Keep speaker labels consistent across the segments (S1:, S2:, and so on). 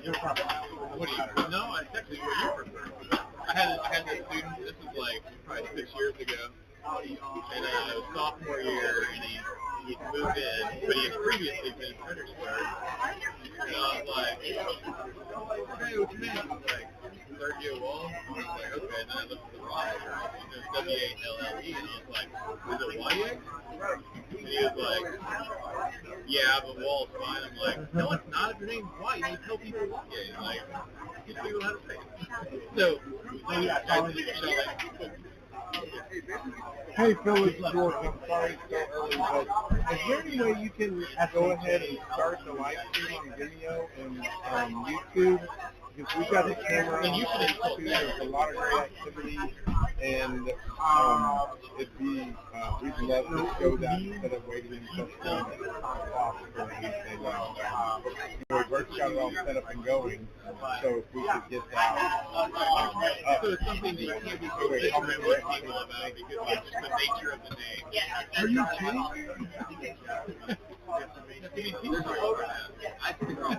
S1: Your preference. What do you? No, I actually what you prefer. I had this student. This was like probably 6 years ago, and sophomore year, and he moved in, but he had previously been in printer start. And I was like, hey, what's your name? He was like, Sergio Wall. I was like, okay. And then I looked at the roster. It was W-A-L-L-E, and I was like, is it Y-A? And he was like, yeah, but Wall's fine. I'm like, no, it's not. If your name's White, you tell people Y-A. Like, teach people how to say it. So yeah, guys, this is Shelley.
S2: Hey Phil, it's George. I'm sorry it's so early, but is there any way you can go ahead and start the live stream on Vimeo and YouTube? Because we've got the camera on YouTube. There's a lot of great activity, and it'd be we'd love to show that instead of waiting until 7 o'clock for anything. We've already got it all set up and going, so if we could get that
S1: so it's something that you can't be so ignorant with people about because of just the nature of the name.
S2: Are you kidding me?
S1: I mean, people are over that. I think they're all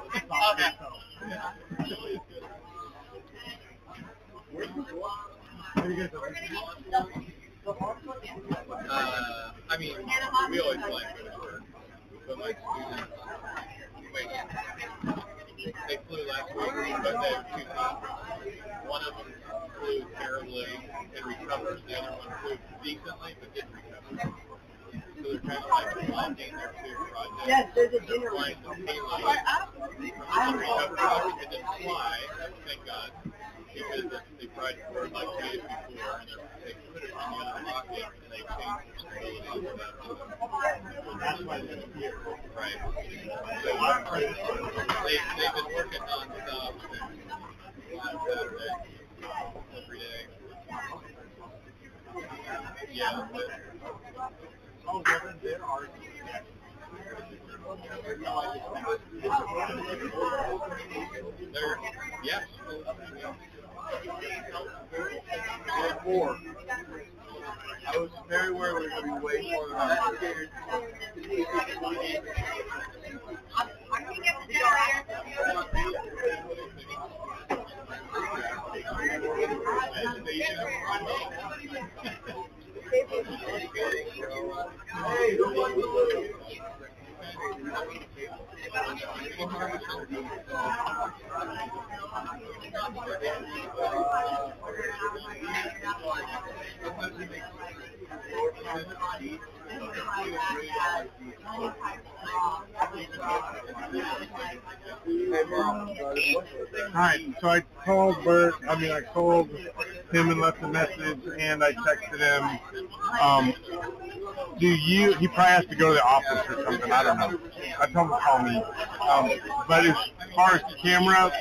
S1: I mean, we always like it, but my students, they flew last week, but they have 2 teams. One of them flew terribly and recovered. The other one flew decently but didn't recover. So they're kind of like blocking their 2 projects.
S3: Yes, there's a dinner.
S1: Flying the Payload. Some recovered project that didn't fly, thank God, because they tried for it like 2 days before, and they put it on the other rocket, and they changed the stability of that. That's why they're here. Right. So they've been working non-stop since Saturday, every day. Yeah. Oh, well, then there are. There, yes. 4. I was very worried we were going to be way more than that.
S2: Alright, so I called Bert, I called him and left a message, and I texted him. He probably has to go to the office or something, I don't know. I told him to call me. But as far as camera,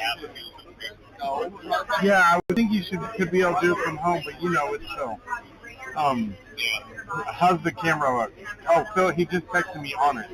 S2: yeah, I would think you could be able to do it from home, but it's still. How's the camera look? Oh, Phil, he just texted me on it.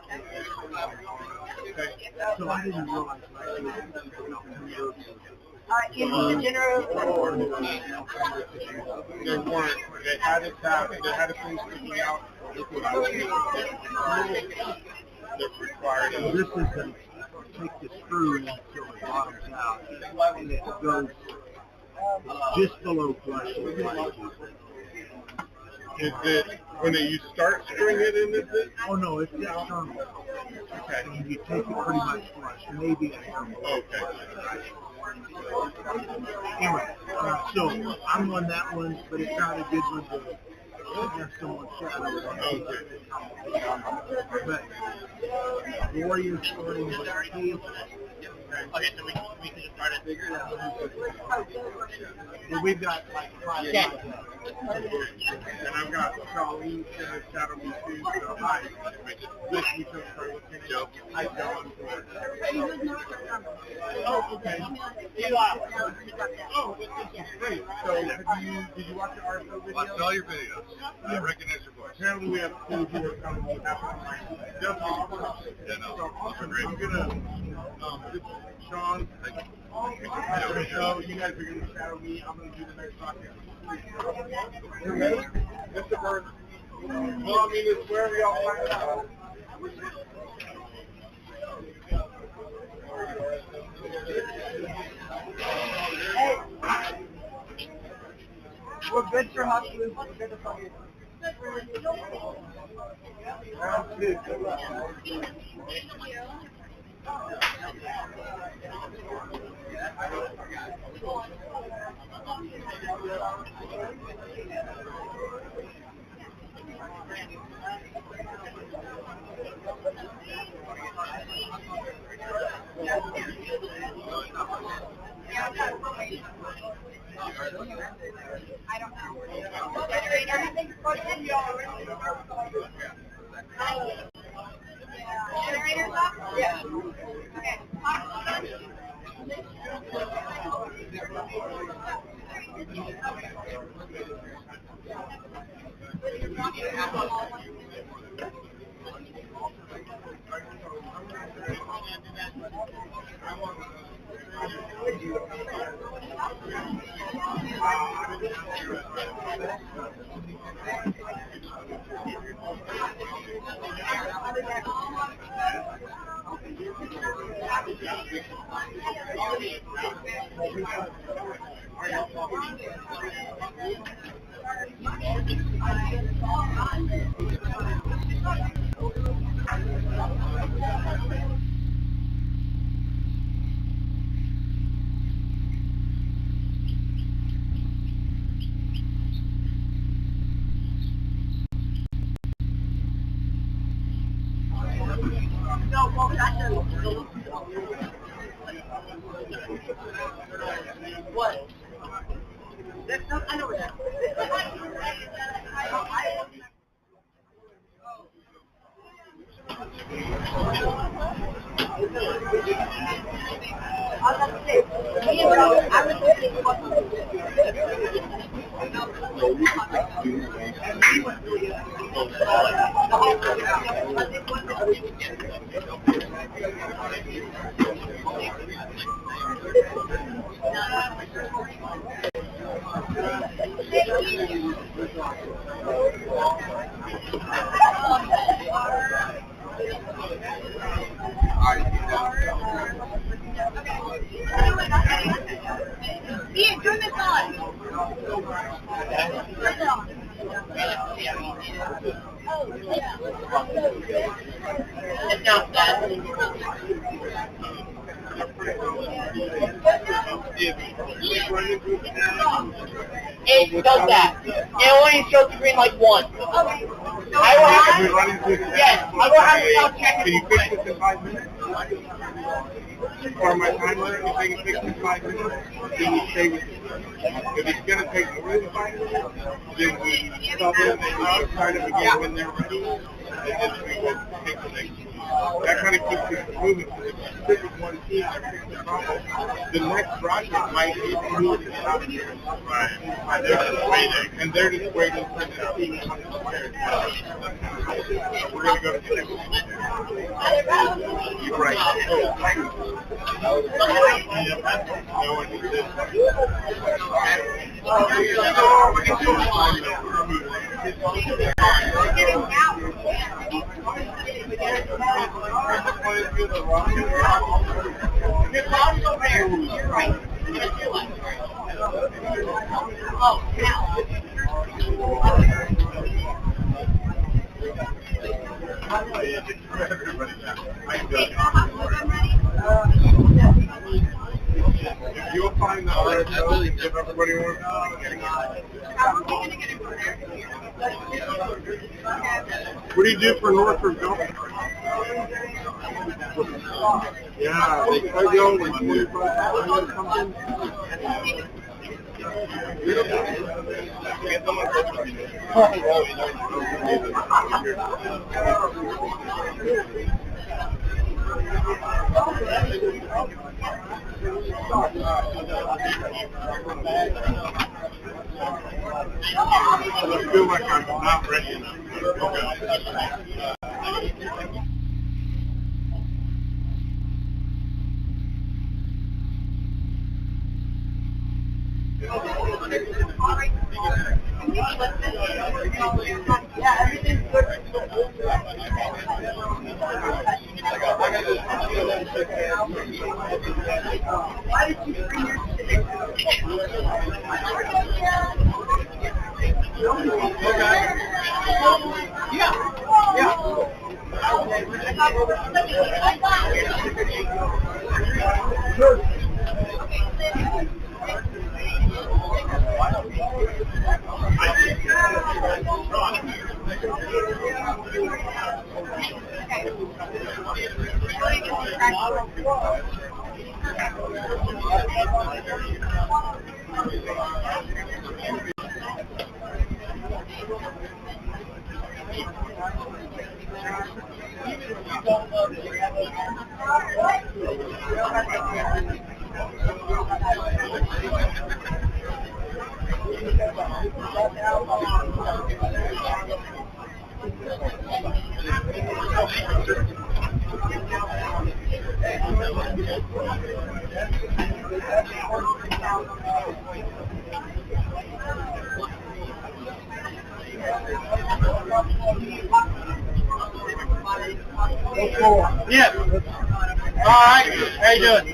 S2: Okay. So I didn't realize
S3: In the general.
S2: they weren't. They had a tap. They had a thing sticking out. Look what I was They're required. This is the take the screw in until it bottoms out, and it goes just below flush. Is it when you start screwing it in? Is it? Oh no, it's external. Okay. And you take it pretty much flush, maybe a hair more. Okay. Anyway, so I'm on that one, but it's not a good one to have someone shadow. Okay. But Warrior starting with Keith.
S1: Okay, so we can just start it.
S2: But we've got like 5 minutes left. And I've got Charlene to shadow me too. So hi. This week I'll start with Joe. Hi, Joe. Oh, okay. Oh, this is great. So did you watch the RSO video?
S4: Watched all your videos. I recognize your voice.
S2: Apparently we have two who are coming to happen.
S4: Yeah, no.
S2: I'm gonna Sean. So you guys are gonna shadow me. I'm gonna do the next rocket. You ready? Mr. Bird. Well, I mean, it's wherever y'all find out.
S3: Hey. We're good for hockey. We're good for hockey.
S2: Round 2.
S3: I don't know. Everything's plugged in. Generators up? Yeah. Okay. What? That's not, I know what that is. Ian, turn this on. Turn it on. It's not bad. It does that. It only shows the green light once. Okay. I will have to. Yes, I will have to now check.
S2: Can you fix this in 5 minutes? Or my timer, if I can fix it in 5 minutes, then we stay with it. If it's going to take more than 5 minutes, then we stop it and we start it again when they're ready, and then we will take the next one. that kind of keeps it moving. Because if you sit with one team and fix the problem, the next project might be moved to get out of here.
S4: Right.
S2: And they're just waiting for the team to come square. We're going to go to the next one. You're right. No one did this. You'll find the article if everybody wants to What do you do for Northrop Grumman? Yeah, they cut you over 25 or something. I feel like I'm not ready enough.
S3: Yeah, everything's good. Why did you bring your
S2: Yes. All right. How you doing?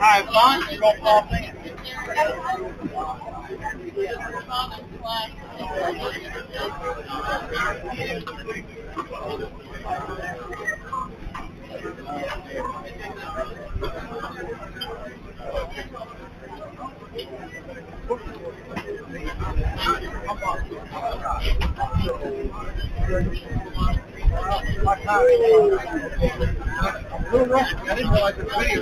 S2: Hi, Vaughn. I'm a little rusty. I didn't realize the video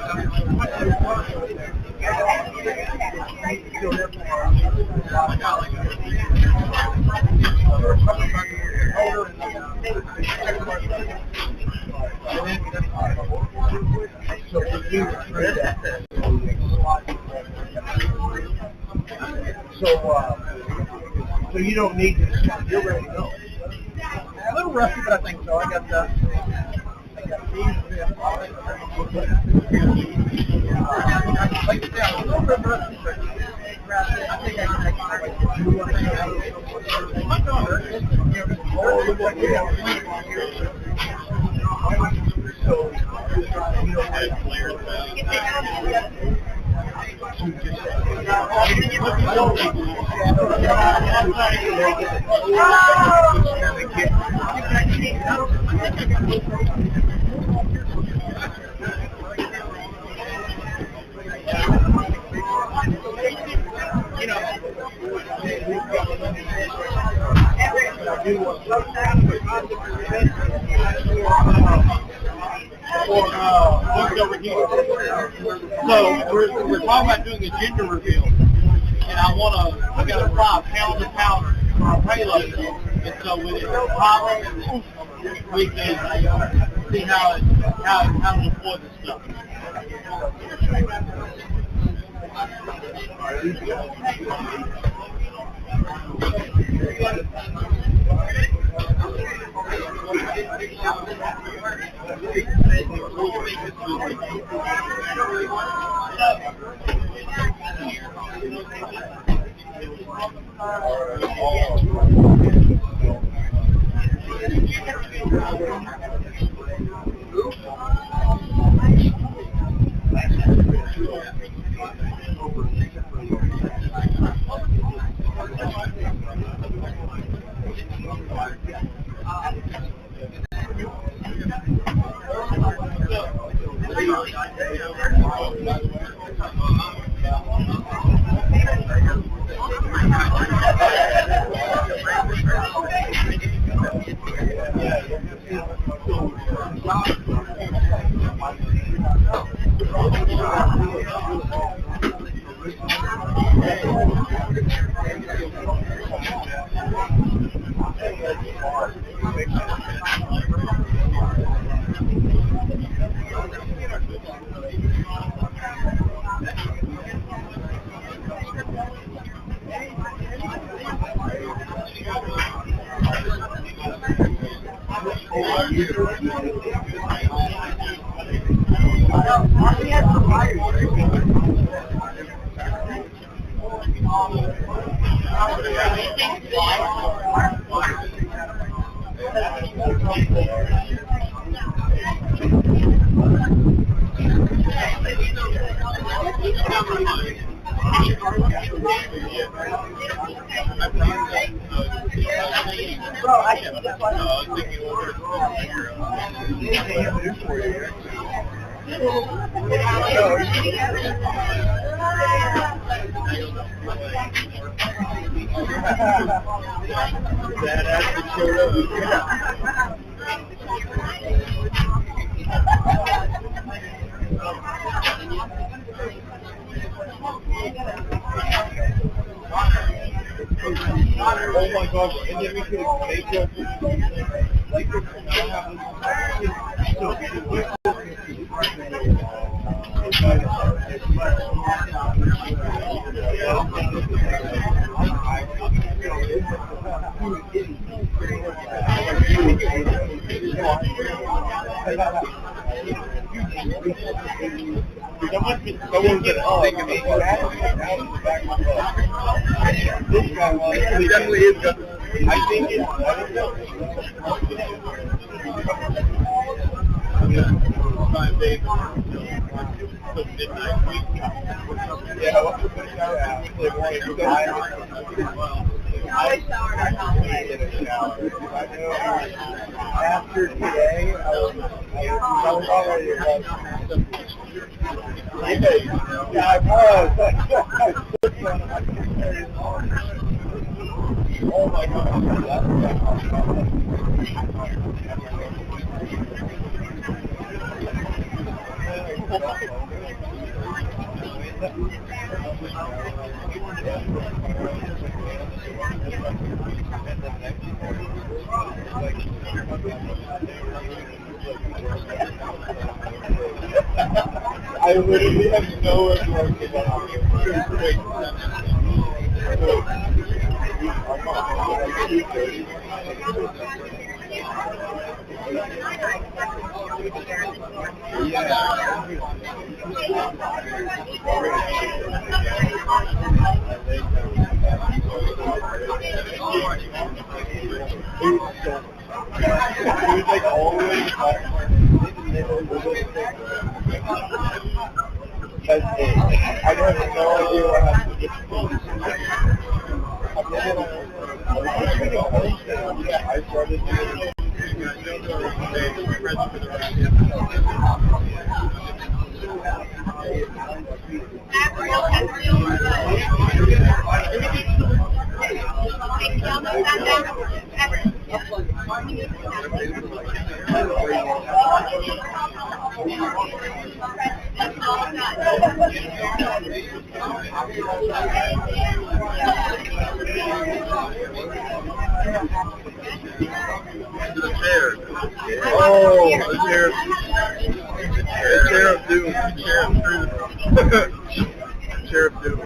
S2: so you don't need this. You're ready to go. A little rusty, but I think so. I got these. I can place it down. A little bit rusty, but I think I can make it. My daughter,
S3: So we're talking about doing a gender reveal, and I got to apply pound of powder for our payload, and so when it pops, we can see how to deploy this stuff.
S2: Oh my gosh, and then we could make it like someone's been thinking me. This guy
S4: He definitely is good.
S2: I think it's
S1: Five days till midnight week.
S2: yeah, what's the big shower? I get a shower. I know after today, I was already yeah, I was. Oh my God. I literally have no idea about was like all the way to the back. That's it. I have no idea what happened to this I started doing
S4: The chair.
S2: Oh, the chair. The chair of doom. Chair of truth. Chair of doom.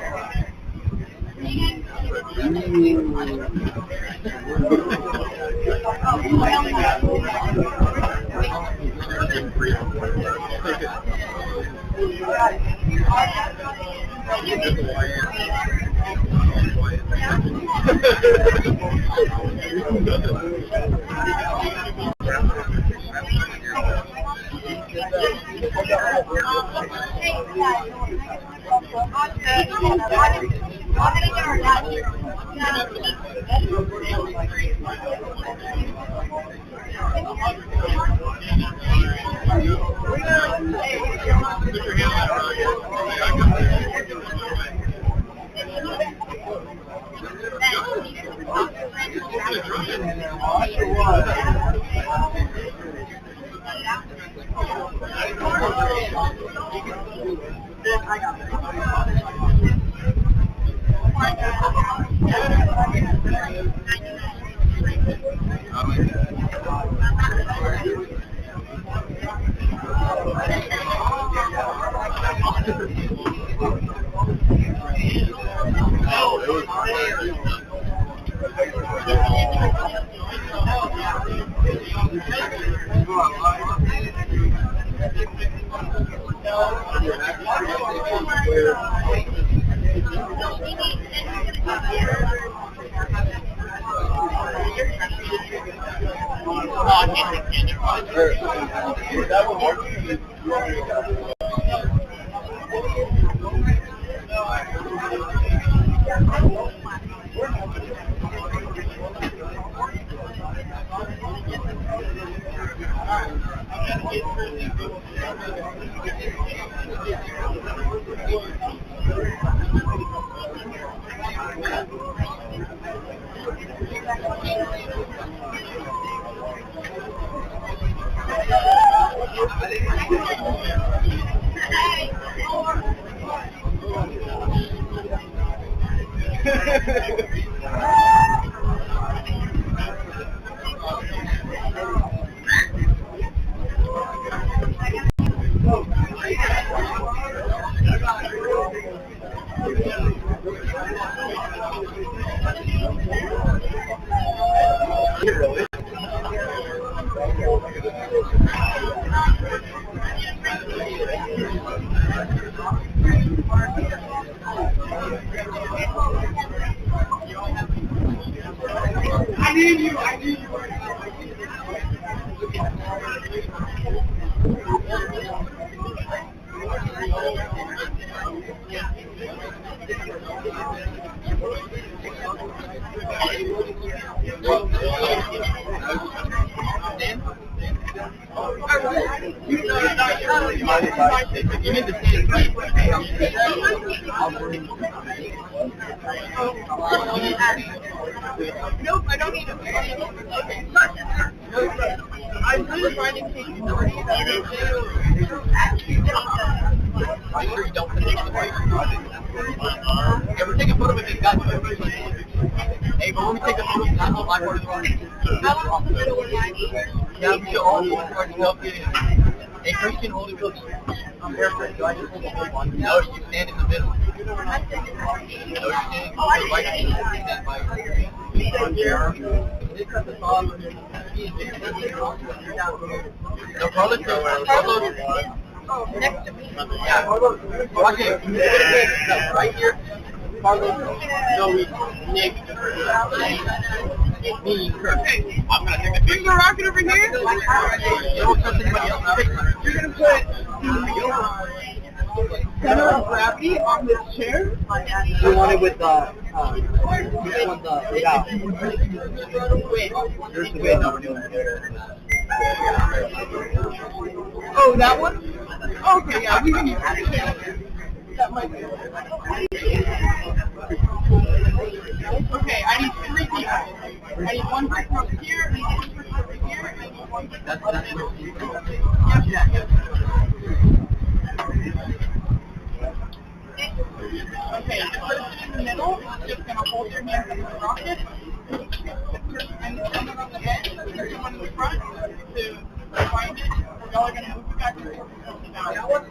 S5: Nope, I don't need it. I'm really finding capabilities.
S3: Make sure you don't put it on the right. Yeah, we're taking a photo with this guy. Hey, but when we take a photo, not the black part of the road.
S5: How long is the middle one?
S3: Yeah, we should all hold our stuff in. Hey, Christian, hold it real deep. I'm paraphrasing. Do I just hold the whole one? No, you stand in the middle. No, you're standing to the right. Stand by your feet. They cut the saw. No, Carlos,
S5: Next to me.
S3: yeah. Watch it. Right here. No, we Nick. Me, Kirk.
S1: Hey, I'm gonna take a
S5: Bring the rocket over here.
S3: Don't touch anybody else.
S5: You're gonna put center of gravity on this chair.
S3: We want it with the, yeah. There's the way that we're doing it.
S5: Oh, that one? Okay, yeah, we can use that. That might be. Okay, I need 3 people. I need one person over here, I need one person over here, and I need one person over there. Yep. Okay, the person in the middle is just going to hold their hands on the rocket, and someone on the end, and someone in the front to find it. Y'all are going to move it back and forth.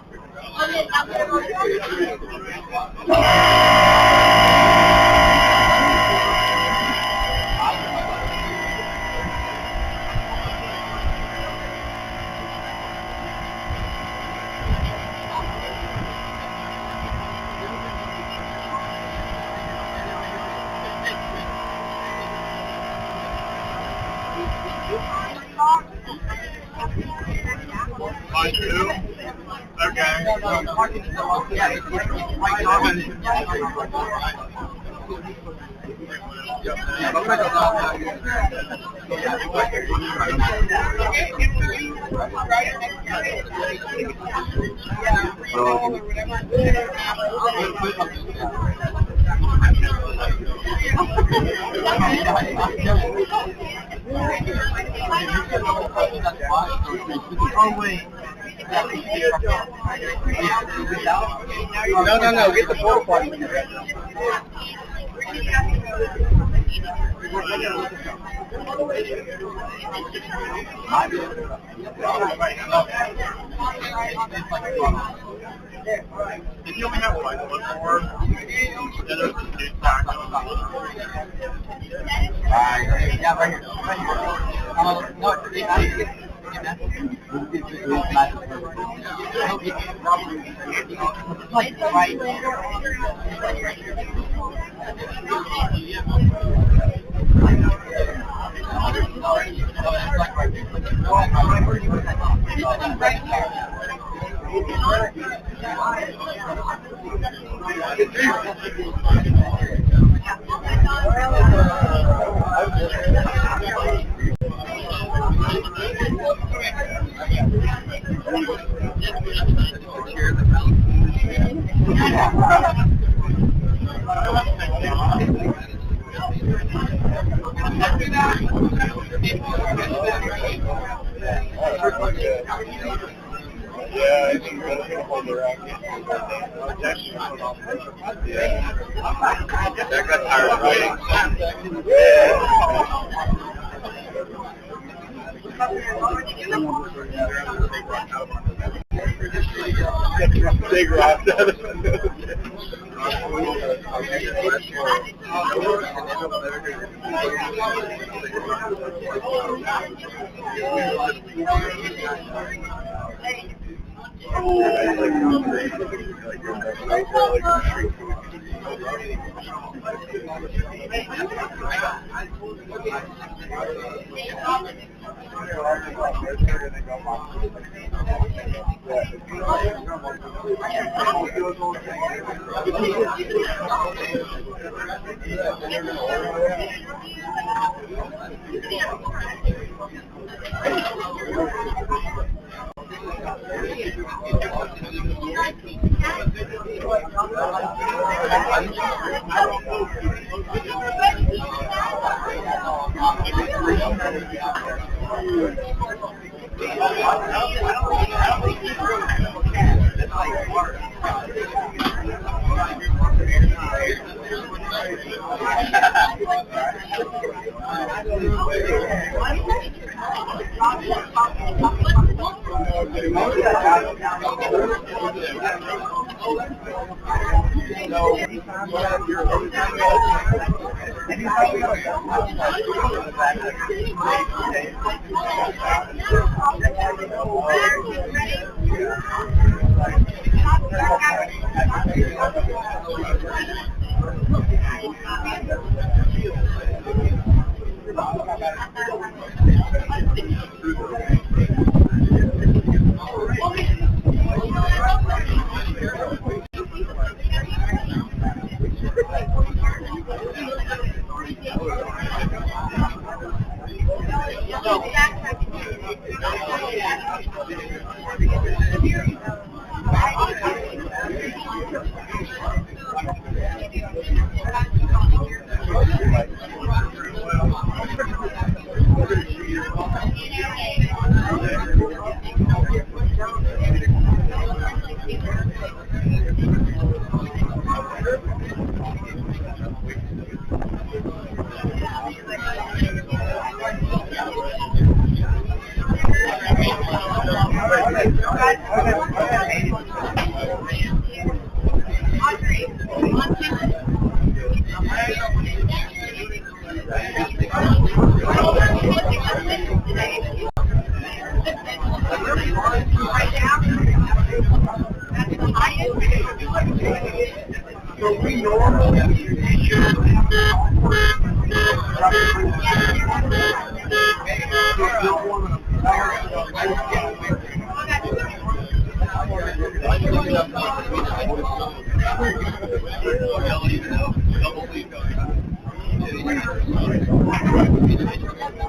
S4: Mine too? Okay.
S3: Oh, wait. No. Get the porta potty when you're ready.
S4: If you only have one more, then there's the dude back.
S3: Yeah, right here. No,
S4: Yeah, I think you're gonna hold the rocket. Yeah. That got tired of waiting. Big rock.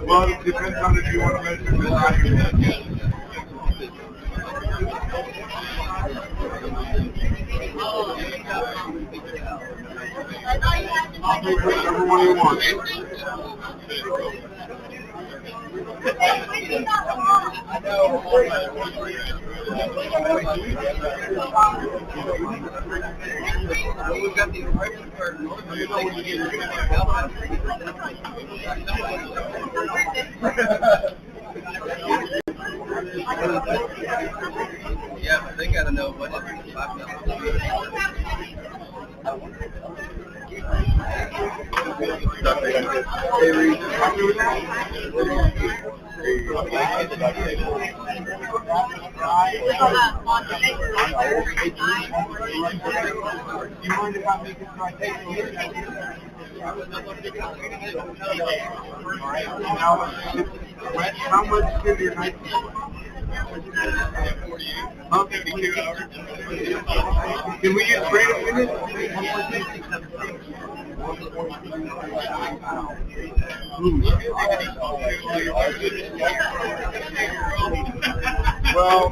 S2: Well, it depends on if you want to measure the size. I'll take whichever one you want.
S3: We've got the erection curtain. Yeah, but they gotta know what it's about.
S2: You mind if I make it so I take a look at it? Now, how much did your night? Huh?
S1: 72 hours.
S2: Can we use rate in it? Well,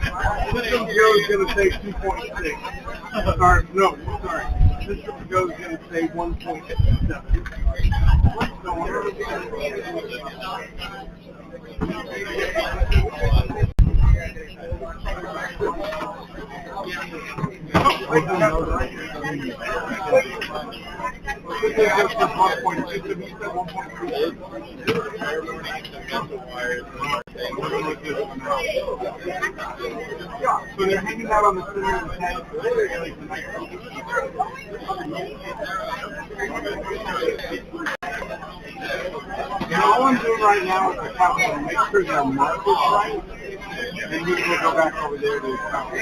S2: System Go is going to say 2.6. Sorry, no, sorry. System Go is going to say 1.7. So they're hanging out on the center of the tank. And all I'm doing right now is to count them, make sure their mark is right, and we will go back over there to count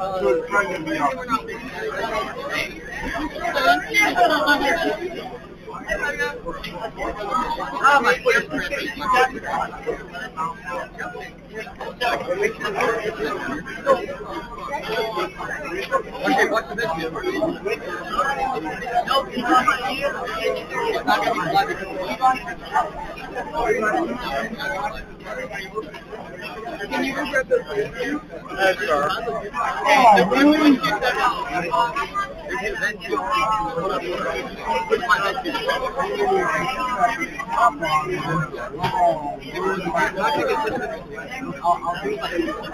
S2: So it's kind of me off.
S3: Oh, my foot is cramping. Okay, what's the video? No, it's not going to be live. Can you grab this?
S2: That's sure.
S3: Oh, really?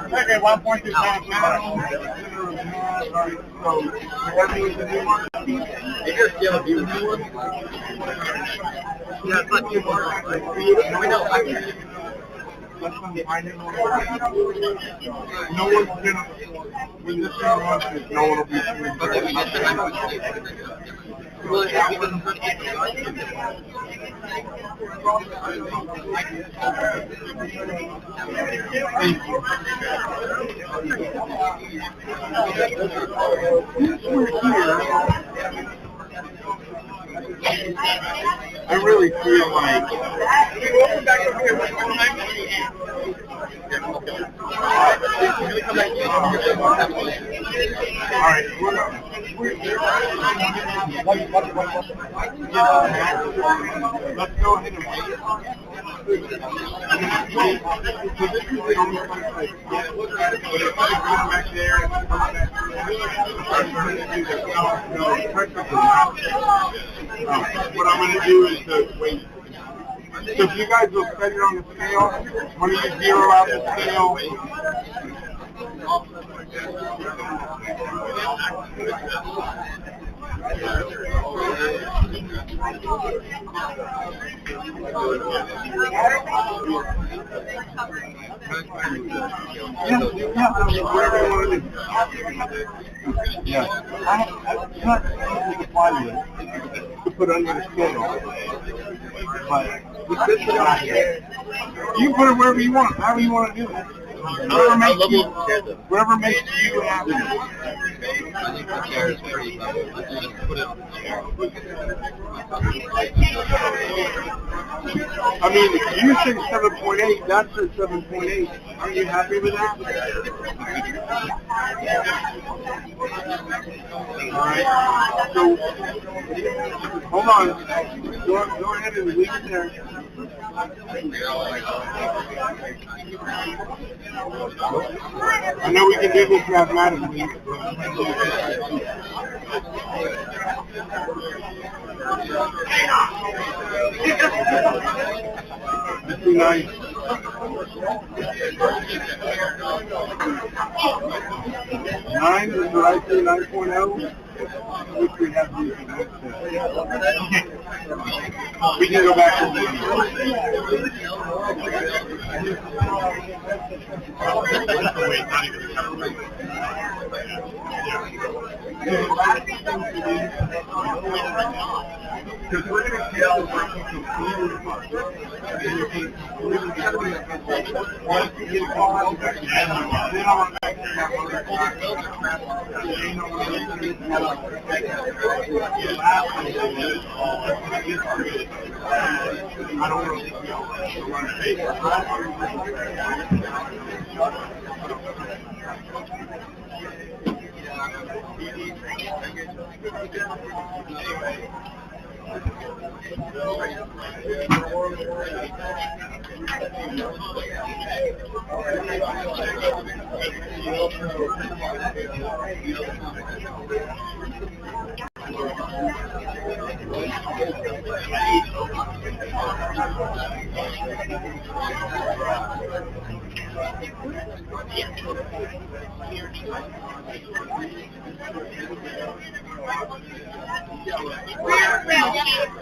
S2: Okay, 1.2 pound panel. So, that means the new one?
S3: Is there still a new one? Yeah, it's not new one. We know.
S2: left behind it. No one's gonna, when this thing launches, no one will be doing
S1: But then we get the well, yeah, because
S2: I really feel like all right, let's go ahead and wait. So this is the only place back there. What I'm going to do is to wait. So if you guys will set it on the scale, when you zero out the scale, whatever you want to do. Yeah. I've cut plywood to put under the scale, but with this guy, you can put it wherever you want, however you want to do it. Wherever makes you happy.
S1: I think the chair is very level. Let's just put it on the chair.
S2: I mean, you said 7.8, that's a 7.8. Are you happy with that? Alright, so, hold on. Go ahead and leave it there. I know we can do this mathematically. This is nice. 9 is what I say, 9.0. Which we have these. We can go back to the because we're going to tell once you get a call out, then I'll back to I don't want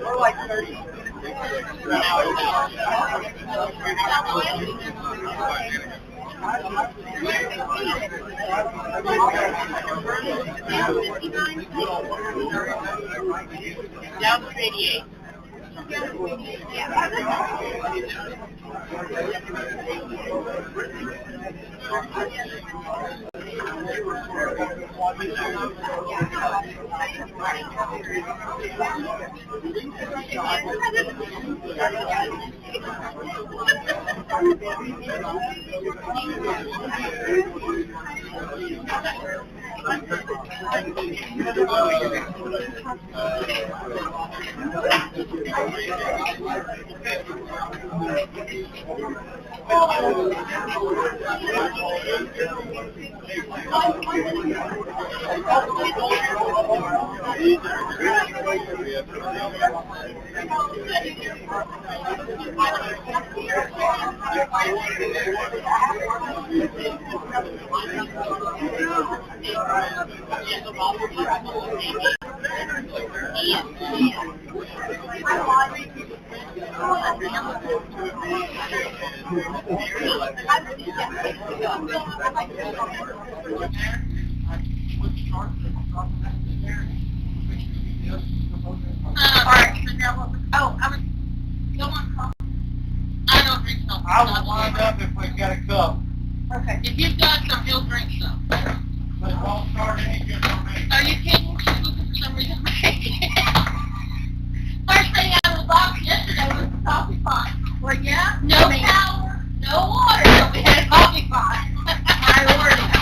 S5: We're like 30. Down to 88.
S3: I will wind up if we've got a cup.
S5: Okay. If you've got some, he'll drink some.
S3: But it won't start any good for me.
S5: Are you kidding? She's looking for some reason. First thing out of the box yesterday was the coffee pot. Well, yeah. No power, no water, so we had a coffee pot. Priority.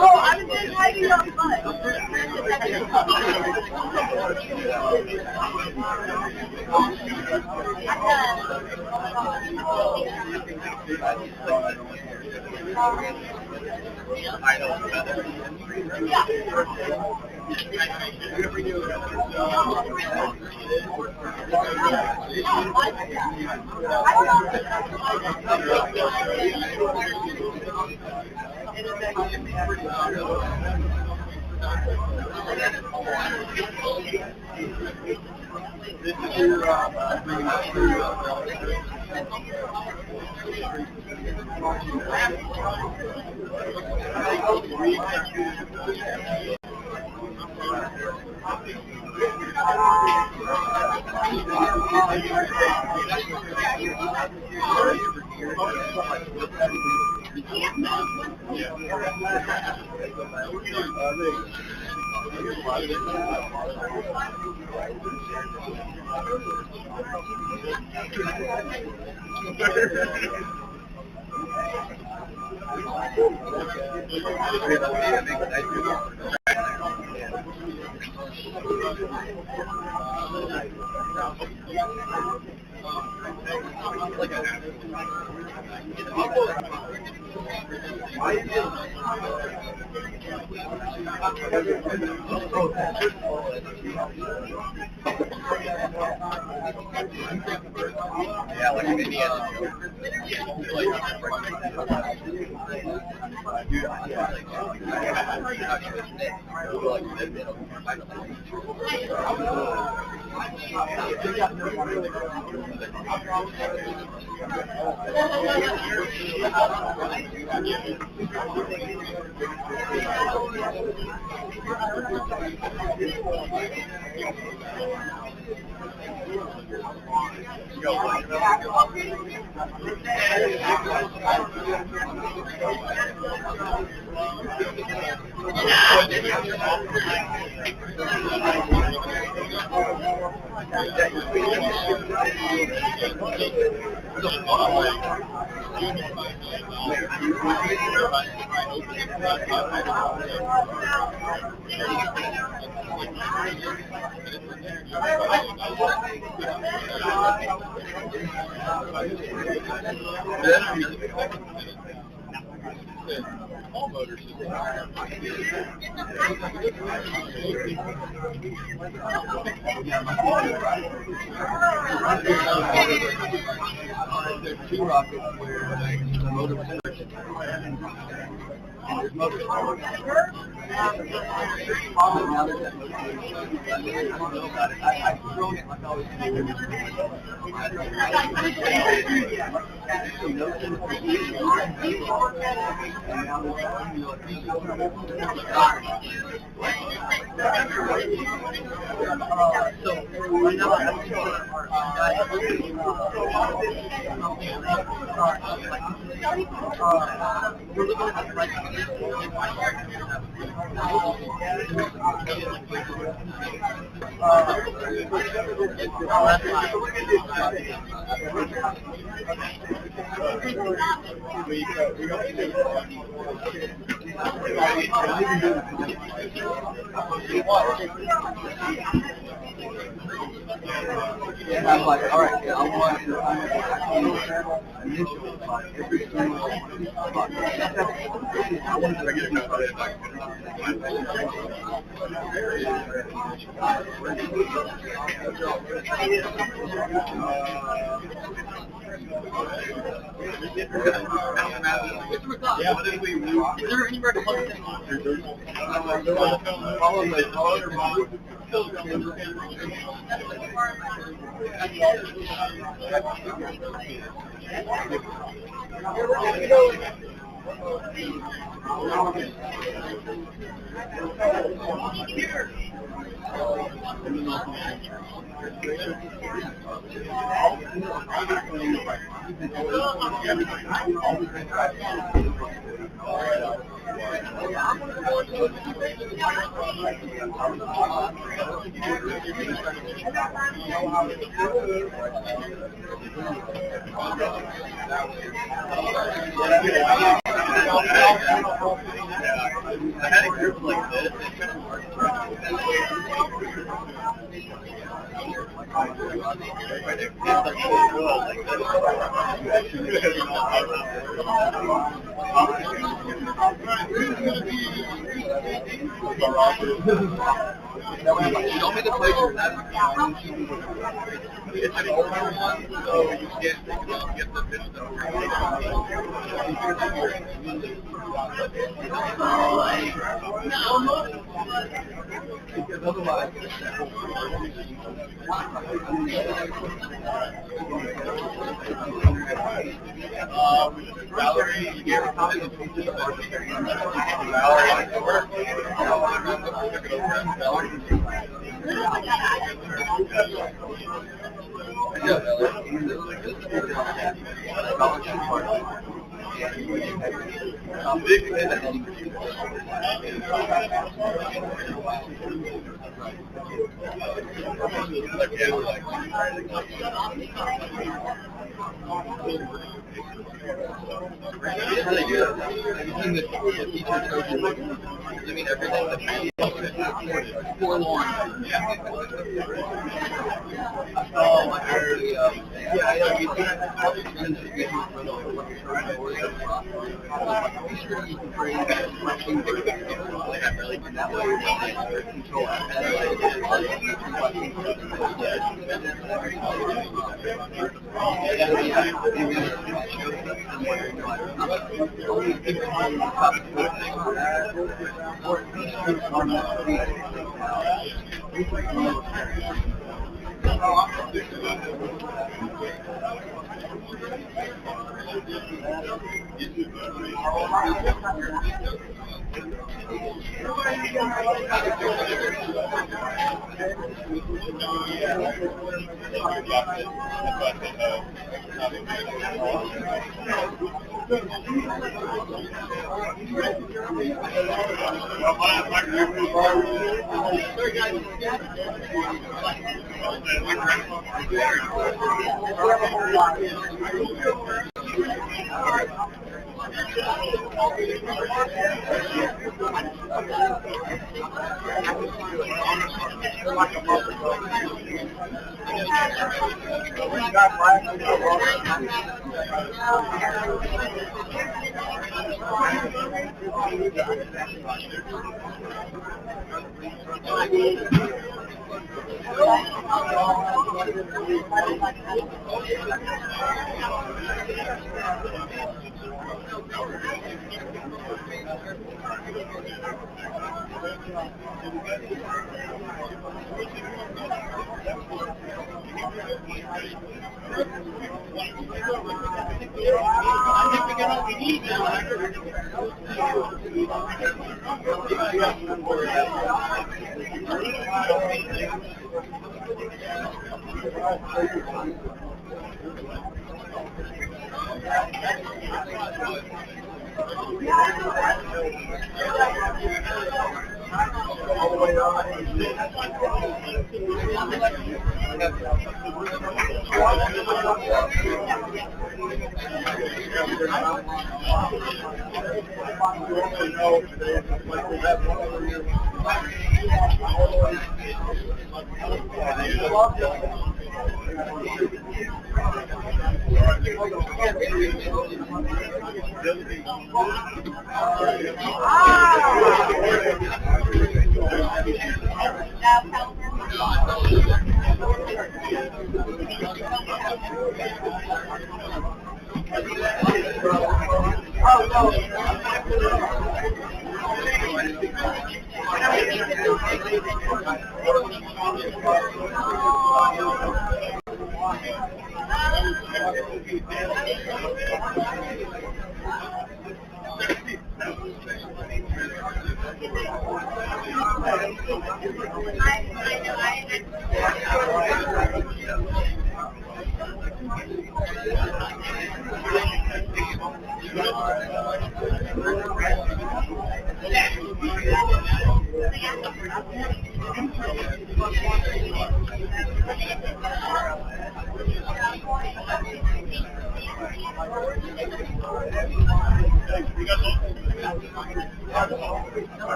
S5: Oh, I was just hiding on butt.
S1: The whole motor system.
S3: There's two rockets where the motor was switched. And there's motor storage. Probably now there's that motor storage. I don't know about it. I've thrown it like I always do. You know, and now there's so right now I'm showing we're looking at the price of this. And I'm like, all right, yeah, I want to initial every single spot. I want to get yeah, what did we do? Is there anywhere to plug things on? Follow your I had a group like this. Show me the pleasure. It's an older one, so you get the piston over. Because otherwise, Valerie, you gave her time to teach us about Valerie, it worked.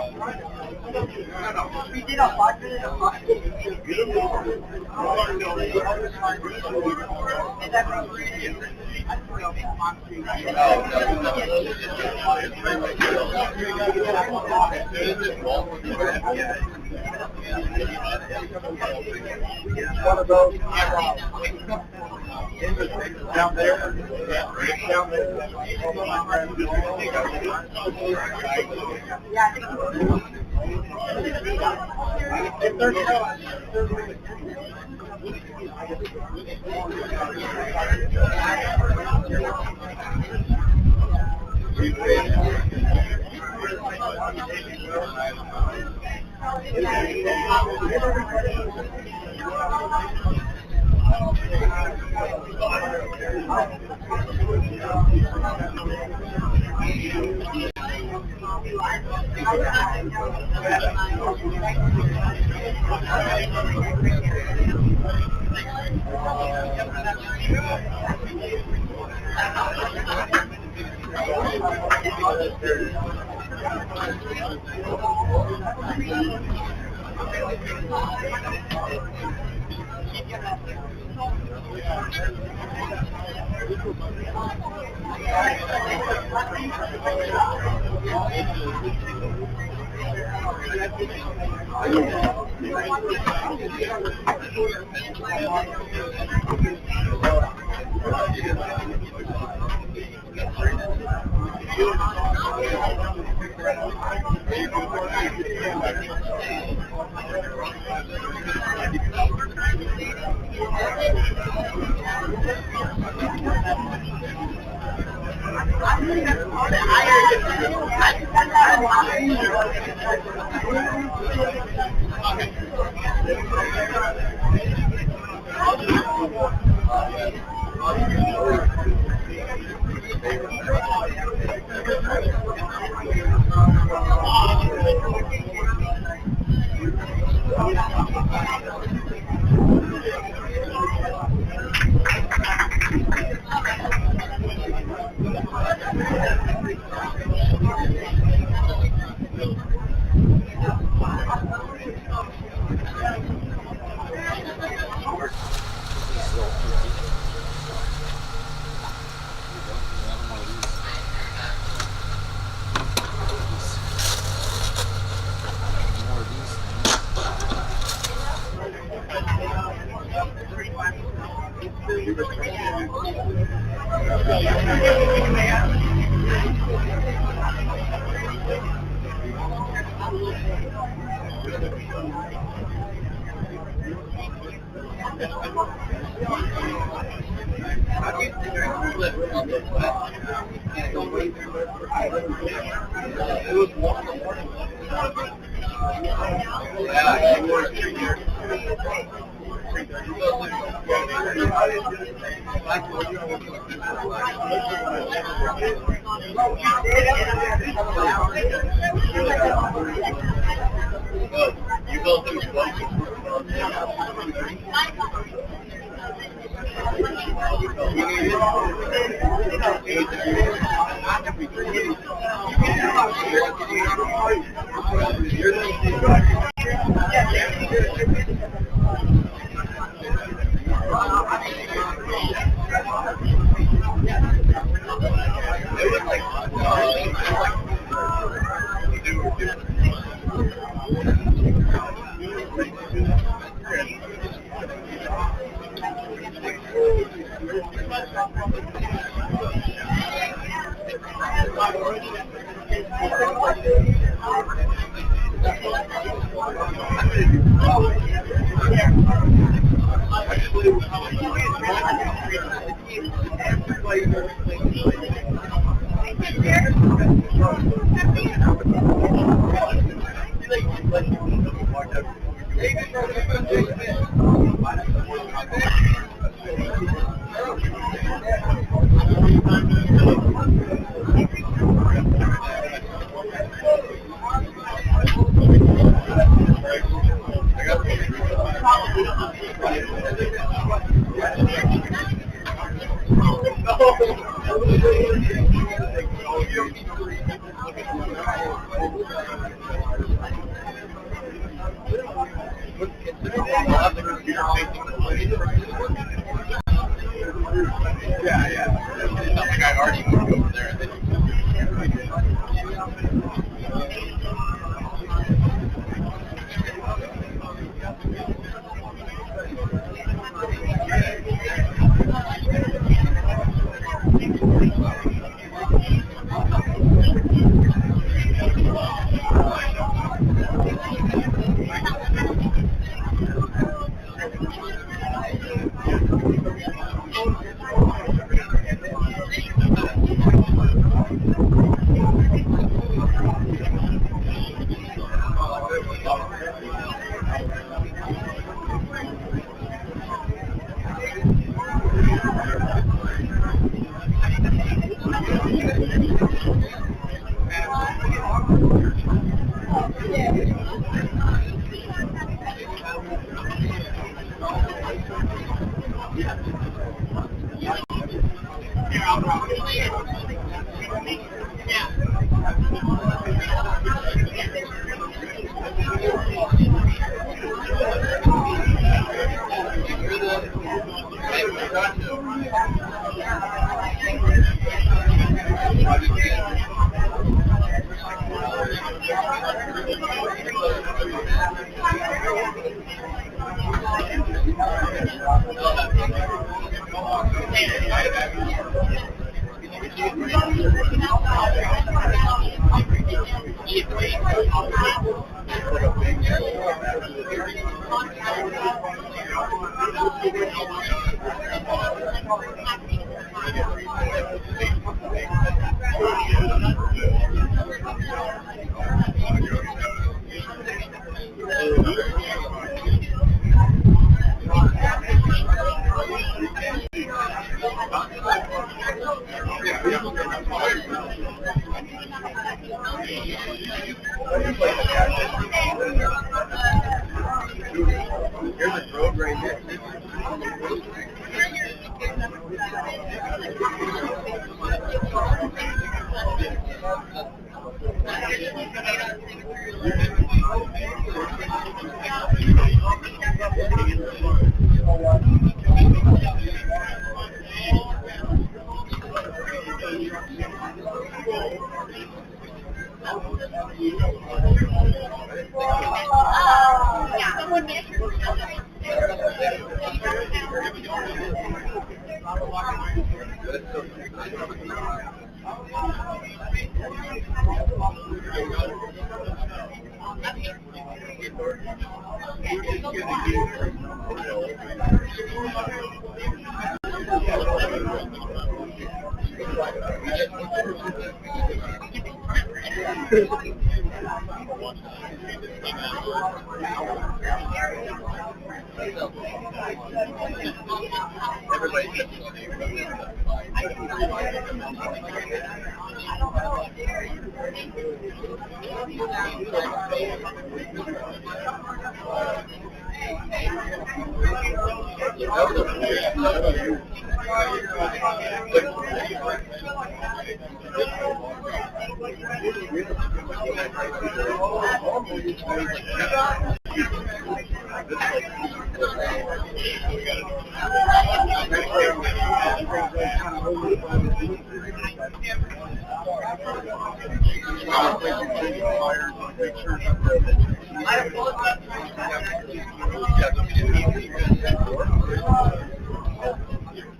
S5: We did a budget of
S2: one of those down there. Down there. If there's
S1: Yeah, yeah. It's not like I already moved over there. Here's a road right here.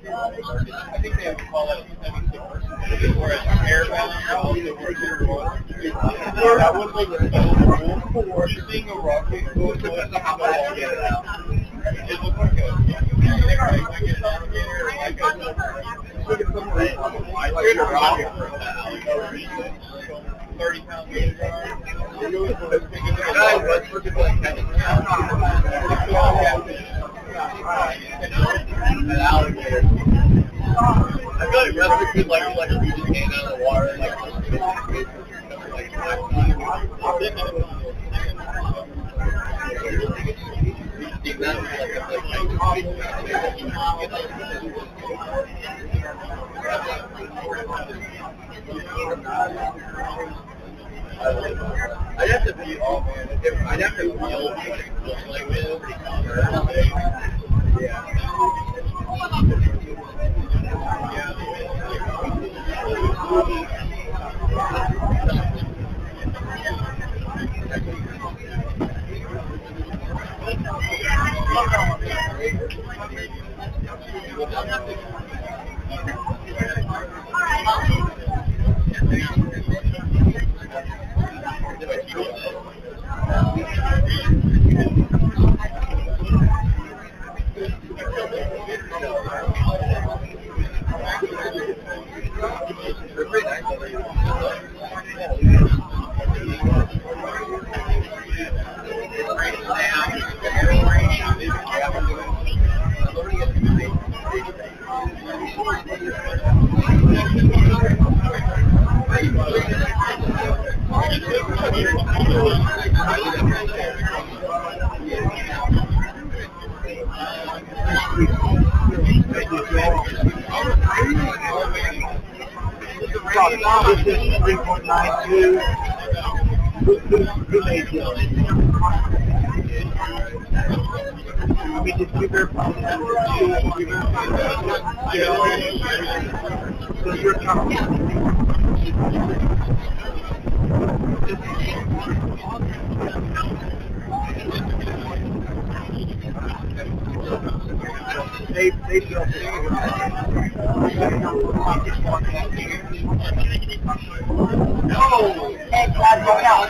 S1: I think they would call it a semi-source or an air balance. That would make it cool. Or you're seeing a rocket go to it, how fast you get it out. It looks like a I did a rocket for that. 30 pounds. Guys, let's look at an alligator. I feel like Rustic could like a reach his hand out of the water and I'd have to be all man. I'd have to feel like this. Yeah.
S3: This is 3.92. Who made this? I mean, did you verify that? So you're they built it. No! Hey, glad to go out.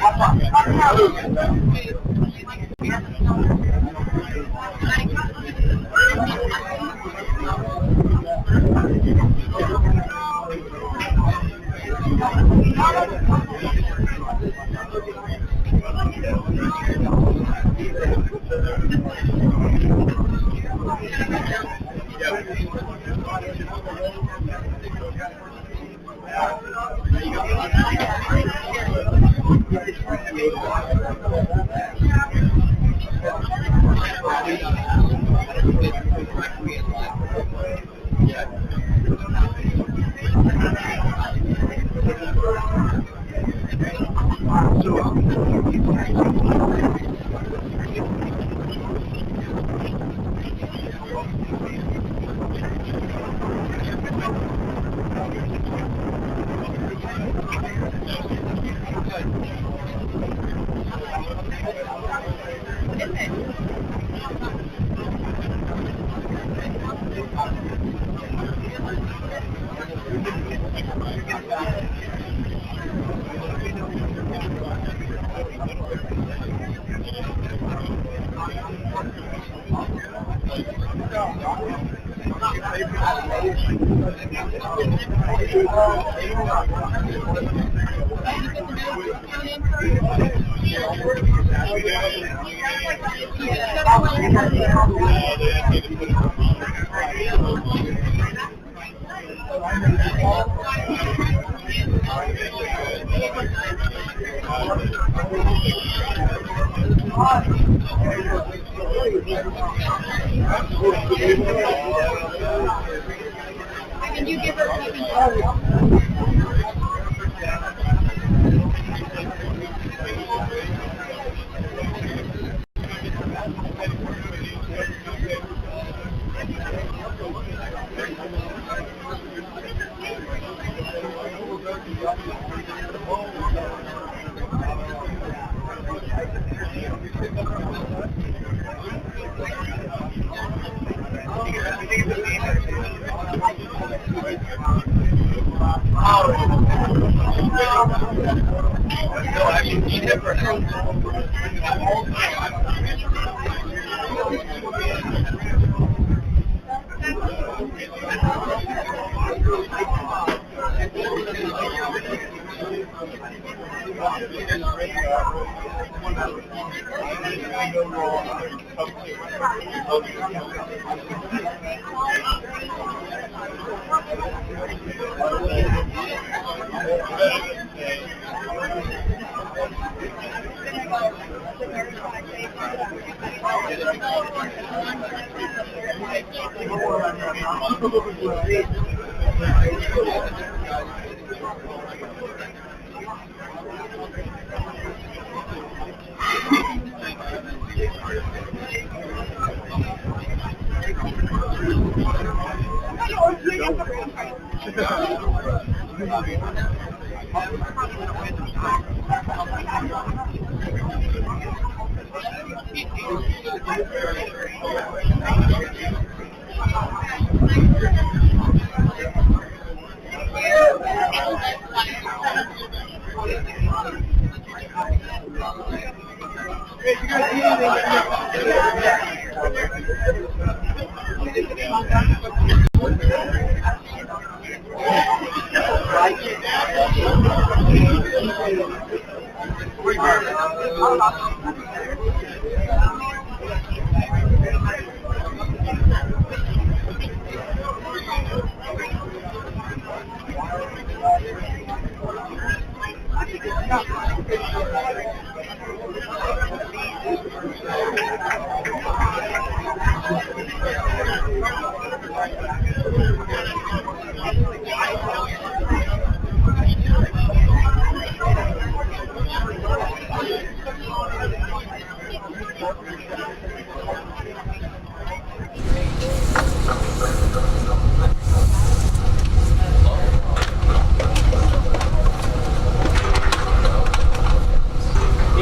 S5: Can you give her a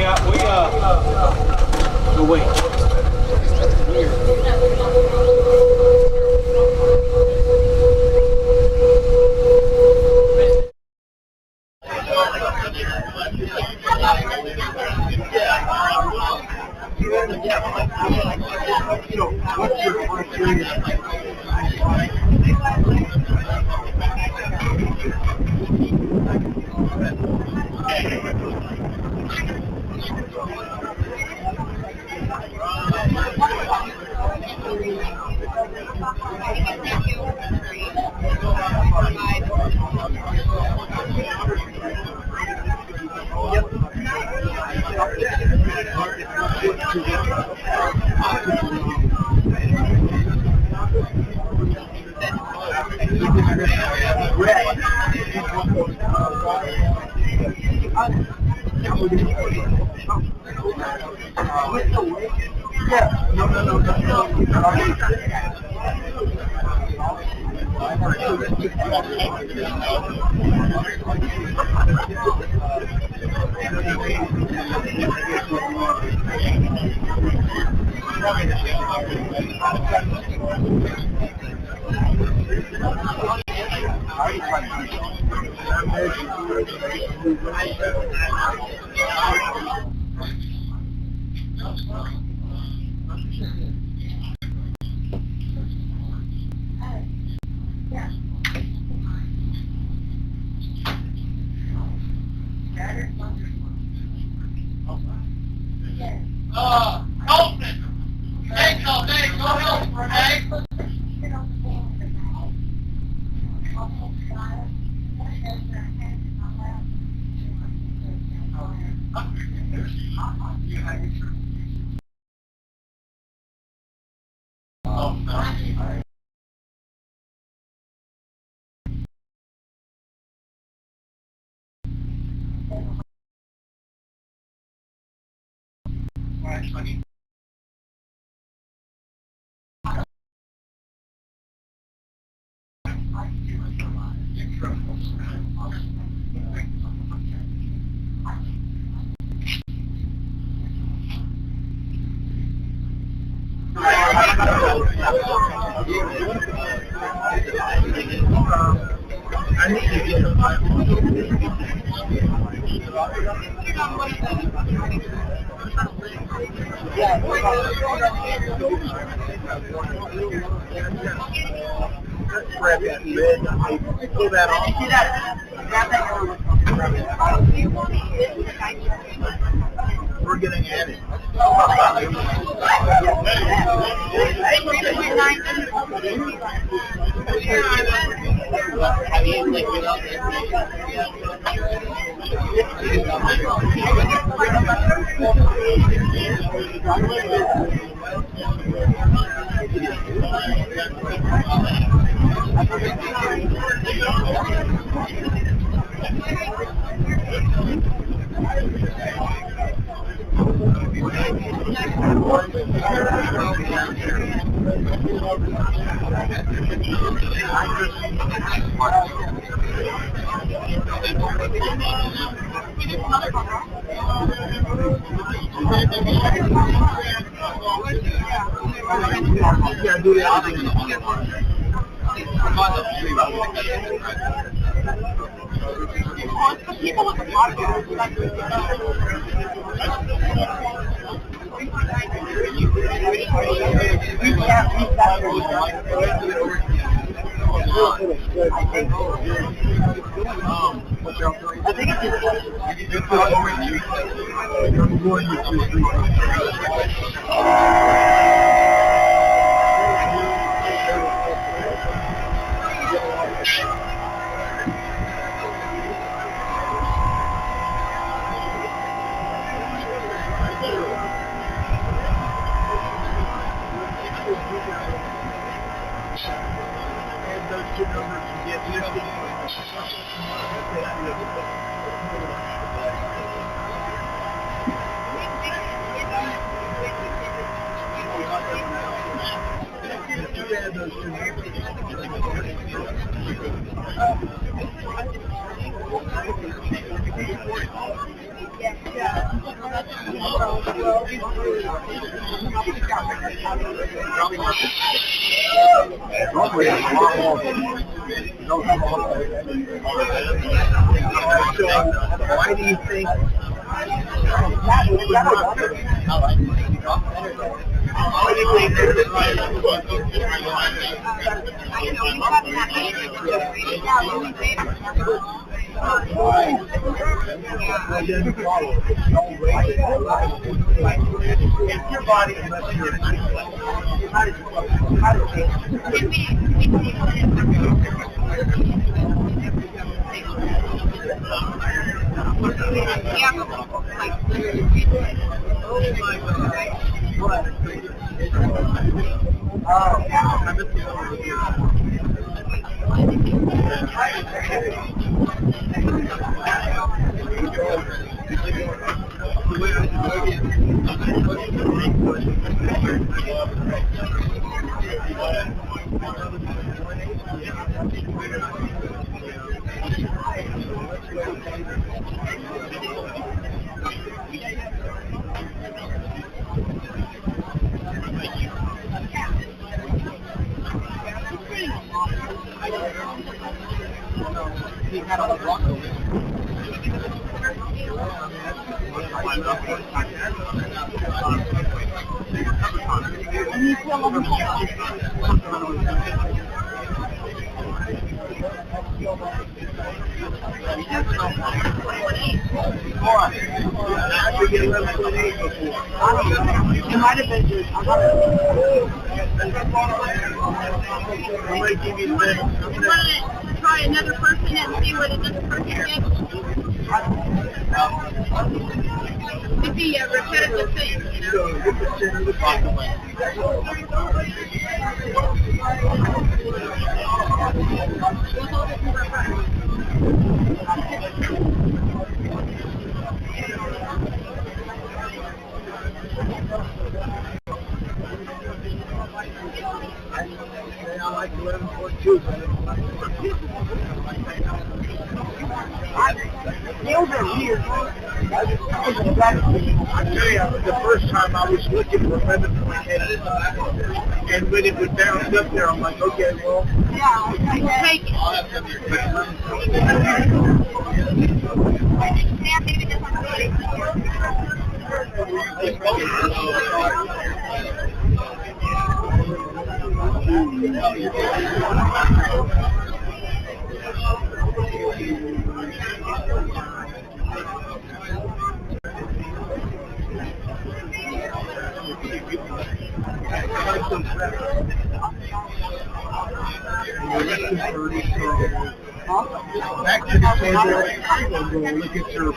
S3: Yeah, oh wait.
S2: What's your frustration? Grab that lid, pull that off. We're getting at it. Yeah, do that.
S3: Why do you think? Your body, unless you're It might have been just. I might give you this.
S5: You want to try another person and see what another person gets? It'd be a repetitive thing, you know?
S3: So, get the center of the bottom.
S5: We'll hold it to reverse.
S3: I like 11.2. Nails are weird. I tell you, the first time I was looking for 11.8, and when it would bounce up there, I'm like, okay, well.
S5: Yeah, take it. Maybe this one's
S3: Back to the table and go look at your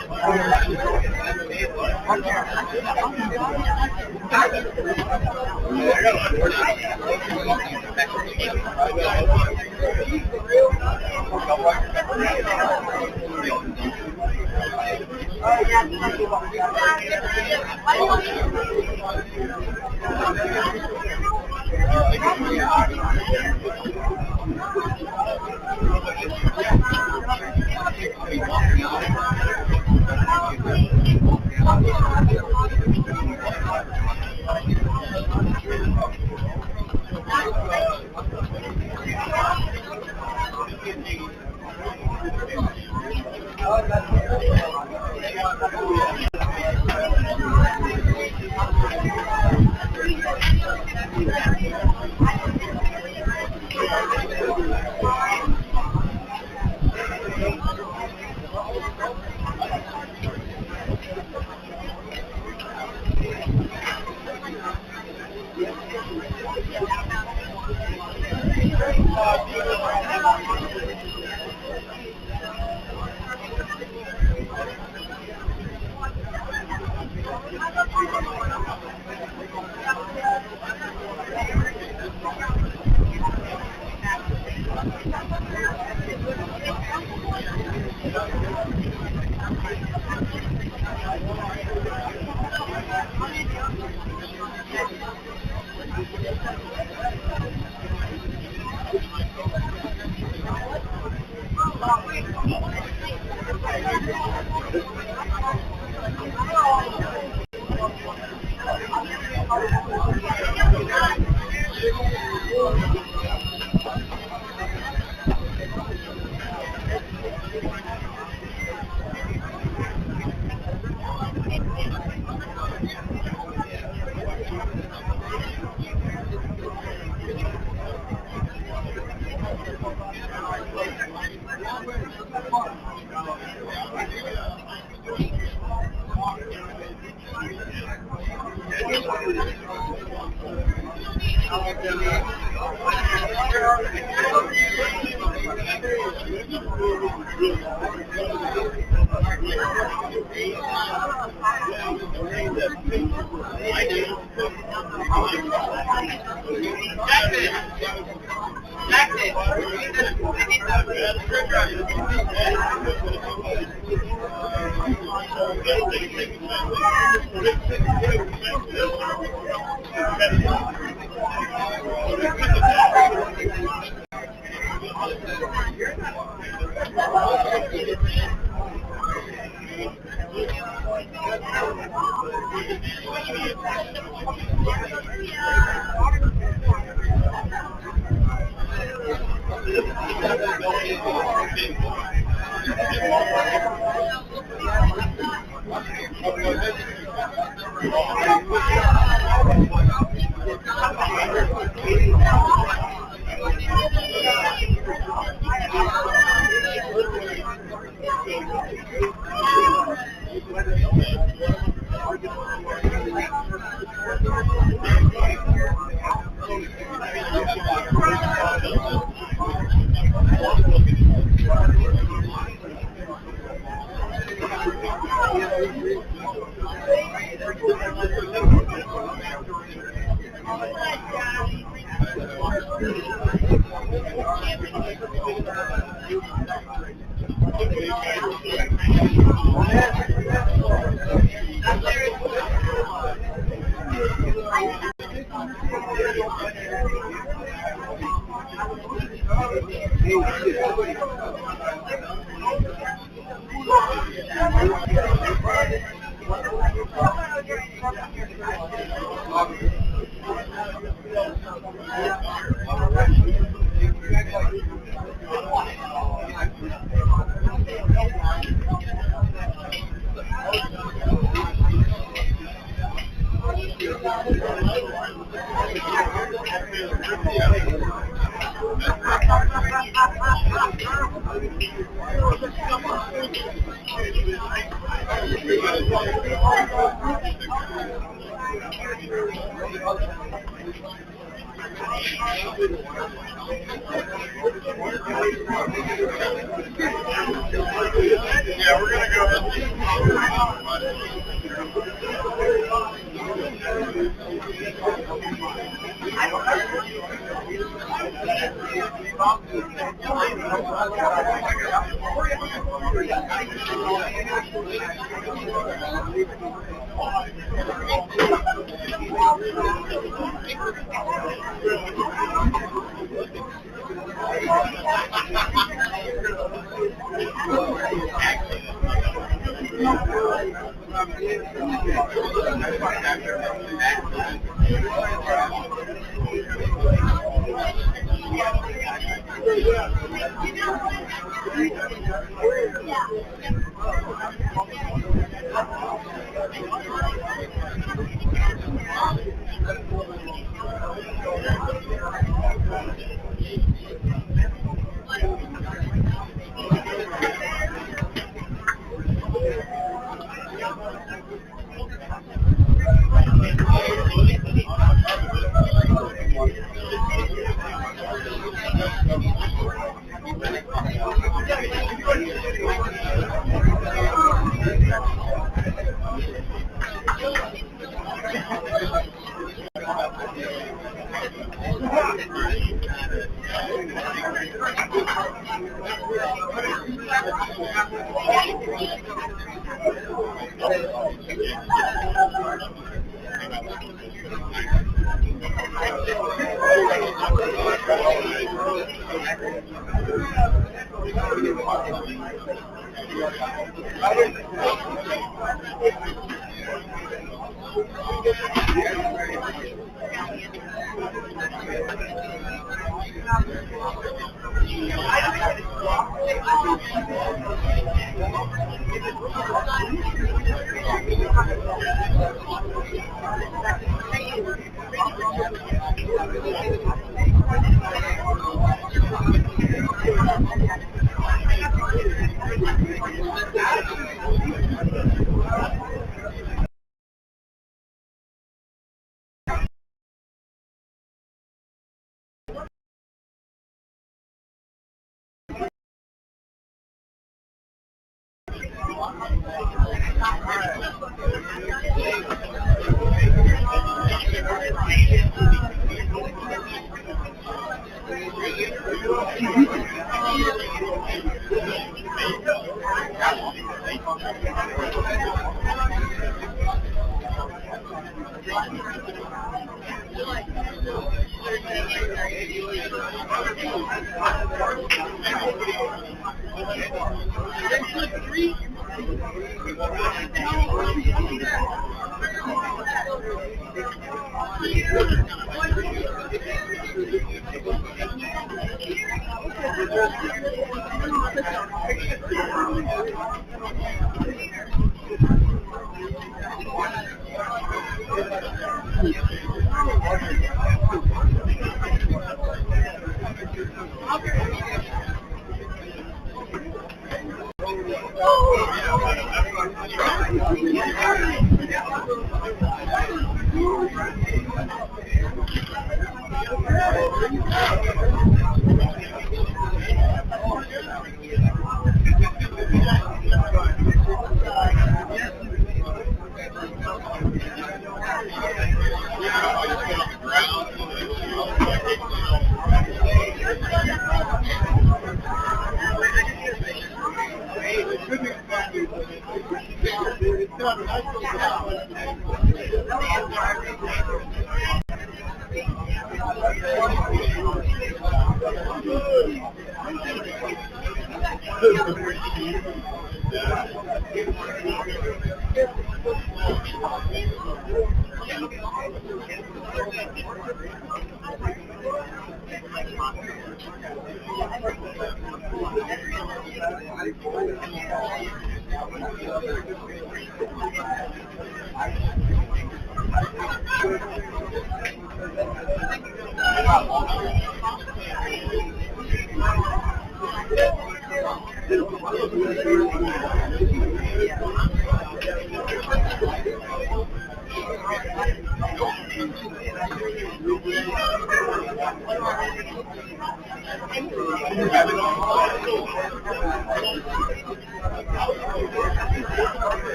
S1: Yeah, we're gonna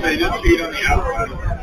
S1: They just feed on the outside.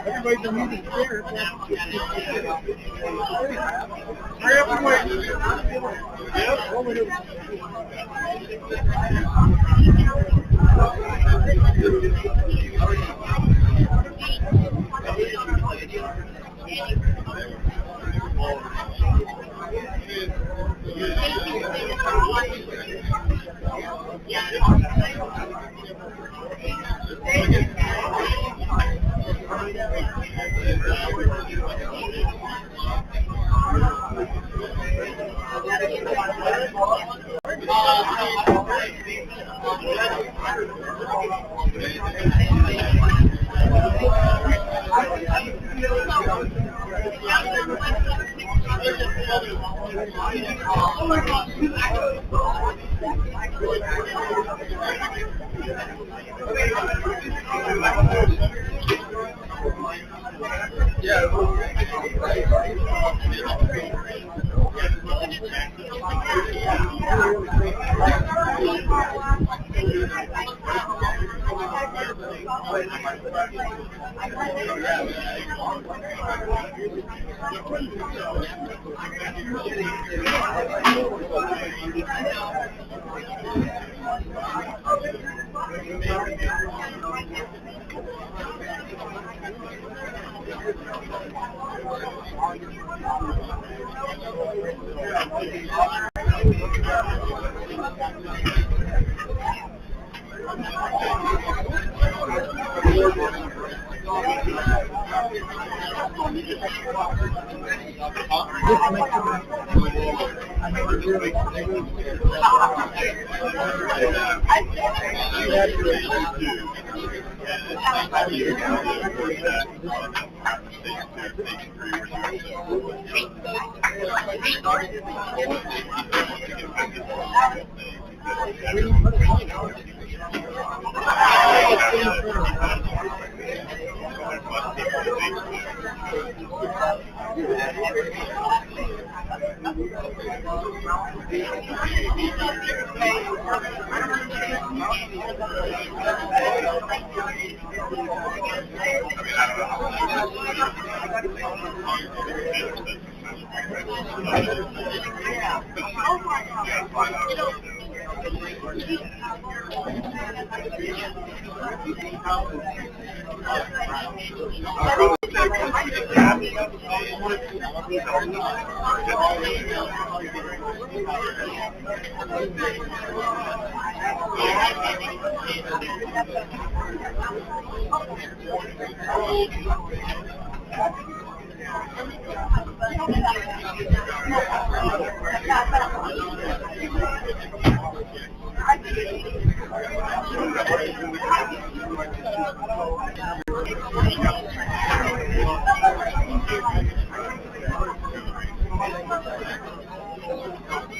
S2: Everybody's a music spirit.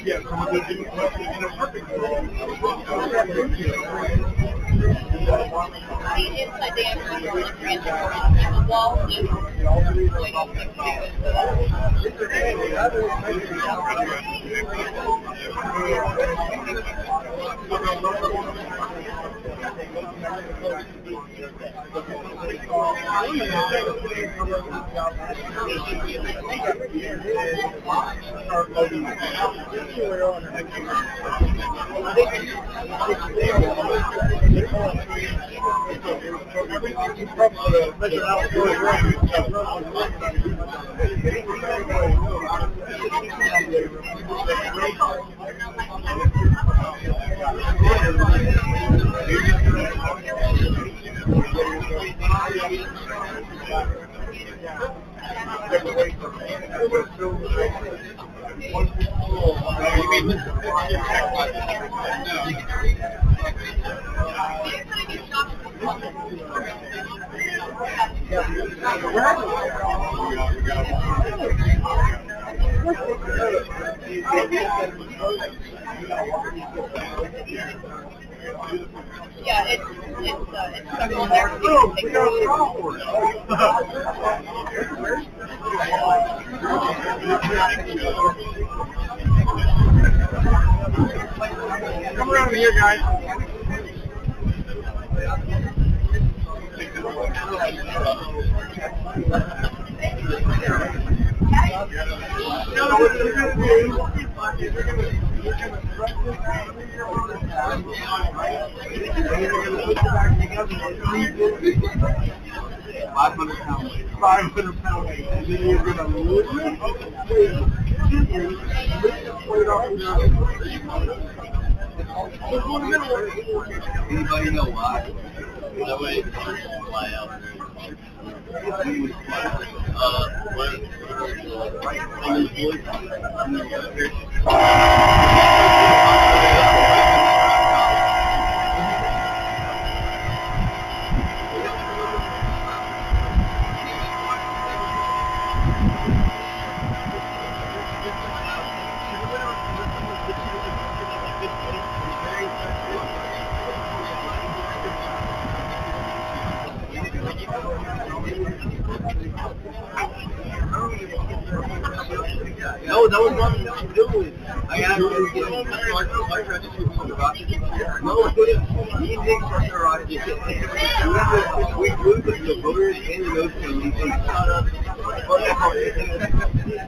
S2: Yeah, some of those in a perfect world.
S5: Inside the actual transform and the wall is going up Yeah, it's stuck on there.
S2: Oh, we got a problem. Come around here, guys. Now what you're going to do is you're going to press this down in your arm, and you're going to put it back together. 500-pound weight. 500-pound weight. And then you're going to lift it up the plate. Lift the plate off of your
S3: Anybody know why? That way it doesn't fly out. No, that was what I was doing. I got to get on my tried to shoot some rockets. No, I couldn't. He didn't crush the rockets. We glued the rotors and the nose cone. He shot up. It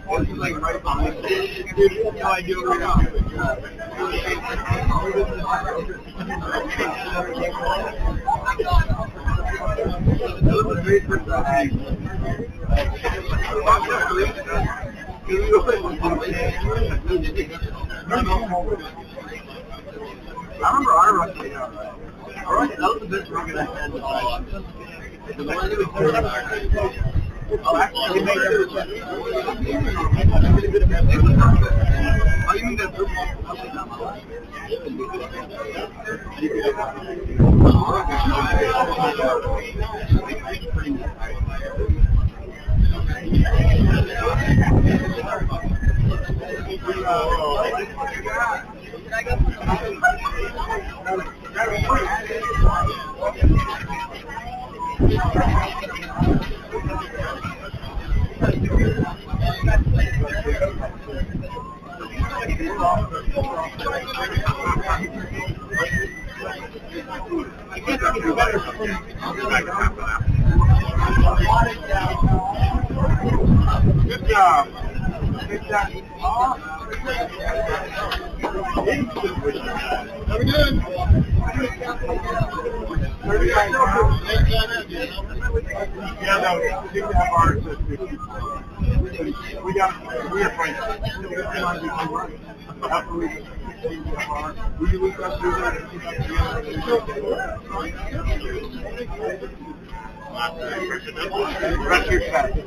S3: was like right behind me. Dude, you have no idea what we're doing. That was a great first time. I remember our rocket. That was the best rocket I had. The one that was oh, actually, they made it. Oh, you mean that group?
S5: Did I go from the bottom?
S2: Good job. Good job.
S1: Very good.
S2: Yeah, no, we have our we are fine. Will you look up through that? Rest your chest.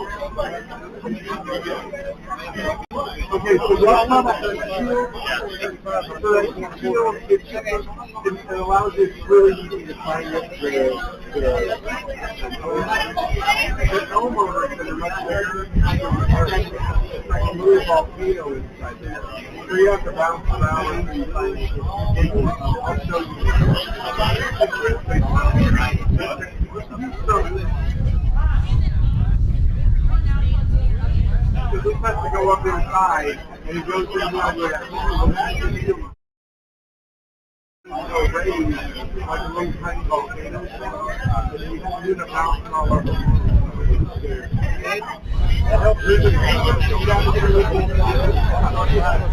S2: Okay, so that's how that shield, it allows it really easy to find the homeowners that are much better move volcano inside there. So you have to bounce around and you find it. I'll show you. So this has to go up inside, and it goes through like raised, like a little tiny volcano. And you have to do the bouncing all over.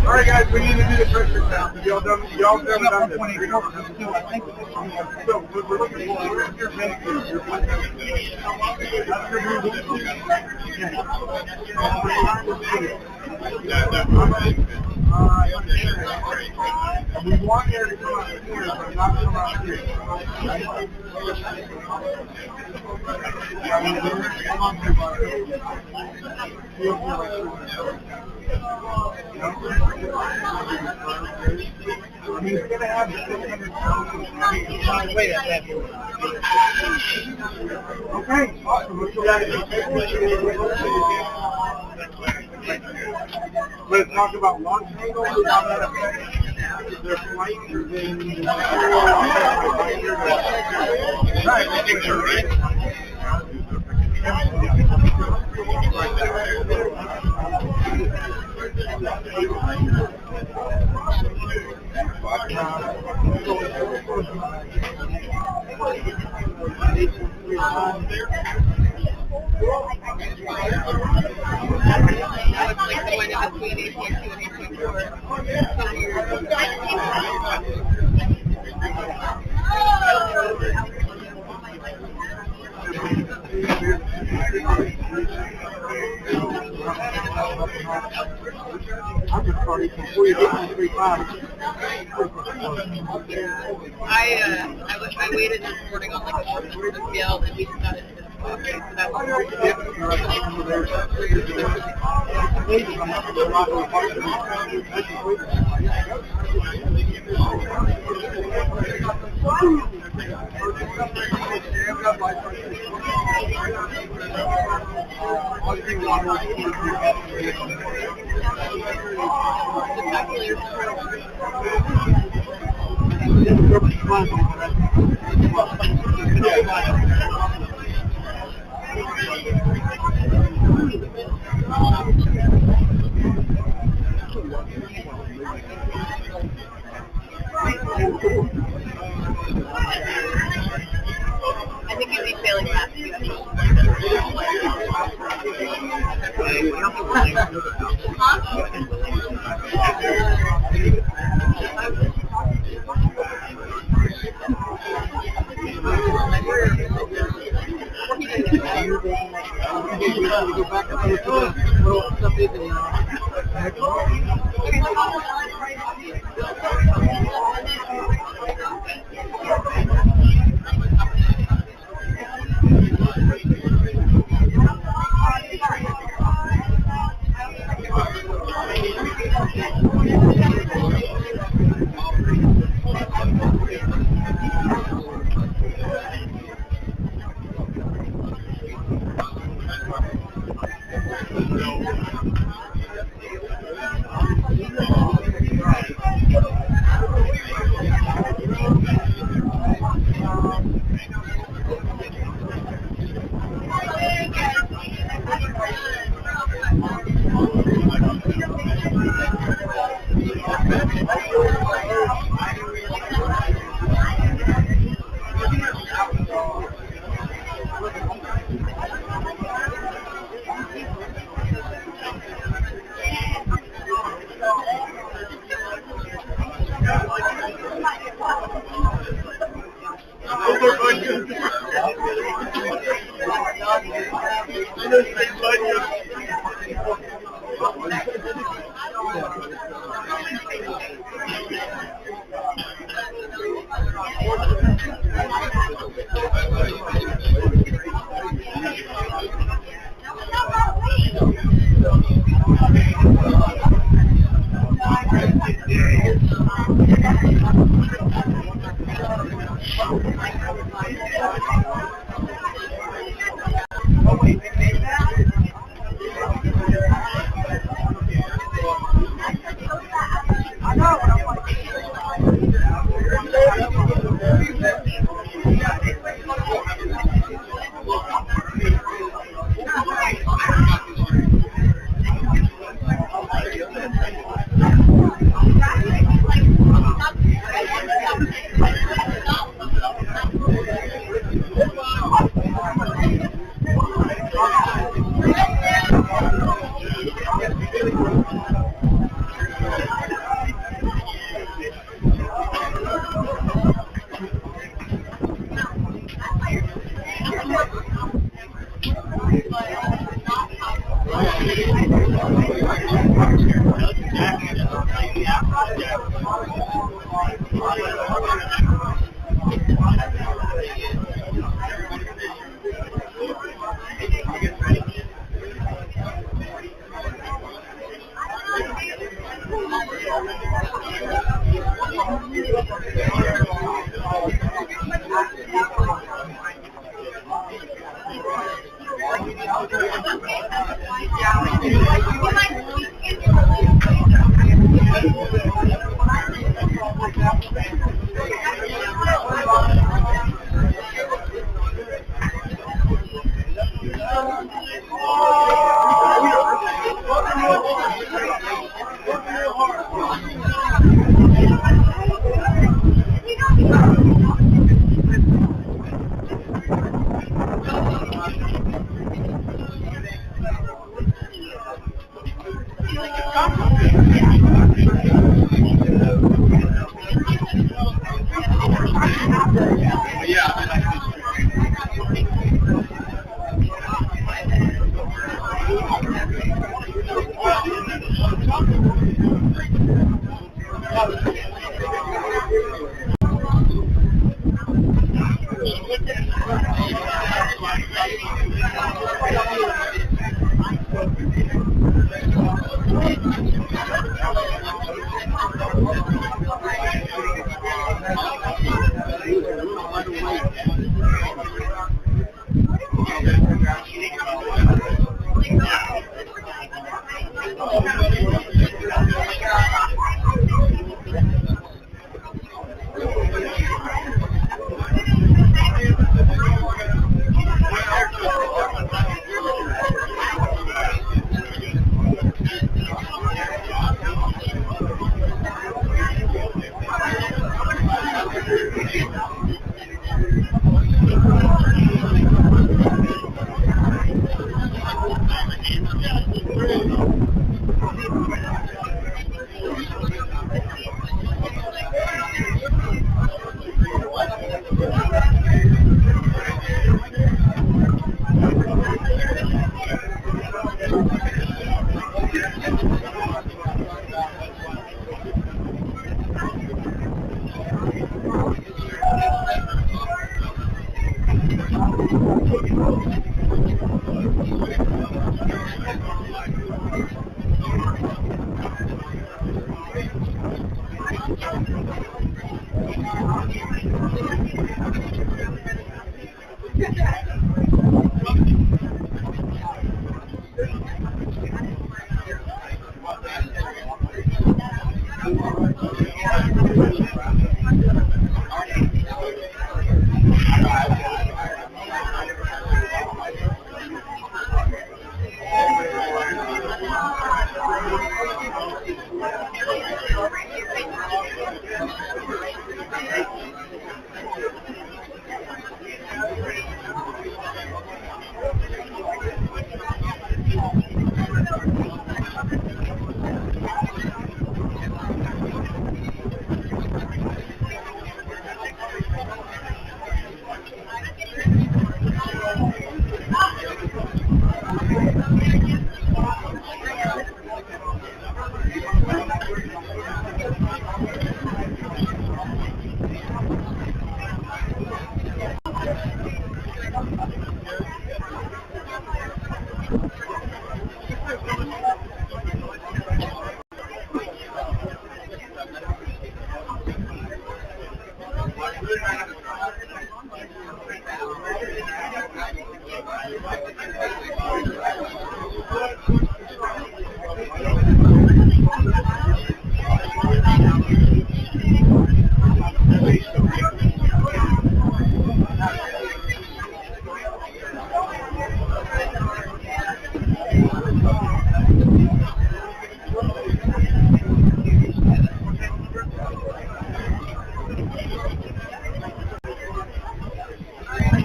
S2: All right, guys, we need to do the pressure count. Y'all done this. So what we're looking for, where's your venture? That's your new and we want air to come out here, but not come out here. I mean, it's going to have the 600 pounds. Okay, awesome. Let's go back to the let's talk about launch angles and how that affects their flight and then the material right, I think you're right. I'm just starting from 3.35.
S5: I waited this morning on like a short scale and we got it to this coffee, so that's I think you'd be failing fast.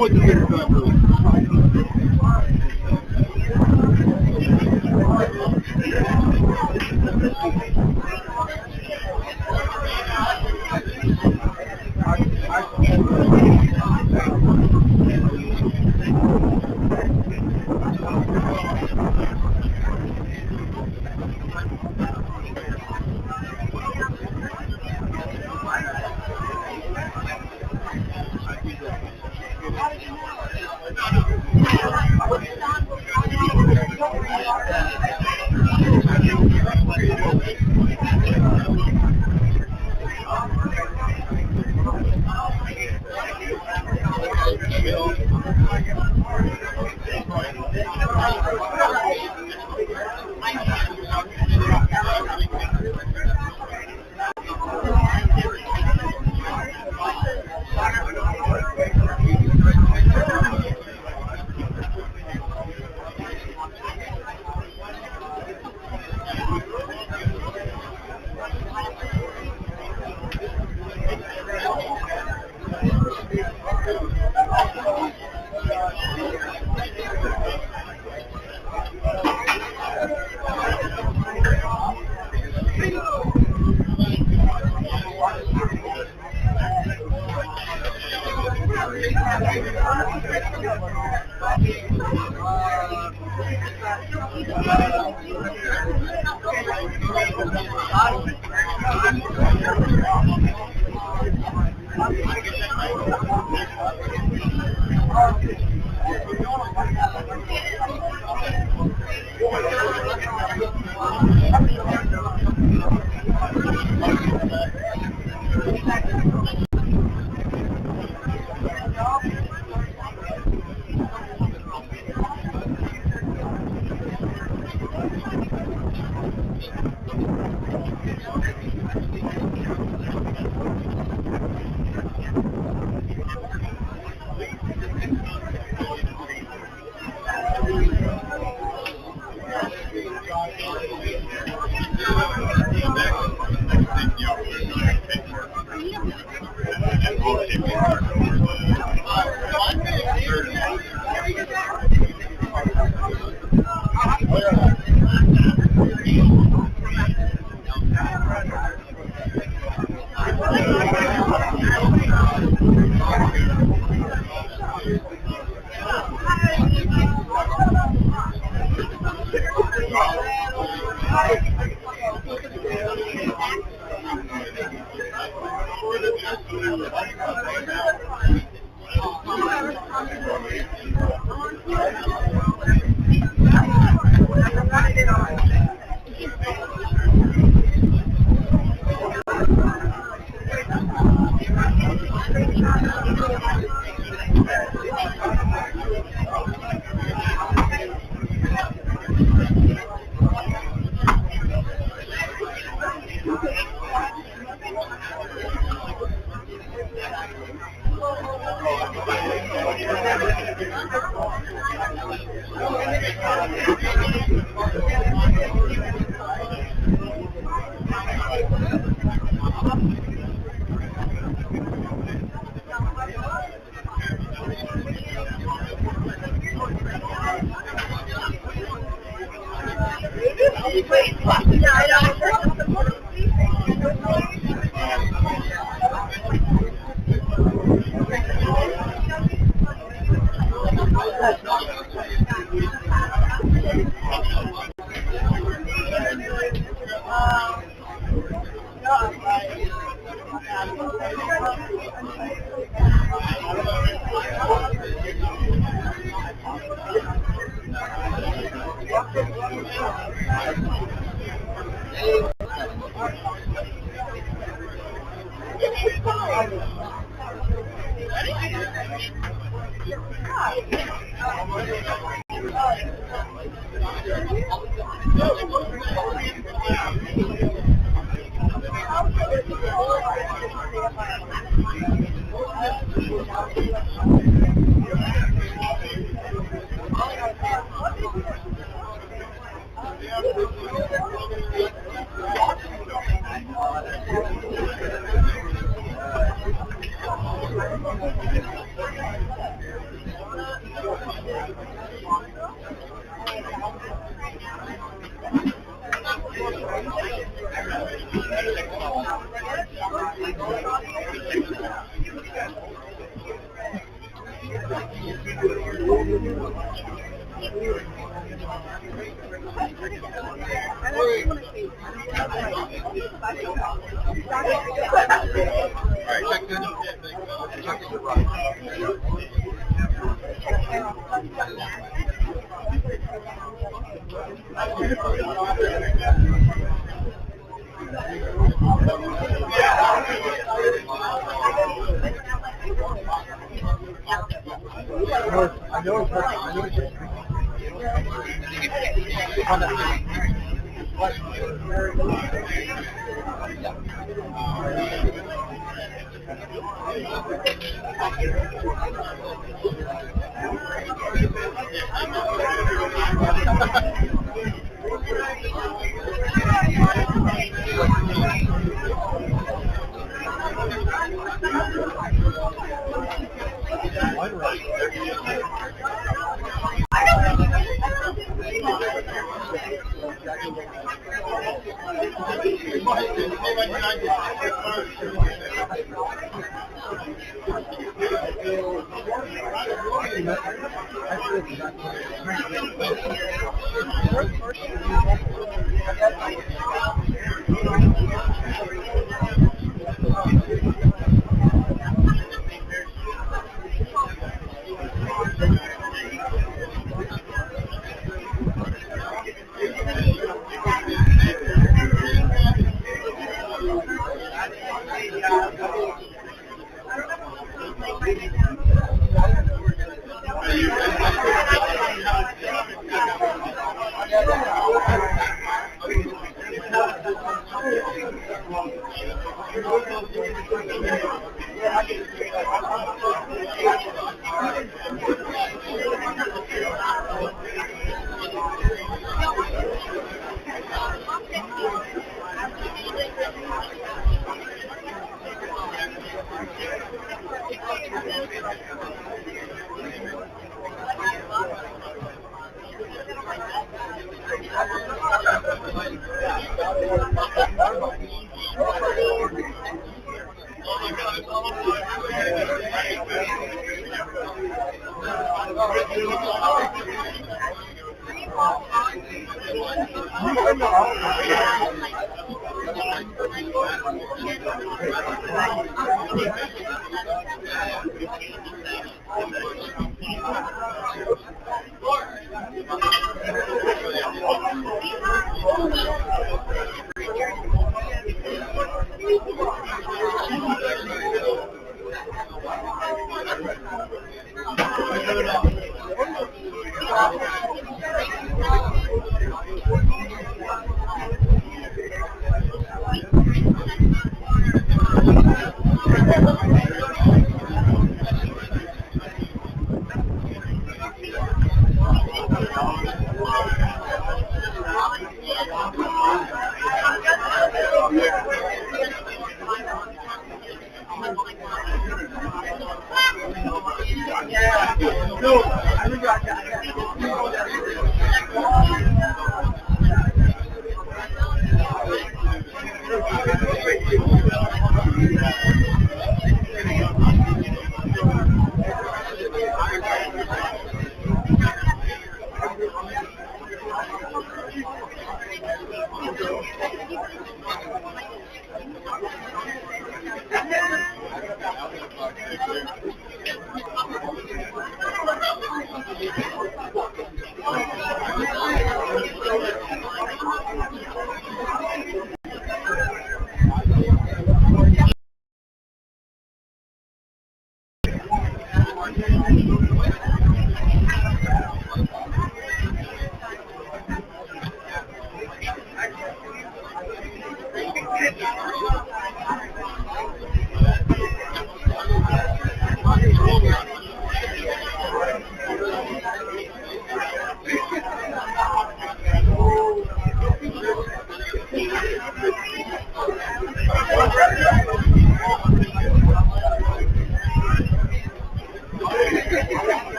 S2: Avoid the big thunder.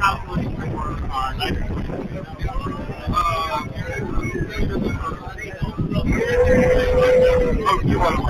S3: calculating for nitrogen.
S4: Oh, you want to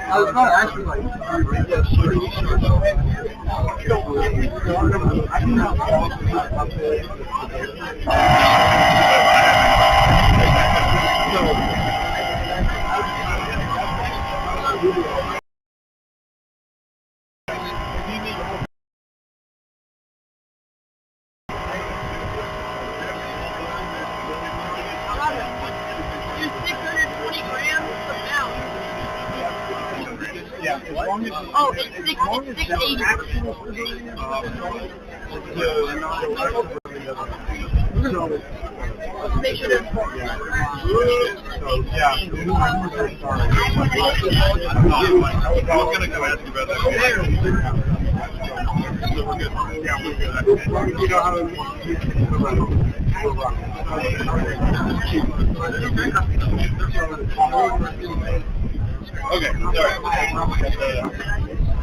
S4: I was not actually like, yeah, as long as
S5: Oh, it's 680. They should have.
S4: yeah. I was going to go ask you about that. So we're good. Yeah, we're good. You know how to okay, sorry.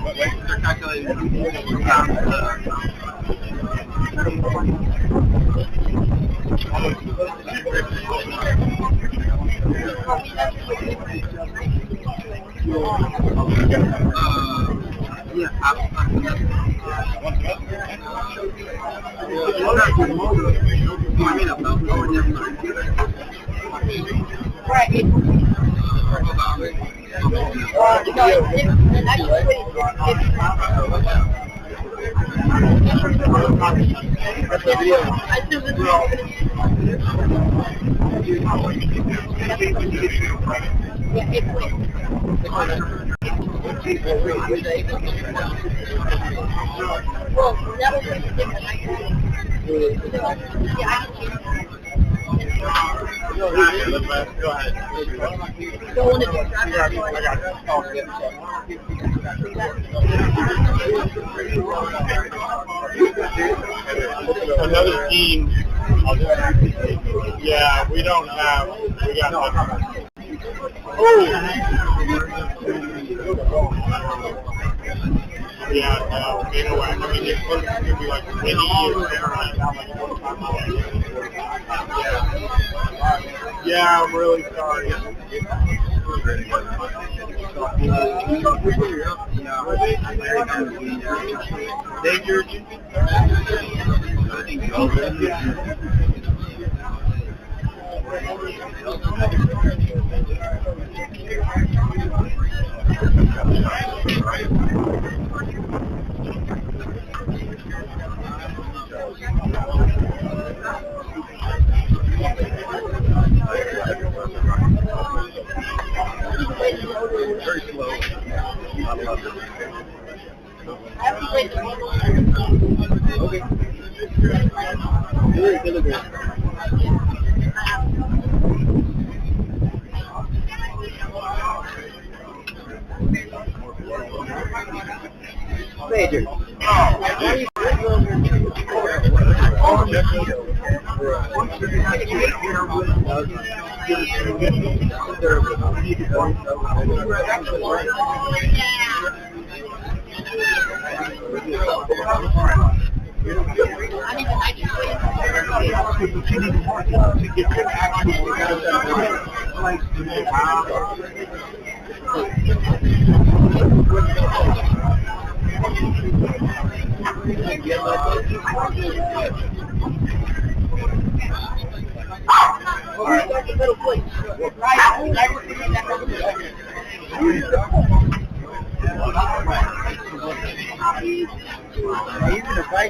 S4: Wait, they're calculating. Go ahead. Another team. Yeah, we don't have. We got nothing. Oh. Yeah, no, you know what? I mean, it's going to be like 20 years. Yeah, I'm really sorry. Very slow. I love it. Okay. Major. Even if I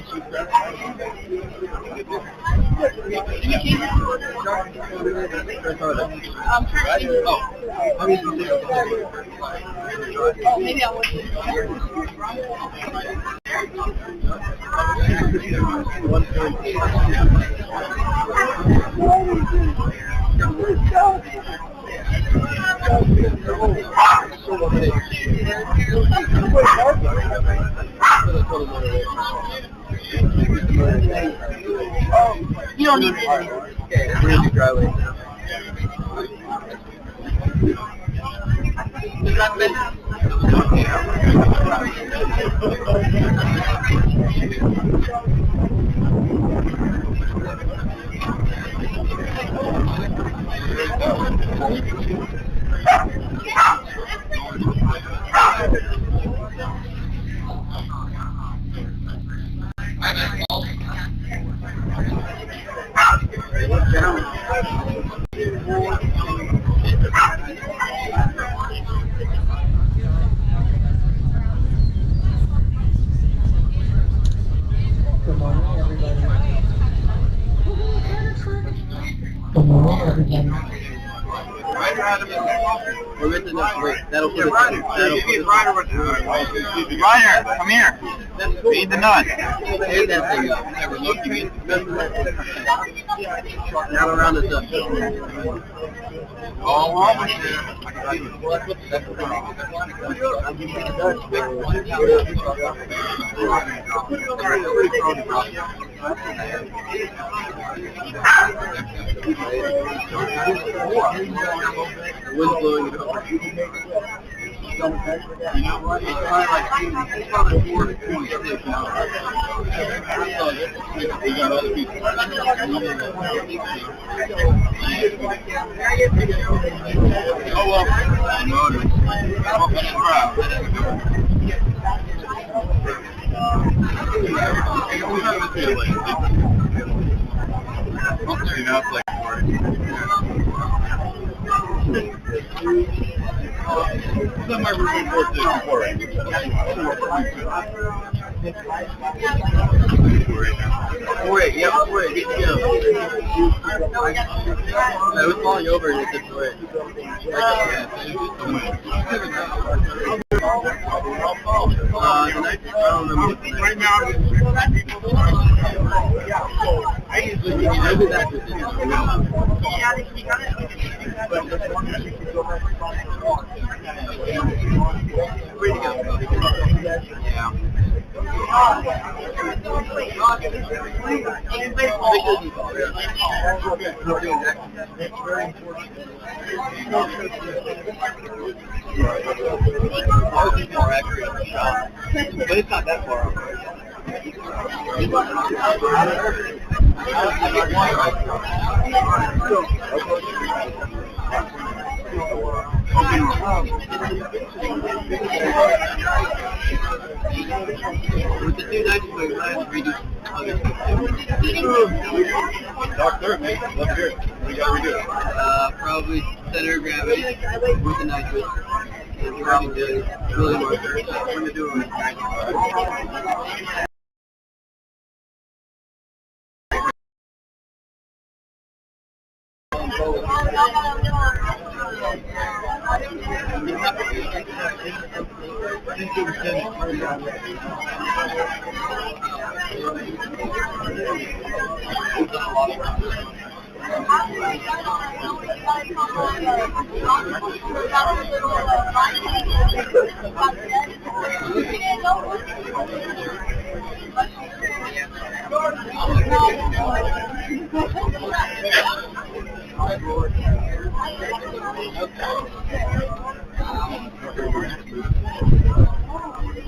S5: Oh, maybe I wasn't. You don't need it.
S3: Really dry way.
S5: Is that better?
S3: That'll put
S4: Ryder, come here. Feed the nut.
S3: Hey, that thing up. Now around this up.
S4: All over here.
S3: I'll give you the nuts. The wind's blowing it over. You know what? It's probably 4 to 26 now. We got other people.
S4: Oh well. Motor.
S1: My room report to before, right?
S3: Wait, yep, wait, get to go. I was falling over and it just went. The night, I don't remember.
S4: Right now,
S3: I usually do that with this. Ready to go. Yeah. More accurate, but it's not that far off. With the 2 nights ago, we might have to redo other stuff.
S1: Dark third, mate. Left here. What do you got to redo?
S3: Probably center of gravity with the nitrous. And probably really marker. I'm going to do it with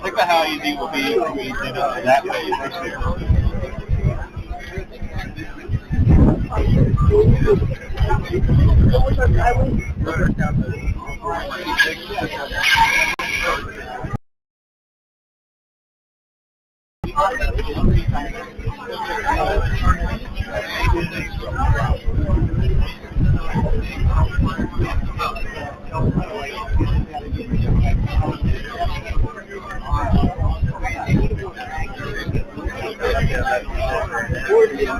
S1: Think about how easy it will be if we did it that way this year. Put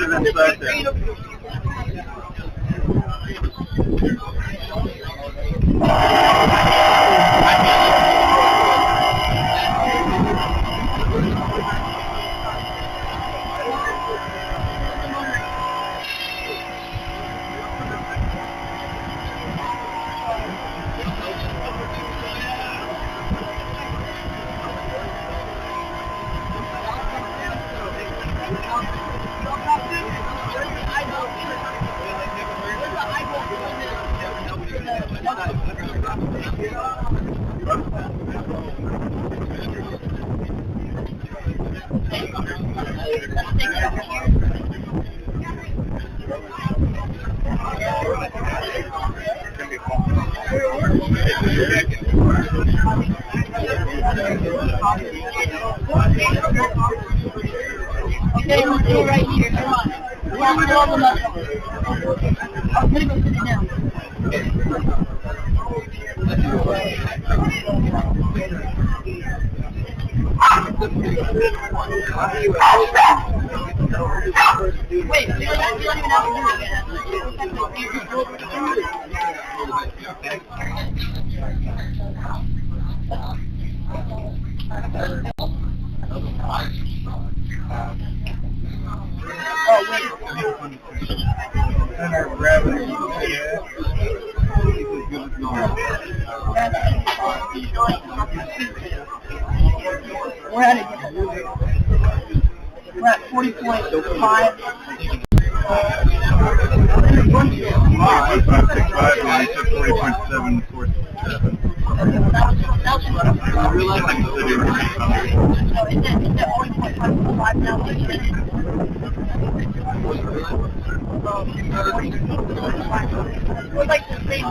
S1: it inside there.
S5: Okay, let's go right here. Come on. We have to all the muscles. I'm gonna go sit down. Wait, you don't even have to do it yet. Oh, wait.
S2: Center of gravity. Yeah.
S5: We're at 40.5.
S2: 5.65 and you said 40.747.
S5: I realize I can do it. So it's at 40.5 now. We're like the same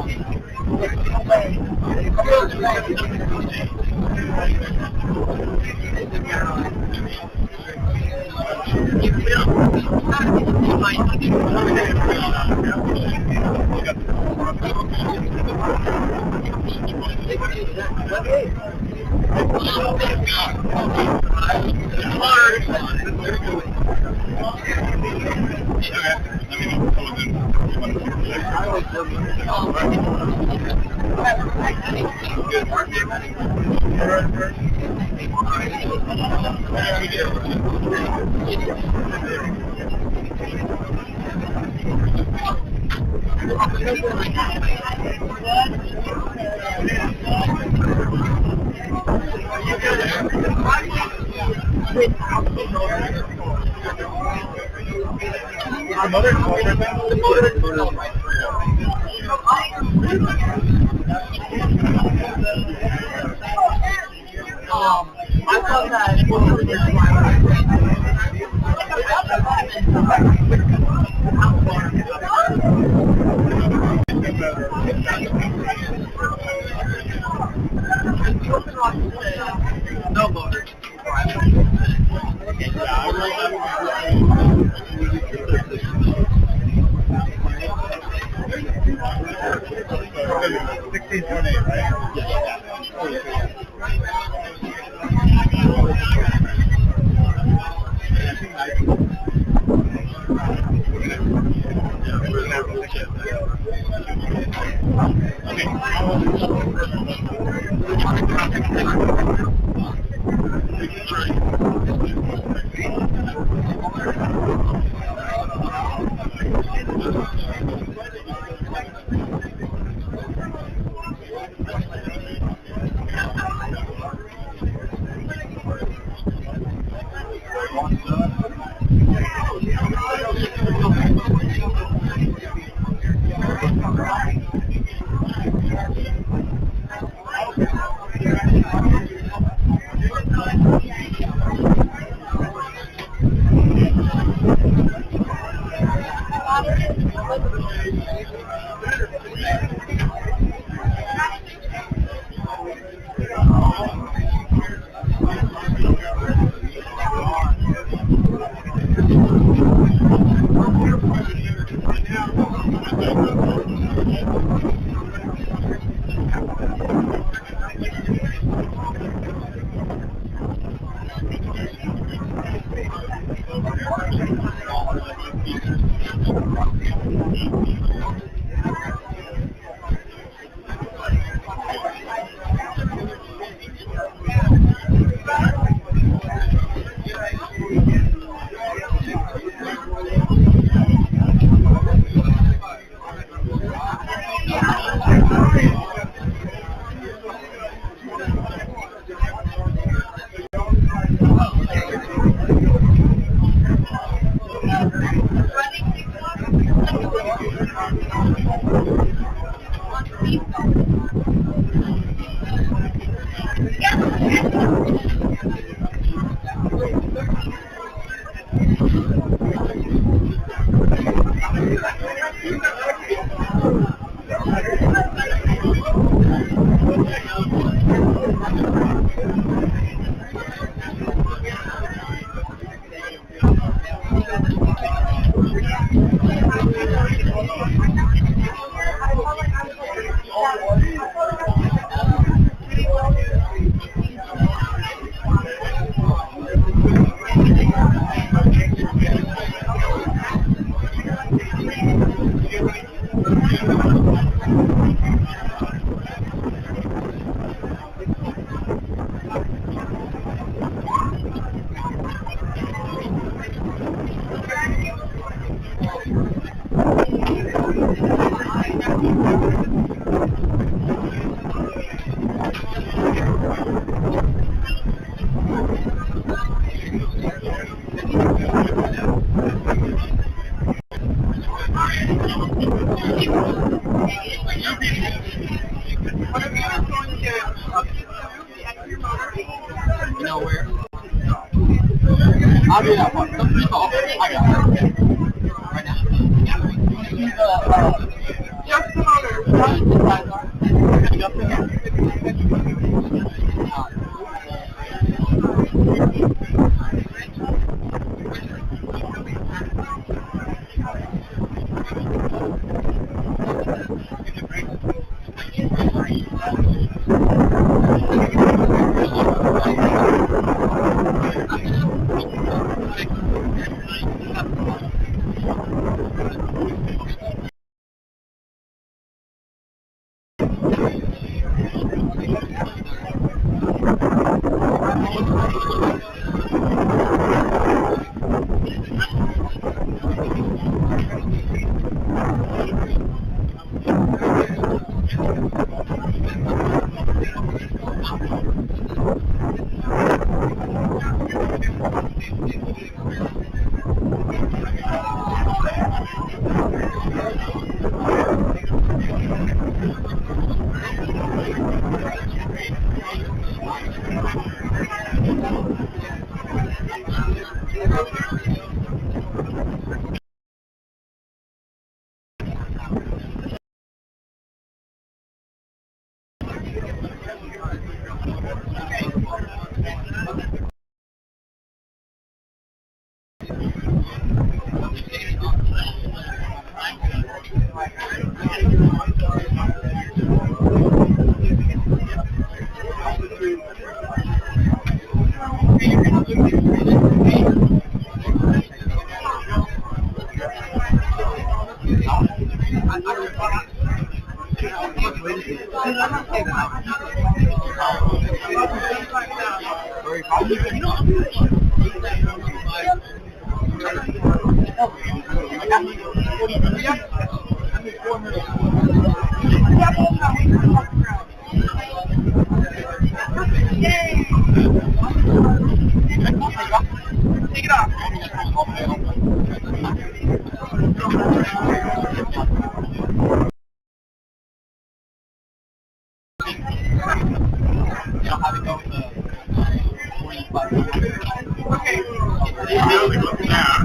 S5: I thought that no motor.
S3: You know where? I'll do that one. Oh, I got it. Right now.
S5: Just the motor.
S3: Coming up there.
S5: Take it off.
S3: I'll have it go with the 45.
S5: Okay.
S4: You know they go down.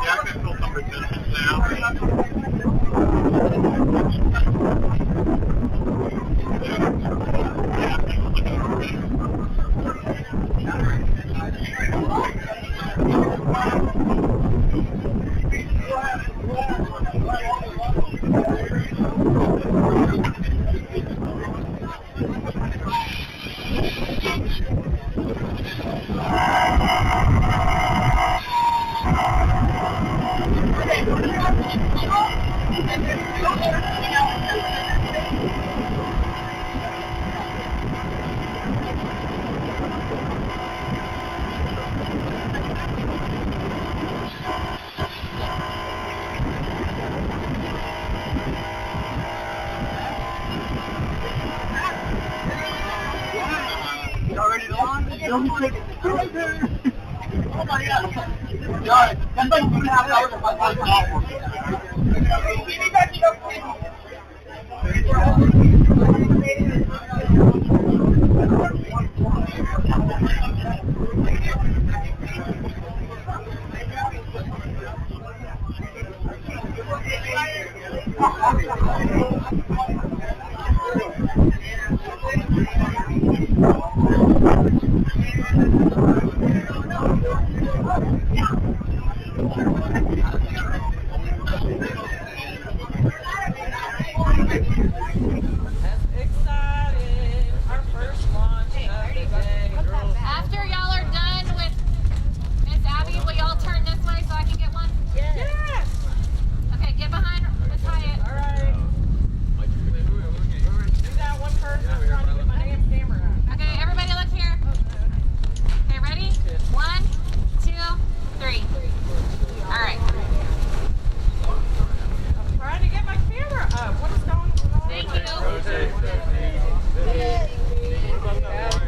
S4: Yeah, I can feel some resistance now.
S3: Y'all ready to launch? Let me take it. Right there. Oh my God. Y'all, that's like 2.5 hours of my
S6: After y'all are done with Miss Abby, will y'all turn this way so I can get one? Yes. Okay, get behind Miss Hyatt. All right. Do that one first. I'm trying to get my damn camera out. Okay, everybody look here. Okay, ready? 1, 2, 3. All right. I'm trying to get my camera up. What is going on? Thank you.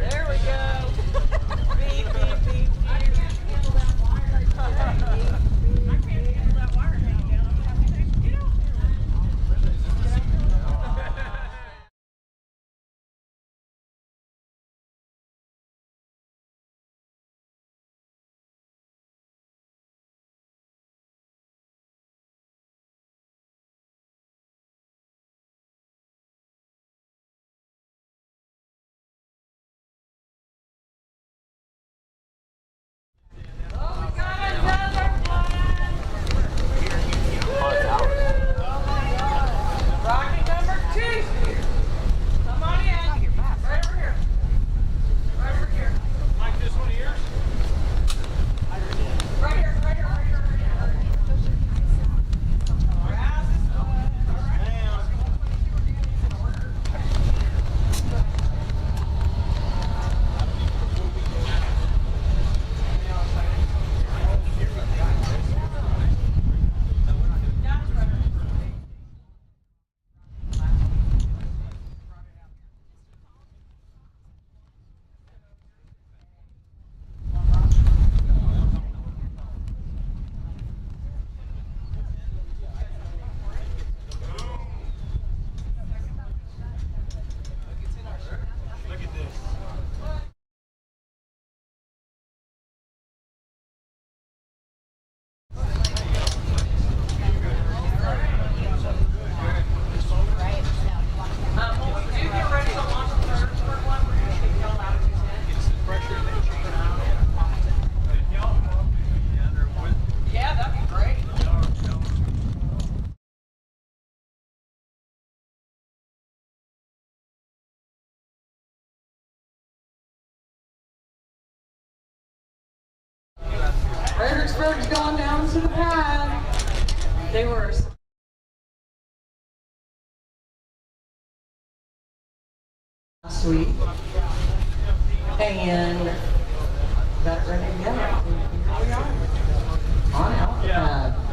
S6: There we go. Beep, beep, beep. I can't handle that wire. I can't handle that wire down. I'm gonna have to take it out. Oh, we got another one. Rocket number 2. Come on in. Right over here. Right over here. Like this one here? Right here, right here, right here, right here. Fredericksburg's gone down to the pad. They were
S7: suite and got it ready to go. Here we are on Alphabet.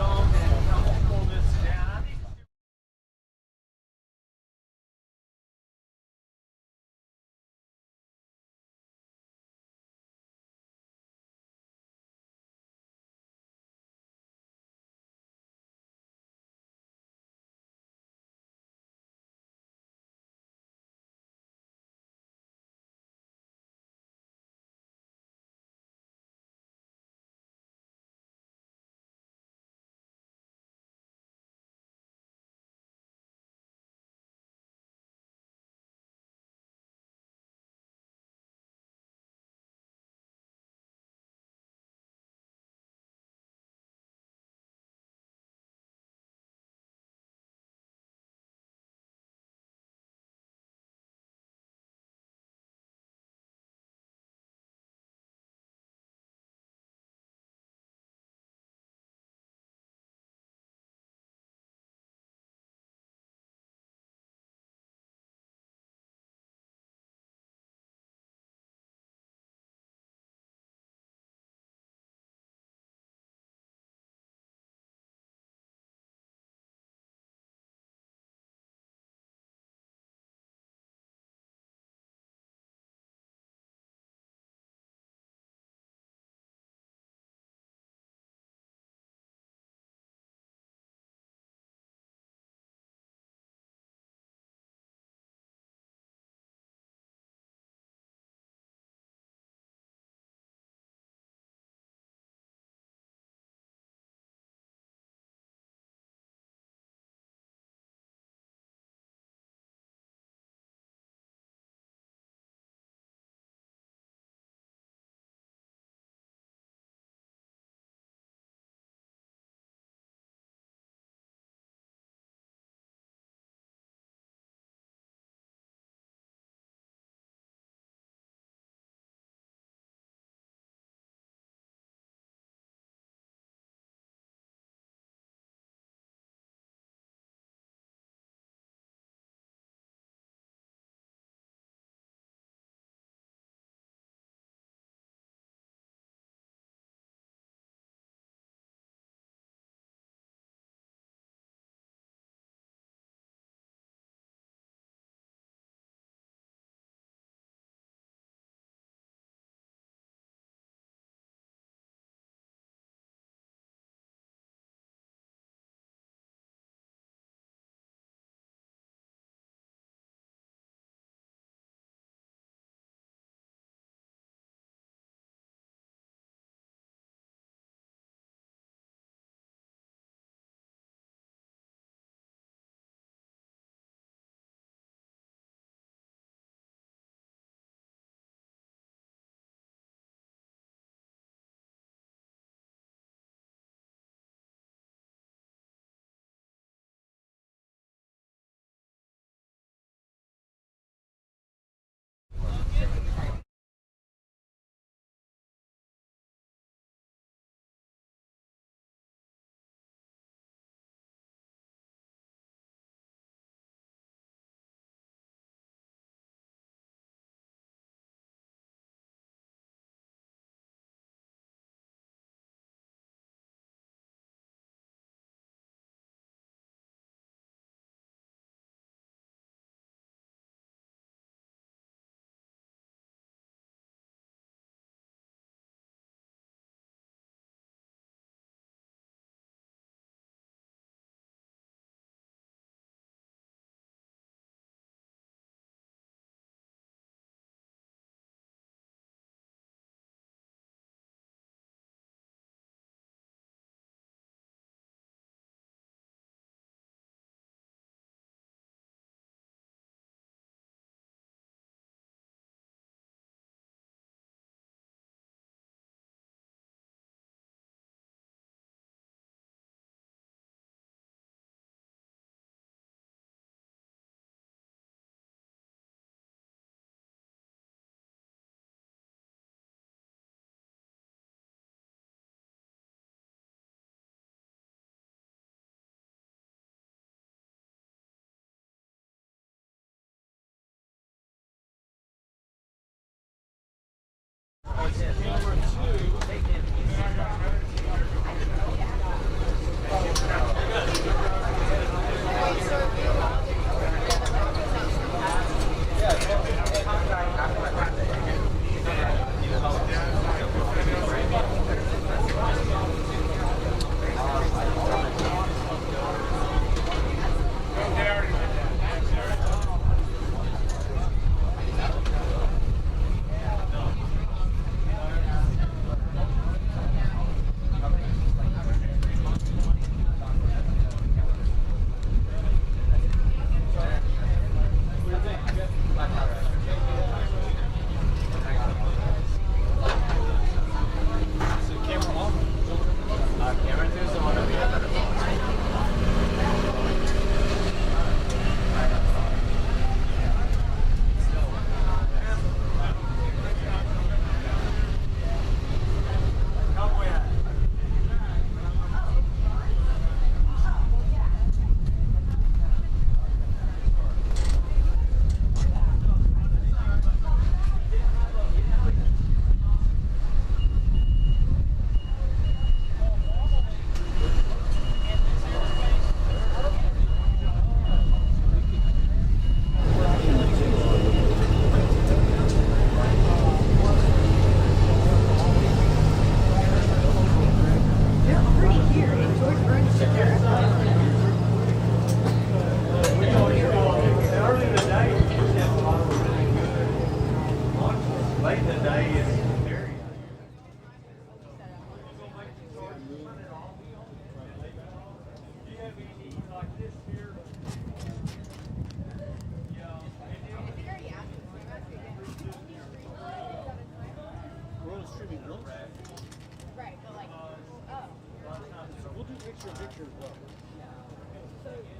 S8: picture as well.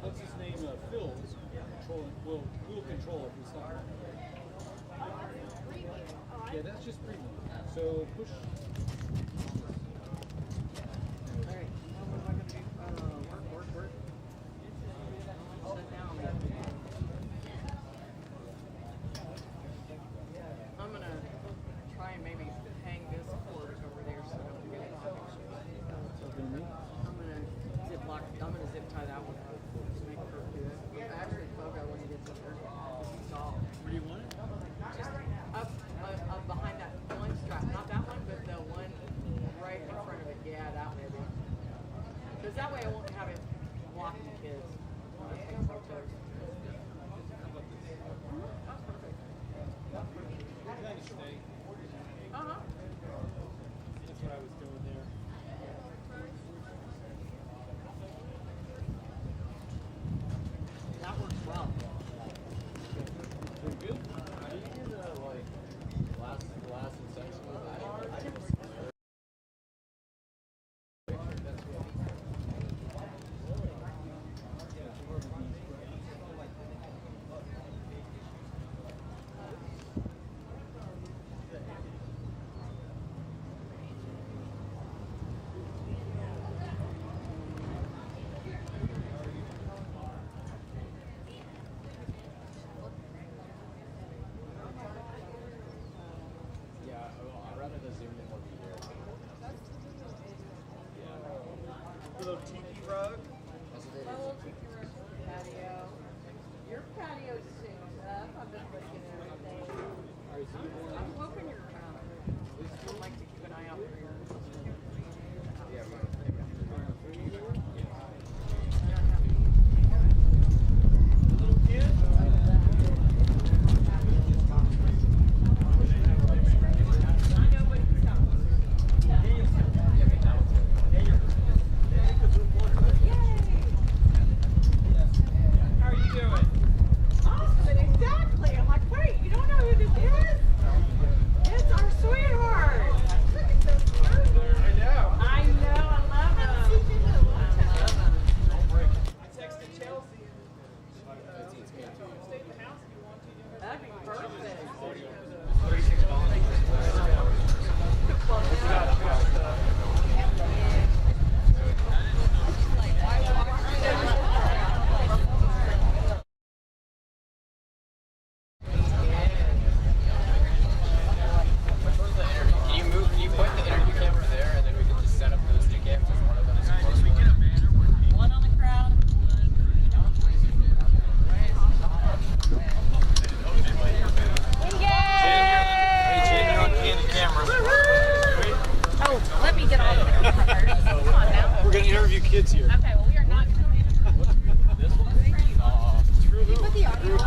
S8: What's his name? Phil will control it. It's not. Yeah, that's just preview. So push.
S7: Alright, what am I going to do? Work. Sit down. I'm going to try and maybe hang this cord over there so I don't get it on. I'm going to zip tie that one up. Just make her do it. Actually, Fogo, when he gets up there, he's all.
S8: Where do you want it?
S7: Just up behind that one strap. Not that one, but the one right in front of it. Yeah, that way. Because that way I won't have it blocking the kids. When I take photos. That's perfect. Uh-huh.
S8: That's what I was doing there.
S7: That works well.
S8: Pretty good.
S9: How do you do the last and section with that?
S2: Little tiki rug.
S7: Patio. Your patio's soon up. I've been looking at everything. I'm hoping you're around. I'd like to keep an eye out for your.
S8: Little kid.
S7: I know, but it's coming.
S3: How are you doing?
S7: Awesome, exactly. I'm like, wait, you don't know who this is? It's our sweetheart. Look at this person.
S3: I know.
S7: I know, I love him.
S3: I texted Chelsea and stay at the house if you want to.
S7: That'd be perfect.
S9: Can you point the interview camera there and then we can just set up those two cameras as one of them is close to
S6: One on the crowd. Oh, let me get off there. Come on now.
S8: We're gonna interview kids here.
S6: Okay, well we are not going to
S9: this one?
S6: put the audio on.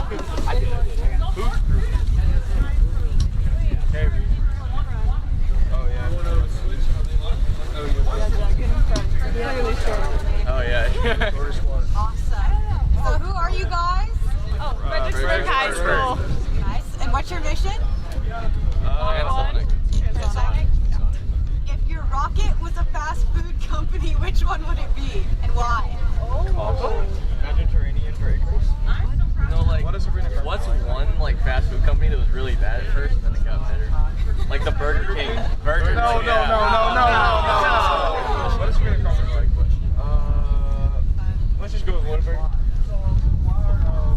S9: I did. Hey, oh yeah. Oh yeah.
S5: Awesome. So who are you guys?
S6: Oh, Fredericksburg High School.
S5: Nice. And what's your mission?
S9: Transonic.
S5: Transonic? If your rocket was a fast food company, which one would it be and why?
S9: Mediterranean breakers. No, like, what's one like fast food company that was really bad at first and then it got better? Like the Burger King. Burger
S2: No.
S9: What is Sabrina Crawford's like question?
S2: Let's just go with Whataburger.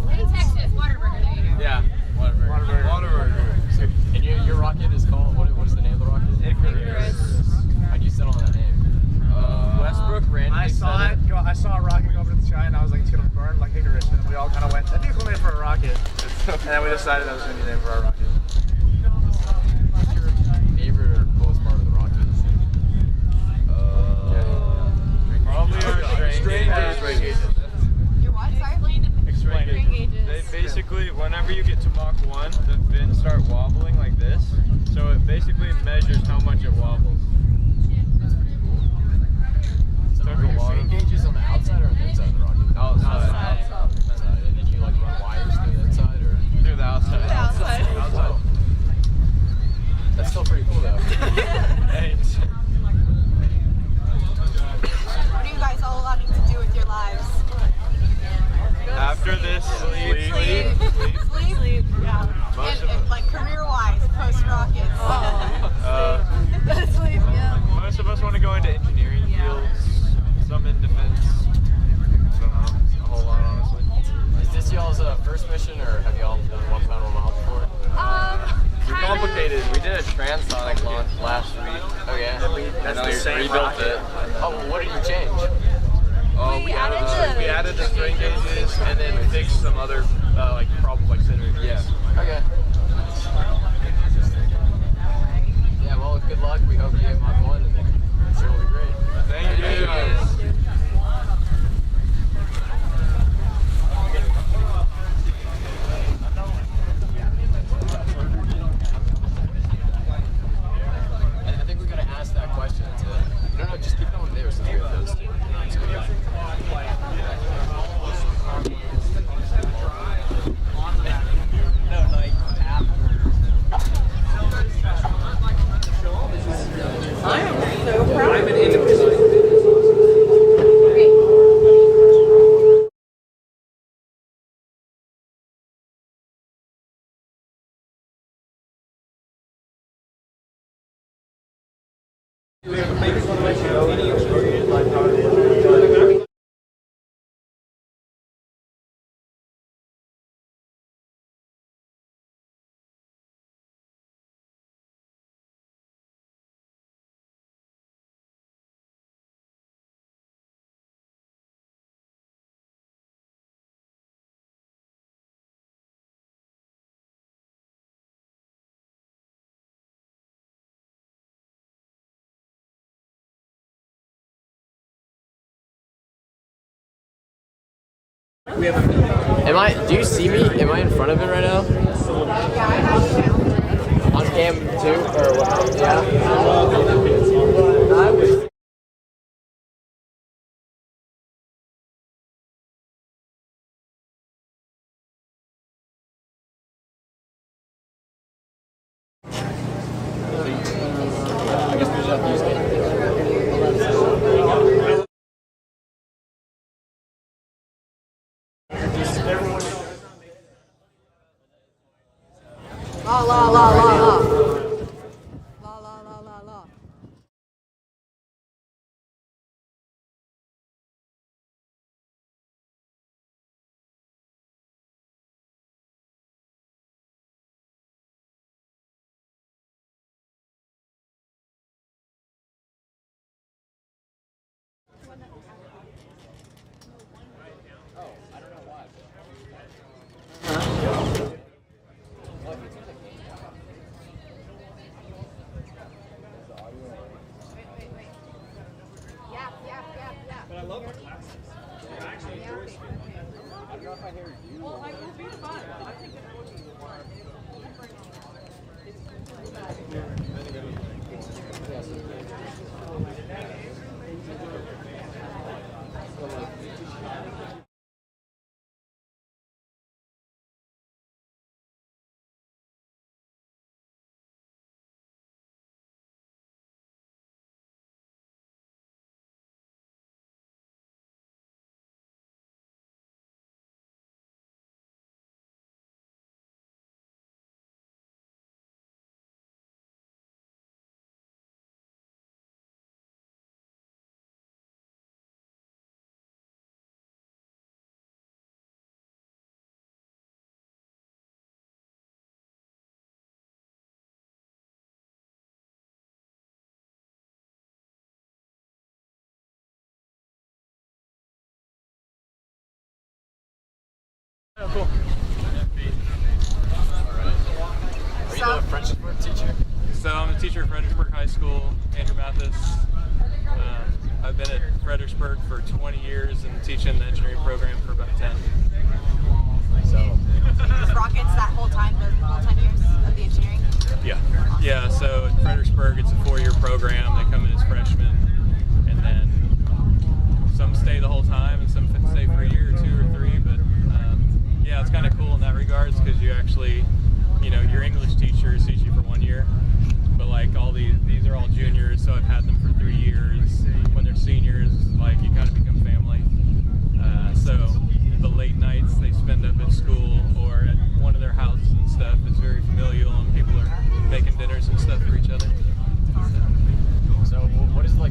S6: Hey, Texas, Waterburger, there you go.
S9: Yeah, Whataburger. So, and your rocket is called, what is the name of the rocket?
S6: Icarus.
S9: How'd you settle on that name? Westbrook randomly
S2: I saw it. I saw a rocket go up to the sky, and I was like, it's gonna burn like Icarus. And we all kind of went, that'd be a cool name for a rocket. And then we decided that was gonna be the name for our rocket.
S9: What's your favorite or coolest part of the rocket?
S2: Probably our
S9: Strain gauges.
S5: Your what? Sorry?
S9: Explain
S6: Strain gauges.
S10: They basically, whenever you get to Mach 1, the fins start wobbling like this. So it basically measures how much it wobbles.
S9: Strain gauges on the outside or on the inside of the rocket? Outside. And then you like run wires through the inside or?
S10: Through the outside.
S6: Outside.
S9: Outside. That's still pretty cool though.
S10: Thanks.
S5: What are you guys all allowed
S10: engineering fields, some in defense. I don't know, a whole lot honestly.
S9: Is this y'all's first mission, or have y'all done 1 pound 1 mile before?
S6: Kind
S9: Complicated. We did a Transonic launch last week. Oh yeah? And we rebuilt it. Oh, well, what did you change?
S10: We added the strain gauges and then fixed some other like problems like center increase.
S9: Yeah. Okay. Yeah, well, good luck. We hope you get Mach 1, and I'm sure it'll be great.
S10: Thank you.
S9: I think we're going to ask that question to... No, just keep going there since we have those two.
S7: I am so proud of you.
S9: Do you see me? Am I in front of it right now? On cam 2 or what? Yeah. I guess we just have to use it.
S7: La la la la la. La la la la la.
S8: But I love the classes. I actually enjoy speaking.
S9: I don't know if I hear you.
S7: Well, it would be fun. I think it would be fun.
S10: Oh, cool.
S9: Are you the Fredericksburg teacher?
S10: So I'm a teacher at Fredericksburg High School, Andrew Mathis. I've been at Fredericksburg for 20 years and teaching the engineering program for about 10.
S9: So,
S5: Was Rockets that whole time, the whole 10 years of the engineering?
S10: Yeah, so at Fredericksburg it's a 4-year program. They come in as freshmen, and then some stay the whole time and some stay for a year or 2 or 3, but yeah, it's kind of cool in that regards because you actually, your English teachers teach you for 1 year, but like all these are all juniors, so I've had them for 3 years. When they're seniors, like you kind of become family. So the late nights they spend up at school or at one of their houses and stuff is very familial, and people are making dinners and stuff for each other.
S9: so what is like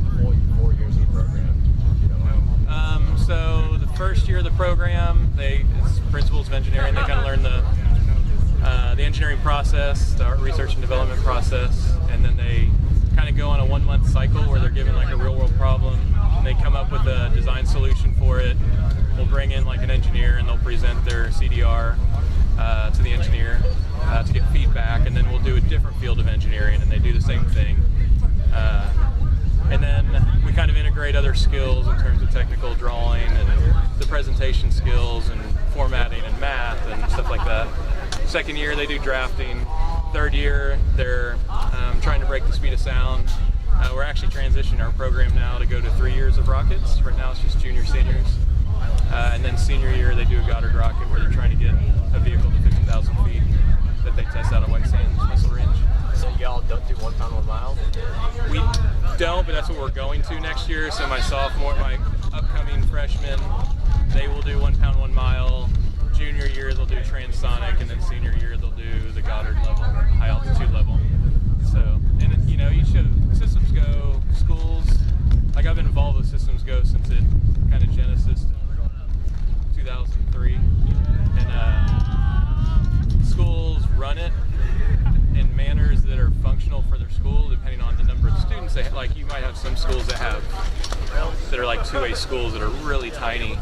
S10: program. It's principles of engineering. They kind of learn the engineering process, the research and development process, and then they kind of go on a 1-month cycle where they're given like a real-world problem, and they come up with a design solution for it. We'll bring in like an engineer, and they'll present their CDR to the engineer to get feedback, and then we'll do a different field of engineering, and they do the same thing. And then we kind of integrate other skills in terms of technical drawing and the presentation skills and formatting and math and stuff like that. Second year they do drafting. Third year they're trying to break the speed of sound. We're actually transitioning our program now to go to 3 years of rockets. Right now it's just junior seniors. And then senior year they do a Goddard rocket where they're trying to get a vehicle to 50,000 feet that they test out at White Sands Missile Range.
S9: So y'all don't do 1 pound 1 mile?
S10: We don't, but that's what we're going to next year. So my upcoming freshmen, they will do 1 pound 1 mile. Junior year they'll do Transonic, and then senior year they'll do the Goddard level, high altitude level. So, and you know, each of Systems Go schools, like I've been involved with Systems Go since it kind of genesis in 2003, and schools run it in manners that are functional for their school, depending on the number of students they have. Like you might have some schools that are like 2A schools that are really tiny.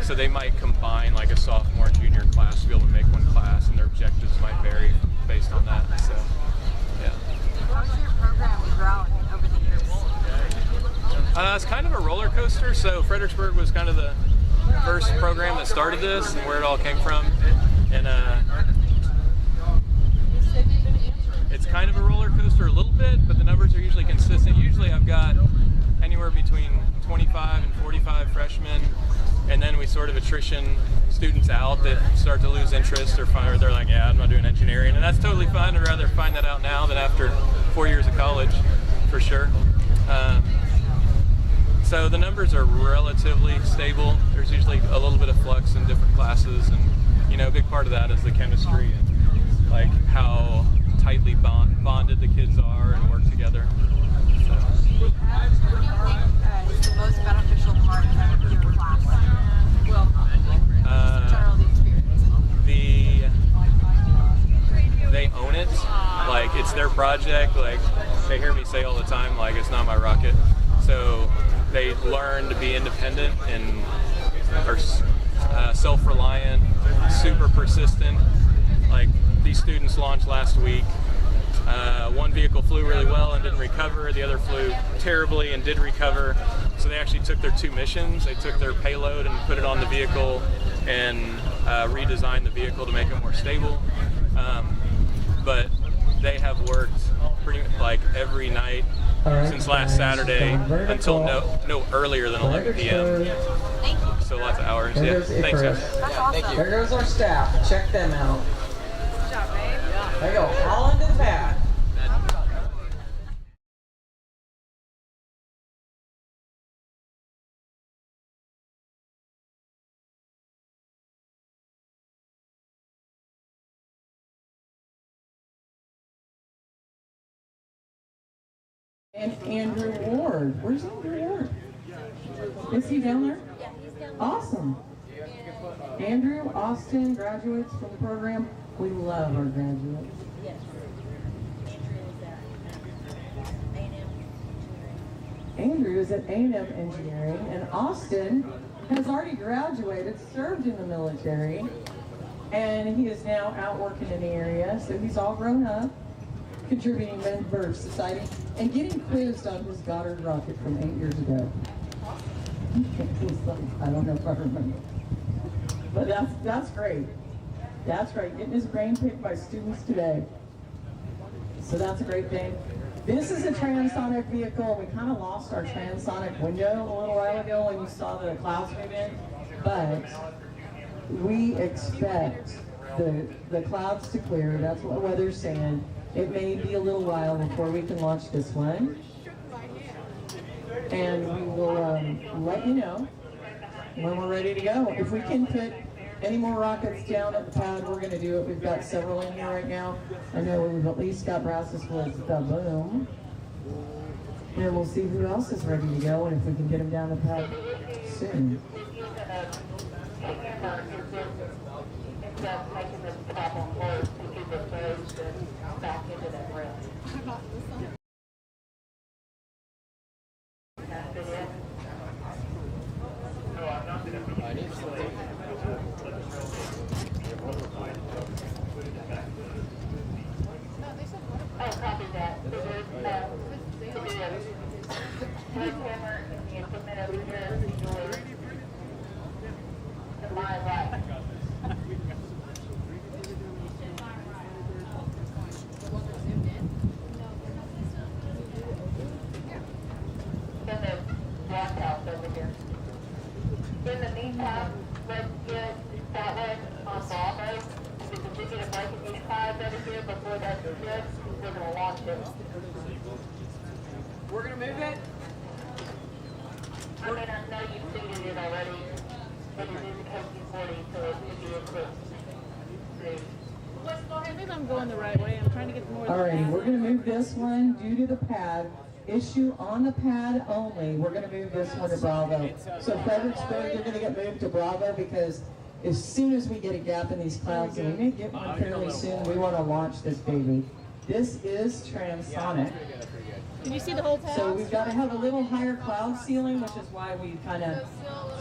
S10: So they might combine like a sophomore and junior class to be able to make one class, and their objectives might vary based on that. So, yeah.
S6: How's your program grown over the years?
S10: It's kind of a roller coaster. So Fredericksburg was kind of the first program that started this, and where it all came from. And it's kind of a roller coaster a little bit, but the numbers are usually consistent. Usually I've got anywhere between 25 and 45 freshmen, and then we sort of attrition students out that start to lose interest or they're like, yeah, I'm not doing engineering, and that's totally fine. I'd rather find that out now than after 4 years of college, for sure. So the numbers are relatively stable. There's usually a little bit of flux in different classes, and you know, a big part of that is the chemistry and like how tightly bonded the kids are and work together. So.
S6: What do you think is the most beneficial part of your class? Well, general the experience.
S10: They own it. Like it's their project. Like they hear me say all the time, like it's not my rocket. So they learn to be independent and are self-reliant, super persistent. Like these students launched last week. One vehicle flew really well and didn't recover. The other flew terribly and did recover. So they actually took their 2 missions. They took their payload and put it on the vehicle and redesigned the vehicle to make it more stable. But they have worked pretty like every night since last Saturday until no earlier than 11 p.m.
S6: Thank you.
S10: So lots of hours. Yeah. Thanks, guys.
S6: That's awesome.
S9: Thank you.
S7: There goes our staff. Check them out.
S6: Good job, babe.
S7: There you go. All into the pad. And Andrew Ward. Where's Andrew Ward? Is he down there?
S6: Yeah, he's down there.
S7: Awesome. Andrew, Austin, graduates from the program. We love our graduates.
S6: Yes. Andrew is at A&M Engineering.
S7: Andrew is at A&M Engineering, and Austin has already graduated, served in the military, and he is now out working in the area. So he's all grown up, contributing member of society, and getting quizzed on his Goddard rocket from 8 years ago. I don't know if I remember. But that's great. That's right. Getting his brain picked by students today. So that's a great thing. This is a transonic vehicle. We kind of lost our transonic window a little while ago when you saw the clouds move in. But we expect the clouds to clear. That's what weather's saying. It may be a little while before we can launch this one. And we will let you know when we're ready to go. If we can put any more rockets down at the pad, we're going to do it. We've got several in here right now. I know we've at least got Brazos with the boom. And we'll see who else is ready to go and if we can get them down the pad soon.
S11: hammer is instead of making this problem worse to keep it closed and back into that room. That's it. Oh, copy that. So there's sledgehammer in the implement over here to my right. Then there's glass house over here. In the meantime, let's get that one on Bravo. Because we get a breaking these ties over here before that's good, we're going to launch it.
S7: We're going to move it?
S11: I mean, I know you've seeded it already, but it is a KC-40, so it should be a quick move.
S5: I think I'm going the right way. I'm trying to get more.
S12: Alrighty, we're going to move this one due to the pad. Issue on the pad only. We're going to move this one to Bravo. So Fredericksburg, you're going to get moved to Bravo because as soon as we get a gap in these clouds, and we may get one fairly soon, we want to launch this baby. This is Transonic.
S5: Can you see the whole pad?
S12: So we've got to have a little higher cloud ceiling, which is why we kind of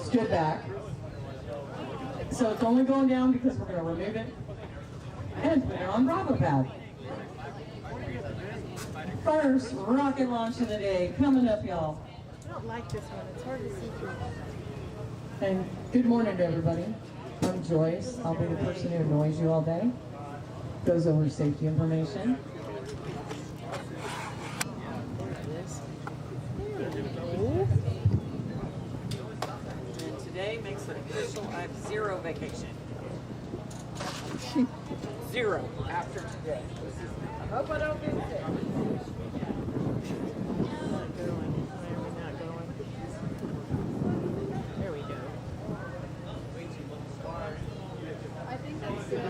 S12: stood back. So it's only going down because we're going to remove it and put it on Bravo pad. First rocket launch of the day coming up, y'all.
S5: I don't like this one. It's hard to see through.
S12: And good morning to everybody. I'm Joyce. I'll be the person who annoys you all day. Goes over safety information.
S7: And today makes it official. I have 0 vacation. 0 after today. I hope I don't get sick.
S5: Not going. Why are we not going? There we go. I think that's good.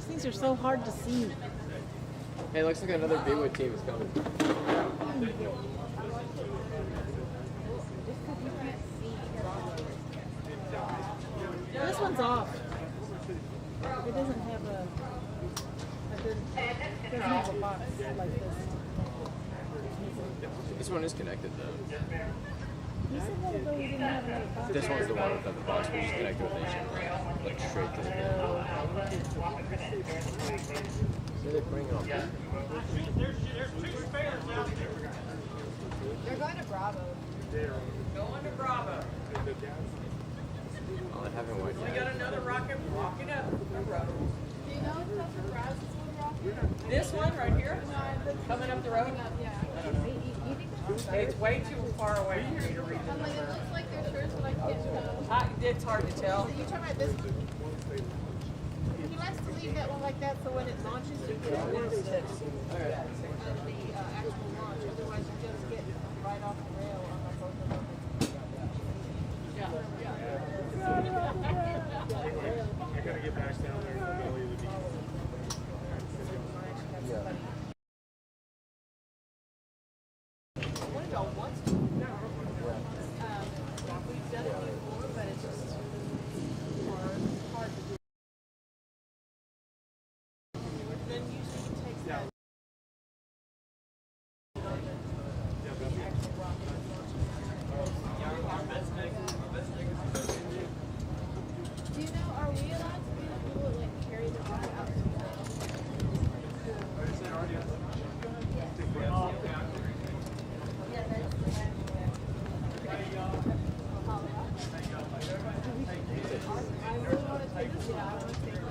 S5: These are so hard to see.
S9: Hey, it looks like another B-Wood team is coming.
S5: This one's off. It doesn't have a good, it doesn't have a box like this.
S9: This one is connected though.
S5: You said that ago you didn't have another box.
S9: This one's the one without the box, which is connected with nationwide, like straight to the bill. So they're bringing on.
S5: They're going to Bravo.
S7: Going to Bravo.
S9: Oh, they haven't white.
S7: We got another rocket walking up the road.
S5: Do you know if that's the Brazos one rocket?
S7: This one right here? Coming up the road?
S5: Yeah.
S7: I don't know. It's way too far away for me to read
S5: I'm like, it looks like they're shirts, but I can't tell.
S7: It's hard to tell.
S5: So you're talking about this one? He likes to leave that one like that so when it launches, you get a glimpse of the actual launch. Otherwise, you just get right off the rail on the both of them.
S7: Yeah.
S2: I gotta get back down there to the belly of the beach.
S7: What about once? We've done it before, but it's just hard to do. Then usually it takes that.
S5: Do you know, are we allowed to be the people that like carry the rocket out to the I really want to take this. Yeah, I want to take that.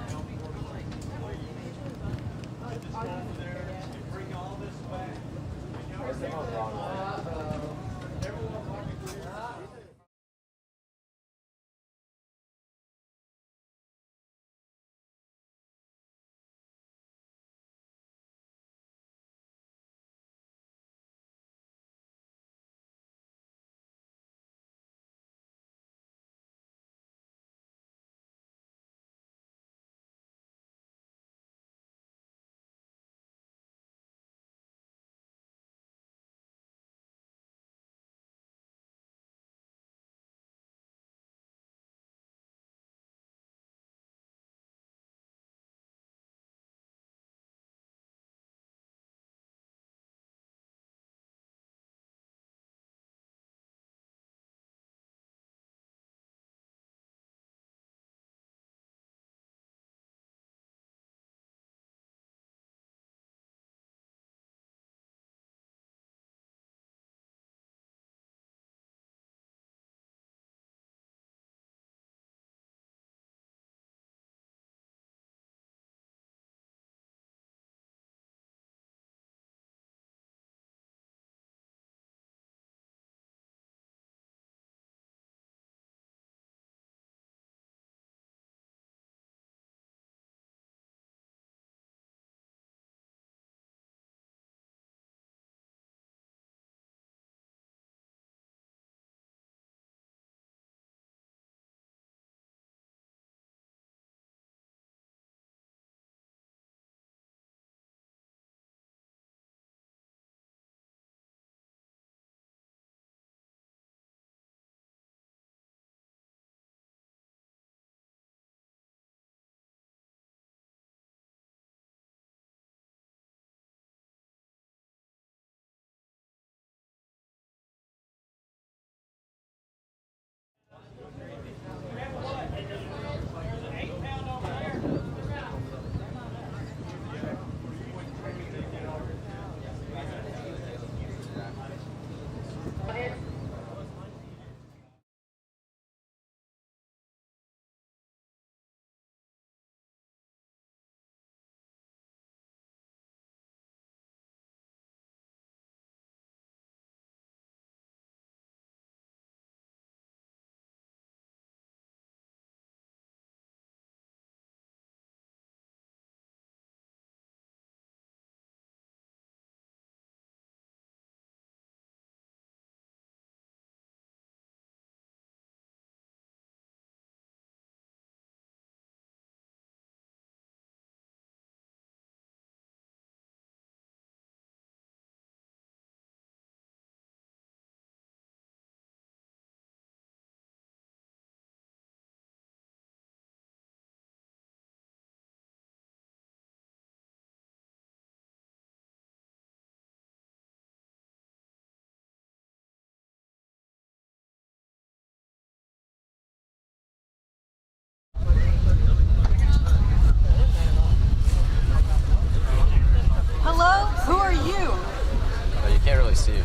S9: see.
S6: You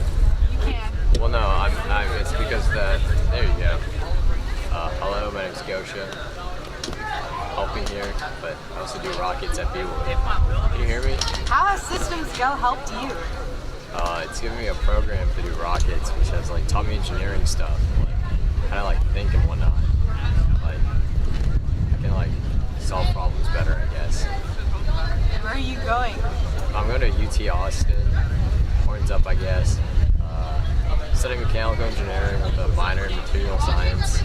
S6: can.
S9: Well, no, it's because there you go. Hello, my name's Gosha. Helping here, but I also do Rockets at Payload. Can you hear me?
S6: How has Systems Go helped you?
S9: It's given me a program to do Rockets, which has like taught me engineering stuff, like kind of like think and whatnot. Like I can like solve problems better, I guess.
S6: And where are you going?
S9: I'm going to UT Austin. Horns up, I guess. Studying mechanical engineering with a minor in material science.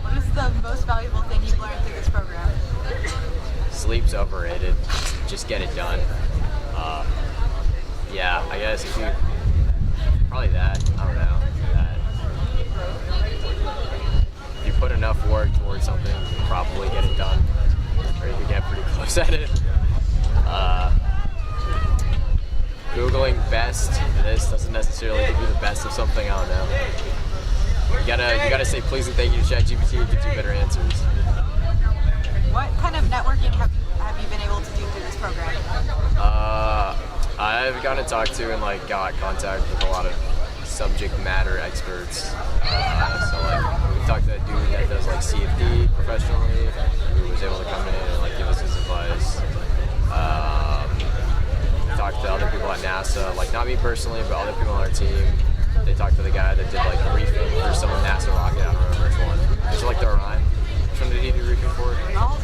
S6: What is the most valuable thing you've learned through this program?
S9: Sleep's overrated. Just get it done. Yeah, I guess if you probably that. I don't know. That. If you put enough work towards something, you can probably get it done, or you can get pretty close at it. Googling best this doesn't necessarily give you the best of something. I don't know. You gotta say please and thank you to ChatGPT. It gives you better answers.
S6: What kind of networking have you been able to do through this program?
S9: I've gotten to talk to and like got contact with a lot of subject matter experts. So like we talked to a dude that does like CFD professionally, who was able to come in and like give us his advice. Talked to other people at NASA, like not me personally, but other people on our team. They talked to the guy that did like reefing for some NASA rocket. I don't remember which one. Is it like the Orion? Which one did he do reefing for? No,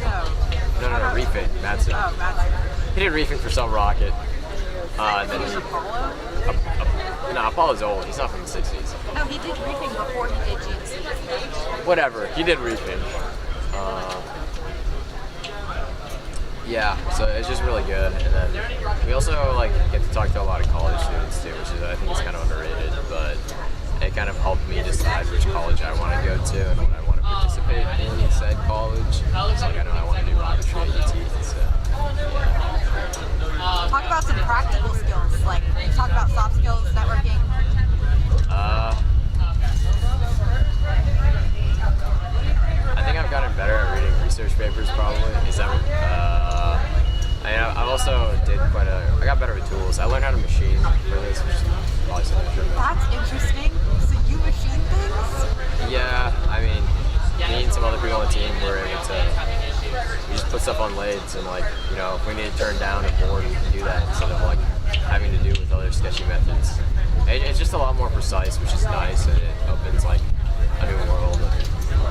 S9: reefing. Madsen.
S6: Oh, Madsen.
S9: He did reefing for some rocket. And then
S6: Apollo?
S9: No, Apollo's old. He's not from the 60s.
S6: No, he did reefing before he did GNC.
S9: Whatever. He did reefing. Yeah, so it's just really good. And then we also like get to talk to a lot of college students too, which is I think is kind of underrated, but it kind of helped me decide which college I want to go to and what I want to participate in said college. So like I know I want to do rocketry at UT instead. Yeah.
S6: Talk about some practical skills, like talk about soft skills, networking.
S9: I think I've gotten better at reading research papers probably. I also did I got better with tools. I learned how to machine for this, which is probably something I should have.
S6: That's interesting. So you machine things?
S9: Yeah, I mean, me and some other people on the team were able to, we just put stuff on lathes and like, you know, if we need to turn down a board, we can do that instead of like having to do with other sketchy methods. It's just a lot more precise, which is nice, and it opens like a new world of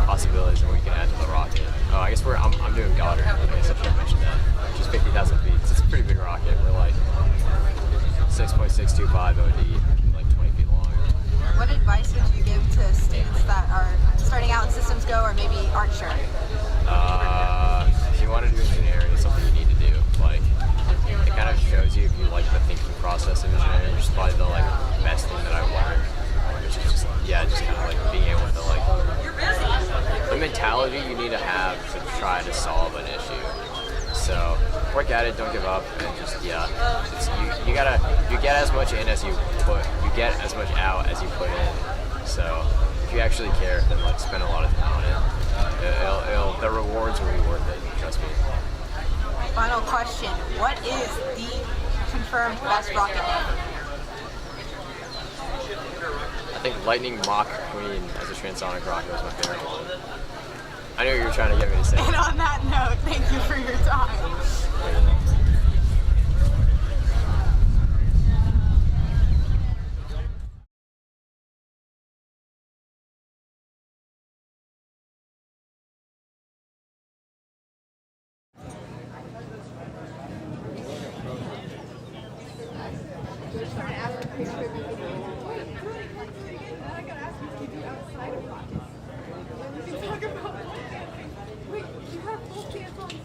S9: possibilities that we can add to the rocket. Oh, I guess I'm doing Goddard. I guess I should mention that. Which is 50,000 feet. It's a pretty big rocket. We're like 6.625 OD, like 20 feet long.
S6: What advice would you give to students that are starting out in Systems Go or maybe aren't sure?
S9: If you want to do engineering, it's something you need to do. Like, it kind of shows you if you like the thinking process of engineering, which is probably the like best thing that I've learned. Which is just kind of like being able to like the mentality you need to have to try to solve an issue. So work at it, don't give up, and just you get as much in as you get as much out as you put in. So if you actually care, then like spend a lot of time on it. The rewards will be worth it. Trust me.
S6: Final question: what is the confirmed best rocket name?
S9: I think Lightning Mach Queen as a transonic rocket was my favorite one. I knew what you were trying to get me to say.
S6: And on that note, thank you for your time.
S5: Wait, you have full chance on 3.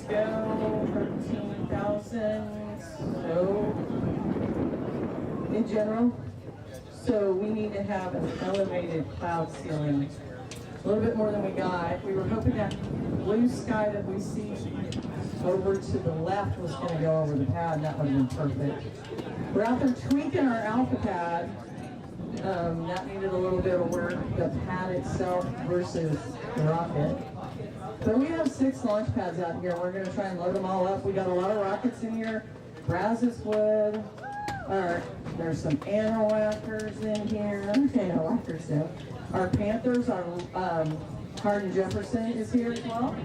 S12: go, 13,000, so in general. So we need to have an elevated cloud ceiling, a little bit more than we got. We were hoping that blue sky that we see over to the left was going to go over the pad, and that would have been perfect. We're out there tweaking our alpha pad. That needed a little bit of work, the pad itself versus the rocket. But we have 6 launch pads out here. We're going to try and load them all up. We got a lot of rockets in here. Brazos wood. There's some anowhackers in here. Anowhackers, no. Our Panthers, our Hardin Jefferson is here as well.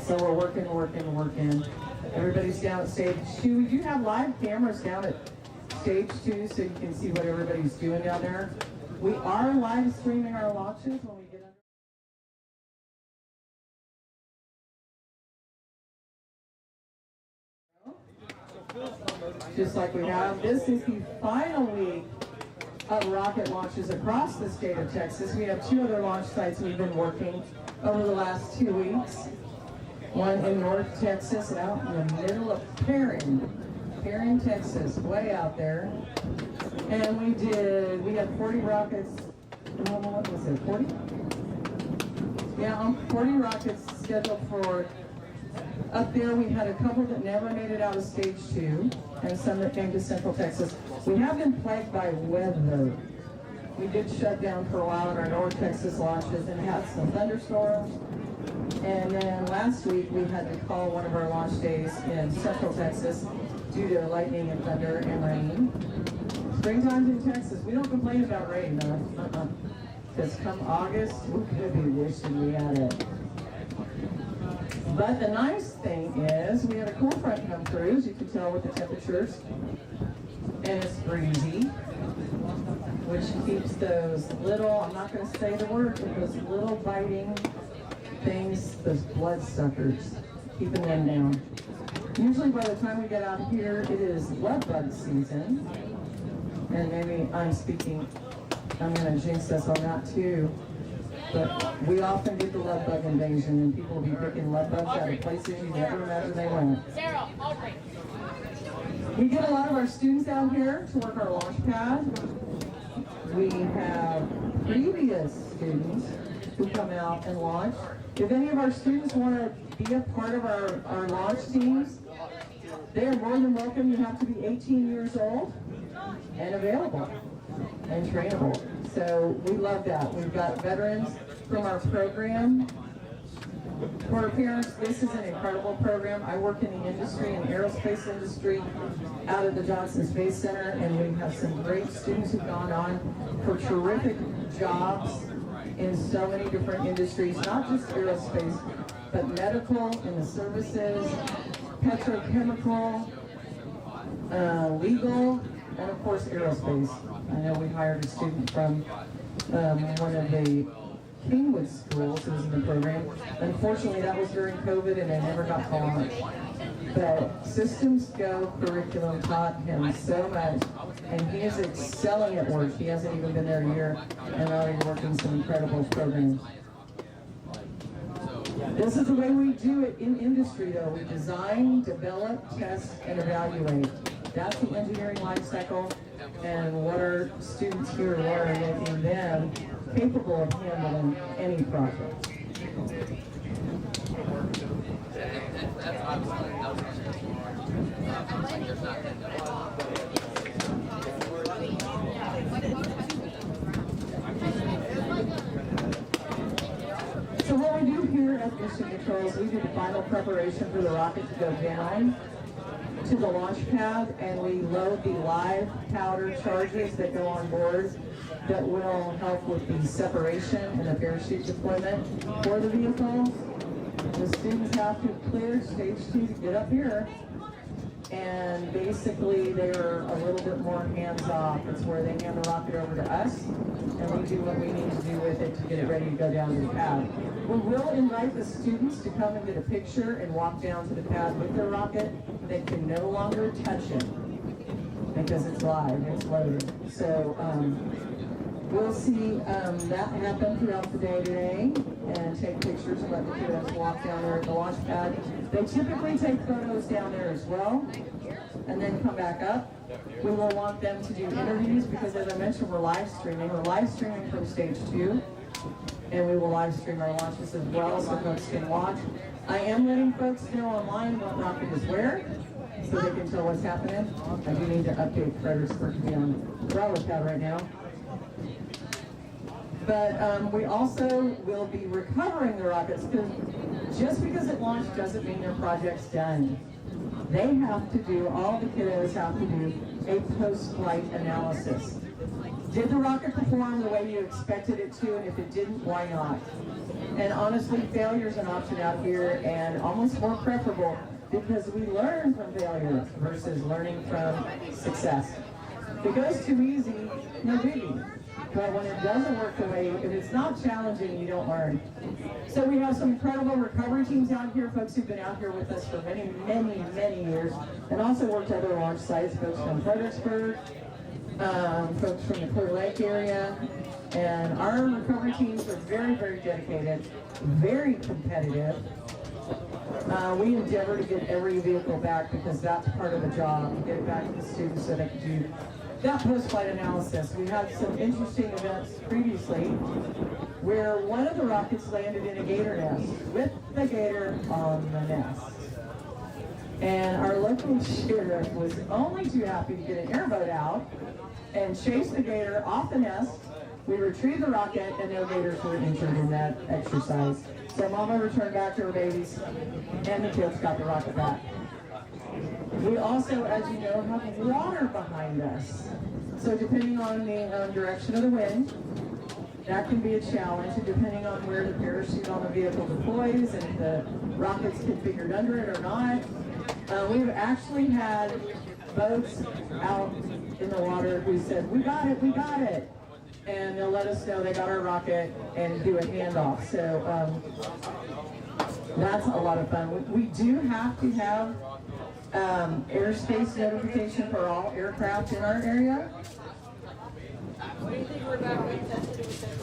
S12: So we're working. Everybody's down at stage 2. We do have live cameras down at stage 2, so you can see what everybody's doing down there. We are live streaming our launches when we get under. Just like we have. This is the final week of rocket launches across the state of Texas. We have 2 other launch sites we've been working over the last 2 weeks. One in North Texas, out in the middle of Perrin, Texas, way out there. And we had 40 rockets, what was it, 40? Yeah, 40 rockets scheduled for, up there we had a couple that never made it out of stage 2, and some that came to Central Texas. We have been plagued by weather. We did shut down for a while in our North Texas launches and had some thunderstorms. And then last week we had to call one of our launch days in Central Texas due to lightning and thunder and rain. Springtime's in Texas. We don't complain about rain though. Because come August, we could be wishing we had it. But the nice thing is we had a cool front come through, as you can tell with the temperatures. And it's breezy, which keeps those little, I'm not going to say the word, but those little biting things, those bloodsuckers, keeping them down. Usually by the time we get out here, it is love bug season. And maybe I'm going to jinx us on that too. But we often get the love bug invasion, and people will be picking love bugs out of places you never imagined they went.
S6: Sarah, Audrey.
S12: We get a lot of our students out here to work our launch pad. We have previous students who come out and launch. If any of our students want to be a part of our launch teams, they are more than welcome. You have to be 18 years old and available and trainable. So we love that. We've got veterans from our program. For our parents, this is an incredible program. I work in the industry, in the aerospace industry, out at the Johnson Space Center, and we have some great students who've gone on for terrific jobs in so many different industries, not just aerospace, but medical, in the services, petrochemical, legal, and of course aerospace. I know we hired a student from one of the Kingwood schools who was in the program. Unfortunately, that was during COVID and they never got launched. But Systems Go curriculum taught him so much, and he is excelling at work. He hasn't even been there a year and already working some incredible programs. This is the way we do it in industry, though. We design, develop, test, and evaluate. That's the engineering life cycle, and what our students here learn, making them capable of handling any project. So what we do here at Mission Control is we do the final preparation for the rocket to go down to the launch pad, and we load the live powder charges that go on board that will help with the separation and the parachute deployment for the vehicle. The students have to clear stage 2 to get up here, and basically they're a little bit more hands-off. It's where they hand the rocket over to us, and we do what we need to do with it to get it ready to go down to the pad. We will invite the students to come and get a picture and walk down to the pad with their rocket. They can no longer touch it because it's live, it's loaded. So we'll see that happen throughout the day today. and take pictures and let the kiddos walk down there at the launch pad. They typically take photos down there as well, and then come back up. We will want them to do interviews because, as I mentioned, we're live streaming. We're live streaming from stage 2, and we will live stream our launches as well so folks can watch. I am letting folks know online what rocket is where, so they can tell what's happening. I do need to update Fredericksburg to be on Bravo Pad right now. But we also will be recovering the rockets, because just because it launched doesn't mean their project's done. They have to do, all the kiddos have to do a post-flight analysis. Did the rocket perform the way you expected it to, and if it didn't, why not? And honestly, failure is an option out here, and almost more preferable, because we learn from failure versus learning from success. If it goes too easy, no biggie. But when it doesn't work the way, if it's not challenging, you don't learn. So we have some incredible recovery teams out here, folks who've been out here with us for many, many, many years, and also worked at other launch sites, folks from Fredericksburg, folks from the Clear Lake area. And our recovery teams are very, very dedicated, very competitive. We endeavor to get every vehicle back because that's part of the job, to get it back to the students so they can do that post-flight analysis. We had some interesting events previously where one of the rockets landed in a gator nest with the gator on the nest. And our local sheriff was only too happy to get an airboat out and chase the gator off the nest. We retrieved the rocket and no gators were injured in that exercise. So Mama returned back to her babies and the kids got the rocket back. We also, as you know, have water behind us. So depending on the direction of the wind, that can be a challenge, and depending on where the parachute on the vehicle deploys and if the rocket's configured under it or not. We've actually had boats out in the water who said, we got it, we got it. And they'll let us know they got our rocket and do a handoff. So that's a lot of fun. We do have to have airspace notification for all aircraft in our area.
S7: What do you think we're about to test with this?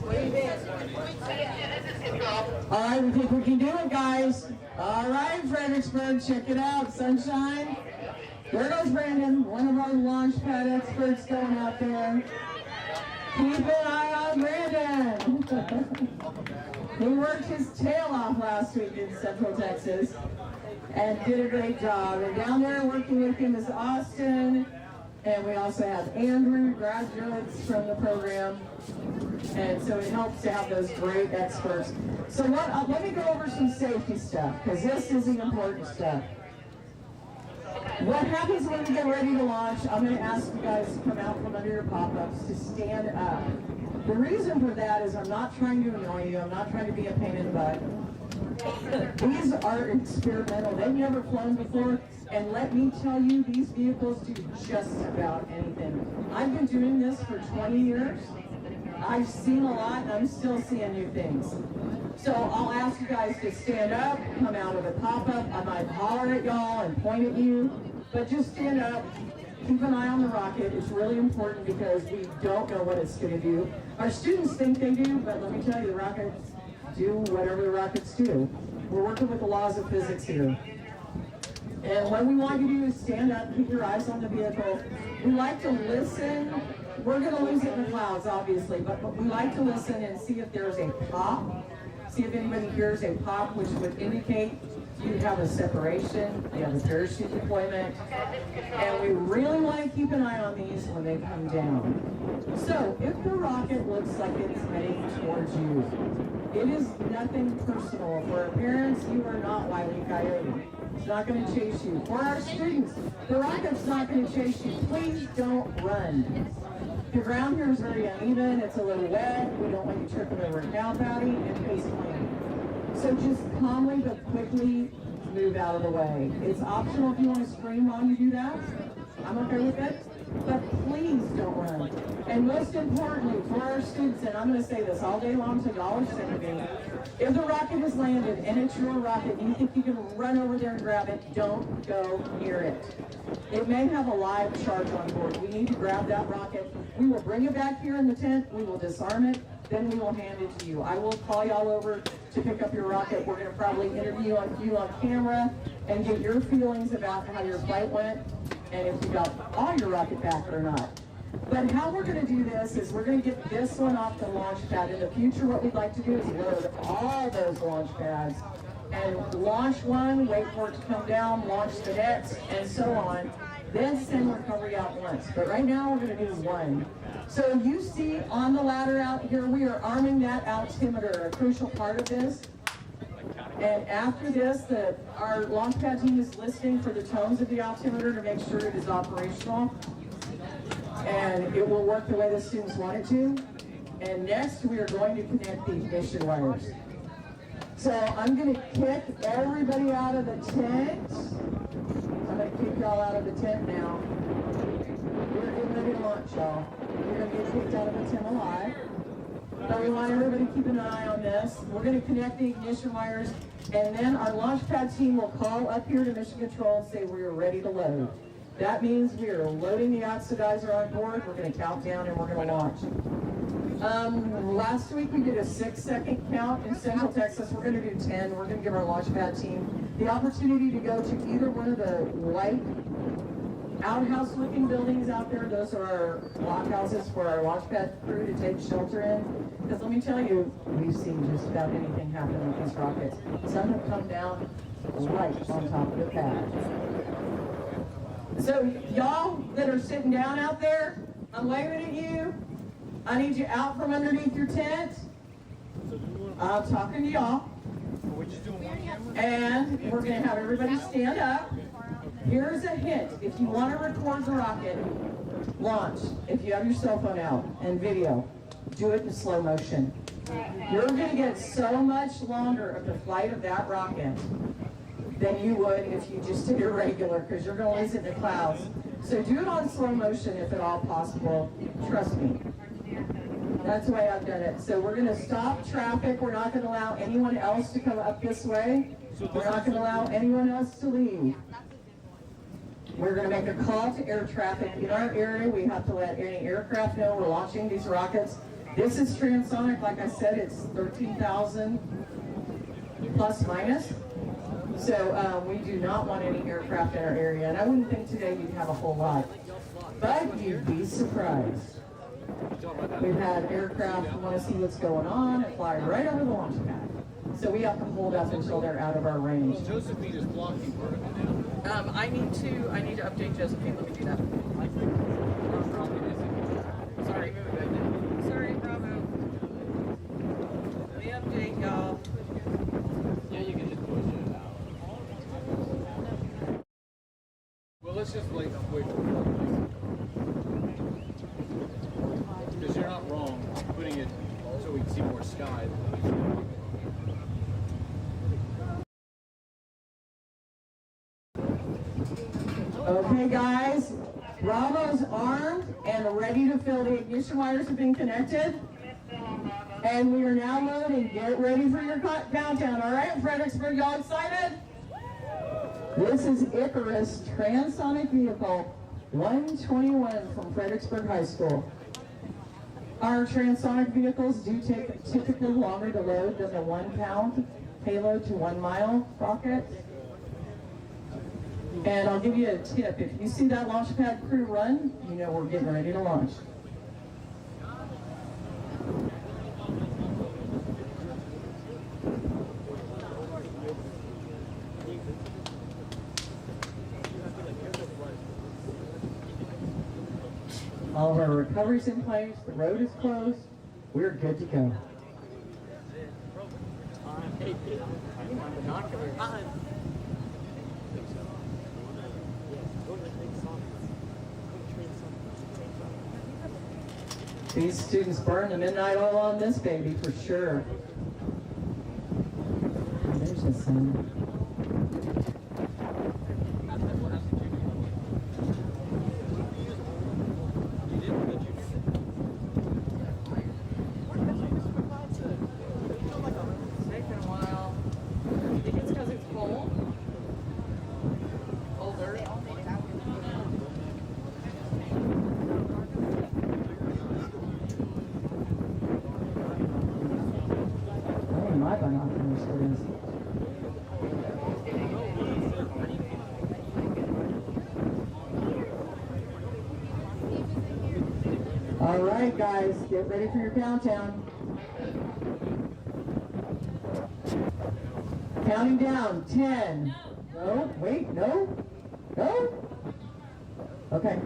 S7: What do you think?
S12: All right, we think we can do it, guys. All right, Fredericksburg, check it out. Sunshine. There goes Brandon, one of our launch pad experts going out there. Keep an eye on Brandon. He worked his tail off last week in Central Texas and did a great job. And down there working with him is Austin. And we also have Andrew, graduates from the program. And so it helps to have those great experts. So let me go over some safety stuff, because this is the important stuff. What happens when we get ready to launch? I'm going to ask you guys to come out from under your pop-ups to stand up. The reason for that is I'm not trying to annoy you. I'm not trying to be a pain in the butt. These are experimental. They've never flown before. And let me tell you, these vehicles do just about anything. I've been doing this for 20 years. I've seen a lot, and I'm still seeing new things. So I'll ask you guys to stand up, come out of the pop-up. I might holler at y'all and point at you, but just stand up. Keep an eye on the rocket. It's really important because we don't know what it's going to do. Our students think they do, but let me tell you, the rockets do whatever the rockets do. We're working with the laws of physics here. And what we want you to do is stand up, keep your eyes on the vehicle. We like to listen. We're going to lose it in the clouds, obviously, but we like to listen and see if there's a pop. See if anybody hears a pop, which would indicate you have a separation, you have a parachute deployment. And we really want to keep an eye on these when they come down. So if the rocket looks like it's heading towards you, it is nothing personal. For our parents, you are not Wile E. Coyote. It's not going to chase you. For our students, the rocket's not going to chase you. Please don't run. The ground here is very uneven. It's a little wet. We don't want you tripping over a cow patty and face planting. So just calmly but quickly move out of the way. It's optional if you want to scream while you do that. I'm okay with it. But please don't run. And most importantly, for our students, and I'm going to say this all day long to y'all are saying, If the rocket has landed and it's your rocket and you think you can run over there and grab it, don't go near it. It may have a live charge on board. We need to grab that rocket. We will bring it back here in the tent. We will disarm it. Then we will hand it to you. I will call y'all over to pick up your rocket. We're going to probably interview you on camera and get your feelings about how your flight went and if you got all your rocket back or not. But how we're going to do this is we're going to get this one off the launch pad. In the future, what we'd like to do is load all those launch pads and launch one, wait for it to come down, launch the next, and so on. Then send recovery out once. But right now, we're going to do one. So you see on the ladder out here, we are arming that altimeter, a crucial part of this. And after this, our Launchpad team is listening for the tones of the altimeter to make sure it is operational. And it will work the way the students want it to. And next, we are going to connect the ignition wires. So I'm going to kick everybody out of the tent. I'm going to kick y'all out of the tent now. We're getting ready to launch, y'all. We're going to get kicked out of the tent alive. But we want everybody to keep an eye on this. We're going to connect the ignition wires, and then our Launchpad team will call up here to Mission Control and say we are ready to load. That means we are loading the oxidizer on board. We're going to count down and we're going to launch. Last week we did a 6-second count in Central Texas. We're going to do 10. We're going to give our Launchpad team the opportunity to go to either one of the white outhouse-looking buildings out there. Those are our blockhouses for our Launchpad crew to take shelter in. Because let me tell you, we've seen just about anything happen with these rockets. Some have come down right on top of the pad. So y'all that are sitting down out there, I'm waving at you. I need you out from underneath your tent. I'm talking to y'all. And we're going to have everybody stand up. Here's a hint. If you want to record the rocket launch, if you have your cell phone out and video, do it in slow motion. You're going to get so much longer of the flight of that rocket than you would if you just did it regular, because you're going to lose it in the clouds. So do it on slow motion if at all possible. Trust me. That's the way I've done it. So we're going to stop traffic. We're not going to allow anyone else to come up this way. We're not going to allow anyone else to leave. We're going to make a call to air traffic in our area. We have to let any aircraft know we're launching these rockets. This is Transonic. Like I said, it's 13,000 plus minus. So we do not want any aircraft in our area. And I wouldn't think today you'd have a whole lot. But you'd be surprised. We've had aircraft who want to see what's going on and fly right over the launch pad. So we have to hold up until they're out of our range.
S8: Josephine is blocking part of it now.
S7: I need to update Josephine. Let me do that. Sorry, sorry, Bravo. Let me update y'all.
S8: Yeah, you can just push it out. Well, let's just wait for it. Because you're not wrong putting it so we can see more sky.
S12: Okay, guys, Bravo's armed and ready to fill. The ignition wires have been connected. And we are now loading. Get ready for your countdown. All right, Fredericksburg, y'all excited? This is Icarus Transonic Vehicle 121 from Fredericksburg High School. Our transonic vehicles do take typically longer to load than the 1 pound payload to 1 mile rocket. And I'll give you a tip. If you see that Launchpad crew run, you know we're getting ready to launch. All of our recovery's in place, the road is closed, we're good to go. These students burn the midnight oil on this baby for sure. There's the sun. All right, guys, get ready for your countdown. Counting down, 10. No, wait, no. No? Okay.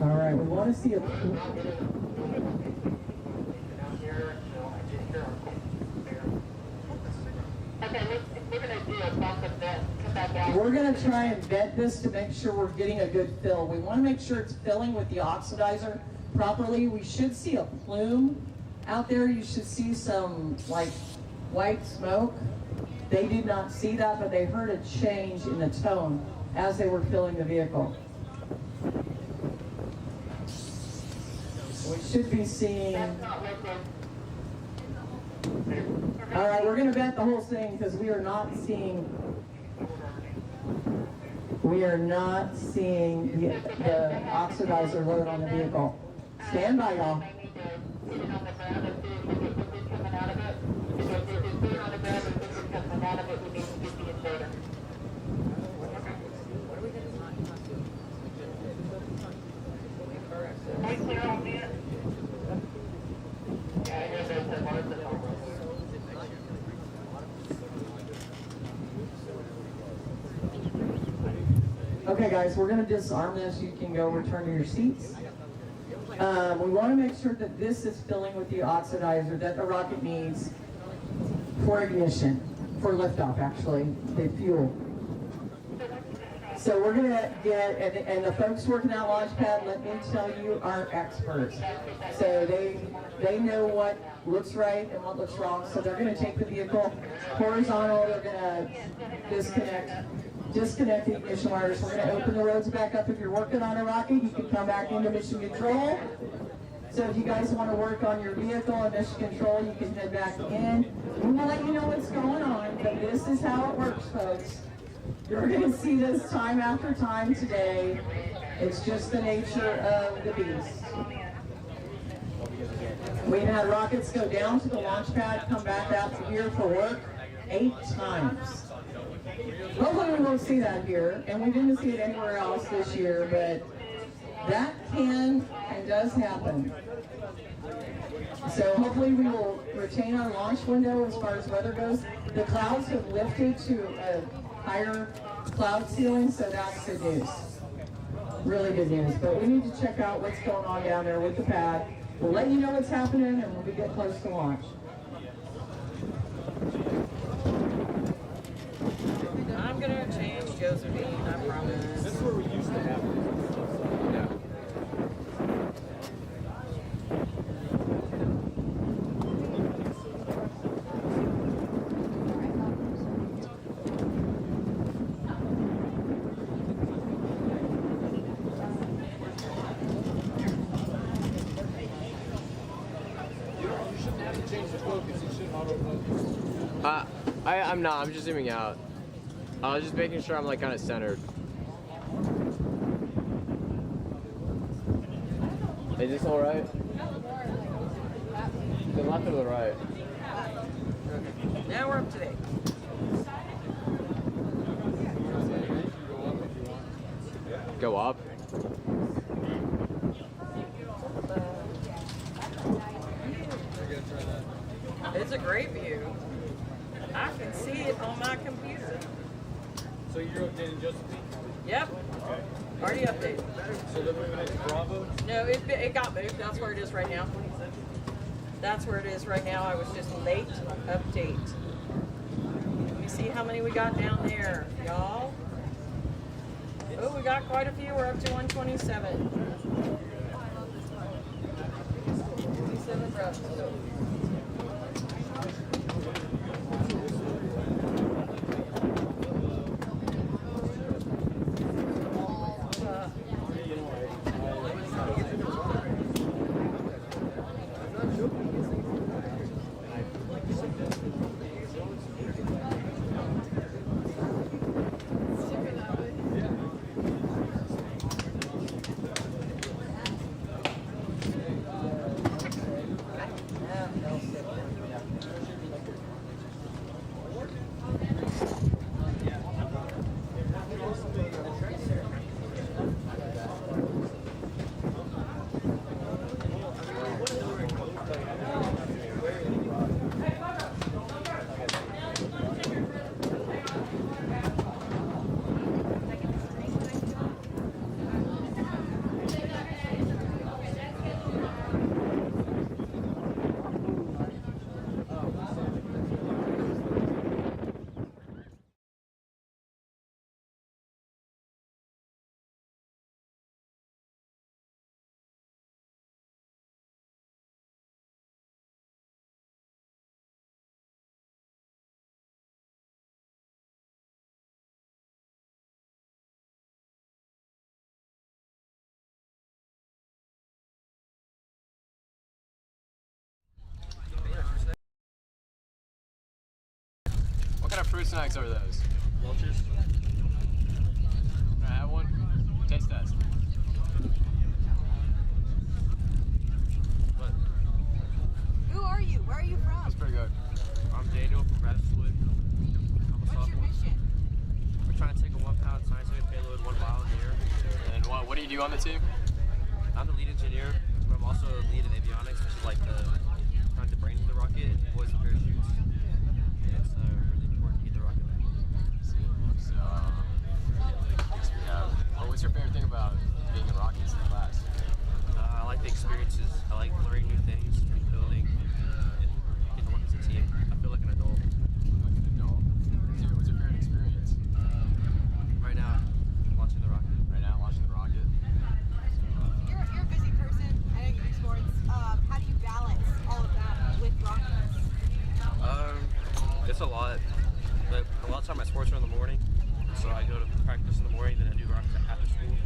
S12: All right, we want to see a... We're going to try and vet this to make sure we're getting a good fill. We want to make sure it's filling with the oxidizer properly. We should see a plume out there. You should see some like white smoke. They did not see that, but they heard a change in the tone as they were filling the vehicle. We should be seeing... All right, we're going to vet the whole thing because we are not seeing the oxidizer load on the vehicle. Stand by, y'all. Okay guys, we're going to disarm this. You can go return to your seats. We want to make sure that this is filling with the oxidizer that the rocket needs for ignition, for liftoff actually, the fuel. So we're going to get, and the folks working at Launchpad, let me tell you, are experts. So they know what looks right and what looks wrong. So they're going to take the vehicle horizontal, they're going to disconnect the ignition wires. We're going to open the roads back up. If you're working on a rocket, you can come back into mission control. So if you guys want to work on your vehicle and mission control, you can head back in. We will let you know what's going on, but this is how it works, folks. You're going to see this time after time today. It's just the nature of the beast. We've had rockets go down to the launch pad, come back out to here for work 8 times. Hopefully we won't see that here, and we didn't see it anywhere else this year, but that can and does happen. So hopefully we will retain our launch window as far as weather goes. The clouds have lifted to a higher cloud ceiling, so that's good news. Really good news. But we need to check out what's going on down there with the pad. We'll let you know what's happening and when we get close to launch.
S7: I'm gonna change Josephine, I promise.
S8: This is where we used to have it. Yeah. You shouldn't have to change the focus. It should auto-focus.
S9: I'm not. I'm just zooming out. I was just making sure I'm like kind of centered. Is this all right? The left or the right?
S7: Now we're up to date.
S9: Go up.
S7: It's a great view. I can see it on my computer.
S8: So you're updating Josephine?
S7: Yep.
S8: Okay.
S7: Already updated.
S8: So they're moving it to Bravo?
S7: No, it got moved. That's where it is right now. That's where it is right now. I was just late update. Let me see how many we got down there, y'all. Oh, we got quite a few. We're up to 127. 27 Bravo.
S9: kind of fruit snacks are those?
S8: Welch's.
S9: Can I have one? Taste test.
S8: What?
S5: Who are you? Where are you from?
S9: That's pretty good.
S8: I'm Daniel from Bradford.
S5: What's your mission?
S8: We're trying to take a 1 pound Transonic payload 1 mile in the air.
S9: And what do you do on the team?
S8: I'm the lead engineer, but I'm also the lead in avionics, which is like kind of the brain of the rocket. It deploys the parachutes. And it's really important to get the rocket back.
S9: So, yeah. What's your favorite thing about being in Rockets in class?
S8: I like the experiences. I like learning new things, building, and getting to work as a team. I feel like an adult.
S9: Like an adult. What's your favorite experience?
S8: Right now, launching the rocket.
S9: Right now, launching the rocket.
S5: You're a busy person. I know you do sports. How do you balance all of that with rockets?
S8: It's a lot. But a lot of time my sports are in the morning, so I go to practice in the morning, then I do rockets after school.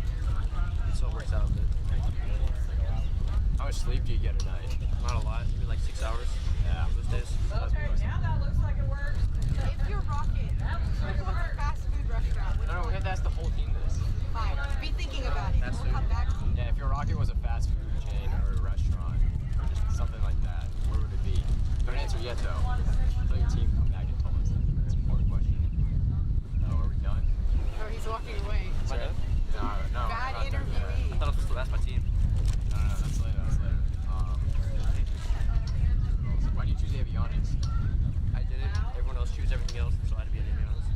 S8: And so it works out a bit.
S9: How much sleep do you get at night?
S8: Not a lot, maybe like 6 hours.
S9: Yeah.
S8: Those days.
S7: Okay, now that looks like it works.
S5: If you're rocket, what's a fast food restaurant?
S9: No, we have to ask the whole team this.
S5: Fine. Be thinking about it.
S8: Fast
S5: We'll come
S8: food?
S5: back to you.
S9: Yeah, if your rocket was a fast food chain or a restaurant or just something like that, where would it be? Don't answer yet though. Until your team come back and tell us that. That's an important question. Oh, are we done?
S5: Oh, he's walking away.
S8: Am I done?
S9: No,
S5: Bad
S9: we're not done yet.
S5: interviewee.
S8: I thought I was supposed to ask my team.
S9: No, that's later. So why do you choose avionics?
S8: I did it. Everyone else choose everything else, so I had to be an avionics.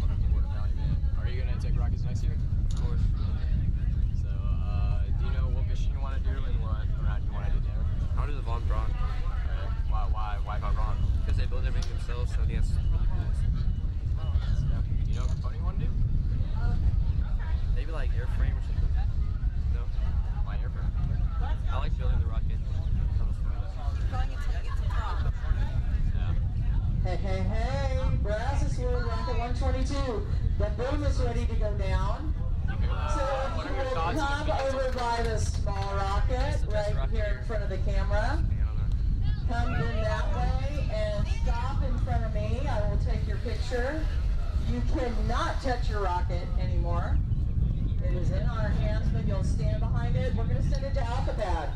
S9: What a valiant man. Are you gonna take Rockets next year?
S8: Of course.
S9: So, do you know what mission you want to do and what round you want to do there?
S8: I'll do the Von Braun.
S9: Why Von Braun?
S8: Because they build everything themselves, so I think that's really cool.
S9: Yeah. Do you know what component you want to do?
S8: Maybe like airframe or something. No?
S9: Why airframe?
S8: I like building the rocket. That was fun.
S5: Going until you get to the top.
S9: Yeah.
S12: Hey, Brazos here, Rocket 122. The boom is ready to go down. So
S9: What
S12: if
S9: are
S12: you
S9: your
S12: will
S9: thoughts?
S12: come over by the small rocket right here in front of the camera. Come in that way and stop in front of me. I will take your picture. You cannot touch your rocket anymore. It is in our hands, but you'll stand behind it. We're going to send it to Alphabet.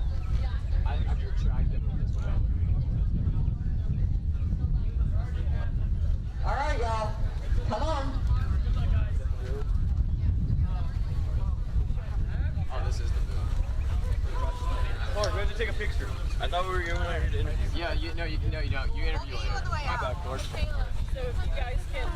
S9: I feel tracked in this way.
S12: All right, y'all. Come on.
S9: Oh, this is the boom.
S8: Mark, we have to take a picture. I thought we were going here to interview.
S9: Yeah, you don't. You interview later.
S5: My
S9: bad, Clark.
S7: So if you guys can.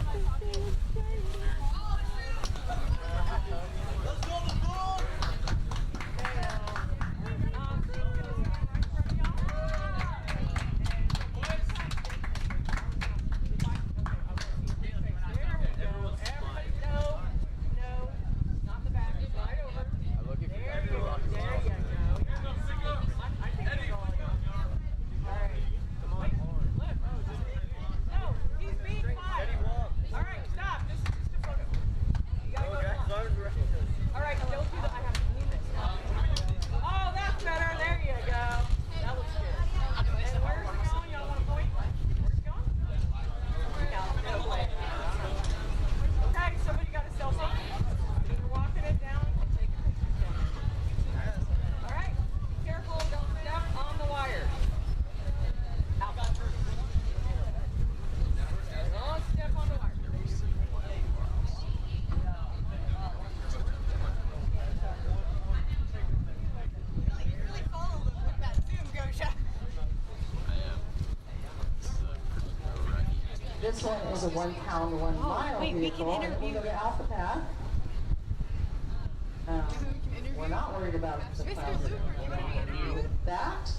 S12: This one is a 1 pound, 1 mile
S5: wait, we can
S12: vehicle. And
S5: interview-
S12: we'll go to Alphabet. We're not worried about the
S5: Mr.
S12: pounds.
S5: Luker, you want to be interviewed?
S12: With that,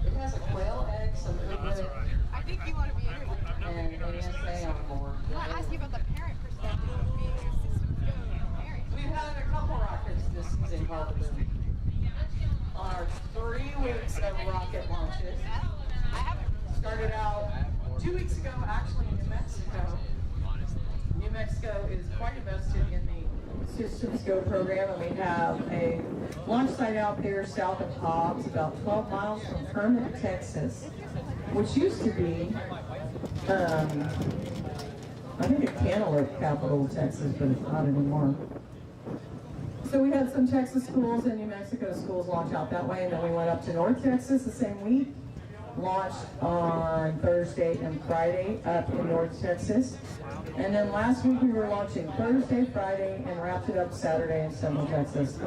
S12: it has a quail egg, some movement,
S5: I think you want to be interviewed.
S12: and ASA on board.
S5: I want to ask you about the parent perspective of being a systems go parent.
S12: We've had a couple rockets this season called the boom. On our 3 weeks of rocket launches.
S5: I haven't.
S12: Started out 2 weeks ago, actually, in New Mexico. New Mexico is quite invested in the Systems Go program, and we have a launch site out there south of Hobbs, about 12 miles from Herman, Texas, which used to be I think at Cantaloupe, capital of Texas, but it's not anymore. So we had some Texas schools and New Mexico schools launch out that way, and then we went up to North Texas the same week, launched on Thursday and Friday up in North Texas. And then last week we were launching Thursday, Friday, and wrapped it up Saturday in Central Texas.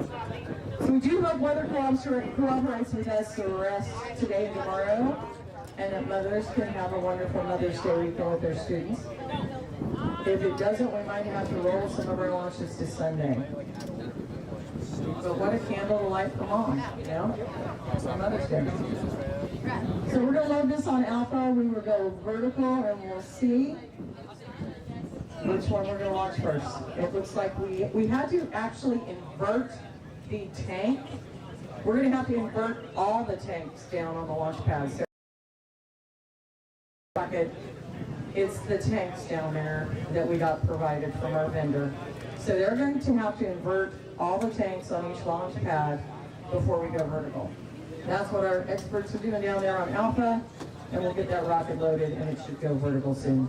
S12: So we do hope weather cooperates with us the rest today and tomorrow, and that mothers can have a wonderful Mother's Day weekend with their students. If it doesn't, we might have to roll some of our launches to Sunday. But what a candle to light for mom, you know? It's on Mother's Day. So we're going to load this on alpha. We will go vertical, and we'll see which one we're going to launch first. It looks like we had to actually invert the tank. We're going to have to invert all the tanks down on the launch pad. So it's the tanks down there that we got provided from our vendor. So they're going to have to invert all the tanks on each launch pad before we go vertical. That's what our experts are doing down there on alpha, and we'll get that rocket loaded and it should go vertical soon.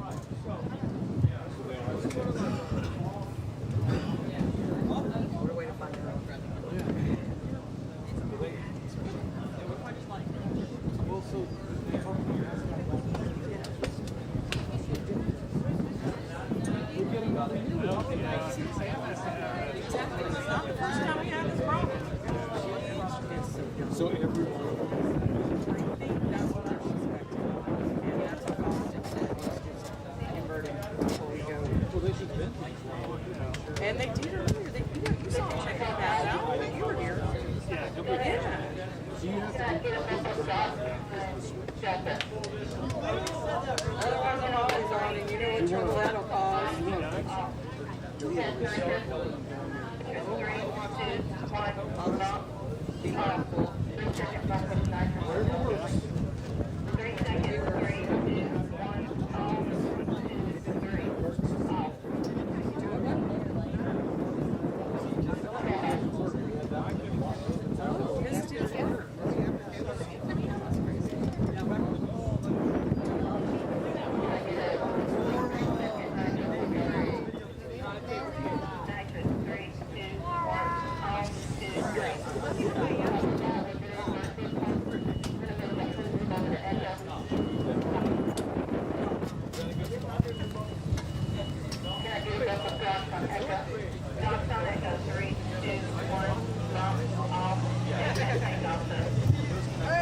S2: So everyone. Well, they should have been.
S7: And they did earlier. You saw them checking that out. You were here.
S2: Yeah. So you have to
S7: Otherwise, I'm always on, and you know what trouble that'll cause.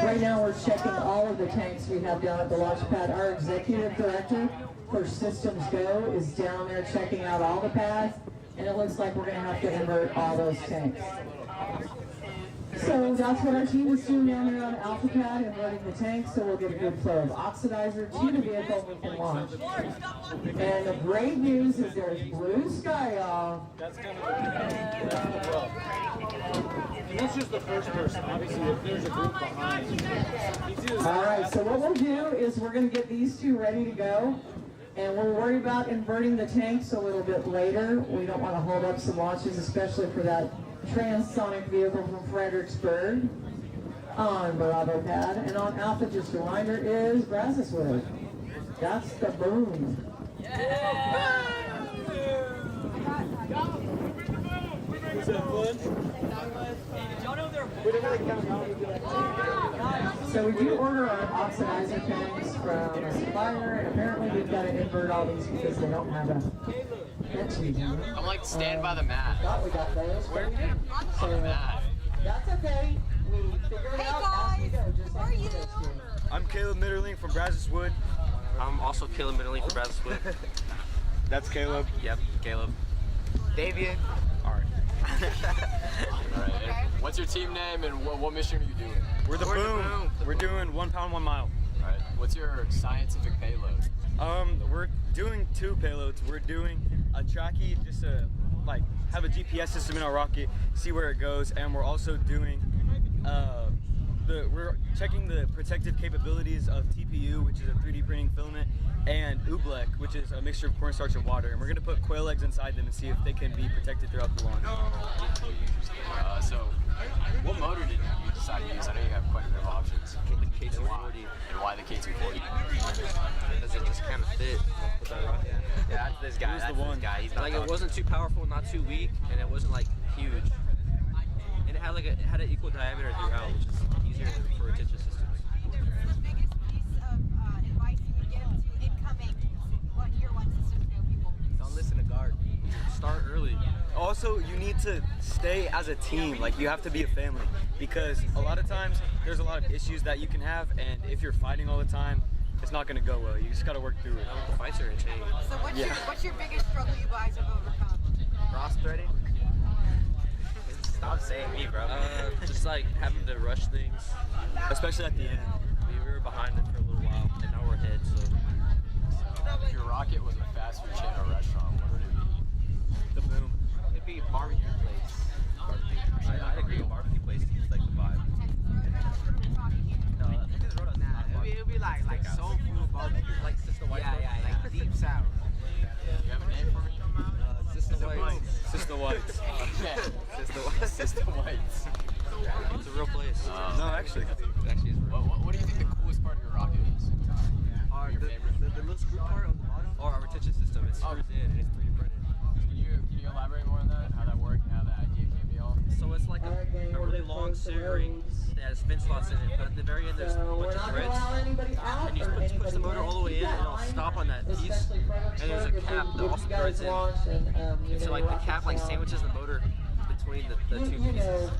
S12: Right now we're checking all of the tanks we have down at the launch pad. Our executive director for Systems Go is down there checking out all the pads, and it looks like we're going to have to invert all those tanks. So that's what our team is doing down there on Alpha Pad, inverting the tanks, so we'll get a good flow of oxidizer to the vehicle we can launch. And the great news is there's blue sky, y'all.
S2: That's kind of well. And that's just the first person. Obviously, if there's a group behind.
S12: All right, so what we'll do is we're going to get these two ready to go. And we'll worry about inverting the tanks a little bit later. We don't want to hold up some launches, especially for that Transonic vehicle from Fredericksburg on Bravo Pad. And on Alpha, just a reminder, is Brazoswood. That's the boom.
S2: Was that fun?
S12: So we do order our oxidizer tanks from a supplier, and apparently we've got to invert all these because they don't have a entry.
S9: I'm like stand by the mat.
S12: Thought we got those.
S9: Where?
S12: So,
S9: On the mat.
S12: that's okay. We figure it out as we go, just like we just do.
S13: I'm Caleb Mitterling from Brazoswood.
S8: I'm also Caleb Mitterling for Brazoswood.
S13: That's Caleb.
S8: Yep, Caleb.
S9: Davian.
S8: All right.
S9: All right. What's your team name and what mission are you doing?
S13: We're the Boom. We're doing 1 pound, 1 mile.
S9: All right. What's your scientific payload?
S13: We're doing 2 payloads. We're doing a trackie just to like have a GPS system in our rocket, see where it goes, and we're also doing we're checking the protective capabilities of TPU, which is a 3D printing filament, and oobleck, which is a mixture of cornstarch and water. And we're going to put quail eggs inside them and see if they can be protected throughout the launch.
S9: So, what motor did you decide to use? I know you have quite a bit of options.
S8: The K240.
S9: And why the K240?
S8: Because it just kind of fit with our rocket.
S9: Yeah, this guy. That's the one guy. He's not
S8: like it wasn't too powerful, not too weak, and it wasn't like huge. And it had like it had an equal diameter throughout, which is easier for retention systems.
S14: What's the biggest piece of advice you would give to incoming year one systems go people?
S9: Don't listen to guard.
S8: Start early.
S13: Also, you need to stay as a team. Like, you have to be a family, because a lot of times there's a lot of issues that you can have, and if you're fighting all the time, it's not going to go well. You just got to work through it.
S8: The fights are insane.
S14: So what's your biggest struggle you guys have overcome?
S9: Cross threading. Stop saying me, bro.
S8: Just like having to rush things,
S13: especially at the end.
S8: We were behind it for a little while, and now we're ahead. So
S9: if your rocket was a fast food chain or restaurant, what would it be?
S13: The Boom.
S9: It'd be a barbecue place. I'd agree. Barbecue place seems like the vibe. No, it'd be like soul food barbecue, like Sister White. Yeah. Like deep south. You have a name for me? Sister Whites.
S13: Sister Whites.
S9: Yeah. Sister Whites.
S8: it's a real place.
S13: No, actually.
S8: Actually, it's real.
S9: What do you think the coolest part of your rocket is?
S8: The little screw part on the bottom? Or our retention system. It screws in and it's 3D printed.
S9: Can you elaborate more on that? How that worked and how that idea came to y'all?
S8: So it's like a really long screw ring that has fin slots in it, but at the very end there's a bunch of threads, and you push the motor all the way in, and it'll stop on that piece, and there's a cap that also threads in, and so like the cap like sandwiches the motor between the two pieces.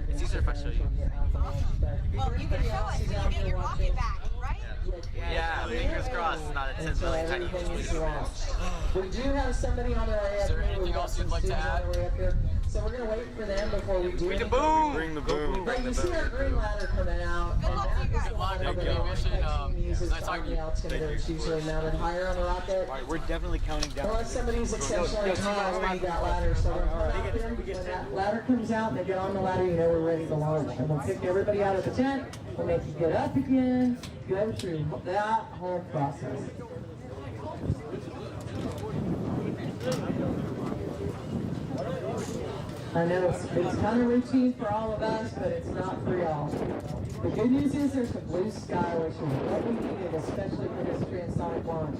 S8: It's easier if I show you.
S14: Well, you can show us when you get your rocket back, right?
S9: Yeah, fingers crossed. It's not a 10 million tiny
S12: We do have somebody on the way up.
S9: Is there anything else you'd like to add?
S12: So we're going to wait for them before we do
S9: Bring the
S12: anything.
S9: boom!
S13: Bring the boom.
S12: But you see our green ladder coming out.
S14: Good luck to you guys.
S9: Good luck. Have a good mission.
S12: Uses
S9: Nice talking to you.
S12: altimeter. It's usually mounted higher on the rocket.
S13: All right, we're definitely counting down.
S12: Unless somebody's exceptionally tall, we need that ladder. So when that ladder comes out and they get on the ladder, you know we're ready to launch. And we'll kick everybody out of the tent. We'll make you get up again, go through that whole process. I know it's kind of routine for all of us, but it's not for y'all. The good news is there's a blue sky, which is what we needed, especially for this transonic launch.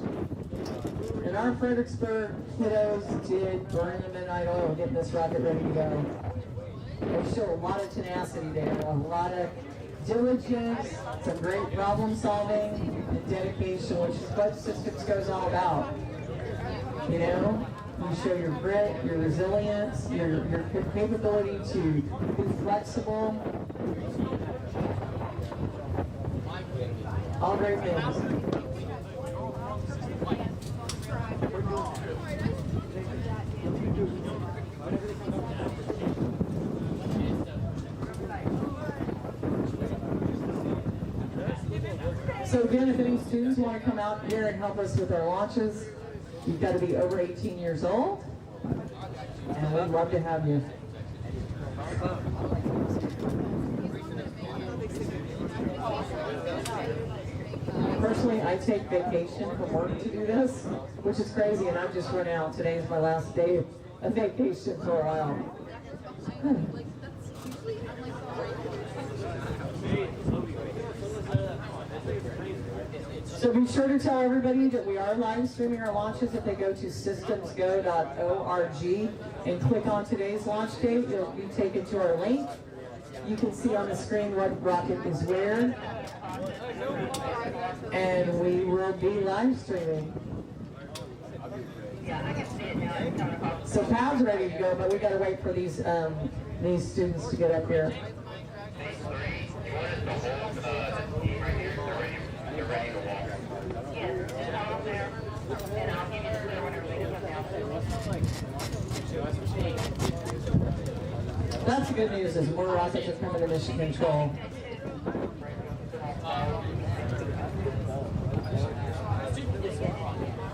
S12: And our Fredericksburg kiddos did burn the midnight oil getting this rocket ready to go. They showed a lot of tenacity there, a lot of diligence, some great problem solving, and dedication, which is what systems goes all about. You know? You show your grit, your resilience, your capability to be flexible. All great things. So again, if any students want to come out here and help us with our launches, you've got to be over 18 years old, and we'd love to have you. Personally, I take vacation from work to do this, which is crazy, and I've just run out. Today is my last day of vacation for a while. So be sure to tell everybody that we are live streaming our launches. If they go to systemsgo.org and click on today's launch date, you'll be taken to our link. You can see on the screen what rocket is where. And we will be live streaming. So Pat's ready to go, but we got to wait for these students to get up here. That's the good news, is more rockets are coming to mission control.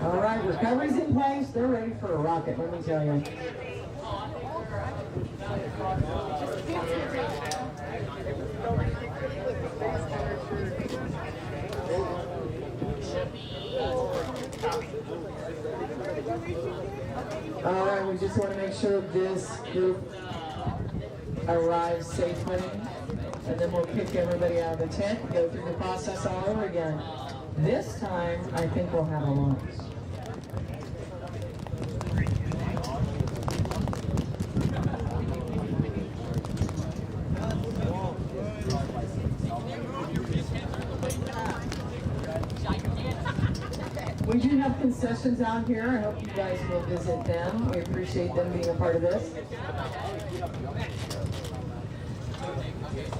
S12: All right, recovery's in place. They're ready for a rocket, let me tell you. All right, we just want to make sure this group arrives safely, and then we'll kick everybody out of the tent and go through the process all over again. This time, I think we'll have a launch. We do have concessions out here. I hope you guys will visit them. We appreciate them being a part of this.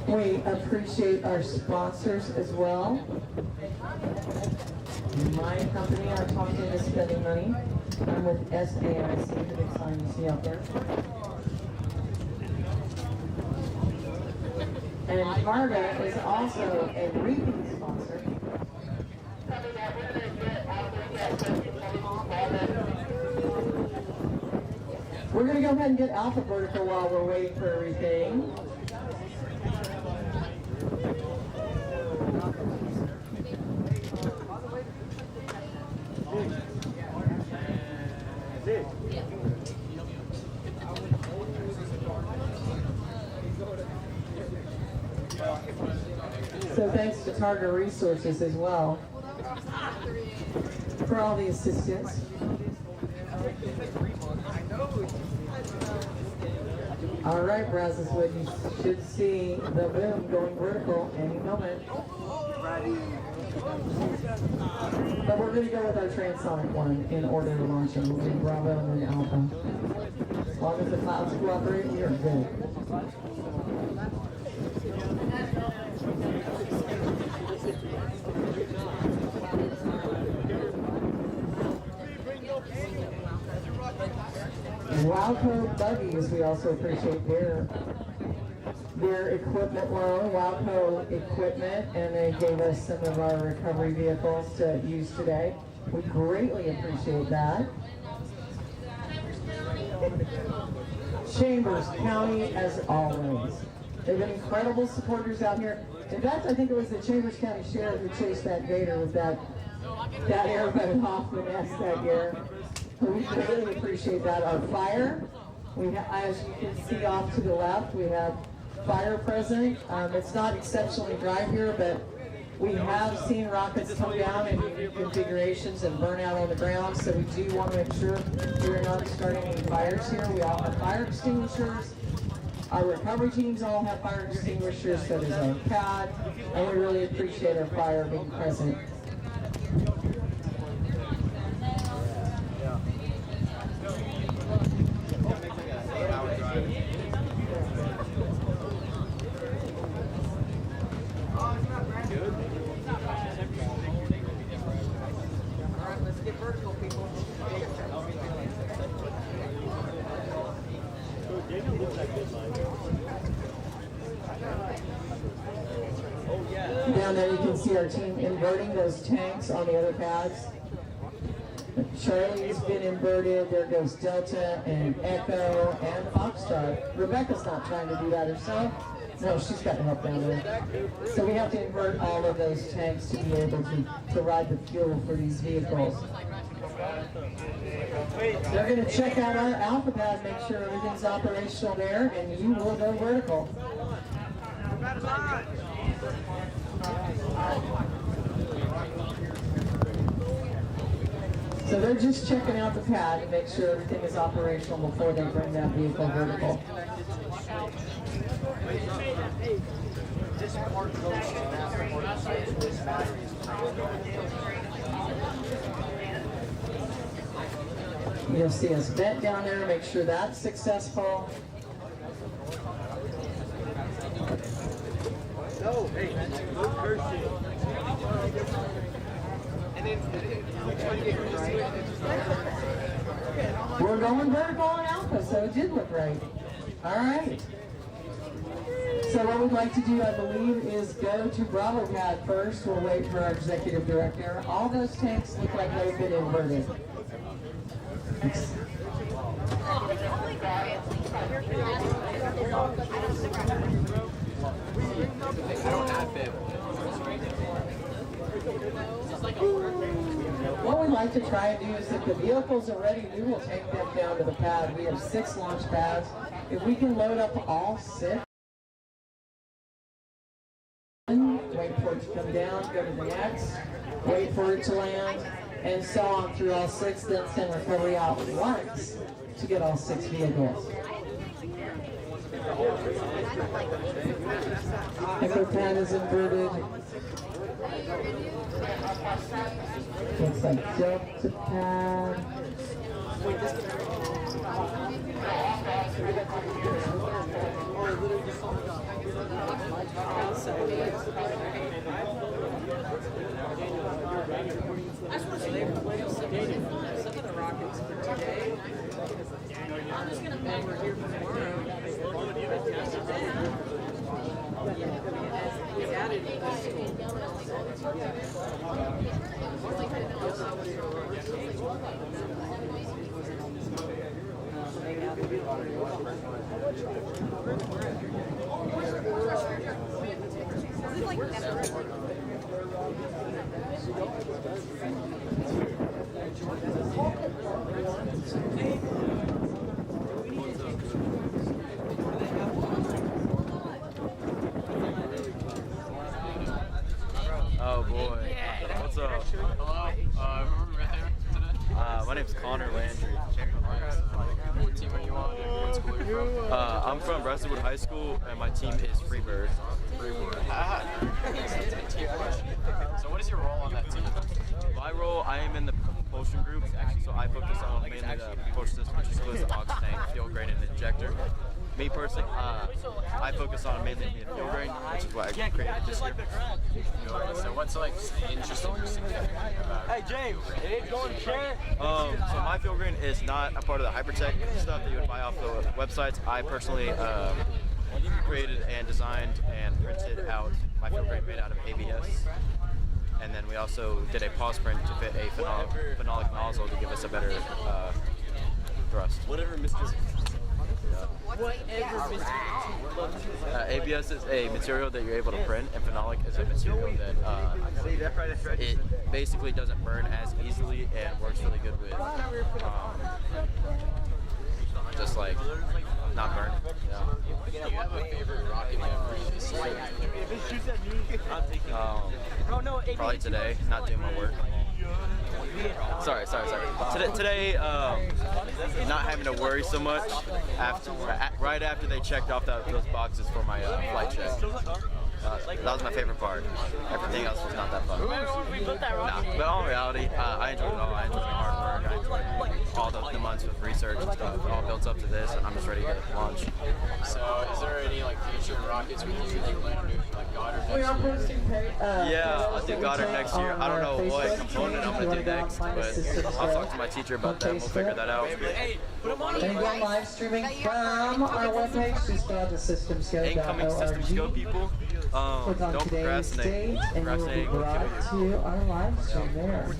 S12: We appreciate our sponsors as well. My company, our Talk is Spending Money. I'm with SAIC, the big sign you see out there. And Targa is also a repeat sponsor. We're going to go ahead and get Alpha Vertical while we're waiting for everything. So thanks to Targa Resources as well for all the assistance. All right, Brazzeswood, you should see the boom going vertical any moment. But we're going to go with our Transonic one in order to launch it. We'll do Bravo and then Alpha. As long as the clouds cooperate, we are good. Wildco Buggies, we also appreciate their equipment loan, Wildco equipment, and they gave us some of our recovery vehicles to use today. We greatly appreciate that. Chambers County, as always. They've been incredible supporters out here. In fact, I think it was the Chambers County Sheriff who chased that gator with that airboat off the nest that year. We greatly appreciate that. Our fire, as you can see off to the left, we have fire present. It's not exceptionally dry here, but we have seen rockets come down in unique configurations and burn out on the ground, so we do want to make sure we're not starting any fires here. We all have fire extinguishers. Our recovery teams all have fire extinguishers, so does our pad, and we really appreciate our fire being present. Down there you can see our team inverting those tanks on the other pads. Charlie's been inverted, there goes Delta and Echo and Foxtrot. Rebecca's not trying to do that herself. No, she's got help down there. So we have to invert all of those tanks to be able to ride the fuel for these vehicles. They're going to check out our Alpha pad, make sure everything's operational there, and you will go vertical. So they're just checking out the pad to make sure everything is operational before they bring that vehicle vertical. You'll see us vent down there, make sure that's successful.
S3: No, hey, no cursing.
S12: We're going vertical on Alpha, so it did look right. All right. So what we'd like to do, I believe, is go to Bravo pad first. We'll wait for our executive director. All those tanks look like they've been inverted. What we'd like to try and do is if the vehicles are ready, we will take them down to the pad. We have 6 launch pads. If we can load up all 6, wait for it to come down, go to the next, wait for it to land, and so on through all 6, then send recovery out once to get all 6 vehicles. Echo pad is inverted. Looks like delta pad.
S7: I just want to say they played some of the Rockets for today. I'm just going to pay we're here tomorrow. We added
S9: Oh boy. What's up?
S15: Hello. Right there today?
S9: My name's Connor Landry.
S15: What team are you on? What school are you from?
S9: I'm from Breastwood High School, and my team is Freebird.
S15: So what is your role on that team?
S9: My role, I am in the propulsion group, so I focus on mainly the propulsion system, which includes the aux tank, fuel grain, and injector. Me personally, I focus on mainly the fuel grain, which is what I created this year.
S15: So what's like interesting or significant about
S13: Hey James, it going share?
S9: So my fuel grain is not a part of the hypertech stuff that you would buy off the websites. I personally created and designed and printed out my fuel grain made out of ABS. And then we also did a pause print to fit a phenolic nozzle to give us a better thrust.
S13: Whatever, Mr.
S9: ABS is a material that you're able to print, and phenolic is a material that it basically doesn't burn as easily and works really good with just like not burn.
S15: Do you have a favorite rocket memory this year?
S9: Probably today, not doing my work. Sorry. Today, not having to worry so much right after they checked off those boxes for my flight check. That was my favorite part. Everything else was not that fun. Nah, but all in reality, I enjoyed it all. I enjoyed the hard work. I enjoyed all the months of research and stuff. It all built up to this, and I'm just ready to launch.
S15: So, is there any like future rockets with you that you plan on doing like Goddard next
S12: We are
S15: year?
S12: posting
S9: Yeah, I'll do Goddard next year. I don't know what component I'm going to do next, but I'll talk to my teacher about that. We'll figure that out.
S12: And we're live streaming from our webpage. Just go to systemsco.org.
S9: Incoming Systems Go people,
S12: Click on
S9: don't
S12: today's
S9: procrastinate.
S12: date, and you will be brought to our live stream there.
S14: You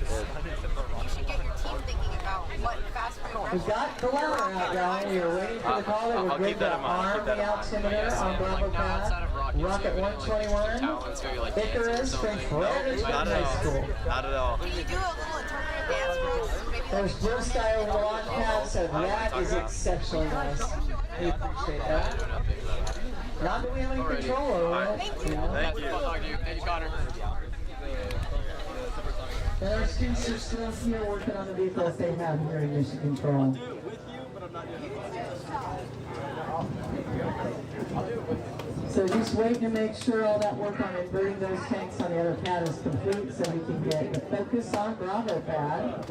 S14: should get your team thinking about what fast food
S12: We've got the ladder out, guys. We are waiting for the call. They
S9: I'll
S12: would
S9: keep
S12: bring
S9: that
S12: the
S9: in mind. I'll keep
S12: arm,
S9: that
S12: the
S9: in mind.
S12: altimeter on Bravo Path. Rocket121, Icarus, Fredericksburg High School.
S9: Not at all.
S14: Can you do a little interpretive dance for us? Maybe
S12: There's blue sky over the Launchpad, so that is exceptionally nice. We appreciate that. Not that we have any control over it.
S14: Thank you.
S9: Thank you.
S15: Thank you, Connor.
S12: And our students are still here working on the vehicles they have here in mission control. So just waiting to make sure all that work on inverting those tanks on the other pad is complete so we can get the focus on Bravo pad.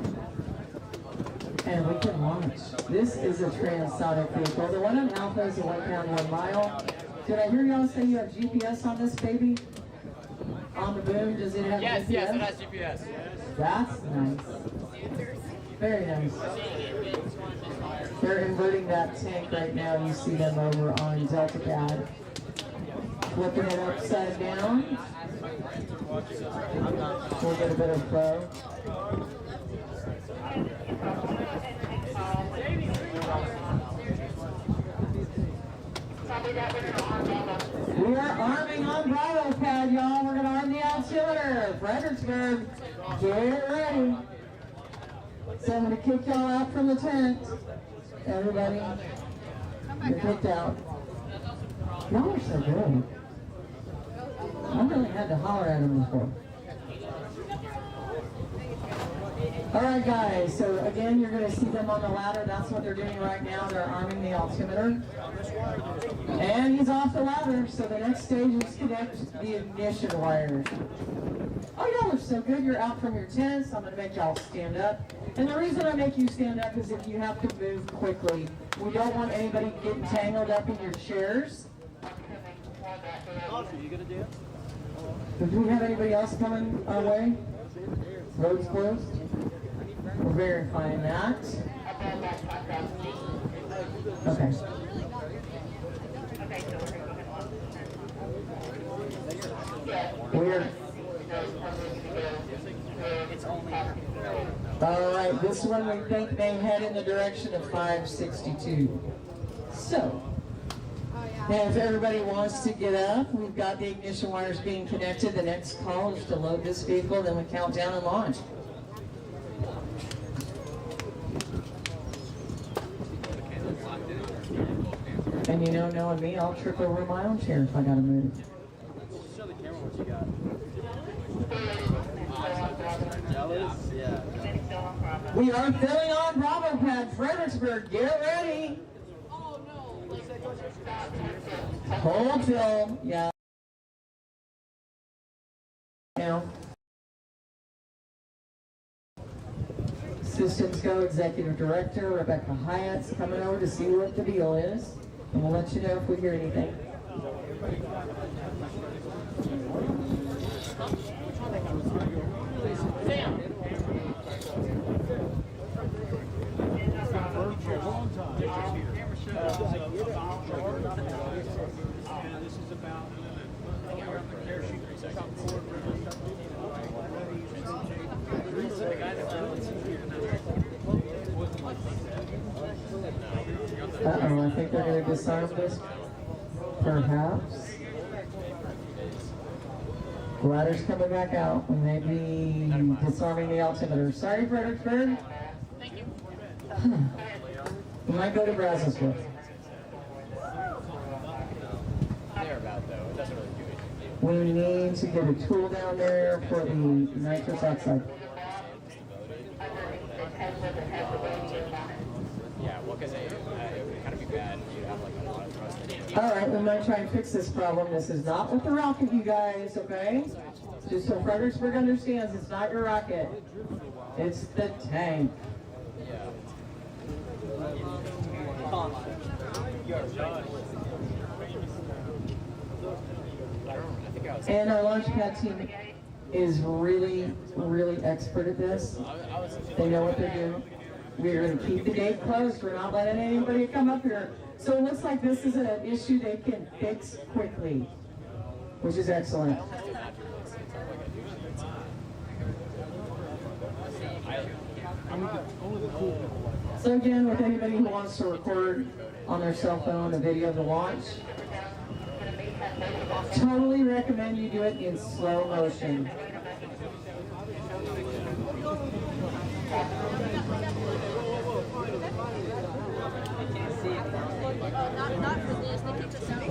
S12: And we can launch. This is a Transonic vehicle. The one on Alpha is a 1 pound, 1 mile. Did I hear y'all say you have GPS on this baby? On the boom, does it have GPS?
S15: Yes, it has GPS.
S12: That's nice. Very nice. They're inverting that tank right now. You see them over on Delta Pad. Flipping it upside down. We'll get a bit of flow. We are arming on Bravo Pad, y'all. We're going to arm the altimeter. Fredericksburg, get ready. So I'm going to kick y'all out from the tent. Everybody, you're kicked out. Y'all are so good. I've really had to holler at them before. All right, guys, so again, you're going to see them on the ladder. That's what they're doing right now. They're arming the altimeter. And he's off the ladder, so the next stage is connect the ignition wires. Oh, y'all are so good. You're out from your tents. I'm going to make y'all stand up. And the reason I make you stand up is if you have to move quickly. We don't want anybody getting tangled up in your chairs. Do we have anybody else coming our way? Road's closed? We're verifying that. Okay. We're... All right, this one we think may head in the direction of 562. So, now if everybody wants to get up, we've got the ignition wires being connected. The next call is to load this vehicle, then we count down and launch. And you know, knowing me, I'll trip over my own chair if I gotta move.
S13: Show the camera what you got. Jealous? Yeah.
S12: We are filling on Bravo Pad, Fredericksburg. Get ready.
S7: Oh no!
S12: Hold till, yeah. Now. Systems Go Executive Director Rebecca Hyatt's coming over to see what the deal is, and we'll let you know if we hear anything. Uh-oh, I think they're going to disarm this, perhaps. Ladder's coming back out, and maybe disarming the altimeter. Sorry, Fredericksburg.
S6: Thank you.
S12: We might go to Brazzlesworth.
S9: Thereabout, though. It doesn't really do anything.
S12: We need to get a tool down there for the nitrous oxide.
S9: Yeah, well, because it would kind of be bad if you have like a lot of trust in it.
S12: All right, we might try and fix this problem. This is not with the rocket, you guys, okay? Just so Fredericksburg understands, it's not your rocket. It's the tank. And our Launchpad team is really, really expert at this. They know what they're doing. We're going to keep the gate closed. We're not letting anybody come up here. So it looks like this is an issue they can fix quickly, which is excellent. So again, with anybody who wants to record on their cell phone a video of the launch, totally recommend you do it in slow motion.
S6: Not for this, they keep the sound.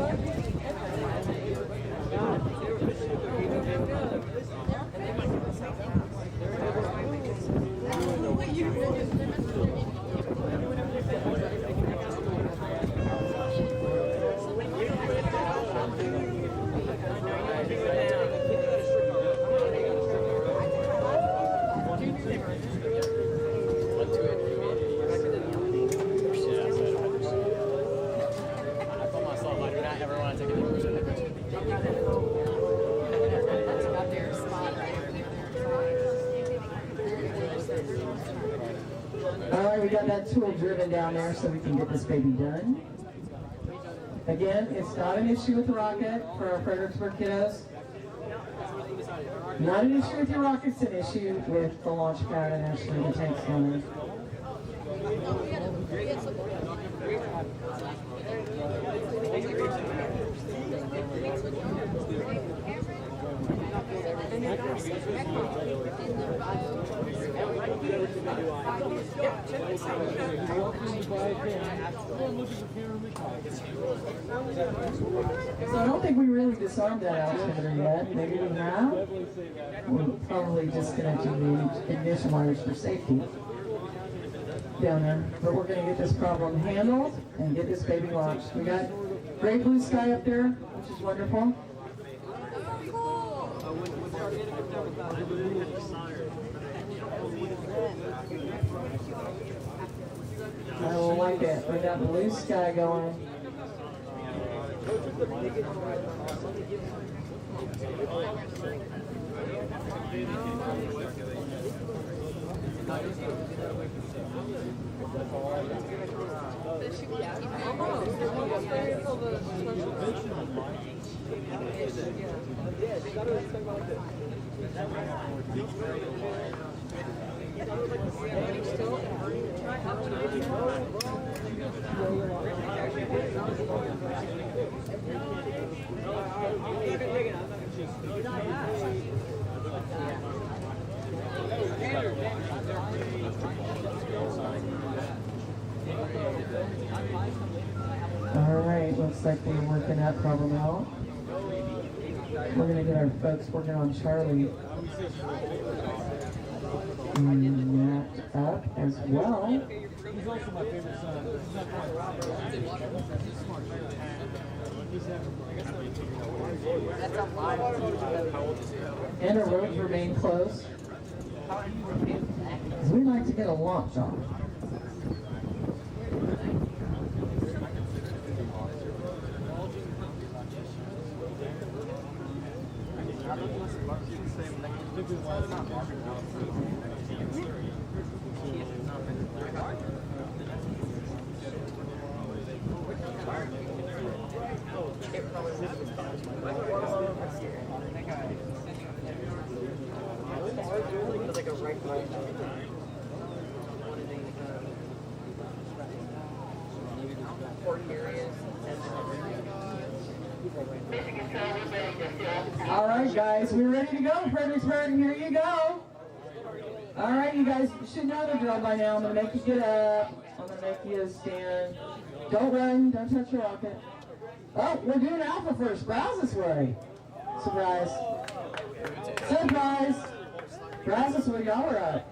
S12: We got that tool driven down there so we can get this baby done. Again, it's not an issue with the rocket for our Fredericksburg kiddos. Not an issue with your rocket, it's an issue with the launch pad and actually the tanks on there. So I don't think we really disarmed that altimeter yet. Maybe we have. We're probably just going to do the ignition wires for safety down there. But we're going to get this problem handled and get this baby launched. We got great blue sky up there, which is wonderful. I like it. We got blue sky going. All right, looks like they're working that problem out. We're going to get our folks working on Charlie mapped up as well.
S2: He's also my favorite son.
S7: That's a lot.
S12: And our roads remain closed. We like to get a launch off. All right, guys, we're ready to go. Fredericksburg, here you go. All right, you guys should know the drill by now. I'm going to make you get up. I'm going to make you stand. Don't run. Don't touch your rocket. Oh, we're doing alpha first. Browse this way. Surprise. Surprise. Browse this way. Y'all are up.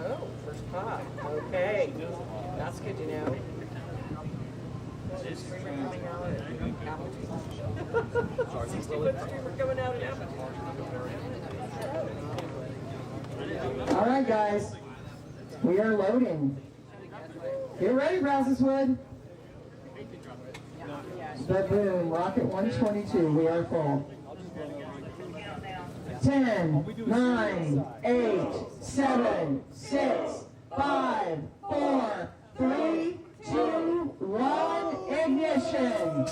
S7: Oh, first pop. Okay. That's good to know. Streamer coming out at altitude. 60-foot streamer coming out at altitude.
S12: All right, guys. We are loading. Get ready, Brazoswood. Baboon, Rocket 122. We are full. 10, 9, 8, 7, 6, 5, 4, 3, 2, 1, ignition!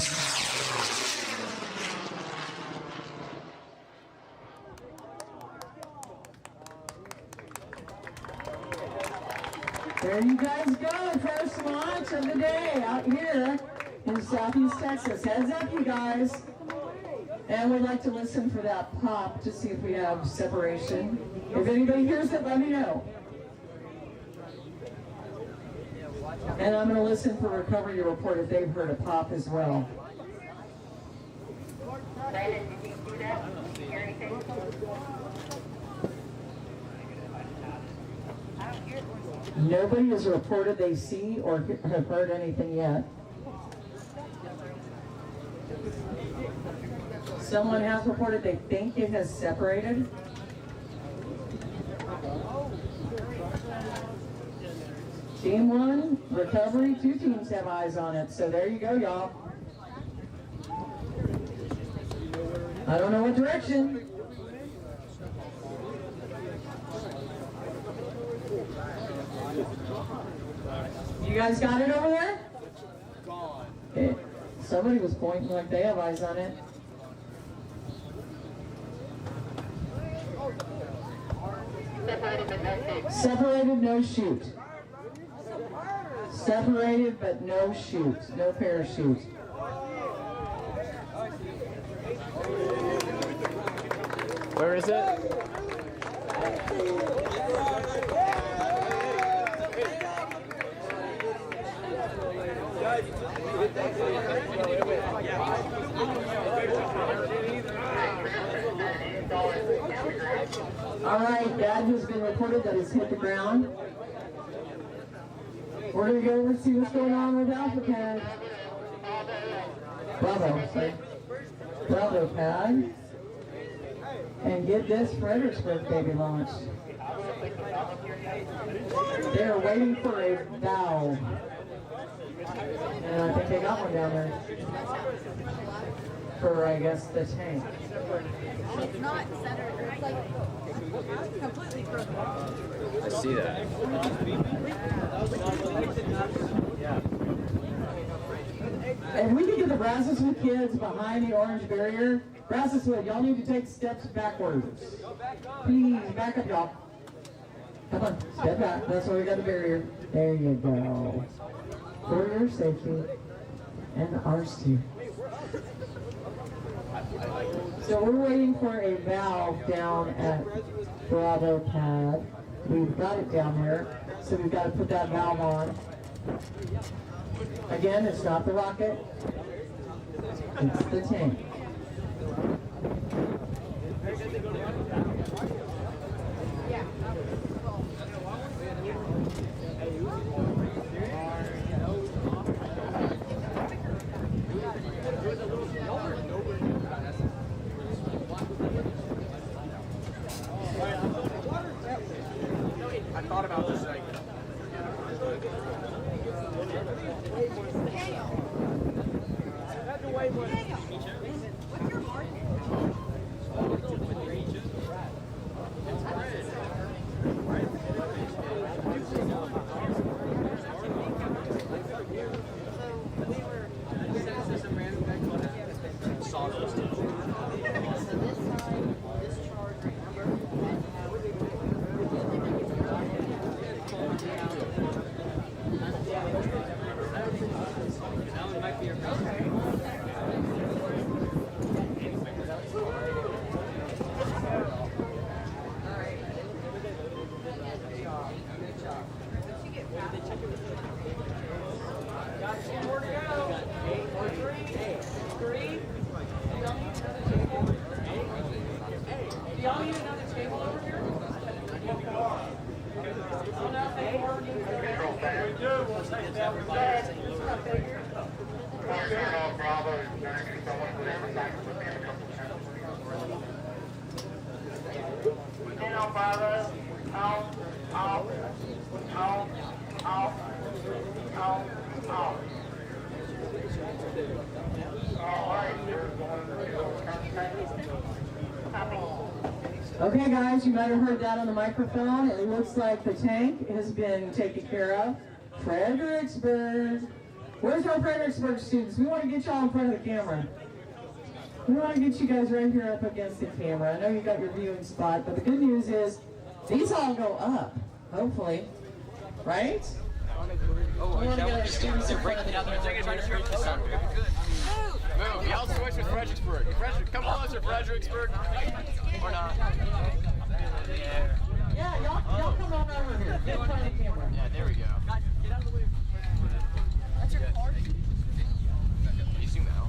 S12: There you guys go, first launch of the day out here in Southeast Texas. Heads up, you guys. And we'd like to listen for that pop to see if we have separation. If anybody hears it, let me know. And I'm going to listen for recovery to report if they've heard a pop as well. Nobody has reported they see or have heard anything yet. Someone has reported they think it has separated. Team 1, recovery, 2 teams have eyes on it. So there you go, y'all. I don't know what direction. You guys got it over there? Okay. Somebody was pointing like they have eyes on it. Separated, no shoot. Separated, but no chutes, no parachutes.
S15: Where is it?
S12: All right, that has been reported that it's hit the ground. We're going to go over and see what's going on with Alpha Pad. Bravo, sorry. Bravo Pad. And get this Fredericksburg baby launched. They're waiting for a valve. And I think they got one down there. For, I guess, the tank.
S14: It's not centered. It's like completely crooked.
S15: I see that.
S12: If we can get the Brassiswood kids behind the orange barrier, Brassiswood, y'all need to take steps backwards. Please, back up, y'all. Come on, step back. That's why we got the barrier. There you go. For your safety. And ours too. So we're waiting for a valve down at Bravo Pad. We've got it down there, so we've got to put that valve on. Again, it's not the rocket, it's the tank.
S15: I thought about this like.
S14: What's your market?
S12: Okay guys, you might have heard that on the microphone. It looks like the tank has been taken care of. Fredericksburg. Where's our Fredericksburg students? We want to get y'all in front of the camera. We want to get you guys right here up against the camera. I know you got your viewing spot, but the good news is these all go up, hopefully. Right? We want to get our students in front of the camera.
S15: Move, y'all switch with Fredericksburg. Come closer, Fredericksburg. Or not.
S12: Yeah, y'all come on over here. Get in front of the camera.
S15: Yeah, there we go. Get out of the way. That's your car? You zoom out.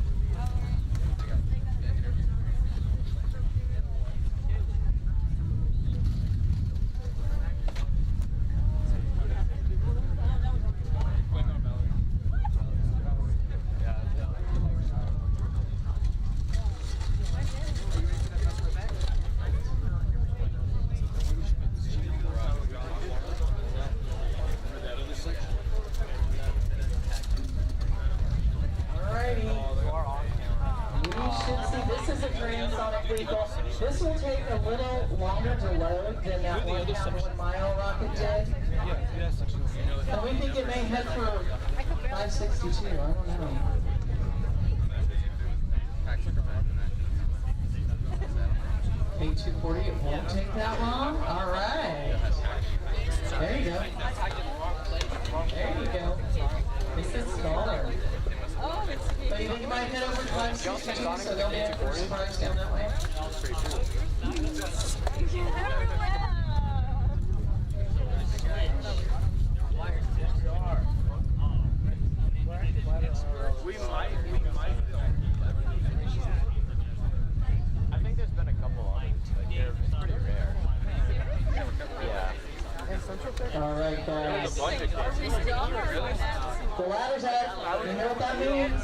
S12: This will take a little longer to load than that 1.5 mile rocket did. And we think it may head for 562, I don't know. A240, it won't take that long. All right. There you go. There you go. This is smaller. But you think you might head over to Line 62, so they'll be able to surprise down that way?
S15: We might. I think there's been a couple of them, but it's pretty rare. Yeah.
S12: All right, guys. The ladder's out. You know what that means?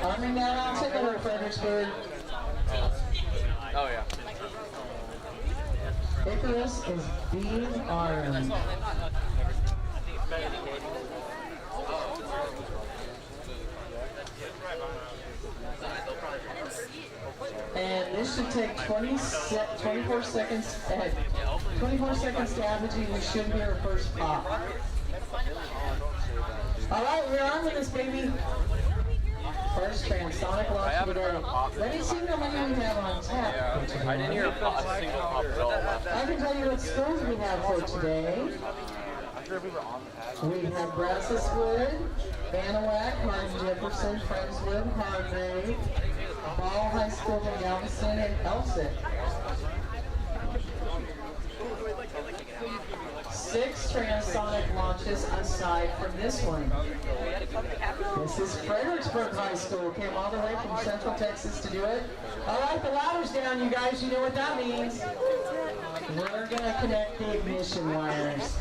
S12: Arming down on Fredericksburg.
S15: Oh, yeah.
S12: Icarus is being armed. And this should take 24 seconds. 24 seconds to averaging. We should hear a first pop. All right, we're on with this, baby. First Transonic launch today. Let me see how many we have on tap.
S15: I didn't hear a single pop at all.
S12: I can tell you what scores we have for today. We have Brassiswood, Anahuac, Martin Jefferson, Friendswood, Hargrave, Ball High School in Galveston, and Elsik. 6 Transonic launches aside from this one. This is Fredericksburg High School. Came all the way from Central Texas to do it. All right, the ladder's down, you guys. You know what that means. We're going to connect the ignition wires.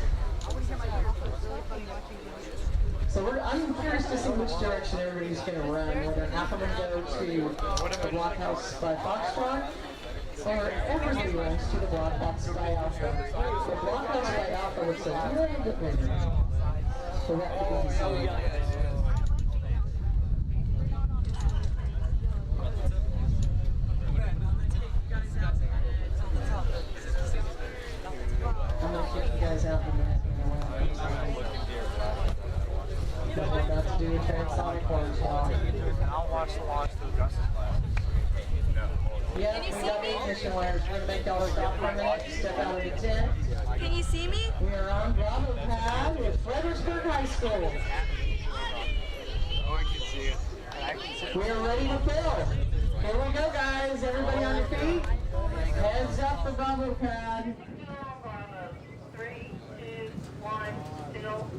S12: So I'm curious to see which direction everybody's going to run. Whether half of them go to the blockhouse by Foxtrot, or everybody runs to the blockhouse by Alpha. The blockhouse by Alpha looks a little bit bigger. So that could be decided. I'm going to kick you guys out in a minute. We're about to do a Transonic launch, y'all.
S15: I'll watch the launch through Gus's class.
S12: Yeah, we got the ignition wires. We're going to make y'all stop for a minute, step out of the tent.
S14: Can you see me?
S12: We are on Bravo Pad with Fredericksburg High School.
S15: Oh, I can see it.
S12: We are ready to fill. Here we go, guys. Everybody on your feet. Heads up for Bravo Pad.
S11: 3, 2, 1, still.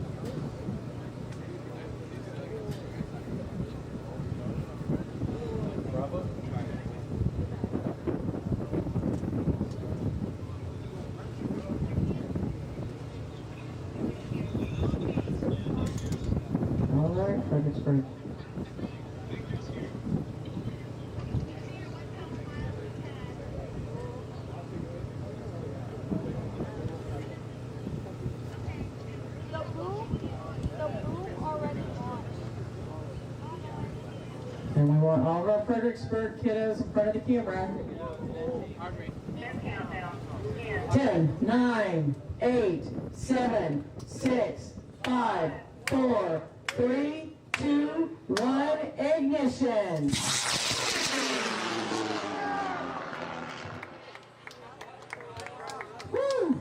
S2: Bravo.
S12: All right, Fredericksburg.
S14: The boom already launched.
S12: And we want all of our Fredericksburg kiddos in front of the camera. 10, 9, 8, 7, 6, 5, 4, 3, 2, 1, ignition! Woo!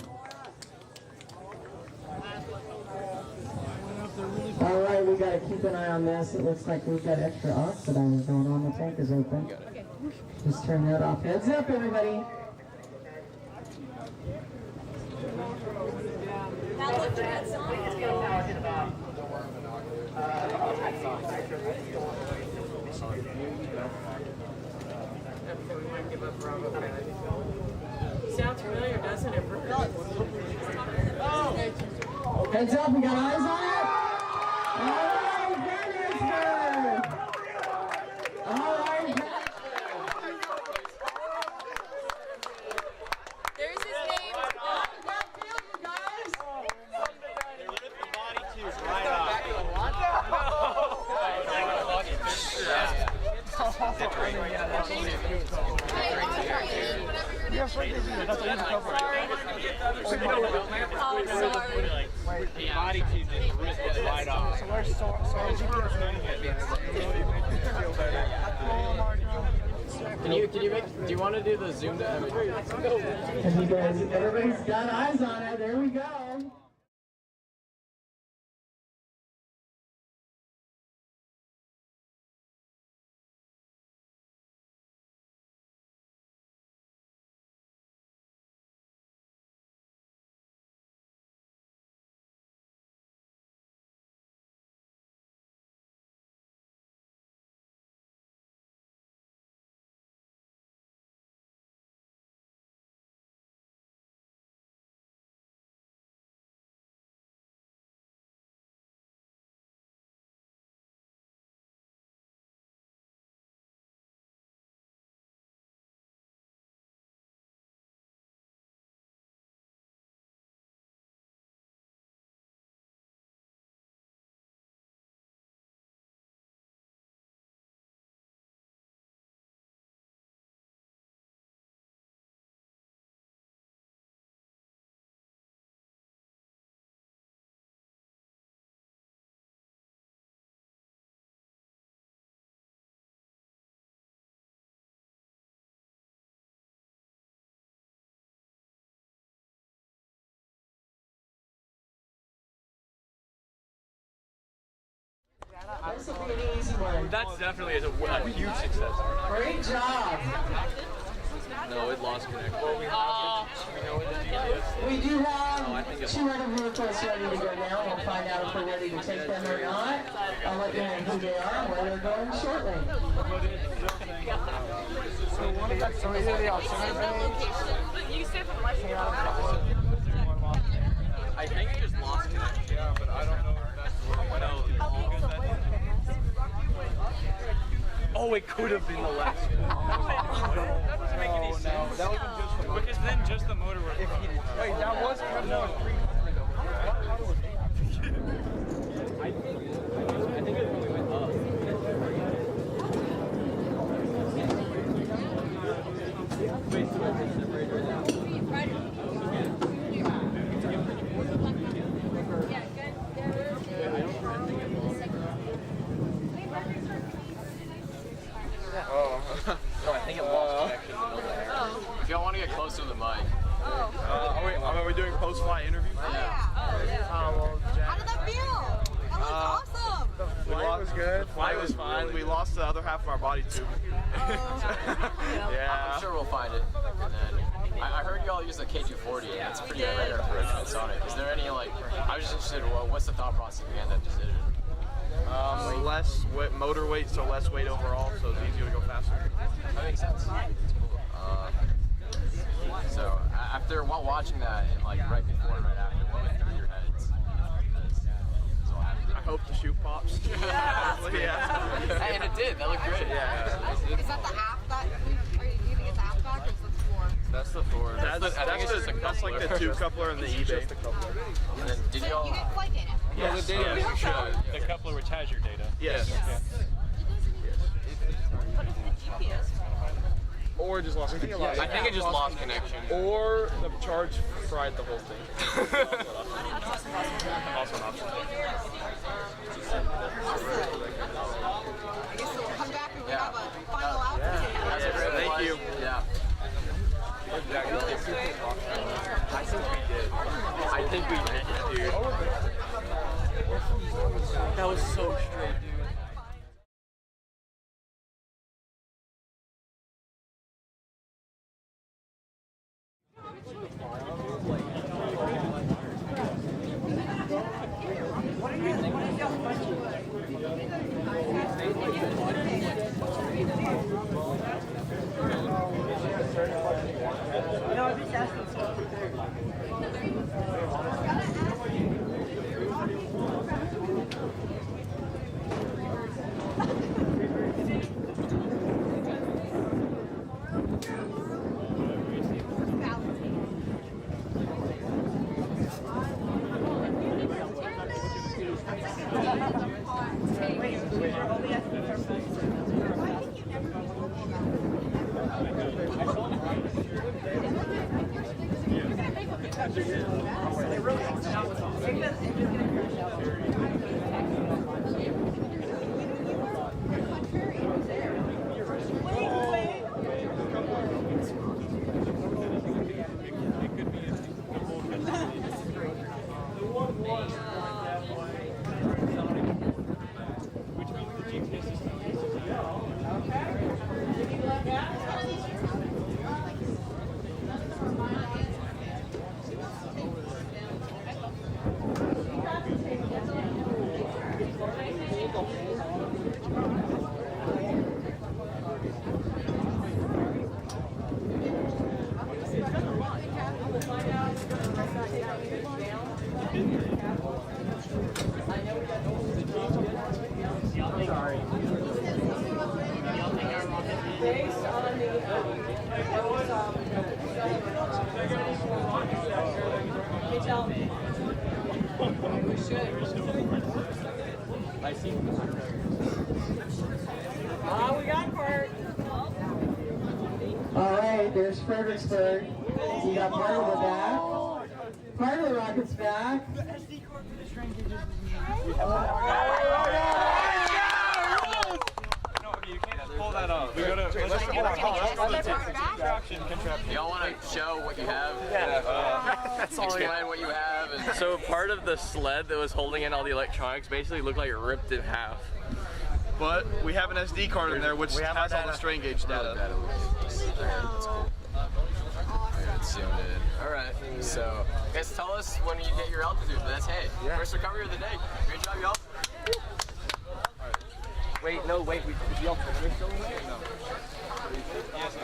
S12: All right, we got to keep an eye on this. It looks like we've got extra oxidizer going on. The tank is open. Just turn that off. Heads up, everybody.
S14: That looked Transonic.
S7: Sounds familiar, doesn't it?
S12: Heads up, we got eyes on it. All right, Fredericksburg. All right,
S14: There's his name.
S15: Body tube just ripped it right off. Do you want to do the zoom to image?
S12: and you guys, everybody's got eyes on it. There we go. this will be an easy one.
S10: That's definitely a huge success.
S12: Great job.
S10: No, it lost connection. Well, we know what the GPS is.
S12: We do have 2 other vehicles ready to go now. We'll find out if we're ready to take them or not. I'll let you know who they are and where they're going shortly.
S3: So one of that's either the alternative
S6: You said from West
S10: I think it just lost connection. Yeah, but I don't know if that's Oh, it could have been the last one. That doesn't make any sense.
S3: No, that wasn't just the motor.
S10: Because then just the motor would have.
S3: Wait, that was coming on 300 though.
S10: I think it really went up. Wait, so what's the separator now?
S9: No, I think it lost connection. If y'all want to get closer to the mic.
S4: Are we doing post-flight interview?
S14: How did that feel? That was awesome.
S4: The flight was good. Flight was fine. We lost the other half of our body tube. Yeah.
S9: I'm sure we'll find it. And then I heard y'all use the K240. And it's pretty rare for a Transonic. Is there any I was just interested. What's the thought process behind that decision?
S4: Less motor weight, so less weight overall, so it's easier to go faster.
S9: That makes sense. So while watching that and right before and right after, what went through your heads?
S4: I hope the shoe pops.
S9: Yeah. Hey, and it did. That looked great.
S4: Yeah.
S14: Is that the half that? Do you think it's half back or is it the floor?
S4: That's the floor. That's like the two coupler and the eBay.
S9: And then did y'all?
S14: You get flight data.
S4: Yes.
S10: The coupler which has your data.
S4: Yes.
S14: But it's the GPS.
S4: Or just lost connection.
S9: I think it just lost connection.
S4: Or the charge fried the whole thing. Also an option.
S14: I guess we'll come back and we have a final output.
S4: Thank you.
S9: Yeah.
S10: I think we did, dude. That was so straight, dude.
S3: No, just asking stuff.
S12: All right, there's Fredericksburg. You got part of the back. Part of the Rockets back.
S10: Pull that off. We gotta.
S9: Y'all want to show what you have?
S10: That's all.
S9: Explain what you have. And
S16: So part of the sled that was holding in all the electronics basically looked like it ripped in half. but we have an SD card in there which has all the strain gauge data.
S9: That's cool. Alright, zoomed in. Alright, so guys, tell us when you get your altitude. That's first recovery of the day. Great job, y'all.
S13: Wait, is the altimeter still in there? No.
S9: Yes,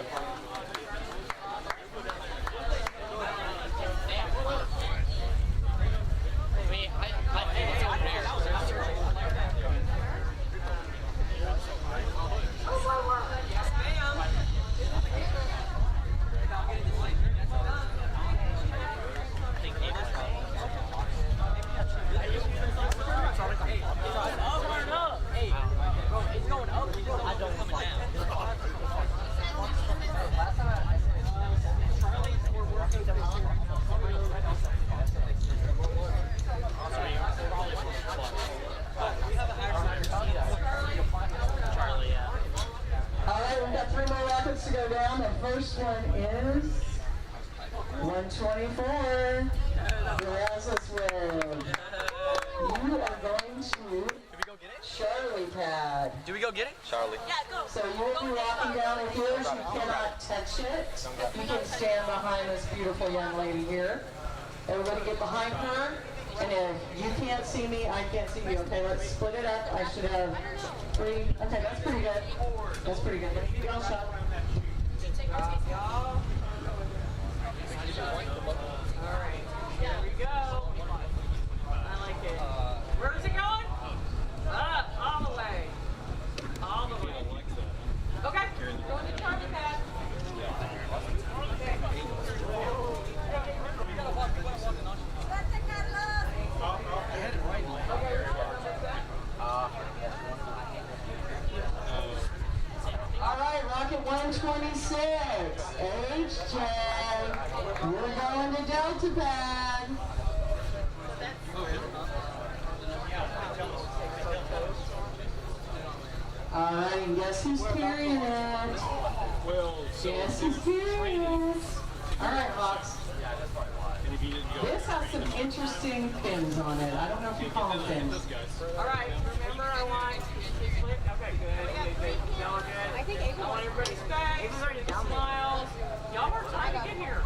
S12: Alright, we've got 3 more rockets to go down. The first one is 124. Rockets. You are going to Charlie pad.
S13: Do we go get it?
S9: Charlie.
S12: Yeah, go. So you will be walking down the hills. You cannot touch it. You can stand behind this beautiful young lady here. Everybody get behind her. And if you can't see me, I can't see you. Okay, let's split it up. I should have 3. Okay, that's pretty good. That's pretty good. Let's go, shot.
S7: Alright, here we go. I like it. Where is it going? Up, all the way. All the way. Okay, going to Charlie pad.
S12: Alright, Rocket 126. HJ. We're going to Delta pad. Alright, and guess who's carrying it? Guess who's carrying it? Alright, Fox. This has some interesting pins on it. I don't know if you call them pins.
S7: Alright, remember I want split. Okay, good. Y'all are good.
S14: I think April
S7: want everybody's face, smiles. Y'all are trying to get here.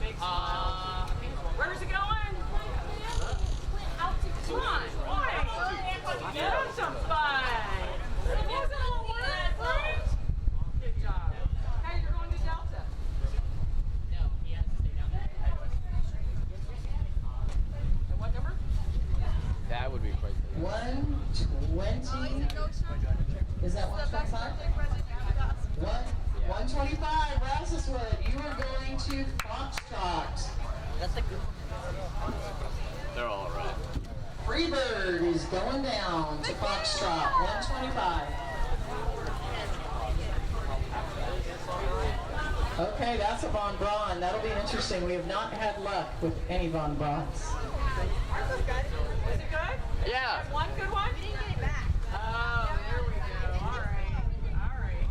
S7: Big smiles. Where's it going? Come on, boy. Have some fun. It wasn't all work, right? Good job. Hey, you're going to Delta. No, he has to stay down there. And what number?
S9: That would be quite good.
S12: 120. Is that 125? 125. Rasmuswood, you are going to Foxtrot.
S8: That's a good.
S9: They're all right.
S12: Freebird is going down to Foxtrot. 125. Okay, that's a Von Braun. That'll be interesting. We have not had luck with any Von Brauns.
S7: Ours was good. Was it good?
S9: Yeah.
S7: One good one?
S14: We didn't get it back.
S7: Oh, there we go. All right. All right.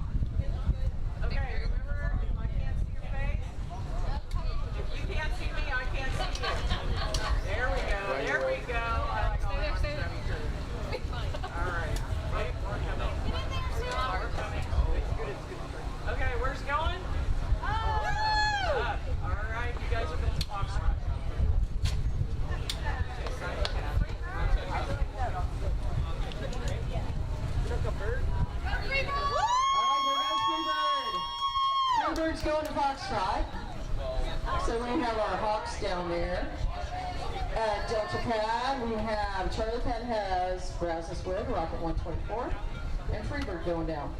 S7: Okay, remember, if I can't see your face, if you can't see me, I can't see you. There we go. There we go. I like all that stuff. All right. Wait, we're coming. We're coming. It's good. It's good. Okay, where's it going? Up. All right, you guys are going to Foxtrot.
S12: Freebird's going to Foxtrot. So we have our Hawks down there. At Delta Pad, we have Charlie Pad has Rasmuswood, Rocket 124, and Freebird going down.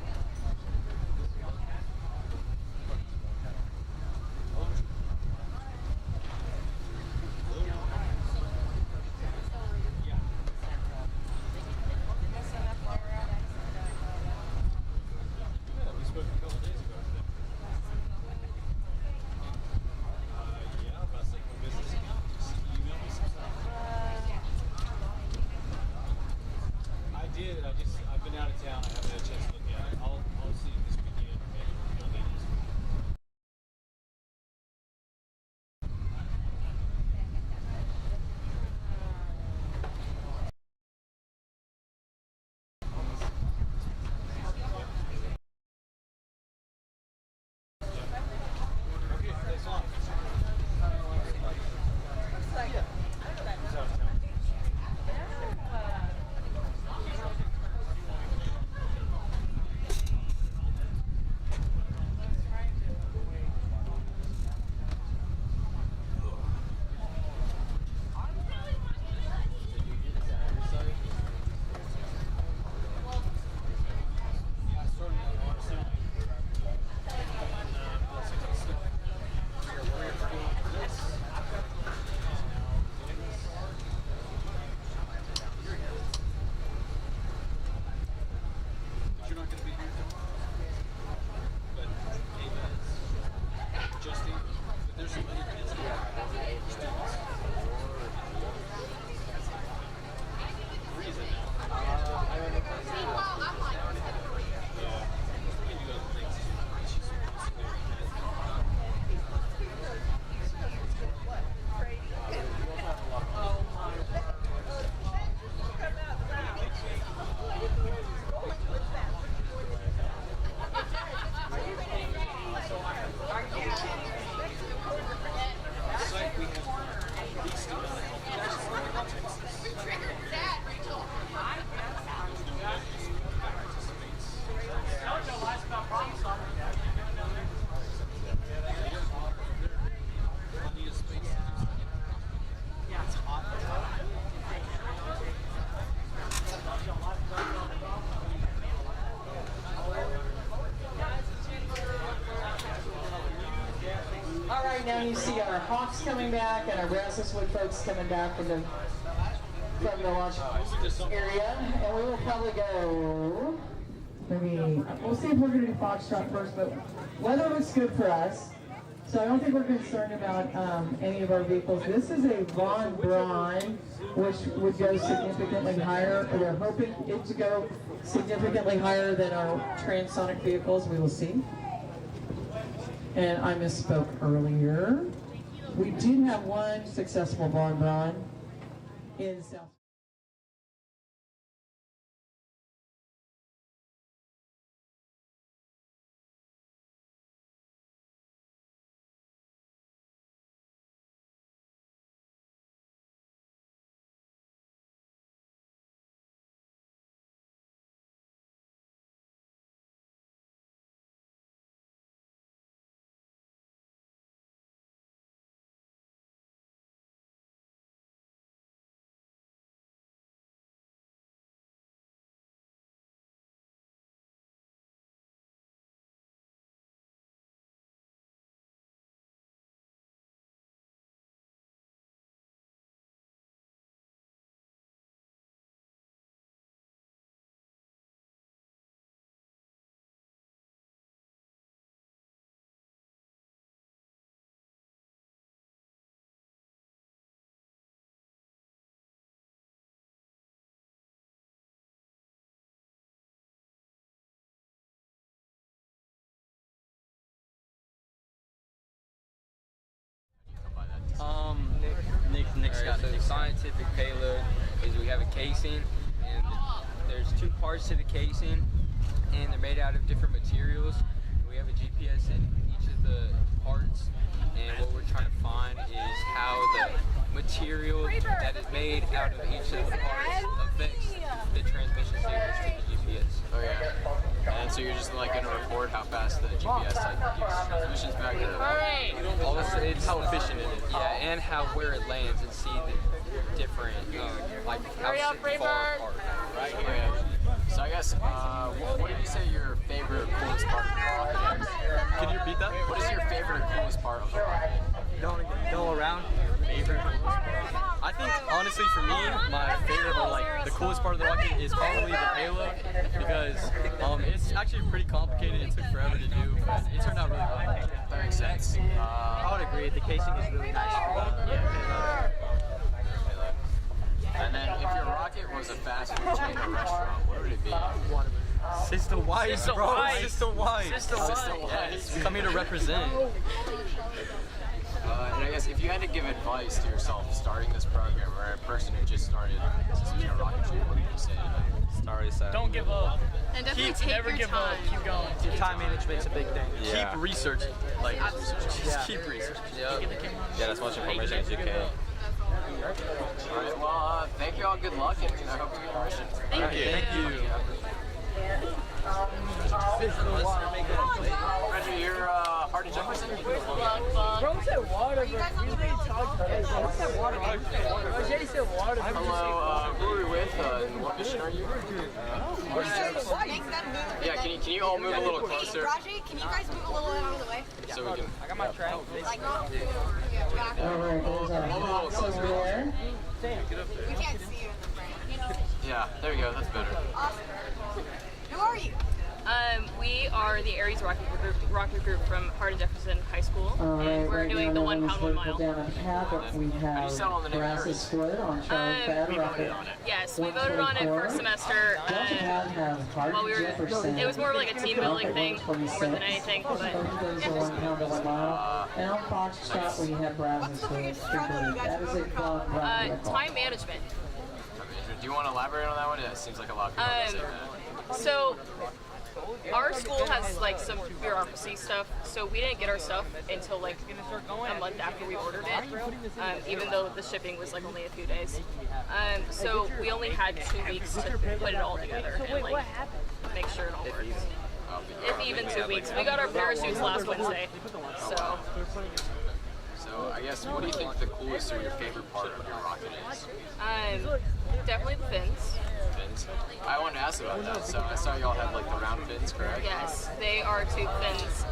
S17: I've been out of town. I haven't had a chance to look at it.
S12: All right, now you see our Hawks coming back and our Brassiswood folks coming back from the launch area, and we will probably go. Maybe we'll see if we're going to do Foxtrot first, but weather looks good for us, so I don't think we're concerned about any of our vehicles. This is a Von Braun, which would go significantly higher. We're hoping it to go significantly higher than our Transonic vehicles. We will see. And I misspoke earlier. We did have one successful Von Braun in South.
S17: Nick's got the scientific payload is we have a casing, and there's two parts to the casing, and they're made out of different materials. We have a GPS in each of the parts, and what we're trying to find is how the material that is made out of each of the parts affects the transmission signals to the GPS.
S9: Oh yeah. And so you're just like going to record how fast the GPS gives transmissions back to
S17: All this, it's how efficient it is. Yeah, and where it lands, and see the different like how far apart.
S9: Right. Okay. So I guess what did you say your favorite coolest part of the rocket is?
S17: Can you repeat that?
S9: What is your favorite coolest part of the rocket?
S17: Go around. Favorite coolest part. I think honestly for me, my favorite or like the coolest part of the rocket is probably the payload, because it's actually pretty complicated. It took forever to do, but it turned out really well.
S9: That makes sense.
S17: I would agree. The casing is really nice.
S9: Yeah. And then if your rocket was a fast food chain or restaurant, what would it be?
S17: Sister Wise, bro. Sister Wise.
S9: Yes.
S17: Come here to represent.
S9: And I guess if you had to give advice to yourself starting this program, or a person who just started rocketry, what would you say to them?
S18: Don't give up.
S6: And definitely
S18: Never give up. Keep going.
S17: Your time management's a big thing.
S9: Yeah.
S17: Keep researching. Like, just keep researching.
S9: Get as much information as you can. Alright, well, thank you all. Good luck, and I hope you get your mission.
S6: Thank you.
S17: Thank you.
S9: Reggie, you're hard to jump or something?
S18: Bro said water, but we really talked about it. What's that water? Jay said water.
S9: Hello, who are we with, and what mission are you? Yeah, can you all move a little closer?
S14: Raji, can you guys move a little out of the way?
S9: So we can...
S18: I got my track.
S14: Like,
S12: Alright, there's our Hawks over there.
S14: we can't see you in the frame.
S9: Yeah, there we go, that's better.
S14: Awesome. Who are you?
S19: We are the Aries rocket group from Hardin-Jefferson High School, and we're doing the 1 pound 1 mile.
S12: Down on the pad, we have Brassiswood on Charlotte Rocket.
S19: Yes, we voted on it first semester. While we were, it was more of like a team building thing more than anything. But
S12: and on Foxtrot we have Brassiswood. That is a fun rocket.
S19: Time management.
S9: Do you want to elaborate on that one? It seems like a lot of people say that.
S19: So, our school has like some bureaucracy stuff, so we didn't get our stuff until like a month after we ordered it, even though the shipping was like only a few days. So we only had 2 weeks to put it all together and like make sure it all works. If even 2 weeks. We got our parachutes last Wednesday, so.
S9: So I guess, what do you think the coolest or your favorite part of your rocket is?
S19: Definitely the fins.
S9: Fins? I wanted to ask about that. So I saw y'all had like the round fins, correct?
S19: Yes, they are tube fins.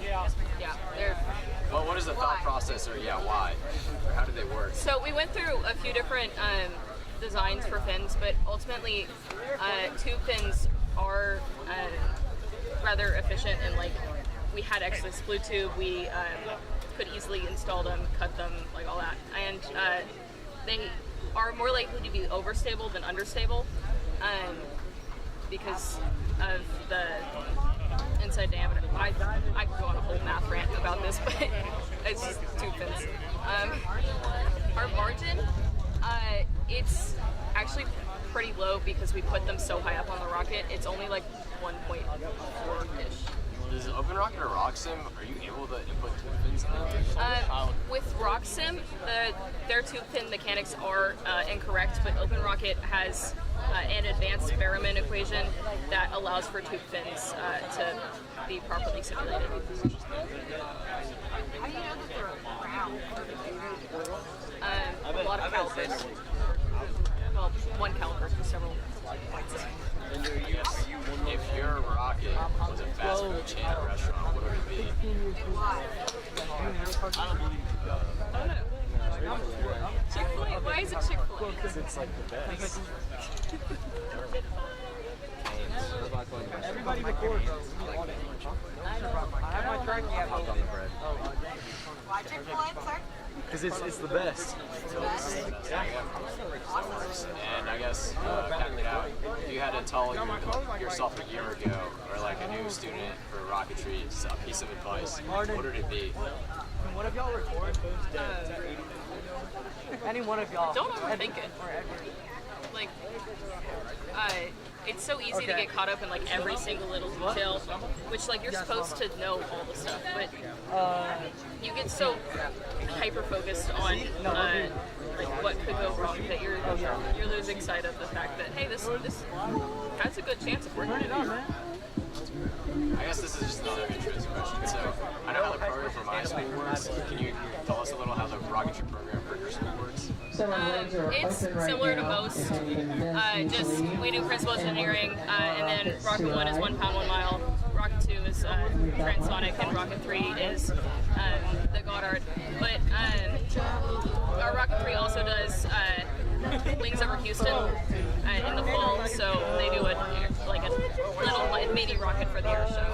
S19: Yeah, they're
S9: Well, what is the thought process, or why? Or how did they work?
S19: So we went through a few different designs for fins, but ultimately tube fins are rather efficient, and like we had extra blue tube, we could easily install them, cut them, like all that, and they are more likely to be overstable than understable because of the inside diameter. I could go on a whole math rant about this, but it's just tube fins. Our margin, it's actually pretty low because we put them so high up on the rocket. It's only like 1.4-ish.
S9: Is it OpenRocket or RockSim? Are you able to input tube fins in there?
S19: With RockSim, their tube fin mechanics are incorrect, but OpenRocket has an advanced Berryman equation that allows for tube fins to be properly simulated.
S5: How do you know that they're round?
S19: A lot of calipers. Well, one caliper for several points.
S9: If your rocket was a fast food chain or restaurant, what would it be?
S19: I don't know. Chick-fil-A? Why is it Chick-fil-A?
S9: Because it's like the best.
S18: Everybody record, bro. I have my tracking app on the bread.
S5: Why Chick-fil-A, sir?
S9: Because it's the best. And I guess, capping it out, if you had to tell yourself a year ago, or like a new student for rocketry, a piece of advice, what would it be?
S18: Can one of y'all record? Any one of y'all.
S19: Don't overthink it. Like, it's so easy to get caught up in like every single little detail, which like you're supposed to know all the stuff, but you get so hyper focused on like what could go wrong that you're losing sight of the fact that hey, this has a good chance of working.
S9: I guess this is just another interesting question. So, I know how the program for my school works. Can you tell us a little how the rocketry program for your school works?
S19: It's similar to most. Just we do principal engineering, and then Rocket 1 is 1 pound, 1 mile. Rocket 2 is Transonic, and Rocket 3 is the Goddard. But our Rocket 3 also does Wings Over Houston in the fall, so they do a little mini rocket for the air show.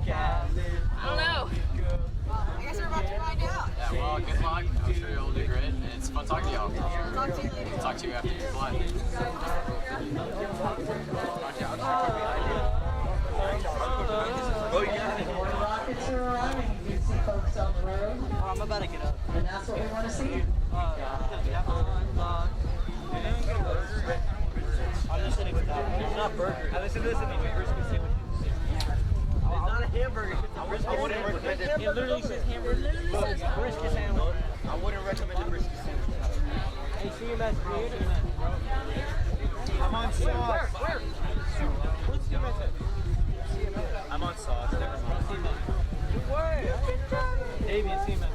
S19: Yeah. I don't know.
S5: I guess we're about to find out.
S9: Yeah, well, good luck. I'm sure you'll do great. It's fun talking to y'all.
S5: Talk to you later.
S9: Talk to you after you fly.
S12: Rockets are arriving. You can see folks on the road.
S18: I'm about to get up.
S12: And that's what we want to see.
S18: I'm listening to that. It's not burger. I listen to brisket sandwiches. It's not a hamburger. I wouldn't recommend it. It literally says hamburger. It literally says brisket sandwich. I wouldn't recommend a brisket sandwich. Hey, see you, man. I'm on sauce. Where? Where's the message? I'm on sauce. Never mind. Where? Damien, see you, man.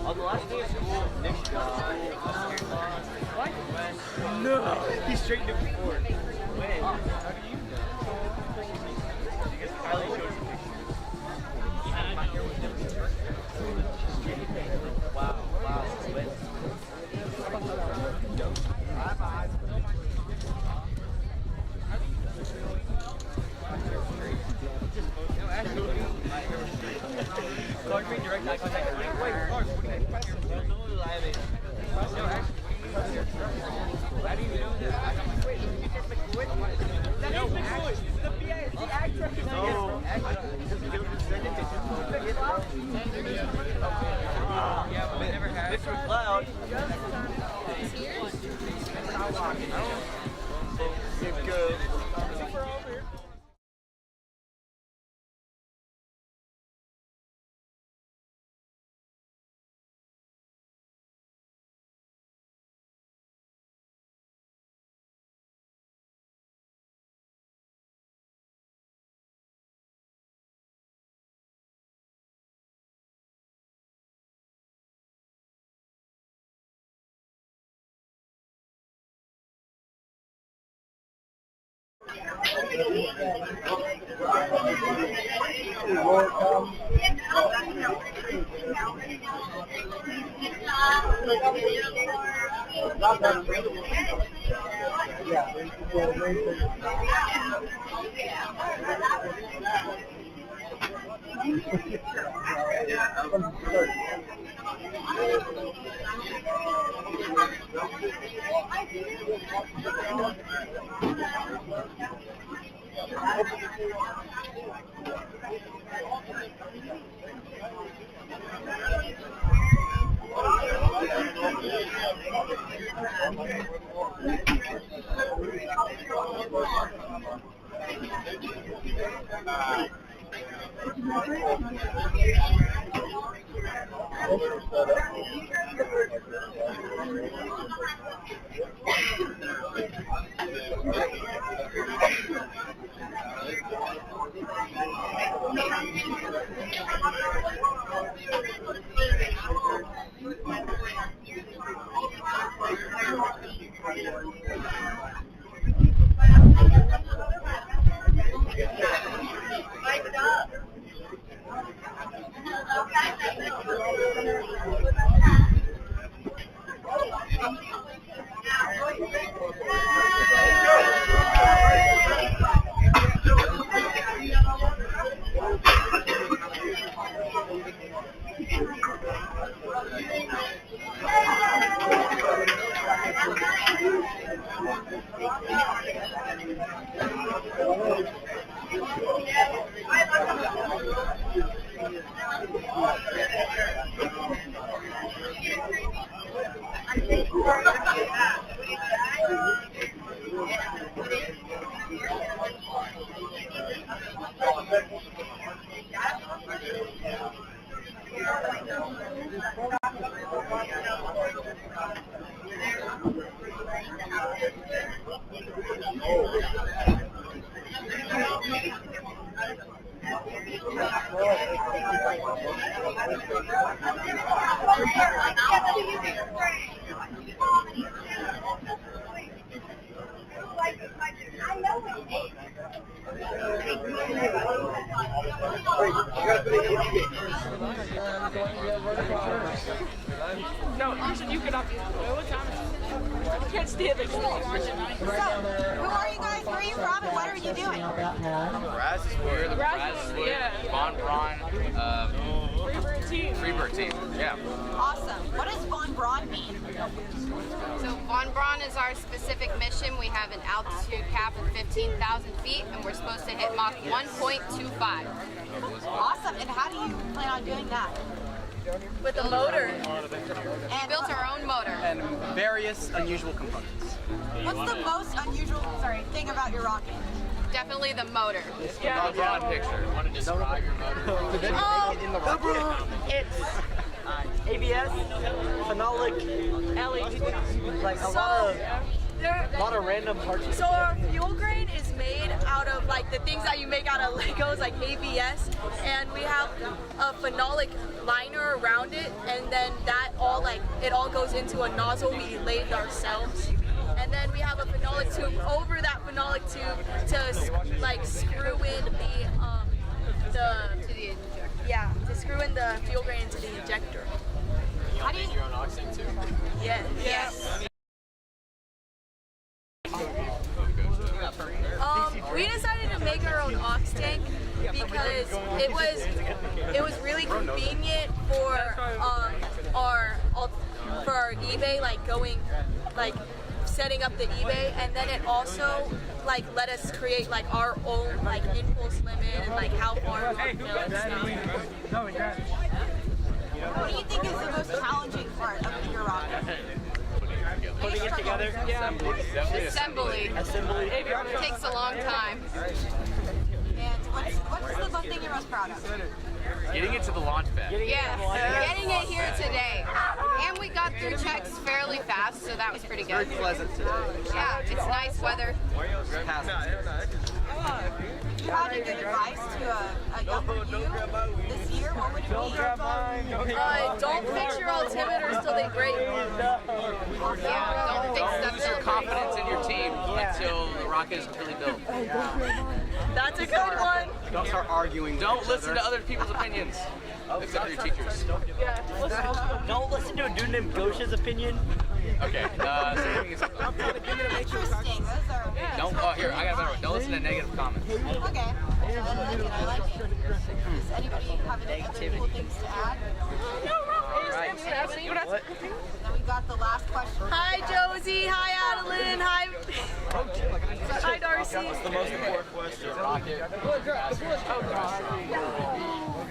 S18: On the last day of school, Nick what? No! He straightened it before. When? How do you know? Because Kylie showed us a picture. I'm not here with him. Wow, wow. Bye-bye. Clark being direct eye contact. Wait, Clark, what do you press? No, I haven't. No, actually, how do you know that? Wait, you just McCoy? That is McCoy. The BA, the actress. No, yeah, but we never had. Mr. McLeod. Good.
S5: No, you cannot be. What time is it? I can't stand it.
S14: So, who are you guys? Where are you from? And what are you doing?
S15: We're the Brazos,
S5: yeah.
S15: Von Braun, Freebird team. Yeah.
S14: Awesome. What does Von Braun mean?
S20: So Von Braun is our specific mission. We have an altitude cap of 15,000 feet, and we're supposed to hit Mach 1.25.
S14: Awesome. And how do you plan on doing that?
S20: With a motor.
S14: And
S20: built our own motor.
S13: And various unusual components.
S14: What's the most unusual thing about your rocket?
S20: Definitely the motor.
S15: Yeah. Von Braun picture. Want to describe your motor?
S18: It's ABS, phenolic, LED, like a lot of random parts.
S5: So our fuel grain is made out of like the things that you make out of Legos, like ABS, and we have a phenolic liner around it, and then that all it all goes into a nozzle we laid ourselves. And then we have a phenolic tube over that phenolic tube to screw in to screw in the fuel grain into the injector.
S15: How do you make your own oxygen too?
S5: Yes.
S20: Yes.
S5: We decided to make our own ox tank because it was really convenient for our eBay, setting up the eBay, and then it also let us create our own impulse limit and how far we can go and stuff.
S14: What do you think is the most challenging part of your rocket?
S18: putting it together?
S20: Assembly. It takes a long time.
S14: And what's the thing you're most proud of?
S15: Getting it to the Launchpad.
S20: Getting it here today. And we got through checks fairly fast, so that was pretty good.
S15: Very pleasant today.
S20: Yeah, it's nice weather.
S14: If you had to give advice to a younger you this year, what would it be?
S19: Don't fix your altimeters till they break.
S20: Yeah, don't fix
S15: Don't
S20: stuff
S15: lose your confidence in your team until the rocket is completely built.
S19: That's a good one.
S15: Don't start arguing. Don't listen to other people's opinions, except for your teachers.
S18: Don't listen to a dude named Gosha's opinion.
S15: Okay.
S14: Interesting. Those are.
S15: Don't. Oh, here. I got a better one. Don't listen to negative comments.
S14: Okay. I like it. Does anybody have any other cool things to add?
S19: Right.
S14: Then we got the last question.
S19: Hi, Josie. Hi, Adeline. Hi, Darcy.
S13: What's the most important question?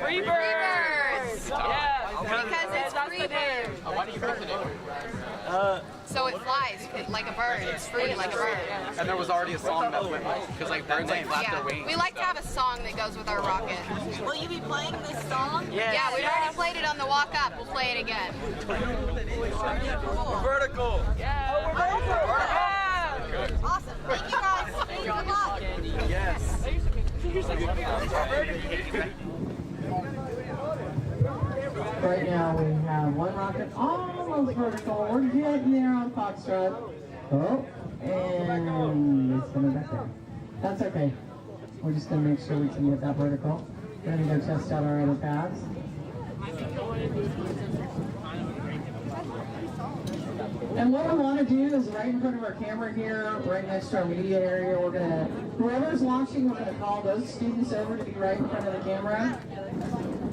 S20: Freebirds!
S19: Yeah.
S20: Because it's Freebird.
S15: Why do you put the name?
S20: So it flies like a bird. It's free like a bird.
S15: And there was already a song that went because like birds like flap their wings.
S20: We like to have a song that goes with our rocket.
S14: Will you be playing this song?
S20: Yeah, we've already played it on the walk up. We'll play it again.
S15: Vertical.
S19: Yeah.
S14: Awesome. Thank you guys. Good luck.
S13: Yes.
S12: Right now we have one rocket almost vertical. We're getting there on Foxtrot. Oh, and it's coming back there. That's okay. We're just going to make sure we can get that vertical. We're going to go test out our other pads. And what we want to do is right in front of our camera here, right next to our media area, we're going to, whoever's launching, we're going to call those students over to be right in front of the camera.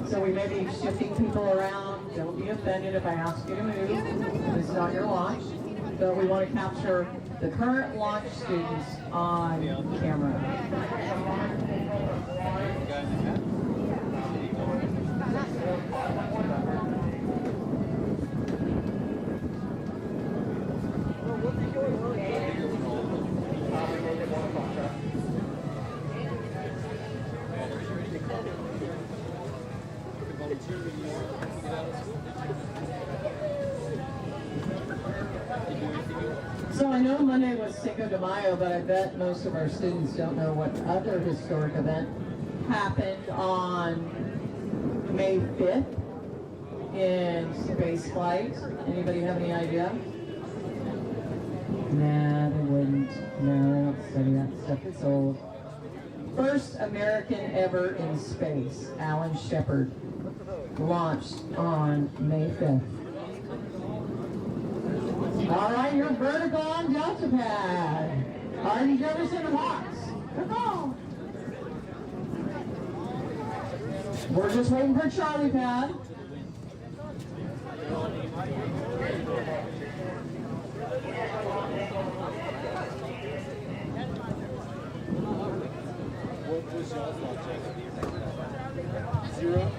S12: So we may be shifting people around. Don't be offended if I ask you to move. It's not your launch. But we want to capture the current launch students on camera. So I know Monday was Cinco de Mayo, but I bet most of our students don't know what other historic event happened on May 5th in space flight. Anybody have any idea? Nah, they wouldn't. No, they don't study that stuff. It's old. First American ever in space, Alan Shepard, launched on May 5th. All right, you're vertical on Delta Pad. Artie Jefferson and Hawks. Come on. We're just waiting for Charlie Pad.
S2: What was y'all's launch? 0?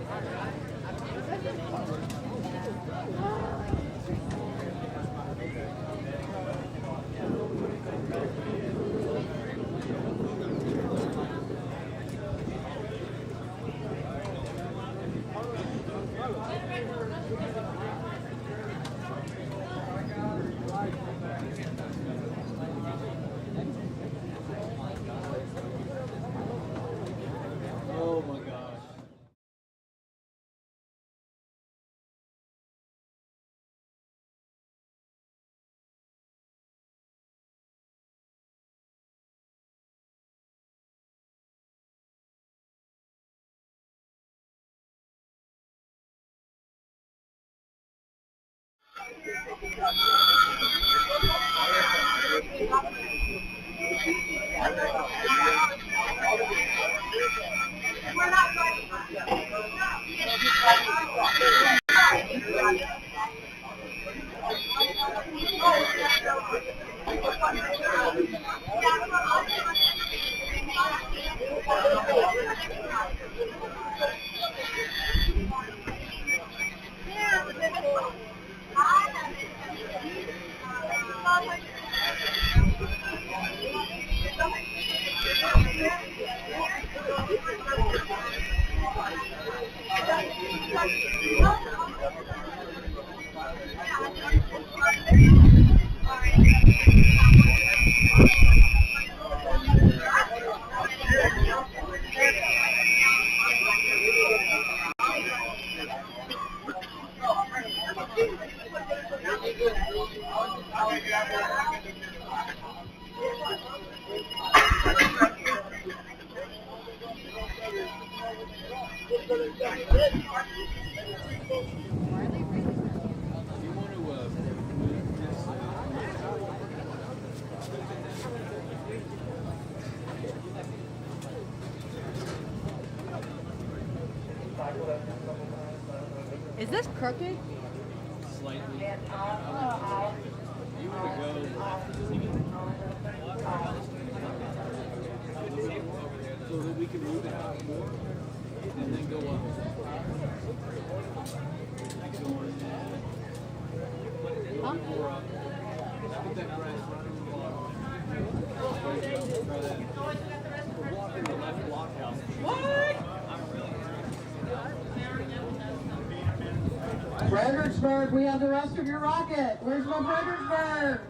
S2: Oh my gosh.
S5: Is this crooked?
S10: Slightly. You want to go so that we can move it out more and then go up.
S5: Huh?
S10: Put that grass right on the bottom. Try that. We're blocking the left blockhouse.
S5: What?
S12: Fredericksburg, we have the rest of your rocket. Where's my Fredericksburg?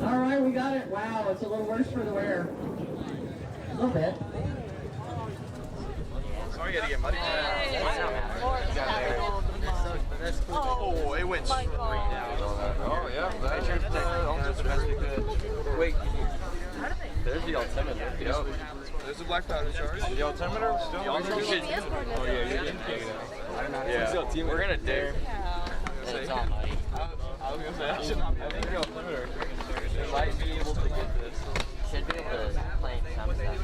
S12: All right, we got it. Wow, it's a little worse for the wear. A little bit.
S16: Sorry, you had to get muddy. Oh, it went straight down. Oh, yeah. That's almost the best we could. Wait. There's the altimeter. Yep. There's the black powder charge. The altimeter? Oh, yeah, you didn't dig it out. Yeah. We're going to dare. It's all muddy. I was going to say, I think the altimeter might be able to get this.
S9: Should be able to play some stuff.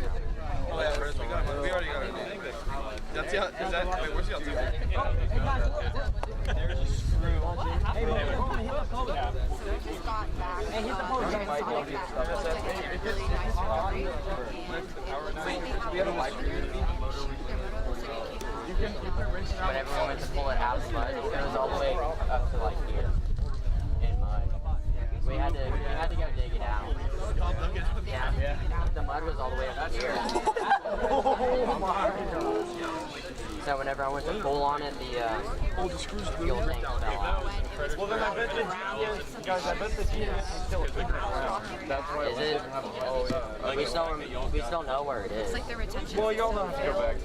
S16: Oh, yeah, first we already got it. That's the, is that, wait, where's the altimeter? There's a screw. Hey, man, hit the we have a mic.
S9: But everyone went to pull it out of the mud, it goes all the way up to like here in mud. We had to go dig it out. Yeah. The mud was all the way up here.
S16: Oh my God.
S9: So whenever I went to pull on it, the
S16: screws
S9: fuel tank fell out.
S16: Well, then I bet the GPS, guys, I bet the GPS is still bigger around. That's why
S9: Is it?
S16: Oh, yeah.
S9: We still know where it is.
S5: It's like the retention.
S16: Well, y'all don't have to go back.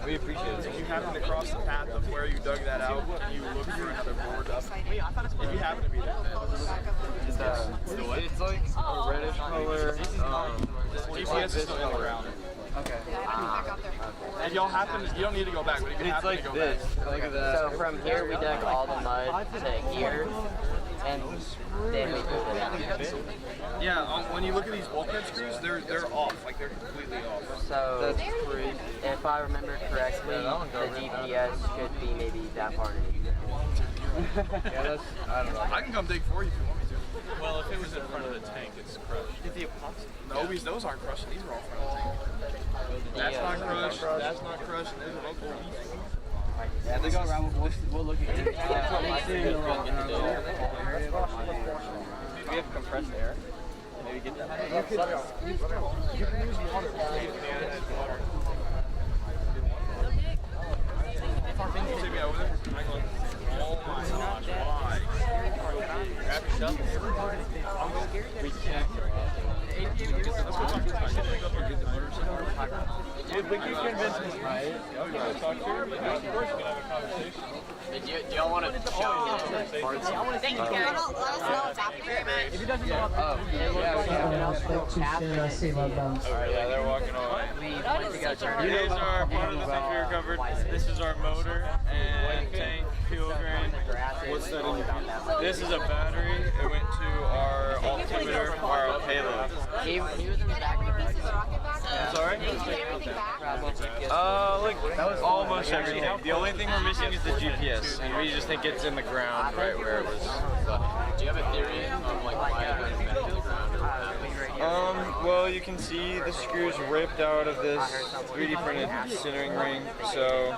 S16: We appreciate it. If you happen to cross the path of where you dug that out, you look for another board up. If you happen to be there, it's like a reddish color. GPS is still on the ground. Okay. And y'all happen to, you don't need to go back, but if you happen to go back. Look at that.
S9: So from here we dug all the mud to here, and then we pulled it out.
S16: Yeah, when you look at these bulkhead screws, they're off, like they're completely off.
S9: So if I remember correctly, the GPS should be maybe that far in.
S16: Yeah, that's, I don't know. I can come dig for you if you want me to.
S10: Well, if it was in front of the tank, it's crushed.
S16: Get the epoxy. No, those aren't crushed. These are all front of the tank. That's not crushed. That's not crushed. There's a local piece.
S13: Yeah, they go around. We'll look at it.
S16: Do we have compressed air? Maybe get that. You can use water. Take me over there. Oh my gosh, why? Grab your shovel. We can't. Let's go talk to the Dude, we can convince him, right? Go talk to him. Of course, we can have a conversation.
S9: Do y'all want to show parts?
S5: Thank you. Let us know what's happening. Very much.
S13: If he doesn't know what
S10: Alright, yeah, they're walking away. These are part of the things we recovered. This is our motor and tank, fuel grain. What's that in your This is a battery. It went to our altimeter, our payload.
S9: He was in the back of the rocket back.
S10: Sorry? Like almost everything. The only thing we're missing is the GPS, and we just think it's in the ground right where it was.
S9: Do you have a theory of like why it went in the ground?
S16: Well, you can see the screws ripped out of this 3D printed centering ring, so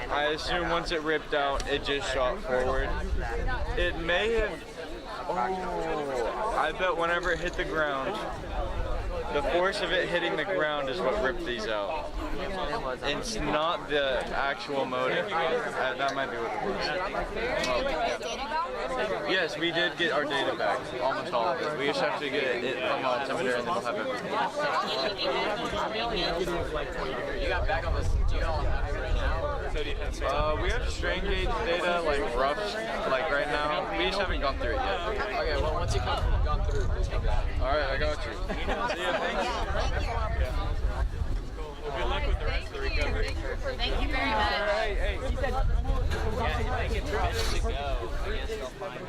S16: I assume once it ripped out, it just shot forward. It may have, I bet whenever it hit the ground, the force of it hitting the ground is what ripped these out. It's not the actual motor. That might be what it was. Yes, we did get our data back, almost all of it. We just have to get it from the altimeter and then we'll have everything.
S15: You got back on this.
S16: We have strain gauge data, like rough, like right now. We just haven't gone through it yet.
S15: Okay, well, once you come gone through, please come back.
S16: Alright, I got you. See ya, thank you.
S10: Well, good luck with the rest of the recovery.
S6: Thank you very much.
S10: Hey, he said,
S15: Yeah, if I get 3 minutes to go, I guess they'll find me.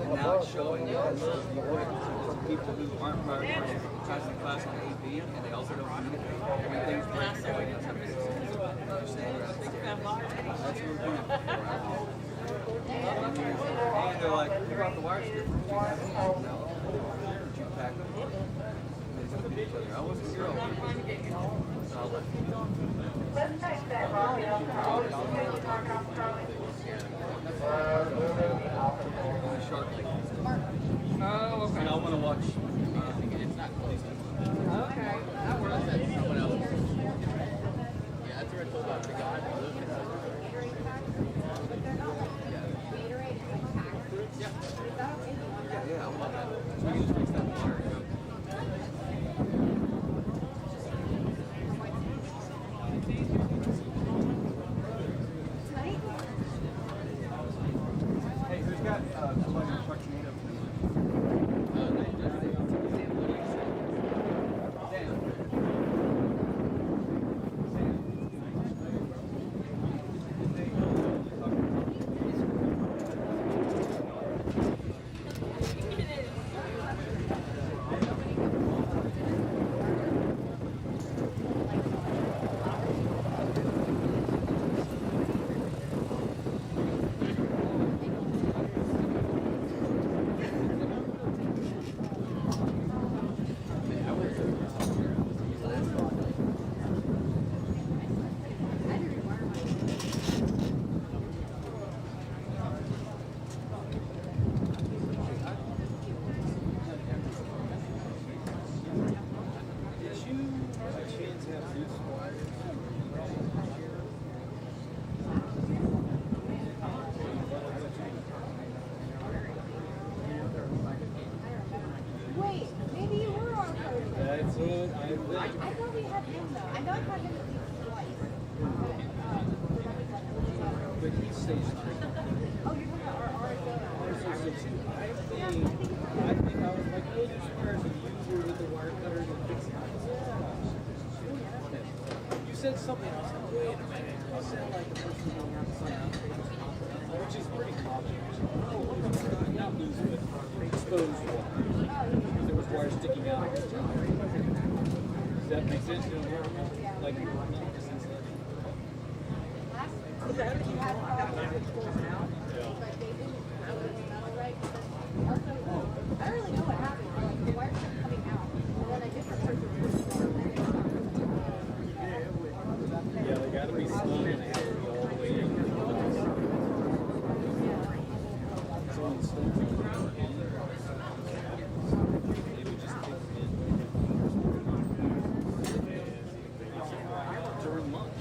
S13: Now it's showing people who aren't prioritizing the class on AP and they also don't communicate. When things break, they're going to have to that's what we're doing. And they're like, who brought the wire strip? Did you pack them? They took them to each other. I wasn't sure. So I'll let you know. Oh, okay. And I want to watch. It's not close. Okay, that works. That's someone else. Yeah, that's where I told about the guy. Yeah, I want that. So we can just fix that water. Hey, who's got somebody instruction up?
S18: said something else. Wait a minute. You said like the person going outside, which is pretty common. Not loose, but exposed wire. Because there was wire sticking out. Does that make sense? Like,
S5: I don't really know what happened. Like, the wires kept coming out, and then I did research it.
S2: Yeah, they gotta be slow and they have to go all the way in. During lunch,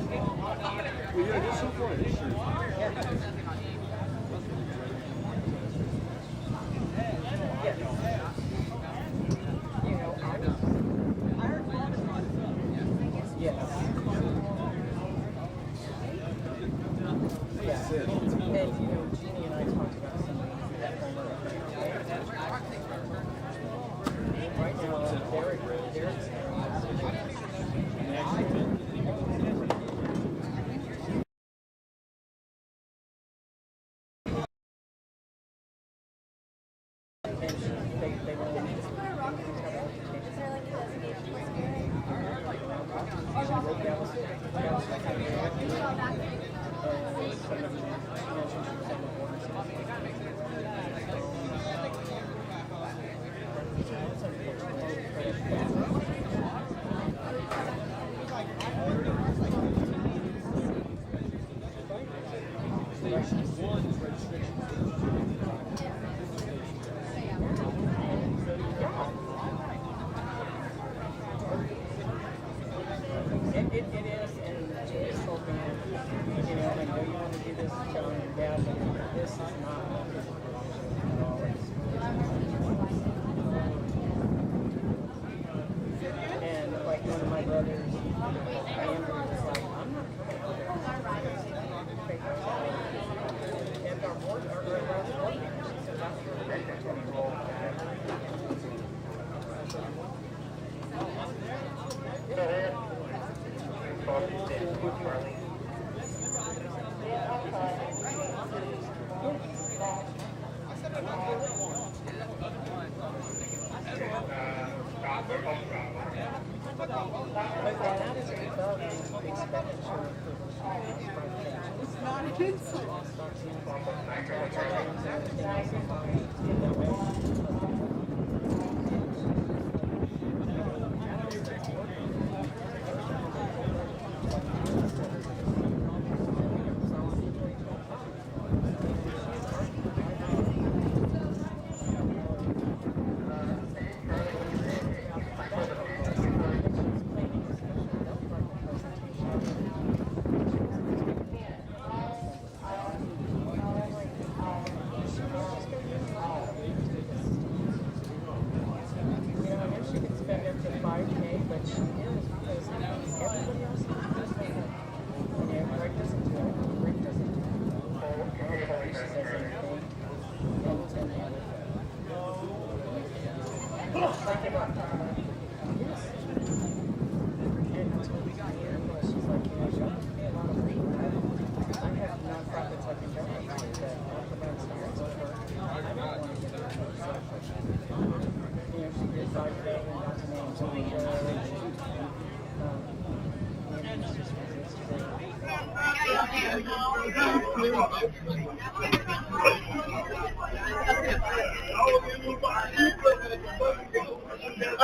S2: they go about 4 this year.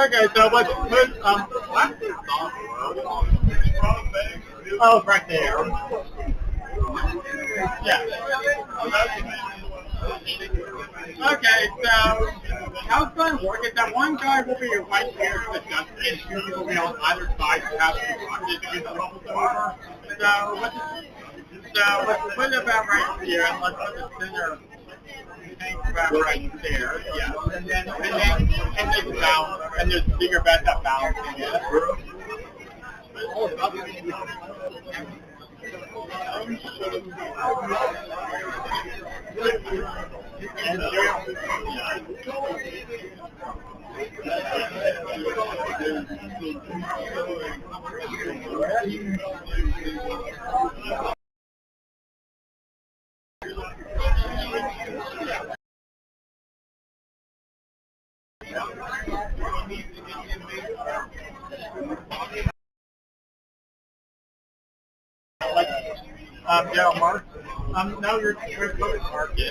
S1: Okay, so what's oh, it's right there. Yeah. Okay, so how it's going to work is that one guy will be right here to adjust it, and two people will be on either side to have the rocket to get the bubbles over. So let's put it about right here, and let's put the center tank about right there. Yeah, and then the balance, and there's bigger bets that balancing it. Daryl Mark. No, you're coded Mark. Yeah,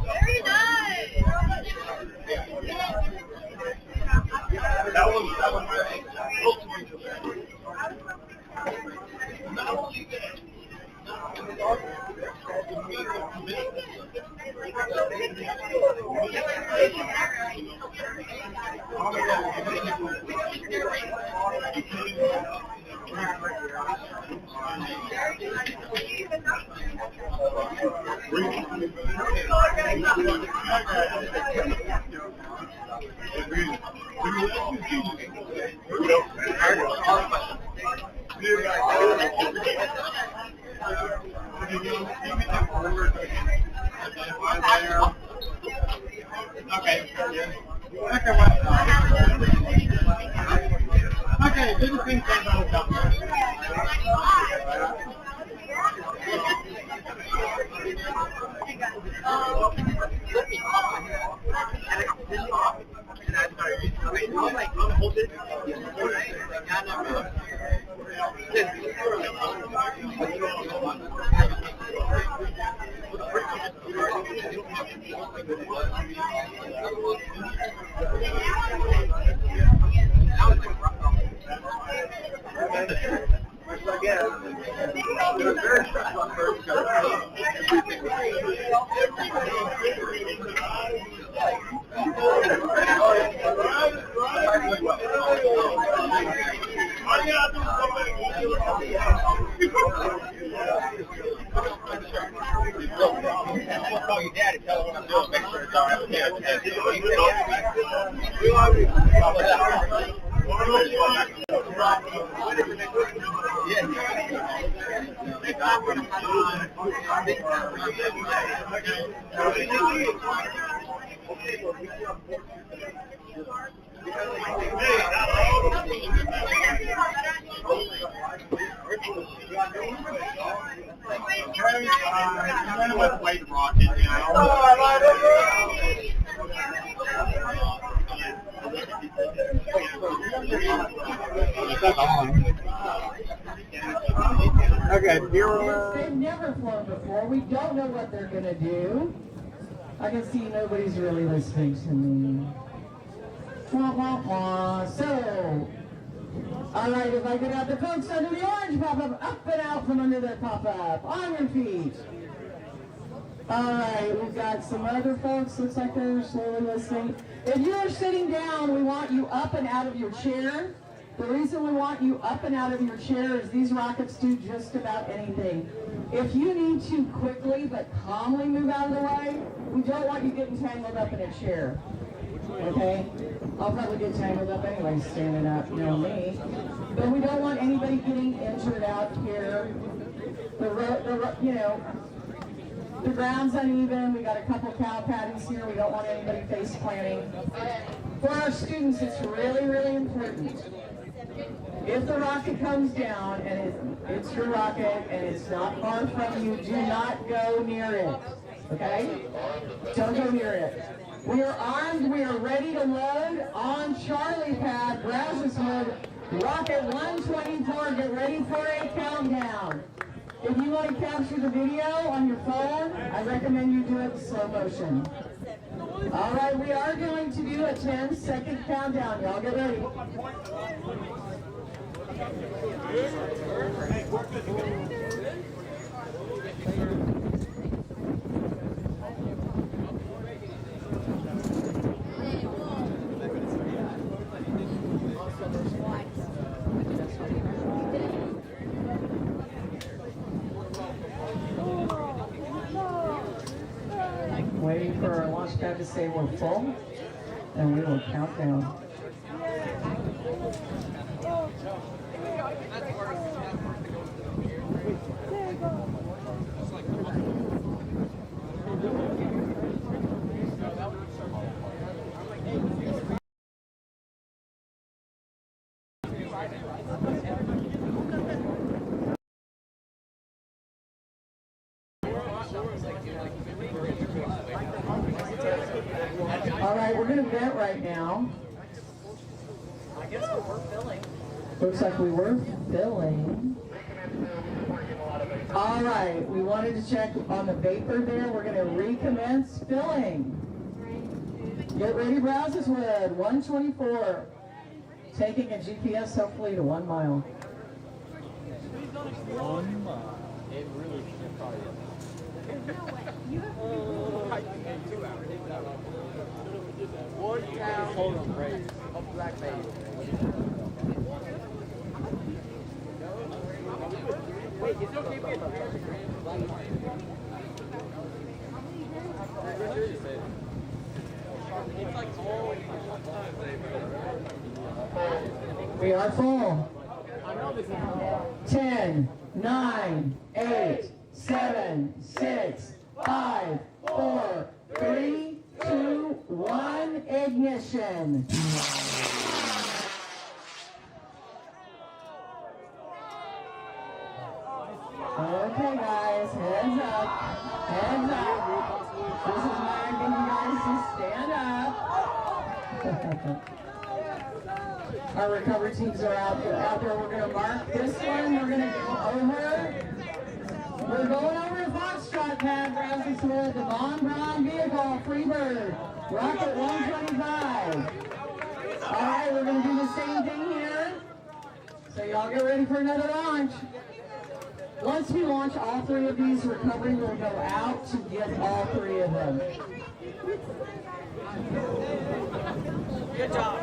S5: Very nice.
S1: That was
S3: Okay, do the same thing on the top. White rocket
S2: Okay,
S12: They've never flown before. We don't know what they're going to do. I can see nobody's really listening to me. Wah, wah, wah. So, all right, if I could have the folks under the orange pop-up, up and out from under that pop-up, on your feet. All right, we've got some other folks, looks like they're slowly listening. If you're sitting down, we want you up and out of your chair. The reason we want you up and out of your chair is these rockets do just about anything. If you need to quickly but calmly move out of the way, we don't want you getting tangled up in a chair. Okay? I'll probably get tangled up anyway standing up, you know me. But we don't want anybody getting injured out here. The ground's uneven. We got a couple cow patties here. We don't want anybody face planting. For our students, it's really, really important. If the rocket comes down and it's your rocket and it's not far from you, do not go near it. Okay? Don't go near it. We are armed. We are ready to load on Charlie Pad, Brazos Wood, Rocket 124. Get ready for a countdown. If you want to capture the video on your phone, I recommend you do it in slow motion. All right, we are going to do a 10-second countdown. Y'all get ready. Waiting for our Launchpad to say we're full, and we will count down. All right, we're going to vent right now. I guess we were filling. Looks like we were filling. All right, we wanted to check on the vapor there. We're going to recommence filling. Get ready, Brazos Wood, 124. Taking a GPS hopefully to 1 mile.
S15: 1 mile. It really should probably. Hold on, great. Black baby. Wait, is there
S12: We are full. 10, 9, 8, 7, 6, 5, 4, 3, 2, 1, ignition. Okay, guys, heads up. Heads up. This is why I need you guys to stand up. Our recovery teams are out there. We're going to mark this one. We're going to go over. We're going over to Foxtrot pad, Brazos Smith, the Von Braun vehicle, Freebird, Rocket2025. All right, we're going to do the same thing here. So y'all get ready for another launch. Once we launch all three of these, recovery will go out to get all three of them.
S7: Good job.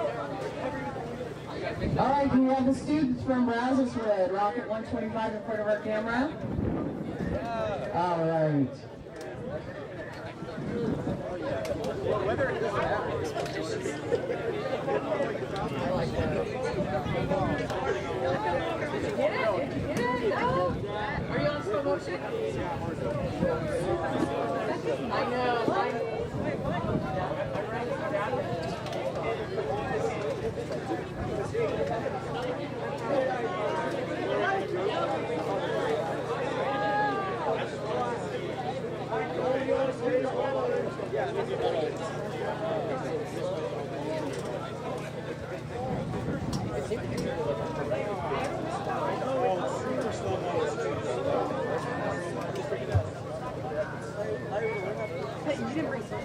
S12: All right, do we have the students from Brazos with Rocket2025 in front of our camera? All right.
S7: Are you on slow motion? I know.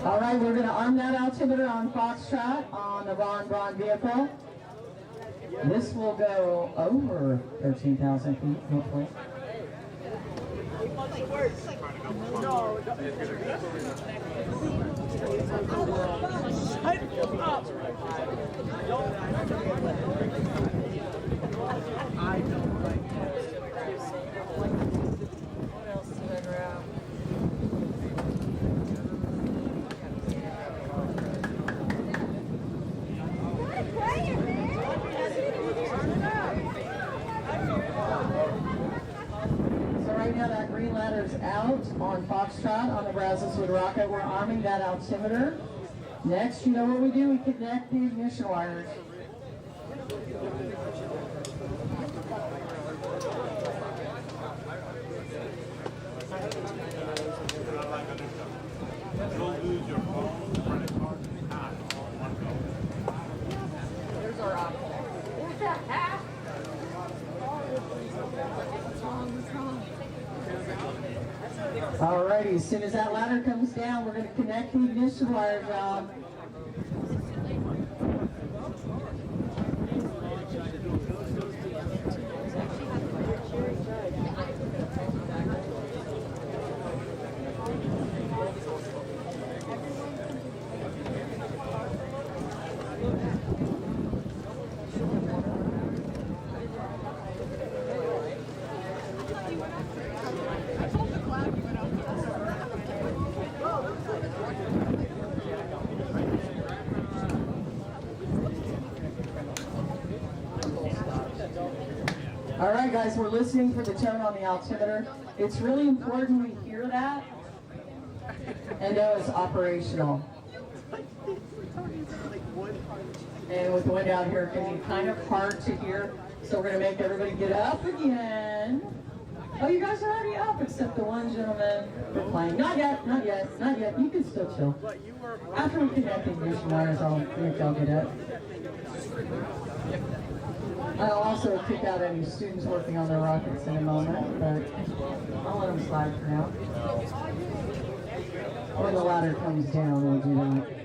S12: All right, we're going to arm that altimeter on Foxtrot on the Von Braun vehicle. This will go over 13,000 feet, hopefully. Right now that green ladder's out on Foxtrot on the Brazos with Rocket. We're arming that altimeter. Next, you know what we do? We connect the ignition wires.
S7: There's our option.
S12: Alrighty, as soon as that ladder comes down, we're going to connect the ignition wires out. All right, guys, we're listening for the tone on the altimeter. It's really important we hear that and know it's operational. And with the wind out here, it can be kind of hard to hear, so we're going to make everybody get up again. Oh, you guys are already up, except the one gentleman reclining. Not yet, not yet, not yet. You can still chill. After we connect the ignition wires, I'll make y'all get up. I'll also kick out any students working on their rockets in a moment, but I'll let them slide for now. When the ladder comes down, we'll do that.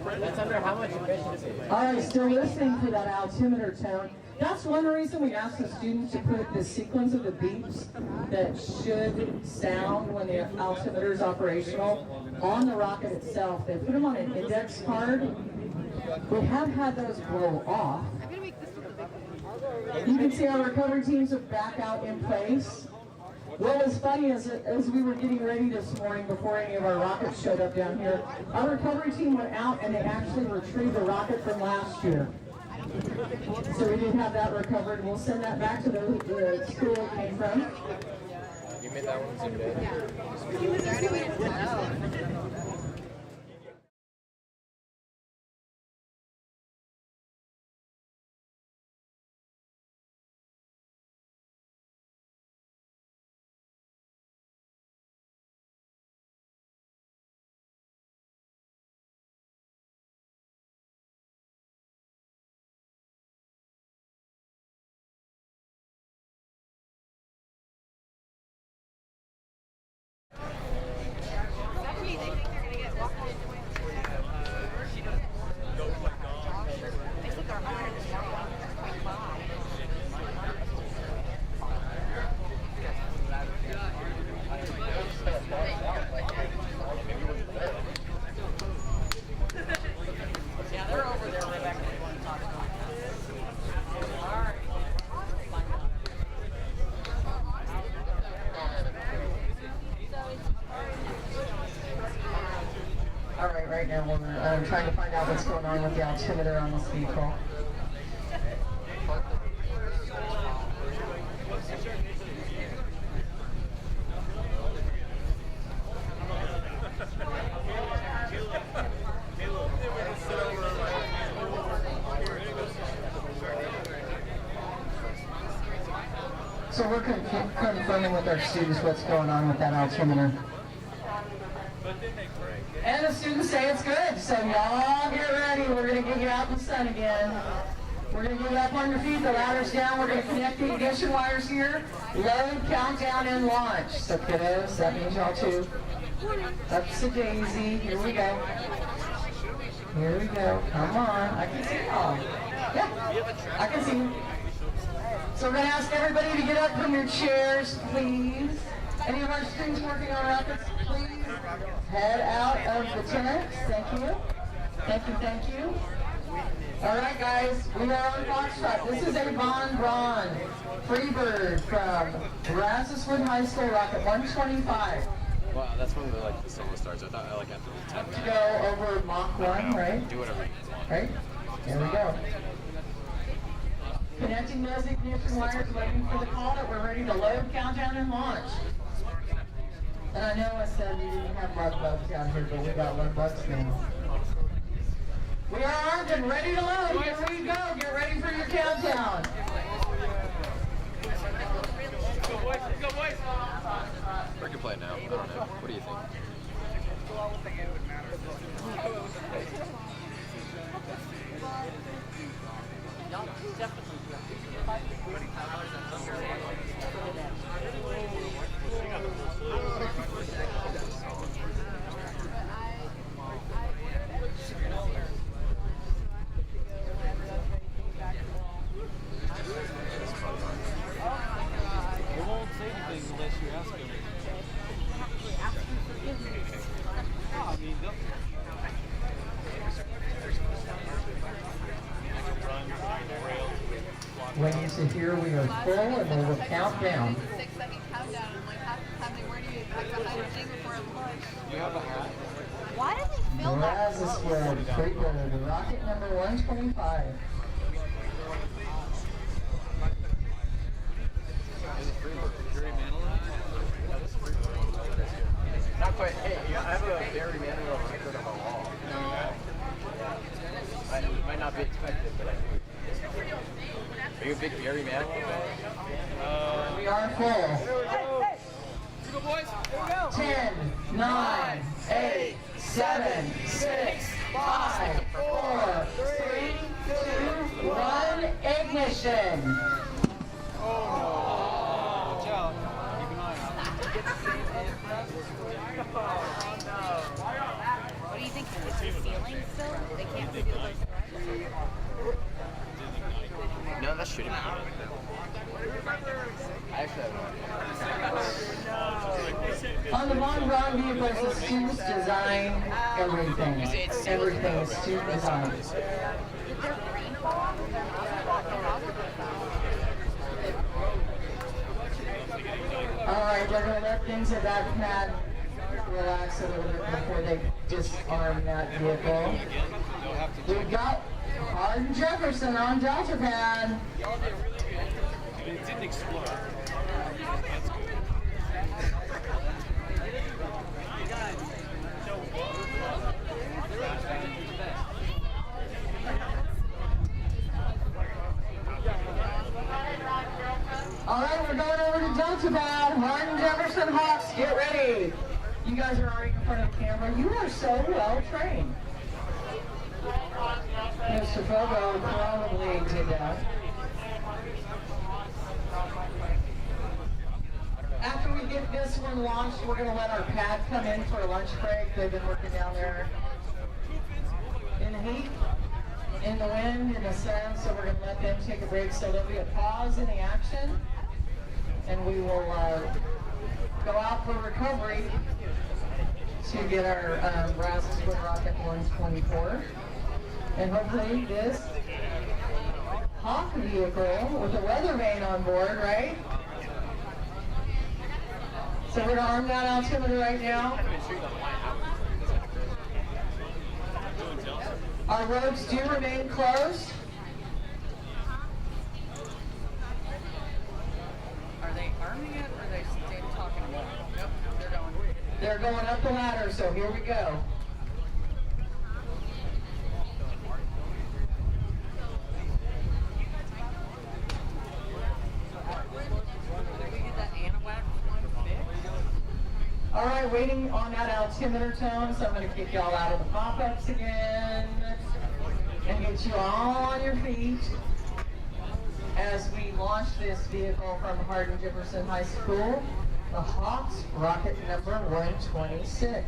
S18: That's under how much efficiency?
S12: All right, still listening for that altimeter tone. That's one reason we asked the students to put the sequence of the beeps that should sound when the altimeter is operational on the rocket itself. They put them on an index card. We have had those blow off. You can see our recovery teams are back out in place. What was funny is that as we were getting ready this morning before any of our rockets showed up down here, our recovery team went out and they actually retrieved a rocket from last year. So we did have that recovered. We'll send that back to the school it came from.
S15: You made that one seem good.
S12: Right now we're trying to find out what's going on with the altimeter on this vehicle. So we're confirming with our students what's going on with that altimeter. And the students say it's good, so y'all get ready. We're going to get you out in the sun again. We're going to get you up on your feet, the ladder's down. We're going to connect the ignition wires here. Load, countdown, and launch. So kiddos, that means y'all too. Up to Daisy. Here we go. Here we go. Come on. I can see y'all. Yeah, I can see you. So we're going to ask everybody to get up from your chairs, please. Any of our students working on rockets, please head out of the tents. Thank you. Thank you, thank you. All right, guys, we are on Foxtrot. This is a Von Braun Freebird from Rasmuswood High School, Rocket 125.
S9: Wow, that's when the solo starts. I thought I like after the 10 minutes.
S12: Go over Mach 1, right?
S9: Do whatever you want.
S12: Right? There we go. Connecting those ignition wires, waiting for the call that we're ready to load, countdown, and launch. And I know I said we didn't have love bugs down here, but we got love bugs now. We are armed and ready to load. Here we go. Get ready for your countdown.
S15: Go boys, go boys.
S9: We can play now. I don't know. What do you think?
S15: They won't say anything unless you ask them. I mean,
S12: When you sit here, we are full and we will count down.
S20: 6-second countdown. I'm like, half the time they weren't even back behind the thing before launch.
S15: you have a hat.
S20: Why do they feel that?
S12: Rasmuswood, Payload, rocket number 125.
S15: Not quite. Hey, I have a Barry Manilow record on my wall.
S20: No.
S15: It might not be expected, but I do. Are you a big Barry Manilow fan?
S12: We are full.
S15: Hey, here we go, boys. Here we go.
S12: 10, 9, 8, 7, 6, 5, 4, 3, 2, 1, ignition.
S15: Oh, watch out. Keep an eye on it.
S20: What do you think? ceiling still? They can't figure those threads?
S15: No, that's shooting. I actually have
S12: On the Von Braun vehicles, the students design everything. Everything is student design. Alright, we're going to let things at that pad relax a little bit before they disarm that vehicle. We've got Hardin Jefferson on Delta pad.
S18: It didn't explode. That's good.
S12: Alright, we're going over to Delta pad. Hardin Jefferson Hawks, get ready. You guys are already in front of the camera. You are so well trained. Mr. Fogo probably did that. After we get this one launched, we're going to let our pad come in for a lunch break. They've been working down there in the heat, in the wind, in the sun, so we're going to let them take a break. So there'll be a pause in the action, and we will go out for recovery to get our brass twin rocket 124. And hopefully this Hawk vehicle with a weather vane on board, right? So we're going to arm that altimeter right now. Our roads do remain closed.
S7: Are they arming it or are they staying talking about it? Nope, they're going.
S12: They're going up the ladder, so here we go. All right, waiting on that altimeter tone, so I'm going to kick y'all out of the pop-ups again and get you all on your feet as we launch this vehicle from Hardin Jefferson High School, the Hawks rocket number 126.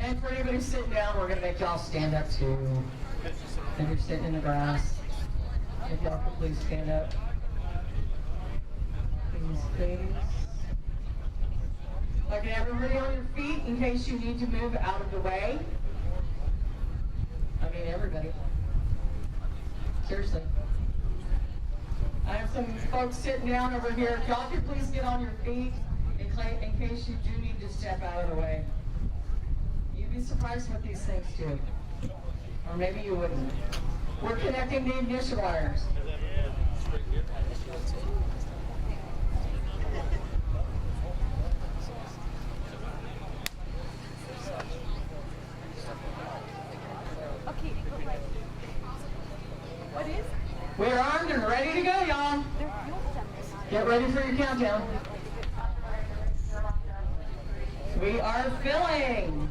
S12: And for anybody sitting down, we're going to make y'all stand up too. If you're sitting in the grass, if y'all could please stand up. Please. Okay, everybody on your feet in case you need to move out of the way. I mean, everybody. Seriously. I have some folks sitting down over here. If y'all could please get on your feet in case you do need to step out of the way. You'd be surprised what these things do. Or maybe you wouldn't. We're connecting the ignition wires.
S5: Okay. What is?
S12: We're armed and ready to go, y'all. Get ready for your countdown. We are filling.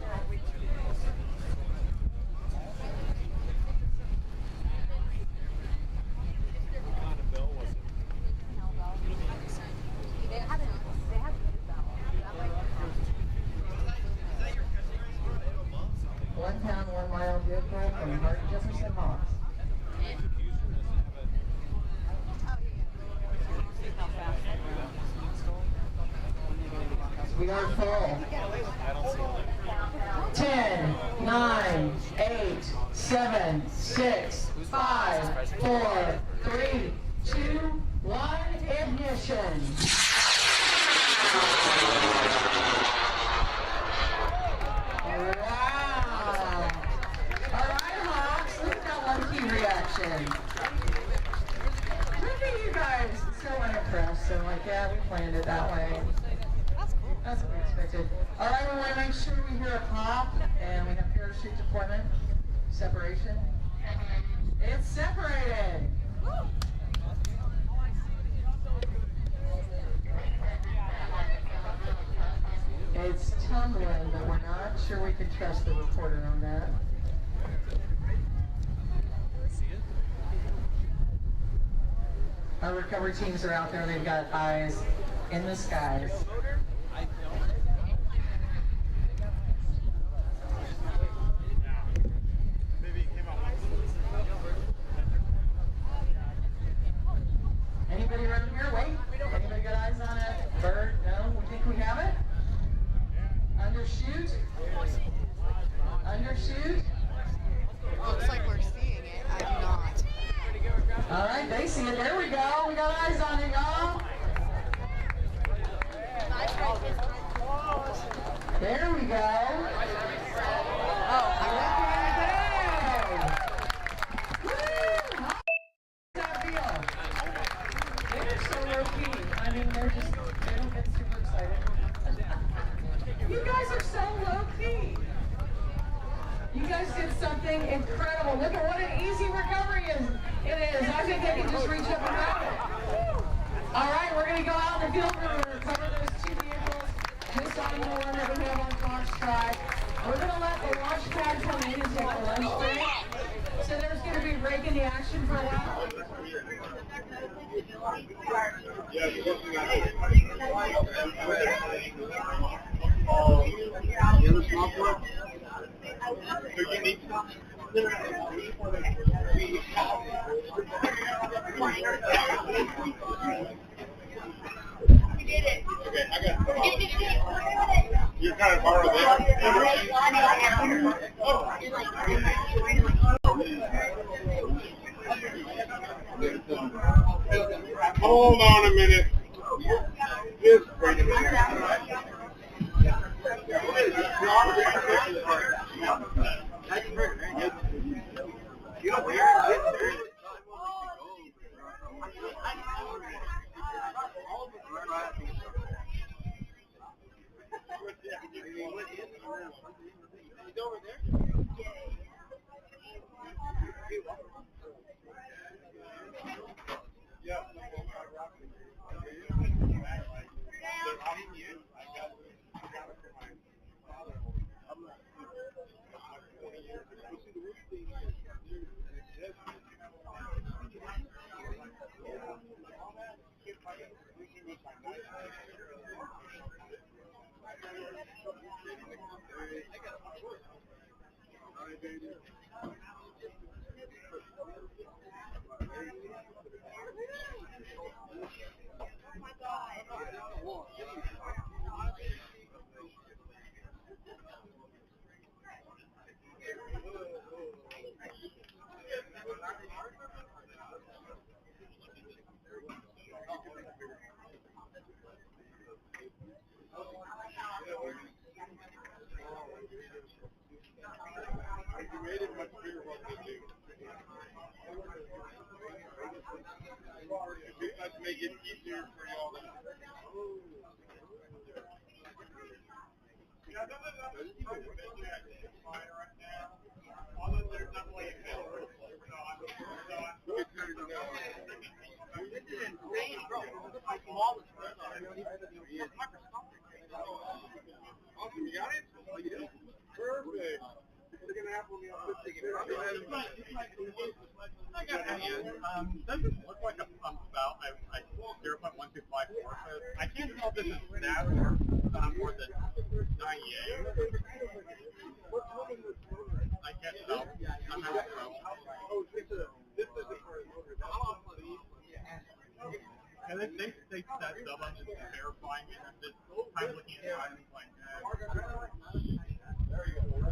S12: One pound, 1 mile vehicle from Hardin Jefferson Hawks. We are full. 10, 9, 8, 7, 6, 5, 4, 3, 2, 1, ignition. Wow. All right, Hawks, look at that one key reaction. Look at you guys, so unimpressed. So like, yeah, we planned it that way. That's what we expected. All right, we want to make sure we hear a pop, and we have parachute deployment, separation. It's separated. It's tumbling, but we're not sure we can trust the reporter on that. Our recovery teams are out there. They've got eyes in the skies. Anybody around here? Wait. Anybody got eyes on a bird? No? We think we have it? Undershoot? Undershoot?
S14: Looks like we're seeing it. I do not.
S12: All right, they see it. There we go. We got eyes on it, y'all. There we go.
S14: Oh,
S12: They're so low-key. I mean, they don't get super excited. You guys are so low-key. You guys did something incredible. Look at what an easy recovery it is. I think they can just reach up and grab it. All right, we're going to go out in the field. We're going to recover those two vehicles. This on the one that we have on Foxtrot. We're going to let the Launchpad come in and take a lunch break. So there's going to be a break in the action for a while.
S1: Okay, I got you're kind of far there. Hold on a minute. Just wait a minute. You made it much bigger what they do. Let's make it easier for y'all.
S3: This is insane, bro. Look how small this is.
S1: Awesome, you got it? Oh, you do? Perfect. What's going to happen when we all put it
S4: I got an idea. Doesn't look like a pump spout. I 0.1254 says. I can't tell if this is NAS or the 98. I can't tell. I'm not sure.
S1: Oh, this is the first motor.
S4: And they set sub up just verifying it. I'm just kind of looking at the items like that.
S1: There you go.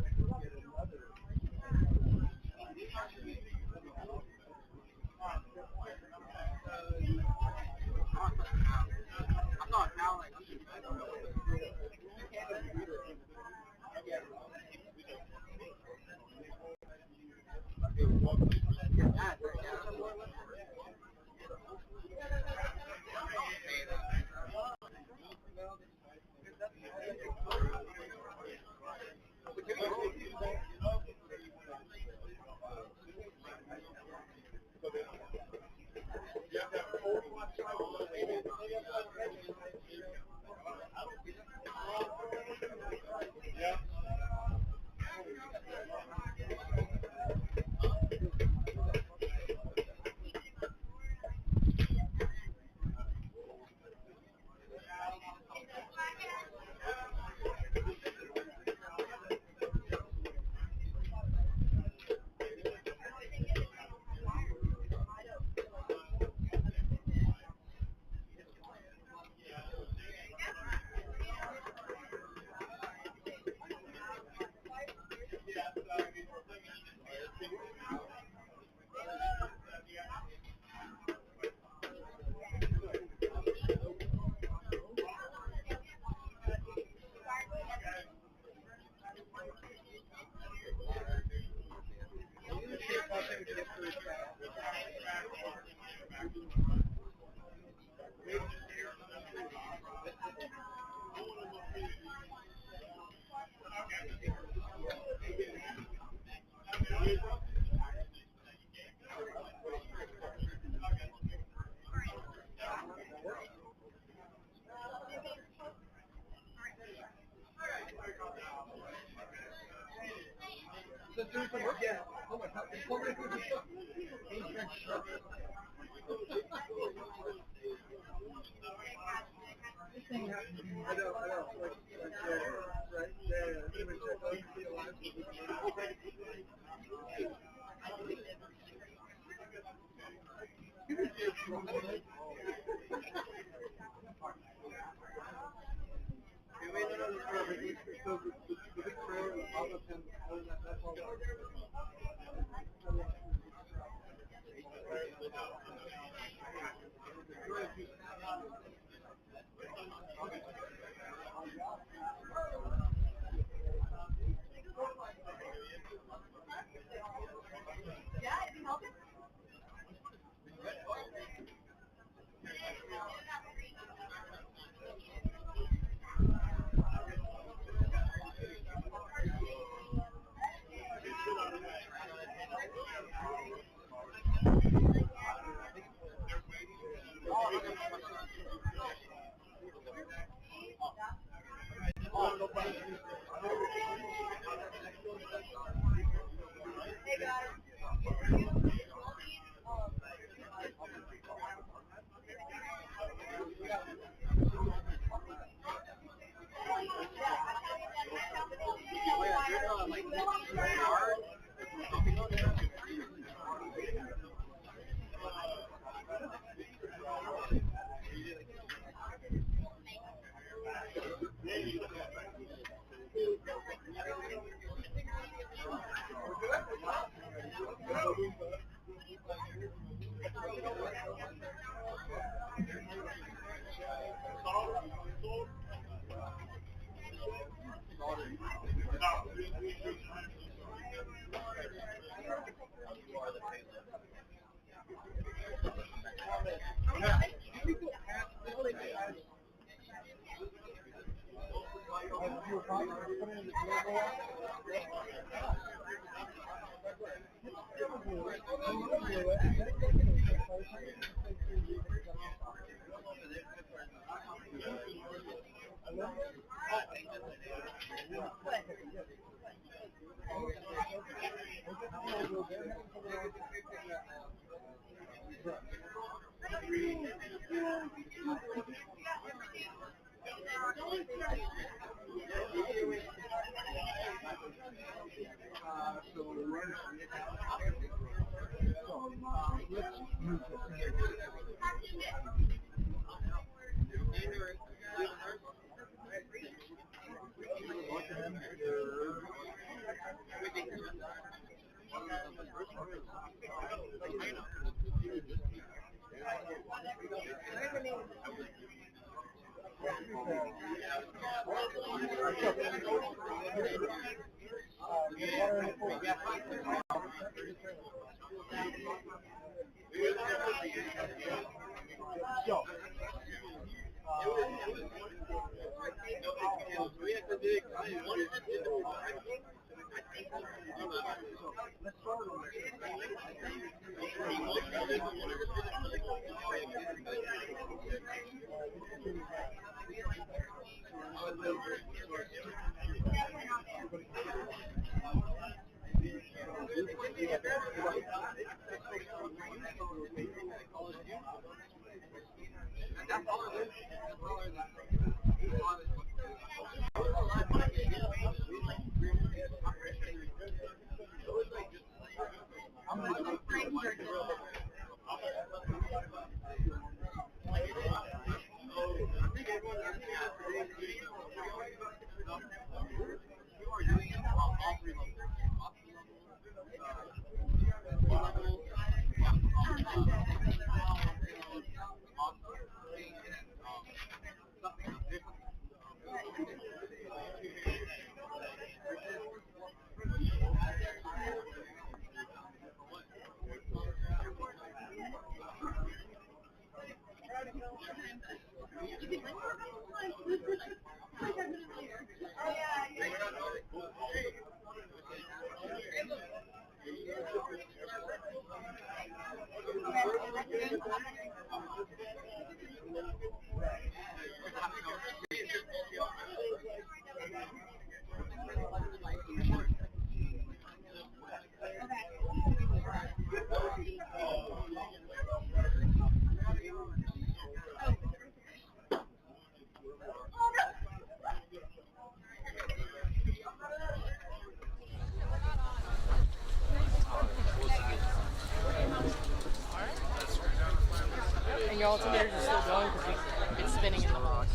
S7: altimeters are still going because it's spinning in the box.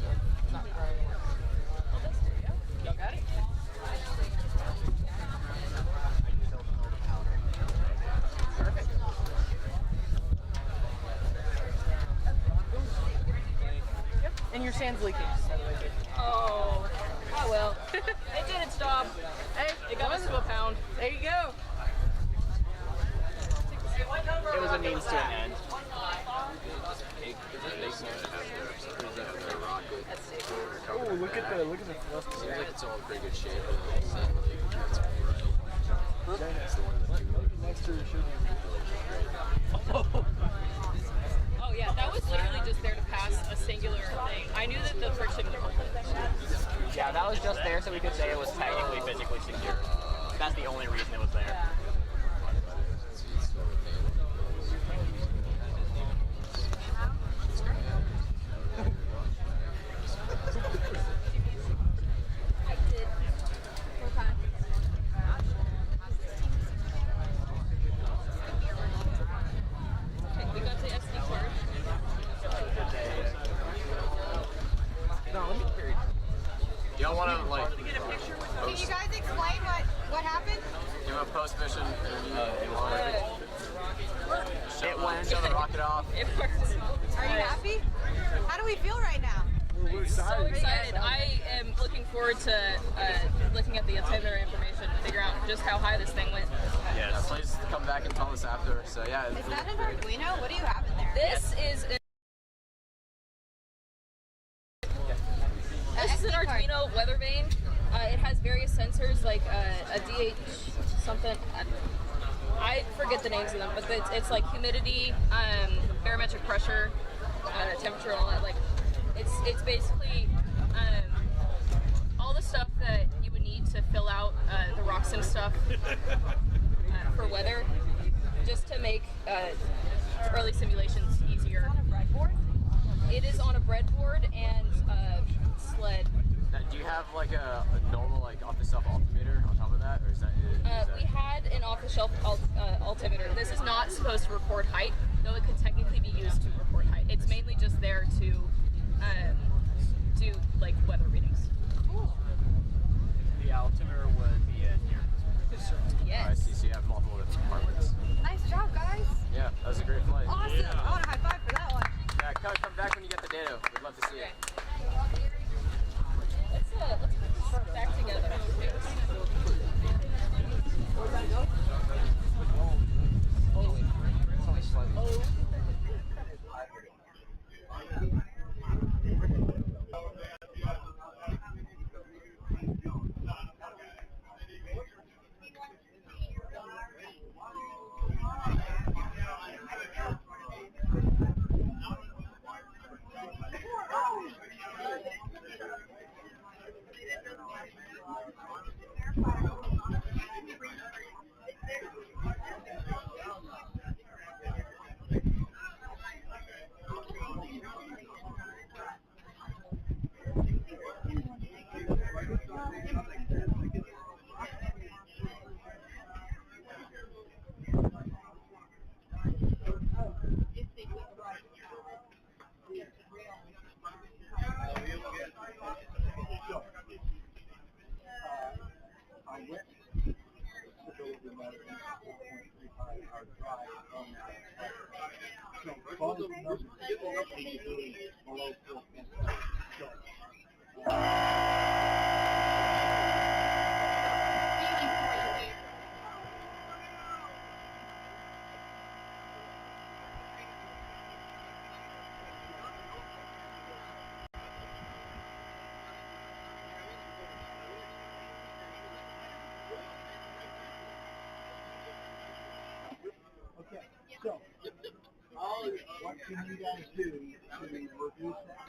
S7: It's not current anymore. Y'all got it? Perfect. Yep. And your sand's leaking. Oh well. It did its job. Hey, it got us to a pound. There you go.
S15: It was a means to an end.
S13: Oh, look at the fluff.
S9: Seems like it's all in pretty good shape.
S13: Next to the shooting.
S7: Oh yeah, that was literally just there to pass a singular thing. I knew that the friction would hold it.
S15: Yeah, that was just there so we could say it was technically physically secure. That's the only reason it was there.
S7: Yeah.
S9: Y'all want to like?
S14: Can you guys explain what happened?
S9: Give a post mission interview. It went. Shut the rocket off.
S7: It worked.
S14: Are you happy? How do we feel right now?
S13: We're excited.
S7: So excited. I am looking forward to looking at the altimeter information to figure out just how high this thing went.
S9: Yes. Please come back and tell us after. So yeah.
S14: Is that an Arduino? What do you have in there?
S7: This is an Arduino weather vane. It has various sensors like a DH something. I forget the names of them, but it's like humidity, barometric pressure, temperature, all that. Like it's basically all the stuff that you would need to fill out the Rocksim stuff for weather, just to make early simulations easier.
S14: On a breadboard?
S7: It is on a breadboard and sled.
S9: Now, do you have like a normal like off-the-shelf altimeter on top of that, or is that?
S7: We had an off-the-shelf altimeter. This is not supposed to record height, though it could technically be used to record height. It's mainly just there to do like weather readings.
S14: Cool.
S15: The altimeter would be a near.
S7: Yes.
S9: I see. So you have multiple different compartments.
S14: Nice job, guys.
S9: Yeah, that was a great flight.
S14: Awesome.
S9: Yeah.
S14: I want a high five for that one.
S9: Yeah, come back when you get the data. We'd love to see it.
S7: Let's put this back together.
S15: It's only slightly.
S2: Okay, so what can you guys do to reduce that?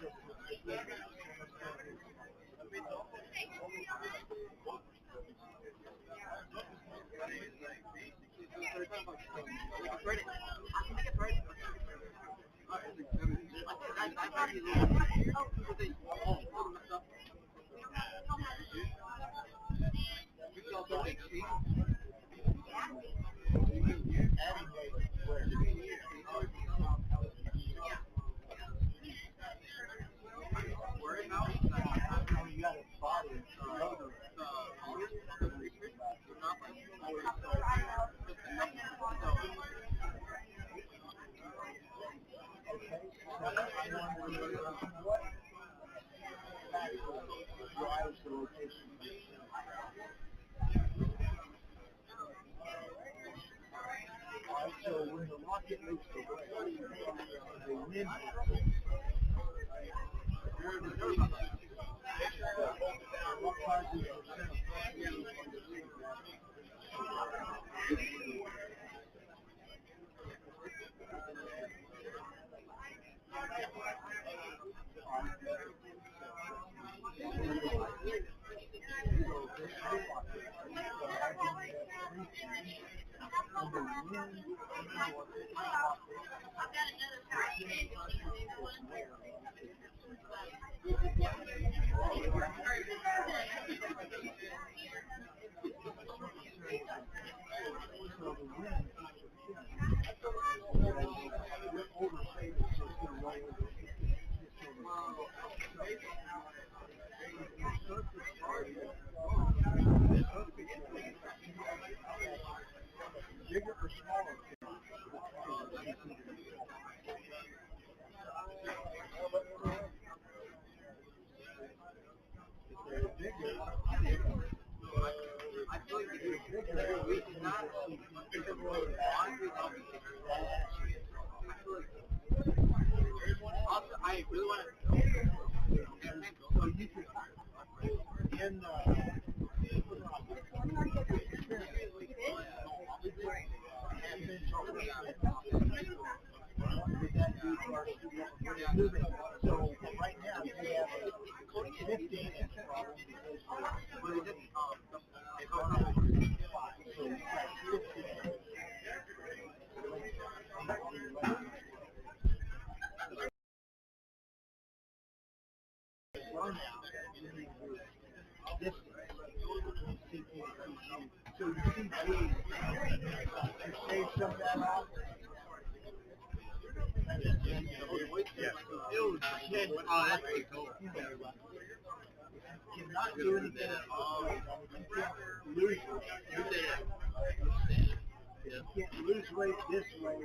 S2: drives the rotation. Alright, so when the rocket makes the wind what causes the center bigger or smaller.
S3: I feel like we did not also, I really want to
S2: so you could in so right now we have a 15-inch problem this so you see you save some of that off.
S3: That's pretty cool.
S2: Cannot do anything at all. You can't lose you can't lose weight this way.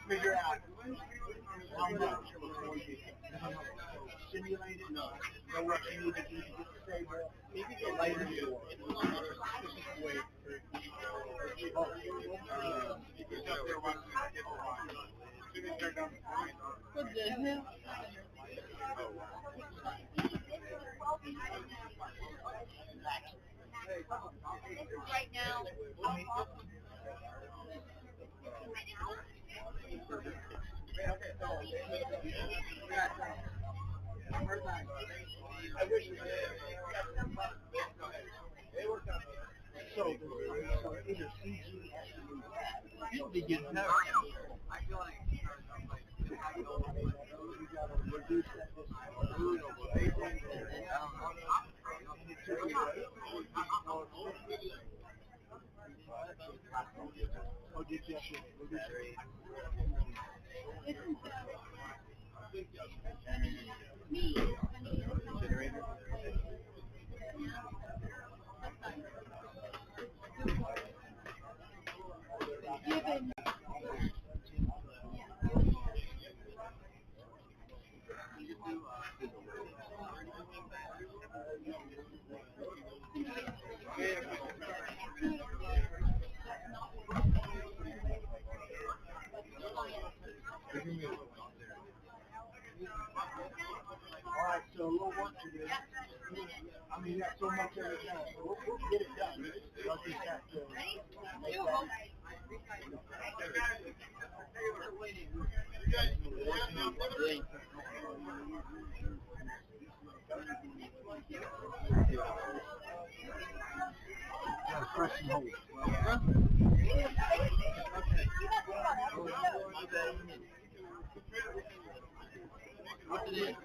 S2: Figure out how much simulate it, know what you need to do to get stable. Maybe get lighter for
S5: What the hell?
S14: Right now.
S2: So either CG has to move that. You need to get power.
S3: I feel like
S2: you gotta reduce that Oh, did you have to reduce generator?
S5: Given.
S2: Alright, so a little work to do. I mean, you got so much of it done. We'll get it done. We'll just have to make press and hold.
S3: What's it in?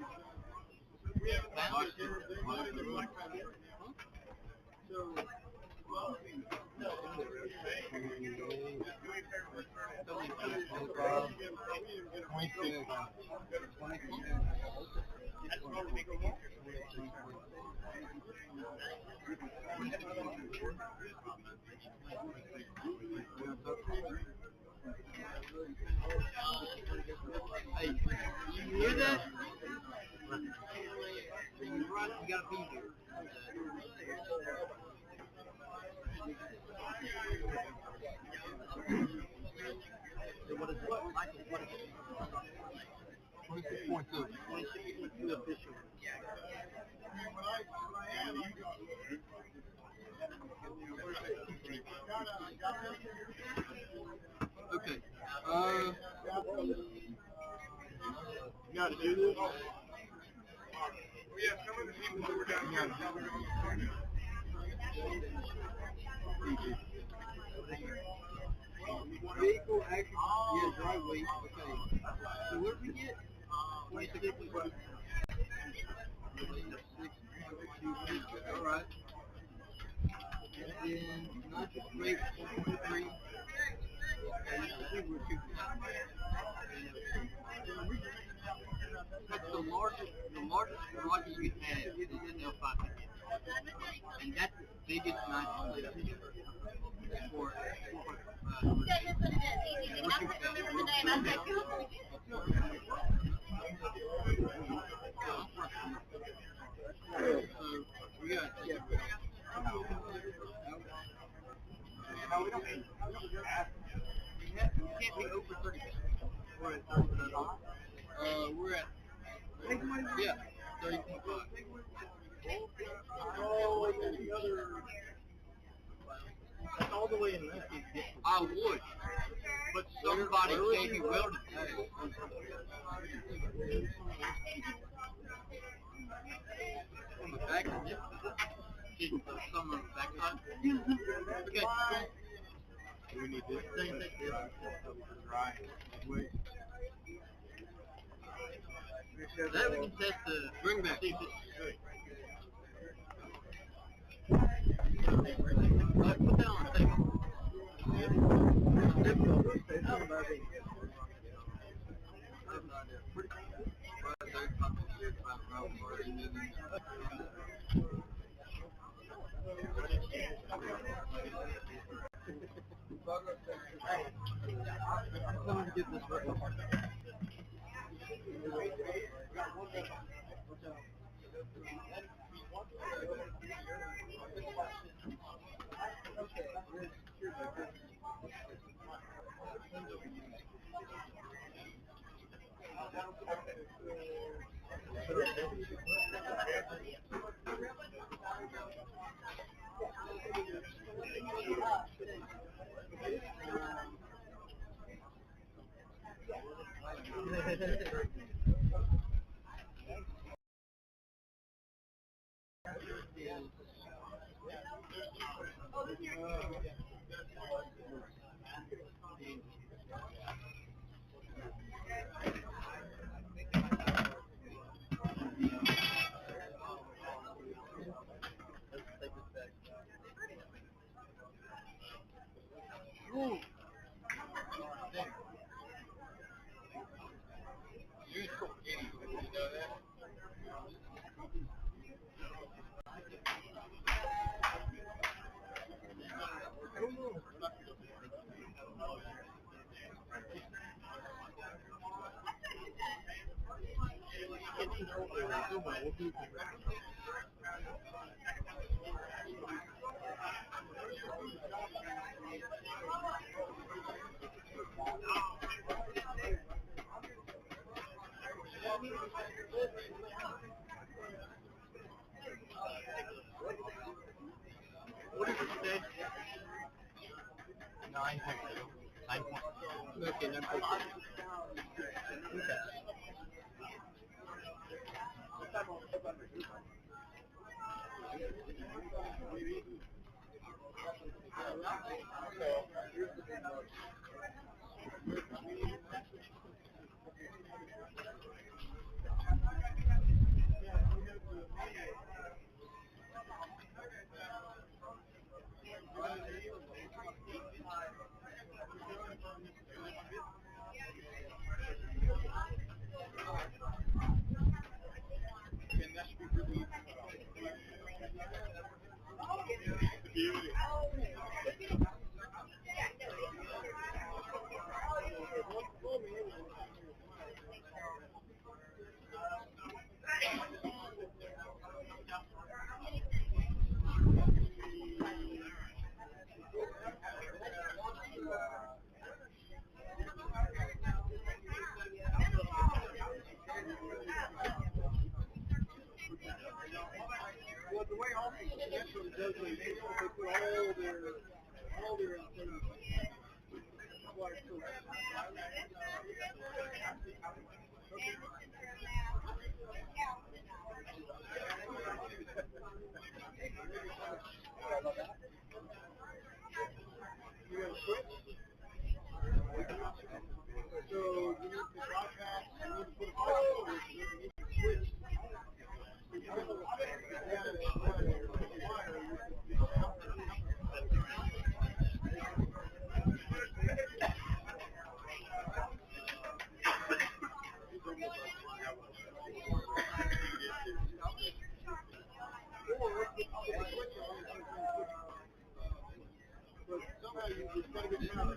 S3: Hey, you hear that? You gotta be here. So what is it? Michael, what is it? 26.2. 26.2 official. Okay. You gotta do this. Yeah, some of the people who were down here. Vehicle action, yeah, driveway. Okay. So what did we get? 26. All right. And then nitrous rate 1.3. The largest Rocky we had is in L5, and that's the biggest nitrous rate for we got we can't be over 30. We're at 30%. We're at 30.5. Oh, the other. That's all the way in there. I would, but somebody said he welded that. On the back of it. Some on the back side. Okay. We need this. Right. Wait. Now we can test the bring back. See if it's good. Put that on the table. I'm going to get this right. Ooh. You're so giddy, you know that? What did you say? 9.2. 9 point. Okay, 9.2. Okay.
S2: Well, the way all people that's what it does, they put all their water filters. You got a switch? So you need to bypass, you need to put a filter, you need to switch. But somehow you just got to get power.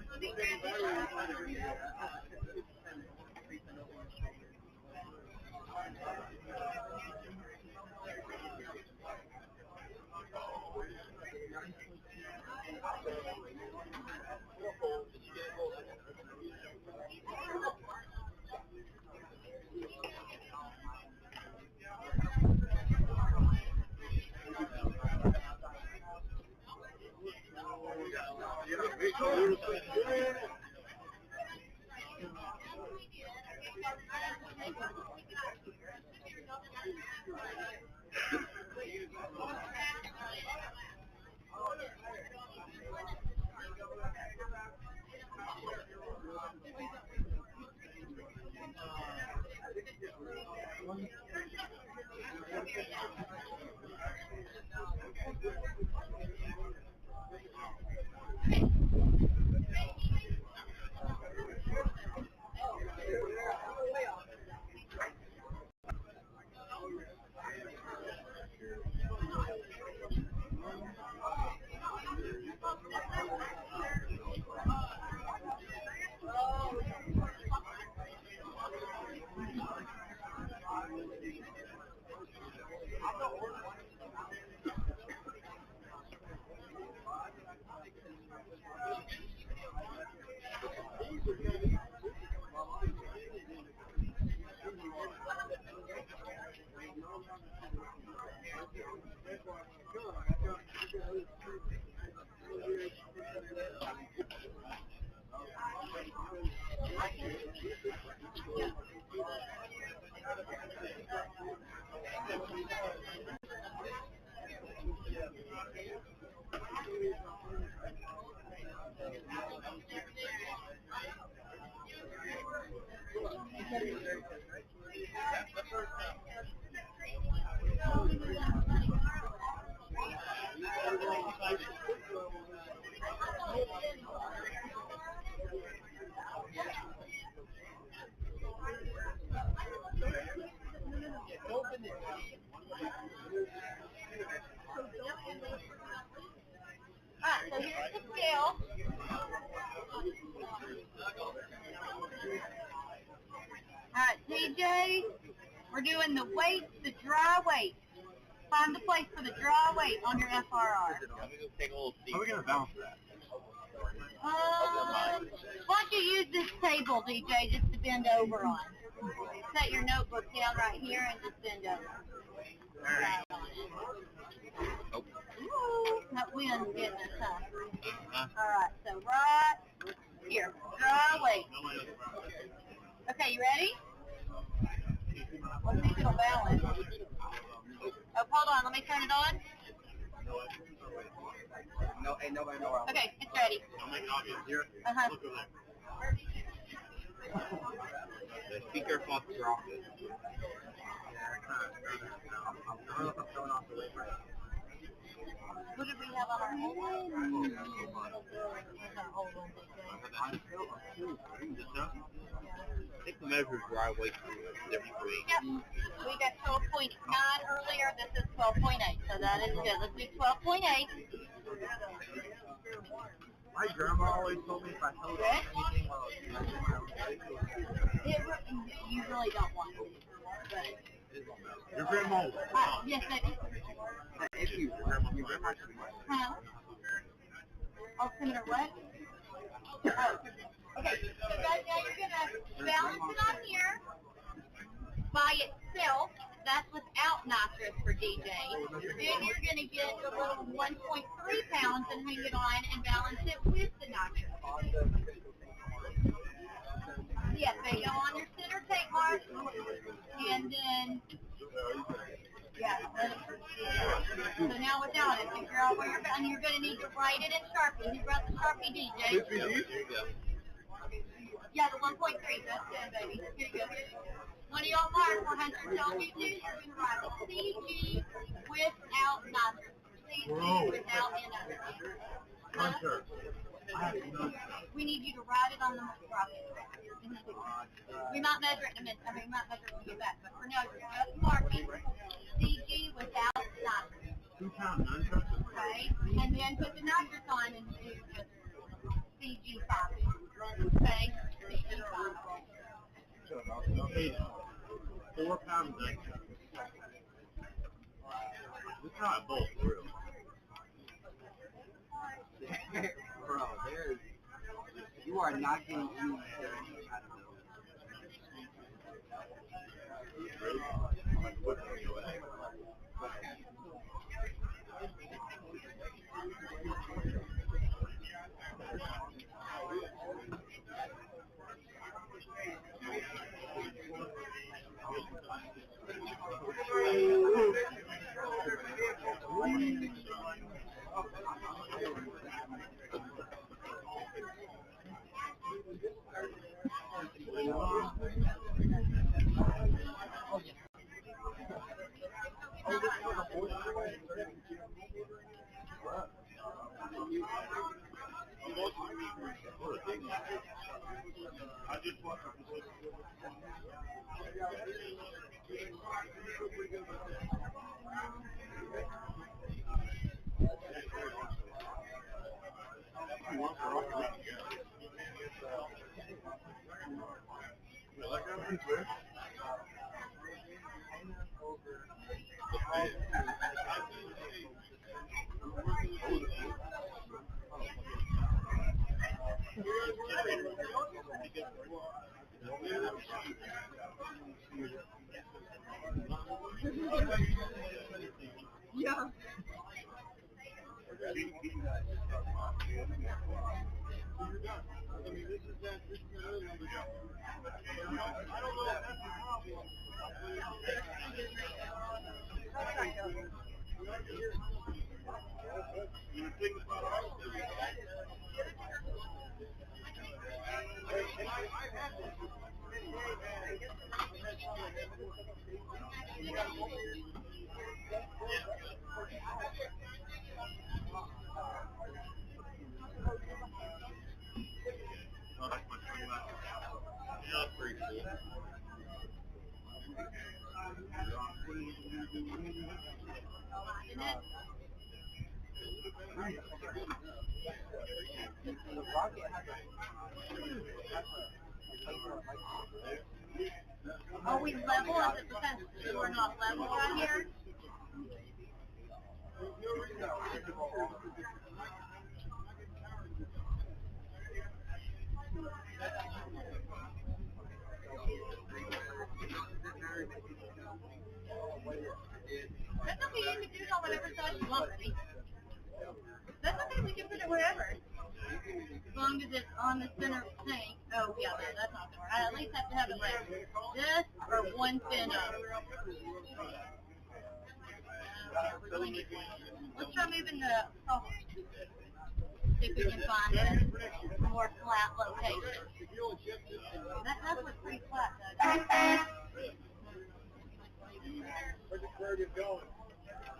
S14: Alright, so here's the scale. Alright, TJ, we're doing the weight, the dry weight. Find the place for the dry weight on your FRR.
S1: How are we going to balance that?
S14: Why don't you use this table, DJ, just to bend over on? Set your notebook down right here and just bend over. Alright. Ooh, that wind's getting us, huh? Alright, so right here, dry weight. Okay, you ready? Let's see if it'll balance. Oh, hold on, let me turn it on.
S15: No, ain't nobody know where I'm
S14: Okay, it's ready.
S1: I'll make it obvious here.
S14: Uh-huh.
S1: Look over there. Be careful not to drop it. I don't know if I'm throwing off the weight right.
S14: What did we have on our hand?
S1: Take the measure driveway debriefing.
S14: Yep. We got 12.9 earlier. This is 12.8, so that is good. Let's do 12.8.
S2: My grandma always told me if I held on anything while
S14: You really don't want to. But
S2: your grandma.
S14: yes, maybe.
S2: If you grandma.
S14: Huh? Altimeter what? Oh. Okay, so guys, now you're going to balance it on here by itself. That's without nitrous for DJ. Then you're going to get a little 1.3 pounds and hang it on and balance it with the nitrous. Yes, they go on your center tape mark, and then, yeah. So now without it, figure out where you're going, and you're going to need to write it in Sharpie. You brought the Sharpie, DJ. Yeah, the 1.3, that's good, baby. Here you go. When y'all mark 400 tells you to, you're going to write CG without nitrous. CG without nitrous.
S2: Hunter.
S14: We need you to write it on the rocket. We might measure it in a minute. I mean, we might measure it when we get back. But for now, you're just marking CG without nitrous.
S2: 2 pound nitrous.
S14: Okay? And then put the nitrous on and do just CG5. Okay? CG5.
S2: 4 pounds nitrous. This is how I bolt through. Bro, you are not getting any dirty out of
S14: Yeah. Are we level? Is it because we're not level right here? That's okay, you can do it on whatever side you want, baby. That's okay, we can put it wherever. As long as it's on the center tank. Oh, yeah, man, that's not gonna work. I at least have to have it like this or one fin up. Let's try moving the see if we can find a more flat location. That was pretty flat, though.
S2: Where are you going?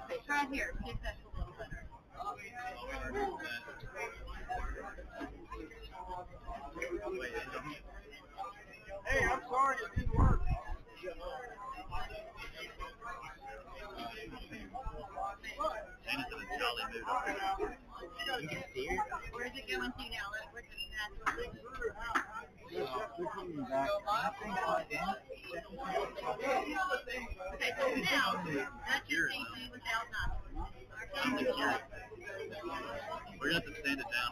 S14: Okay, try here. See if that's a little better.
S2: Hey, I'm sorry to
S14: Where's it going to now? Where's the natural thing? Okay, so now, that's your safety without nothing.
S1: We're going to have to stand it down.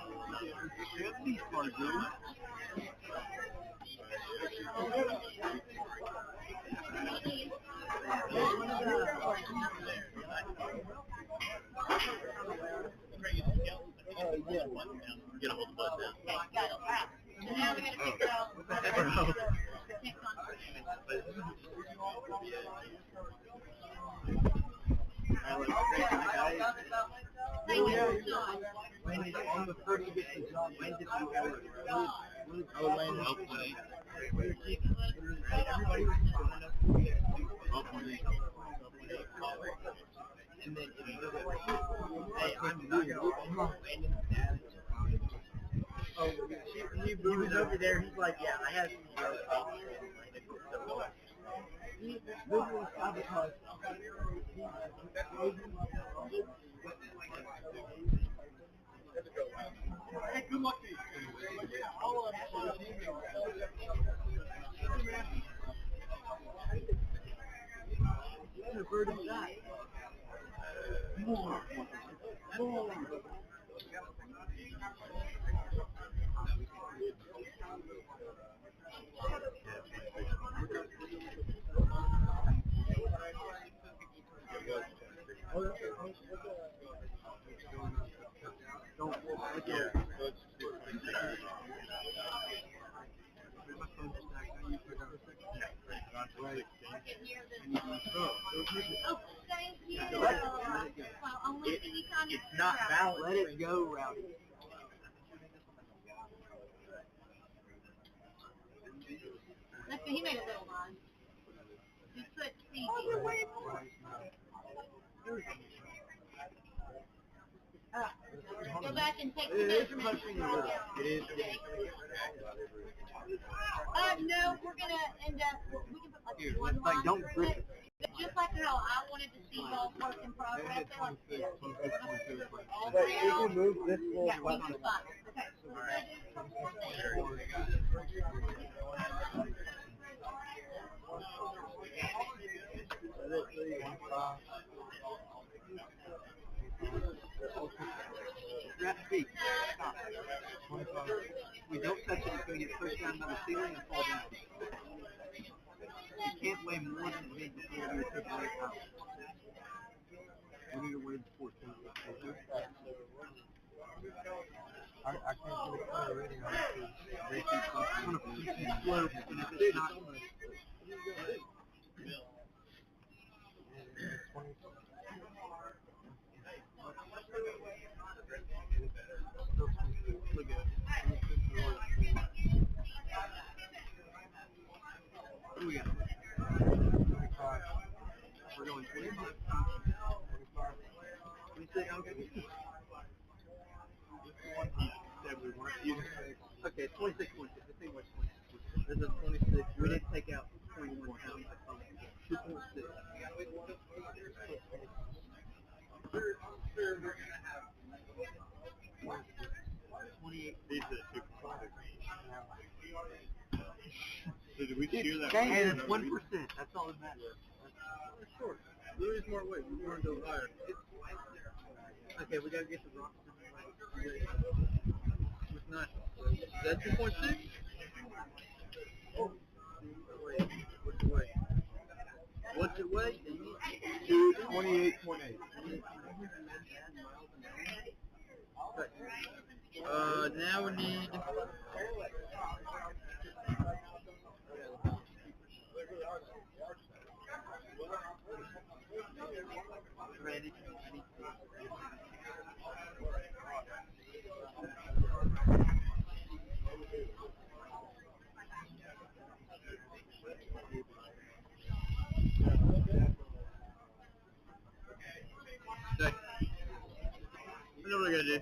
S14: Yeah.
S1: Get a hold of the button down.
S14: Okay, got it. All right. So now we're going to figure out
S2: When did on the 30 get the job? When did you ever? Everybody was showing us we had to do and then hey, I'm not gonna he was over there. He's like, yeah, I had he literally sabotaged.
S4: Hey, good luck to you.
S2: More.
S14: It's not balanced.
S2: Let it go, Rowdy.
S14: Let's see, he made a little line. He put CD. Go back and take the measurements. No, we're going to end up, we can put like one line.
S2: Don't grip it.
S14: Just like how I wanted to see y'all work in progress.
S2: But if you move this little
S14: Yeah, we
S2: button.
S14: can find it.
S2: Grab feet. Stop. We don't touch it, it's going to get pushed down by the ceiling and fall down. You can't weigh more than it is before you take the weight out. We need to weigh before it comes out. I can't get a clear reading on it. They keep on a slope, and if it's not... Look at it. What do we got? 25. We're going 25. 26. Okay. Okay, 26. This thing was 26. This is 26. We didn't take out 21 pounds. 2.6. 28.
S1: These are the 2.6. So did we shear that?
S2: And it's 1%. That's all that matters. That's short.
S1: Lose more weight. We want to go higher.
S2: Okay, we gotta get the rocks. It's not. Is that 2.6? Oh. Wait. What's the weight? What's the weight?
S1: 28.8.
S2: Now we need. Ready?
S1: I know what I gotta do.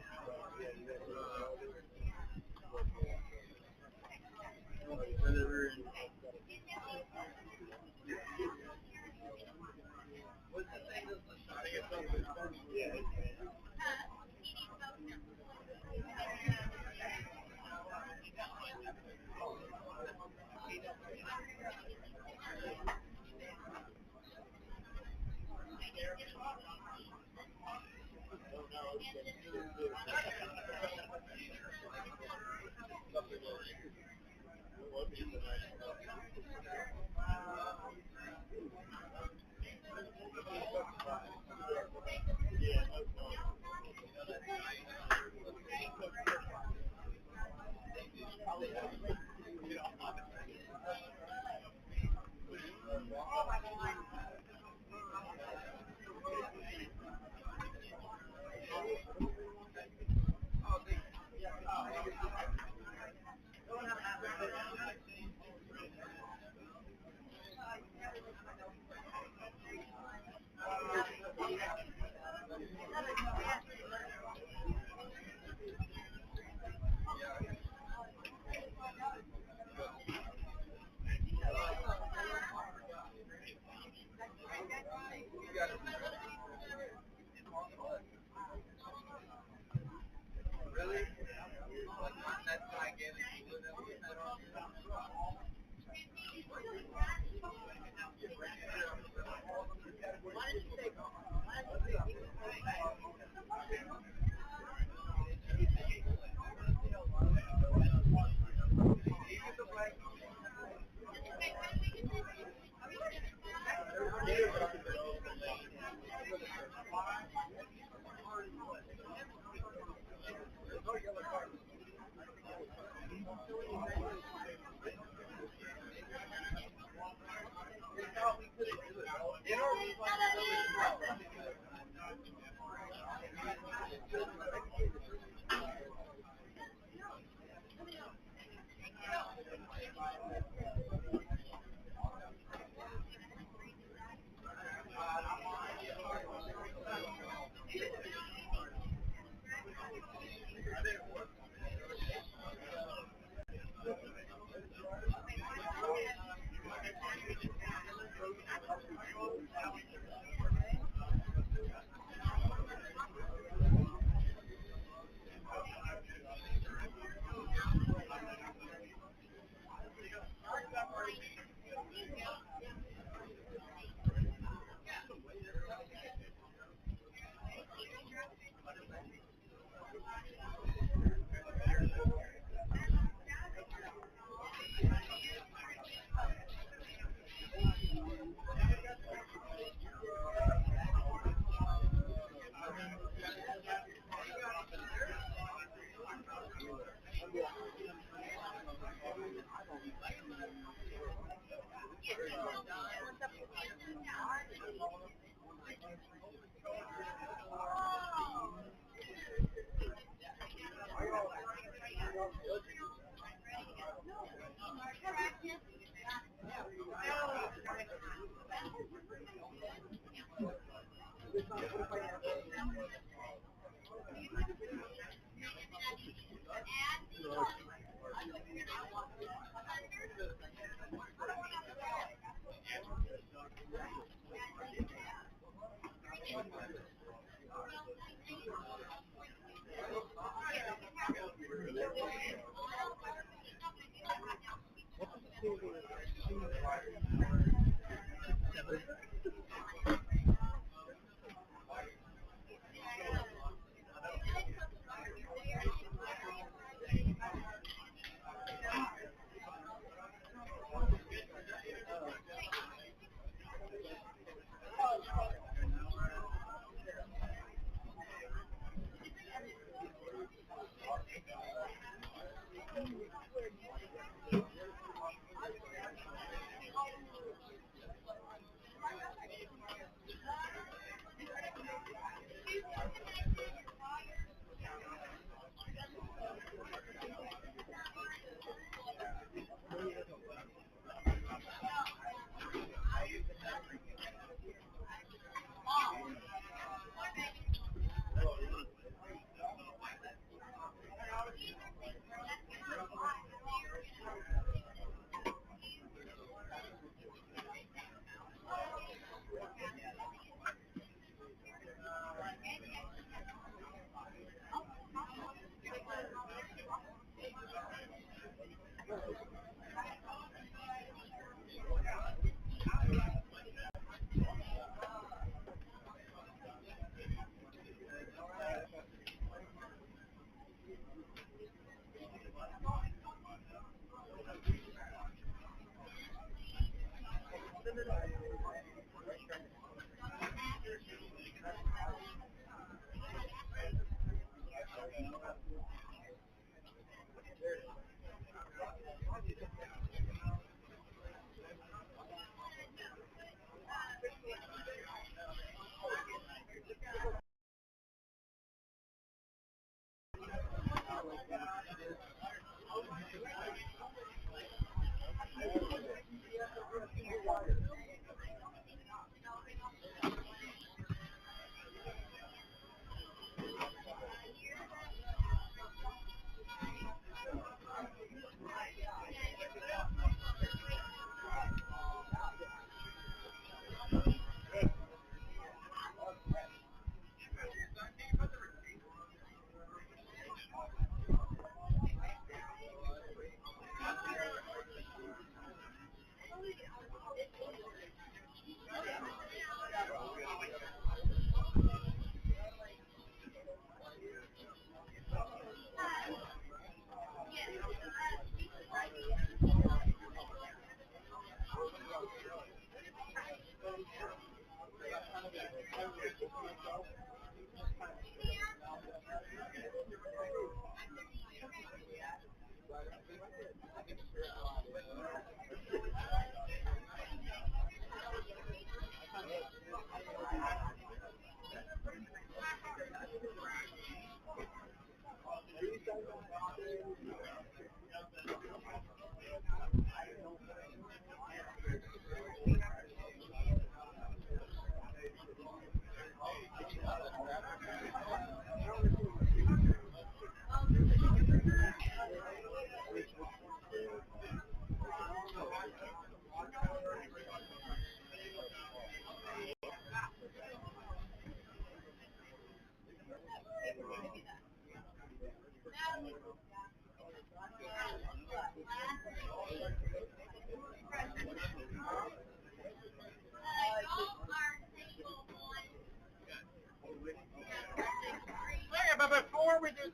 S4: Okay, but before we do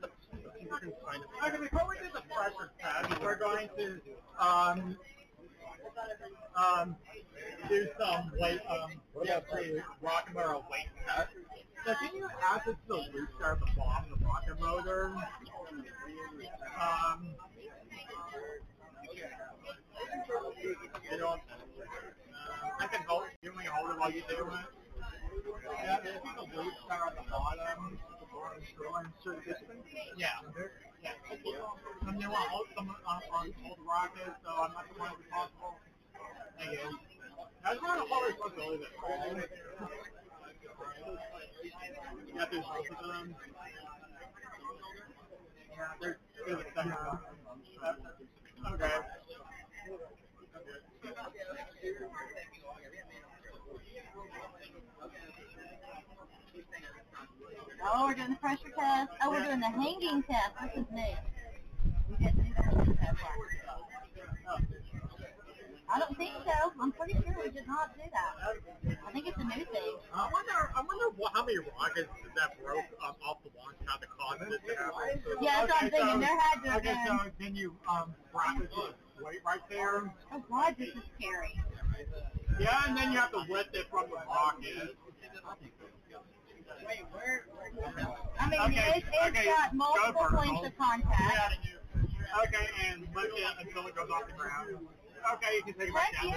S4: the pressure test, we're going to do some weight rocket motor weight test. So can you add this to the loop star at the bottom of the rocket motor? You know, I can hold. You want me to hold it while you do it? Yeah, this is the loop star at the bottom. Yeah. Yeah. And you want to hold some on hold rocket, so I'm not the one responsible. Thank you. I just want to hold responsibility of it. You got these both of them. Yeah, there's a second one. Okay.
S14: Oh, we're doing the pressure test. Oh, we're doing the hanging test. This is new. We didn't do the hanging test last. I don't think so. I'm pretty sure we did not do that. I think it's a new thing.
S4: I wonder how many rockets that broke off the launch pad that caused it to happen.
S14: Yeah, that's what I'm thinking. There had to have been.
S4: Okay, so then you bracket the weight right there.
S14: Oh God, this is scary.
S4: Yeah, and then you have to lift it from the rocket.
S14: I mean, it's got multiple points of contact.
S4: Okay, and lift it until it goes off the ground. Okay, you can take it back down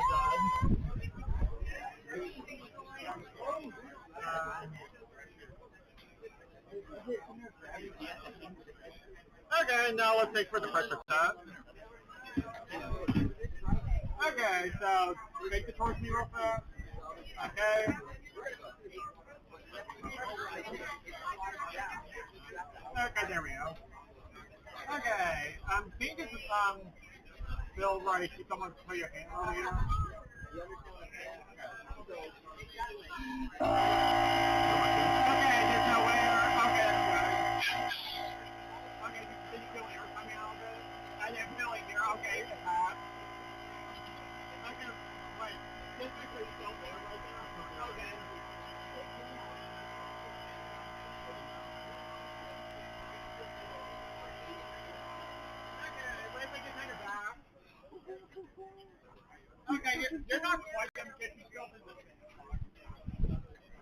S4: okay, now let's take for the pressure test. Okay, so make it towards me real fast. Okay. Okay, there we go. Okay, can you just feel right if someone put your hand on here? Okay, there's no air. Okay, that's good. Okay, did you feel air coming out of it? I didn't feel it here. Okay, it's hot. Okay, wait. Just make sure you feel air right there. Okay. We can take it back. Okay, you're not quite going to get yourself in the...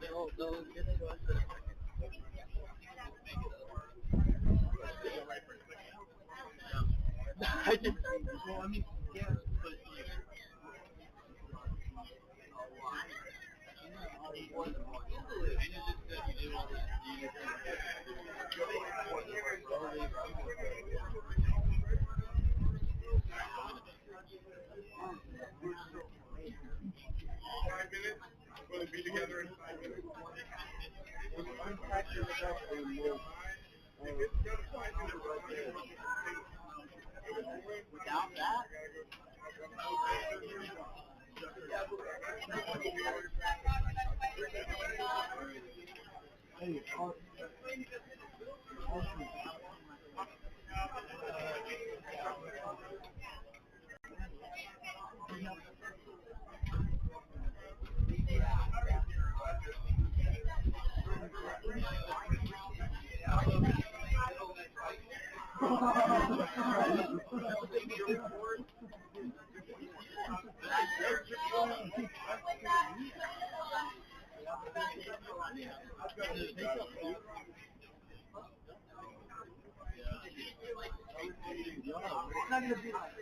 S4: They'll get to us in a second. I just... Well, I mean, yes, but... $5 minutes? Will it be together in 5 minutes? Without that? Hey, it's not going to be like...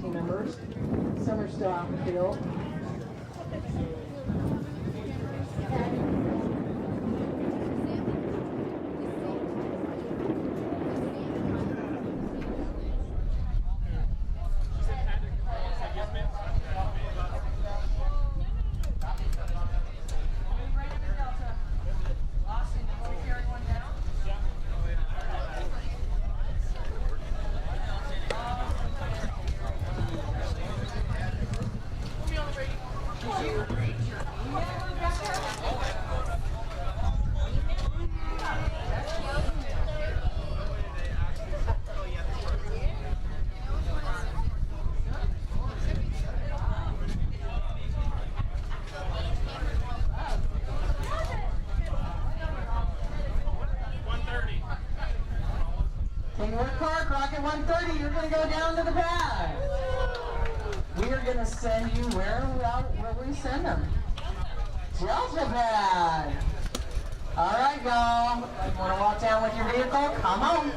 S12: Team members. Some are still out in the field. Rocket 130, you're going to go down to the pad. We are going to send you where we send them. Delta pad. All right, y'all. You want to walk down with your vehicle? Come on.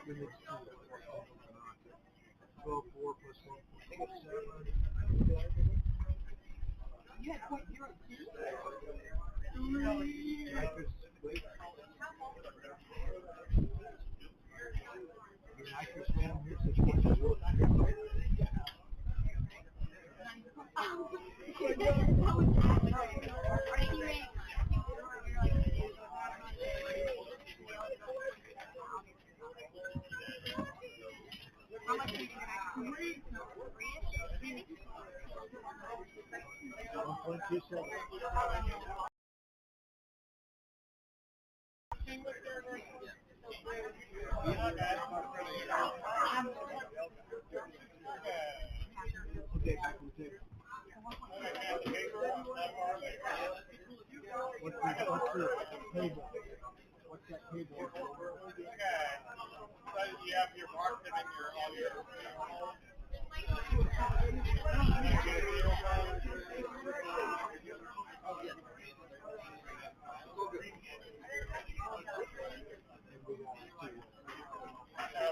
S2: 12, 4 plus 1.7.
S5: You had .02?
S2: Nitrous weight. The nitrous man here says 0.0.
S5: How much are you going to
S2: 1.27. Okay, back to the table. What's the table? What's that table?
S1: Okay. So you have your market and your all your.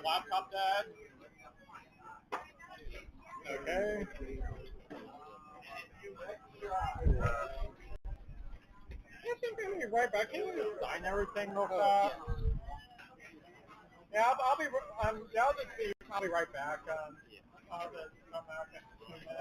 S1: Laptop died. Okay. You seem to be right back. Can you just sign everything real fast? Yeah, I'll be. I'll just be. I'll be right back. I'll just come back in 2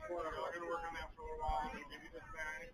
S1: I'm going to work on that for a little while. I'm going to give you this bag.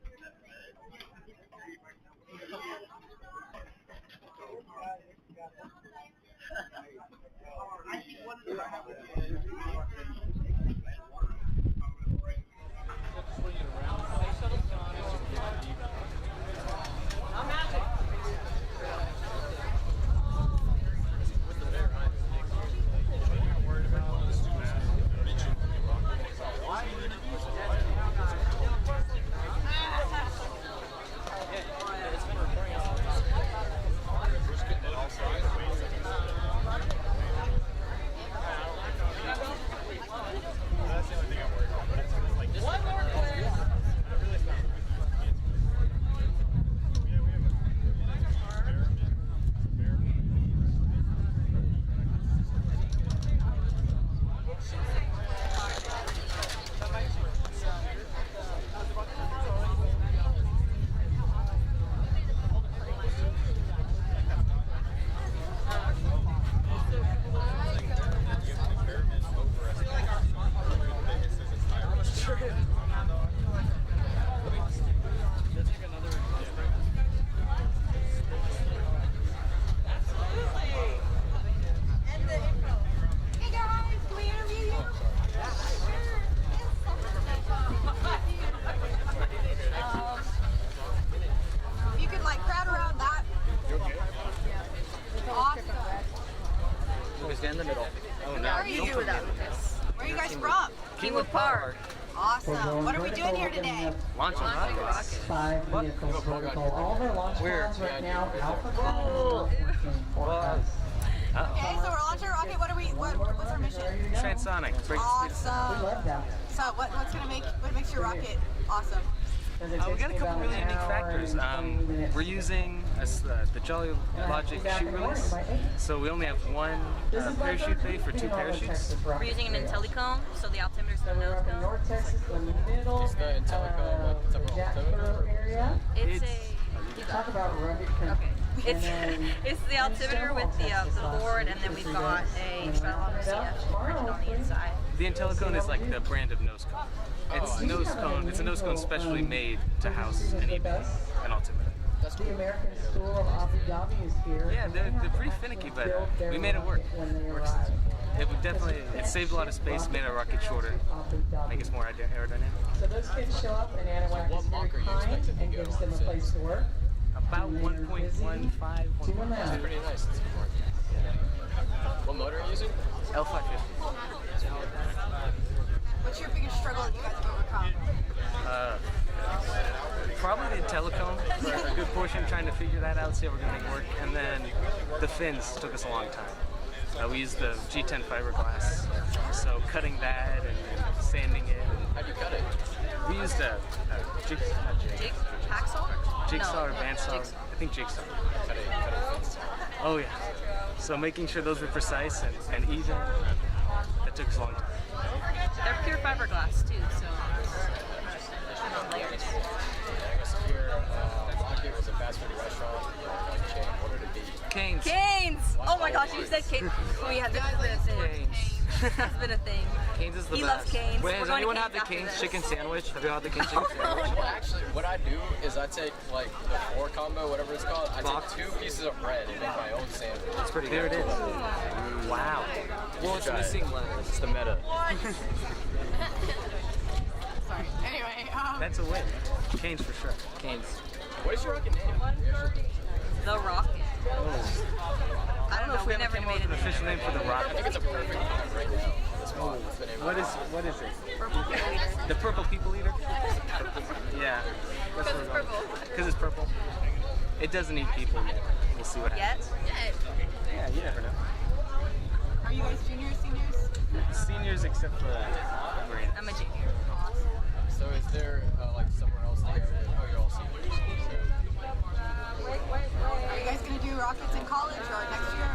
S8: Park.
S5: Awesome. What are we doing here today?
S8: Launching rockets.
S12: 5 vehicles vertical. All of our launch pads right now, Alpha
S8: Cool.
S5: Okay, so we're launching a rocket. What's our mission?
S8: Transonic.
S5: Awesome.
S12: We love that.
S5: So what makes your rocket awesome?
S8: We got a couple really unique factors. We're using the Jolly Logic shoot release, so we only have one parachute bay for 2 parachutes.
S19: We're using an Intellicone, so the altimeter's in the nose cone.
S12: North Texas, the middle,
S15: Is the Intellicone what?
S12: Jack Burrow area.
S19: It's
S12: Talk about rugged country.
S19: it's the altimeter with the board, and then we've got a trial CF printed on the inside.
S8: The Intellicone is like the brand of nose cone. It's nose cone. It's a nose cone specially made to house an altimeter.
S12: The American School of Abu Dhabi is here.
S8: Yeah, they're pretty finicky, but we made it work. It saved a lot of space, made our rocket shorter, make us more aerodynamic.
S12: So those kids show up, and Anahuac is very kind and gives them a place to work.
S8: About 1.15.
S12: That's
S15: pretty nice. What motor are you using?
S8: L550.
S5: What's your biggest struggle that you guys have overcome?
S8: Probably the Intellicone for a good portion, trying to figure that out, see how we're going to make it work. And then the fins took us a long time. We used the G10 fiberglass, so cutting that and sanding it.
S15: How'd you cut it?
S8: We used a
S19: Hacksaw?
S8: Jigsaw or bandsaw. I think jigsaw.
S15: Cut it.
S8: Oh yeah. So making sure those were precise and even, that took us a long time.
S19: They're pure fiberglass too, so it's not layers.
S15: I guess if your rocket was a fast food restaurant, like chain, what would it be?
S8: Canes.
S19: Canes! Oh my gosh, you said Canes. We have been a thing. That's been a thing.
S8: Canes is the
S19: he
S8: best.
S19: Loves Canes.
S8: Wait, has anyone had the Canes chicken sandwich? Have you had the Canes chicken sandwich?
S15: Well, actually, what I do is I take like the 4 combo, whatever it's called. I take 2 pieces of bread and make my own sandwich.
S8: That's pretty good. There it is. Wow.
S15: Well, it's missing letters. It's the meta.
S5: Sorry. Anyway,
S8: That's a win. Canes for sure. Canes.
S15: What is your rocket name?
S19: The Rocket.
S8: Oh.
S19: I don't know. We never made
S8: an official name for the rocket.
S15: I think it's a perfect name right now. That's the name.
S8: What is it? The Purple People Eater? Yeah.
S19: Because it's purple.
S8: Because it's purple. It doesn't eat people yet. We'll see what happens.
S19: Yet?
S8: Yeah, you never know.
S5: are you guys juniors, seniors?
S8: Seniors except for Marina.
S19: I'm a junior.
S15: So is there like somewhere else in the area? Oh, you're all seniors.
S5: Are you guys going to do rockets in college or next year?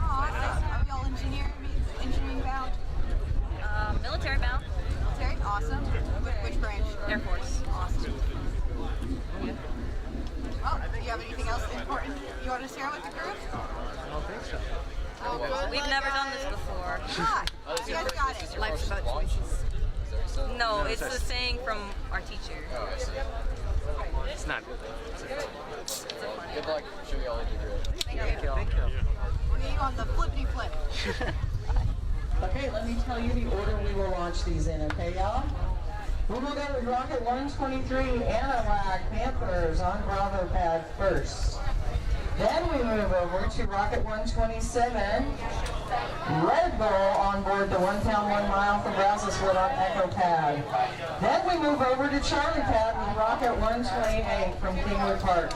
S5: Are y'all engineering bound?
S19: Military bound.
S5: Military? Awesome. Which branch?
S19: Air Force.
S5: Awesome. Oh, do you have anything else important you want to share with the group?
S8: I don't think so.
S5: Oh, good.
S19: We've never done this before.
S5: Ah, you guys got it.
S19: Life's about choices. No, it's the saying from our teacher.
S15: Oh, I see.
S8: It's not good.
S15: Good luck. Sure y'all do great.
S5: Thank you.
S8: Thank you.
S5: See you on the flippity flip.
S12: Okay, let me tell you the order we will launch these in, okay, y'all? We will go with Rocket 123 Anahuac Panthers on Bravo pad first. Then we move over to Rocket 127 Red Bull on board the 1 pound 1 mile from Brazoswood on Echo pad. Then we move over to Charlie pad with Rocket 128 from Kingwood Park.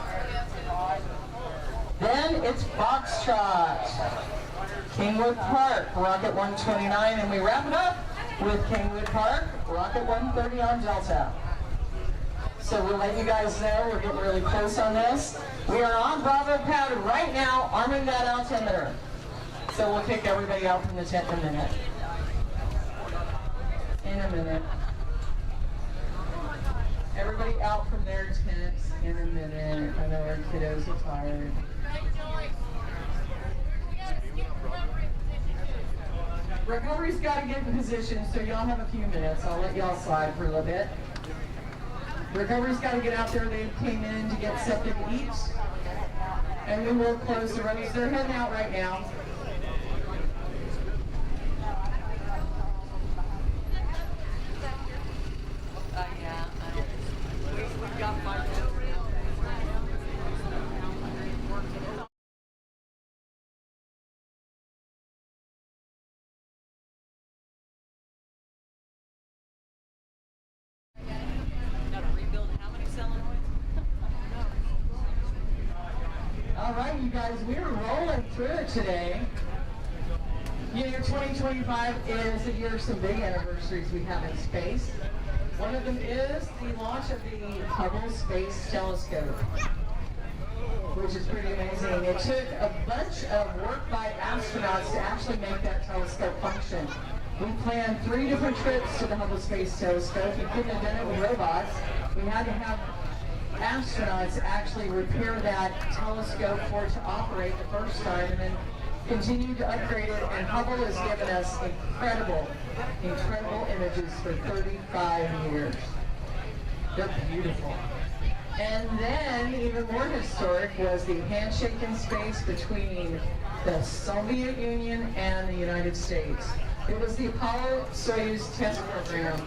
S12: Then it's Foxtrot, Kingwood Park, Rocket 129, and we wrap it up with Kingwood Park, Rocket 130 on Delta. So we'll let you guys know we're getting really close on this. We are on Bravo pad right now, arming that altimeter. So we'll kick everybody out from the tent in a minute. In a minute. Everybody out from their tents in a minute. I know our kiddos are tired. Recovery's got to get in position, so y'all have a few minutes. I'll let y'all slide for a little bit. Recovery's got to get out there. They came in to get something to eat. And we will close the roads. They're heading out right now.
S7: We've got 5 minutes.
S12: guys, we are rolling through it today. You know, 2025 is a year of some big anniversaries we have in space. One of them is the launch of the Hubble Space Telescope, which is pretty amazing. It took a bunch of work by astronauts to actually make that telescope function. We planned 3 different trips to the Hubble Space Telescope. We couldn't have done it with robots. We had to have astronauts actually repair that telescope for it to operate the first time, and then continue to upgrade it. And Hubble has given us incredible images for 35 years. They're beautiful. And then, even more historic, was the handshake in space between the Soviet Union and the United States. It was the Apollo-Soyuz test program.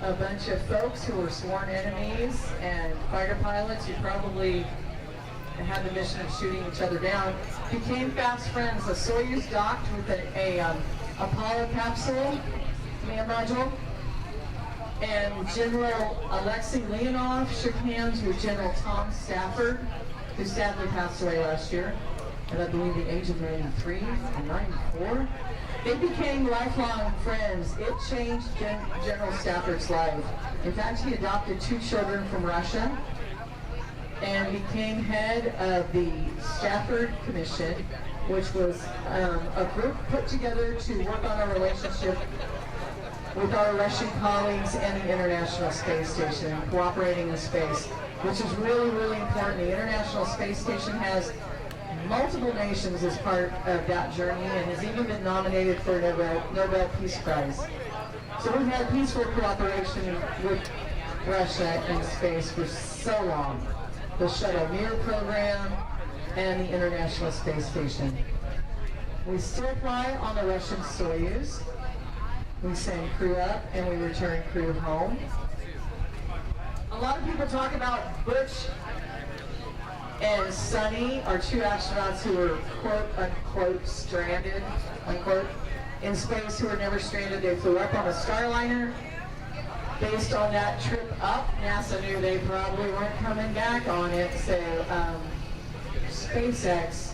S12: A bunch of folks who were sworn enemies and fighter pilots who probably had the mission of shooting each other down became fast friends. The Soyuz docked with a Apollo capsule command module, and General Alexei Leonov shook hands with General Tom Stafford, who sadly passed away last year at I believe the age of 93 and 94. They became lifelong friends. It changed General Stafford's life. In fact, he adopted 2 children from Russia and became head of the Stafford Commission, which was a group put together to work on a relationship with our Russian colleagues and the International Space Station, cooperating in space, which is really, really important. The International Space Station has multiple nations as part of that journey and has even been nominated for a Nobel Peace Prize. So we've had peaceful cooperation with Russia in space for so long. The Shuttle Mir program and the International Space Station. We still fly on the Russian Soyuz. We send crew up and we return crew home. A lot of people talk about Butch and Sonny, our 2 astronauts who were quote unquote stranded, unquote, in space, who were never stranded. They flew up on a Starliner. Based on that trip up, NASA knew they probably weren't coming back on it, so SpaceX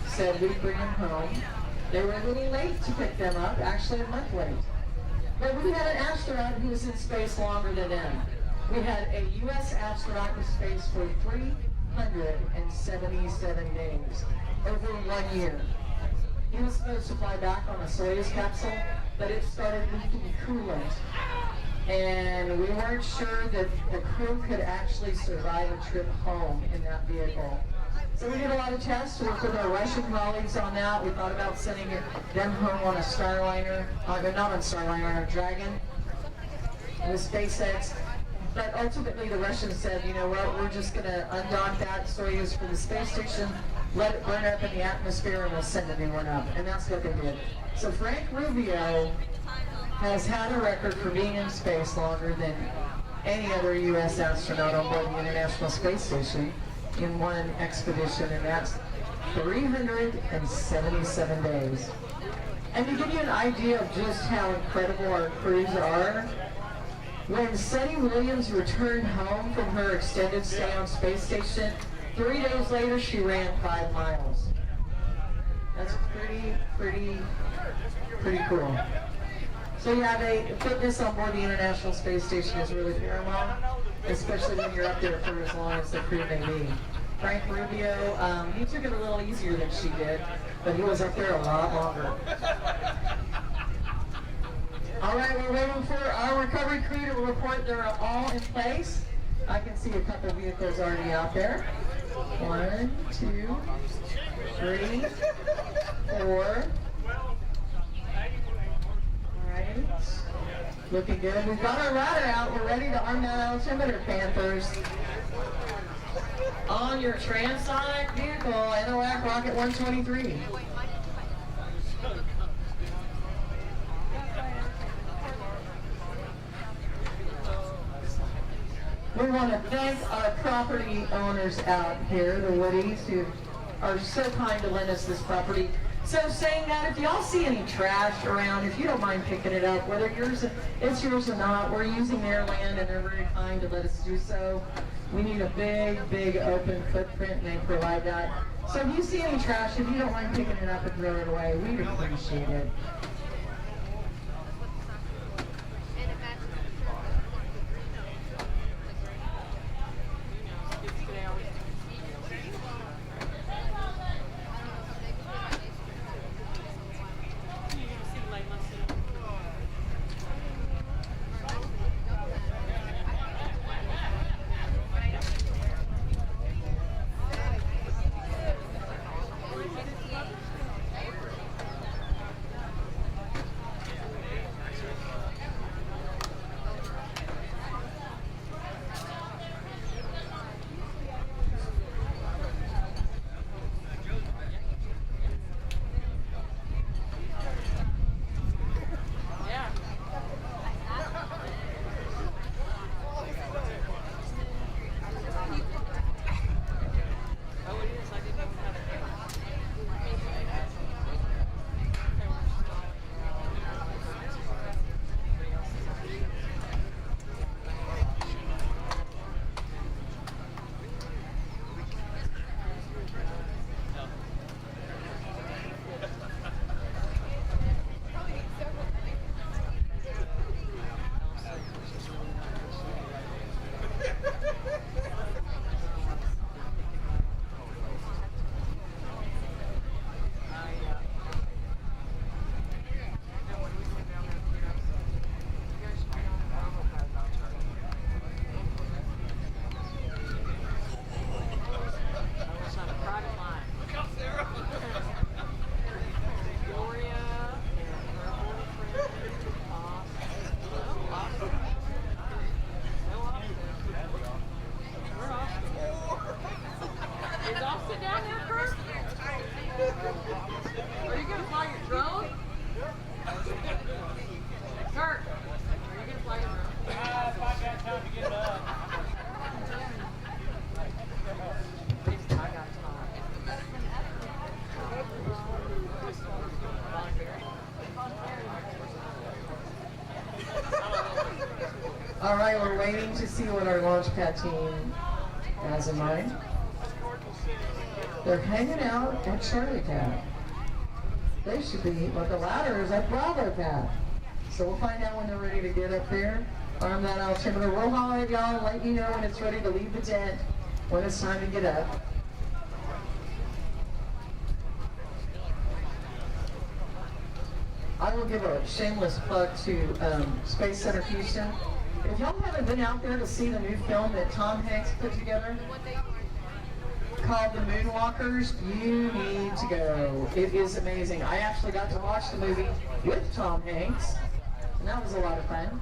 S12: said we'd bring them home. They were a little late to pick them up, actually a month late. But we had an astronaut who was in space longer than them. We had a U.S. astronaut in space for 377 days, over 1 year. He was supposed to fly back on a Soyuz capsule, but it started leaking coolant. And we weren't sure that the crew could actually survive a trip home in that vehicle. So we did a lot of tests, worked with our Russian colleagues on that. We thought about sending them home on a Starliner, not on Starliner, on a Dragon with SpaceX. But ultimately the Russians said, you know what, we're just going to undock that Soyuz from the space station, let it burn up in the atmosphere, and we'll send a new one up. And that's what they did. So Frank Rubio has had a record for being in space longer than any other U.S. astronaut on board the International Space Station in one expedition, and that's 377 days. And to give you an idea of just how incredible our crews are, when Sunny Williams returned home from her extended stay on space station, 3 days later she ran 5 miles. That's pretty cool. So yeah, fitness on board the International Space Station is really paramount, especially when you're up there for as long as the crew may be. Frank Rubio, he took it a little easier than she did, but he was up there a lot longer. All right, we're waiting for our recovery crew to report they're all in place. I can see a couple vehicles already out there. 1, 2, 3, 4. Looking good. We've got our router out. We're ready to arm that altimeter, Panthers. On your Transonic vehicle, NOAC Rocket2025. We want to thank our property owners out here, the Woodies, who are so kind to lend us this property. So saying that, if y'all see any trash around, if you don't mind picking it up, whether it's yours or not, we're using their land and they're very kind to let us do so. We need a big, big open footprint and they provide that. So if you see any trash, if you don't mind picking it up and throwing it away, we'd appreciate it. All right, we're waiting to see what our Launchpad team has in mind. They're hanging out at Charlie Pad. They should be, but the ladder is at Bravo Pad. So we'll find out when they're ready to get up there. Arm that altimeter. We'll holler at y'all and let you know when it's ready to leave the tent, when it's time to get up. I will give a shameless plug to Space Center Houston. If y'all haven't been out there to see the new film that Tom Hanks put together called The Moonwalkers, you need to go. It is amazing. I actually got to watch the movie with Tom Hanks, and that was a lot of fun.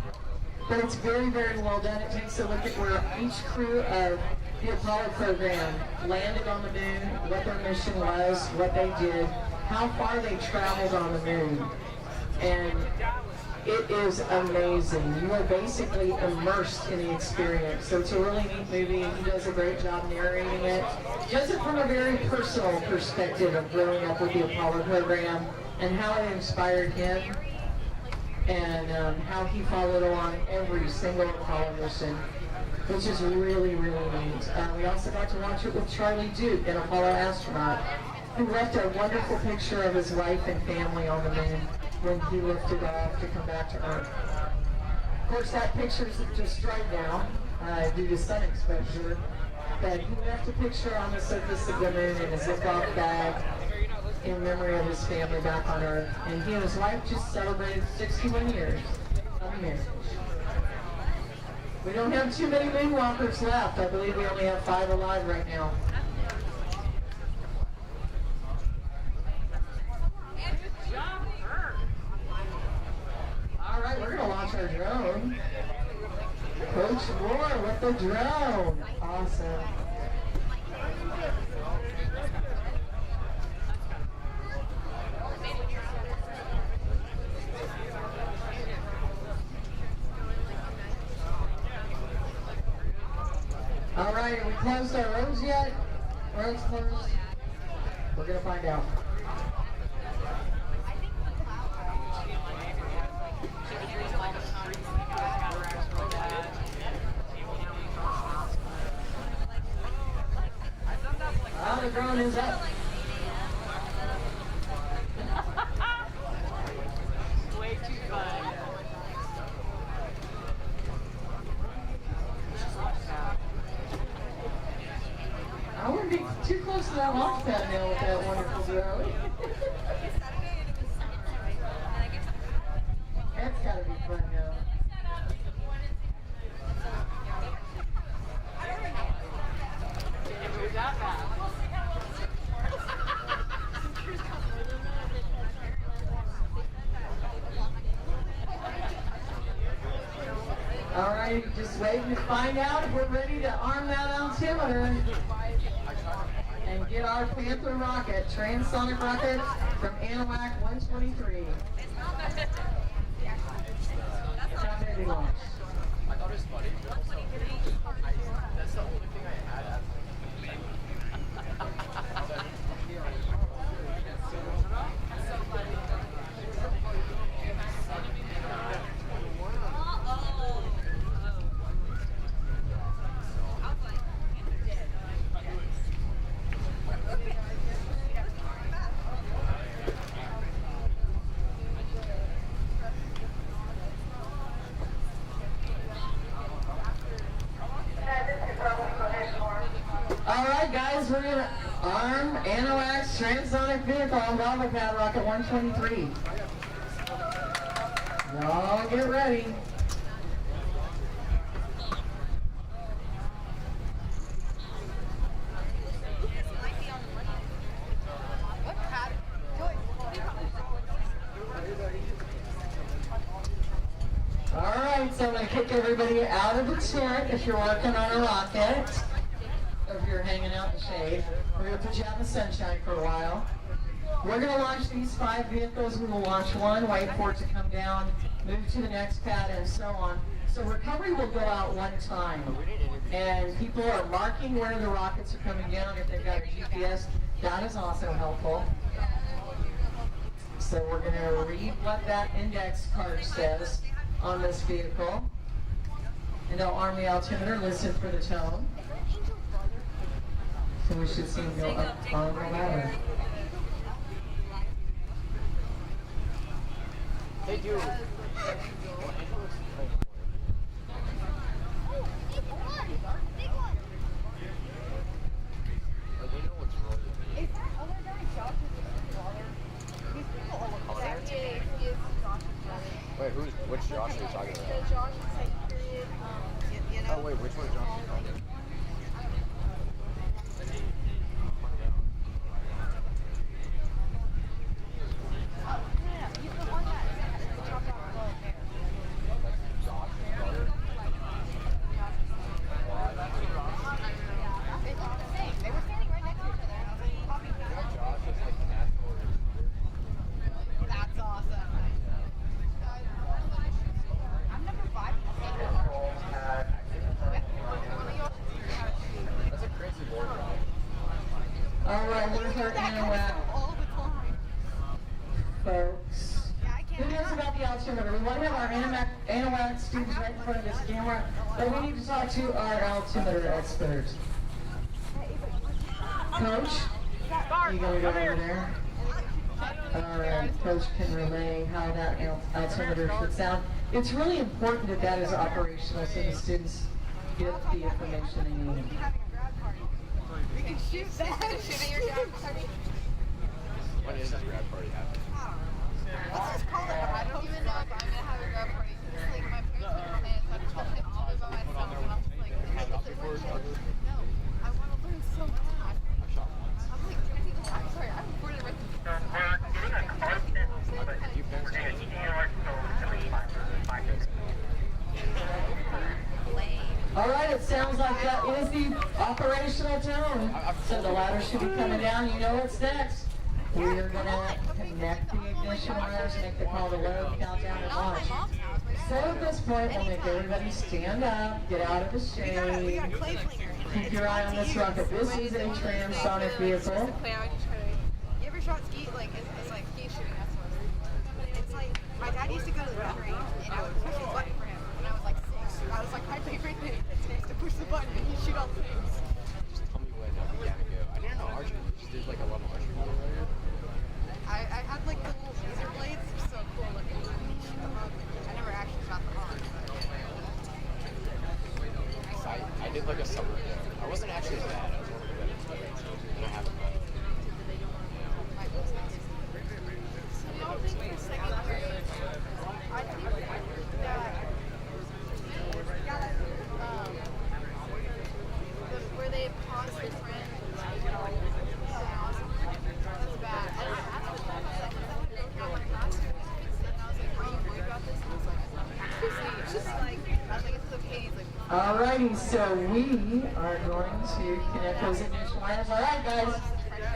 S12: But it's very, very well done. It takes a look at where each crew of the Apollo program landed on the moon, what their mission was, what they did, how far they traveled on the moon. And it is amazing. You are basically immersed in the experience. So it's a really neat movie, and he does a great job narrating it. He does it from a very personal perspective of growing up with the Apollo program and how it inspired him and how he followed along every single Apollo mission, which is really, really neat. We also got to watch it with Charlie Duke, an Apollo astronaut, who left a wonderful picture of his wife and family on the moon when he lifted off to come back to Earth. Of course, that picture is destroyed now due to sun exposure, but he left a picture on the surface of the moon in a Ziploc bag in memory of his family back on Earth. And he and his wife just celebrated 61 years of marriage. We don't have too many moonwalkers left. I believe we only have 5 alive right now. All right, we're going to launch our drone. Coach Moore with the drone. Awesome. All right, have we closed our roads yet? Roads closed? We're going to find out. drone is up.
S7: Way too fun.
S12: I wouldn't be too close to that Launchpad now with that wonderful drone. That's gotta be fun now.
S7: It was that bad.
S12: All right, just waiting to find out if we're ready to arm that altimeter and get our Panther rocket, Transonic rocket from Anahuac 123. Time ready to launch.
S9: I thought it was funny, but also, that's the only thing I had as
S12: All right, guys, we're going to arm Anahuac's Transonic vehicle on Launchpad rocket 123. Y'all get ready. All right, so I'm going to kick everybody out of the tent if you're working on a rocket. If you're hanging out in the shade, we're going to put you out in the sunshine for a while. We're going to launch these 5 vehicles. We will launch one, wait for it to come down, move to the next pad, and so on. So recovery will go out one time. And people are marking where the rockets are coming down. If they've got a GPS, that is also helpful. So we're going to read what that index card says on this vehicle. And they'll arm the altimeter, listen for the tone. So we should see him go up on the ladder.
S9: They do. Wait, which Josh are you talking about?
S5: Josh is second period,
S9: Oh wait, which one is Josh?
S5: That's awesome. I'm number 5.
S9: That's a crazy board drop.
S12: All right, where's our Anahuac folks? Who knows about the altimeter? We want to have our Anahuac students right in front of this camera, but we need to talk to our altimeter expert. Coach, you gonna go over there? All right, Coach can relay how that altimeter should sound. It's really important that that is operational so the students get the information they need.
S5: We can shoot that. Shoot at your grad party.
S9: When is this grad party happening?
S5: Let's just call it. I don't even know if I'm gonna have a grad party. It's like my parents are plans. I'm just gonna all live by myself, and I'm just like, no, I want to learn so bad. I'm like, I'm sorry, I'm recording right
S12: All right, it sounds like that is the operational tone. So the ladder should be coming down. You know what's next. We are going to connect the ignition wires, make the call to load, countdown, and launch. So at this point, we'll make everybody stand up, get out of the shade. Keep your eye on this rocket. This is a Transonic vehicle.
S5: You ever shot ski? Like, it's like ski shooting, that's what it's like. My dad used to go to the gun range, and I would push the button for him when I was like 6. That was like my favorite thing, is to push the button and you shoot all the things.
S9: Just tell me when I began to go. I didn't know archery.
S15: took like a summer. I wasn't actually bad. I was one of the better players. And I haven't been.
S5: Where they pause their friend. That's bad. I was like, are you worried about this? And I was like, it's just like, I was like, it's okay. He's like,
S12: Alrighty, so we are going to connect those ignition wires. Alright guys,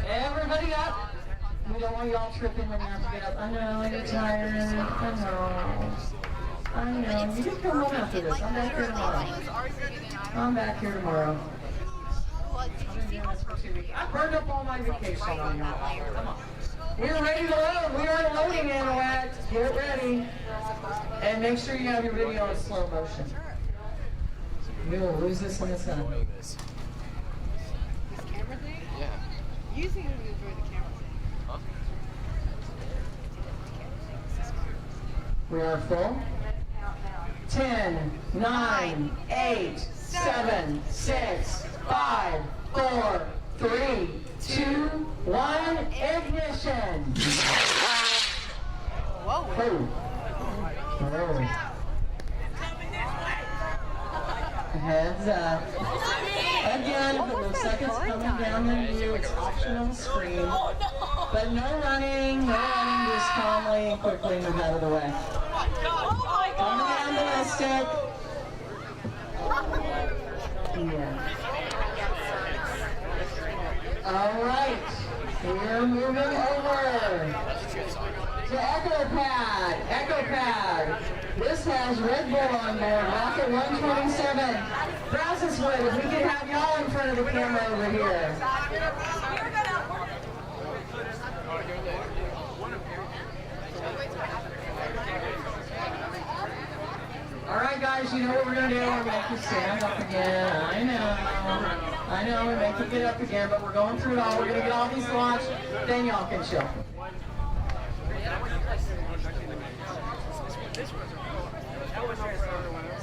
S12: everybody up. We don't want y'all tripping when you have to get up. I know, you're tired. I know. You can come home after this. I'm back here tomorrow. I'm back here tomorrow. I burned up all my vacation on y'all. Come on. We're ready to load. We are loading, Anahuac. Get ready. And make sure you have your video in slow motion. We will lose this in the sun.
S5: this camera thing?
S15: Yeah.
S5: You seem to enjoy the camera thing.
S15: Huh?
S12: We are full. 10, 9, 8, 7, 6, 5, 4, 3, 2, 1, ignition! Whoa! Oh. Heads up. Again, for the seconds coming down the view, it's optional on the screen. But no running, just calmly and quickly move out of the way. Coming down ballistic. Yeah. Alright, we're moving over to Echo Pad. This has Red Bull on board, Rocket2025. Process wood, if we could have y'all in front of the camera over here. Alright guys, you know what we're going to do? We're going to make you stand up again. I know, we make you get up again, but we're going through it all. We're going to get all these launched, then y'all can chill.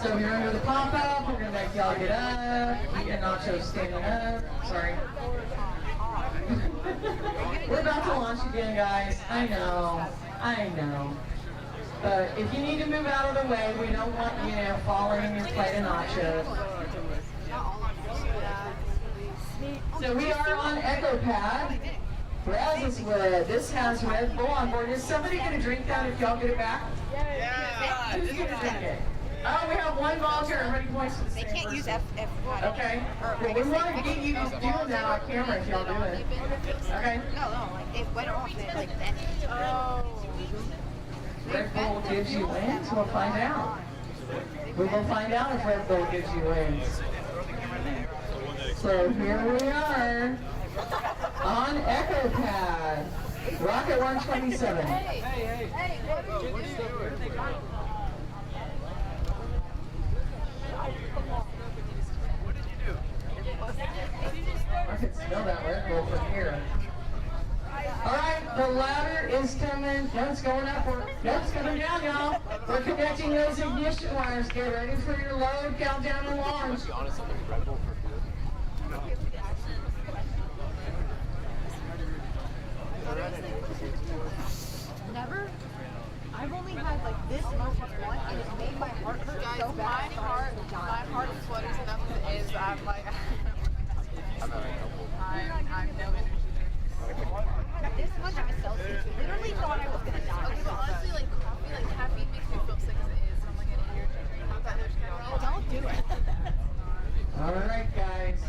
S12: So you're under the pop-up, we're going to make y'all get up, and Nacho standing up, sorry. We're about to launch again, guys. I know. But if you need to move out of the way, we don't want you falling in your plate of nachos. So we are on Echo Pad. Brazos wood. This has Red Bull on board. Is somebody going to drink that if y'all get it back? Yeah. Who's going to drink it? Oh, we have one volunteer. Everybody points to the same person. They can't use F. Okay. Well, we want to get you doing that on camera if y'all do it. Okay.
S5: No, like it went off it like then. Oh.
S12: Red Bull gives you wings? We'll find out. We will find out if Red Bull gives you wings. So here we are on Echo Pad, Rocket2025.
S5: Hey,
S12: I can smell that Red Bull from here. Alright, the ladder is coming. No, it's going up. No, it's coming down, y'all. We're connecting those ignition wires. Get ready for your load, countdown, and launch.
S5: Never. I've only had like this much once, and it made my heart hurt so bad. My heart flutters enough as it is. I'm like, I'm no energy. This much of a Celsius. Literally thought I was gonna die. Okay, but honestly, like coffee, like caffeine makes me feel sick as it is. So I'm like an energy drink. Not that there's no. Don't do it.
S12: Alright, guys.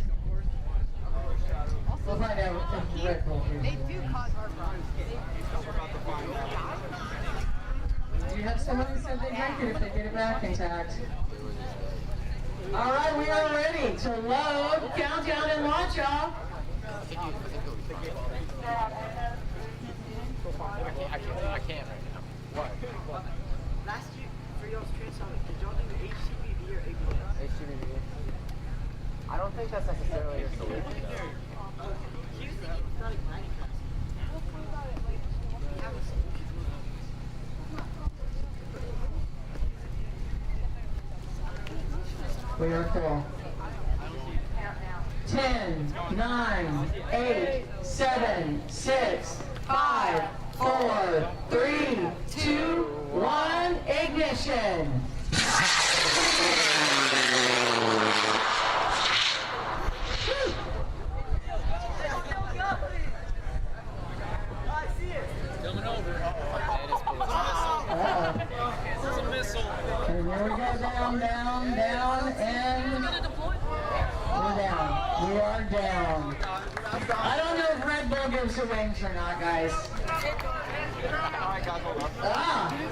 S12: We'll find out if Red Bull here.
S5: They do cause heart problems.
S12: Do you have someone who said they drink it if they get it back intact? Alright, we are ready to load, countdown, and launch, y'all.
S15: I can't right now. Why?
S18: Last year, for y'all's Transonic, did y'all do the HCBV or ABS?
S15: HCBV. I don't think that's necessarily a solution, though.
S12: We are full. 10, 9, 8, 7, 6, 5, 4, 3, 2, 1, ignition. And here we go, down, down, down, and we're down. We are down. I don't know if Red Bull gives you wings or not, guys. Ah! It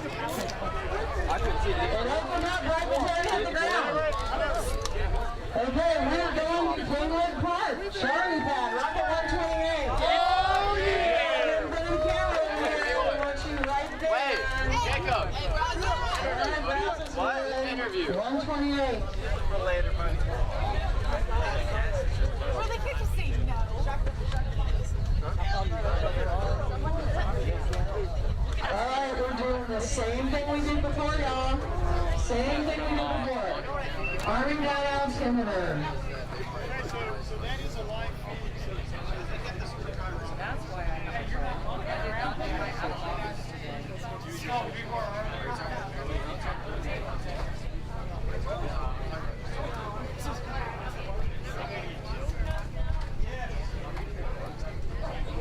S12: opened up right before it hit the ground. Okay, we're going to Payload Park. Charlie Pad, Rocket 128. Oh, yeah! Everybody camera over here. We want you right there.
S15: Wait, Jacob. What? Interview.
S12: 128.
S15: For later, buddy.
S5: Or they could just say no.
S12: Alright, we're doing the same thing we did before, y'all. Same thing we did before. Arming that altimeter.
S4: So that is a live feed.
S7: That's why I have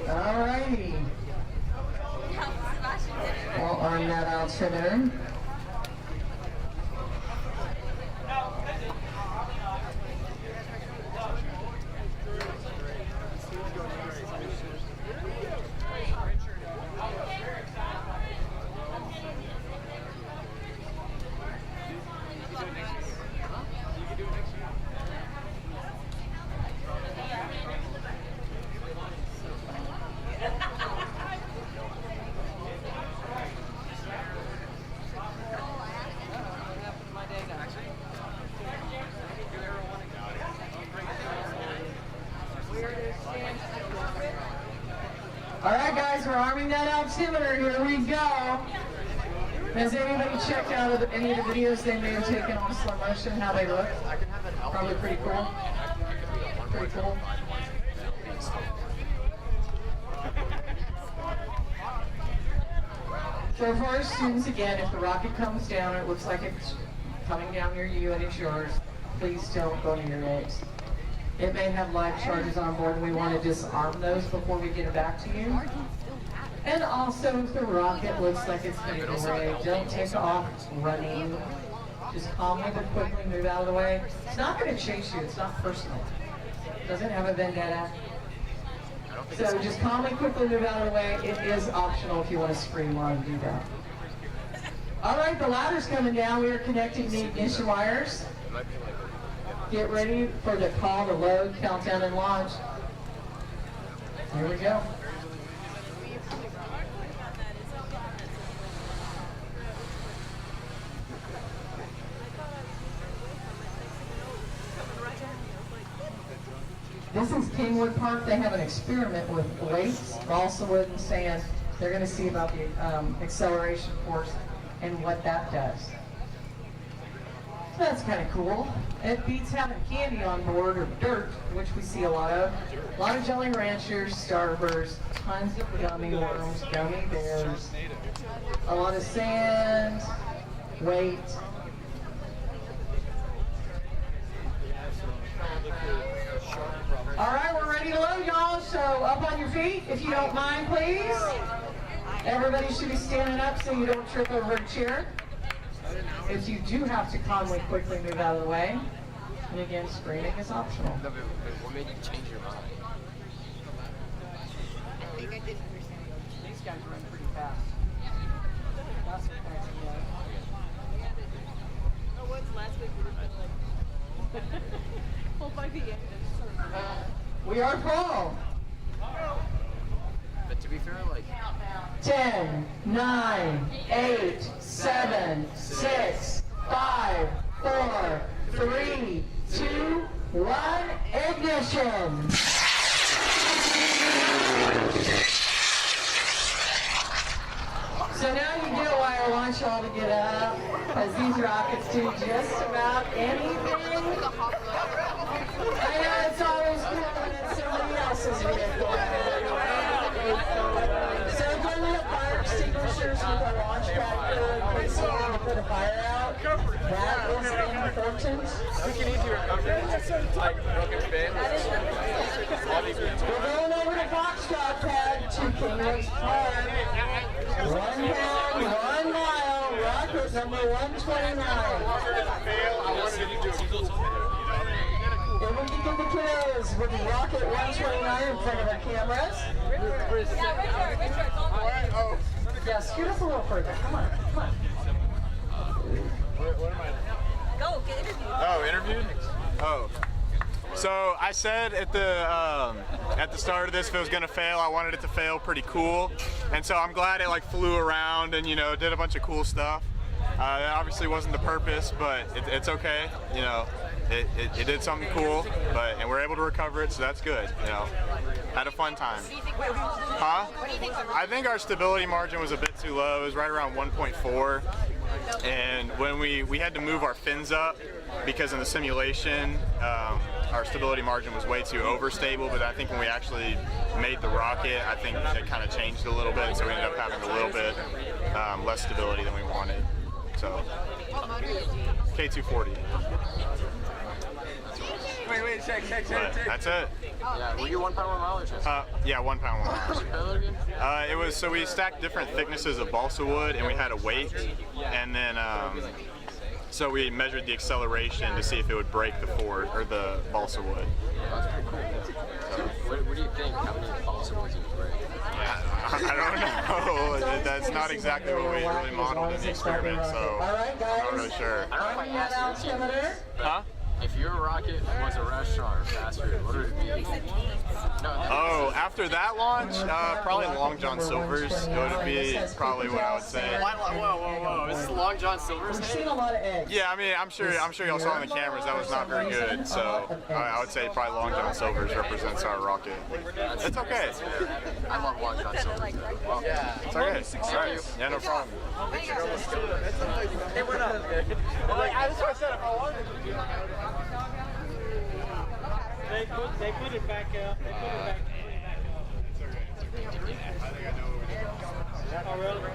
S12: Alrighty. We'll arm that altimeter. Alright guys, we're arming that altimeter. Here we go. Has anybody checked out any of the videos they may have taken on slow motion, how they look? Probably pretty cool. Pretty cool. So for our students, again, if the rocket comes down, it looks like it's coming down near you and it's yours, please don't go near it. It may have live charges on board, and we want to disarm those before we get it back to you. And also, if the rocket looks like it's heading away, don't take off running. Just calmly but quickly move out of the way. It's not going to chase you. It's not personal. It doesn't have a vendetta. So just calmly, quickly move out of the way. It is optional if you want to scream while you do that. All right, the ladder's coming down. We are connecting the ignition wires. Get ready for the call to load, countdown, and launch. Here we go. This is Kingwood Park. They have an experiment with weights, balsa wood, and sand. They're going to see about the acceleration force and what that does. So that's kind of cool. It beats having candy on board or dirt, which we see a lot of. A lot of Jolly Ranchers, Starbursts, tons of gummy worms, gummy bears, a lot of sand, weight. All right, we're ready to load, y'all. So up on your feet, if you don't mind, please. Everybody should be standing up so you don't trip over a chair. If you do have to calmly, quickly move out of the way. And again, screaming is optional.
S15: No, but what made you change your mind?
S7: I think I didn't understand. These guys run pretty fast. That's what cracks me up. No, once last week we were like, well, by the end,
S12: we are full.
S15: But to be fair, like
S12: 10, 9, 8, 7, 6, 5, 4, 3, 2, 1, ignition. So now you get why I want y'all to get up, because these rockets do just about anything. I know it's always put a fire out. That is important.
S15: We can easily recover it. Like broken fins.
S12: We're going over to Foxtrot Pad to Kingwood's Park. 1 pound, 1 mile, rocket number 129. And we can get the kiddos with the rocket 129 in front of our cameras. Yeah, scoot up a little further. Come on, come on.
S16: What am I?
S6: Go, get interviewed.
S16: Oh, interviewed? Oh. So I said at the start of this, if it was gonna fail, I wanted it to fail pretty cool, and so I'm glad it like flew around and did a bunch of cool stuff. That obviously wasn't the purpose, but it's okay. It did something cool, and we're able to recover it, so that's good. Had a fun time. Huh? I think our stability margin was a bit too low. It was right around 1.4, and when we had to move our fins up because in the simulation our stability margin was way too overstable, but I think when we actually made the rocket, I think it kind of changed a little bit, so we ended up having a little bit less stability than we wanted. So K240.
S15: Wait, check.
S16: That's it.
S15: Yeah, were you 1 pound 1 mile or just?
S16: Yeah, 1 pound 1 mile.
S15: What's your payload again?
S16: It was, so we stacked different thicknesses of balsa wood and we had a weight, and then so we measured the acceleration to see if it would break the the balsa wood.
S15: That's pretty cool. So, what do you think? How many balsa woods would break?
S16: I don't know. That's not exactly what we really modeled in the experiment, so I'm not really sure.
S15: I don't know if I asked you.
S16: Huh?
S15: If your rocket was a restaurant or fast food, what would it be?
S16: Oh, after that launch, probably Long John Silver's would be probably what I would say.
S15: Whoa. This is Long John Silver's?
S12: We've seen a lot of eggs.
S16: Yeah, I mean, I'm sure y'all saw on the cameras that was not very good, so I would say probably Long John Silver's represents our rocket. It's okay.
S15: I love Long John Silver's. Well,
S16: yeah, it's okay. All right. Yeah, no problem.
S15: Hey, we're not. That's what I said. If I wanted to.
S3: They put it back up. They put it back up.
S16: It's okay. I think I know what we're doing.
S3: Oh, really?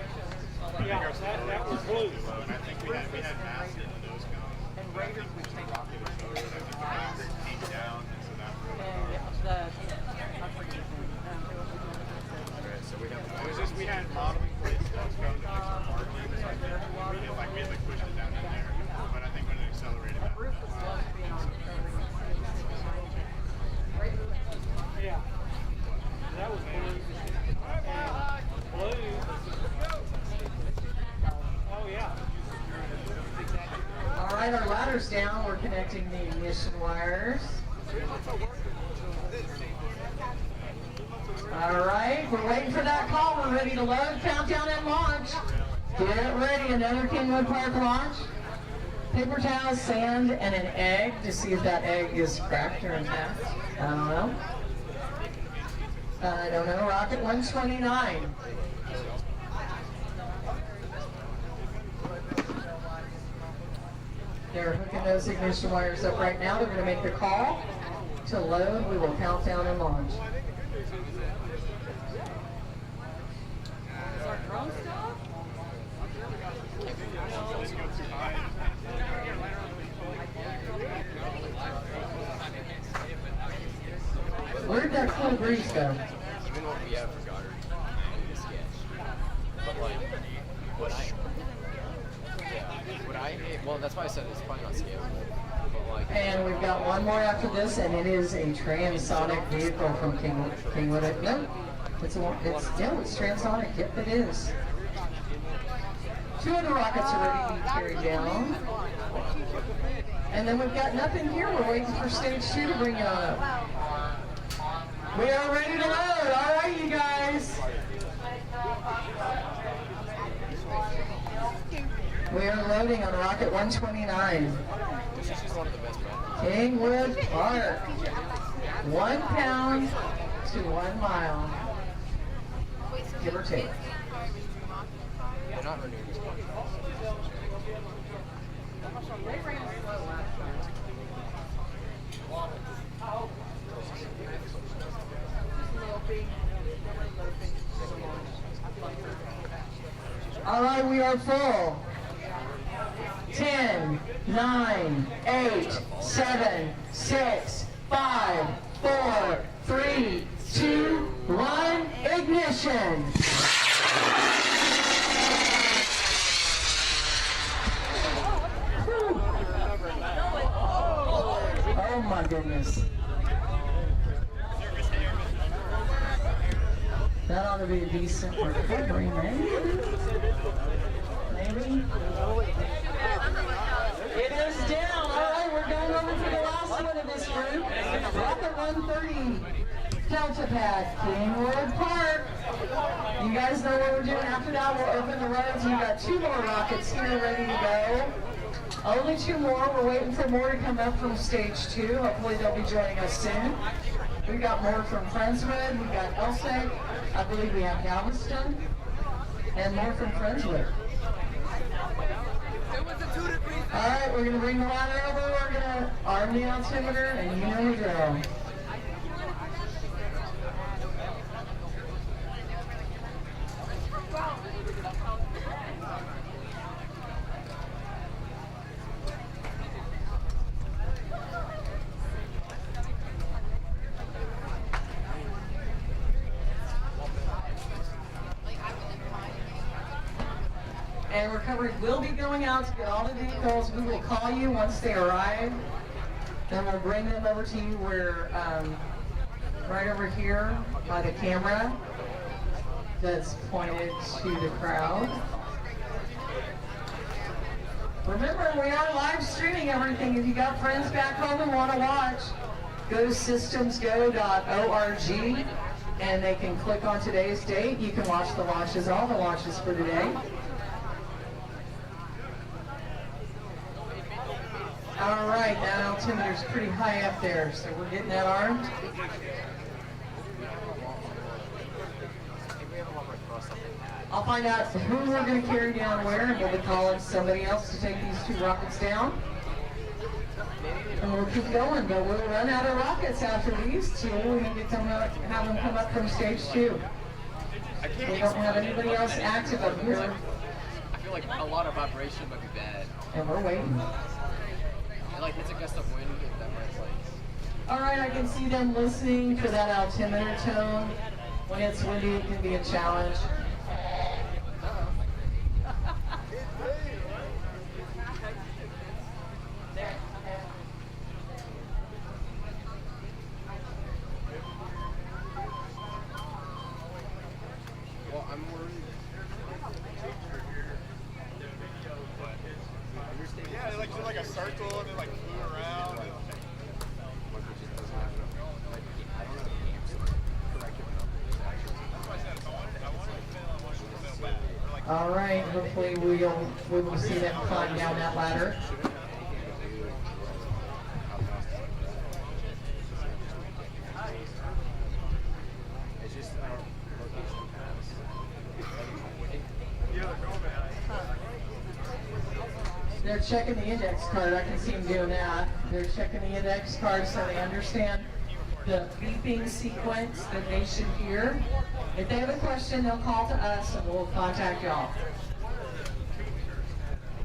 S3: Yeah, that was blue.
S16: And I think we had mass in the nose cone. And Raiders would take the rocket was over. I think the mass came down, and so that okay, so we had modeling for the nose cone to fix the marking, so I think we had pushed it down in there. But I think when it accelerated that.
S3: Yeah, that was blue. Blue. Oh yeah.
S12: All right, our ladder's down. We're connecting the ignition wires. All right, we're waiting for that call. We're ready to load, countdown, and launch. Get ready, another Kingwood Park launch. Paper towels, sand, and an egg to see if that egg is cracked or intact. I don't know. Rocket 129. They're hooking those ignition wires up right now. They're going to make the call to load. We will count down and launch.
S7: Is our drone still?
S12: Where'd that cool breeze go?
S15: Even what we have for Goddard in the sketch. But like, well, that's why I said it's probably not scalable. But like,
S12: and we've got one more after this, and it is a Transonic vehicle from Kingwood. No, it's Transonic. Yep, it is. 2 of the rockets are ready to be carried down. And then we've got nothing here. We're waiting for stage 2 to bring it on up. We are ready to load. All right, you guys. We are loading on Rocket 129.
S15: this is just one of the best bands.
S12: Kingwood Park. 1 pound to 1 mile. Give or take.
S15: They're not renewing this one.
S12: All right, we are full. 10, 9, 8, 7, 6, 5, 4, 3, 2, 1, ignition. Oh my goodness. That ought to be a decent recovery, maybe? Maybe? It is down. All right, we're going over to the last one of this group. Rocket 130 Delta Pad, Kingwood Park. You guys know what we're doing. After that, we'll open the roads. We've got 2 more rockets here ready to go. Only 2 more. We're waiting for more to come up from stage 2. Hopefully they'll be joining us soon. We've got more from Friendswood. We've got Elseg. I believe we have Galveston. And more from Friendswood. All right, we're going to bring the ladder over. We're going to arm the altimeter, and you know the drill. And recovery will be going out to get all the vehicles. We will call you once they arrive. Then we'll bring them over to you where, right over here by the camera that's pointed to the crowd. Remember, we are live streaming everything. If you got friends back home and want to watch, go to systemsgo.org and they can click on today's date. You can watch the launches, all the launches for today. All right, that altimeter's pretty high up there, so we're getting that armed. I'll find out who we're going to carry down where, and we'll be calling somebody else to take these 2 rockets down. And we'll keep going, but we'll run out of rockets after these 2. We need to have them come up from stage 2. We don't have anybody else active up here.
S15: I feel like a lot of vibration might be bad.
S12: And we're waiting.
S15: Like it's a gust of wind and then it's like...
S12: All right, I can see them listening for that altimeter tone. When it's windy, it can be a challenge.
S15: Well, I'm worried.
S16: Yeah, they like did like a circle and then like flew around. And...
S12: All right, hopefully we will see them climb down that ladder.
S15: It's just our location pass.
S12: They're checking the index card. I can see them doing that. They're checking the index card so they understand the beeping sequence that they should hear. If they have a question, they'll call to us and we'll contact y'all.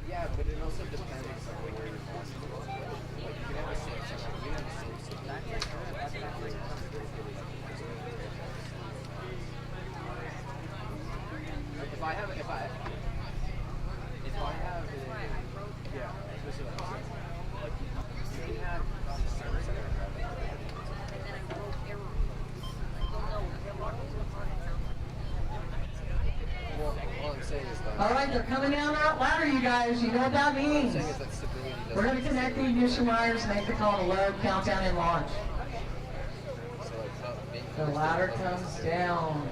S15: Yeah, but it also depends on where you're possible. You can have a safe section. You can have a safe section. If I have yeah, especially like you can have these servers that are all I'm saying is that...
S12: All right, they're coming down that ladder, you guys. You know what that means. We're going to connect the ignition wires, make the call to load, countdown, and launch. The ladder comes down.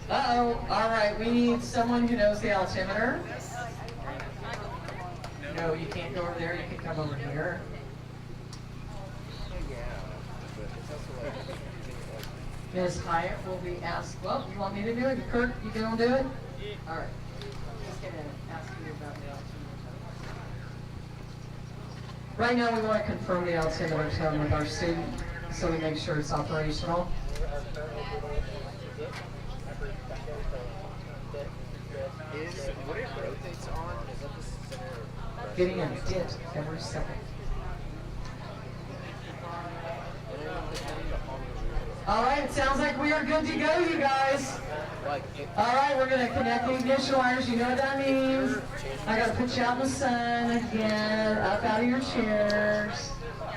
S12: Uh-oh. All right, we need someone who knows the altimeter. No, you can't go over there. You can come over here. Ms. Hyatt will be asked, well, you want me to do it? Kurt, you going to do it? All right. Just going to ask you about the altimeter. Right now, we want to confirm the altimeter tone with our student so we make sure it's operational.
S9: What it rotates on? Is that the center?
S12: Getting a dip every second. All right, sounds like we are good to go, you guys. All right, we're going to connect the ignition wires. You know what that means. I got to put you out in the sun again, up out of your chairs.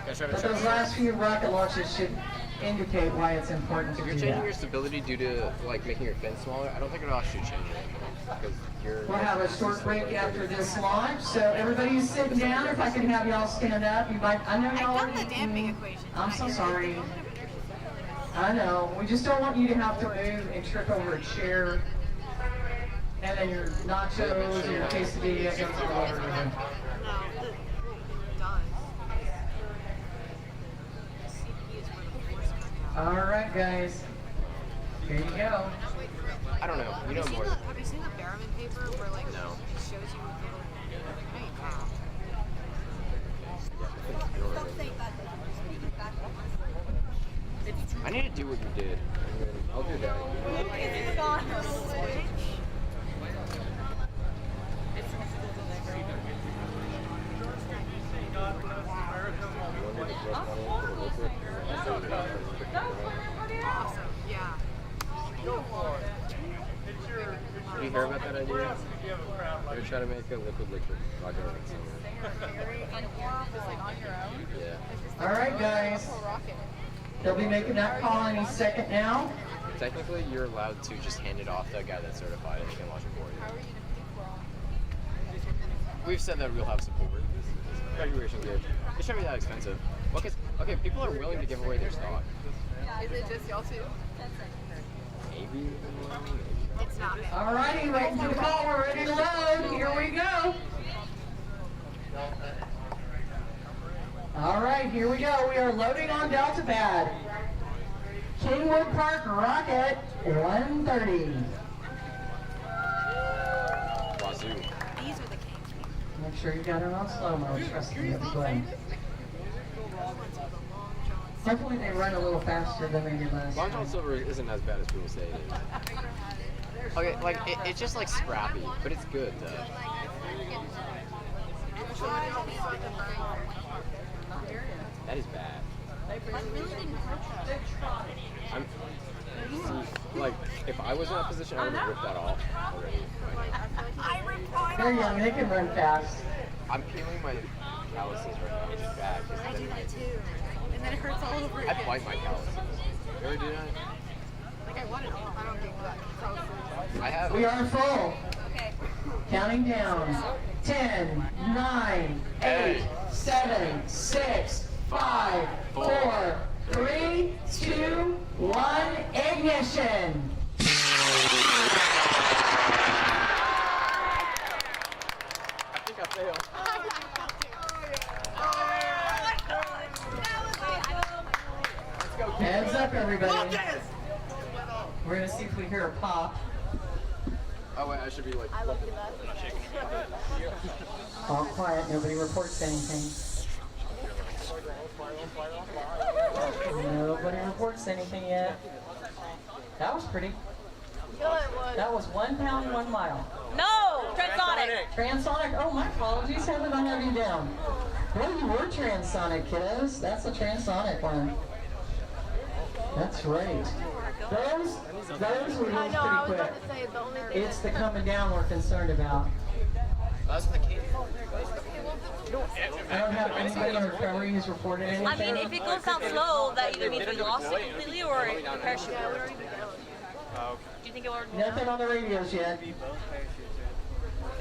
S12: But those last few rocket launches should indicate why it's important to do that.
S9: If you're changing your stability due to like making your fin smaller, I don't think it'll actually change it. Because
S12: We'll have a short break after this launch. So everybody's sitting down. If I can have y'all stand up, you might. I know y'all are.
S20: the damping equation.
S12: I'm so sorry. I know. We just don't want you to have to move and trip over a chair, and then your nachos or your quesadilla goes all over again. All right, guys. Here you go.
S9: I don't know. You know more.
S20: Have you seen the Barrowman paper where like
S9: no.
S20: it shows you little? No, you can't.
S9: I need to do what you did. I'll do that.
S20: It's on her switch. Awesome. Yeah.
S9: Did you hear about that idea? They're trying to make a liquid rocket
S20: Just like on your own?
S9: Yeah.
S12: All right, guys. They'll be making that call any second now.
S9: Technically, you're allowed to just hand it off to a guy that's certified and he can launch it for you. We've said that we'll have support. Graduation gift. It shouldn't be that expensive. Okay, people are willing to give away their stock.
S20: Is it just y'all two?
S9: Maybe.
S20: It's not.
S12: All righty, waiting for the call. We're ready to load. Here we go. All right, here we go. We are loading on Delta Pad. Kingwood Park Rocket 130.
S9: Wazoo.
S20: These are the kings.
S12: Make sure you got it on slow-mo. Trust me, it'll be good. Hopefully they run a little faster than they did last
S9: Long
S12: time.
S9: John Silver isn't as bad as people say it is. Okay, like it's just like scrappy, but it's good though. That is bad. See, like if I was in that position, I would have ripped that off already.
S12: They're young. They can run fast.
S9: I'm peeling my calluses right now. It's bad.
S20: I do that too. And then it hurts all over again.
S9: I bite my calluses. You ever do that?
S20: Like I want it all. I don't think that.
S9: I have.
S12: We are full.
S20: Okay.
S12: Counting down. 10, 9, 8, 7, 6, 5, 4, 3, 2, 1, ignition.
S9: I think I failed.
S12: Heads up, everybody. We're going to see if we hear a pop.
S9: Oh wait, I should be like. I love that. I'm not shaking.
S12: All quiet. Nobody reports anything. Nobody reports anything yet. That was pretty. That was 1 pound, 1 mile.
S19: No! Transonic!
S12: Transonic? Oh, my apologies. How did I have you down? Well, you were Transonic, kiddos. That's a Transonic one. That's right. Those were moved pretty quick. It's the coming down we're concerned about.
S9: That's the key.
S12: I don't have anybody in recovery who's reported anything.
S19: I mean, if it goes down slow, that either means we lost it completely or the parachute worked. Do you think it worked?
S12: Nothing on the radios yet.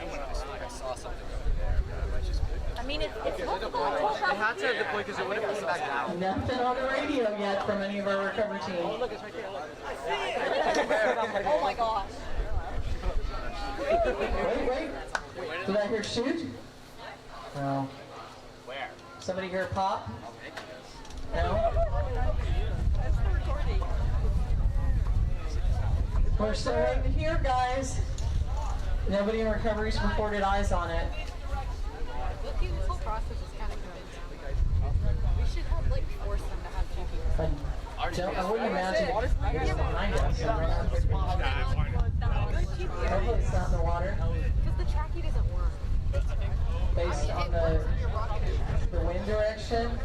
S9: I saw something over there, but I might just pick it.
S19: I mean, it's multiple.
S9: It had to deploy because it would have come back down.
S12: Nothing on the radio yet from any of our recovery team.
S19: Oh, look, it's right there. Look. I see it. Oh my gosh.
S12: Wait. Did I hear shoot? No.
S9: Where?
S12: Somebody hear pop? No? We're still waiting to hear, guys. Nobody in recovery's reported eyes on it.
S20: This whole process is kind of convincing. We should have like force them to have GPS.
S12: I wouldn't imagine it's behind us. Hopefully it's not in the water.
S6: Because the tracking doesn't work.
S12: Based on the wind direction.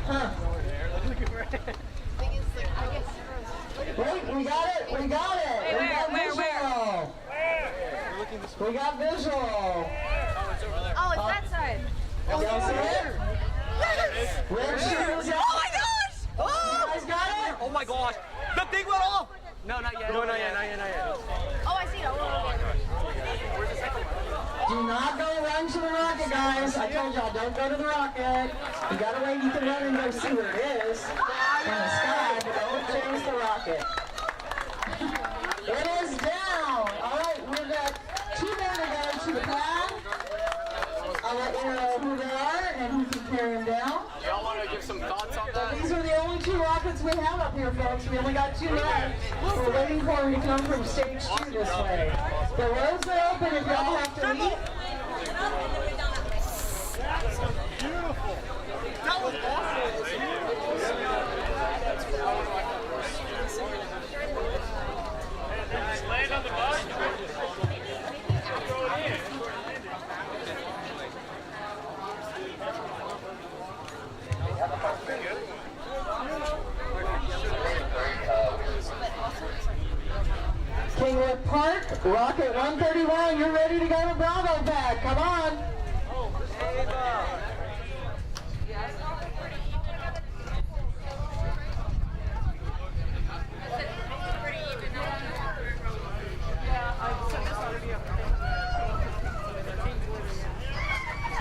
S12: Huh. Wait, we got it! We got it!
S6: Wait,
S12: we got
S6: where?
S12: visual! We got visual!
S6: Oh, it's that side.
S12: Y'all see it? Red shoes.
S6: Oh my gosh!
S12: You guys got it?
S8: Oh my gosh! The thing went off!
S18: No, not yet.
S8: No, not yet.
S6: Oh, I see it.
S12: Do not go run to the rocket, guys. I told y'all, don't go to the rocket. You got a way you can run and go see where it is in the sky, but don't chase the rocket. It is down. All right, we've got 2 men to go to the pad. I'll let you know who they are and who can carry them down.
S15: Y'all want to give some thoughts on that?
S12: These are the only 2 rockets we have up here, folks. We only got 2 left. We're waiting for them to come from stage 2 this way. The roads are open if y'all have to leave.
S15: Beautiful. That was awesome. Land on the bus.
S12: Kingwood Park, Rocket 131, you're ready to go to Bravo Pad. Come on.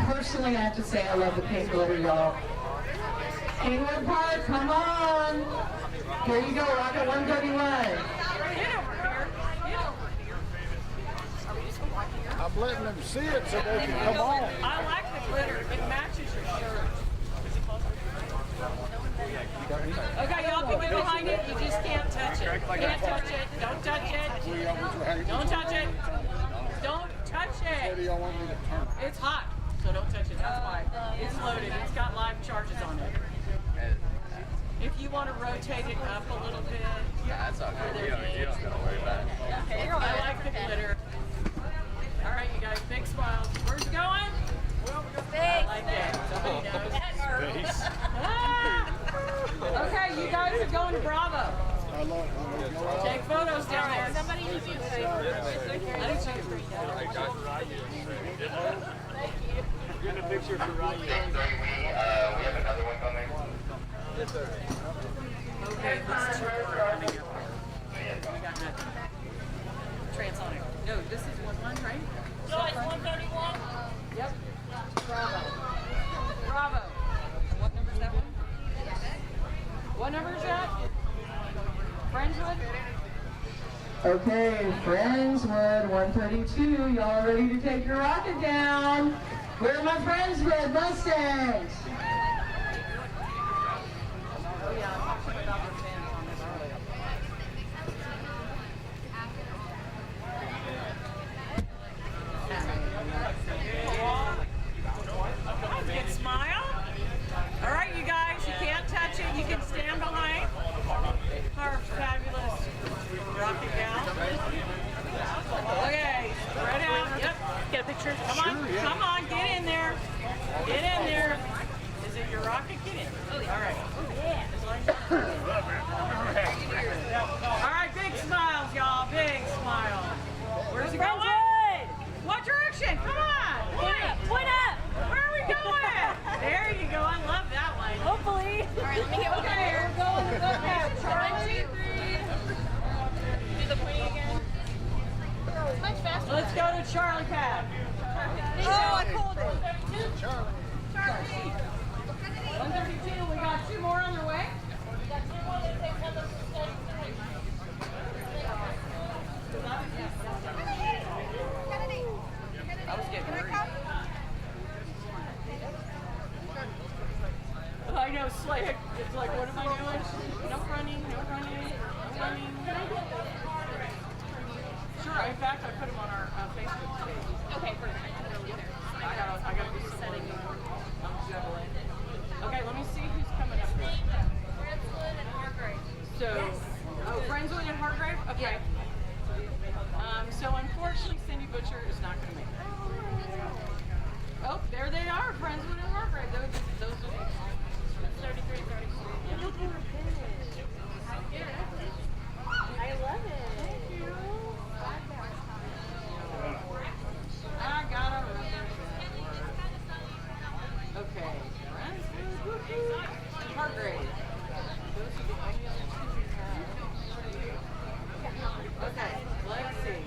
S12: Personally, I have to say I love the pink glitter, y'all. Kingwood Park, come on. Here you go, Rocket 131.
S2: I'm letting them see it so they can come on.
S7: I like the glitter. It matches your shirt. Okay, y'all can get behind it. You just can't touch it. Can't touch it. Don't touch it. Don't touch it. Don't touch it. It's hot, so don't touch it. That's why. It's loaded. It's got live charges on it. If you want to rotate it up a little bit.
S15: That's okay. You don't gotta worry about it.
S7: I like the glitter. All right, you guys, big smiles. Where's it going? I like it. Somebody knows. Okay, you guys are going to Bravo. Take photos down there.
S6: Somebody needs you.
S7: I didn't see it.
S15: We're getting a picture for Ryan. We have another one coming. Yes, sir.
S7: Okay, let's check. We got nothing. Transonic. No, this is 1-1, right?
S6: No, it's 131.
S7: Yep. Bravo. Bravo. And what number is that one? What number is that? Friendswood?
S12: Okay, Friendswood 132. Y'all ready to take your rocket down? Where are my Friendswood Mustangs?
S7: Oh yeah, I'll talk to you about their fans on this earlier. Good smile. All right, you guys, you can't touch it. You can stand behind our fabulous rocket gal. Okay, spread out. Yep. Get a picture. Come on, come on, get in there. Get in there. Is it your rocket? Get in. All right. All right, big smiles, y'all. Big smile. Where's it going? What direction? Come on. Point up. Point up. Where are we going? There you go. I love that one. Hopefully. All right, let me get one. Okay, we're going to the pad. Charlie. 1, 2, 3. Do the pointing again. Much faster. Let's go to Charlie pad. Oh, I called it. Charlie. 132. We got 2 more on their way. We got 2 more that take one of the I was getting worried. I know, Slick. It's like, what am I doing? No running, no running, no running. Sure, in fact, I put them on our Facebook page. Okay, perfect. I gotta do setting. juggling. Okay, let me see who's coming up here.
S6: Friendswood and Hargrave.
S7: So, oh, Friendswood and Hargrave? Okay. So unfortunately, Cindy Butcher is not going to make it. Oh, there they are, Friendswood and Hargrave. Those are the 33, 34.
S6: I love it.
S7: Thank you. I got a okay. Friendswood and Hargrave. Those are the only other two we have. Okay, let's see.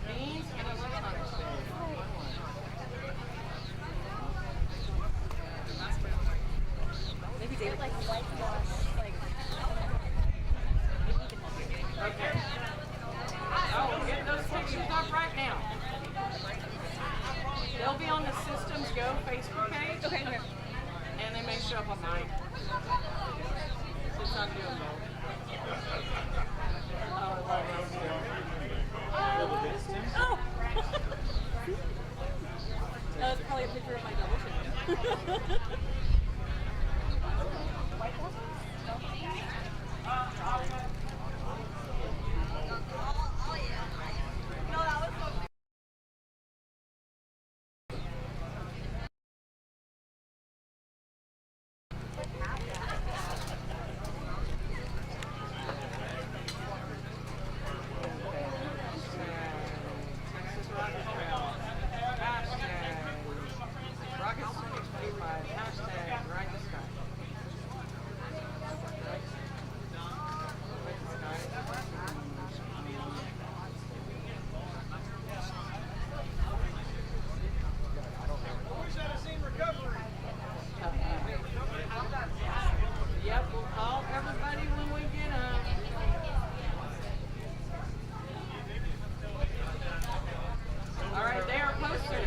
S7: Beans and electronics.
S6: Maybe they like whitewash, like.
S7: Okay. Oh, get those pictures up right now. They'll be on the Systems Go Facebook page.
S6: Okay.
S7: And they may show up on mine. Since I'm doing both. Oh, I love those two.
S6: Oh! That's probably a picture of my double chin. No, that was so
S7: Rockets2025, hashtag ride the sky. Yep, we'll call everybody when we get up. All right, they are posted.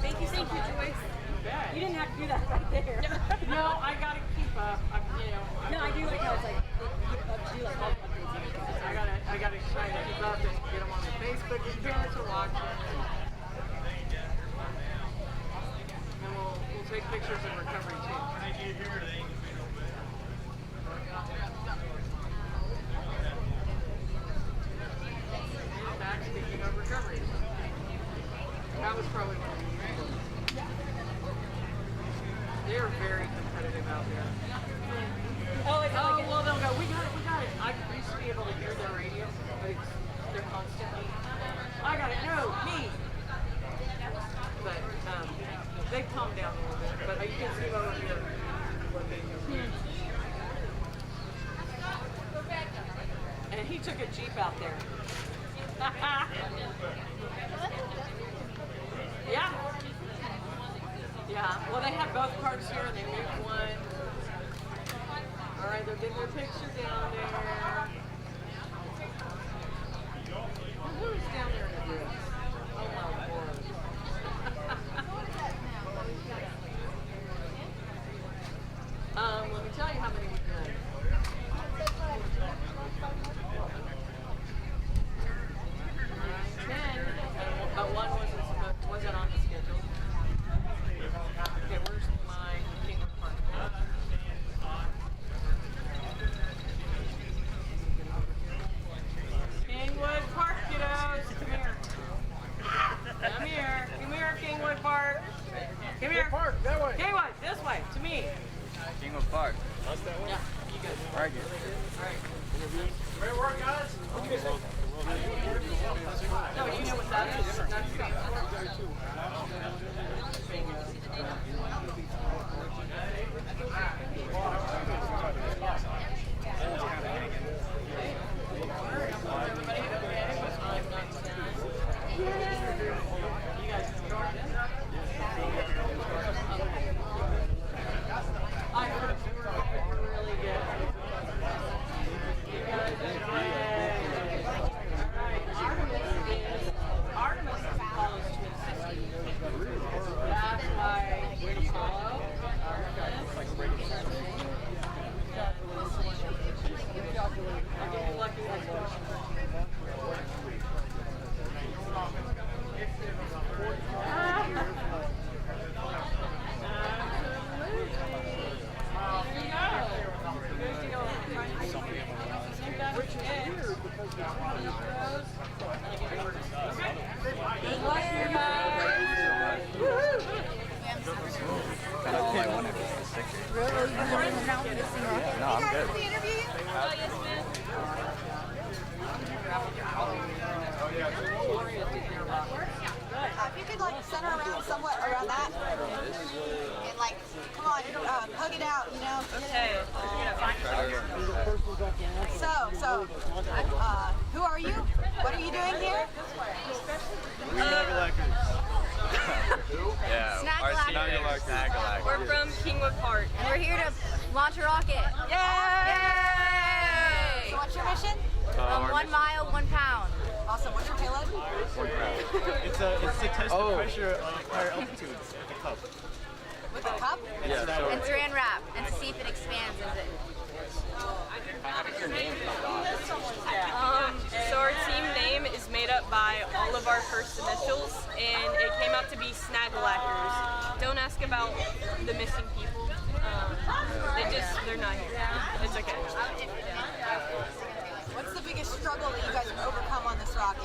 S6: Thank you, Joyce.
S7: Bet.
S6: You didn't have to do that right there.
S7: No, I gotta keep up.
S6: No, I do like how it's like, do like all the updates.
S7: I gotta try to keep up and get them on the Facebook if parents are watching. And we'll take pictures of recovery too. Back speaking of recovery. That was probably one of the easiest. They are very competitive out there.
S6: Oh,
S7: well, they'll go, we got it. I used to be able to hear their radio, but they're constantly, I got it, no, me. But they've calmed down a little bit, but you can see over here what they do. And he took a Jeep out there. Yeah. Yeah. Well, they have both cars here, and they moved one. All right, they're getting their picture down there. Who's down there in the group? Oh my Lord. Let me tell you how many we did. 10, but one wasn't on the schedule. Okay, where's my Kingwood Park? Kingwood Park, kiddos, come here. Come here, Kingwood Park. Come here.
S2: Park, that way.
S7: Kingwood, this way, to me.
S15: Kingwood Park.
S7: That's that way? Yeah, you good.
S15: Right here.
S7: All right.
S2: Great work, guys.
S7: No, you know what that is? That's Artemis is opposed to
S9: No, I'm good.
S14: If you could like center around somewhat around that, and like, come on, hug it out, you know.
S19: Okay.
S14: So, who are you? What are you doing here?
S9: Yeah, our team name is Snagalack.
S19: We're from Kingwood Park.
S14: And we're here to launch a rocket.
S19: Yay!
S14: So what's your mission?
S20: 1 mile, 1 pound.
S14: Awesome. What's your payload?
S9: 1 pound.
S18: It's to test the pressure of higher altitudes with the cup.
S14: With a cup?
S9: Yeah.
S20: And saran wrap, and to see if it expands as it.
S19: So our team name is made up by all of our first initials, and it came out to be Snagalackers. Don't ask about the missing people. They're not here. It's okay.
S14: What's the biggest struggle that you guys have overcome on this rocket?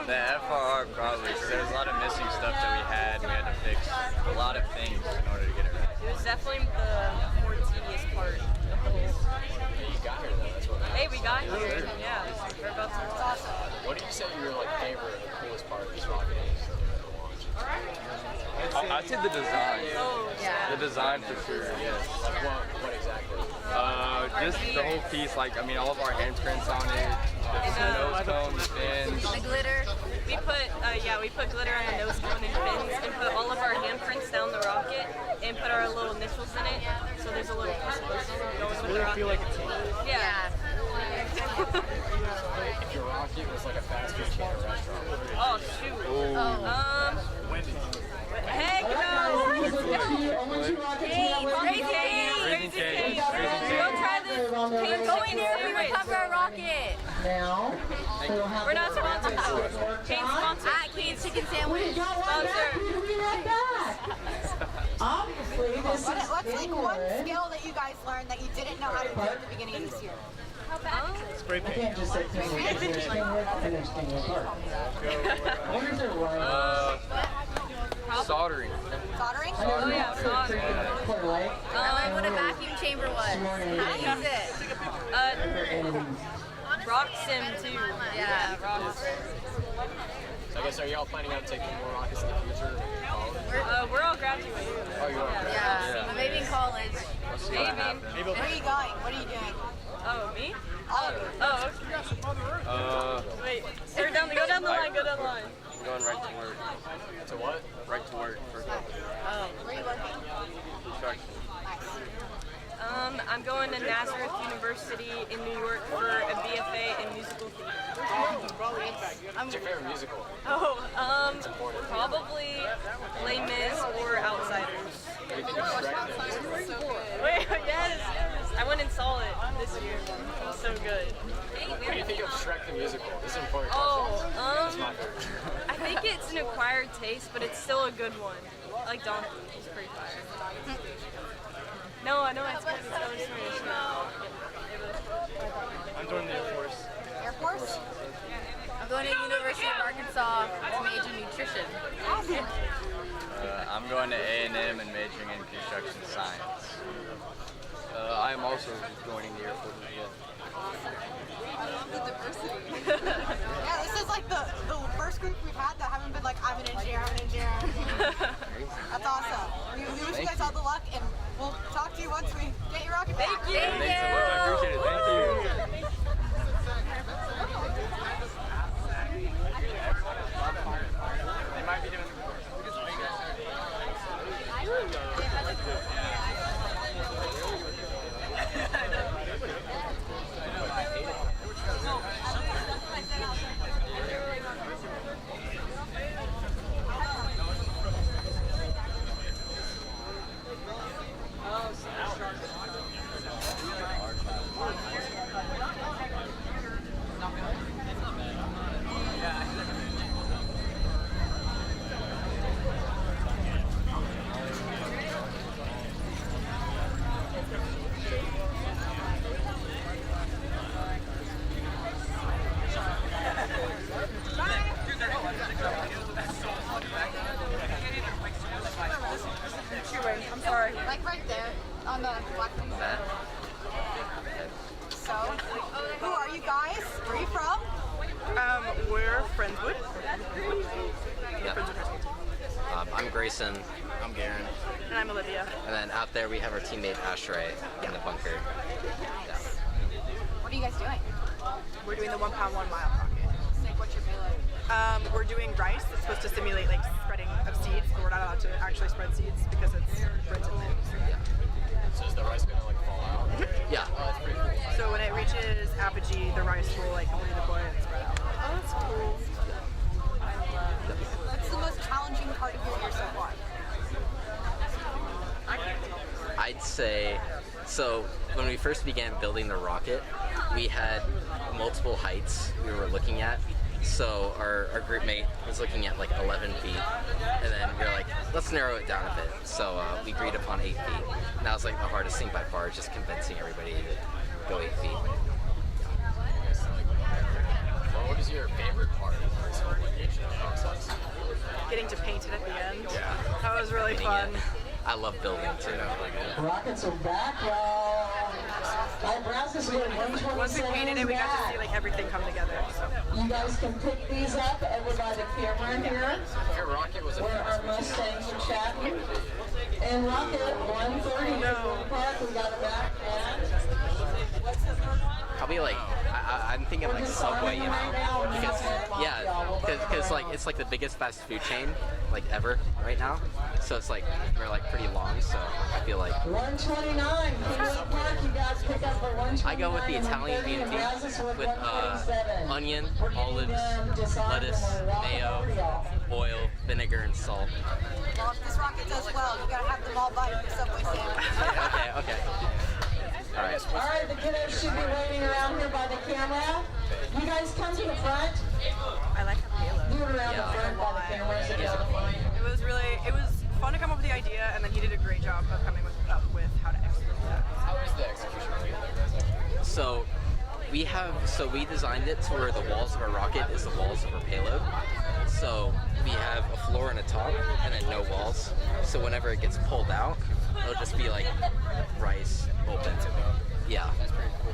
S9: The FRR probably. So there's a lot of missing stuff that we had. We had to fix a lot of things in order to get it right.
S19: It was definitely the more tedious part.
S15: You got here though, that's what matters.
S19: Hey, we got here. Yeah, we're about to launch.
S15: What do you say your like favorite or the coolest part of this rocket is?
S9: I'd say the design.
S19: Oh, yeah.
S9: The design for sure, yes.
S15: Like what exactly?
S9: Just the whole piece, like, I mean, all of our handprints on it, the nose cone, the fins.
S20: The glitter.
S19: We put glitter on the nose cone and fins, and put all of our handprints down the rocket, and put our little initials in it. So there's a little piece going with the rocket.
S18: Feel like a team.
S19: Yeah.
S15: If your rocket was like a fast food chain or restaurant, what would it be?
S19: Oh shoot.
S15: Wendy's.
S19: Heck no! Raising Cane's. Go try this.
S20: Go in here if we recover our rocket.
S12: Now,
S19: we're not sponsored. Cane's sponsored.
S20: At Cane's Chicken Sandwich.
S19: Sponsor.
S12: obviously, this
S14: What's
S12: is
S14: like one
S12: good.
S14: skill that you guys learned that you didn't know how to do at the beginning of this year?
S18: Spray
S12: I can't just say finish apart. What is it right?
S9: Soldering.
S14: Soldering?
S19: Oh yeah, soldering.
S20: I learned what a vacuum chamber was. How to use it.
S19: Rock sim too.
S20: Yeah,
S19: rock sim.
S15: So I guess are y'all planning on taking more rockets in the future?
S19: We're all graduating.
S15: Oh, you are?
S20: Yeah, I'm maybe in college.
S19: Maybe.
S14: Where are you going? What are you doing?
S19: Oh, me?
S14: All of you.
S19: Oh, okay. Wait, go down the line, go down the line.
S9: I'm going right to work.
S15: To what?
S9: Right to work for a company.
S19: Oh.
S14: Where are you working?
S9: Construction.
S19: I'm going to Nazareth University in New York for a BFA in musical theater.
S15: What's your favorite musical?
S19: Oh, probably Les Mis or Outsiders.
S15: What do you think of Shrek?
S19: Wait, yes. I went and saw it this year. It was so good.
S15: What do you think of Shrek the musical? This is important.
S19: Oh,
S15: It's my favorite.
S19: I think it's an acquired taste, but it's still a good one. I like Donkey. It's pretty fire. No, I know it's good. It's always Swedish.
S18: I'm joining the Air Force.
S14: Air Force?
S20: I'm going to University of Arkansas to major in nutrition.
S14: Awesome.
S9: I'm going to A&M and majoring in construction science. I am also joining the Air Force as well.
S14: I love the diversity. Yeah, this is like the first group we've had that haven't been like, I'm an engineer. That's awesome. We wish you guys all the luck, and we'll talk to you once we get your rocket back.
S19: Thank you.
S9: Thanks so much. I appreciate it. Thank you.
S15: They might be doing
S7: Sorry.
S14: Like right there on the black thing. So, who are you guys? Where are you from?
S7: We're Friendswood.
S21: I'm Grayson.
S22: I'm Garen.
S7: And I'm Olivia.
S21: And then out there we have our teammate Ashray in the bunker. Yeah.
S14: What are you guys doing?
S7: We're doing the 1 pound 1 mile rocket.
S14: Like, what's your payload?
S7: We're doing rice. It's supposed to simulate like spreading of seeds, but we're not allowed to actually spread seeds because it's printed in.
S21: Yeah.
S22: So is the rice gonna like fall out?
S21: Yeah.
S22: Oh, that's pretty cool.
S7: So when it reaches apogee, the rice will like redeploy and spread out.
S14: Oh, that's cool. What's the most challenging part of your year so far?
S21: I'd say, so when we first began building the rocket, we had multiple heights we were looking at. So our group mate was looking at like 11 feet, and then we were like, let's narrow it down a bit. So we agreed upon 8 feet. And that was like the hardest thing by far, just convincing everybody to go 8 feet.
S22: Well, what is your favorite part of this whole location process?
S7: Getting to paint it at the end.
S21: Yeah.
S7: That was really fun.
S21: I love building too.
S12: Rockets are back, y'all.
S7: Once we painted it, we got to see like everything come together. So.
S12: You guys can pick these up over by the camera here.
S22: Your rocket was a
S12: where our Mustangs are chatting. And Rocket 130 no. Park, we got it back.
S21: Probably like I'm thinking like Subway, you know, because like it's like the biggest fast food chain like ever right now. So it's like we're like pretty long. So I feel like
S12: 129 Payload Park. You guys pick up the 129.
S21: I go with the Italian B&B with onion, olives, lettuce, mayo, oil, vinegar, and salt.
S14: Well, if this rocket does well, you gotta have them all bite the Subway sandwich.
S21: Okay. All
S12: right, the kiddos should be waiting around here by the camera. You guys come to the front.
S7: I like the payload.
S12: Do it around the front by the cameras.
S7: It was fun to come up with the idea, and then he did a great job of coming up with how to execute that.
S22: How is the execution together?
S21: So we designed it to where the walls of our rocket is the walls of our payload. So we have a floor and a top, and then no walls. So whenever it gets pulled out, it'll just be like rice open. Yeah.
S22: That's pretty cool.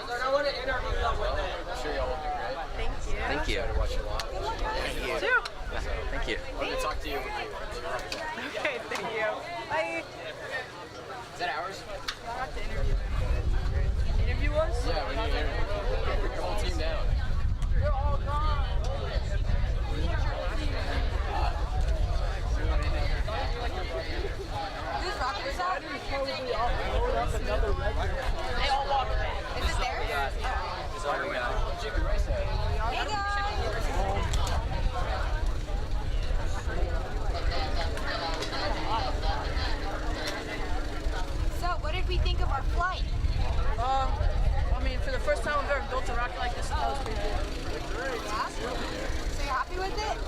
S7: I want to interview them with it.
S22: I'm sure y'all will do great.
S21: Thank you.
S22: Excited to watch you live.
S21: Thank you.
S7: Too.
S21: Thank you.
S22: We're going to talk to you.
S7: Okay, thank you. Bye.
S22: Is that ours?
S7: I have to interview them. Interview us?
S22: Yeah, we need to interview. Bring your whole team down.
S7: They're all gone.
S14: Whose rocket is that?
S7: They all walked in.
S14: Is it theirs? Hey guys! So, what did we think of our flight?
S7: I mean, for the first time we've ever built a rocket like this, that was pretty cool.
S14: Yeah? So you're happy with it?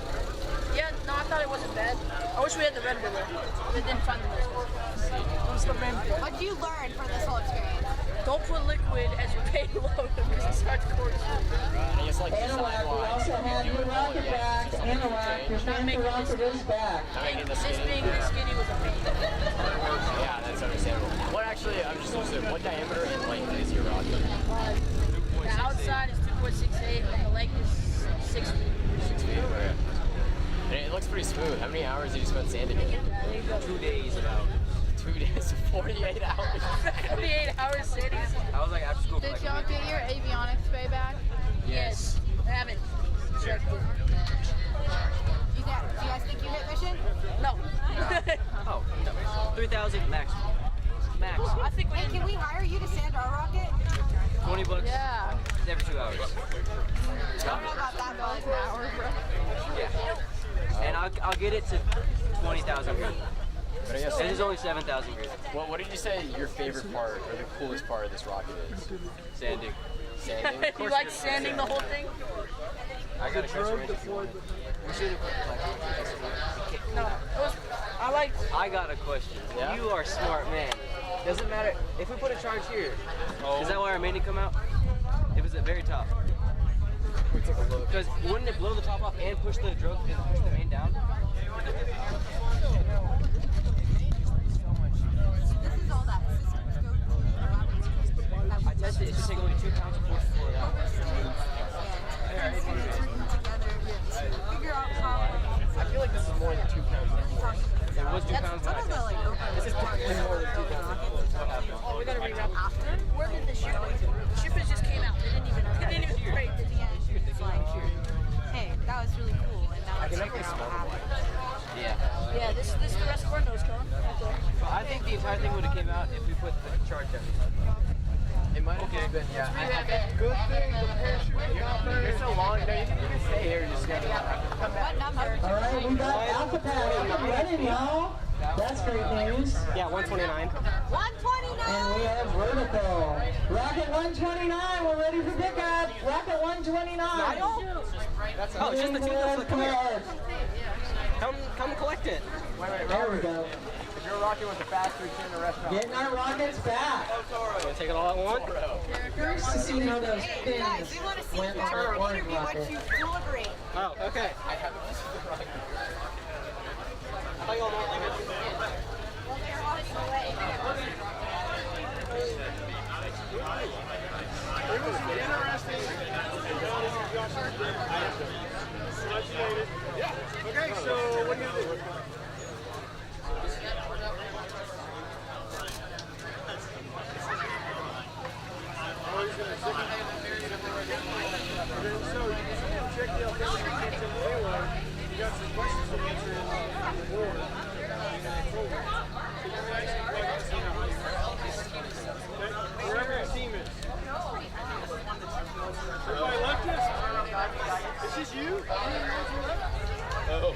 S7: Yeah, no, I thought it wasn't bad. I wish we had the red one, but they didn't find the most one. What's the main thing?
S14: What did you learn from this whole experience?
S7: Don't put liquid as your payload because it starts coursing.
S22: And it's like
S12: Anahuac, we also have your rocket back. Anahuac, your fancy rocket is back.
S7: This being skinny was a pain.
S22: Yeah, that's understandable. What actually, I'm just interested, what diameter and length is your rocket?
S7: The outside is 2.68 and the length is 6 feet.
S22: 6 feet? Okay. And it looks pretty smooth. How many hours did you spend sanding it?
S7: 2 days about.
S22: 2 days, 48 hours.
S7: 48 hours sanding.
S22: I was like after school.
S14: Did y'all get your avionics bay back?
S22: Yes.
S7: I haven't checked it.
S14: Do you guys think you hit mission?
S7: No.
S8: Oh, 3,000 max. Max.
S7: I think
S14: Hey, can we hire you to sand our rocket?
S8: $20.
S7: Yeah.
S8: Every 2 hours.
S14: I don't know about that $1 an hour, bro.
S8: Yeah. And I'll get it to 20,000 grit.
S22: But I guess
S8: It is only 7,000 grit.
S22: what did you say your favorite part or the coolest part of this rocket is?
S8: Sanding.
S22: Sanding?
S7: You like sanding the whole thing?
S22: I got a question.
S8: We should have.
S7: No.
S8: I got a question.
S22: Yeah?
S8: You are a smart man. Doesn't matter if we put a charge here. Is that why our main didn't come out? It was at the very top.
S22: We took a look.
S8: Because wouldn't it blow the top off and push the main down?
S22: Yeah.
S11: Yeah, this is the rest of our nose cone. Okay.
S22: I think the entire thing would have came out if we put the charge down. It might have just been, yeah.
S4: Good thing the parachute
S22: You're so long. No, you can stay here. You just gotta come back.
S12: All right, we got Alpha Pad up and running, y'all. That's great news.
S22: Yeah, 129.
S14: 129.
S12: And we have vertical. Rocket 129, we're ready for pickup. Rocket 129.
S22: Oh, it's just the two that's come here. Come collect it. Wait,
S12: there we go.
S22: If you're rocking with the fast food chain in the restaurant.
S12: Getting our rockets back.
S22: We'll take it all at once.
S12: Curious to see how those fins went on our orange rocket.
S22: Oh, okay.
S4: It was interesting. Yeah. Okay, so what do you do? So you can check the authentication anyway. You got some questions to answer in the board. Wherever your team is. Everybody left us? It's just you? Oh.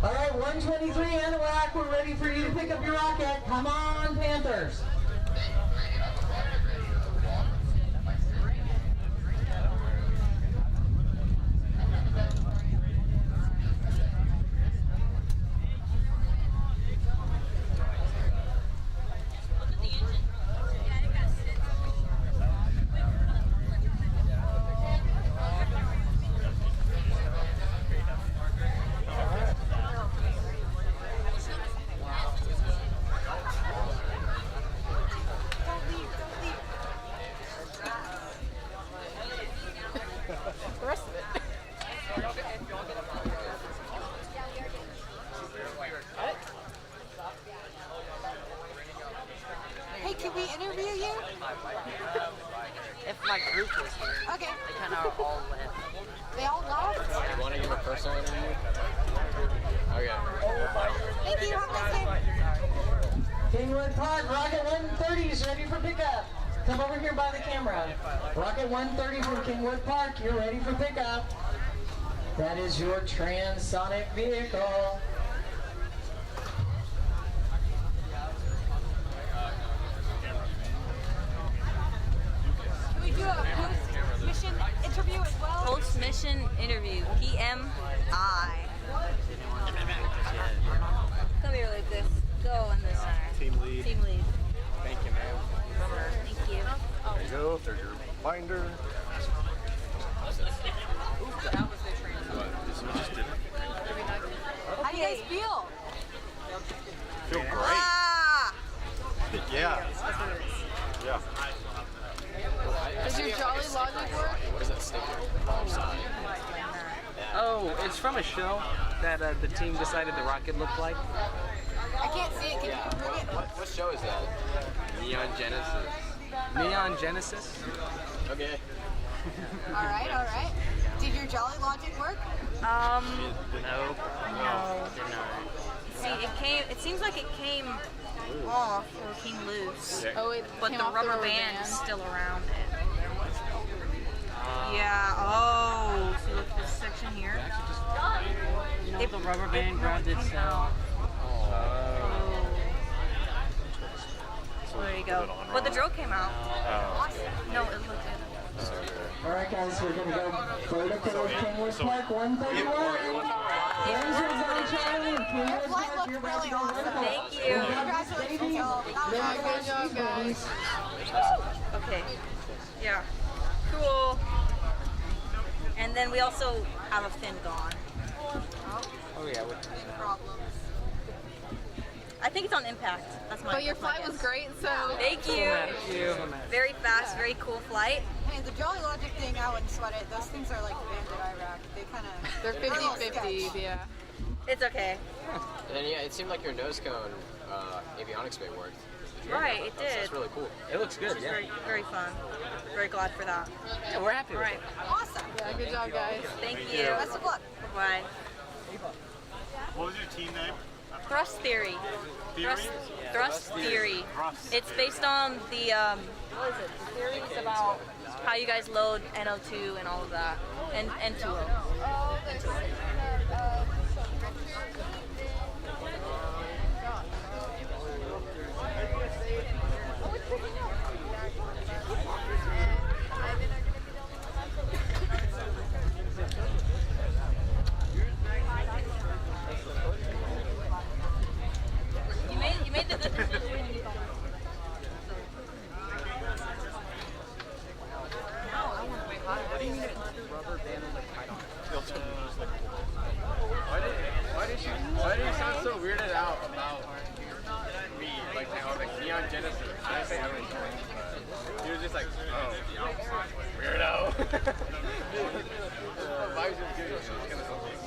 S12: All right, 123 Anahuac, we're ready for you to pick up your rocket. Come on, Panthers.
S11: The rest of it.
S14: Hey, can we interview you?
S22: If my group was here,
S14: Okay.
S22: they kind of all left.
S14: They all left?
S22: You want to give a personal interview? Okay.
S14: Thank you. Have a nice day.
S12: Kingwood Park, Rocket 130 is ready for pickup. Come over here by the camera. Rocket 130 from Kingwood Park, you're ready for pickup. That is your Transonic vehicle.
S14: Can we do a post-mission interview as well?
S17: Post-mission interview, PMI. Come here like this. Go in the center.
S16: Team lead.
S17: Team lead.
S16: Thank you, ma'am.
S17: Thank you.
S16: There you go. There's your binder.
S14: How do you guys feel?
S16: Feel great.
S14: Ah!
S16: Yeah. Yeah.
S11: Does your Jolly Logic work?
S22: What is that sticker?
S23: Oh, it's from a show that the team decided the rocket looked like.
S14: I can't see it. Can you bring it?
S22: What show is that?
S21: Neon Genesis.
S23: Neon Genesis?
S22: Okay.
S14: All right. Did your Jolly Logic work?
S21: No.
S17: No.
S21: Did not.
S17: See, it seems like it came off or came loose.
S11: Oh, it
S17: but
S11: came
S17: the
S11: off
S17: rubber band is still around it. Yeah. Oh, see, look, this section here. They
S23: rubber band grabbed itself.
S17: There you go. But the drill came out. No, it looked good.
S12: Alright guys, we're gonna go vertical with Kingwood Park 131. Rangers on Charlie and Kingwood Park, you're about to go vertical.
S17: Thank you.
S11: Good job, guys.
S17: Okay. Yeah. Cool. And then we also have a fin gone.
S23: Oh yeah, with
S17: I think it's on impact. That's my.
S11: But your flight was great, so
S17: Thank you. Very fast, very cool flight.
S5: Hey, the Jolly Logic thing, I wouldn't sweat it. Those things are like banded Iraq. They kind of...
S11: They're 50-50, yeah.
S17: It's okay.
S15: And yeah, it seemed like your nose cone avionics bay worked.
S17: Right, it did.
S15: That's really cool.
S23: It looks good,
S17: Which is very, very fun. Very glad for that.
S23: Yeah, we're happy with
S17: Right.
S5: Awesome.
S11: Yeah, good job, guys.
S17: Thank you.
S5: Best of luck.
S17: Bye.
S1: What was your team name?
S17: Thrust theory. Thrust theory. It's based on the what is it? The theories about how you guys load NO2 and all of that, and N2O. You made the good decision.
S15: Why did you sound so weirded out about me? Like, I was like, Neon Genesis. I say everything. He was just like, oh, weirdo. Vibes is good. It's kind of something.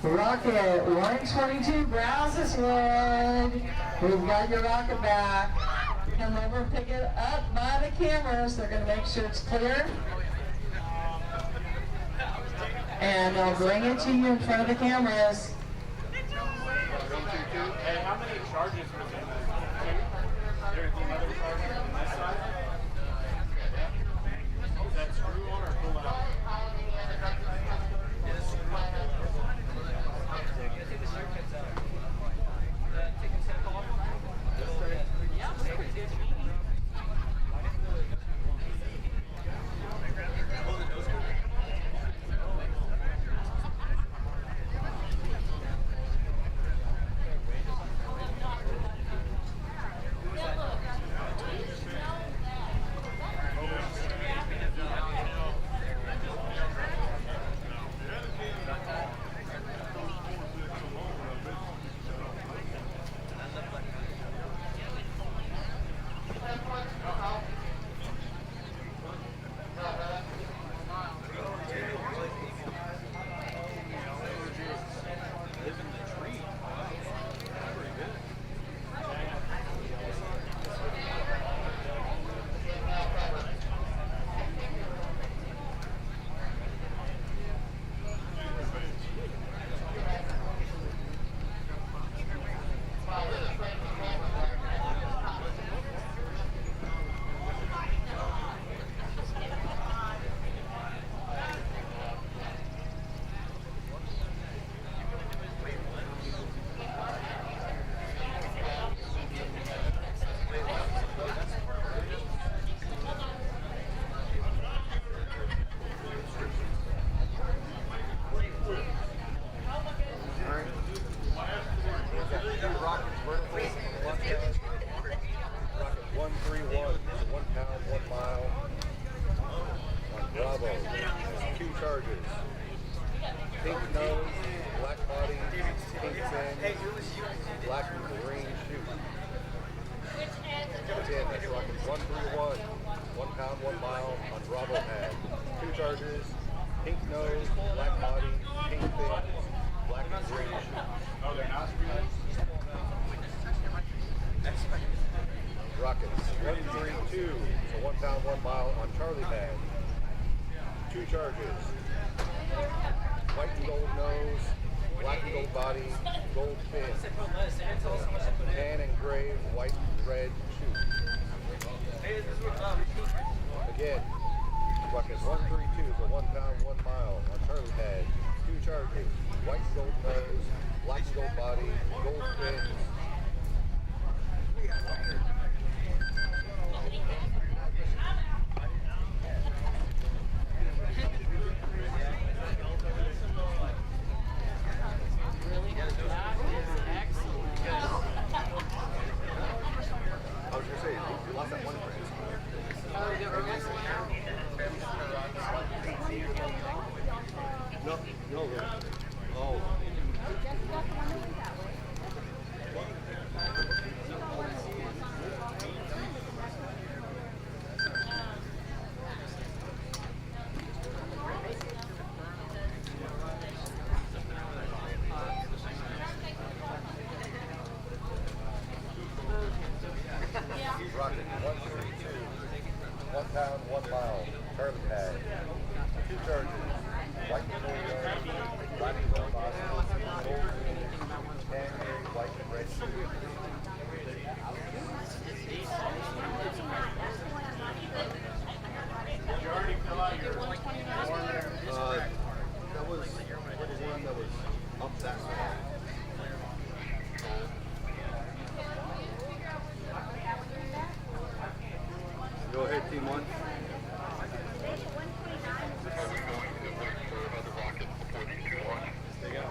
S12: Rocket 122, browse this wood. We've got your rocket back. Come over, pick it up by the cameras. They're going to make sure it's clear. And they'll bring it to you in front of the cameras.
S1: Hey, how many charges was in this?
S3: charges. Pink nose, black body, pink fin, black and green shoe. Again, that's Rockets 131, 1 pound, 1 mile on Bravo pad. 2 charges, pink nose, black body, pink fin, black and green shoe. Rockets 132, so 1 pound, 1 mile on Charlie pad. 2 charges. White and gold nose, black and gold body, gold fin. Tan and gray, white and red shoe. Again, Rockets 132, so 1 pound, 1 mile on Charlie pad. 2 charges. White and gold nose, black and gold body, gold fins. I was going to say, you lost that one phrase. No. Oh. Rocket 132, 1 pound, 1 mile, Charlie pad. 2 charges. White and gold nose, black and gold body, gold green, tan gray, white and red shoe.
S1: Did you already fill out your
S3: That was the one that was up that way. Go ahead, team 1. There you go.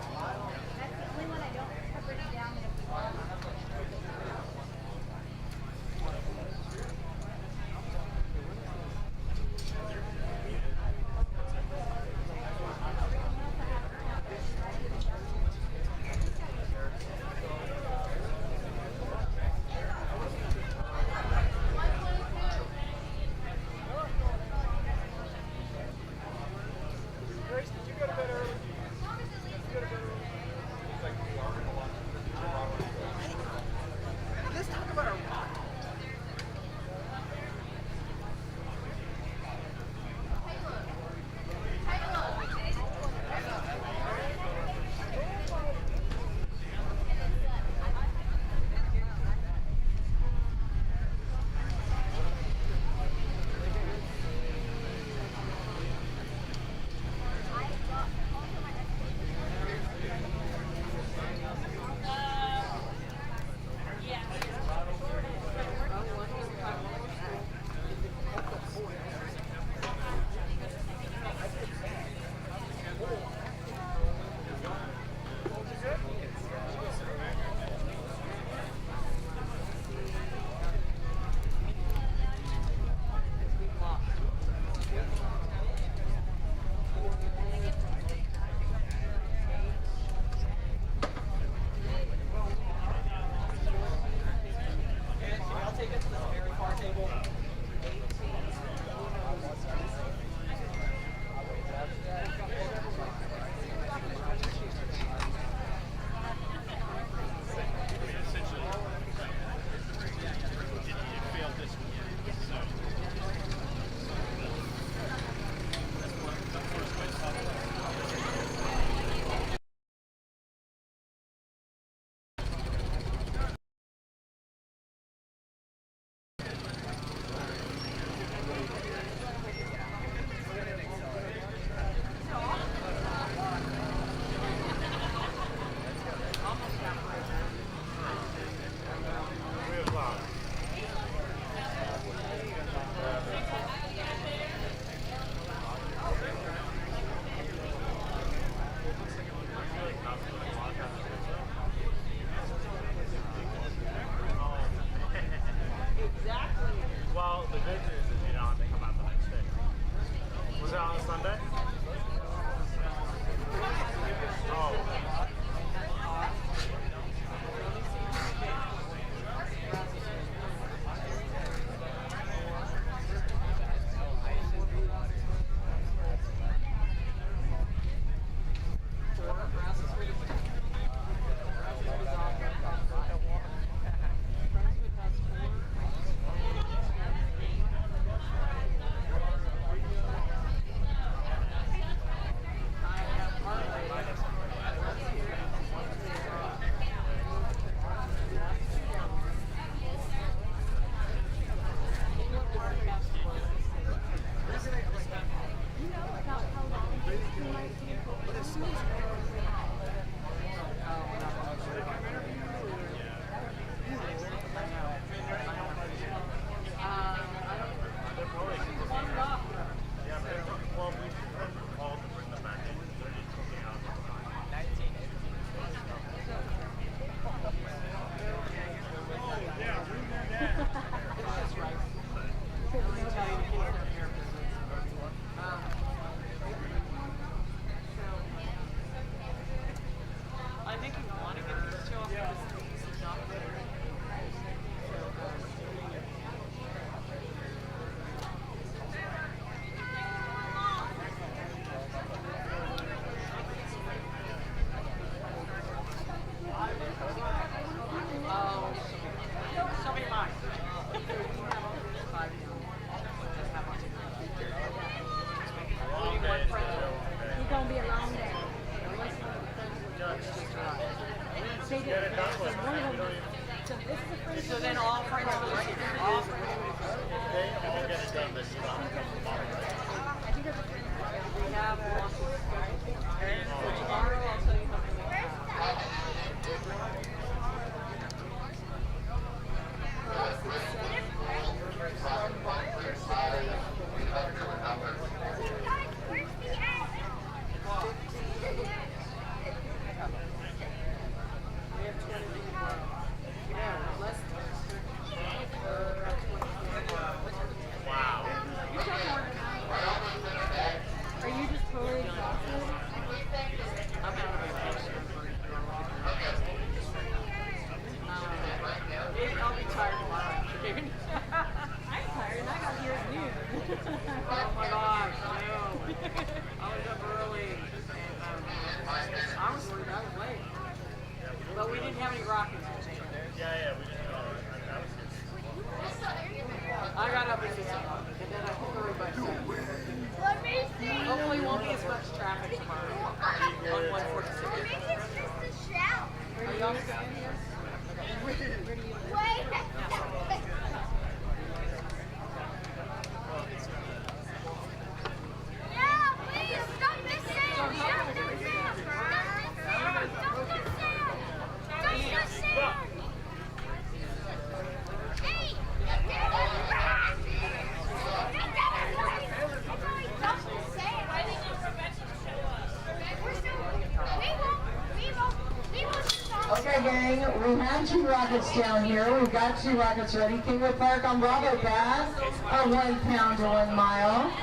S12: got 2 rockets down here. We've got 2 rockets ready. Kingwood Park on Bravo pad, a 1 pound to 1 mile.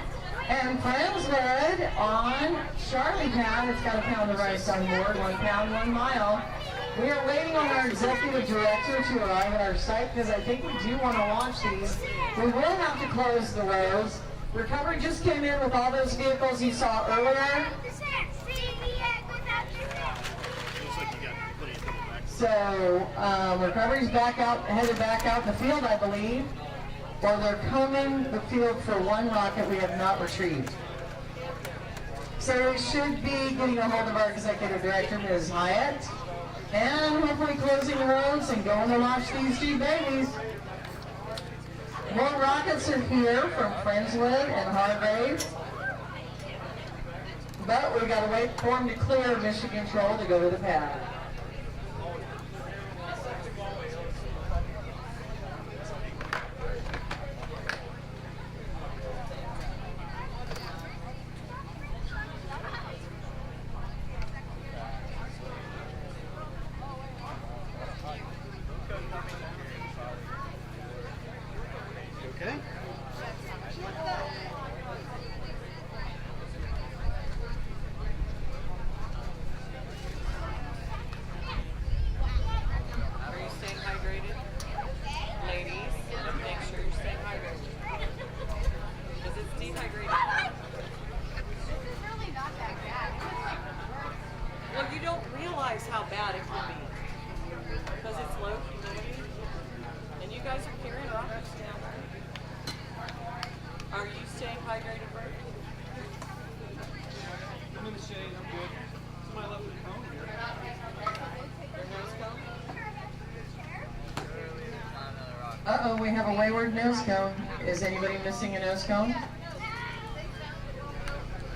S12: And Friendswood on Charlie pad, it's got a pound of rice on board, 1 pound, 1 mile. We are waiting on our executive director to arrive at our site because I think we do want to launch these. We will have to close the roads. Recovery just came in with all those vehicles you saw earlier. So recovery's back out, headed back out in the field, I believe. Or they're combing the field for 1 rocket we have not retrieved. So we should be getting a hold of our executive director, Ms. Hyatt, and hopefully closing the roads and going to launch these 2 babies. More rockets are here from Friendswood and Hargrave. But we got to wait for them to clear mission control to go to the pad.
S2: Okay.
S7: Are you staying hydrated? Ladies, make sure you're staying hydrated. Because it's dehydrated.
S14: This is really not that bad.
S7: Well, you don't realize how bad it can be. Because it's low humidity. And you guys are carrying rockets down there. Are you staying hydrated, Bert?
S18: I'm in the shade. I'm good. Somebody left the cone here.
S7: Your nose cone?
S12: Uh-oh, we have a wayward nose cone. Is anybody missing a nose cone?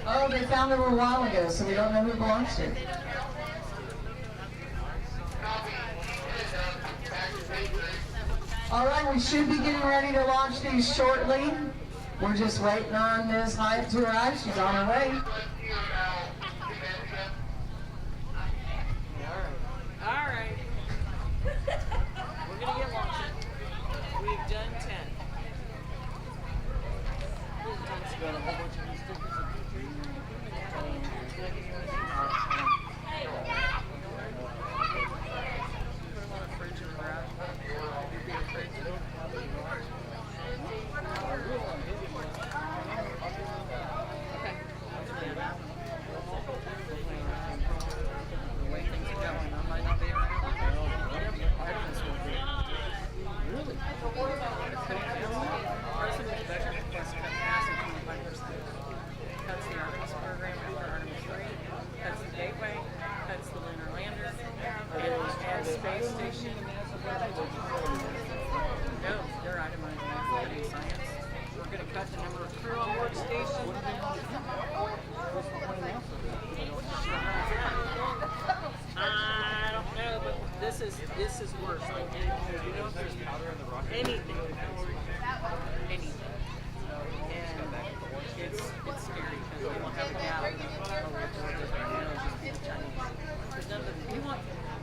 S12: Oh, they found it a while ago, so we don't know who belongs to it. All right, we should be getting ready to launch these shortly. We're just waiting on Ms. Hyatt to arrive. She's on her way.
S7: All right. We're going to get launching. We've done 10.
S18: Got a whole bunch of these stickers of
S7: Space station. No, they're itemizing science. We're going to cut the number of crew on board station. I don't know, but this is worse. Like, do you know if there's powder in the rocket? Anything. Anything. And it's scary because they don't have a gap.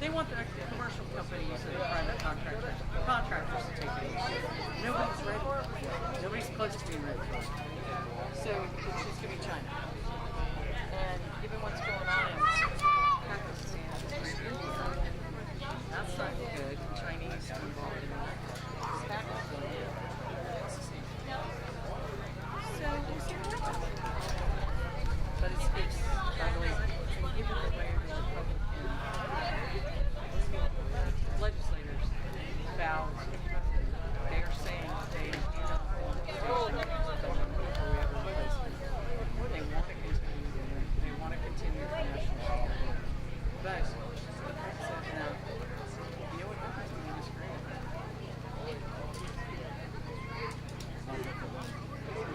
S7: They want the commercial companies and the private contractors to take it easy. Nobody's ready. Nobody's close to being ready. So it's just going to be China. And given what's going on in Pakistan, that's not good. Chinese are involved in that. It's Pakistan. So we'll see what happens. But it's by the way, given the way the Republican legislators vowed, they are saying they want to continue the national security. But now, you know what happens when you disagree?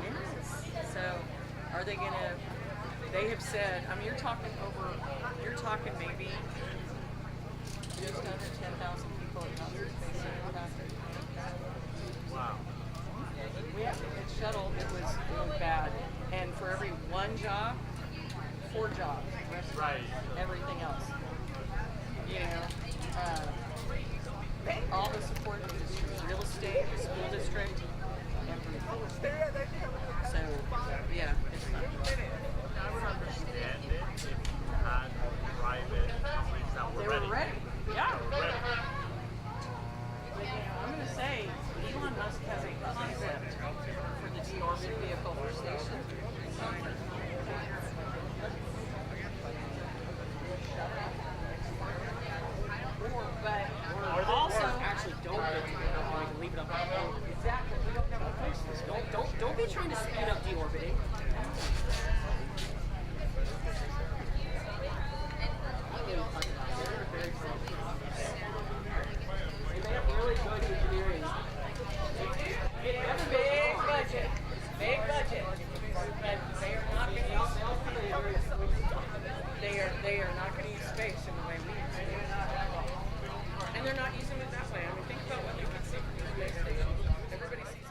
S7: Yes. So, are they going to? They have said. I mean, you're talking maybe just under 10,000 people at Congress.
S1: Wow.
S7: We had it shuttled. It was bad. And for every 1 job, 4 jobs. Right. Everything else. You know. all the support industry, real estate, school district, everything. So, yeah, it's fun.
S1: I would understand it if you had private companies that were ready.
S7: Yeah. But, I'm going to say, Elon Musk has a concept for the deorbit vehicle for stations. But also actually don't leave it up. Exactly. We don't have a fix this. Don't be trying to speed up deorbiting. They have really good engineering. It's a big budget. Big budget. But they are not going to use they are not going to use space in the way we use it. And they're not using it that way. I mean, think about what you can see from the space station. Everybody sees it.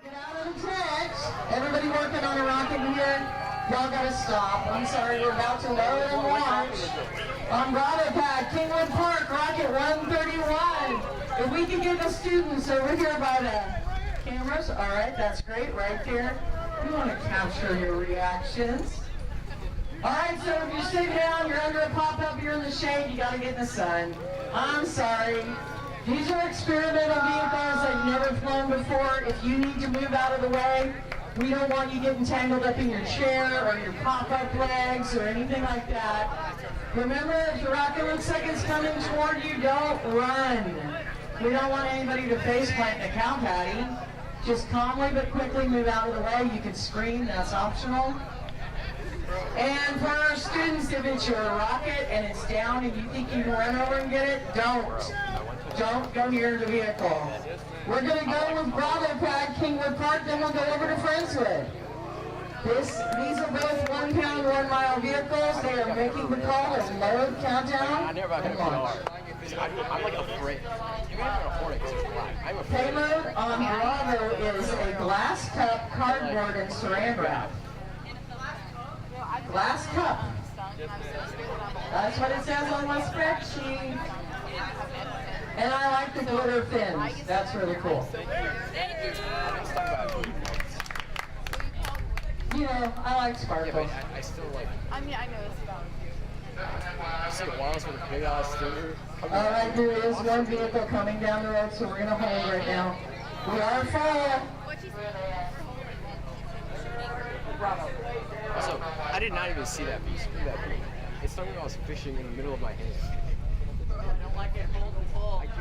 S12: Get out of the trench. Everybody working on a rocket here, y'all gotta stop. I'm sorry, we're about to load and launch on Bravo Pad, Kingwood Park, Rocket 131. If we can get the students over here by the cameras, all right, that's great, right there. We want to capture your reactions. All right, so if you sit down, you're under a pop-up, you're in the shade, you gotta get in the sun. I'm sorry. These are experimental vehicles that you've never flown before. If you need to move out of the way, we don't want you getting tangled up in your chair or your pop-up legs or anything like that. Remember, if the rocket looks like it's coming toward you, don't run. We don't want anybody to faceplant the cow patty. Just calmly but quickly move out of the way. You can scream, that's optional. And for our students, if it's your rocket and it's down and you think you can run over and get it, don't go near the vehicle. We're going to go with Bravo Pad, Kingwood Park, then we'll go over to Friendswood. These are both 1 pound, 1 mile vehicles. They are making the call as load, countdown, and launch.
S21: I'm like afraid. You're gonna have a Hornet because it's black. I'm afraid.
S12: Payload on Bravo is a glass cup, cardboard, and saran wrap. Glass cup. That's what it says on my spreadsheet. And I like the glitter fins. That's really cool. You know, I like sparkles.
S21: Yeah, but I still like.
S11: I mean, I know this about
S21: You see Wallace with a big ass stinger.
S12: All right, there is one vehicle coming down the road, so we're going to hold right now. We are full.
S21: Also, I did not even see that beast. It started when I was fishing in the middle of my hands.
S7: I don't like it holding full.
S21: I do.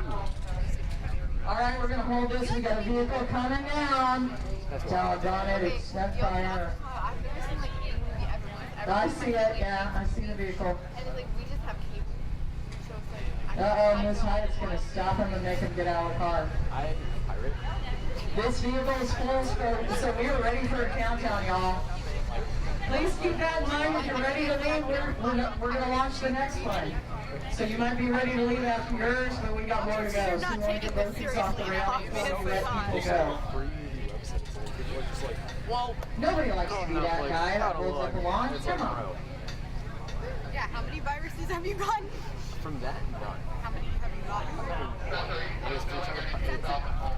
S12: All right, we're going to hold this. We got a vehicle coming down. Doggone it, it's stuck fire. I see it, yeah, I see the vehicle.
S11: And like we just have cable. So it's like
S12: Uh-oh, Miss Hyatt's going to stop him and make him get out of the car.
S21: I pirate.
S12: This vehicle is full, so we are ready for a countdown, y'all. please keep that in mind when you're ready to leave. We're going to launch the next one. So you might be ready to leave after yours, but we got more to go. So we want to get both these off the rail before we let people go.
S20: Well,
S12: nobody likes to be that guy that rolls up a launch. Come on.
S20: Yeah, how many viruses have you gotten?
S9: From that? None.
S20: How many have you gotten?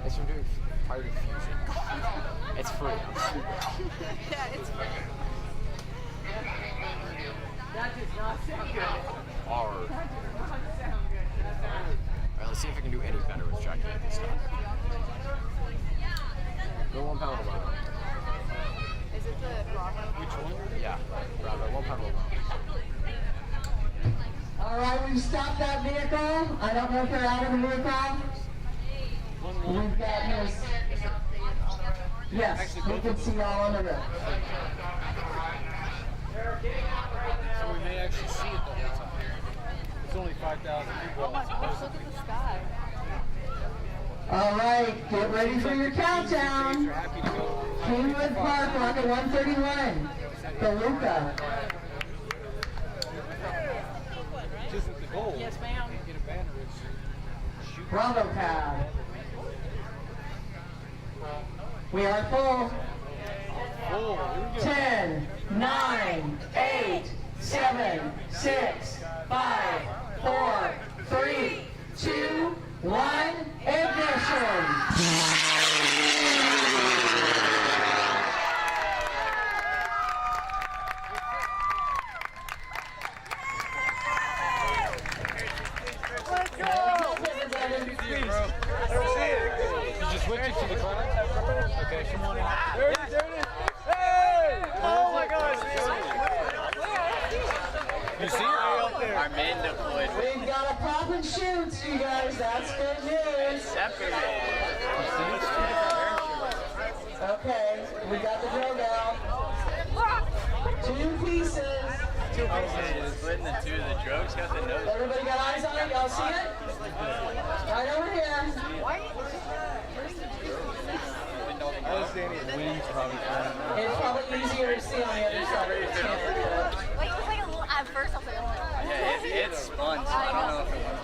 S9: It's from doing fire diffusion. It's free.
S20: Yeah, it's free.
S7: That does not sound good.
S9: Hard.
S7: That does not sound good.
S9: Alright, let's see if I can do any better with tracking this stuff. Go 1 pound of low.
S20: Is it the Bravo?
S9: Which one? Yeah, Bravo, 1 pound of low.
S12: All right, we've stopped that vehicle. I don't know if they're out of the vehicle. We've got his. Yes, we can see all on the road.
S2: So we may actually see it the whole time. It's only 5,000 people.
S20: Oh my gosh, look at the sky.
S12: All right, get ready for your countdown. Kingwood Park, Rocket 131. Toluca.
S2: Which isn't the goal.
S7: Yes, ma'am.
S2: Get a banner. It's shoot.
S12: Bravo pad. We are full.
S2: Oh, here we go.
S12: 10, 9, 8, 7, 6, 5, 4, 3, 2, 1, ignition.
S2: Did you switch it to the car? Okay, come on out. There it is. Hey! Oh my gosh. You see it?
S15: Our man deployed.
S12: We've got a pop and shoot, you guys. That's good news. Okay, we got the drill now. 2 pieces.
S15: Splitting the two of the drugs got the nose.
S12: Everybody got eyes on it? Y'all see it? Right over here.
S2: I was saying the wind's probably fine.
S12: It's probably easier to see on the other side of the tent.
S14: Wait, it was like a little, at first I was like, oh.
S15: Yeah, it's spun, so I don't know if it was.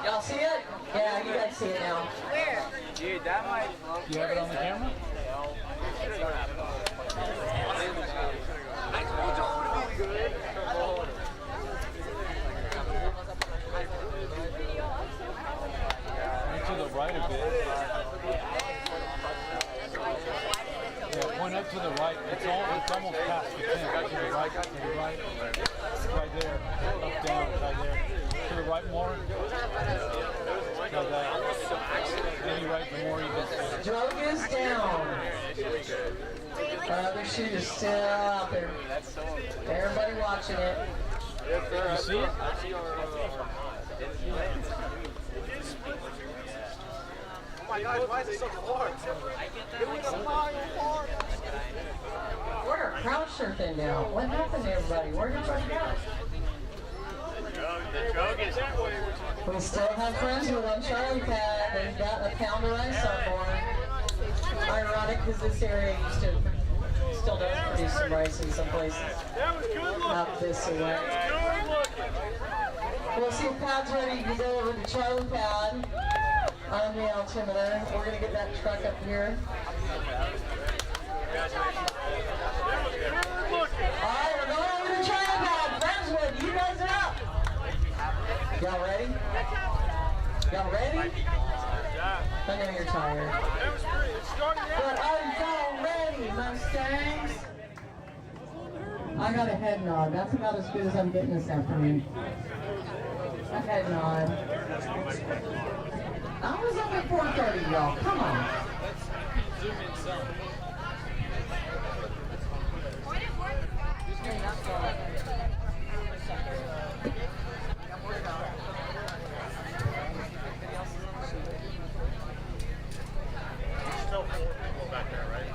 S12: Y'all see it? Yeah, you guys see it now.
S14: Where?
S15: Dude, that might.
S2: Do you have it on the camera? To the right a bit. Yeah, point up to the right. It's almost past the tent. To the right, right there. Up, down, right there. To the right more. Like that. Any right, the more you get.
S12: Drug is down. Other shoot is still out there. Everybody watching it.
S2: You see it?
S15: Oh my God, why is it so hard?
S12: We're crouch surfing now. What happened to everybody? Where'd everybody go?
S15: The drug is
S12: We still have friends with on Charlie Pad. They've got a pound of rice on board. Ironic because this area still does produce some rice in some places. Out this way. We'll see if Pad's ready to go over to Charlie Pad on the altimeter. We're going to get that truck up here. Alright, we're going over to Charlie Pad. Friendswood, you guys are up. Y'all ready? Y'all ready? I know you're tired. But are y'all ready, Mustangs? I got a head nod. That's about as good as I'm getting this afternoon. A head nod. I was up at 4:30, y'all. Come on.
S2: Zoom in some.
S1: Still 4 people back there, right?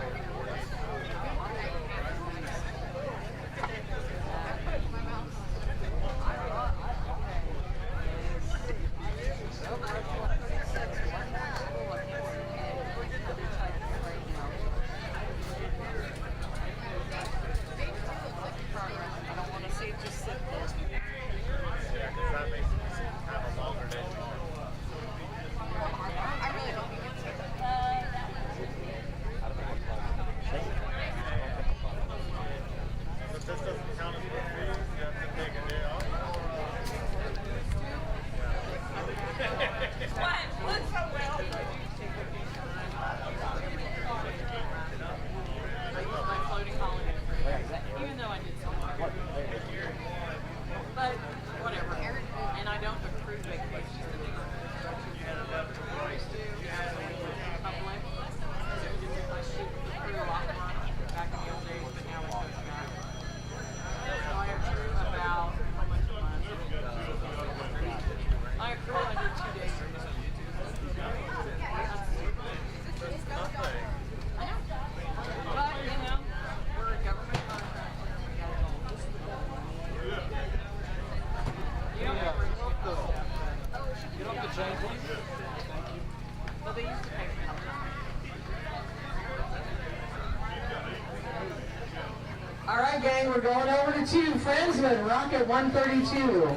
S12: we're going over to 2, Friendswood, Rocket 132.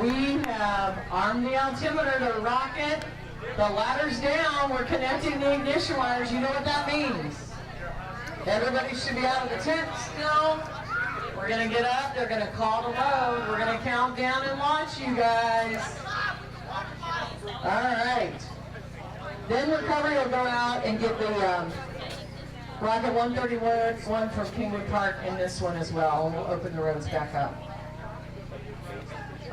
S12: We have armed the altimeter to rocket. The ladder's down. We're connecting the ignition wires. You know what that means. Everybody should be out of the tent still. We're going to get up. They're going to call to load. We're going to count down and launch you guys. All right. Then recovery will go out and get the Rocket 131 from Kingwood Park in this one as well. We'll open the roads back up.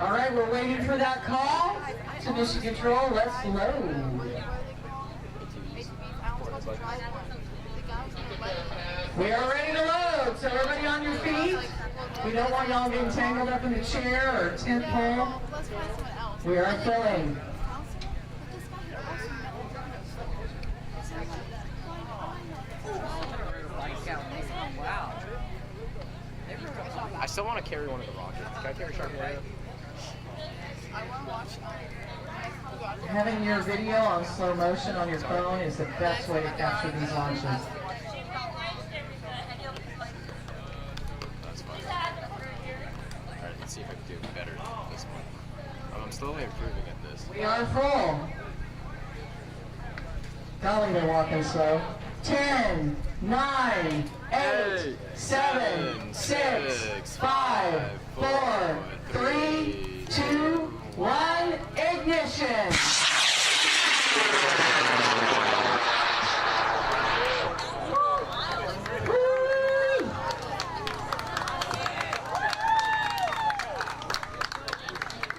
S12: All right, we're waiting for that call to mission control. Let's load. We are ready to load, so everybody on your feet. We don't want y'all getting tangled up in a chair or tent pole. We are filling.
S22: I still want to carry one of the rockets. Can I carry Shark Warrior?
S12: Having your video on slow motion on your phone is the best way to capture these launches.
S22: That's fine. Alright, let's see if I can do better than this one. I'm slowly improving at this.
S12: We are full. Golly, they're walking slow. 10, 9, 8, 7, 6, 5, 4, 3, 2, 1, ignition!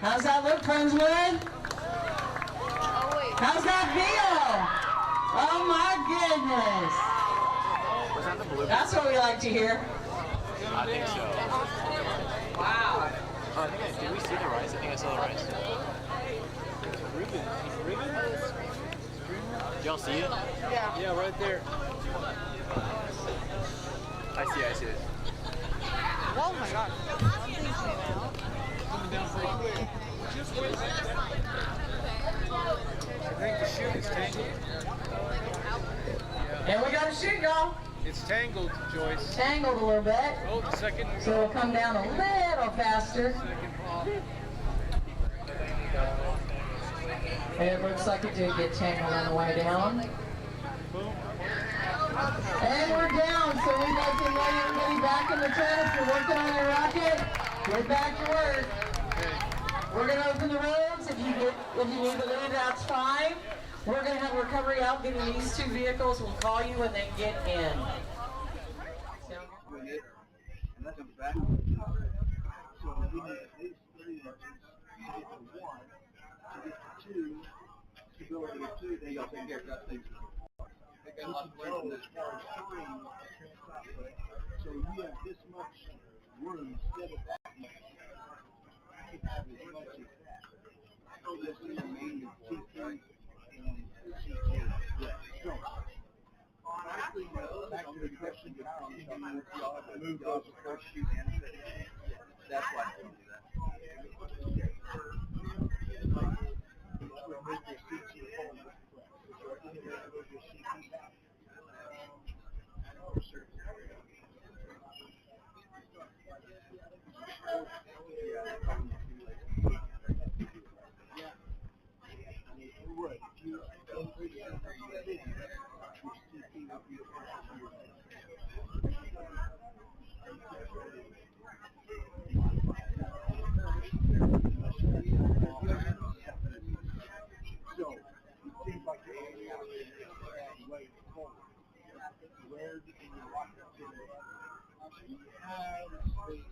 S12: How's that look, Friendswood? How's that feel? Oh my goodness! That's what we like to hear.
S22: I think so.
S12: Wow.
S22: Did we see the rice? I think I saw the rice. Ruben? Did y'all see it?
S18: Yeah. Yeah, right there.
S22: I see it.
S11: Oh my god.
S18: Coming down pretty quick. Just wait. I think the chute is tangled.
S12: And we got a chute, y'all.
S18: It's tangled, Joyce.
S12: Tangled a little bit.
S18: Oh, the second.
S12: So it'll come down a little faster. And it looks like it did get tangled on the way down. And we're down, so we'd like to invite everybody back in the tent. If you're working on your rocket, get back to work. We're going to open the roads. If you need to leave, that's fine. We're going to have recovery out getting these 2 vehicles. We'll call you when they get in.
S2: And that's a back. So we need at least 3 inches to get to 1. To get to 2, stability of 2, then you'll take care of that thing. They got a lot of weight on this far as 3 so you have this much room instead of that much. You can have as much as that. So this is the main T3 and C2. Yeah. So, back to the question, y'all have to move those first shoot and second. That's why I can do that. We'll move your seat to the phone. So, it seems like you're already out there and way forward. Where did you rock it to? You have space.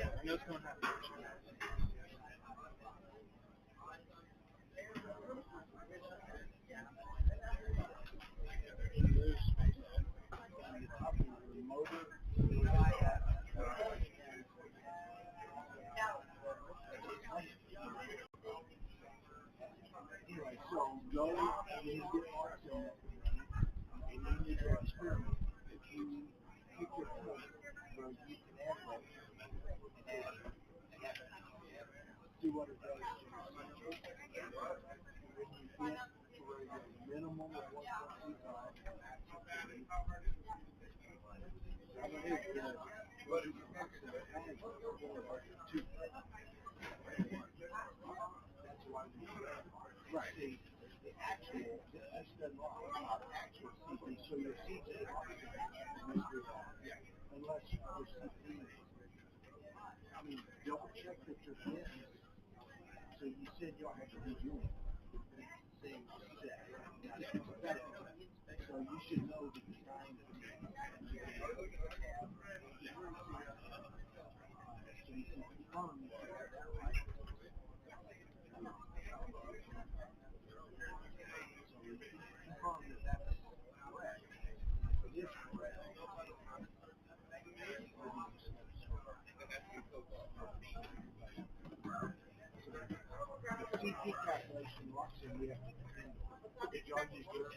S2: I know it's going to happen. Anyway, so go and you get marks on it, and you need to experiment. If you pick your point where you can add that, and see what it does to your system. When you get to where you're But if you have to, that's why we right. See, the actual, this doesn't actual CP, so your CP, unless your CP, I mean, double check that your pins. So you said y'all had to redo it. So you should know the design. So you can confirm that you have that right. So you can confirm that that's correct. It is correct. The CP calculation locks in, we have to defend. Did y'all just do it?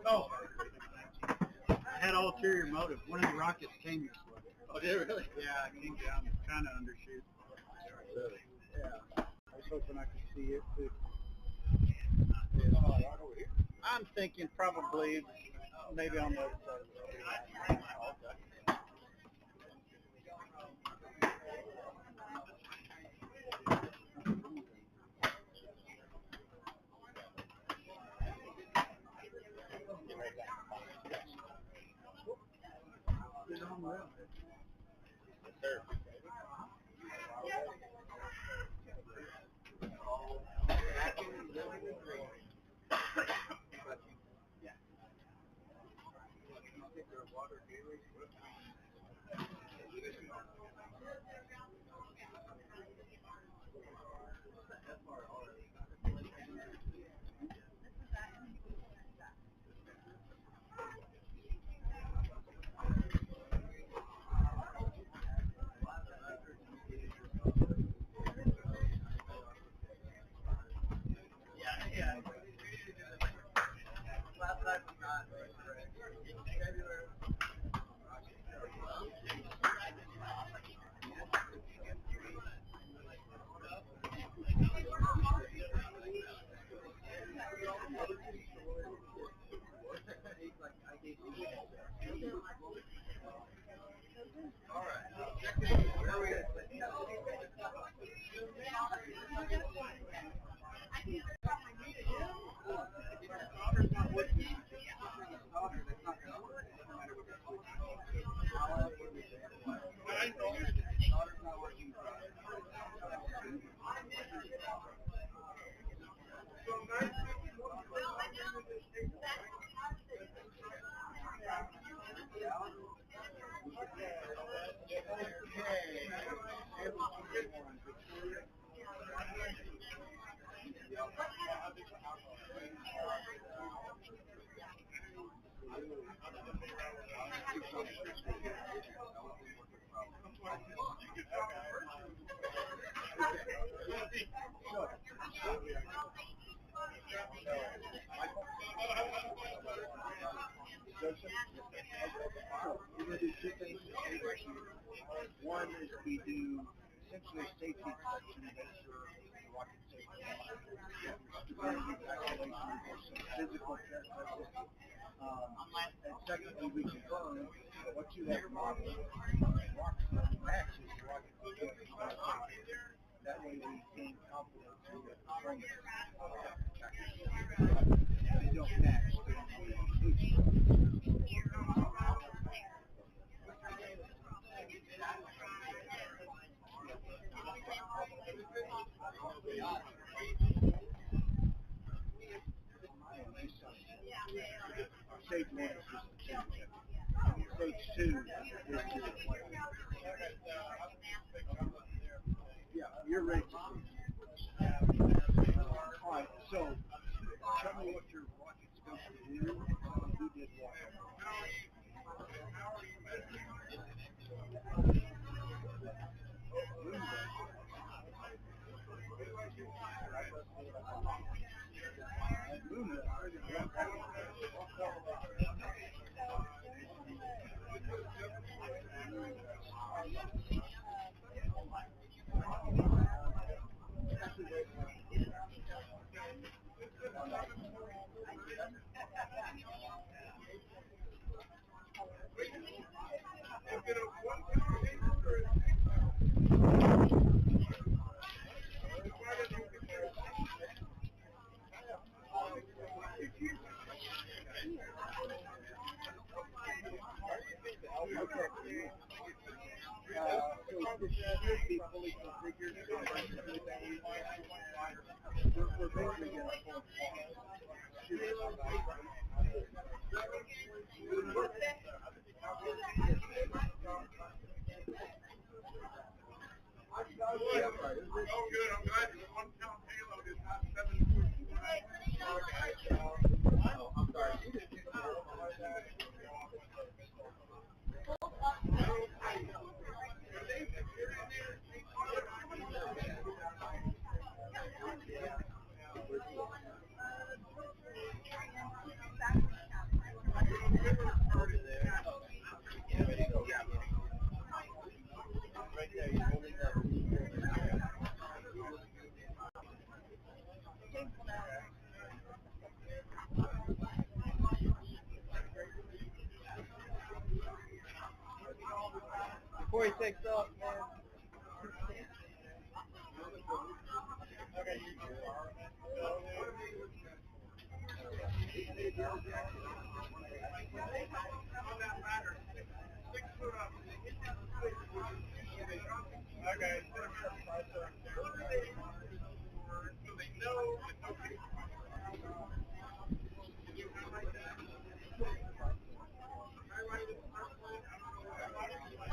S2: Oh, I had ulterior motive. One of the rockets came this way. Oh, did it really? Yeah, it came down, trying to undershoot. Yeah, I was hoping I could see it too. Yeah. I'm thinking probably maybe on the other side of the street. Get on the road. Yes, sir. Okay. We're going to do two things today. One is we do essentially a safety inspection to make sure the rocket's safe. Stability, calculation, some physical characteristics. And secondly, we confirm what you have modeled matches the rocket's safety. That way we gain confidence in the performance. If they don't match, then we Stage 1 is just the check. Stage 2 is yeah, you're ready to see. All right, so tell me what your rocket's supposed to do and who did what. So this should be fully configured. We're basically going to pull Oh, good. I'm glad the 1 pound payload is not 7. Oh, I'm sorry. Right there, you're holding that. Before he takes off, man. Okay. On that ladder, 6 foot up. Okay. So they know it's okay.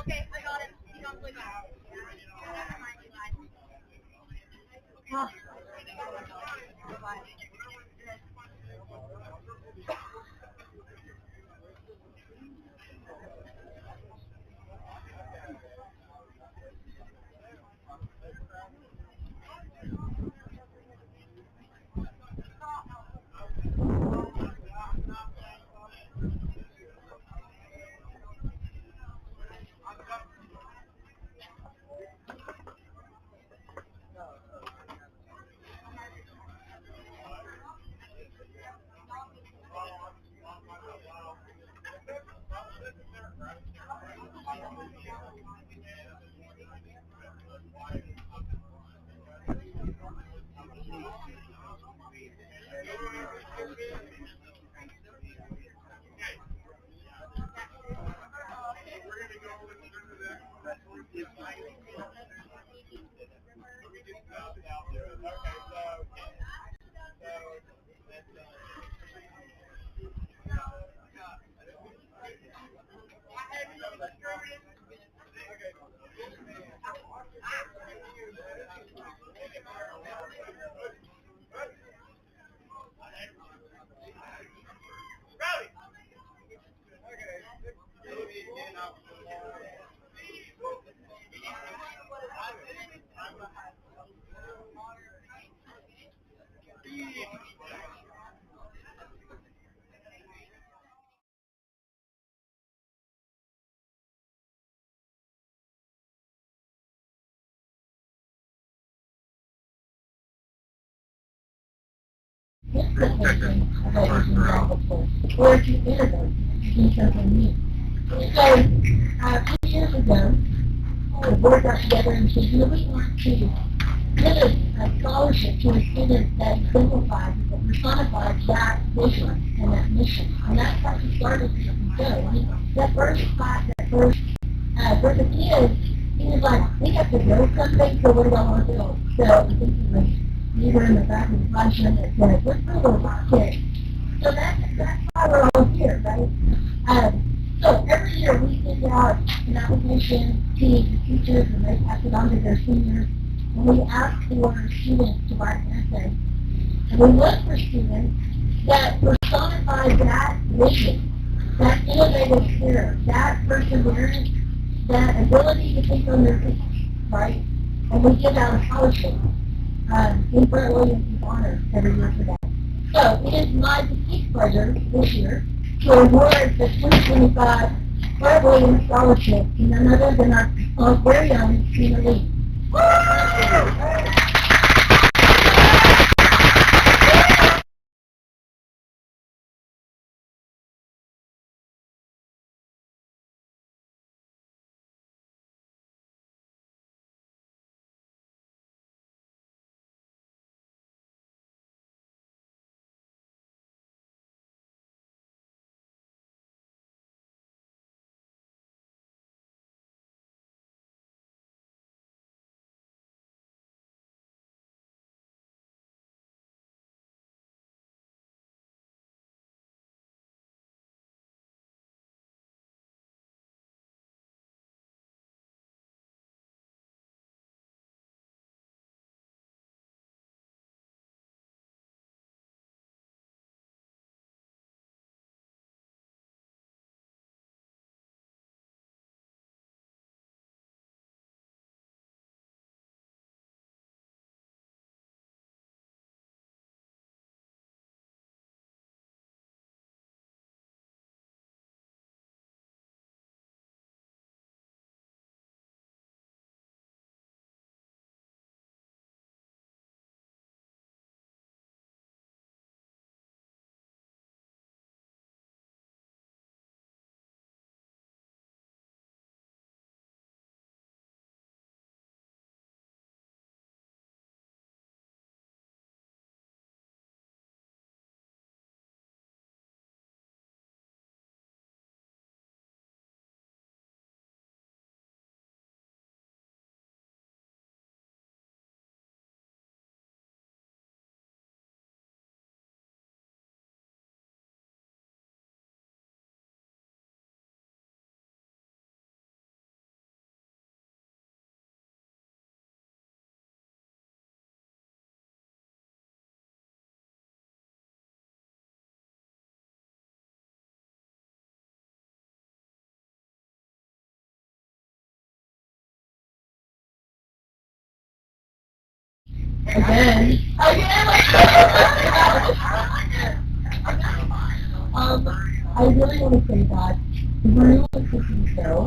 S14: Okay, I got it. You don't click out. Never mind, you guys. Bye.
S6: implementation of what was involved with, or to innovate, to do something new. So, 2 years ago, the board got together and said, you know, we want to give a scholarship to a student that exemplifies, that personifies that vision and that mission. And that's how we started to go. I mean, that first class, that first for the kids, he was like, we have to build something, so what do I want to build? So I think he was either in the back of the classroom that said, let's build a rocket. So that's why we're all here, right? So every year we send out an application to the teachers and they pass it on to their seniors. And we ask for students to write an essay. And we look for students that personify that vision, that innovative spirit, that perseverance, that ability to think on their feet, right? And we give out a scholarship. In Brett Williams' honor every year for that. So it is my distinct pleasure this year to award the 2025 Brett Williams Scholarship to none other than our very own Tina Lee. Again, I really want to say that through the cooking show,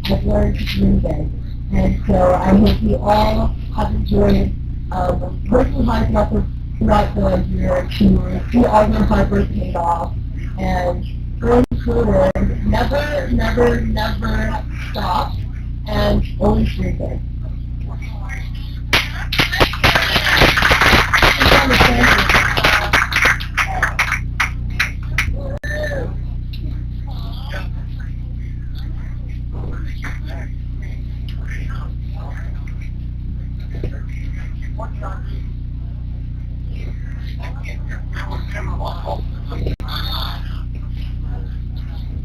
S6: I've learned to dream big. And so I hope you all have enjoyed working hard throughout the year to see all your hard work paid off. And going forward, never, never, never stop and always dream big.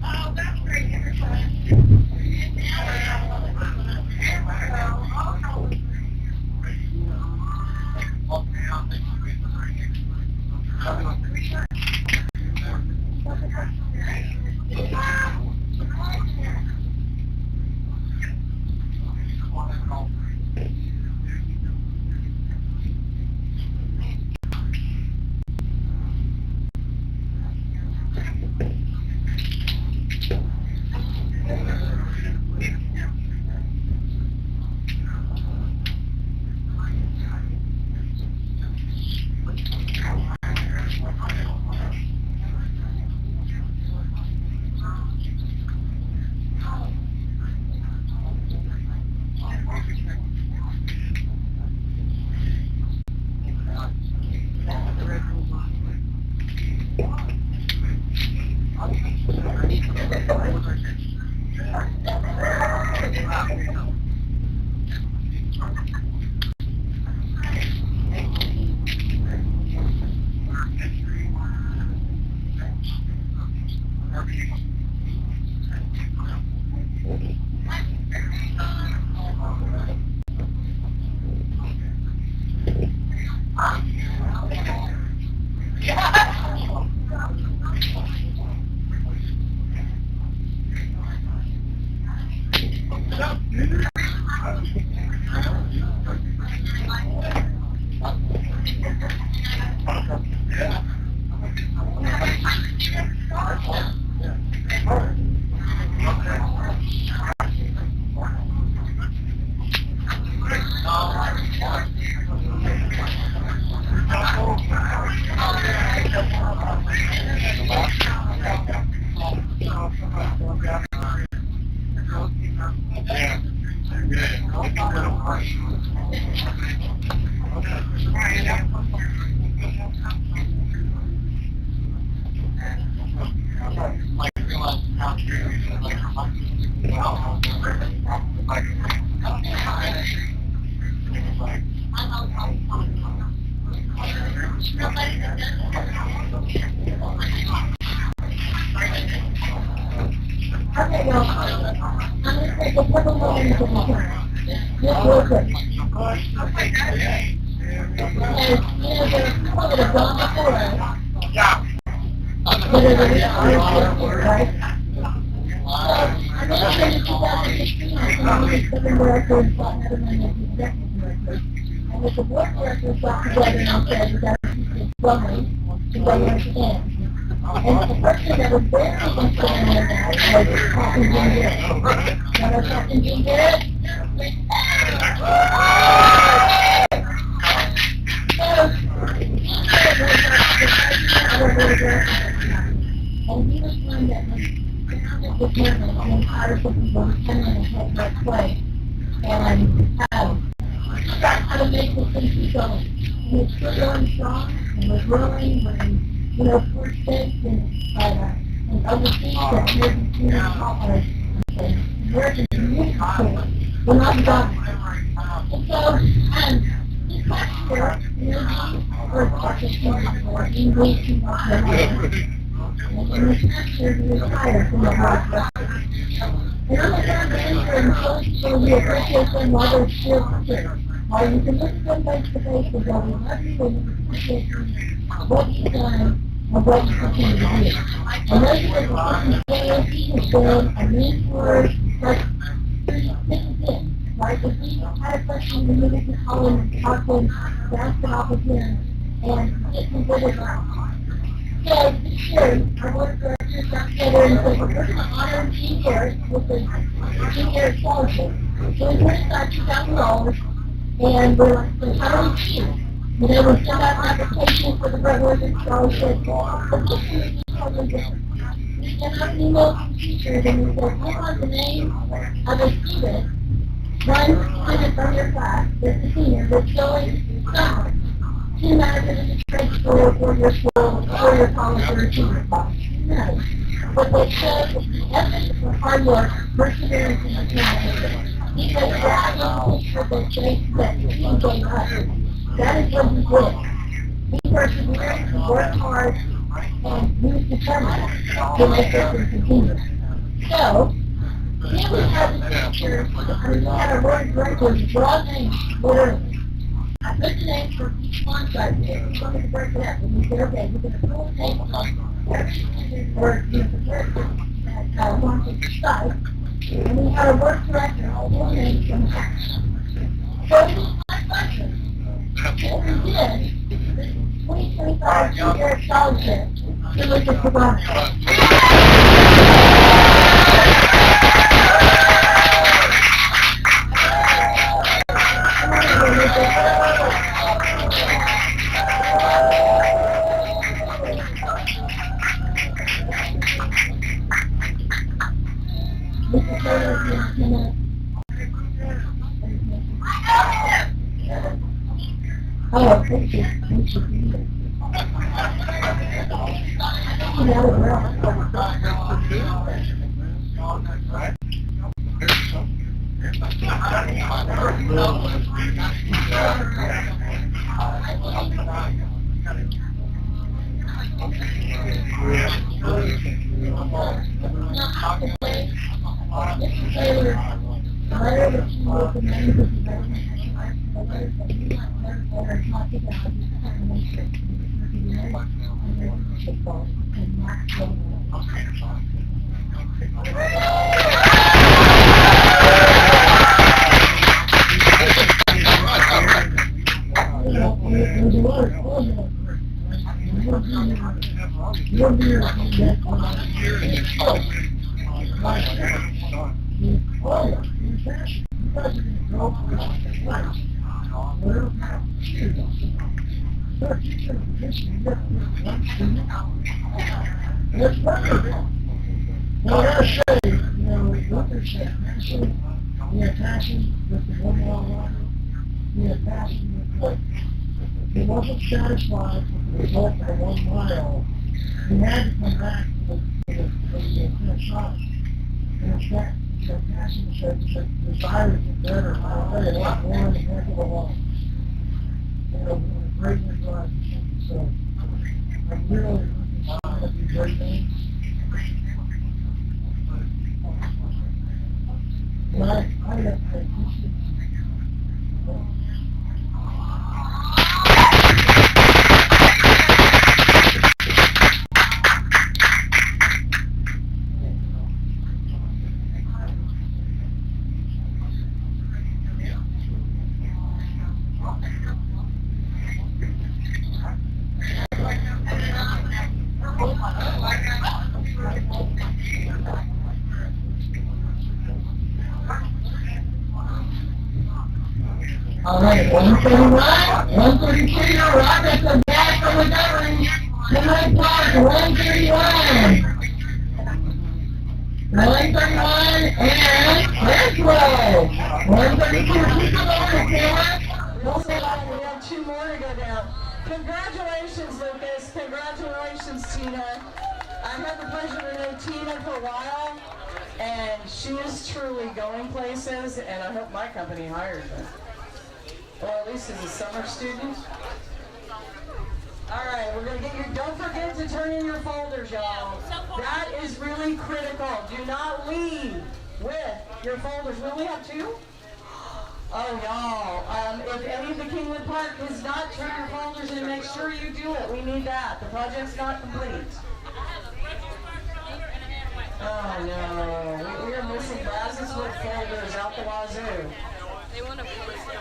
S6: Oh, that's great. Okay, well, I'm going to take a couple more minutes of your time. Just real quick. Because, there are people that have gone before us that are the real here, right? I'm going to say in 2016, I came on as seven director and thought another man as the executive director. And with the board directors got together and said, we got to keep this going to go understand. And the person that was very instrumental in that was Captain Jim Garrett. Remember Captain Jim Garrett? And he was one that was founded with him and entire people were coming in and had that play. And he got how to make the thing go. He was still going strong and was willing when first states and overseas that American community schools were not done. And so, this past year, for English and this past year, he retired from the Northwest. And I'm a fan of Andrew and so we appreciate them while they're still here. While you can look at them face to face and go, we love you and we appreciate what you've done and what you continue to do. I know you guys are looking for he has been a mentor, like, this is it, right? If we had a question, we needed to call him and talk to him, bounce it off of him, and get some good advice. So this year, our board of directors got together and said, we're going to honor Gene Garrett with the Gene Garrett Scholarship. So we put aside $2,000, and we're like, how do we choose? We send out an application for the Brett Williams Scholarship. But this year, we totally different. We sent out an email to the teachers, and we said, give us the name of a student, one student from your class, that's a senior, that's going somewhere. Doesn't matter if it's a trade school, or your school, or your college, or a junior college. No. But they showed the evidence of hard work, perseverance, and determination. Because that was the picture that the team gave us. That is what he did. He persevered, he worked hard, and he was determined to make this and continue. So, here we have the picture, we had our board of directors draw names, literally. I put the names for each contract, we wanted to break it up, and we said, okay, we're going to pull the names from every student or the character that wanted to site, and we had a work director, all the names from the house. So it was my question. What we did, the 2025 Junior Scholarship, it was a program. Oh, thank you. Thank you. Well, I gotta say, you know, look at that. Actually, he had passion with the 1 mile run. He had passion with he wasn't satisfied with the result of the 1 mile. He had to come back for the shot. And it's that passion, that desire to get better. I'll tell you, that one is a heck of a lot. You know, a great drive. So, I'm really looking forward to great things. All right, 131, 132, Rockets are back from recovery. Tonight Park, 131. 131 and Translow. 132, keep it on, Taylor.
S12: We have 2 more to go down. Congratulations, Lucas. Congratulations, Tina. I've had the pleasure to know Tina for a while, and she is truly going places, and I hope my company hires her. Or at least as a summer student. All right, we're gonna get your, don't forget to turn in your folders, y'all. That is really critical. Do not leave with your folders. We only have 2? Oh, y'all, if any of the Kingwood Park has not turned your folders in, make sure you do it. We need that. The project's not complete. Oh, no. We are missing Brazos with folders out the wazoo.
S17: They want to post it.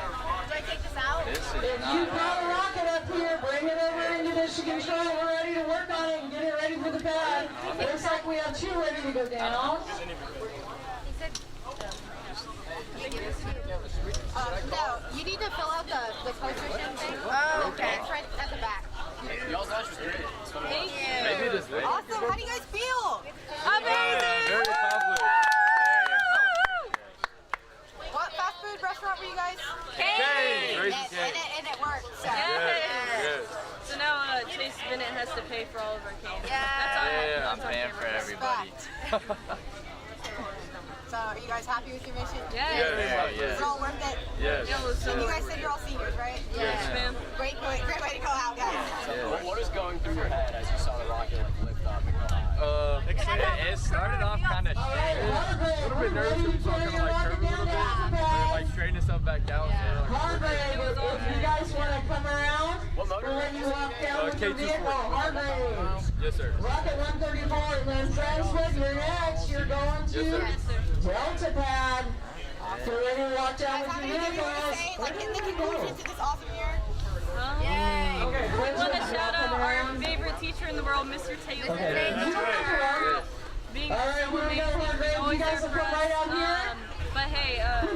S14: Do I take this out?
S12: If you've got a rocket up here, bring it over into Michigan Control. We're ready to work on it and get it ready for the pad. Looks like we have 2 ready to go down.
S14: No, you need to fill out the postage thing. Oh, okay. It's right at the back.
S15: Y'all's lunch was great.
S14: Thank you.
S15: Maybe this way.
S14: Awesome. How do you guys feel?
S15: Amazing. Very accomplished.
S14: What fast food restaurant were you guys?
S15: Cane's.
S14: And it worked. So.
S15: Yes.
S17: So now Chase Bennett has to pay for all of our canes.
S14: Yeah.
S17: That's
S9: I'm paying for everybody.
S14: So are you guys happy with your mission?
S17: Yeah.
S14: Is it all worth it?
S15: Yes.
S14: And you guys said you're all seniors, right?
S17: Yes, ma'am.
S14: Great way to go out, guys.
S15: What is going through your head as you saw the rocket lift up and go high?
S9: It started off kind of straight.
S15: A little bit nervous because we saw kind of like curve a little bit, and then like straighten us up back down.
S12: Hargrave, if you guys want to come around, we'll let you walk down with your vehicle. Hargrave.
S15: Yes, sir.
S12: Rocket 134, and then Transwood, you're next. You're going to Delta Pad. Get ready to walk down with your vehicles.
S14: Like in the conclusion to this awesome year.
S17: Yay!
S12: Okay,
S17: We want to shout out our favorite teacher in the world, Mr. Taylor. Being
S12: all right, we're going to go, Hargrave. You guys will come right out here.
S17: But hey,
S12: are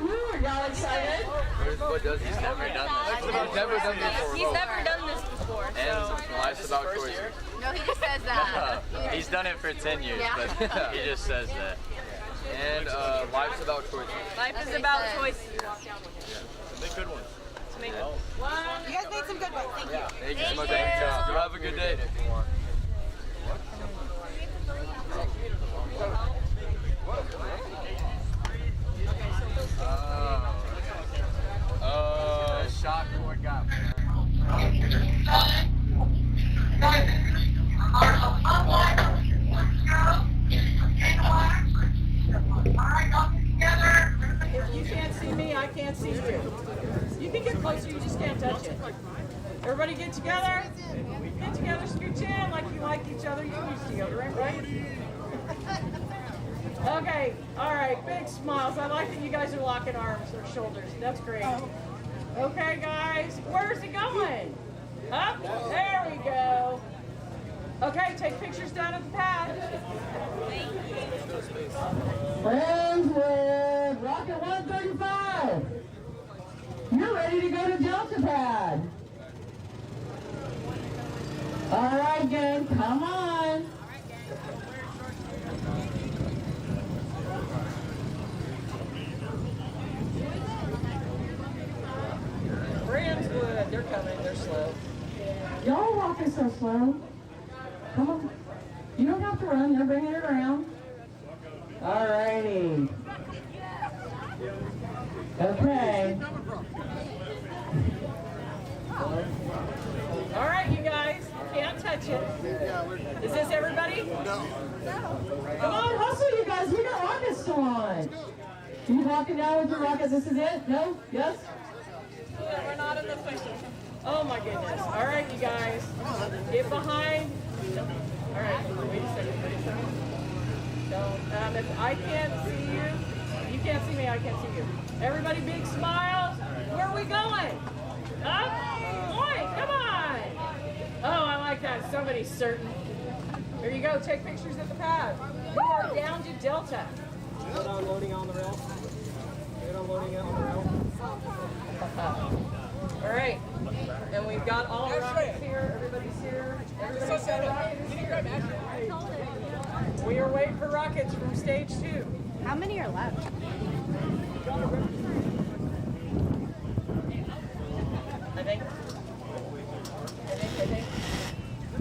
S12: y'all excited?
S9: What does he's never done this?
S15: He's never done this before.
S17: he's never done this before.
S9: And
S15: Life's about choices.
S14: No, he just says that.
S9: he's done it for 10 years,
S14: Yeah.
S9: but he just says that.
S15: And life's about choices.
S17: Life is about choices.
S15: Make good ones.
S17: To make
S14: You guys made some good ones. Thank you.
S15: Thank you so much. You have a good day.
S9: Shot cord got
S12: If you can't see me, I can't see you. You can get closer, you just can't touch it. Everybody get together. Get together, scooch in like you like each other. You use deodorant, right? Okay, all right, big smiles. I like that you guys are locking arms or shoulders. That's great. Okay, guys, where's it going? Up? There we go.
S7: Okay, take pictures down at the pad.
S12: Friends with Rocket2025. You're ready to go to Delta Pad. All right, gang, come on.
S7: Friendswood, they're coming, they're slow.
S12: Y'all walking so slow. Come on. You don't have to run, they're bringing it around. All righty. Okay.
S7: All right, you guys, can't touch it. Is this everybody? No.
S12: Come on, hustle, you guys. We got rockets still on. You walking down with your rockets? This is it? No? Yes?
S7: We're not in the picture. Oh my goodness. All right, you guys. Get behind. All right, wait a second. Don't. If I can't see you, you can't see me, I can't see you. Everybody big smiles. Where are we going? Up? Point, come on. Oh, I like that. Somebody's certain. There you go. Take pictures at the pad. We are down to Delta.
S18: Put on loading on the rail. Put on loading on the rail.
S7: All right. And we've got all our rockets here. Everybody's here. Everybody's got rockets here. We are waiting for rockets from stage 2.
S20: How many are left?
S7: I think.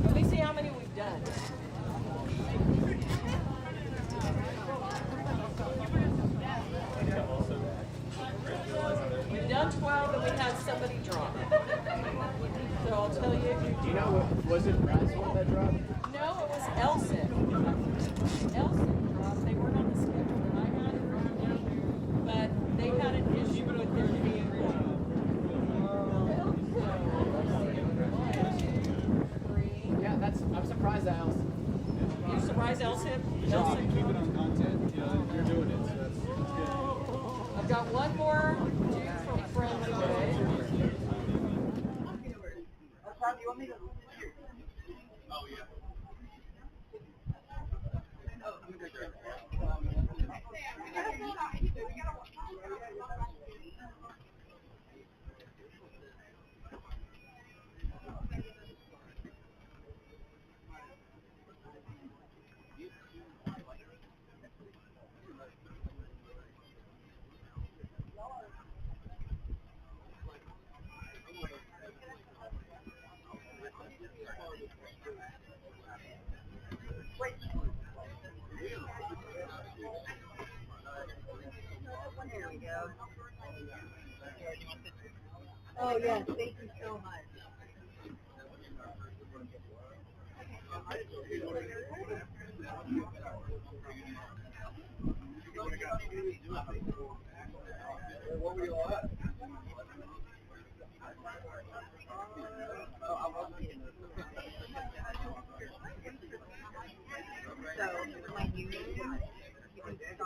S7: Let me see how many we've done. We've done 12 and we had somebody drop. So I'll tell you if you
S18: Do you know what was it Braswell that dropped?
S7: No, it was Elson. Elson dropped. They weren't on the schedule that I had it, but they had an issue with their vehicle.
S18: Yeah, I'm surprised that Elson.
S7: You surprised Elson?
S18: Elson, keep it on content. Yeah, you're doing it, so that's good.
S7: I've got one more dude from Friendswood.
S4: Oh, yeah. There we go. Oh, yes, thank you so much. What were you all at? So, when you can start it from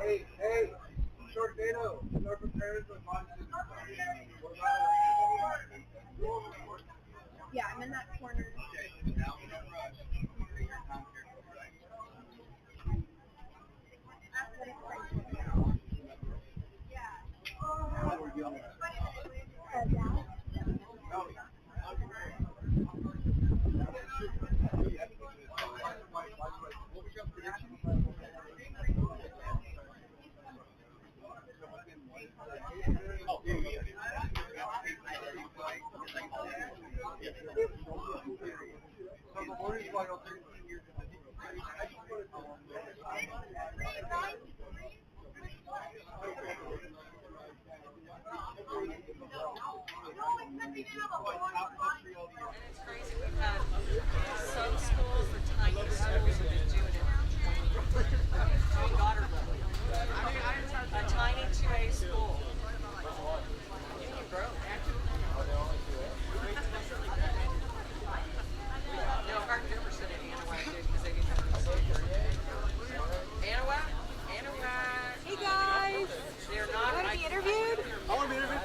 S4: Hey, short data. We're prepared for yeah, I'm in that corner.
S2: So the Lord is vital 13 years in the
S12: It's crazy. We've had some schools, the tiny schools, are just doing it on Goddard level. A tiny 2A school. You broke. No, Hart Jefferson and Anahuac did because they didn't have the Anahuac?
S11: Hey guys!
S12: They're not.
S11: Want to be interviewed?
S10: I want to be interviewed.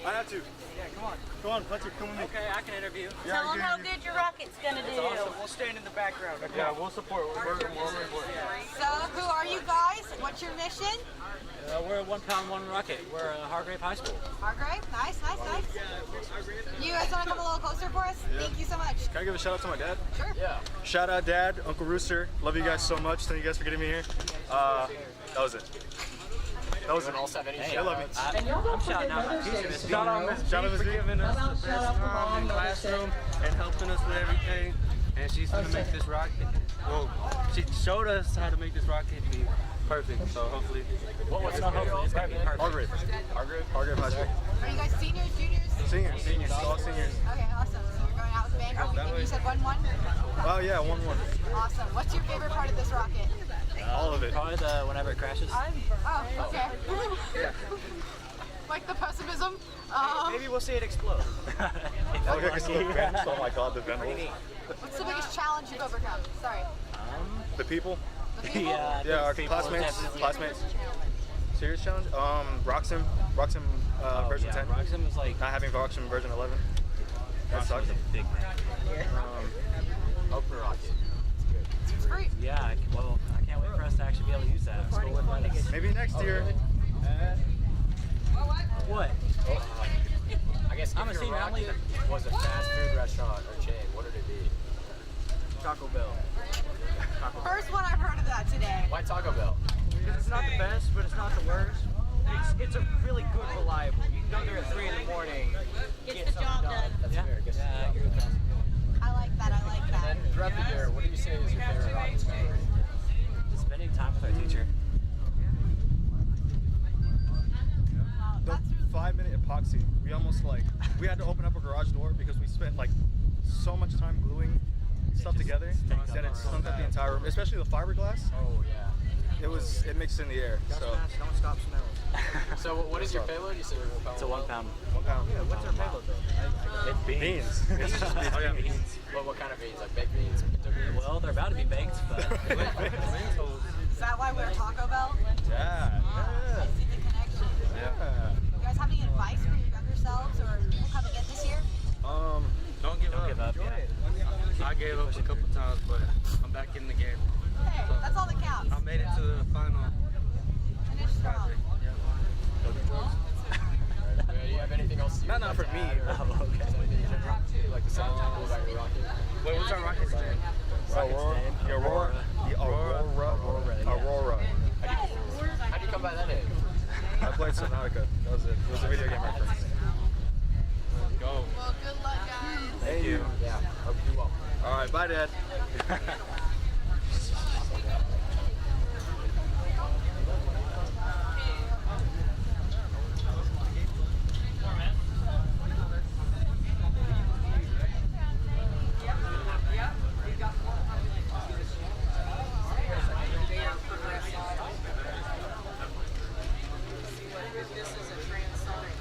S10: I have to.
S18: Yeah, come on.
S10: Come on, Patrick, come with me.
S18: Okay, I can interview.
S10: Yeah,
S11: Tell them how good your rocket's gonna do.
S18: Awesome. We'll stand in the background. Okay.
S10: Yeah, we'll support. We're
S11: So, who are you guys? What's your mission?
S23: We're a 1 pound 1 rocket. We're at Hargrave High School.
S11: Hargrave? Nice. You guys want to come a little closer for us?
S10: Yeah.
S11: Thank you so much.
S10: Can I give a shout out to my dad?
S11: Sure.
S10: Yeah. Shout out Dad, Uncle Rooster. Love you guys so much. Thank you guys for getting me here. That was it. That was it. I love you.
S23: I'm shouting out my teacher, Miss
S10: Shout out Miss
S23: Shout out
S10: for
S23: giving us the best time in the classroom and helping us with everything. And she's gonna make this rocket. Well, she showed us how to make this rocket be perfect. So hopefully, it's gonna be perfect.
S10: Hargrave High School.
S11: Are you guys seniors, juniors?
S10: Seniors. All seniors.
S11: Okay, awesome. So you're going out with band. And you said 1-1?
S10: Oh yeah, 1-1.
S11: Awesome. What's your favorite part of this rocket?
S10: All of it.
S23: Probably whenever it crashes.
S11: Oh, okay. Like the pessimism.
S18: Maybe we'll see it explode.
S10: Oh my God, the vent.
S11: What's the biggest challenge you've overcome? Sorry.
S10: The people.
S11: The people?
S10: Yeah, our classmates. Serious challenge? Roxham version 10.
S23: Roxham is like
S10: not having Roxham version 11. That sucks.
S23: a big
S21: Open rocket.
S11: It's great.
S23: Yeah, well, I can't wait for us to actually be able to use that. School wouldn't let us.
S10: Maybe next year.
S23: What?
S21: I guess
S23: I'm a senior. I'm leaving.
S21: Was a fast food restaurant or chain, what would it be?
S18: Taco Bell.
S11: First one I've heard of that today.
S21: Why Taco Bell?
S18: It's not the best, but it's not the worst. It's a really good, reliable. You can go there at 3 in the morning.
S11: Gets the job done.
S21: That's fair.
S23: Yeah, I agree with that.
S11: I like that.
S21: And then throughout the year, what do you say is your favorite rocket memory?
S23: Spending time with our teacher.
S10: The 5-minute epoxy. We had to open up a garage door because we spent so much time gluing stuff together that it stunk up the entire room, especially the fiberglass.
S21: Oh yeah.
S10: It mixed in the air. So.
S18: Don't stop smelling.
S21: So what is your payload? You said
S23: It's a 1 pound.
S10: 1 pound.
S18: Yeah, what's our payload though?
S23: It's beans.
S10: It's just beans.
S21: What kind of beans? Like baked beans, pinto beans?
S23: Well, they're about to be baked, but
S11: Is that why we're Taco Bell?
S10: Yeah.
S11: I see the connection.
S10: Yeah.
S11: You guys have any advice for your younger selves or people coming in this year?
S10: Don't give up.
S23: Yeah.
S13: I gave up a couple times, but I'm back in the game.
S11: Hey, that's all that counts.
S13: I made it to the final.
S11: Finish strong.
S21: Do you have anything else?
S10: Not for me.
S23: Oh, okay.
S21: Like the sound about your rocket.
S13: Wait, what's our rocket's name?
S10: Aurora.
S21: How do you come by that name?
S10: I played Subnautica. That was it. It was a video game reference.
S13: Go.
S11: Well, good luck, guys.
S10: Thank you.
S21: Yeah. Hope you do well.
S10: All right. Bye, Dad.
S12: This is a Transonic.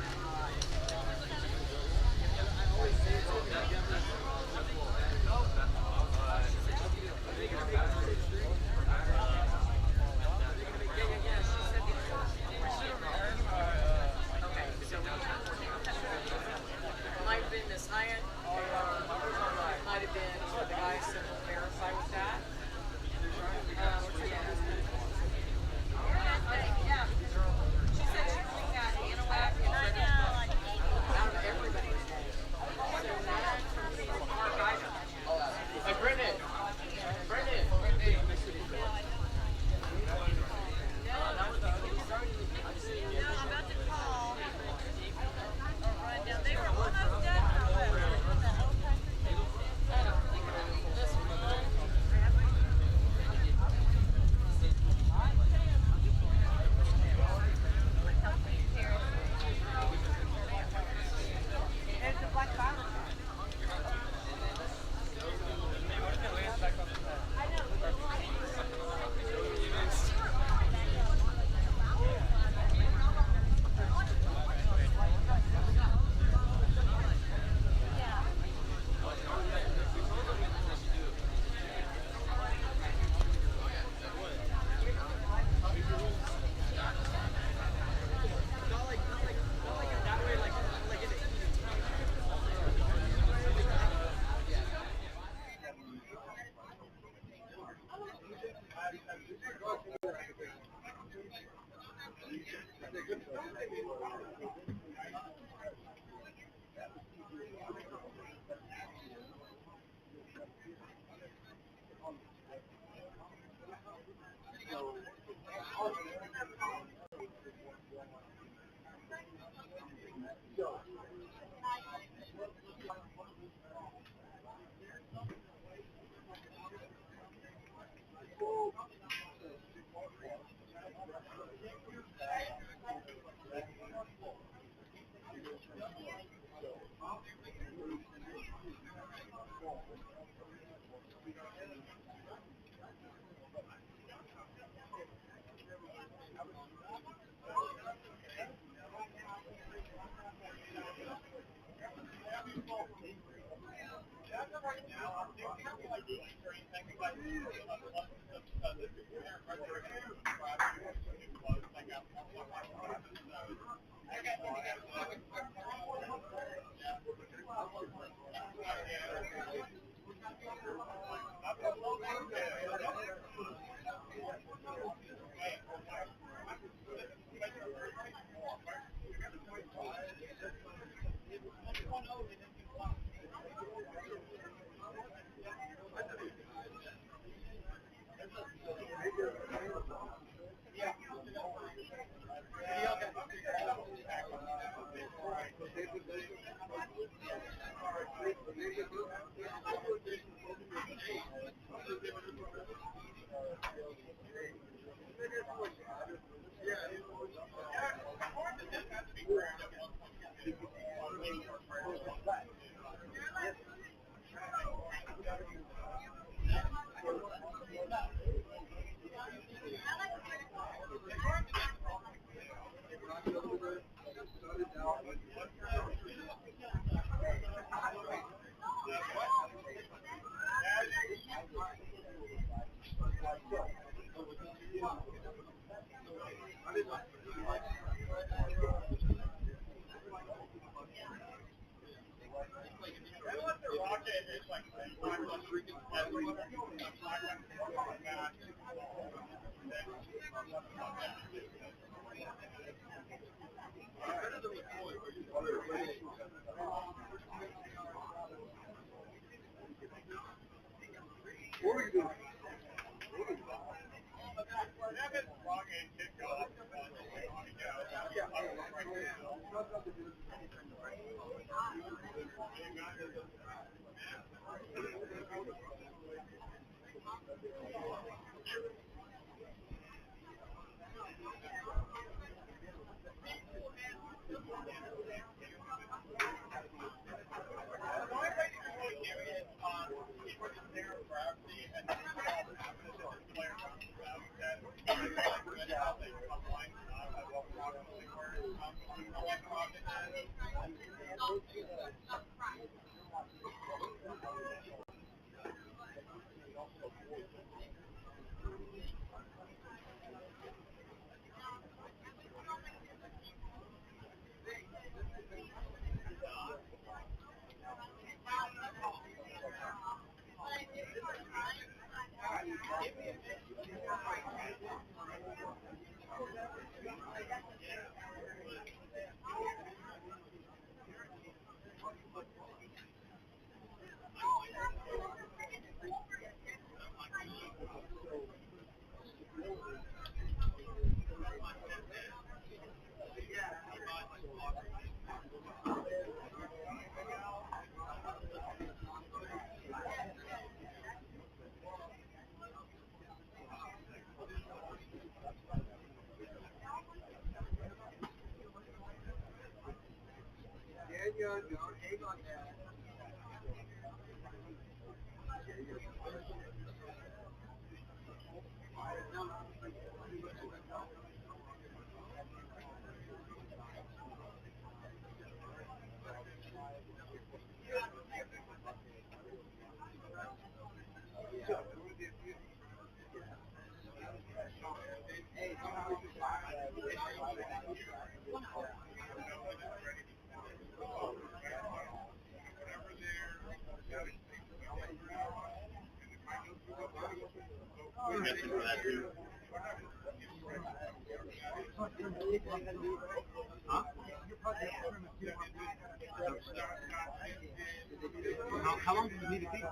S2: How long does it need to be?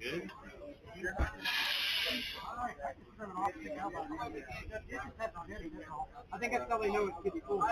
S2: Good.
S4: I think that's how they know it's getting cool.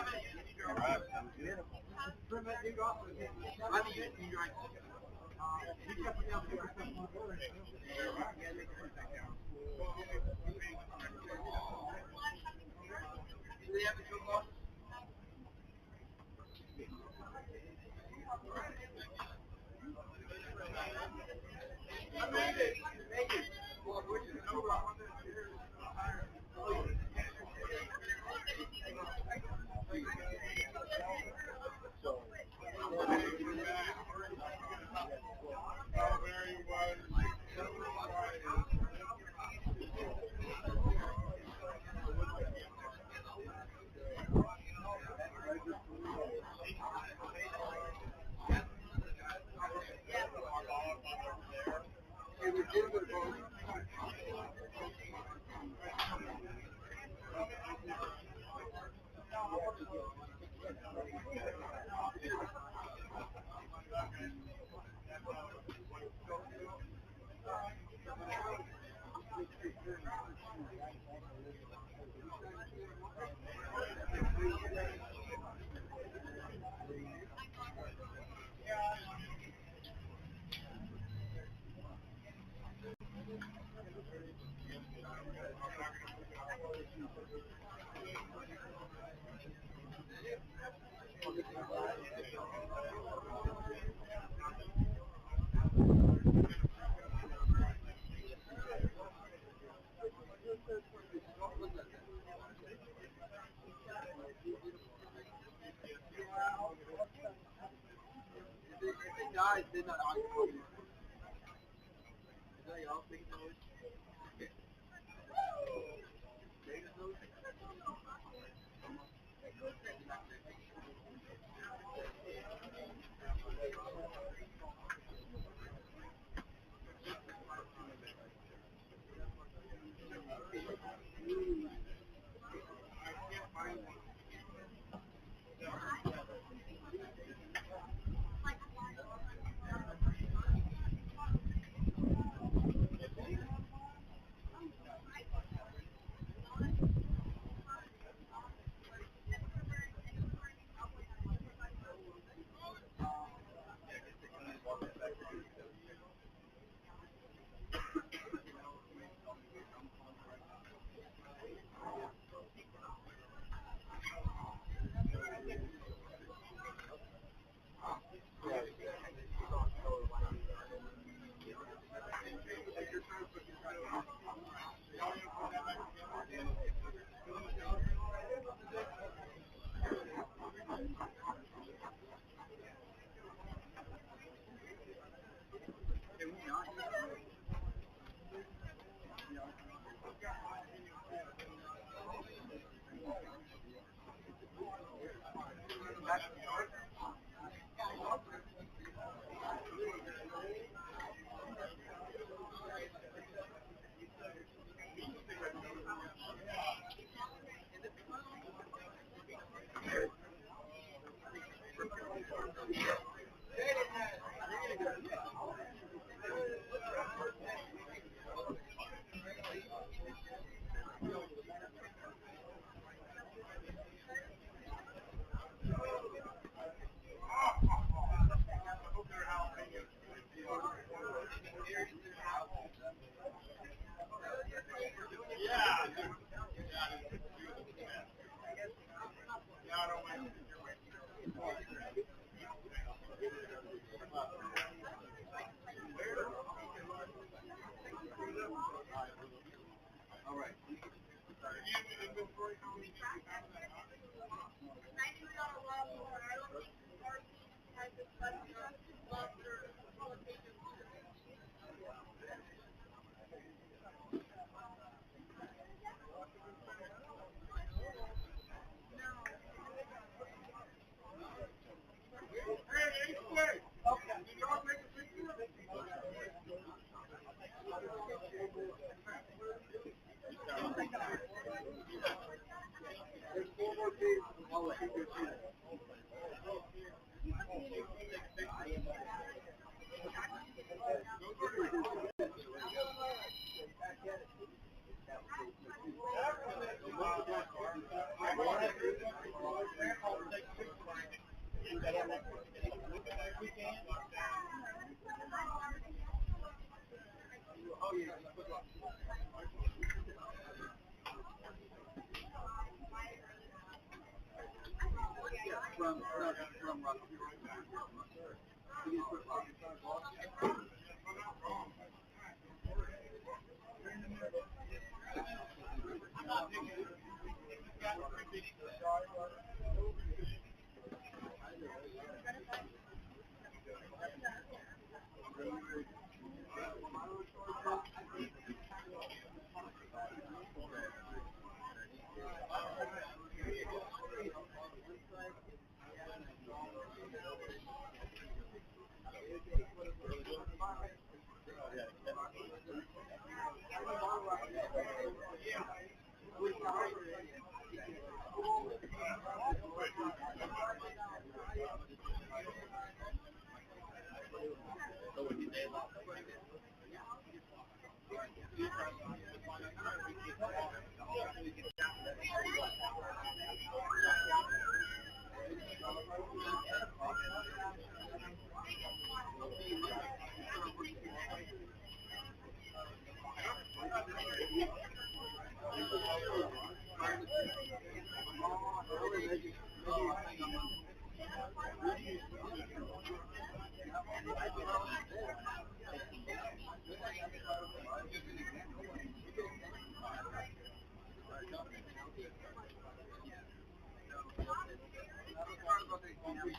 S3: See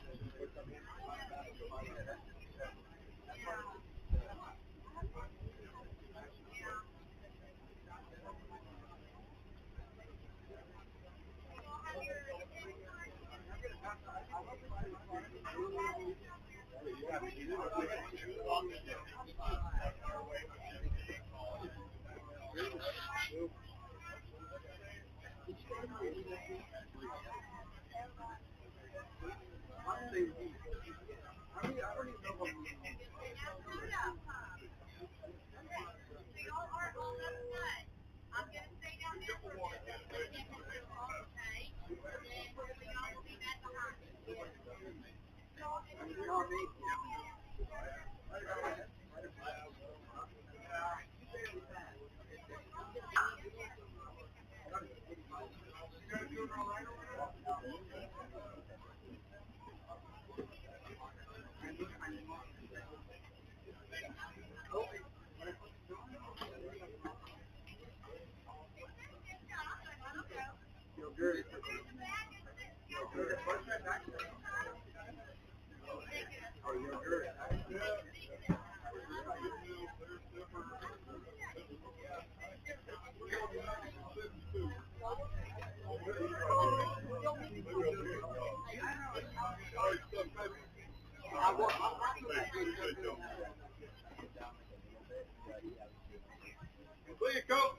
S3: you, Coach.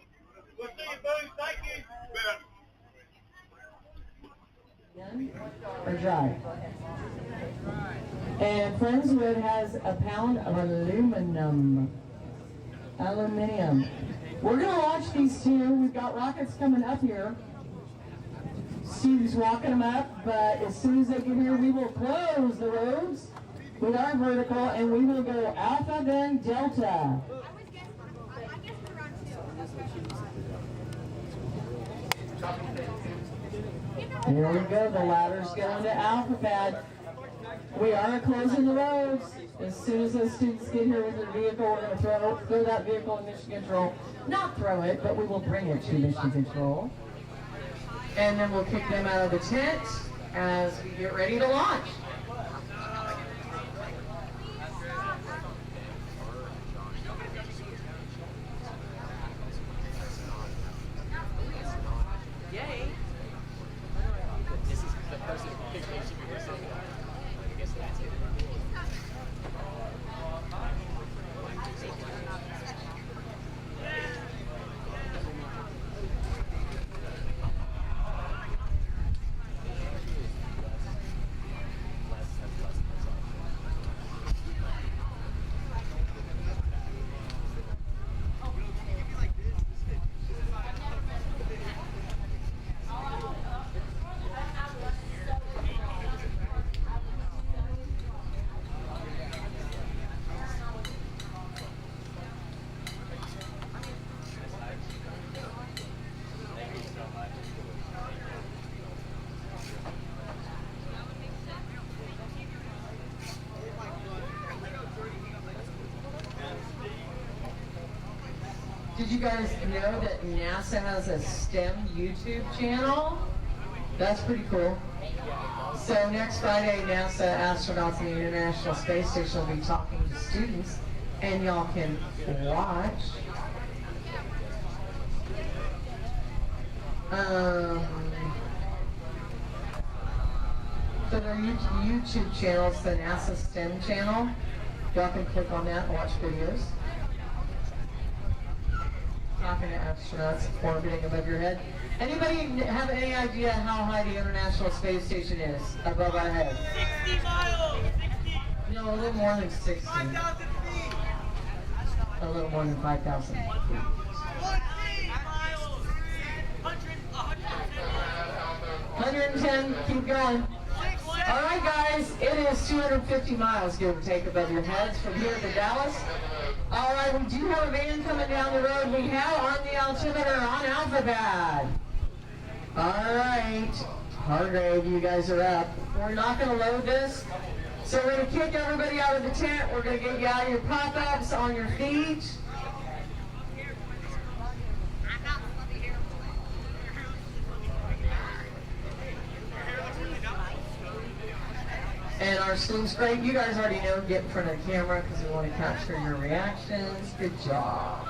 S3: We'll see you soon. Thank you.
S12: Or dry. And Friendswood has a pound of aluminum. We're going to launch these two. We've got rockets coming up here. Steve's walking them up, but as soon as they get here, we will close the roads with our vertical, and we will go Alpha, then Delta. Here we go, the ladder's going to Alphabet. We are closing the roads. As soon as those students get here with their vehicle, we're going to throw that vehicle in mission control. Not throw it, but we will bring it to mission control. And then we'll kick them out of the tent as we get ready to launch.
S7: Yay!
S9: This is the person who picked me. She picked something. I guess that's it.
S12: Did you guys know that NASA has a STEM YouTube channel? That's pretty cool. So next Friday, NASA astronauts in the International Space Station will be talking to students, and y'all can watch. So their YouTube channel is the NASA STEM channel. Y'all can click on that and watch videos. Talking to astronauts orbiting above your head. Anybody have any idea how high the International Space Station is above our head?
S18: 60 miles! 60!
S12: No, a little more than 60.
S18: 5,000 feet!
S12: A little more than 5,000 feet.
S18: 14 miles!
S12: 110, keep going. All right, guys, it is 250 miles, give or take, above your heads from here to Dallas. All right, we do have a van coming down the road. We have on the altimeter on Alphabet. All right, Hargrave, you guys are up. We're not going to load this. So we're going to kick everybody out of the tent. We're going to get you out of your pop-ups on your feet. And our stream's great. You guys already know, get in front of the camera because we want to capture your reactions. Good job.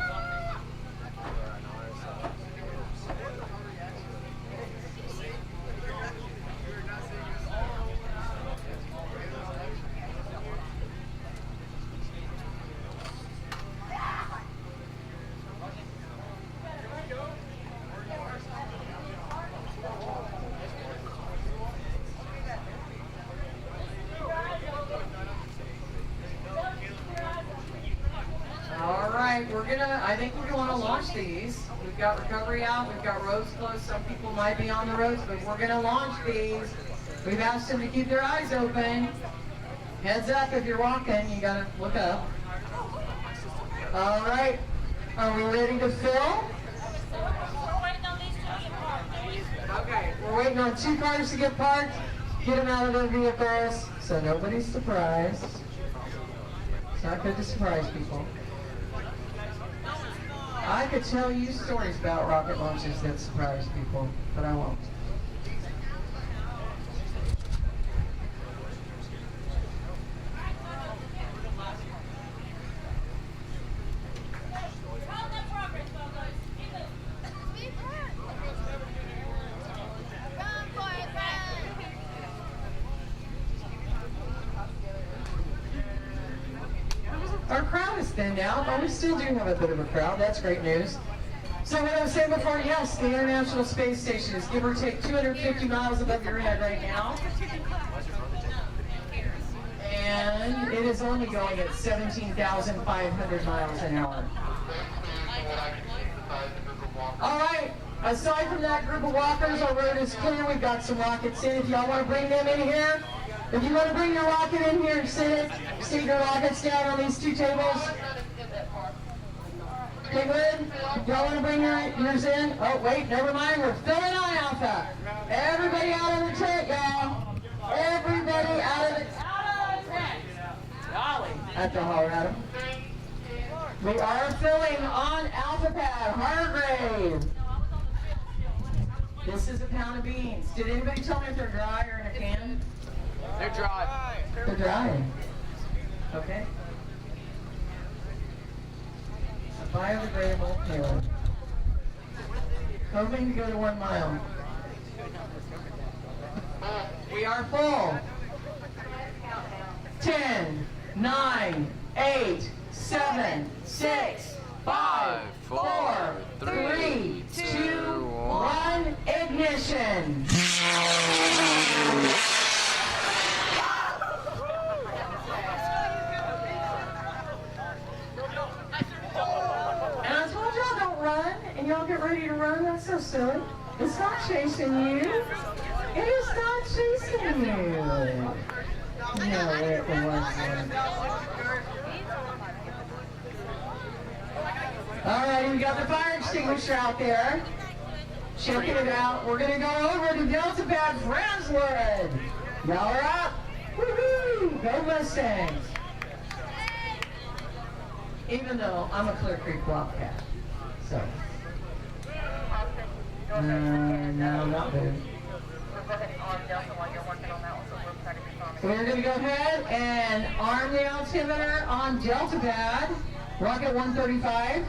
S12: I think we're going to launch these. We've got recovery out, we've got roads closed. Some people might be on the roads, but we're going to launch these. We've asked them to keep their eyes open. Heads up if you're walking, you got to look up. All right, are we ready to fill? Okay, we're waiting on 2 cars to get parked. Get them out of their vehicles so nobody's surprised. It's not good to surprise people. I could tell you stories about rocket launches that surprise people, but I won't. Our crowd is thinned out, but we still do have a bit of a crowd. That's great news. So what I was saying before, yes, the International Space Station is give or take 250 miles above your head right now. And it is only going at 17,500 miles an hour. All right, aside from that group of walkers, our road is clear. We've got some rockets in. If y'all want to bring them in here, if you want to bring your rocket in here and sit your rockets down on these 2 tables. Okay, good. Y'all want to bring yours in? Oh, wait, never mind. We're filling on Alpha. Everybody out of the tent, y'all. Everybody out of the tent. Golly. At the holler at him. We are filling on Alpha Pad. Hargrave. This is a pound of beans. Did anybody tell me if they're dry or in a can?
S15: They're dry.
S12: They're dry. Okay. A biodegradable payload. Hoping to go to 1 mile. We are full. 10, 9, 8, 7, 6, 5, 4, 3, 2, 1, ignition. And y'all get ready to run? That's so silly. It's not chasing you. It is not chasing you. No, wait for 1 second. All right, we got the fire extinguisher out there. Checking it out. We're going to go over to Delta Pad Friendswood. Y'all are up. Woohoo! Go Mustangs. Even though I'm a Clear Creek Wildcat. So. No, not good. We're going to go ahead and arm the altimeter on Delta Pad, Rocket 135.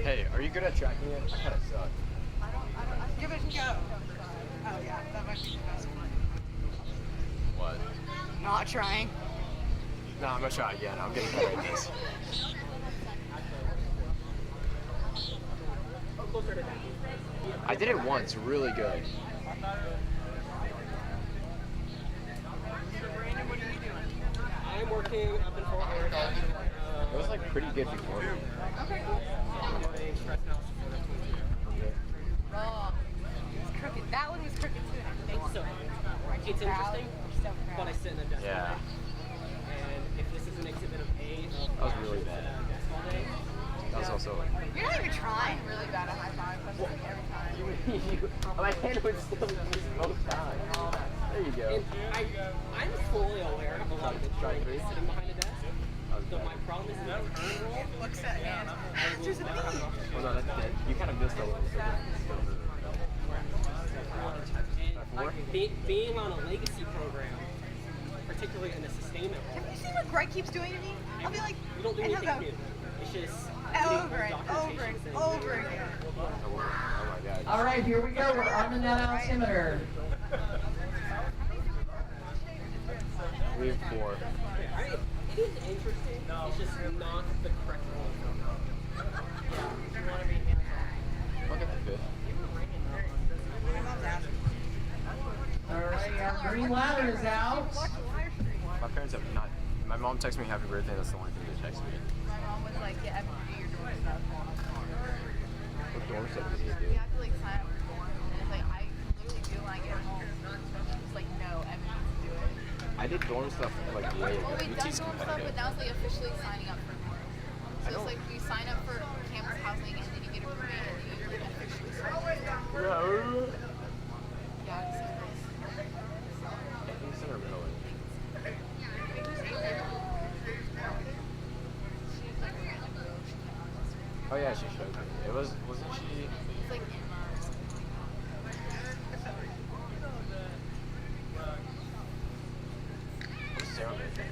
S15: Hey, are you good at tracking it? I kind of suck.
S5: Give it a go. Oh yeah, that might be the best one.
S15: What?
S5: Not trying.
S15: No, I'm gonna try again. I'm getting better at this. I did it once, really good.
S18: I'm working up in Fort Worth.
S15: It was like pretty good before.
S5: Okay, cool. Wrong. It's crooked. That one was crooked too.
S18: It's interesting, but I sit in a desk
S15: Yeah.
S18: all day. And if this is an exhibit of A,
S15: That was really bad.
S18: desk all day.
S15: That was also.
S5: You're not even trying really bad at high five. Every time.
S15: My hand would still miss both times. There you go.
S18: And I'm fully aware of a lot of the
S15: Try
S18: joy
S15: three.
S18: sitting behind a desk. The So my problem is that turn roll looks at hand. There's a bee.
S9: Well, no, you kind of missed a little bit.
S18: Being on a legacy program, particularly in a sustainment role.
S11: Have you seen what Greg keeps doing to me? I'll be like,
S18: We don't do
S11: and he'll
S18: anything
S11: go,
S18: new. It's just
S11: over and over and over again.
S9: Oh my god.
S12: All right, here we go. We're on the net altimeter.
S9: We have 4.
S18: I mean, it is interesting. It's just not the correct role. Yeah, you want to be hands-on.
S9: Look at that fish.
S12: All right, our green ladder is out.
S9: My parents have not. My mom texted me happy birthday. That's the only thing they text me.
S11: My mom was like, get Evan to do your door stuff.
S9: What dorm stuff did he do?
S11: You have to like sign up for dorm. And it's like, I literally do when I get home. It's like, no, Evan needs to do it.
S9: I did dorm stuff like way ago.
S11: Well, we've done
S9: UT's
S11: dorm stuff, but
S9: competitive.
S11: now it's like officially signing up for dorm. So it's like we sign up for campus housing and then you get a permit and then you like officially start. Yeah, it's nice.
S9: Oh yeah, she showed me. Wasn't she?
S11: It's like Emma or something like
S9: What's Sarah making?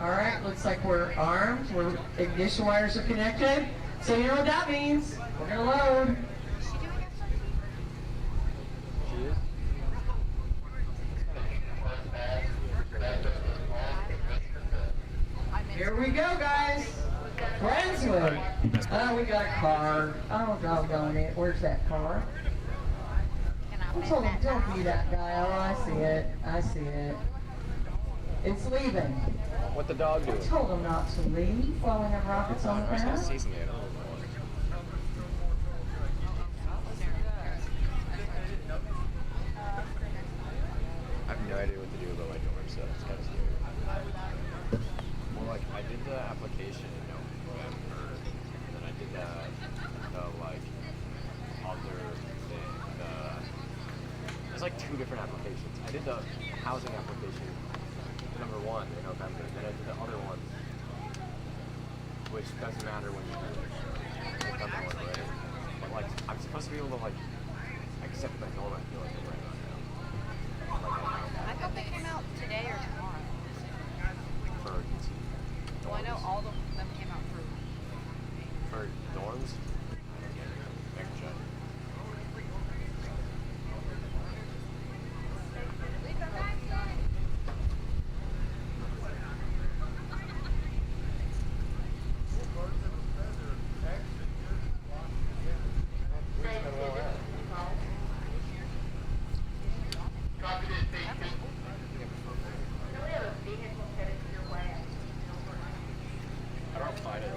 S12: All right, looks like we're armed. We're ignition wires are connected. So you know what that means. We're gonna load.
S9: She is?
S12: Here we go, guys. Friendswood. Oh, we got a car. Oh, doggone it. Where's that car? I told him, don't be that guy. Oh, I see it. I see it. It's leaving.
S9: What the dog do?
S12: I told him not to leave while we have rockets on the
S9: I was gonna
S12: path.
S9: season it. I have no idea what to do about my dorm stuff. It's kind of scary. Well, like, I did the application in November, and then I did the like, other thing, there's like 2 different applications. I did the housing application, number 1 in November, then I did the other one, which doesn't matter when you do it. Like, number 1, right? But, like, I'm supposed to be able to, like, accept my dorm, I feel like, right now.
S11: I thought they came out today or tomorrow.
S9: For UT.
S11: Well, I know all of them came out for
S9: dorms? I can check. I don't find it.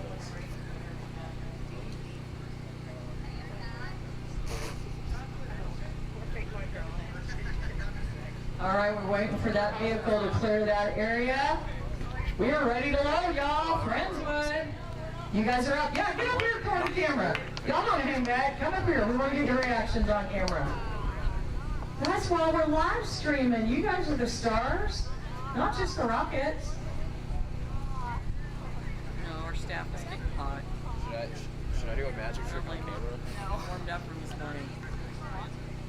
S12: All right, we're waiting for that vehicle to clear that area. We are ready to load, y'all. Friendswood. You guys are up. Yeah, get up here for the camera. Y'all don't hang back. Come up here. We want to get your reactions on camera. That's why we're live streaming. You guys are the stars, not just the Rockets.
S7: No, our staff is getting hot.
S9: Should I do a magic trick on camera?
S7: No. Warmed up from this morning.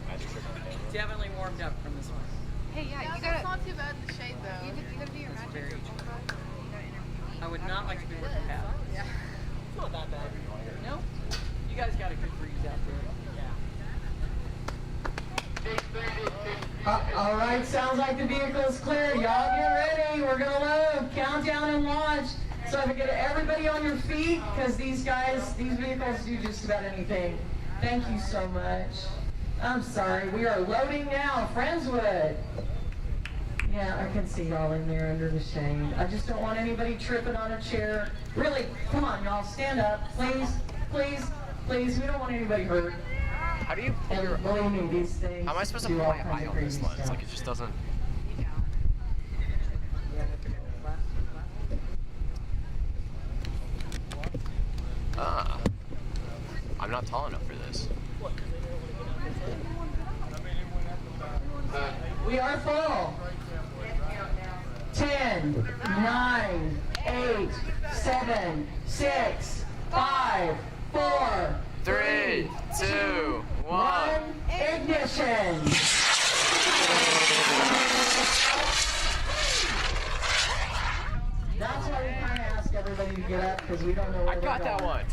S9: Magic trick on camera?
S7: Definitely warmed up from this morning.
S11: Hey, yeah, you gotta. It's not too bad in the shade though. You gotta do your
S7: That's
S11: magic.
S7: very I would not like to be working Pat.
S11: Yeah.
S7: It's not that bad. No? You guys got a good breeze out there.
S12: All right, sounds like the vehicle's clear. Y'all get ready. We're gonna load. Countdown and launch. So if I get everybody on your feet, because these vehicles do just about anything. Thank you so much. I'm sorry. We are loading now. Friendswood. Yeah, I can see y'all in there under the shade. I just don't want anybody tripping on a chair. Really, come on, y'all. Stand up. Please, please, please. We don't want anybody hurt.
S9: How do you pull
S12: And
S9: your...
S12: believe me, these things
S9: How am I supposed to
S12: do
S9: put
S12: all
S9: my
S12: kinds
S9: eye
S12: of
S9: on this
S12: crazy
S9: lens?
S12: stuff.
S9: Like, it just doesn't... Ah. I'm not tall enough for this.
S12: We are full. 10, 9, 8, 7, 6, 5, 4,
S9: 3, 2, 1.
S12: Ignition. That's why we kind of ask everybody to get up because we don't know where
S9: I got that one.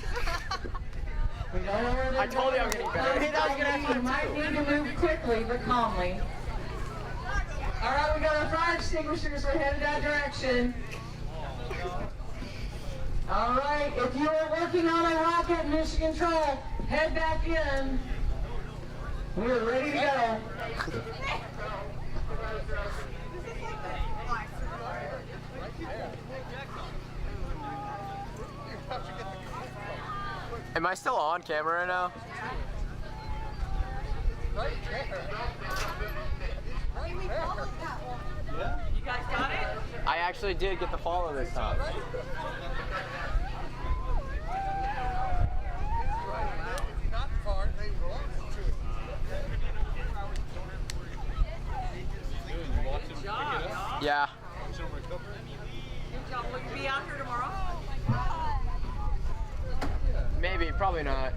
S12: We don't know where they're
S9: I told you I was getting better. Hey, that was gonna happen
S12: You might need to move quickly but calmly. All right, we got our fire extinguishers. We're headed that direction. All right, if you are working on a rocket mission control, head back in. We're ready to go.
S9: Am I still on camera right now?
S7: You guys got it?
S9: I actually did get the follow this time. Yeah.
S7: Good job. Will you be out here tomorrow?
S9: Maybe, probably not.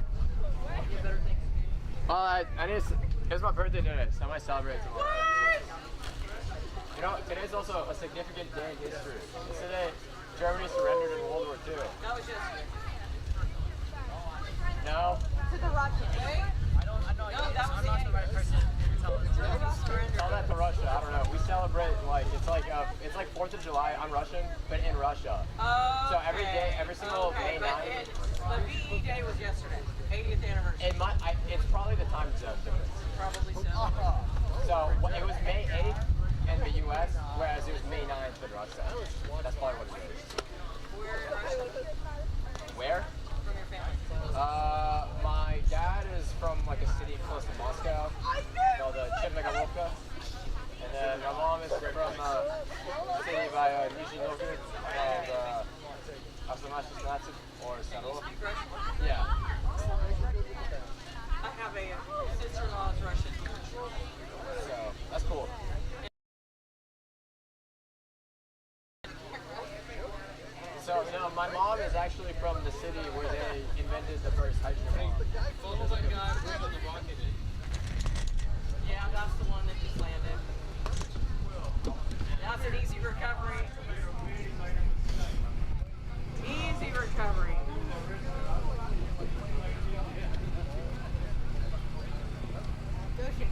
S9: Well, it's my birthday today, so I might celebrate tomorrow. You know, today's also a significant day in history. It's today Germany surrendered in World War II.
S7: That was yesterday.
S9: No?
S7: To the Russians. I know, no, I'm not the right person to tell them.
S9: Tell that to Russia. I don't know. We celebrate it's like 4th of July. I'm Russian, but in Russia.
S7: Oh.
S9: So every day, every single May 9th.
S7: The VE Day was yesterday, 80th anniversary.
S9: It's probably the time zone difference.
S7: Probably so.
S9: So it was May 8th in the U.S., whereas it was May 9th in Russia. That's probably what it is. Where?
S7: From your family.
S9: My dad is from like a city close to Moscow, called Chemnogorivka. And then my mom is from a city by Nizhny Novgorod called Aslamashis or Saro. Yeah.
S7: I have a sister-in-law who's Russian.
S9: So that's cool. So, my mom is actually from the city where they invented the first hydrogen bomb.
S13: Follow that guy on the rocket.
S7: Yeah, that's the one that just landed. That's an easy recovery. Easy recovery.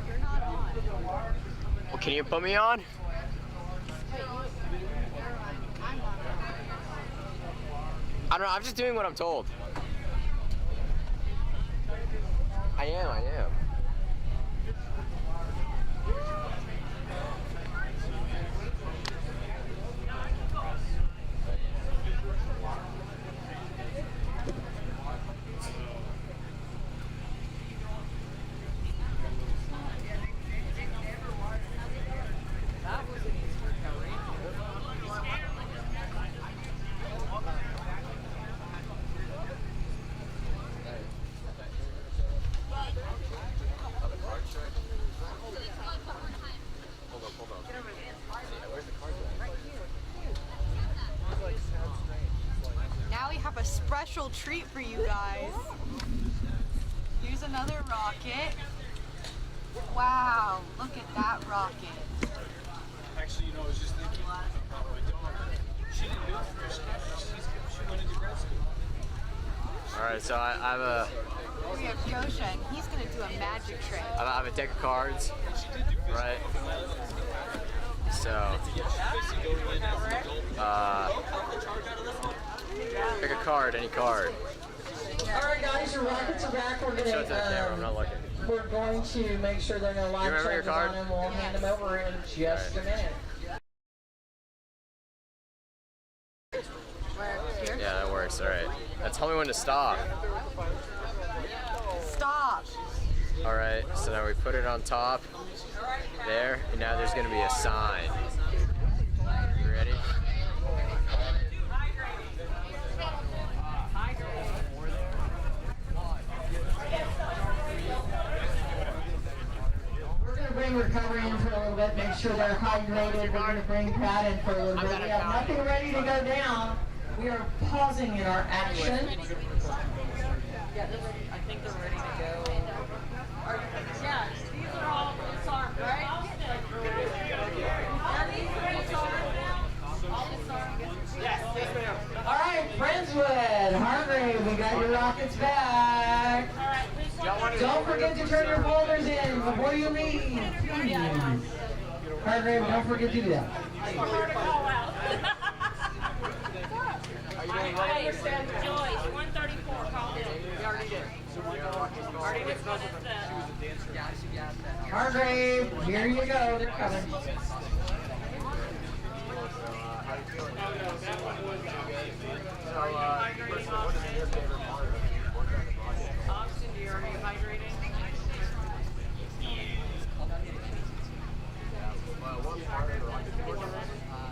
S11: You're not on.
S9: Well, can you put me on? I don't know, I'm just doing what I'm told. I am.
S7: That was an easy recovery.
S11: Now we have a special treat for you guys. Here's another rocket. Wow, look at that rocket.
S13: Actually, I was just thinking, my daughter, she didn't do it for her stuff. She went into grad school.
S9: Alright, so I have a
S11: We have Josha, and he's going to do a magic trick.
S9: I have a deck of cards. Right. So pick a card, any card.
S12: All right, guys, your rockets are back. We're
S9: Show it to the camera, I'm not looking.
S12: We're going to make sure there are no live
S9: remember your
S12: charges
S9: card?
S12: on them. We'll hand them over in just a minute.
S9: Yeah, that works. All right. Tell me when to stop.
S11: Stop.
S9: All right. So now we put it on top there, and now there's going to be a sign. You ready?
S12: recover in for a little bit, make sure they're hydrated. We're going to bring Pat in for a little bit. We have nothing ready to go down. We are pausing in our action.
S7: Yeah, I think they're ready to go. Yeah, these are all disarmed, right? Are these disarmed now? All disarmed? Yes, yes ma'am.
S12: All right, Friendswood, Hargrave, we got your rockets back. Don't forget to turn your folders in before you leave. Hargrave, don't forget to do that.
S17: Hey, Joyce, 134, call it.
S7: We already did. Already did.
S12: Hargrave, here you go. They're coming.
S7: Austin, do you already hydrating?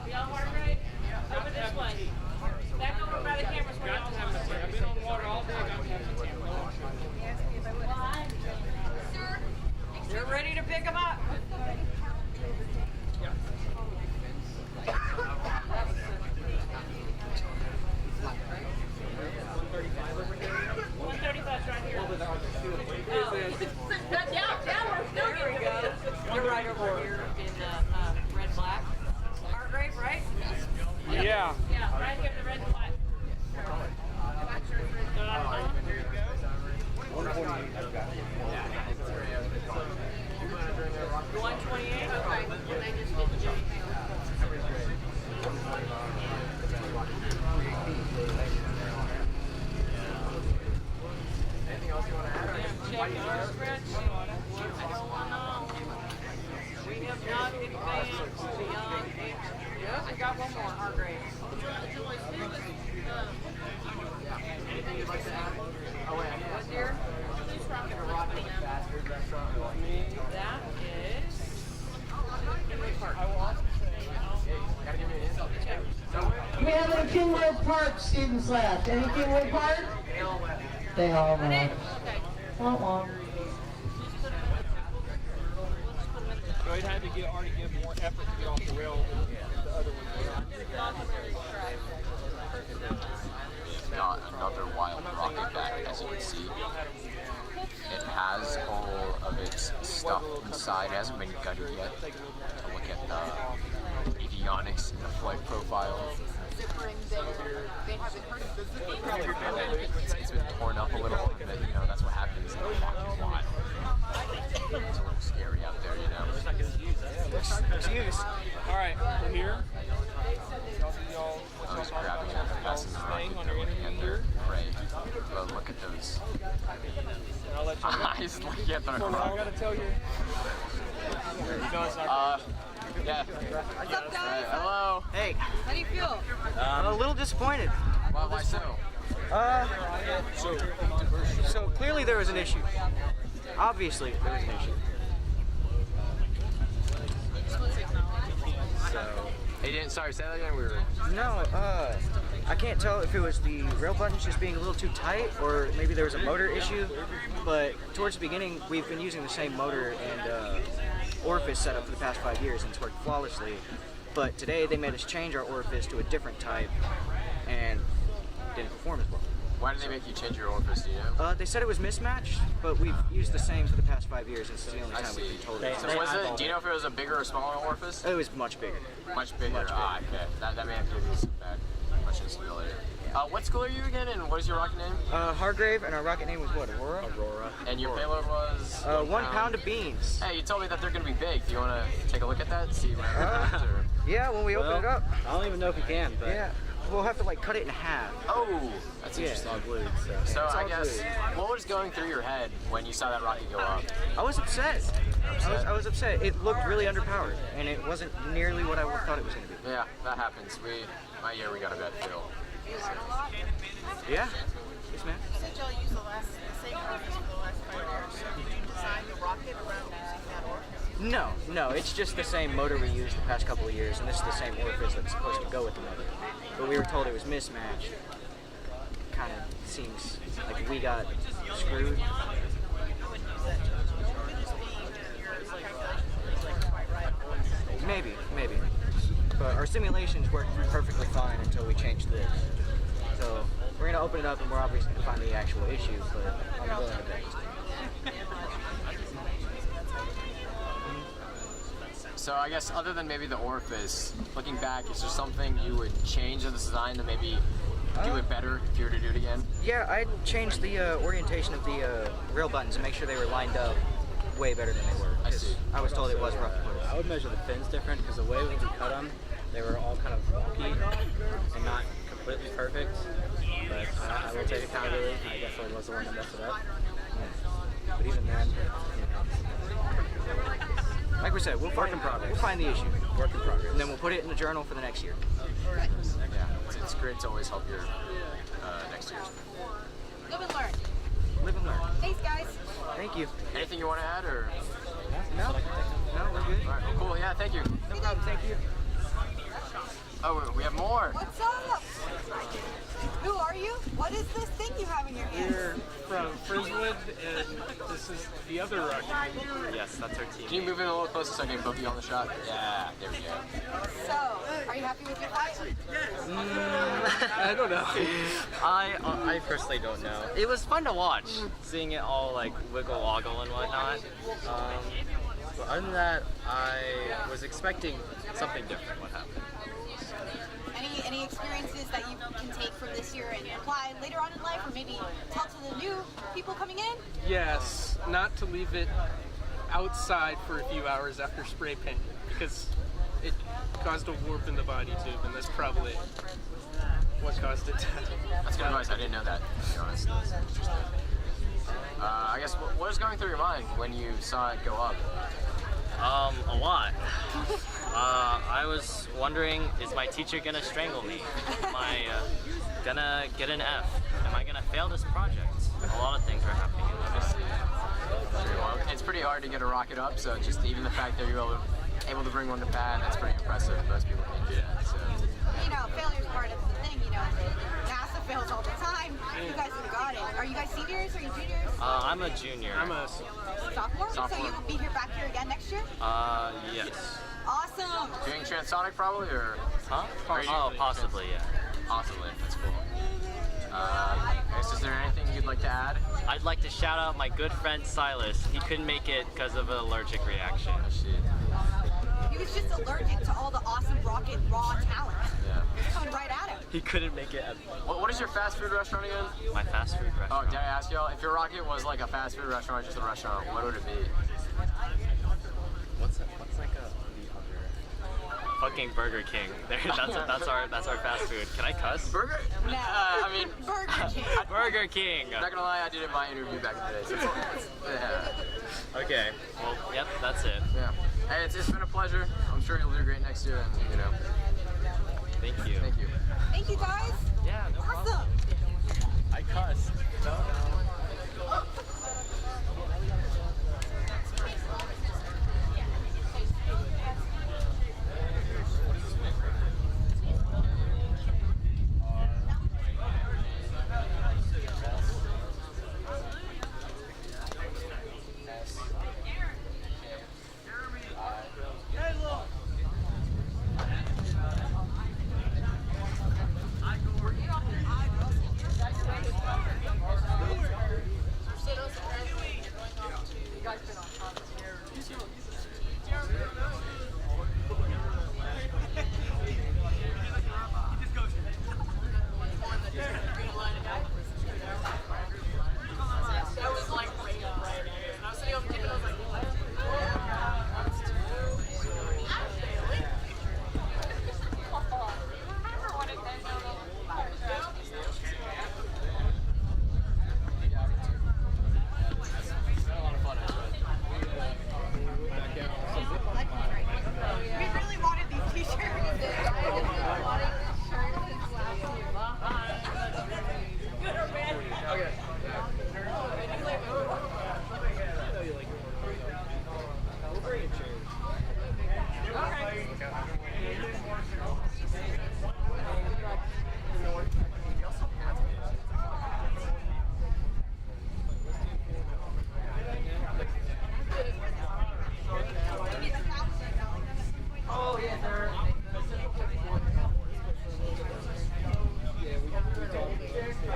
S17: Y'all hydrate? Over this way. Back over by the cameras where y'all are.
S13: I've been on water all day.
S7: You're ready to pick them up? There we go. You're right over here in red black. Hargrave, right?
S13: Yeah.
S17: Yeah, right here, the red and black.
S7: 128? Okay. They just didn't do
S15: Anything else you want to add?
S7: check our spreadsheet. I don't want to. We have not advanced beyond Yep, we got one more, Hargrave.
S15: Anything you'd like to add? Oh, wait,
S7: What dear? That is Henry Park.
S15: Gotta give me an insult.
S12: We have any Kingwood Park students left? Any Kingwood Park? They all left. Womp womp.
S13: So it had to already give more effort to get off the rail than the other one.
S9: Not another wild rocket back, as you can see. It has all of its stuff inside. It hasn't been gutted yet. To look at the avionics and the flight profile. It's been torn up a little bit, you know, that's what happens in the rocket lot. It's a little scary out there, you know.
S13: Excuse. All right, we're here.
S9: I was grabbing it, passing the rocket, they're looking at their prey. But look at those eyes looking at their
S13: I gotta tell you.
S9: Yeah.
S20: What's up, guys?
S9: Hello.
S18: Hey.
S20: How do you feel?
S18: I'm a little disappointed.
S9: Why so?
S18: So clearly there was an issue. Obviously there was an issue.
S9: So, hey, didn't, sorry, say that again?
S18: No, I can't tell if it was the rail buttons just being a little too tight or maybe there was a motor issue, but towards the beginning we've been using the same motor and orifice setup for the past 5 years and it's worked flawlessly. But today they made us change our orifice to a different type and it didn't perform as well.
S9: Why did they make you change your orifice, do you know?
S18: They said it was mismatched, but we've used the same for the past 5 years and this is the only time we've been told it.
S9: So was it, do you know if it was a bigger or smaller orifice?
S18: It was much bigger.
S9: Much bigger? Ah, okay. That may have given you some bad instability. What school are you again, and what is your rocket name?
S18: Hargrave, and our rocket name was what, Aurora?
S9: Aurora. And your payload was?
S18: 1 pound of beans.
S9: Hey, you told me that they're going to be big. Do you want to take a look at that, see what happens?
S18: Yeah, when we open it up.
S23: I don't even know if we can, but...
S18: Yeah, we'll have to like cut it in half.
S9: Oh, that's interesting.
S23: It's all glued,
S9: so I guess, what was going through your head when you saw that rocket go up?
S18: I was upset. I was upset. It looked really underpowered, and it wasn't nearly what I thought it was going to be.
S9: Yeah, that happens. My year, we got a bad feel.
S18: Yeah. Yes, ma'am.
S5: You said y'all use the same orifice for the last 5 years. Did you design the rocket around using that orifice?
S18: No, it's just the same motor we used the past couple of years, and this is the same orifice that's supposed to go with the motor. But we were told it was mismatched. Kind of seems like we got screwed. Maybe. But our simulations worked perfectly fine until we changed this. So we're gonna open it up and we're obviously gonna find the actual issue, but I'm willing to bet.
S9: So I guess other than maybe the orifice, looking back, is there something you would change in the design to maybe do it better if you were to do it again?
S18: Yeah, I'd change the orientation of the rail buttons and make sure they were lined up way better than they were.
S9: I see.
S18: I was told it was rough to put.
S8: I would measure the fins different because the way we cut them, they were all kind of wonky and not completely perfect. But I will take accountability. I definitely was the one that messed it up.
S18: But even then, like we said, we'll find the issue.
S8: Work in progress.
S18: And then we'll put it in the journal for the next year.
S9: Yeah, it's great to always help your next year's.
S14: Live and learn.
S18: Live and learn.
S14: Thanks, guys.
S18: Thank you.
S9: Anything you want to add, or?
S18: No, we're good.
S9: All right, well, cool. Yeah, thank you.
S18: No problem. Thank you.
S9: Oh, we have more.
S5: What's up? Who are you? What is this thing you have in your hand?
S16: We're from Frizzwood, and this is the other rocket.
S9: Yes, that's our team. Can you move in a little closer so I can book you on the shot? Yeah, there we go.
S5: So, are you happy with your fight?
S16: I don't know.
S8: I personally don't know. It was fun to watch, seeing it all like wiggle woggle and whatnot. But other than that, I was expecting something different would happen.
S14: Any experiences that you can take from this year and apply later on in life, or maybe tell to the new people coming in?
S16: Yes, not to leave it outside for a few hours after spray paint, because it caused a warp in the body tube, and that's probably what caused it to.
S9: That's good advice. I didn't know that, to be honest. That's interesting. I guess what was going through your mind when you saw it go up?
S8: A lot. I was wondering, is my teacher gonna strangle me? Am I gonna get an F? Am I gonna fail this project? A lot of things are happening.
S9: Well, it's pretty hard to get a rocket up, so just even the fact that you're able to bring one to pad, that's pretty impressive. Most people can't do that. So.
S14: You know, failure's part of the thing, you know. NASA fails all the time. You guys have got it. Are you guys seniors or are you juniors?
S8: I'm a junior.
S16: I'm a
S14: sophomore. So you will be here back here again next year?
S8: Yes.
S14: Awesome.
S9: Doing Transonic probably, or?
S8: Huh? Oh, possibly, yeah.
S9: Possibly, that's cool. Is there anything you'd like to add?
S8: I'd like to shout out my good friend Silas. He couldn't make it because of an allergic reaction.
S14: He was just allergic to all the awesome rocket raw talent.
S9: Yeah.
S14: It's coming right at him.
S8: He couldn't make it.
S9: What is your fast food restaurant again?
S8: My fast food restaurant.
S9: Oh, did I ask y'all? If your rocket was like a fast food restaurant, just a restaurant, what would it be?
S8: What's like a fucking Burger King. That's our fast food. Can I cuss?
S9: Burger?
S14: No.
S9: I mean,
S14: Burger King.
S8: Burger King.
S9: Not gonna lie, I did it in my interview back in the day. So yeah.
S8: Okay. Well, yep, that's it.
S9: Yeah. Hey, it's been a pleasure. I'm sure you'll do great next year, and you know.
S8: Thank you.
S9: Thank you.
S14: Thank you, guys.
S8: Yeah, no problem.
S14: Awesome.
S8: I cussed. No.
S15: We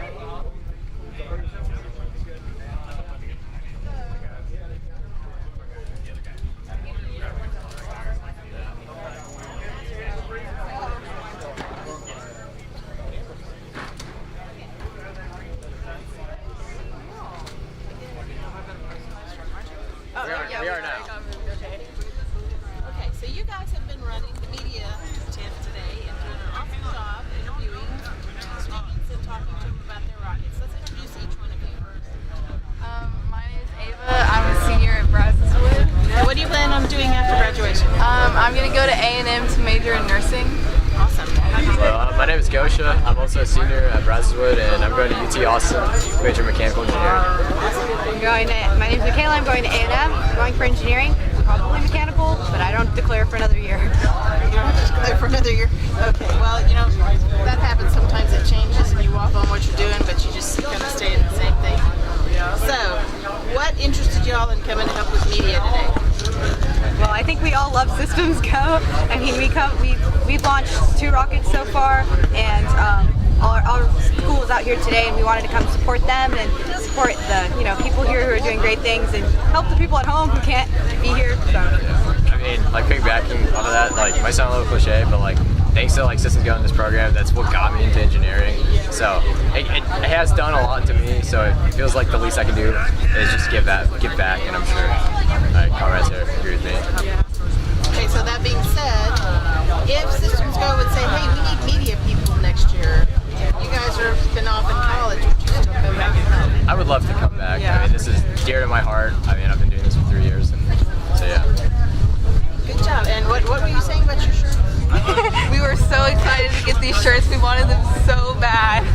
S15: are now.
S1: Okay, so you guys have been running the media tent today and doing an awesome job interviewing students and talking to them about their rockets. Let's introduce each one of you first.
S20: My name is Ava. I'm a senior at Brazoswood.
S1: And what do you plan on doing after graduation?
S20: I'm going to go to A&M to major in nursing.
S1: Awesome.
S9: Hello, my name is Gosha. I'm also a senior at Brazoswood, and I'm going to UT Austin, major mechanical engineering.
S20: My name is Michaela. I'm going to A&M. I'm going for engineering. Probably mechanical, but I don't declare for another year.
S1: You don't have to declare for another year? Okay, well, you know, that happens sometimes. It changes and you walk on what you're doing, but you just kind of stay in the same thing. So, what interested y'all in coming to help with media today?
S20: Well, I think we all love Systems Go. I mean, we've launched 2 rockets so far, and our school is out here today, and we wanted to come support them and support the people here who are doing great things, and help the people at home who can't be here. So.
S9: I mean, like piggybacking off of that, like might sound a little cliche, but like thanks to like Systems Go in this program, that's what got me into engineering. So it has done a lot to me. So it feels like the least I can do is just give back, and I'm sure comrades here agree with me.
S1: Okay, so that being said, if Systems Go would say, hey, we need media people next year, you guys are been off in college, would you still come back and help?
S9: I would love to come back.
S1: Yeah.
S9: I mean, this is dear to my heart. I mean, I've been doing this for 3 years, and so yeah.
S1: Good job. And what were you saying about your shirt?
S20: We were so excited to get these shirts. We wanted them so bad.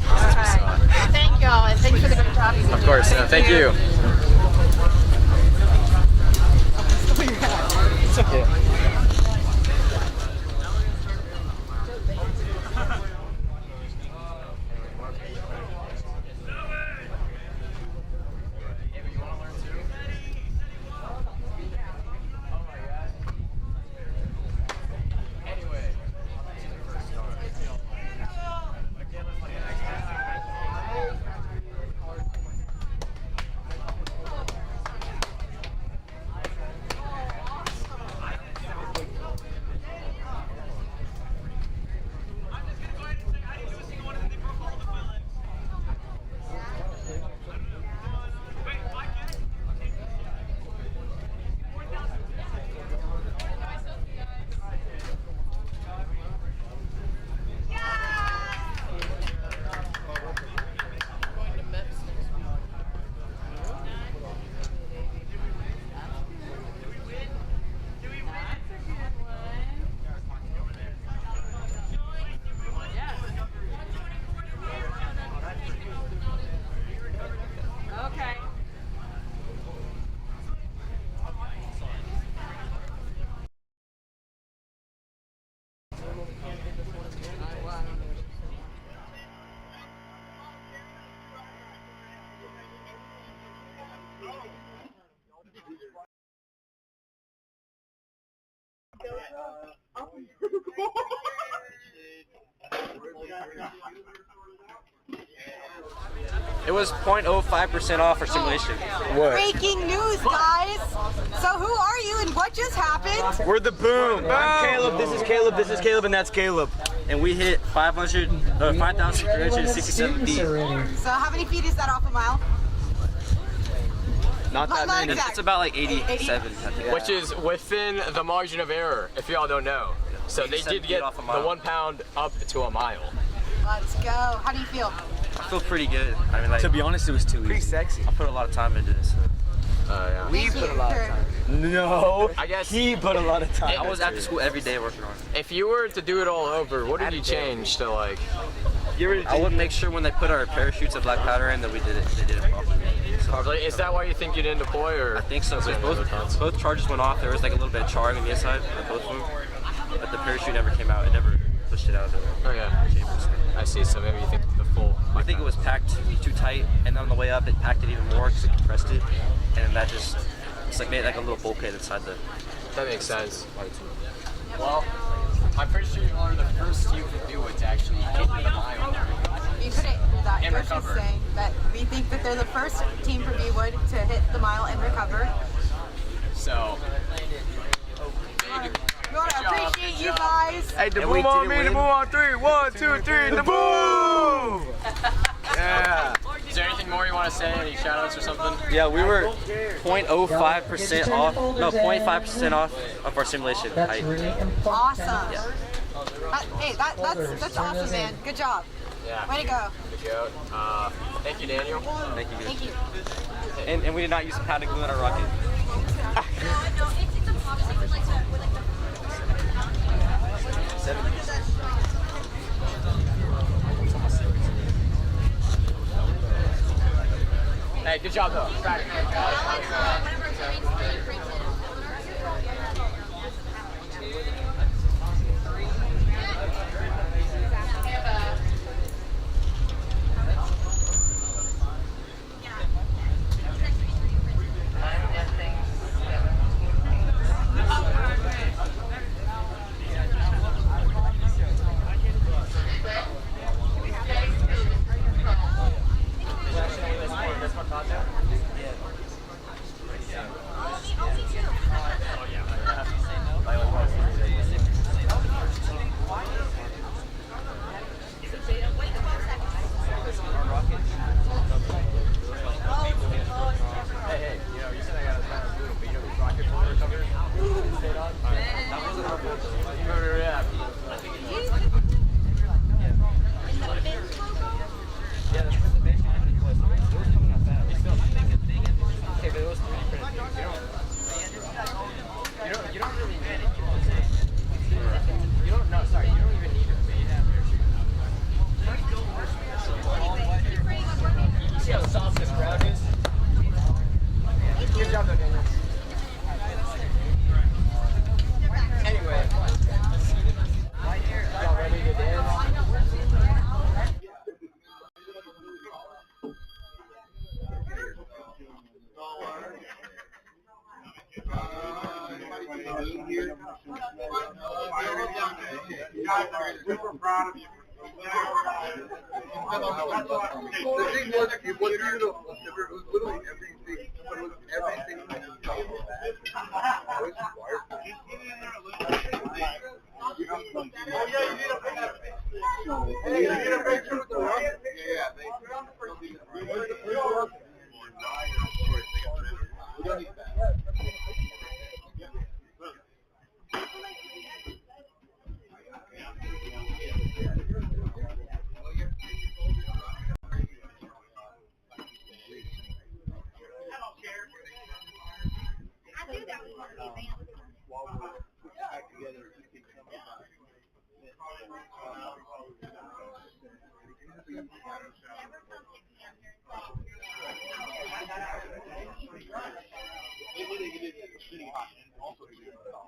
S1: All right. Thank y'all, and thanks for the good job.
S9: Of course. Thank you.
S1: It's okay.
S18: It was 0.05% off for simulation. What?
S5: Breaking news, guys! So who are you and what just happened?
S18: We're the Boom. I'm Caleb, this is Caleb, this is Caleb, and that's Caleb. And we hit 5,367 feet.
S5: So how many feet is that off a mile?
S18: Not that
S5: Not
S18: many.
S5: exact.
S18: It's about like 87, I think.
S9: Which is within the margin of error, if y'all don't know. So they did get the 1 pound up to a mile.
S5: Let's go. How do you feel?
S18: I feel pretty good. I mean, like,
S19: to be honest, it was too
S18: pretty
S19: easy.
S18: sexy. I put a lot of time into this.
S9: Yeah.
S19: We put a lot of time. No,
S9: I guess
S19: he put a lot of time.
S18: I was after school every day working on it.
S9: If you were to do it all over, what did you change to like?
S18: I would make sure when they put our parachutes of black powder in that we did it. They did it properly. So,
S9: Is that why you think you didn't deploy, or?
S18: I think so. Because both charges went off. There was like a little bit of charring on the inside of both of them, but the parachute never came out. It never pushed it out of the chambers.
S9: I see. So maybe you think the full.
S18: I think it was packed too tight, and then on the way up, it packed it even more because it compressed it, and that just made like a little bulkhead inside the.
S9: That makes sense. Well, I'm pretty sure you are the first few to do it to actually hit the mile.
S20: You couldn't hear that.
S9: And
S20: Josh is
S9: recover.
S20: saying that we think that they're the first team from Bewood to hit the mile and recover.
S9: So,
S20: We want to appreciate you guys.
S15: Hey, the boom on me, the boom on 3. 1, 2, 3, the boom! Yeah.
S9: is there anything more you want to say? Any shout outs or something?
S19: Yeah, we were 0.05% off, no, 0.5% off of our simulation height.
S20: Awesome.
S19: Yeah.
S20: Hey, that's awesome, man. Good job.
S9: Yeah.
S20: Way to go.
S9: Good job. Thank you, Daniel.
S19: Thank you.
S20: Thank you.
S19: And we did not use a pound of glue on our rocket.
S9: Hey, good job though.
S2: Super proud of you. The thing was, it wasn't even it was literally everything. It was everything. You need a picture with the rocket? Yeah, they don't need that.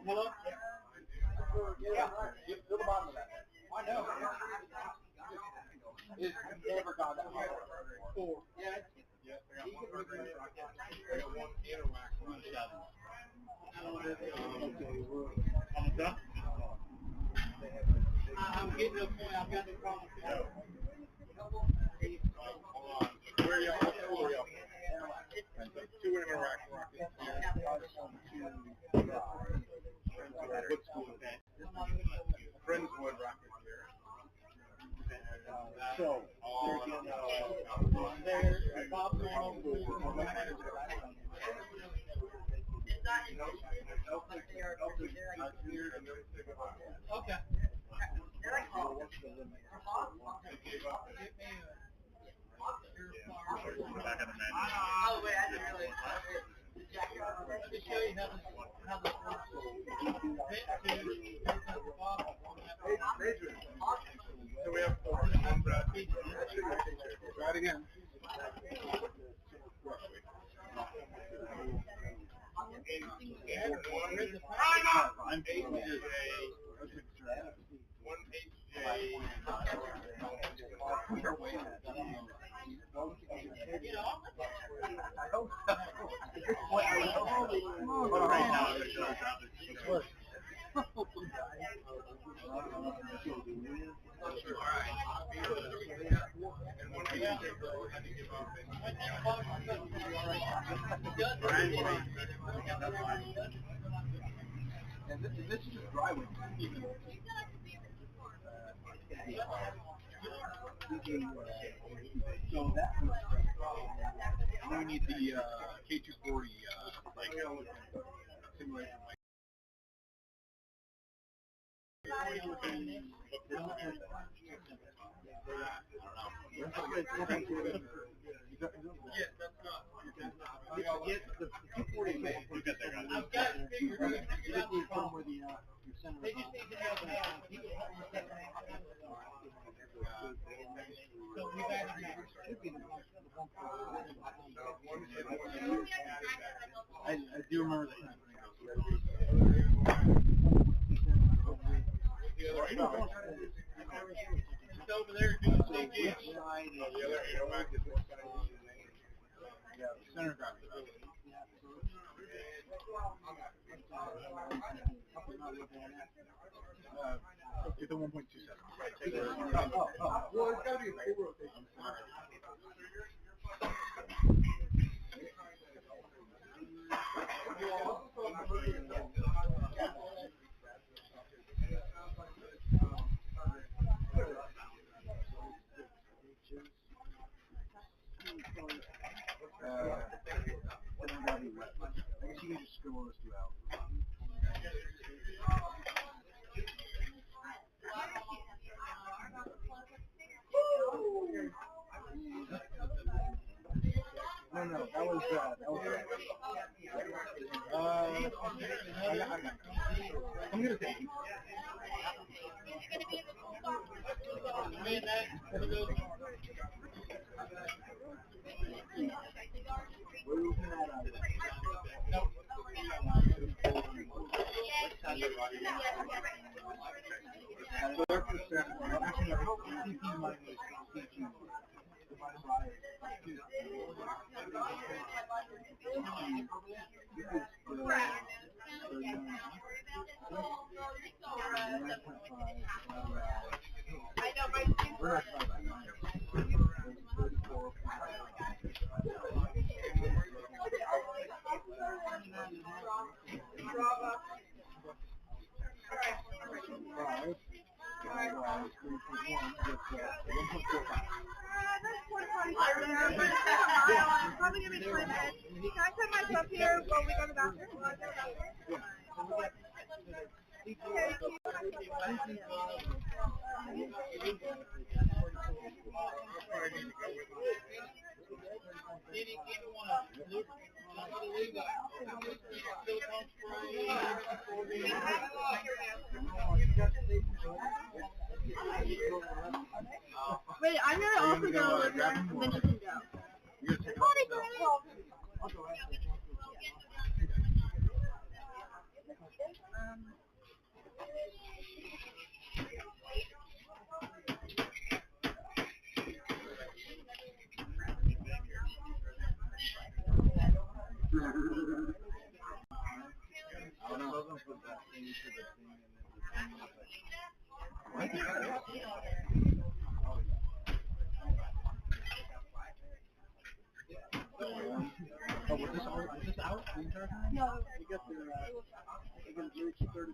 S2: Hello? Yeah, to the bottom of that. I know. It's never gone that hard. Four. Yeah. Yeah, I got one program rocket. I got one interwax on 7. Okay, we're almost done? I'm getting to the point. I've got no problem. Hold on. Where are y'all? Where are y'all? Two interwax rockets. What school is that? Friendswood rocket here. So, there, Bob okay. Oh, wait, I didn't realize. To show you how this works. So we have 4. One Brad. Try it again. I'm HJ. 1 HJ. And this is just driving. So that we need the K240 simulation. I do remember that.
S4: It's over there doing the same gig.
S2: Center drive. Get the 1.27. Well, it's got to be a full rotation. I guess you can just scribble those two out. No, that was I'm gonna take it.
S5: Probably give me 20 minutes. Can I set my stuff here while we go to the bathroom? Wait, I'm gonna also go live there, and then you can go.
S2: Oh, was this out the entire time?
S5: No.
S2: You got their, you got lyrics 34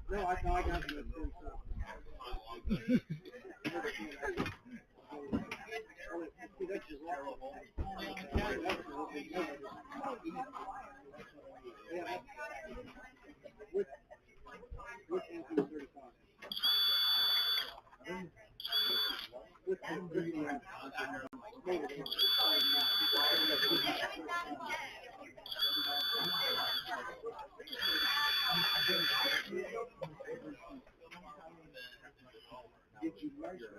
S2: No, I got it. Did you measure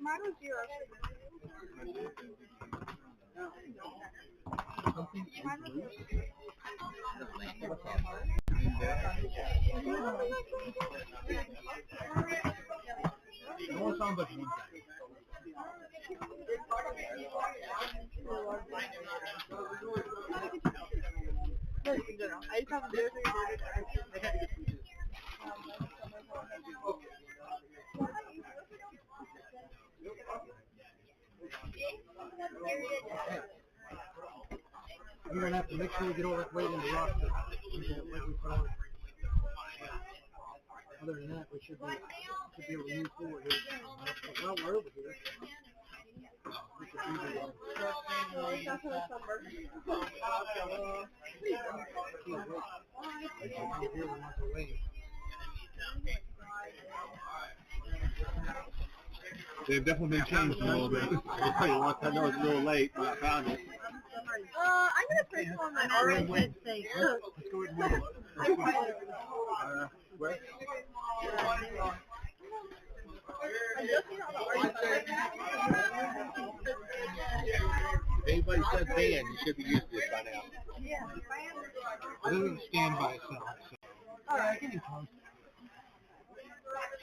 S5: Mine was 0.
S2: It all sounds like one thing.
S5: I just have to
S2: You're gonna have to make sure you get all that weight in the rock. Other than that, we should be able to move forward here. Well, we're over here. We should be able They've definitely been changed a little bit. I'll tell you what, I know it's a little late, but I found it.
S5: I'm gonna put on my orange thing.
S2: Let's go ahead and where? If anybody says ban, you should be used to this by now. It doesn't stand by itself. So.
S5: Alright.
S2: Getting close.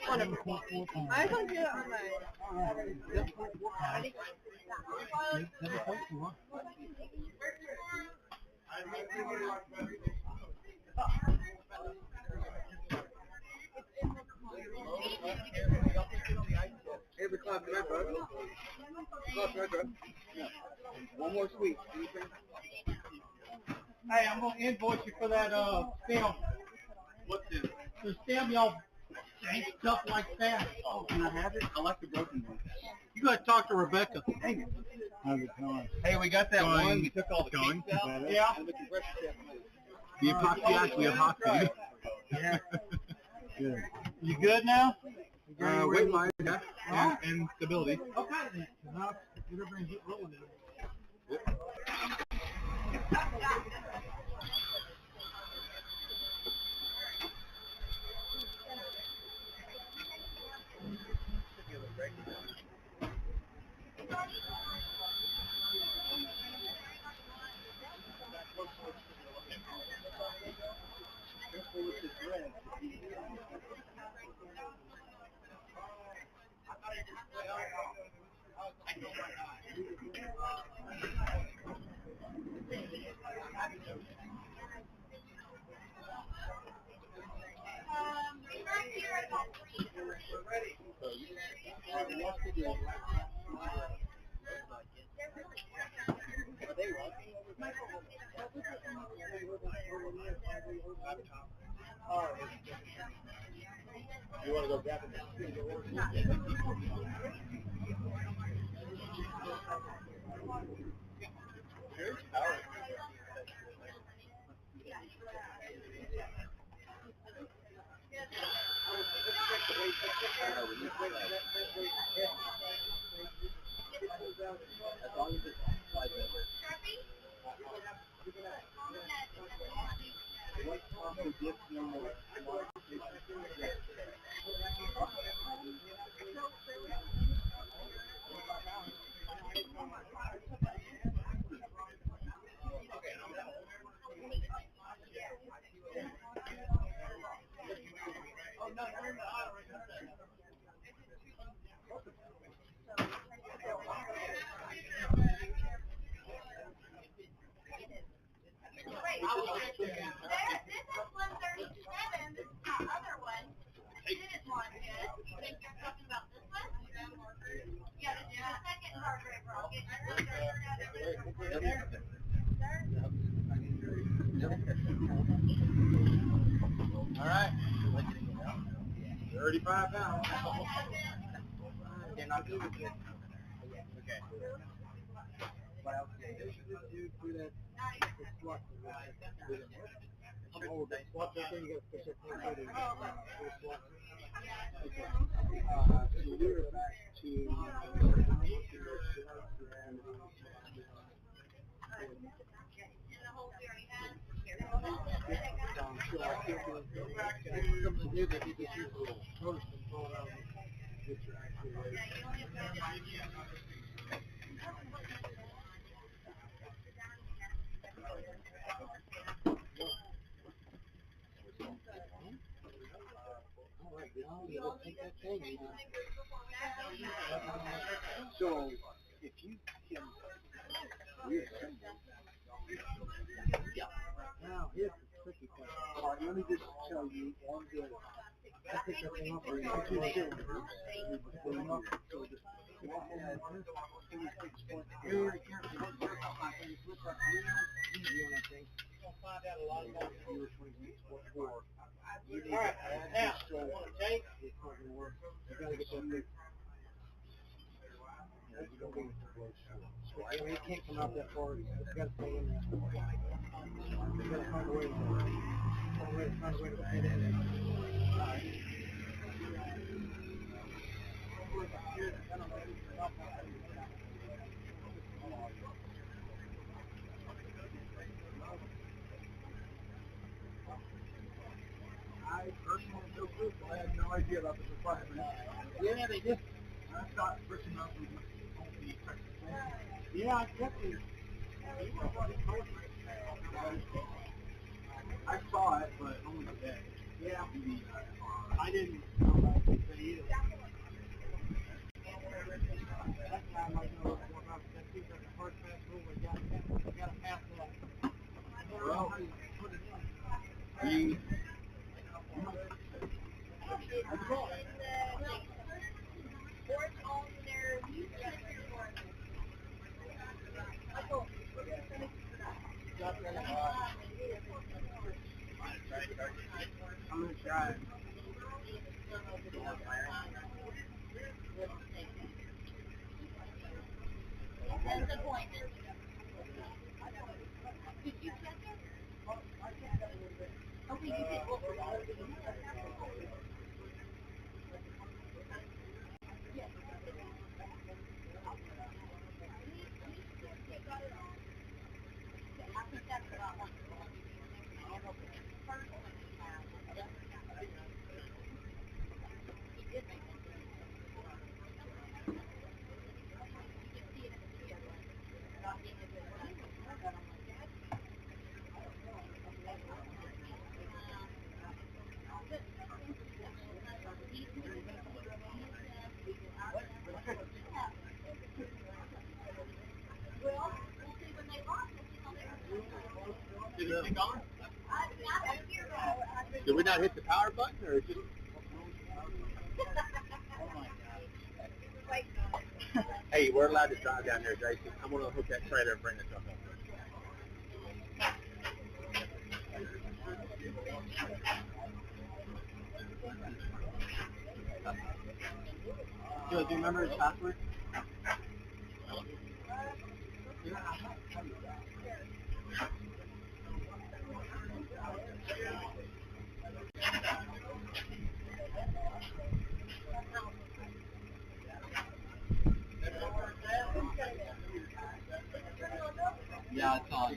S5: Wonderful. I can do it on my...
S2: Every class retro. Class retro. Yeah. One more sweet. Hey, I'm gonna invoice you for that stem. What's this? The stem y'all ain't stuff like that. Oh, can I have it? I like the broken one. You gotta talk to Rebecca. Dang it. How's it going? Hey, we got that one. We took all the kinks out. Yeah. And the compression tip. The epoxy actually epoxy. Yeah. Good. You good now? Weight line, yeah, and stability. Okay, then. Now, get everything rolling in. Yep. You want to go grab it? Sure. As long as it slides over. What also gives no
S14: This is 137. This is the other one. Didn't launch yet. I think you're talking about this one. Yeah, this is the second heart rate rocket.
S2: 35 pounds. Cannot do it. Okay. What else? You do that. Squat. Oh, that squat right there, you got to push that thing further. Squat. So we're back to so if you can now here's the tricky part. All right, let me just tell you on the I pick that thing up or you can do it. So just go ahead. Very careful. When you flip that wheel, easy on that thing. You'll find out a lot about your 26.4. You need to add now, it's not going to work. You got to get that big. I mean, it can't come out that far. It's got to stay in there. You got to find a way to fit in there. All right. I personally feel good. I had no idea about this requirement. Yeah, they did. I thought pushing up would only affect the same. Yeah, I definitely. I saw it, but only today. Yeah. I didn't know that either. That time I know more about that. Seems like a hard pass rule. We got to pass that. Well, put it in. I saw it. I'm going to try it.
S14: Did you check it? Okay, you did. Yes. I think that's about one. He did make it. You can see it in the video. Not being a good one. Well, we'll see when they launch.
S2: Did it kick on? Did we not hit the power button or just? Oh my God. Hey, we're allowed to drive down there, Jason. I'm going to hook that trailer and bring the truck up. Do you remember his password? Yeah, it's on.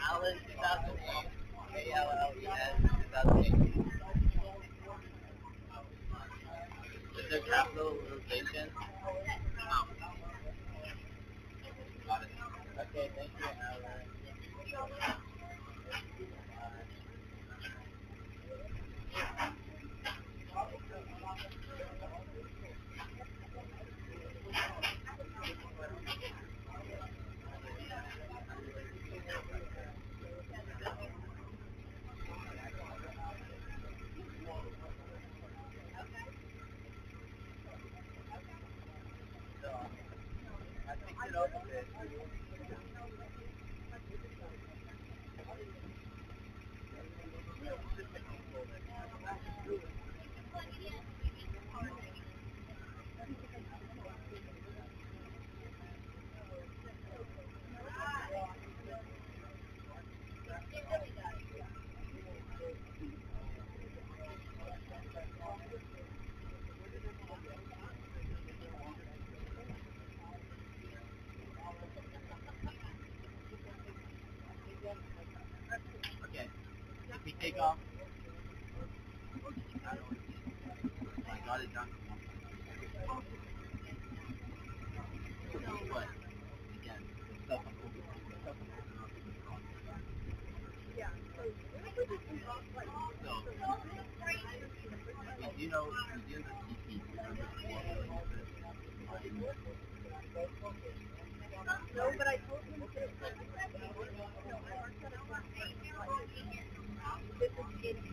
S2: Allen 2008. ALLES 2018. Is there capitalization? Got it. Okay, thank you, Alan.
S18: Okay, if we take off, I got it done. But again, stuff I'm over. So, you know, we do the CP.
S14: No, but I told him to this is getting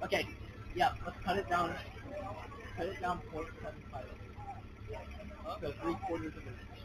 S18: Okay, yeah, let's cut it down. Cut it down 0.75. So 3/4 of an inch.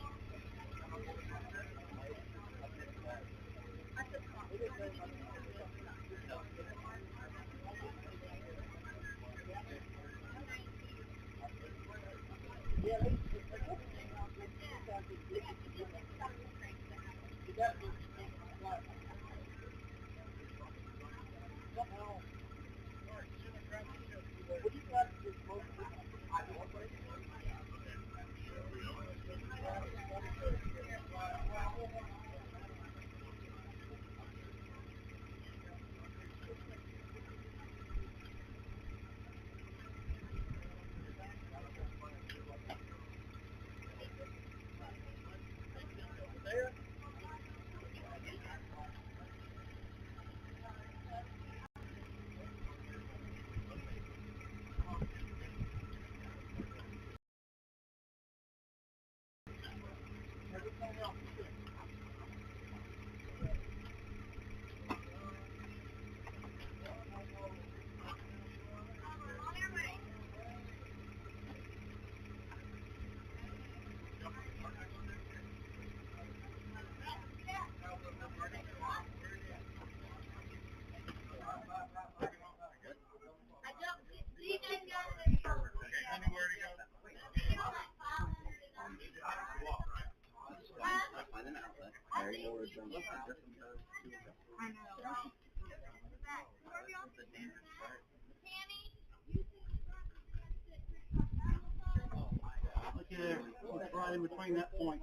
S18: Look at it, it's right in between that point.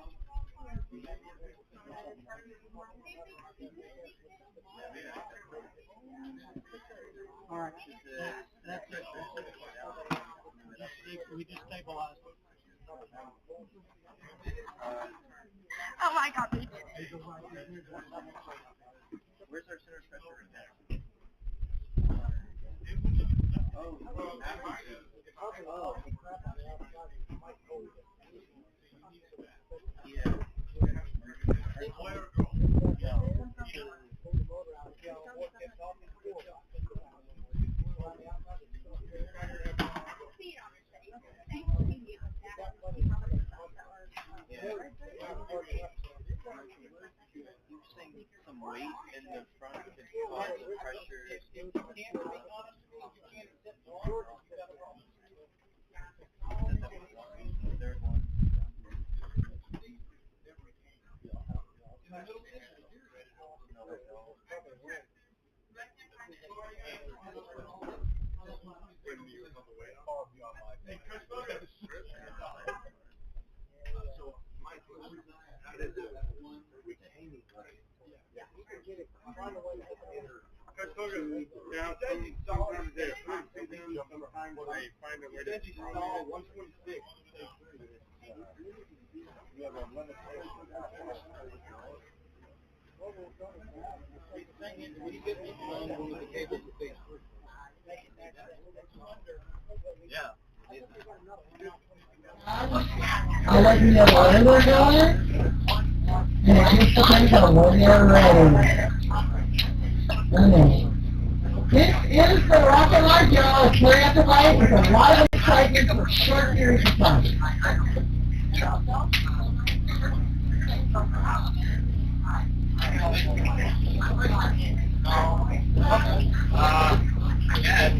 S18: All right, that's it. We just stabilized it.
S14: Oh my god, we did it.
S18: Where's our center pressure index? Oh, yeah. Using some weight in the front could cause the pressure. Third one.
S2: 126. We have a yeah.
S12: I'll let you know where we're going, and it just depends on when you're ready. This is the Rocket Launch, y'all. It's very at the light with a lot of excitement for short periods of time.
S4: I guess.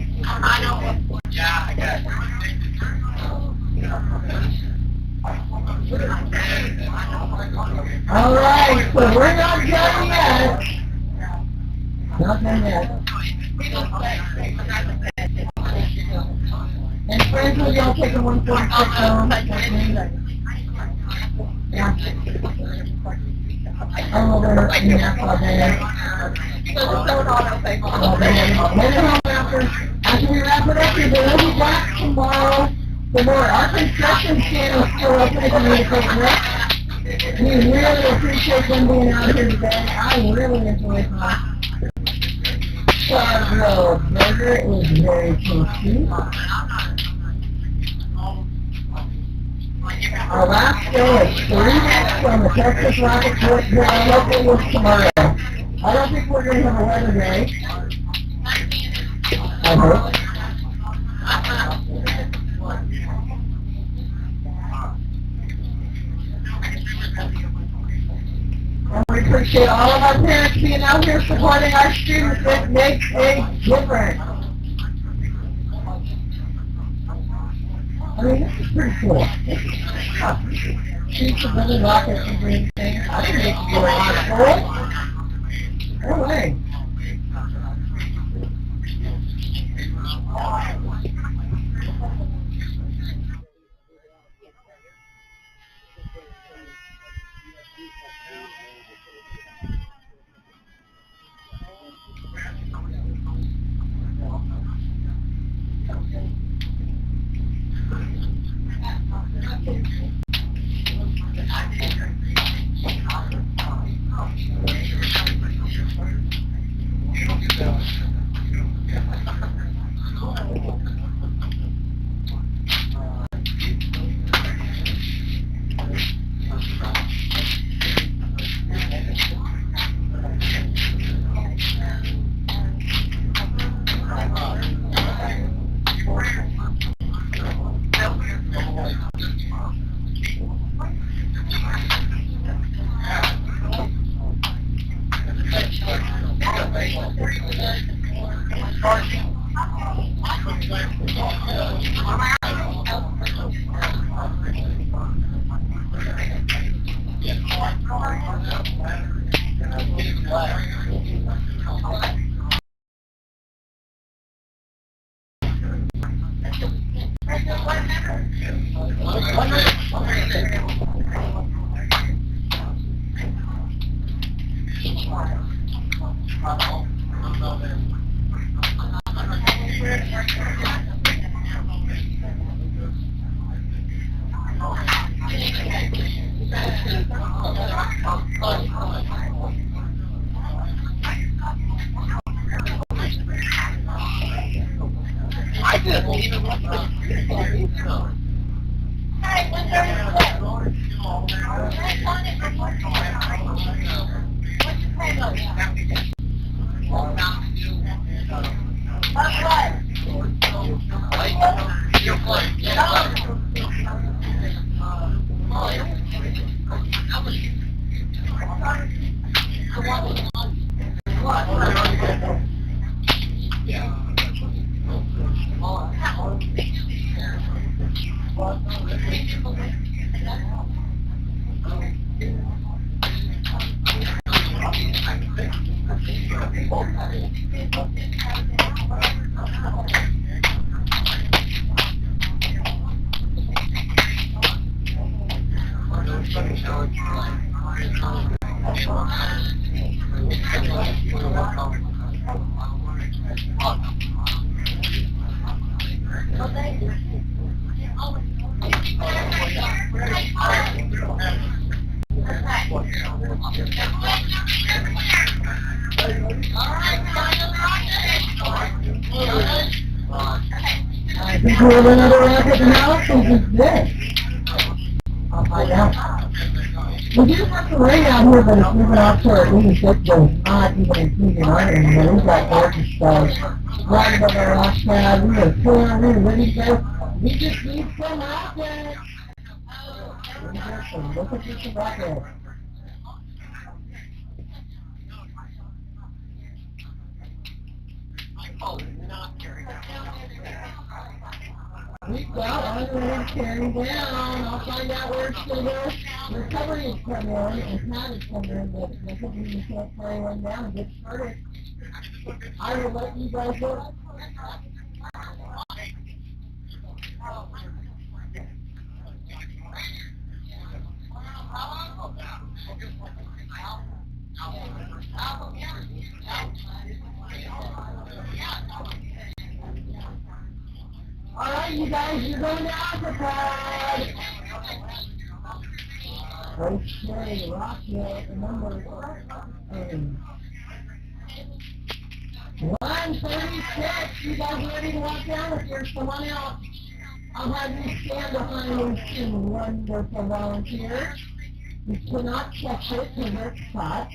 S12: All right, so we're not done yet. Not done yet. And friends, will y'all take a 146 home? Yeah. I'm over in the actual day. After we wrap it up, we will be back tomorrow for more. Our construction channel is still open if you need to take risks. We really appreciate them being out here today. I really enjoyed my charred burger. It was very tasty. Our last day is 3 weeks from the Texas Rockets with tomorrow. I don't think we're going to have a weather day. I hope. And we appreciate all of our parents being out here supporting our students. It makes a difference. I mean, this is pretty cool. She's a little rockets and green things. I didn't make you go on school. No way. Well, thank you.
S4: have another rocket now, since it's this. I'll find out. We do have some rain out here, but it's moving off to our 86, but it's not even including our area. We've got gorgeous stuff. Right above our Launchpad, we are clear, we're ready to go. We just need some rockets. Look at this rocket. We've got underhand carry down. I'll find out where it's going to go. Recovery is coming in, and Pat is coming in, but that could mean you can't carry one down and get started. I will let you guys go. Alright, you guys, you're going to Alcatraz. Okay, rocket number 136. You guys ready to walk down? If there's someone else, I'll have you stand behind these two wonderful volunteers. You cannot touch it because it's hot.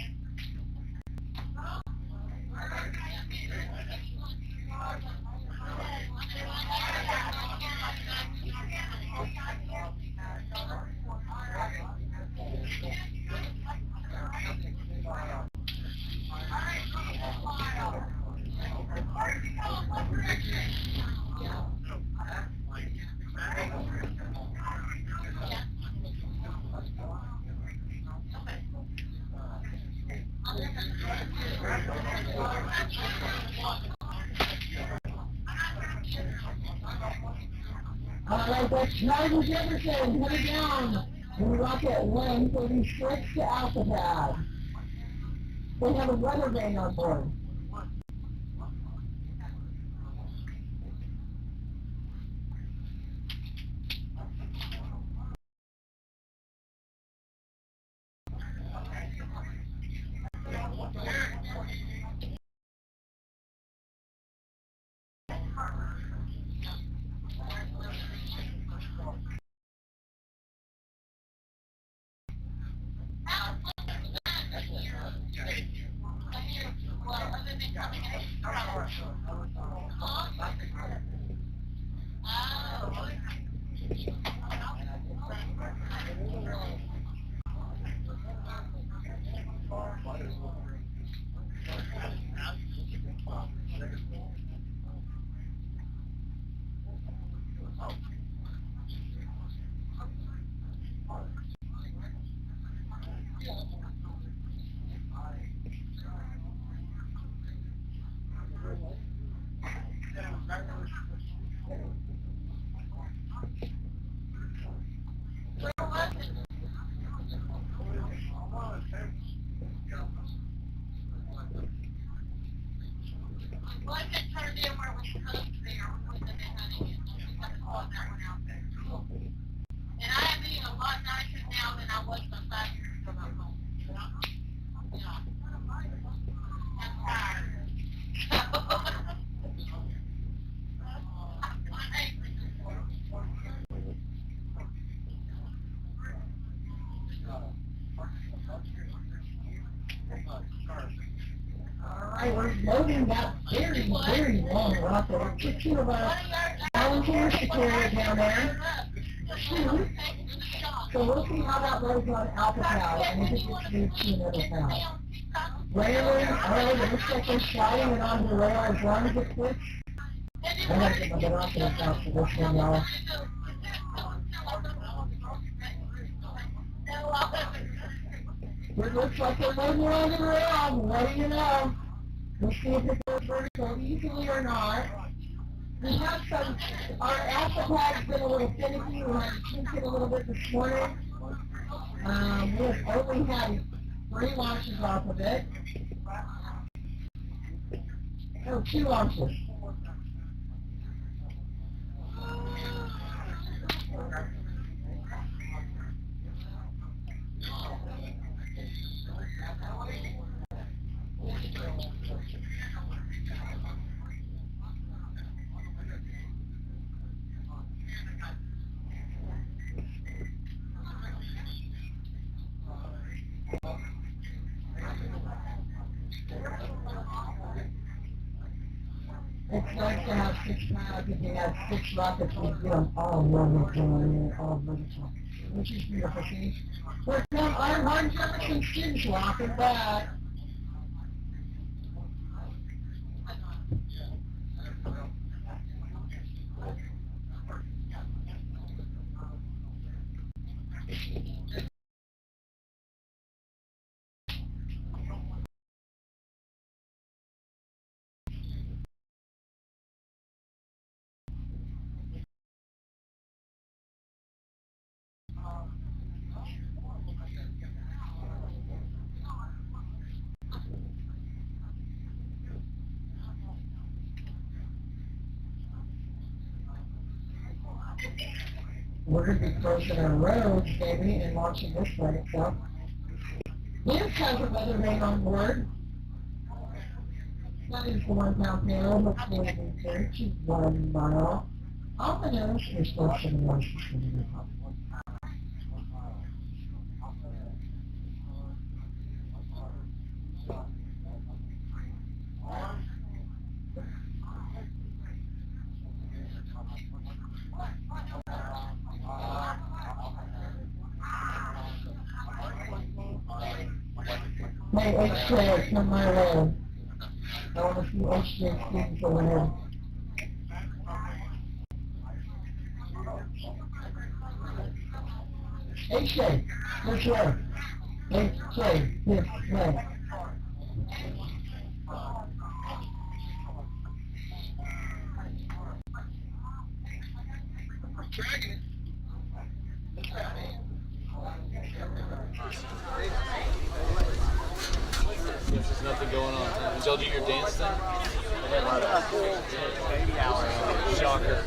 S4: Alright, that's Charlie Jefferson coming down. We rock at 136 to Alcatraz. They have a weather vane on board. We're loading that very, very long rocket. It took two of our volunteers to carry it down there. Two. So we'll see how that loads on Alcatraz and if it gets moved to another pad. Railing, it looks like they're sliding it onto the rail as long as it quits. I gotta get my binoculars out for this one, y'all. It looks like they're loading on the rail. What do you know? We'll see if it goes vertical easily or not. We have some, our Alpha been a little finicky. We had to tweak it a little bit this morning. We have only had 3 launches off of it. Oh, 2 launches.
S12: It's nice to have 6 pads. If you had 6 rockets, you'd get them all running, all running. Which is beautiful, see? Here come Ironheart Jefferson students walking back. We're going to be closing our roads, baby, and launching this way. So, Liz has a weather vane on board. That is the 1 pound payload. Looks going to be 31 mile. Ominous is less than 1 Hey, HJ, come my way. I want to see HJ students over here. HJ, this way. HJ, this way.
S6: There's nothing going on. Did y'all do your dance thing? Baby hours. Shocker.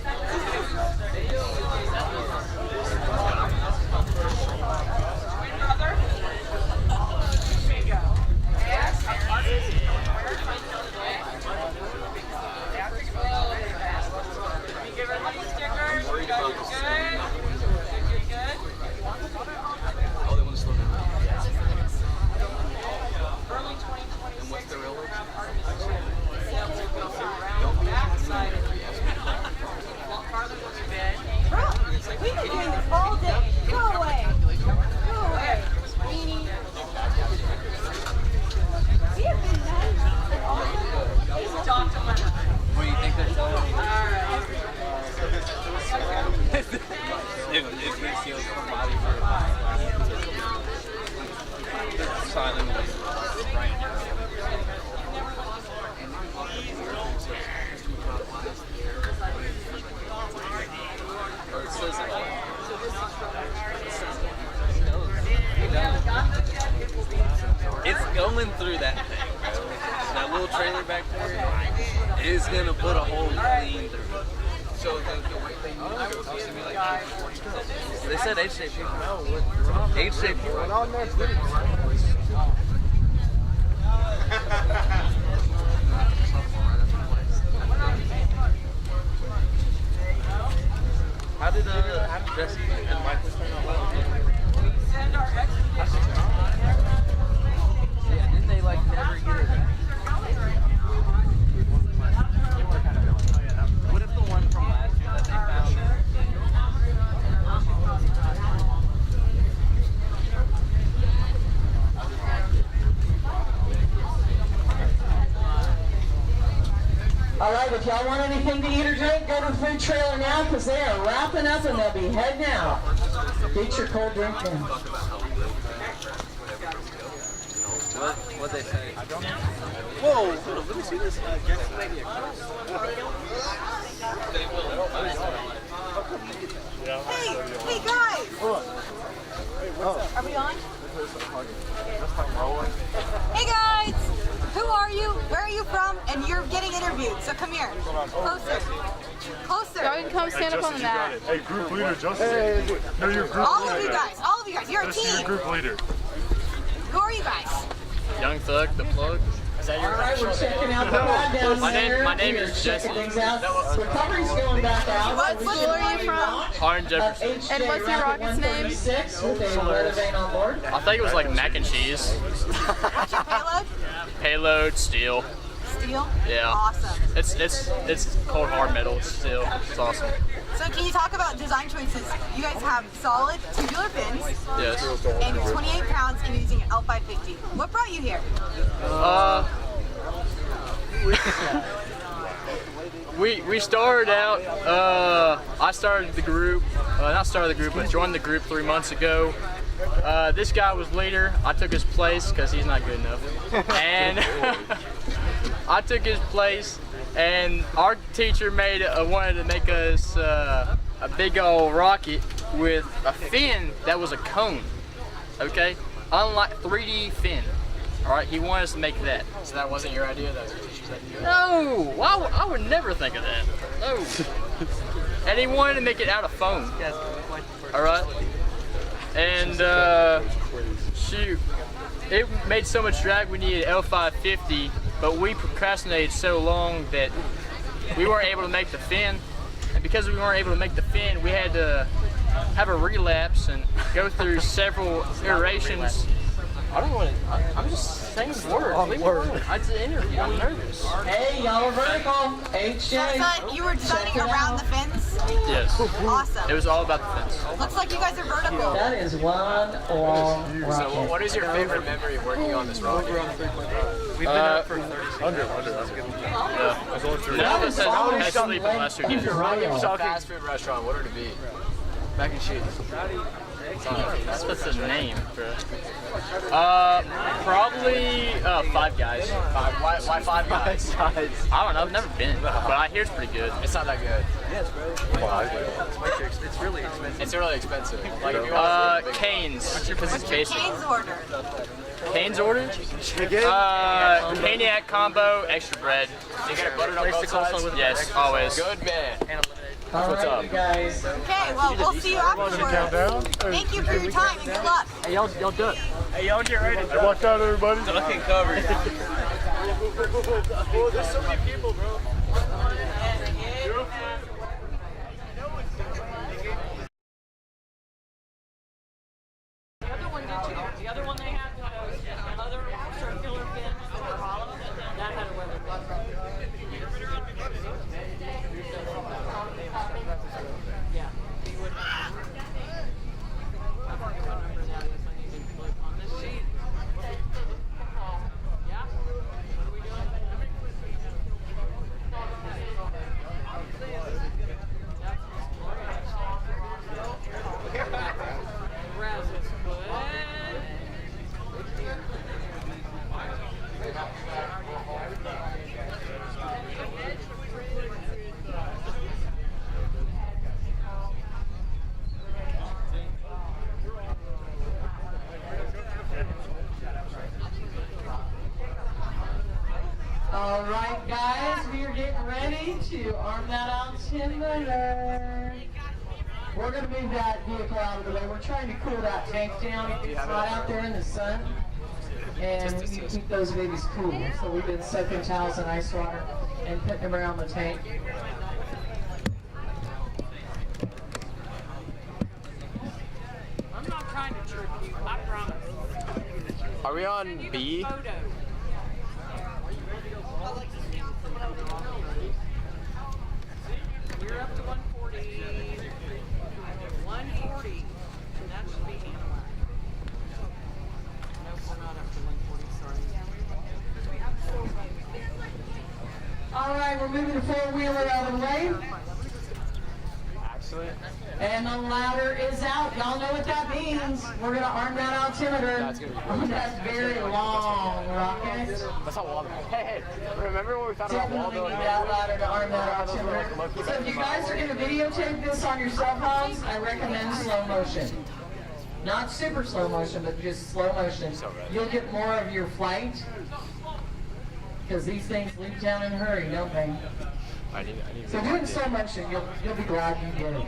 S14: We've been doing this all day. Go away. Go away. Weenie. We have been nice all day.
S6: What do you think they're telling me? If we feel somebody silently right now. It's going through that thing. That little trailer back there is gonna put a whole clean through it. So the white thing supposed to be like they said H-shaped. H-shaped. Went on there too. How did Jesse and Michael turn out well? Yeah, didn't they like never get it back? What if the one from last year that they found?
S12: All right, if y'all want anything to eat or drink, go to the food trailer now because they are wrapping up and they'll be heading out. Get your cold drink now.
S6: What'd they say? I don't know. Whoa! Hold on, let me see this.
S14: Hey guys! Are we on? Hey guys! Who are you? Where are you from? And you're getting interviewed, so come here. Closer. Closer.
S11: Y'all can come stand up on the mat.
S21: Hey, group leader, Justin. No, you're group
S14: All
S21: leader.
S14: of you guys, you're a team.
S21: You're group leader.
S14: Who are you guys?
S8: Young Thug, the plug. Is that your
S12: All right, we're checking out the ride down there.
S8: My name is Jesse.
S12: Things out. Recovery's going back out.
S11: What school are you from?
S8: Orange Jefferson.
S11: And what's your Rocket's name?
S12: With a weather vane on board.
S8: I think it was like mac and cheese.
S14: What's your payload?
S8: Payload, steel.
S20: Steel?
S3: Yeah.
S20: Awesome.
S3: It's cold hard metal still. It's awesome.
S20: So can you talk about design choices? You guys have solid tubular fins.
S3: Yes.
S20: And you're 28 pounds and you're using an L550. What brought you here?
S3: We started out, I started the group, not started the group, but joined the group 3 months ago. This guy was leader. I took his place because he's not good enough. And I took his place, and our teacher wanted to make us a big old rocket with a fin that was a cone, okay? Unlike 3D fin. All right, he wanted us to make that.
S9: So that wasn't your idea, that was your teacher's idea?
S3: No, I would never think of that. No. And he wanted to make it out of foam. All right. And shoot, it made so much drag we needed L550, but we procrastinated so long that we weren't able to make the fin. And because we weren't able to make the fin, we had to have a relapse and go through several iterations. I don't want to. I'm just saying words. Leave me alone. It's an interview. I'm nervous.
S12: Hey, y'all are vertical. HJ.
S20: You were designing around the fins?
S3: Yes.
S20: Awesome.
S3: It was all about the fence.
S20: Looks like you guys are vertical.
S12: That is one long rocket.
S9: So what is your favorite memory of working on this rocket?
S3: We've been up for 30 seconds. Under, that's good. Yeah. None of us has sleep unless you're
S9: Fast food restaurant, what would it be? Mac and cheese.
S3: That's what's the name, bro. Probably Five Guys.
S9: Why Five Guys?
S3: I don't know. I've never been, but I hear it's pretty good.
S9: It's not that good.
S18: Yes, bro. It's really expensive.
S9: It's really expensive. Like if you
S3: Cane's, because it's basic.
S20: Cane's order.
S3: Cane's order? Caniac combo, extra bread.
S9: You got it buttered on both sides?
S3: Yes, always.
S9: Good man.
S12: What's up, you guys?
S20: Okay, well, we'll see you afterwards. Thank you for your time and good luck.
S3: Hey, y'all done.
S13: Hey, y'all get ready.
S21: Hey, watch out, everybody.
S3: Ducking covered.
S13: Oh, there's so many people, bro.
S7: The other one did too. The other one they had was another circular fin that were hollow. That had a weather. Yeah, you would. I forget what number that is. I need to click on this sheet. Yeah? What are we doing? Res is good.
S12: All right, guys, we are getting ready to arm that altimeter. We're going to move that vehicle out of the way. We're trying to cool that tank down. It's hot out there in the sun, and we need to keep those babies cool. So we've been soaking towels in ice water and putting them around the tank.
S7: I'm not trying to trick you, I promise.
S9: Are we on B?
S7: We're up to 140. 140. That should be analog. Nope, we're not up to 140, sorry.
S12: All right, we're moving the four-wheeler out of the way.
S9: Excellent.
S12: And the ladder is out. Y'all know what that means. We're going to arm that altimeter on that very long rocket.
S9: That's not Waldo. Hey, remember when we found out Waldo?
S12: Definitely need that ladder to arm that altimeter. So if you guys are going to videotape this on your cell phones, I recommend slow motion. Not super slow motion, but just slow motion. You'll get more of your flight. Because these things leave town in a hurry, don't they? So do it in slow motion. You'll be glad you did it.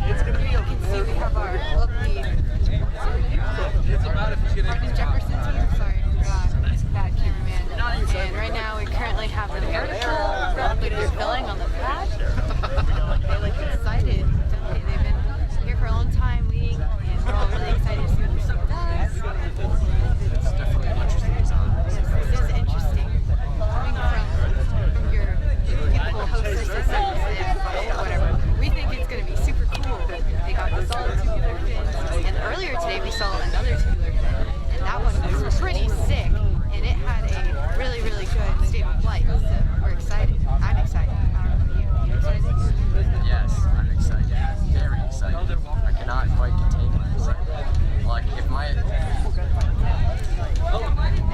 S13: It's gonna
S7: They're filling on the pad. They look excited. They've been here for a long time waiting, and we're all really excited to see what this thing does.
S9: It's definitely an interesting design.
S7: This is interesting. Coming from your typical hostess systems and whatever, we think it's going to be super cool. They got the solid tubular fins, and earlier today we saw another tubular fin, and that one was pretty sick, and it had a really, really good stable flight. So we're excited. I'm excited. I don't know, you excited?
S9: Yes, I'm excited. Very excited. I cannot quite contain myself. Like, if my...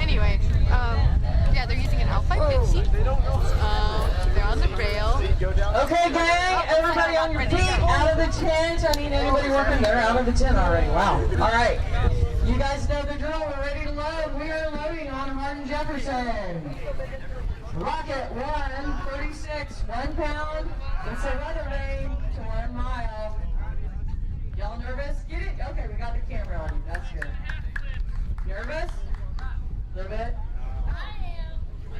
S7: Anyway, yeah, they're using an Alpine 50. They're on the rail.
S12: Okay, gang, everybody on your feet, out of the tent. I need anybody working there, out of the tent already. Wow. All right. You guys know the drill. We're ready to load. We are loading on Hardin Jefferson. Rocket 136, 1 pound. It's a weather vane to 1 mile. Y'all nervous? Get it? Okay, we got the camera on you. That's good. Nervous? A little bit?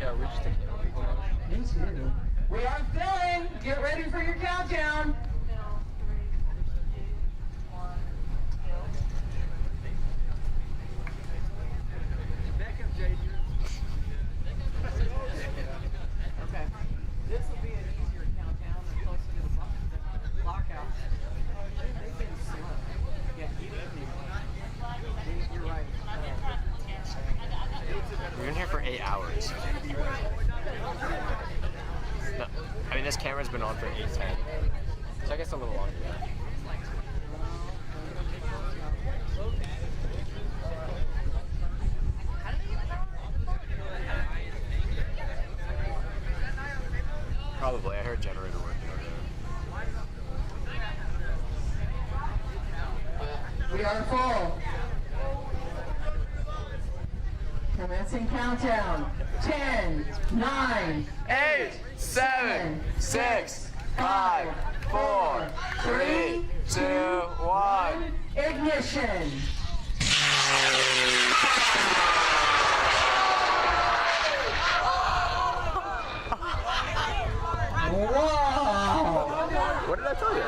S9: Yeah, we're just taking it.
S12: Me too. We are filling. Get ready for your countdown.
S7: Okay. This will be an easier countdown and closer to the lockout. They've been slow. Yeah, you're right.
S9: We've been here for 8 hours. No, I mean, this camera's been on for 8:10. So I guess a little longer. Probably. I heard generator working over there.
S12: We are full. Commencing countdown. 10, 9,
S9: 8, 7, 6, 5, 4, 3, 2, 1.
S12: Ignition. Whoa!
S9: What did I tell you?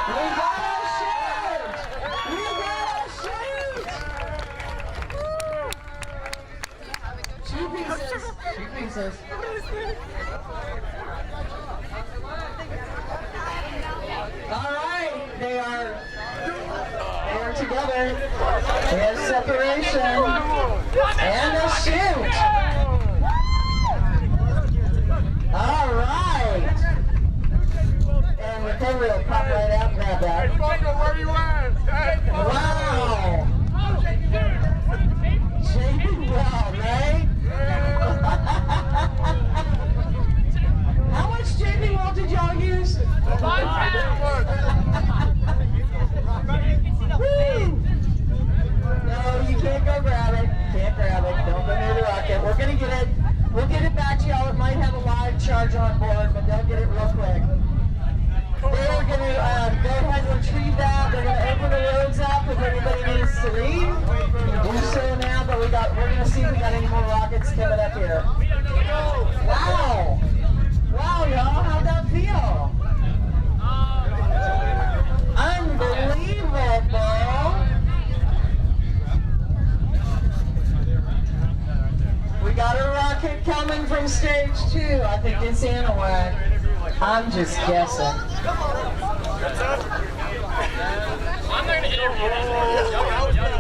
S12: We gotta shoot! We gotta shoot! 2 pieces. 2 pieces. All right, they are together. There's separation and a shoot. All right. And recovery will pop right out and grab that.
S15: Where you at?
S12: Wow. JB Weld, right? How much JB Weld did y'all use? 5 pounds. Woo! No, you can't go grab it. Can't grab it. Don't go near the rocket. We're gonna get it. We'll get it back to y'all. It might have a live charge on board, but they'll get it real quick. They're going to go ahead and retrieve that. They're going to open the roads up if anybody needs to leave. Do so now, but we're going to see if we got any more rockets coming up here. Wow! Wow, y'all, how'd that feel? Unbelievable! We got a rocket coming from stage 2. I think it's Anahuac. I'm just guessing.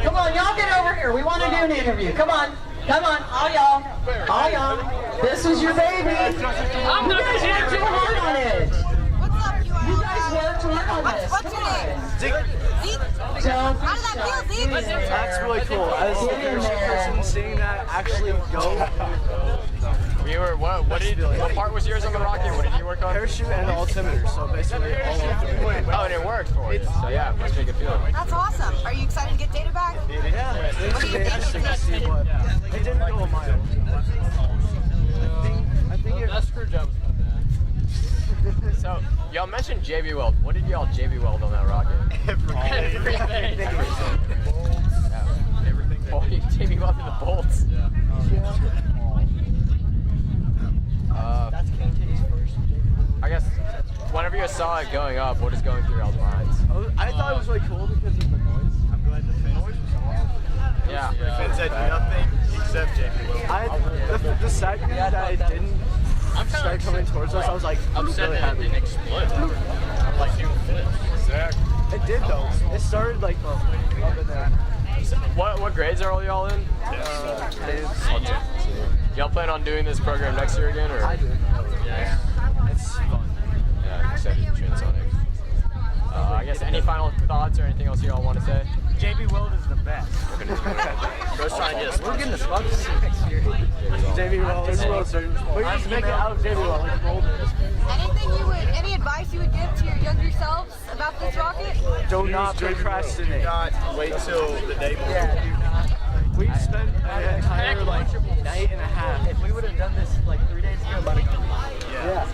S12: Come on, y'all get over here. We want to do an interview. Come on. Come on. All y'all. All y'all. This is your baby. You guys worked too hard on it. You guys worked hard on this.
S11: What's your name?
S12: Zeke.
S11: How did that feel, Zeke?
S10: That's really cool. As the first person seeing that actually go.
S9: What part was yours on the rocket? What did you work on?
S10: Parachute and the altimeter. So basically all of them.
S9: Oh, and it worked for you. So yeah, must make it feel.
S11: That's awesome. Are you excited to get data back?
S10: Yeah. It's interesting to see what. It didn't go a mile. I think
S3: that screw job was not bad.
S9: So, y'all mentioned JB Weld. What did y'all JB Weld on that rocket?
S3: Everything.
S9: Everything. Oh, you JB Welded the bolts.
S3: Yeah.
S15: saw it going up, what is going through y'all's minds?
S10: I thought it was really cool because of the noise. I'm glad the noise was awesome.
S15: Yeah.
S10: Finn said nothing except JP. The second that it didn't start coming towards us, I was like,
S3: upset that it didn't explode. I'm like, dude,
S10: Exactly. It did though. It started like up in there.
S15: What grades are all y'all in? Okay. Y'all plan on doing this program next year again, or?
S10: I do.
S15: Yeah. It's fun. Yeah, excited for Transonic. I guess any final thoughts or anything else y'all want to say?
S10: JB Weld is the best.
S15: Bro's trying to get us.
S10: We're getting the sponsorship next year. JB Weld. We're going to make it out of JB Weld. Like
S20: Any advice you would give to your younger selves about this rocket?
S10: Do not procrastinate. Do not wait till the day before. Yeah, do not. We spent an entire night and a half. If we would have done this 3 days ago, about
S15: Yeah.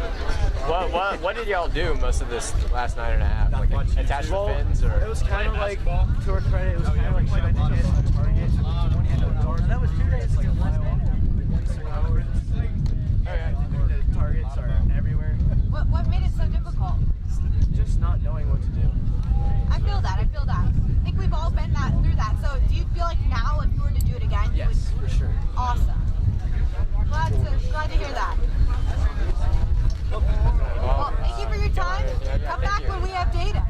S15: What did y'all do most of this last night and a half? Like attach the fins, or?
S10: It was kind of like, to our credit, it was kind of like trying to hit a target. That was 2 days ago. The targets are everywhere.
S20: What made it so difficult?
S10: Just not knowing what to do.
S20: I feel that. I think we've all been through that. So do you feel like now, if you were to do it again, you would?
S10: Yes, for sure.
S20: Awesome. Glad to hear that. Well, thank you for your time. Come back when we have data.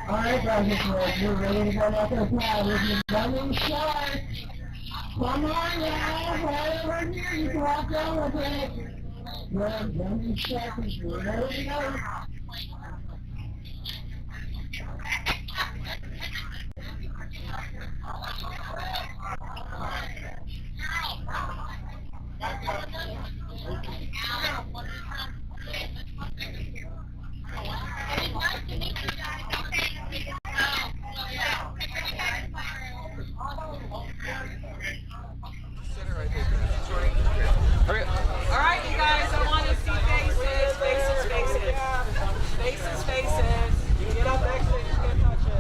S12: Alright, guys, you're ready to go out there pad with your running start. Come on now, right over here, you can walk down with it. Good, running start, you're ready to go.
S7: Alright, you guys, I want to see faces. Faces. Get up next to it, just can't touch it.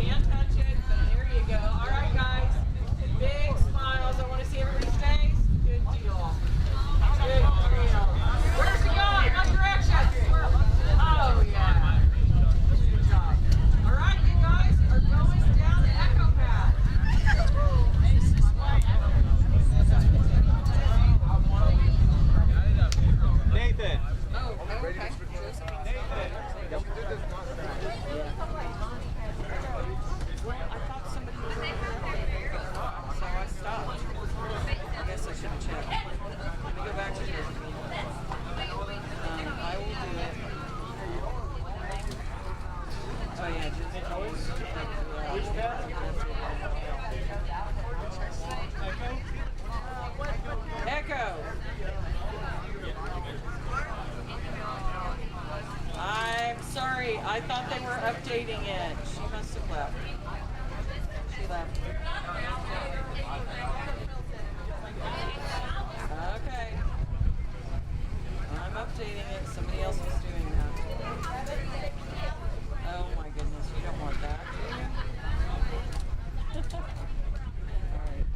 S7: Can't touch it, but there you go. Alright, guys, big smiles. I want to see everybody's face. Good deal. Good deal. Where's he going? What direction? Oh, yeah. Good job. Alright, you guys are going down the echo pad.
S2: Nathan.
S7: Oh, okay. Well, I thought somebody was over there, so I stopped. I guess I should have checked. Let me go back to this. I will do it. Oh yeah, just always. Which pad? Echo. I'm sorry, I thought they were updating it. She must have left. She left. Okay. I'm updating it. Somebody else is doing that. Oh my goodness, you don't want that, do you? Alright.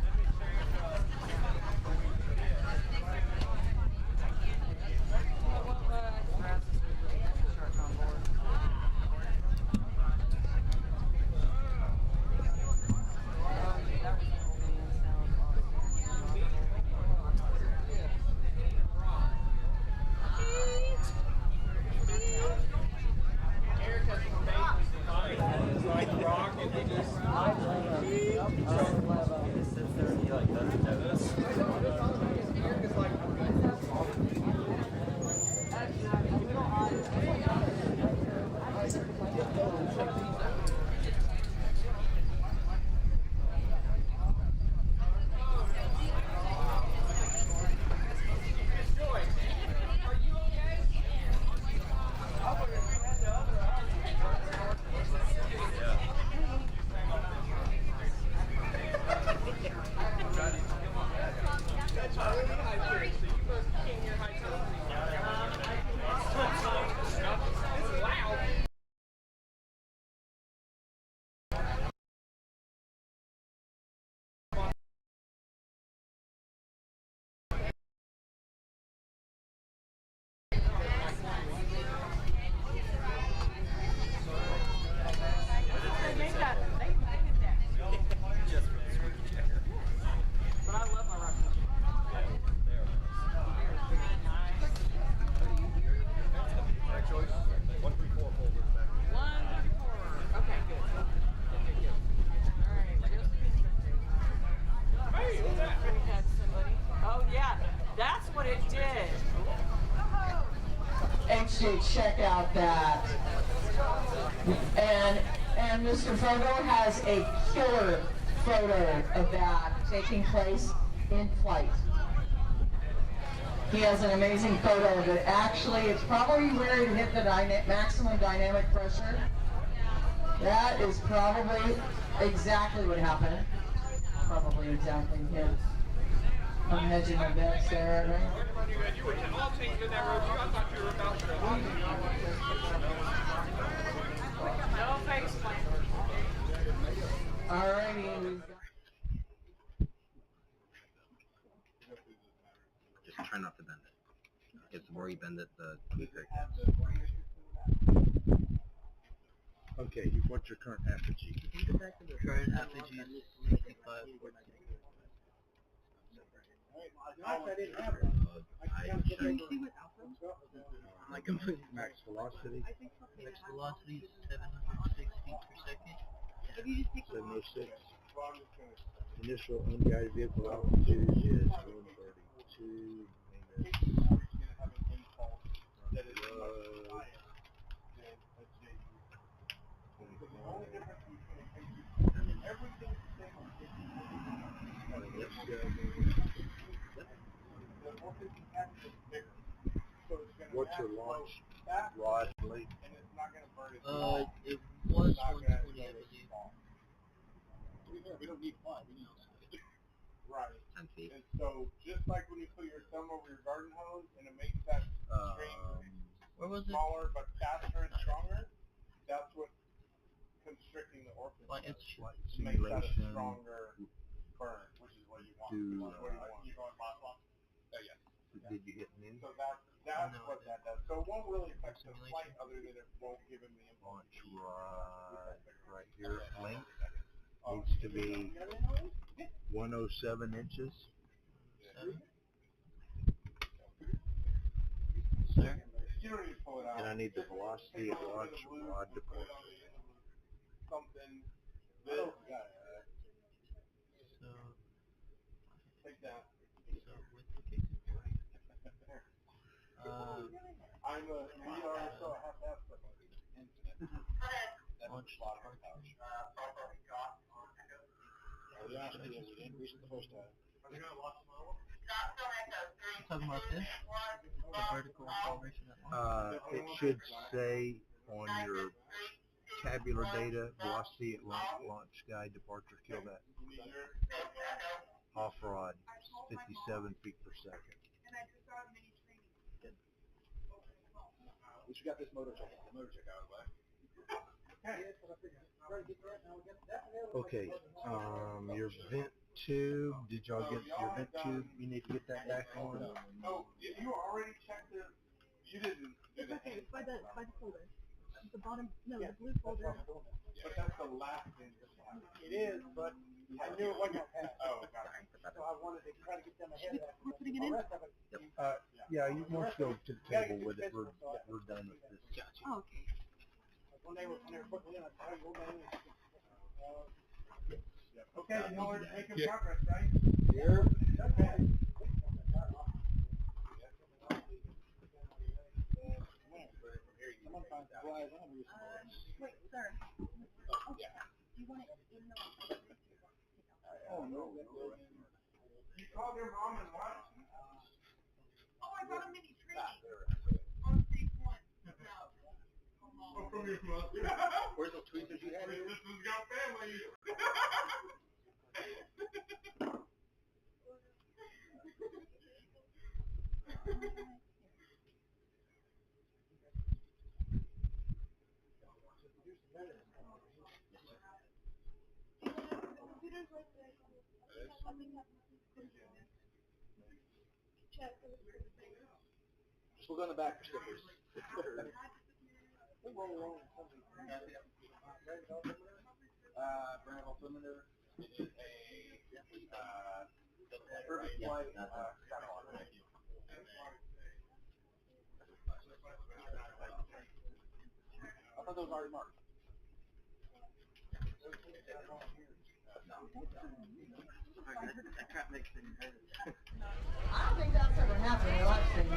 S12: to check out that. And Mr. Fogo has a killer photo of that taking place in flight. He has an amazing photo of it. Actually, it's probably where it hit the maximum dynamic pressure. That is probably exactly what happened. Probably exactly, yeah. I'm hedging my bets there, right? Alrighty.
S17: Just try not to bend it. Because the more you bend it, the weaker it gets.
S2: Okay, what's your current apogee?
S17: Current apogee is 65.
S2: My complete max velocity.
S17: Max velocity is 706 feet per second.
S2: 706. Initial unguided vehicle altitude is 132 minus. What's your launch rod length?
S17: It was 120, I believe.
S4: We don't need 5, we need 6. Right.
S17: 10 feet.
S4: And so, just like when you put your thumb over your garden hose and it makes that string smaller but faster and stronger, that's what constricting the orifice does. Makes that a stronger burn, which is what you want. You going last one? Yes.
S2: Did you hit an
S4: So that's what that does. So it won't really affect the flight other than it won't give him the impulse.
S2: Launch rod right here. Length needs to be 107 inches.
S17: Sir?
S2: And I need the velocity of launch rod departure.
S4: Something that take that.
S17: So with the case
S4: I'm a VR, so I have to have stuff.
S17: launch departure.
S2: We increased the first time.
S17: Talking about this? The vertical calibration at launch?
S2: It should say on your tabular data, velocity at launch guide departure, kill that. Off rod, 57 feet per second.
S4: We should got this motor check out of the way.
S2: Okay, your vent tube, did y'all get your vent tube? You need to get that back on.
S4: No, you already checked it. You didn't do the
S5: Okay, by the folder. The bottom, no, the blue folder.
S4: But that's the last thing.
S5: It is, but I knew it wasn't gonna pass.
S4: Oh, got it.
S5: So I wanted to try to get them ahead of that. We're putting it in?
S2: Yeah, you want to go to the table with it. We're done with this.
S5: Oh, okay. When they were putting it in, I said, oh, your name is...
S4: Okay, you know we're making progress, right?
S2: Here.
S4: Okay.
S5: Wait, sir. Oh, yeah. Do you want it in the...
S4: Oh, no. You called your mom and what?
S5: Oh, I brought a mini tree. On stage 1.
S4: Oh, from your mom.
S17: Where's those tweezers you had?
S4: This has got family.
S17: Just look on the back for stickers.
S4: Brand altimeter is a perfect flight catalog. I thought those were already marked.
S12: I don't think that's ever happened in live stream.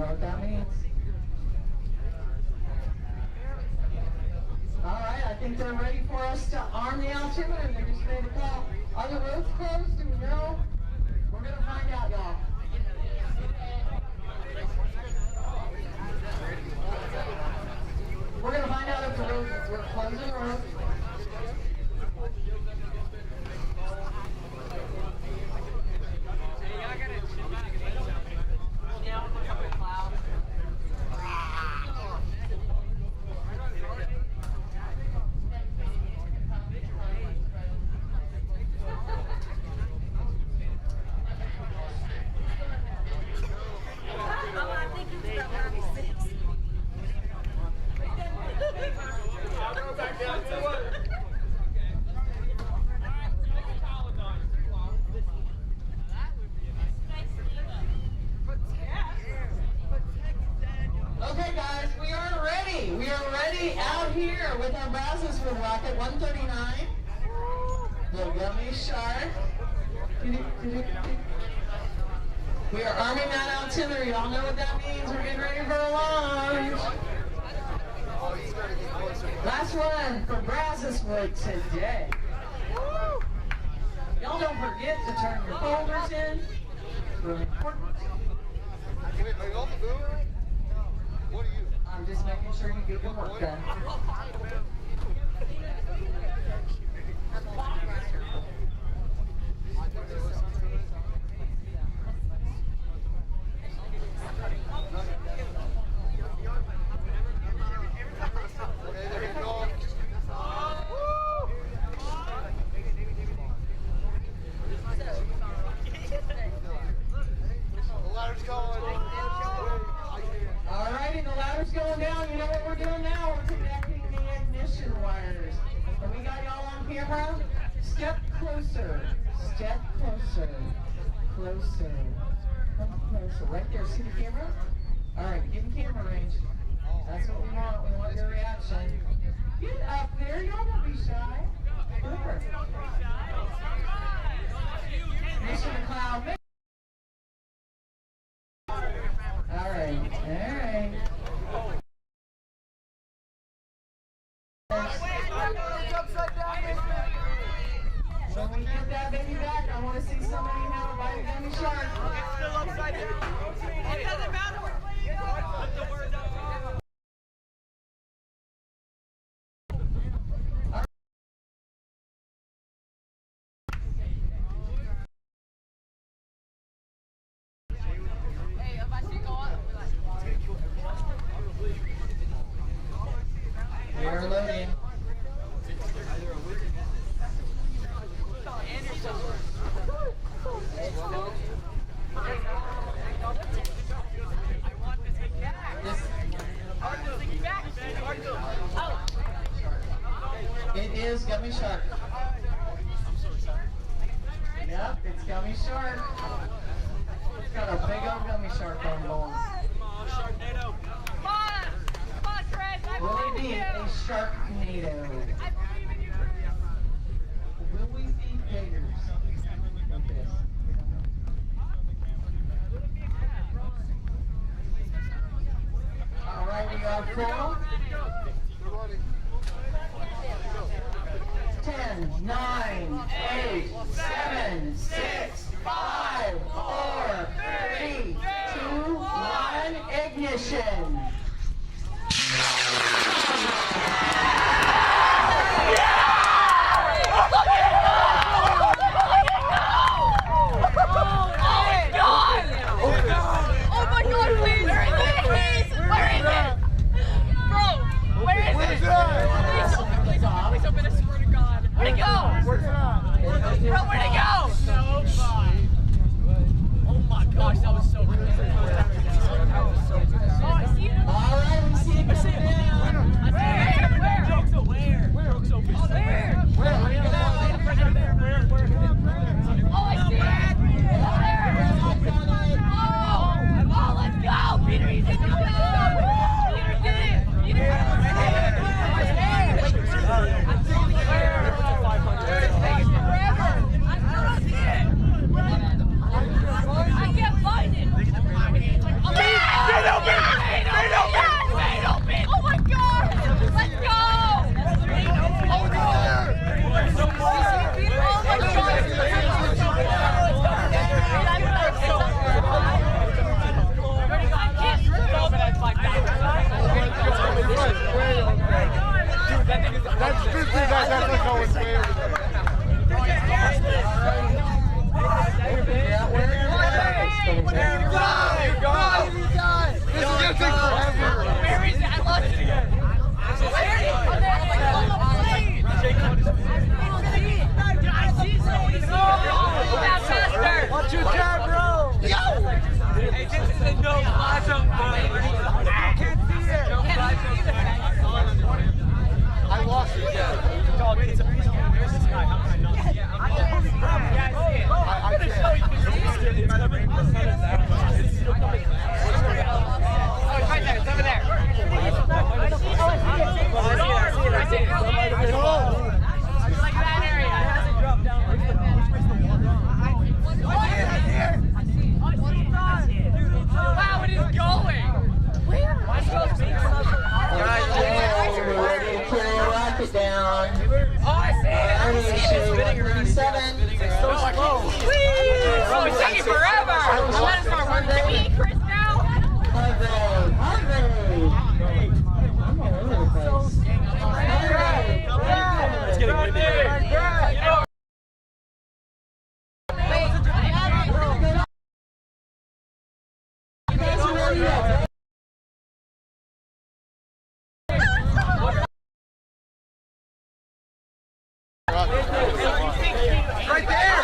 S12: what that means. Alright, I think they're ready for us to arm the altimeter. They just made a call. Are the roads closed? Do we know? We're going to find out, y'all. We're going to find out if the roads, we're closing the roads. Okay guys, we are ready. We are ready out here with our browsers for Rocket139. The Gummy Shark. We are arming that altimeter. Y'all know what that means. We're getting ready for a launch. Last one for Brazoswood today. Y'all don't forget to turn your folders in. It's really important.
S21: Wait, are you on the booth? What are you?
S12: I'm just making sure you get your work done. Alrighty, the ladder's going down. You know what we're doing now? We're connecting the ignition wires. And we got y'all on camera? Step closer. Step closer. Closer. Come closer. Right there. See the camera? Alright, get in camera range. That's what we want. We want your reaction. Get up there. Y'all don't be shy. Over. Mission to cloud. Alright, alright. When we get that baby back, I want to see somebody now by the Gummy Shark. It's still upside down. It doesn't matter where you go. Put the word up. We are loading. It is Gummy Shark. Yep, it's Gummy Shark. It's got a big old Gummy Shark on board. Will it be a Sharknado? Will we be beggars of this? Alright, we are full. 10, 9, 8, 7, 6, 5, 4, 3, 2, 1, ignition.
S5: Where'd it go? Bro, where'd it go? Oh my gosh, that was so good. Oh, I see it.
S12: All right, we see it.
S2: definitely going way over there. This is gonna take forever.
S4: Where is it? I lost it again.
S10: Watch your jab, bro! Yo! Hey, this is a no fly zone, bro. I can't see it. No fly zone.
S2: I lost it again.
S10: Dog, it's a piece of there's this guy. How can I not see it? Yeah, I'm going to show you. It's coming. It's still coming. Oh, it's right there. It's over there. I see it. Like that area. It hasn't dropped down. Which way's the water? Wow, it is going! Where? Why is it going?
S12: We're ready to carry a rocket down.
S10: Oh, I see it!
S12: It's spinning around.
S10: It's so slow. Oh, it's taking forever! I'm gonna start running. Can we eat Chris now?
S12: I'm all over the place.
S10: It's getting windy.
S2: Right there!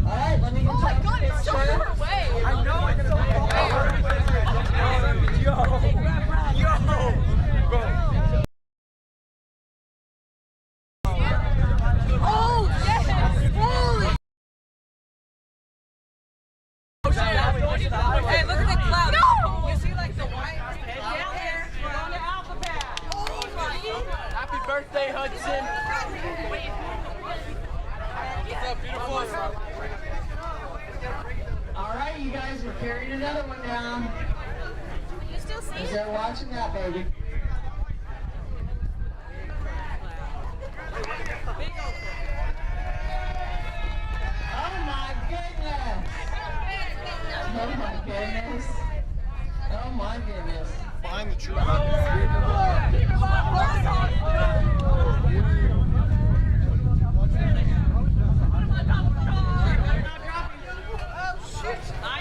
S12: Alright, let me get
S4: Oh my god, it's so far away.
S10: I know it's so
S4: Oh, yes! Holy!
S7: Hey, look at the cloud.
S4: No!
S7: You see like the white head down there? We're on the alpha pad.
S10: Happy birthday, Hudson! What's up, beautiful?
S12: Alright, you guys, we're carrying another one down.
S14: You still see
S12: As
S14: it?
S12: they're watching that, baby. Oh my goodness! Oh my goodness! Oh my goodness!
S2: Find the true
S7: I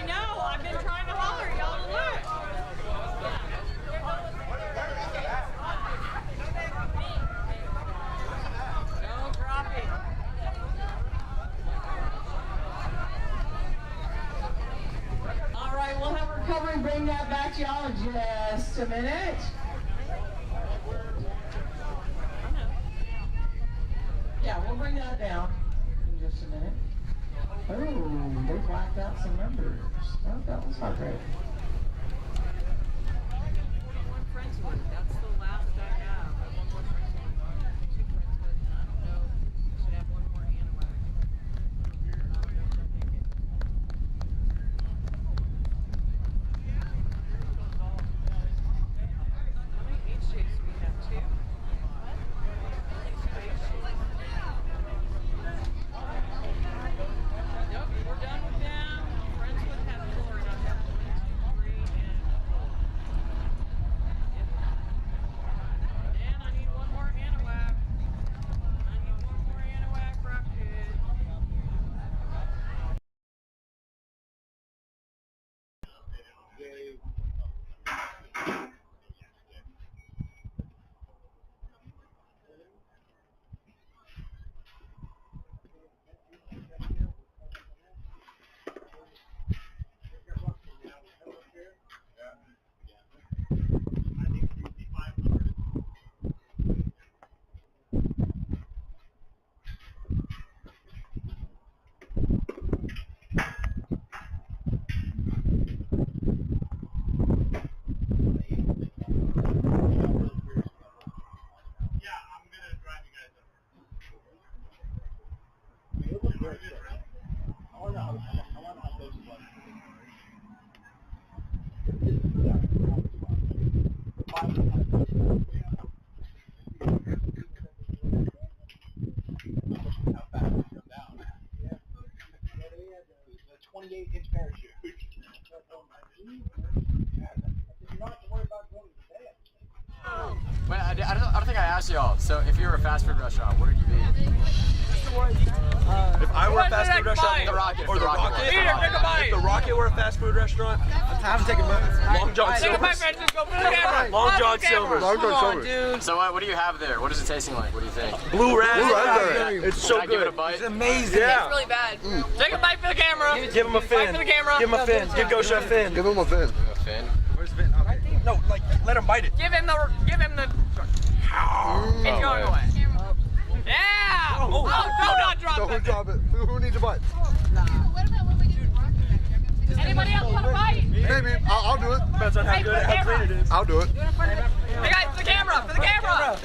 S7: know. I've been trying to holler at y'all to look. Don't drop it.
S12: All right, we'll have recovery bring that back to y'all in just a minute. Yeah, we'll bring that down in just a minute. Oh, they blacked out some numbers. Oh, that was not great.
S7: 41 Friendswood. That's the last I have. One more Friendswood. 2 Friendswood. I don't know. I should have one more Anahuac. I don't know if they'll make it. How many H-shapes do we have? 2? Nope, we're done with them. Friendswood had 4 and I have 1, 2, 3, and 4. Yep. And I need one more Anahuac. I need one more Anahuac rocket.
S2: You don't have to worry about going to bed.
S3: Wait, I don't think I asked y'all. So, if you were a fast food restaurant, where would you be?
S16: If I were a fast food restaurant,
S3: The Rocket.
S16: or the Rocket. If the Rocket were a fast food restaurant,
S2: I'm taking
S16: Long John Silver's. Long John Silver's.
S2: Long John Silver's.
S3: Dude. So, what do you have there? What is it tasting like? What do you think?
S16: Blue raspberry. It's so
S3: Can I give it a
S16: good.
S3: bite?
S16: It's amazing. Yeah.
S7: It's really bad. Take a bite for the camera.
S16: Give him a fin.
S7: Bite for the camera.
S16: Give him a fin. Give Gosha a fin.
S21: Give him a fin.
S3: Fin?
S16: Where's the fin? Okay. No, like let him bite it.
S7: Give him the. It's going away. Yeah!
S16: Oh,
S7: don't not drop
S21: Don't
S7: it.
S21: drop it. Who needs a bite?
S7: Anybody else want a bite?
S21: Maybe. I'll do it.
S16: Depends on how clean it is.
S21: I'll do it.
S7: Hey guys, for the camera! For the camera!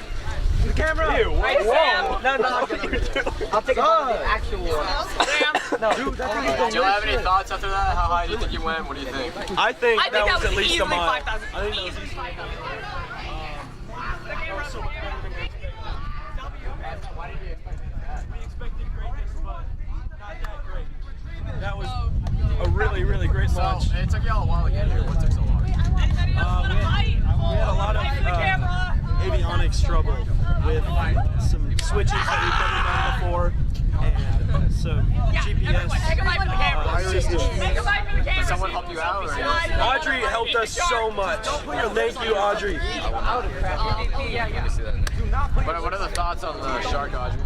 S16: The camera. Ew.
S7: Right,
S16: Whoa.
S7: Sam.
S16: No, what are you doing?
S18: I'll take it from the actual one.
S7: Sam!
S16: No, dude, that's
S3: Do you have any thoughts after that? How high do you think you went? What do you think?
S16: I think that was at least a
S7: easily
S16: mile.
S7: 5,000.
S16: I think that was
S7: Easily 5,000.
S16: We expected greatness, but not that great. That was a really, really great launch.
S3: So, it took y'all a while to get here. What took so long?
S16: We had a lot of avionics trouble with some switches that we've never done before and some GPS systems.
S3: Did someone help you out? Or
S16: Audrey helped us so much. Thank you, Audrey.
S3: What are the thoughts on the shark, Audrey?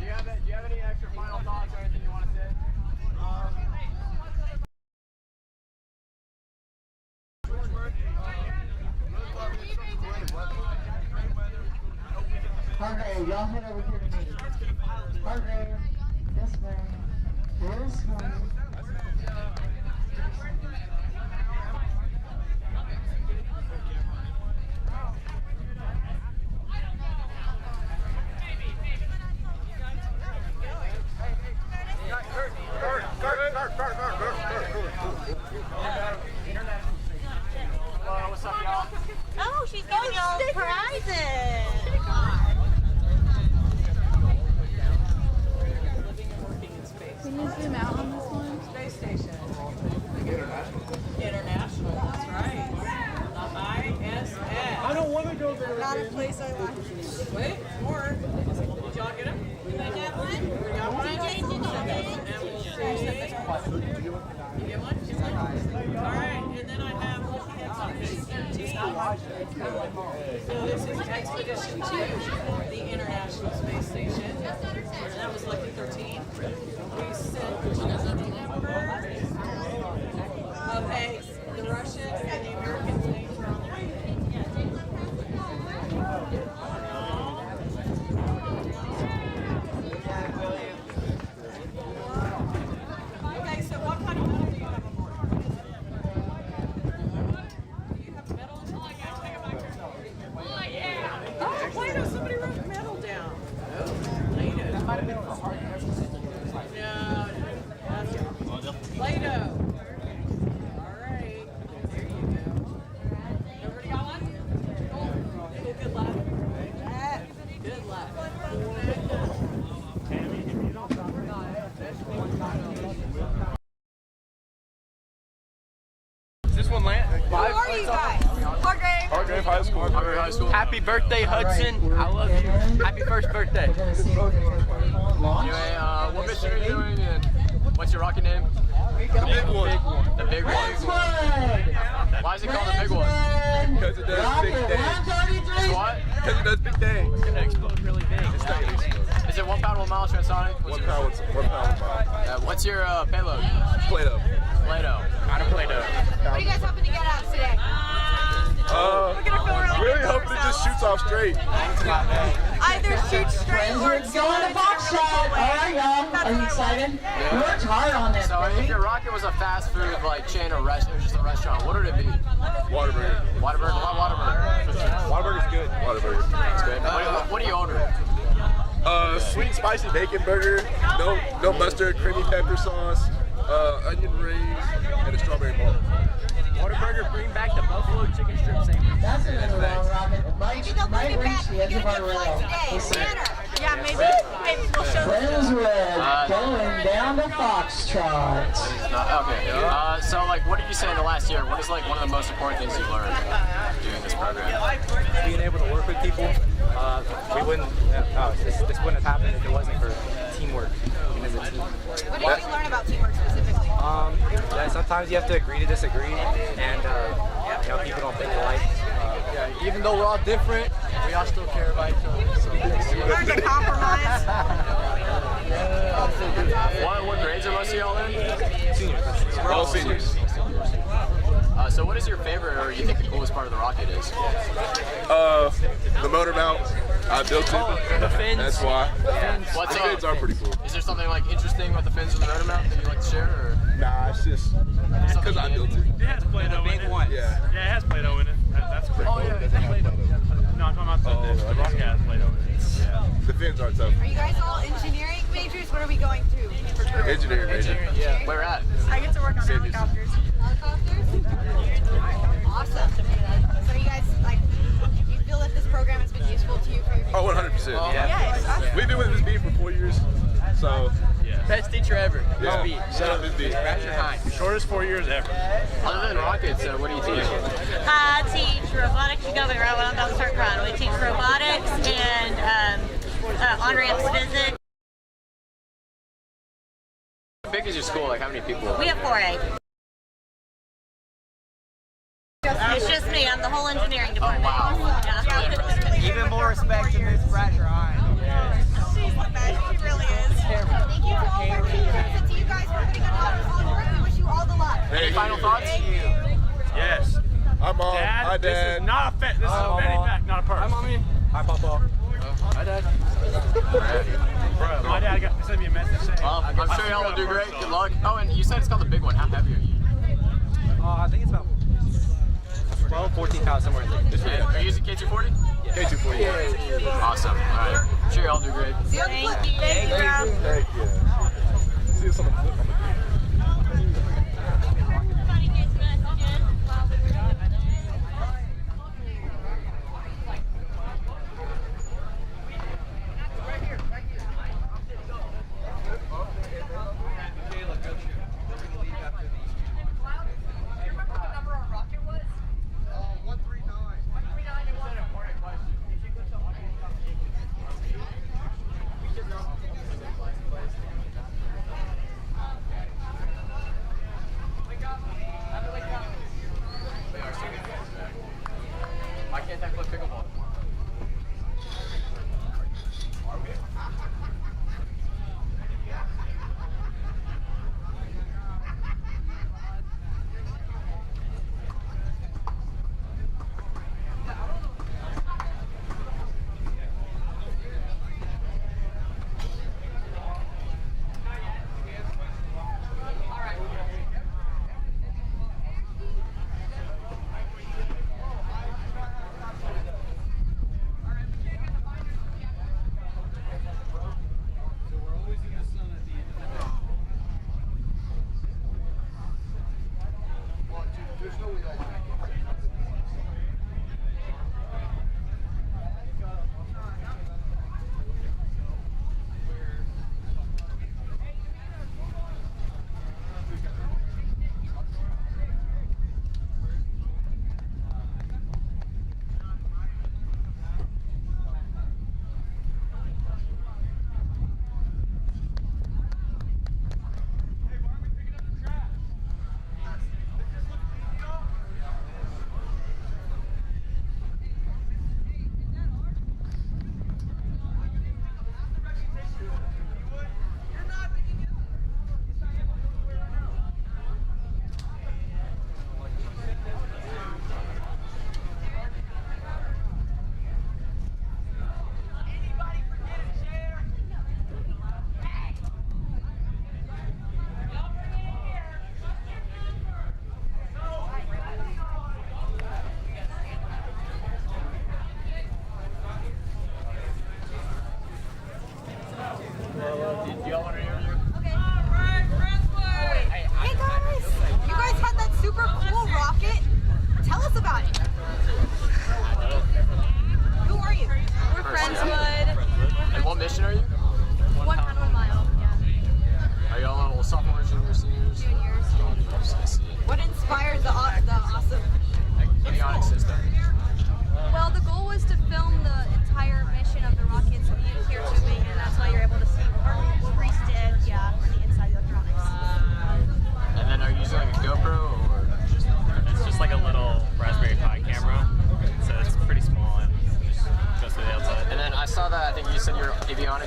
S3: Do you have any extra final thoughts or anything you want to say?
S12: Hargrave, y'all head over here to me. Hargrave, this way. This way.
S3: What's up, y'all?
S14: Oh, she's giving y'all prizes.
S11: Can you zoom out on this one?
S7: Space station. International, that's right. The ISS.
S16: I don't want to go there.
S7: Not a place I want. Wait, more. Did y'all get them? We got one. We got one. And we'll see. You get one? All right, and then I have so this is Expedition 2, the International Space Station. And that was Lucky 13. We sent members of eggs. The Russian and the American names are on there. Okay, so what kind of metal do you have on board? Do you have metal? Oh, I gotta take it back here. Oh, yeah! Oh, Play-Doh, somebody wrote metal down. Oh, Play-Doh. That might have been for hard. No, that's Play-Doh. All right, there you go. Everybody got one? Cool. Good luck. Good luck.
S3: Is this one land?
S20: Who are you guys? Hargrave.
S3: Hargrave High School. Hargrave High School.
S19: Happy birthday, Hudson. I love you. Happy first birthday.
S3: Anyway, what mission are you doing and what's your rocket name?
S21: The big one.
S3: The big one. Why is it called the big one?
S21: Because it does big things.
S3: It's what?
S21: Because it does big things.
S19: It's gonna explode really big.
S21: It's not gonna explode.
S3: Is it 1 pound, 1 mile transonic?
S21: One pound.
S3: What's your payload?
S21: Play-Doh.
S3: Play-Doh. Out of Play-Doh.
S14: What are you guys hoping to get out today?
S21: Really hoping it just shoots off straight.
S20: Either shoot straight or
S12: Let's go on the box shot. All right, y'all. Are you excited? We worked hard on this,
S3: So if your rocket was a fast food like chain or restaurant, just a restaurant, what would it be?
S21: Whataburger.
S3: Whataburger. Why Whataburger?
S21: Whataburger's good. Whataburger.
S1: Sweet and spicy bacon burger, no mustard, creamy pepper sauce, onion rings, and a strawberry ball.
S18: Whataburger, bring back the buffalo chicken strip sandwich.
S12: That's another long rocket. It might reach the edge of our rail.
S20: Yeah, maybe we'll show
S12: Friends Red going down to Foxtrot.
S19: Okay. So, like, what did you say in the last year? What is, like, one of the most important things you learned doing this program?
S18: Being able to work with people. We wouldn't, this wouldn't have happened if it wasn't for teamwork and as a team.
S20: What did you learn about teamwork specifically?
S18: Yeah, sometimes you have to agree to disagree, and people don't think alike.
S15: Even though we're all different, we all still care about each other. So.
S20: Learn to compromise.
S19: What grades are most of y'all in?
S1: Seniors. We're all seniors.
S19: So what is your favorite, or you think the coolest part of the rocket is?
S1: The motor mount. I built it.
S19: The fins.
S1: That's why.
S19: The
S1: fins are pretty cool.
S19: Is there something like interesting with the fins and the rotor mount that you'd like to share? Or?
S1: Nah, it's just because I built it.
S16: It has Play-Doh in it.
S1: Yeah.
S16: Yeah, it has Play-Doh in it. That's pretty cool.
S1: It doesn't have Play-Doh.
S16: No, I'm talking about the rocket has Play-Doh in it. Yeah.
S1: The fins are tough.
S20: Are you guys all engineering majors? What are we going to for career?
S1: Engineering major.
S19: Yeah. Where at?
S20: I get to work on helicopters. Helicopters? Awesome. So you guys, like, you feel that this program has been useful to you for your future?
S1: Oh, 100%.
S20: Yeah.
S1: We've been with Ms. B for 4 years, so.
S15: Best teacher ever.
S1: Yeah.
S15: Ms. B.
S1: Shout out Ms. B.
S15: Raise your hand.
S16: Shortest 4 years ever.
S19: Other than rockets, what do you teach?
S22: I teach robotics. You got me right when I'm about to start crying. We teach robotics and on-ramps physics.
S19: How big is your school? Like, how many people?
S22: We have 4A. It's just me. I'm the whole engineering department.
S19: Oh, wow.
S22: Yeah.
S18: Even more respect to Miss Bratcher.
S20: She's the best. She really is. Thank you to all our teachers and to you guys for putting on all this hard work. We wish you all the luck.
S19: Any final thoughts?
S16: Yes.
S1: Hi, Mom.
S16: Dad,
S1: Hi, Dad.
S16: This is not a this is a fanny pack, not a purse.
S15: Hi, Mommy.
S18: Hi, Papa.
S15: Hi, Dad.
S16: Bro, my dad sent me a message saying.
S19: I'm sure y'all will do great. Good luck. Oh, and you said it's called the big one. How heavy are you?
S18: I think it's about 12, 14 pounds somewhere in there.
S19: Are you using K240?
S18: Yeah.
S1: K240.
S19: Yeah. Awesome. All right. I'm sure y'all do great.
S22: Thank you. Thank you.
S1: Thank you. See you on the flip.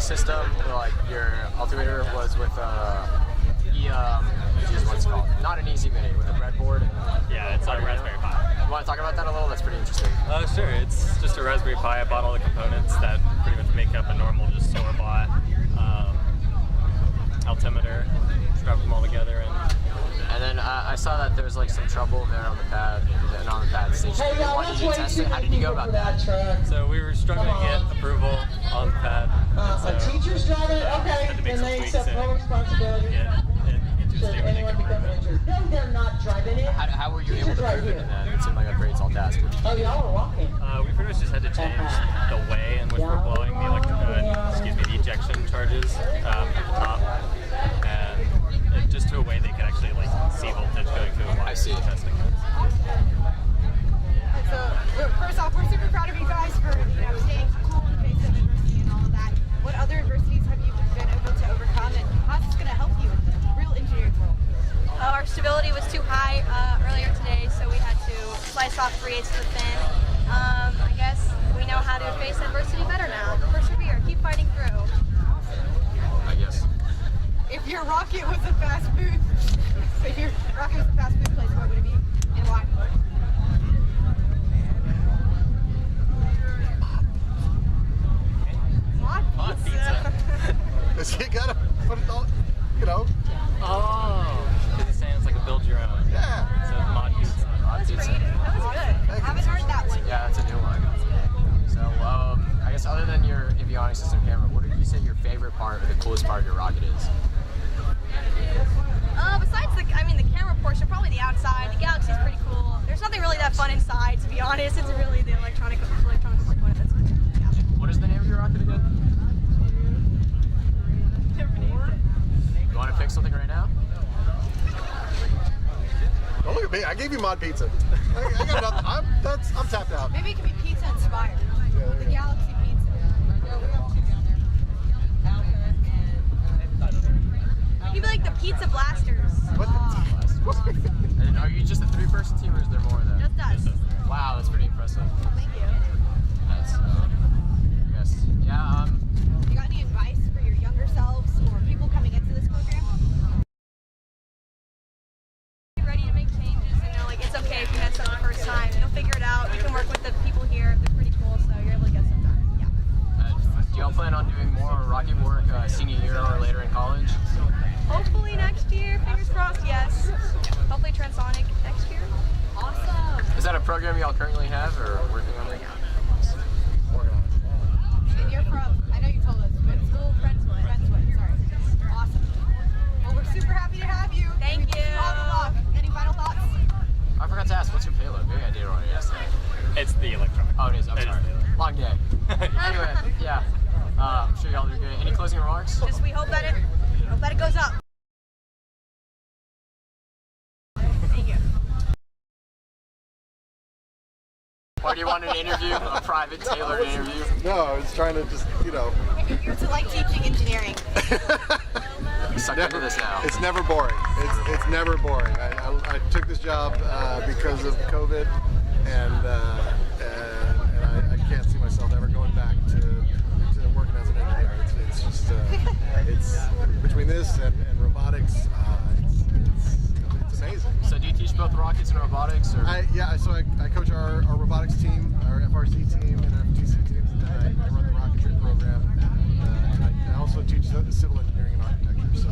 S19: system, like your altimeter was with what's it called? Not an Easy Mini, with a breadboard.
S6: Yeah, it's a Raspberry Pi.
S19: You want to talk about that a little? That's pretty interesting.
S6: Sure. It's just a Raspberry Pi. I bought all the components that pretty much make up a normal, just store-bought altimeter. Strap them all together
S19: and then I saw that there was like some trouble there on the pad and on the pad station. Why did you test it? How did you go about that?
S6: So we were struggling to get approval on the pad.
S12: A teacher's driving, okay, and they accept no responsibility. Should anyone become injured? No, they're not driving it.
S19: How were you able to prove it in that? It seemed like a pretty tall task.
S12: Oh, y'all were walking.
S6: We pretty much just had to change the way in which we're blowing the ejection charges at the top, and just to a way they could actually like see voltage going through the wires. Testing.
S20: So first off, we're super proud of you guys for staying cool in the face of adversity and all of that. What other adversities have you been able to overcome, and how's this going to help you in the real engineering world?
S8: Our stability was too high earlier today, so we had to slice off 3/8 of the fin. I guess we know how to face adversity better now. Persevere, keep fighting through.
S19: I guess.
S20: If your rocket was a fast food, place, what would it be and why?
S6: Mod pizza.
S21: You gotta put it all, you know.
S6: Oh, because he's saying it's like a build your own.
S21: Yeah.
S6: So mod pizza.
S19: Mod pizza.
S20: That was good. I haven't heard that one.
S19: Yeah, that's a new one. So, I guess other than your avionics system camera, what did you say your favorite part or the coolest part of your rocket is?
S8: Besides the camera portion, probably the outside. The Galaxy is pretty cool. There's nothing really that fun inside, to be honest. It's really the electronic component that's good. Yeah.
S19: What is the name of your rocket again? You want to pick something right now?
S21: Don't look at me. I gave you mod pizza. I got nothing. I'm tapped out.
S20: Maybe it could be pizza inspired. The Galaxy pizza.
S8: Maybe like the Pizza Blasters.
S19: What? And are you just a 3-person team or is there more of that?
S8: Just us.
S19: Wow, that's pretty impressive.
S8: Thank you.
S19: That's, I guess, yeah,
S20: You got any advice for your younger selves or people coming into this program?
S8: Be ready to make changes and like it's okay if you mess up the first time. You'll figure it out. You can work with the people here. They're pretty cool, so you're able to get some done. Yeah.
S19: do y'all plan on doing more rocket work senior year or later in college?
S8: Hopefully next year, fingers crossed, yes. Hopefully Transonic next year. Awesome.
S19: Is that a program y'all currently have or working on it?
S20: And you're from, I know you told us, what school? Friendswood, sorry. Awesome. Well, we're super happy to have you.
S8: Thank you.
S20: All the luck. Any final thoughts?
S19: I forgot to ask, what's your payload? Maybe I did already ask that.
S6: It's the electronic.
S19: Oh, it is. I'm sorry. Long day. Anyway, yeah. I'm sure y'all do good. Any closing remarks?
S8: Just we hope that it goes up. Thank you.
S19: Or do you want an interview? A private, tailored interview?
S21: No, I was trying to just, you know.
S20: What's it like teaching engineering?
S19: Suck into this now.
S21: It's never boring. It's never boring. I took this job because of COVID, and I can't see myself ever going back to working as an engineer. It's just it's between this and robotics. It's amazing.
S19: So do you teach both rockets and robotics? Or?
S21: So I coach our robotics team, our FRC team, and our FTC teams, and then I run the rocketry program. And I also teach civil engineering and architecture. So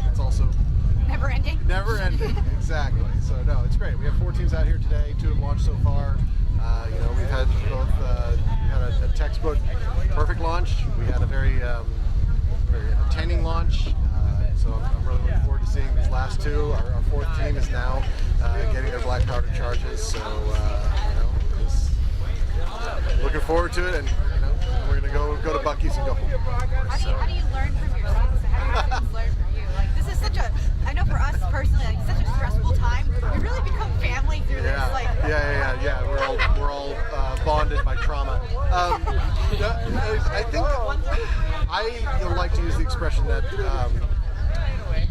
S21: it's also
S20: never ending.
S21: Never ending, exactly. So no, it's great. We have 4 teams out here today. 2 have launched so far. We've had both. We had a textbook perfect launch. We had a very attending launch. So I'm really looking forward to seeing these last 2. Our 4th team is now getting their black powder charges. So just looking forward to it, and we're gonna go to Buc-ee's and go home.
S20: How do you learn from your students? How do your students learn from you? Like, this is such a, I know for us personally, like such a stressful time. We really become family through this. Like,
S21: yeah. We're all bonded by trauma. I think I like to use the expression that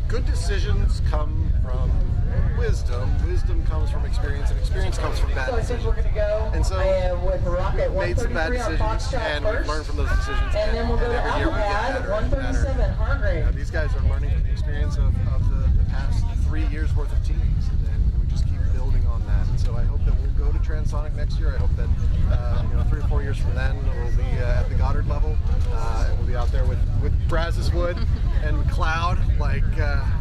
S21: good decisions come from wisdom. wisdom comes from experience, and experience comes from bad decisions. And so we've made some bad decisions, and we've learned from those decisions, and every year we get better and better. These guys are learning from the experience of the past 3 years worth of teams, and we just keep building on that. And so I hope that we'll go to Transonic next year. I hope that 3 or 4 years from then we'll be at the Goddard level, and we'll be out there with Brazos Wood and Cloud,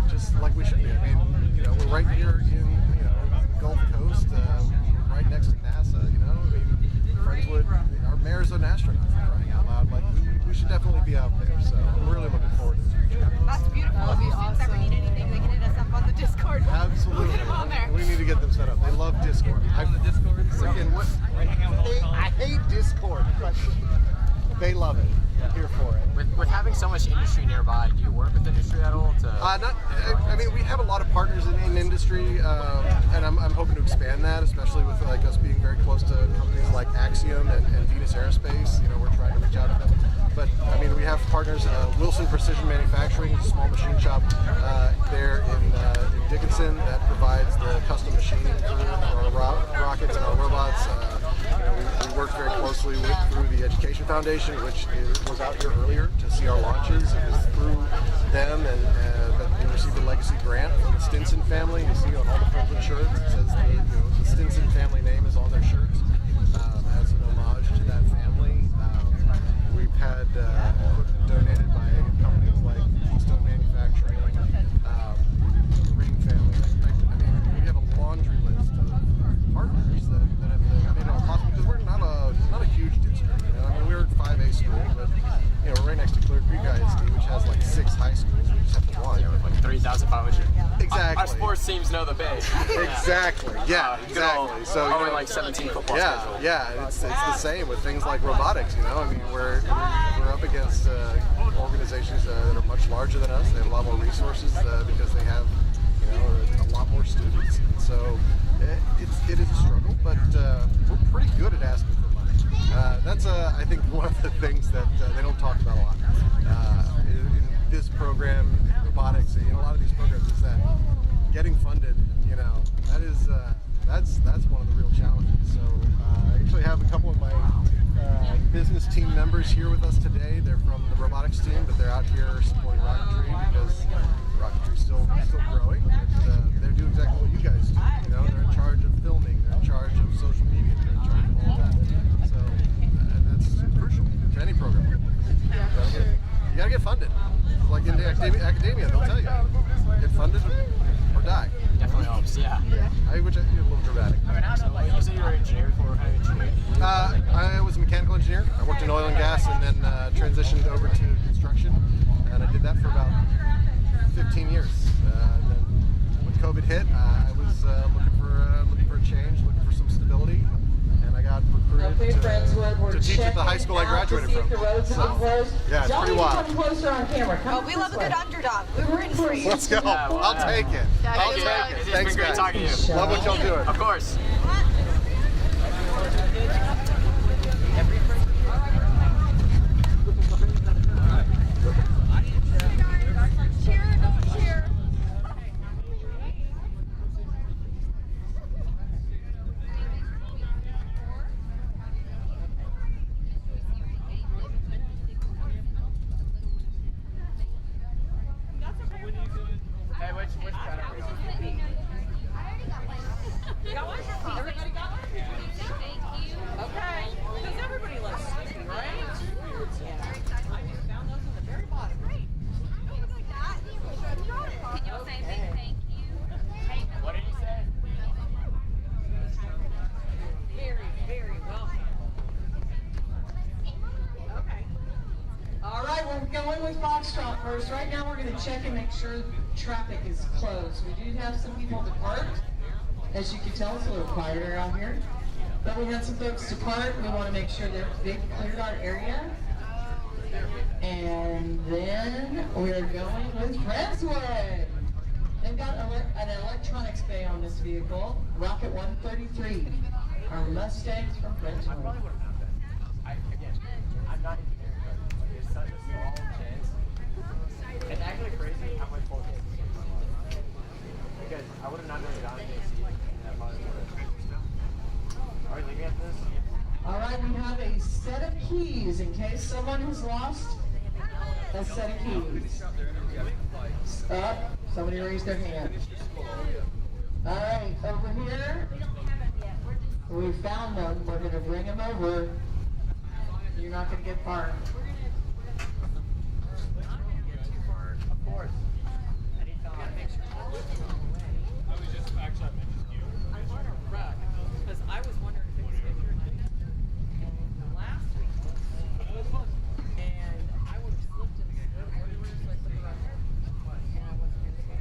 S21: just like we should be. I mean, we're right here in the Gulf Coast, we're right next to NASA. I mean, Friendswood, our mayor's an astronaut, for crying out loud. We should definitely be out there. So I'm really looking forward to the future.
S20: That's beautiful. If you students ever need anything, they can hit us up on the Discord.
S21: Absolutely.
S20: We'll get them on there.
S21: We need to get them set up. They love Discord. I hate Discord, but they love it. I'm here for it.
S19: With having so much industry nearby, do you work with industry at all?
S21: I mean, we have a lot of partners in industry, and I'm hoping to expand that, especially with us being very close to companies like Axiom and Venus Aerospace. We're trying to reach out to them. But I mean, we have partners, Wilson Precision Manufacturing, a small machine shop there in Dickinson that provides the custom machining for our rockets and our robots. We worked very closely through the Education Foundation, which was out here earlier to see our launches. It was through them that we received a legacy grant from the Stinson family. You see on all the Friendswood shirts, it says the Stinson family name is on their shirts as an homage to that family. We've had equipment donated by companies like Keystone Manufacturing, Ring Family. I mean, we have a laundry list of partners that have made it all possible, because we're not a huge district. I mean, we're at 5A school, but we're right next to Clear Creek ISD, which has 6 high schools. We just have to one.
S19: With 3,500.
S21: Exactly.
S19: Our sports teams know the Bay.
S21: Exactly. Yeah. Exactly. So
S19: 17 football schedule.
S21: Yeah. It's the same with things like robotics. I mean, we're up against organizations that are much larger than us. They have a lot more resources because they have a lot more students. And so it is a struggle, but we're pretty good at asking for money. That's I think one of the things that they don't talk about a lot in this program, robotics, a lot of these programs, is that getting funded. That's one of the real challenges. So I actually have a couple of my business team members here with us today. They're from the robotics team, but they're out here supporting Rocketry because Rocketry's still growing. But they do exactly what you guys do. They're in charge of filming, they're in charge of social media, they're in charge of all that. So and that's crucial to any program. You gotta get funded. Like in academia, they'll tell you, get funded or die.
S19: Definitely helps, yeah.
S21: Which is a little dramatic.
S19: So you said you were an engineer before. What kind of engineer?
S21: I was a mechanical engineer. I worked in oil and gas, and then transitioned over to construction, and I did that for about 15 years. Then when COVID hit, I was looking for a change, looking for some stability, and I got recruited to teach at the high school I graduated from. So, yeah, it's pretty wild.
S20: Oh, we love a good underdog. We're rooting for you.
S21: Let's go. I'll take it. I'll take it. Thanks,
S19: great
S21: guys.
S19: talking to you.
S21: Love what y'all doing.
S19: Of course.
S15: Hey, which kind of
S7: Everybody got one? Okay. Because everybody loves Snoopy, right? Yeah. I just found those in the very bottom. Great.
S11: Can y'all say big thank you?
S19: What did you say?
S7: Very, very welcome. Okay.
S12: All right, we're going with Foxtrot first. Right now we're going to check and make sure traffic is closed. We do have some people depart. As you can tell, it's a little quieter out here. But we had some folks depart. We want to make sure that they've cleared our area. And then we're going with Friendswood. They've got an electronics bay on this vehicle, Rocket2025. Our Mustangs from Friendswood.
S19: I'm not engineering, but there's such a small chance. It's actually crazy how much bullshit is because I would have not known John JC
S12: All right, we have a set of keys in case someone has lost a set of keys. Up, somebody raised their hand. All right, over here, we found them. We're going to bring them over. You're not going to get far.
S18: Of course.
S7: Because I was wondering if it was bigger than last week. And I would have slipped and slipped everywhere, so I put it right there. And I wasn't going to say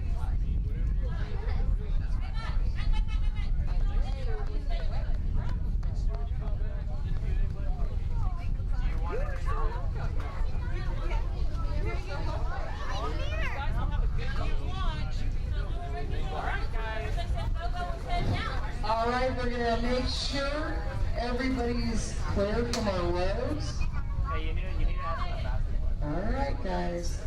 S12: All right, we're going to make sure everybody's clear from our loads.
S18: Hey, you need to ask them about it.
S12: All right, guys.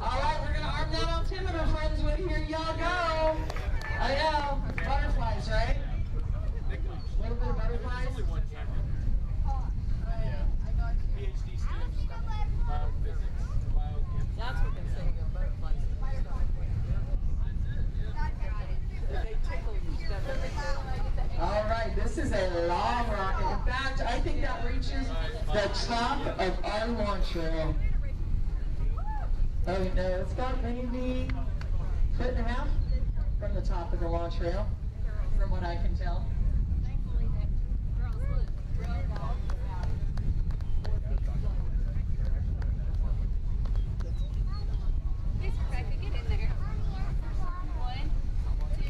S12: All right, we're going to arm that altimeter, friends. With here y'all go. I know. Butterflies, right? A little bit of butterflies.
S7: that's what they say about butterflies. They tickle your stomach.
S12: All right, this is a long rocket. In fact, I think that reaches the top of our launch rail. Oh no, it's got maybe a foot and a half from the top of the launch rail, from what I can tell.
S11: Get in there. 1, 2.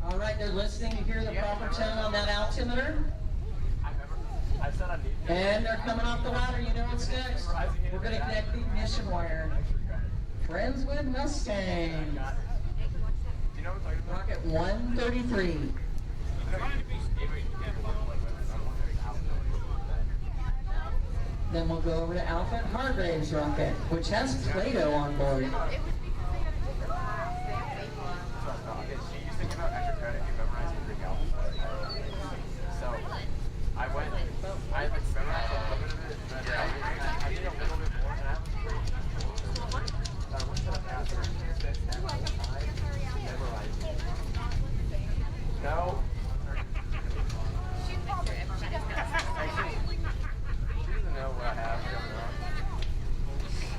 S12: All right, they're listening to hear the proper tone on that altimeter.
S18: I said I need.
S12: And they're coming off the ladder. You know what's next? We're going to connect the ignition wire. Friends with Mustang. Rocket 133. Then we'll go over to Alpha and Hargrave's rocket, which has Play-Doh on board.
S19: I memorized a little bit of it, but I did a little bit more, and I went to the bathroom and spent that whole time memorizing it. No. She doesn't know what I have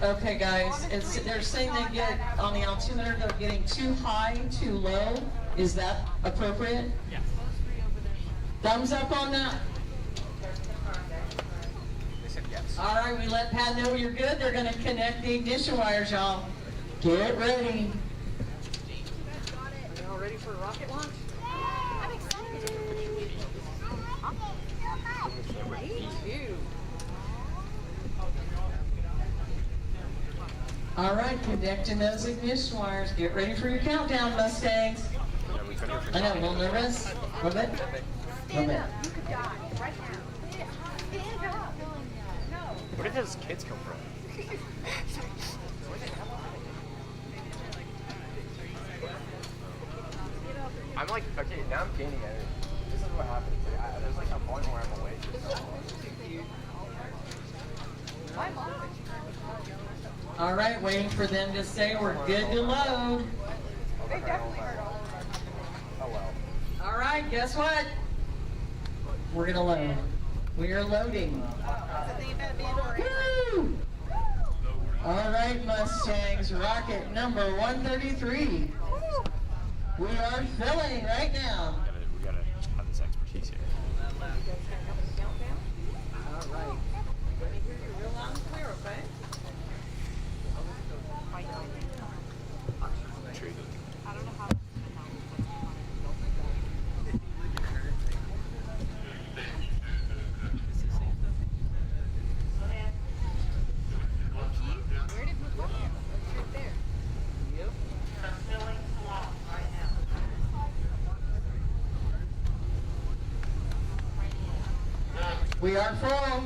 S19: going on.
S12: Okay, guys, they're saying they get on the altimeter, they're getting too high, too low. Is that appropriate?
S6: Yes.
S12: Thumbs up on that. All right, we let Pat know you're good. They're going to connect the ignition wires, y'all. Get ready.
S7: Are y'all ready for a rocket launch?
S14: I'm excited.
S7: Me too.
S12: All right, connecting those ignition wires. Get ready for your countdown, Mustangs. I know, a little nervous. A little bit. A little bit.
S14: You could die right now. Stand up.
S19: Where did those kids come from? I'm like, okay, now I'm gaining energy. This is what happens. Like, there's like a point where I'm awake.
S12: All right, waiting for them to say we're good to load.
S14: They definitely heard all of us.
S19: Oh well.
S12: All right, guess what? We're going to load. We are loading. Woo! All right, Mustangs, rocket number 133. We are filling right now.
S19: We gotta have this expertise here.
S12: All right.
S7: Let me hear you real loud and clear, okay?
S19: Intriguing.
S11: I don't know how. Where did we go? It's right there.
S12: Yep. We are full.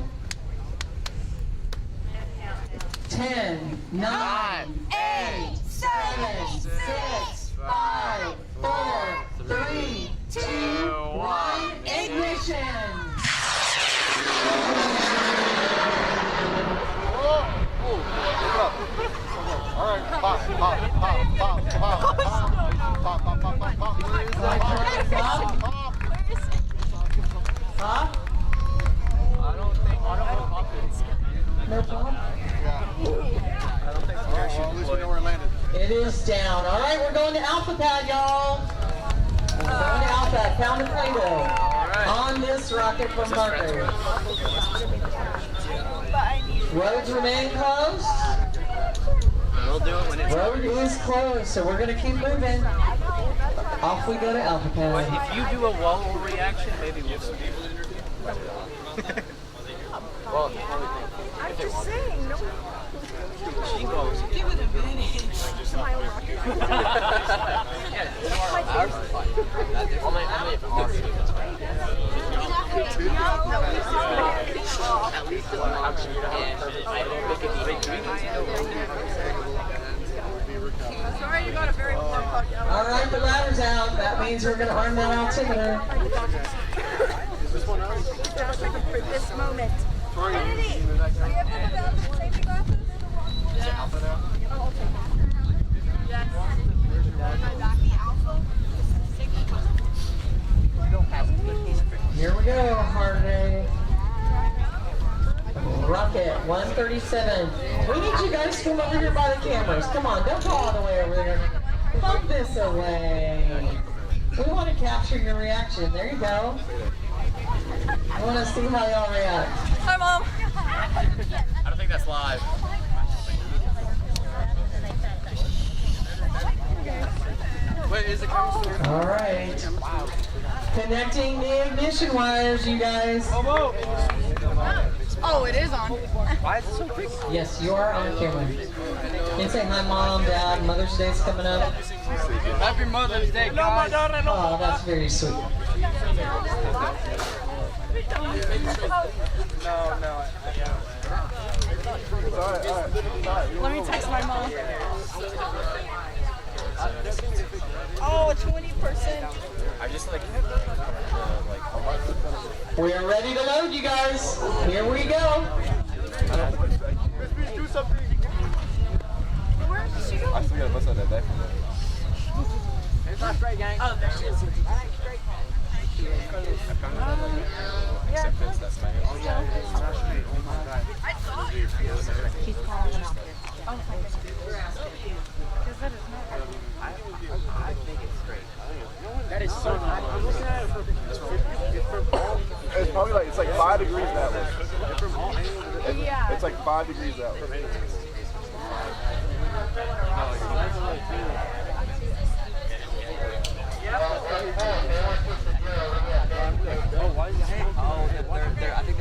S12: 10, 9, 8, 7, 6, 5, 4, 3, 2, 1, ignition!
S21: All right, pop, pop, pop, pop, pop, pop, pop, pop, pop, pop,
S12: Huh?
S15: I don't think pop is.
S12: No pop?
S21: Yeah. I don't think the parachute. At least we know where it landed.
S12: It is down. All right, we're going to Alpha Pad, y'all. We're going to Alpha Pad. Pound and Payload on this rocket from Mercury. Roads remain closed.
S15: We'll do it when it's
S12: Road is closed, so we're going to keep moving. Off we go to Alpha Pad.
S18: But if you do a wall reaction, maybe we'll do it.
S15: well,
S5: I'm just saying, no.
S18: She goes.
S5: Give it a minute. My own rocket. Sorry, you got a very warm puppy.
S12: All right, the ladder's out. That means we're going to arm that altimeter.
S5: For this moment. Kennedy, do you have the safety glasses?
S12: Here we go, Hardy. Rocket 137. We need you guys to come over here by the cameras. Come on, don't go all the way over there. Bump this away. We want to capture your reaction. There you go. I want to see how y'all react.
S5: Hi, Mom.
S15: I don't think that's live. Wait, is it coming through?
S12: All right. Connecting the ignition wires, you guys.
S5: Oh, it is on.
S18: Why is it so quick?
S12: Yes, you are on camera. You can say hi, Mom, Dad. Mother's Day's coming up.
S15: Happy Mother's Day, guys.
S12: Oh, that's very sweet.
S5: Let me text my mom. Oh, 20%.
S15: I just like
S12: We are ready to load, you guys. Here we go.
S21: Do something.
S5: Where did she go?
S1: I still gotta bust out that back.
S18: It's not straight, gang.
S5: Oh, there she is. That ain't straight.
S15: acceptance. That's my name.
S5: I saw you.
S20: She's calling them out there.
S5: Because that is not.
S18: I think it's straight.
S15: That is so nice.
S18: I'm looking at it
S1: It's probably like, it's like 5 degrees that way.
S5: Yeah.
S1: It's like 5 degrees that way.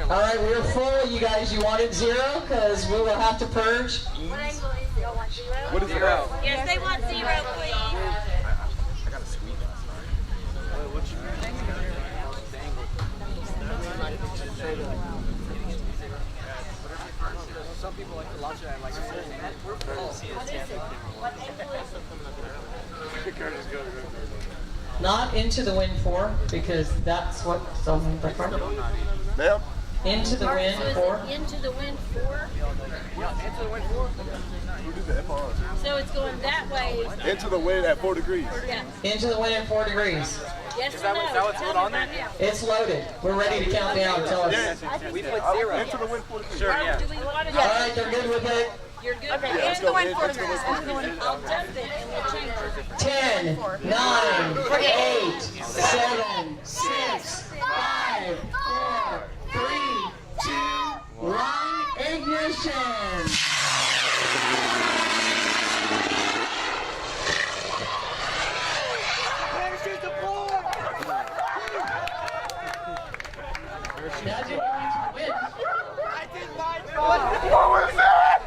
S12: All right, we're full, you guys. You wanted 0 because we will have to purge.
S1: What is 0?
S22: Yes, they want 0, please.
S15: I got a sweet
S18: Some people like to launch it and like, we're full.
S12: Not into the wind 4 because that's what some different.
S1: Ma'am?
S12: Into the wind 4.
S22: Into the wind 4.
S18: Yeah, into the wind 4.
S1: Who did the FRs?
S22: So it's going that way.
S1: Into the wind at 4 degrees.
S22: Yeah.
S12: Into the wind at 4 degrees.
S22: Yes
S18: Is that what's going on there?
S12: It's loaded. We're ready to count down. Tell us.
S18: We put 0.
S1: Into the wind 4 degrees.
S18: Sure, yeah.
S22: Do we want to?
S12: All right, they're good with it.
S22: You're good.
S5: Okay,
S1: Yeah, let's
S5: into the
S1: go.
S5: wind
S1: Into
S5: 4
S1: the
S5: degrees.
S1: wind 4 degrees.
S22: I'll jump it and we'll change it.
S12: 10, 9, 8, 7, 6, 5, 4, 3, 2, 1, ignition! Imagine going to win.
S1: What was that?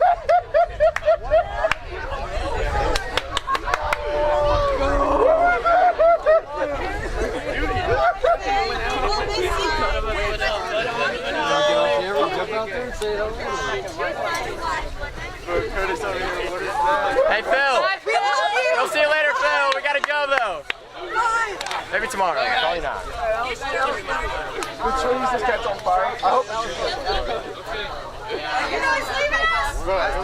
S15: Curtis over here. What is that?
S3: Hey, Phil.
S15: We love you.
S3: We'll see you later, Phil. We gotta go though. Maybe tomorrow. Probably not.
S1: The trees just catch on fire. I hope the trees catch on fire.
S15: You guys leaving us?
S3: Alright,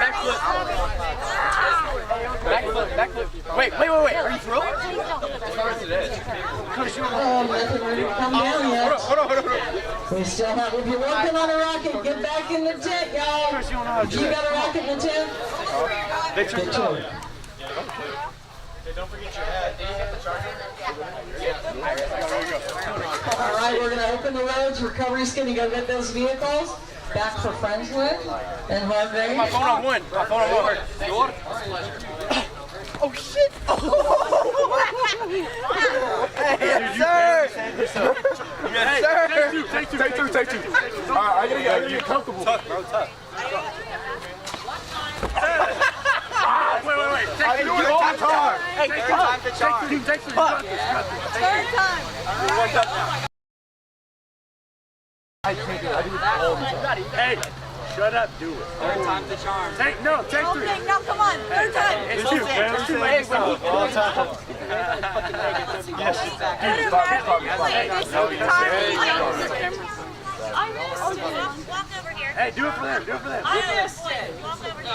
S3: backflip. Backflip. Wait. Are you through?
S1: As far as it is.
S12: Oh, nothing ready to come down yet.
S1: Hold on.
S12: We still have, if you're working on a rocket, get back in the tent, y'all. You got a rocket in the tent?
S1: They turned it on.
S15: Hey, don't forget your hat. Did you get the charger?
S12: All right, we're going to open the roads. Recovery's going to go get those vehicles back for Friendswood and Harvey.
S3: My phone on one.
S15: Oh, shit. Yes, sir.
S1: Yes, sir. Take two. All right, I gotta get comfortable.
S15: Tough, bro, tough.
S1: Wait.
S15: Take time. Hey, take time to charge.
S1: Take two.
S15: Third time.
S1: I do it all the time. Hey, shut up, do it.
S15: Third time to charm.
S1: Take three.
S15: Okay, now come on. Third time.
S1: It's you, man. It's you. All the time.
S15: Walk over here.
S1: Hey, do it for them.
S15: I missed it. Walk over here.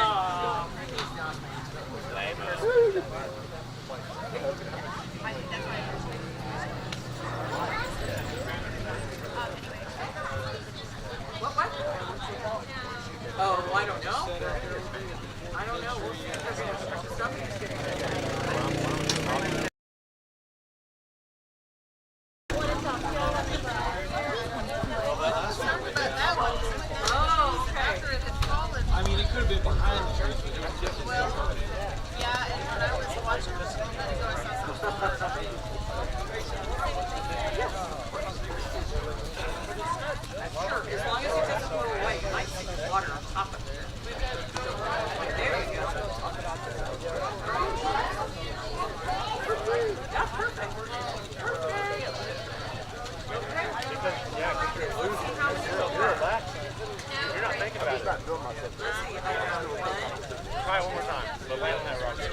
S7: Oh, I don't know. I don't know. We'll see if they're going to somebody's getting it. Oh, okay.
S18: I mean, it could have been behind the church.
S11: Yeah, and when I was watching the show, I saw something.
S7: As long as it doesn't go away, you might see water on top of it. There you go. That's perfect.
S1: You're relaxed. You're not thinking about it. Try it one more time, but land on that rocket.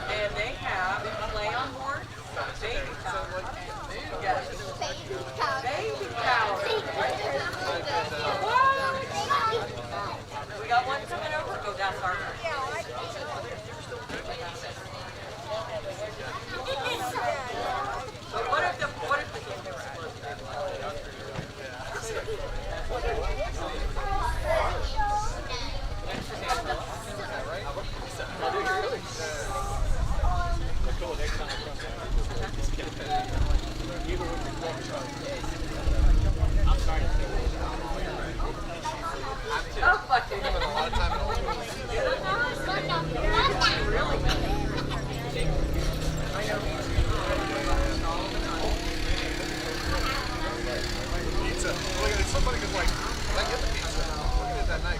S7: And they have play on board, baby power. Yes. Baby power. What? We got one coming over. Go down, Sergeant. But what if the Oh, fuck it.
S1: Pizza. Look at it. Somebody was like, "Can I get the pizza?" Looking at that night.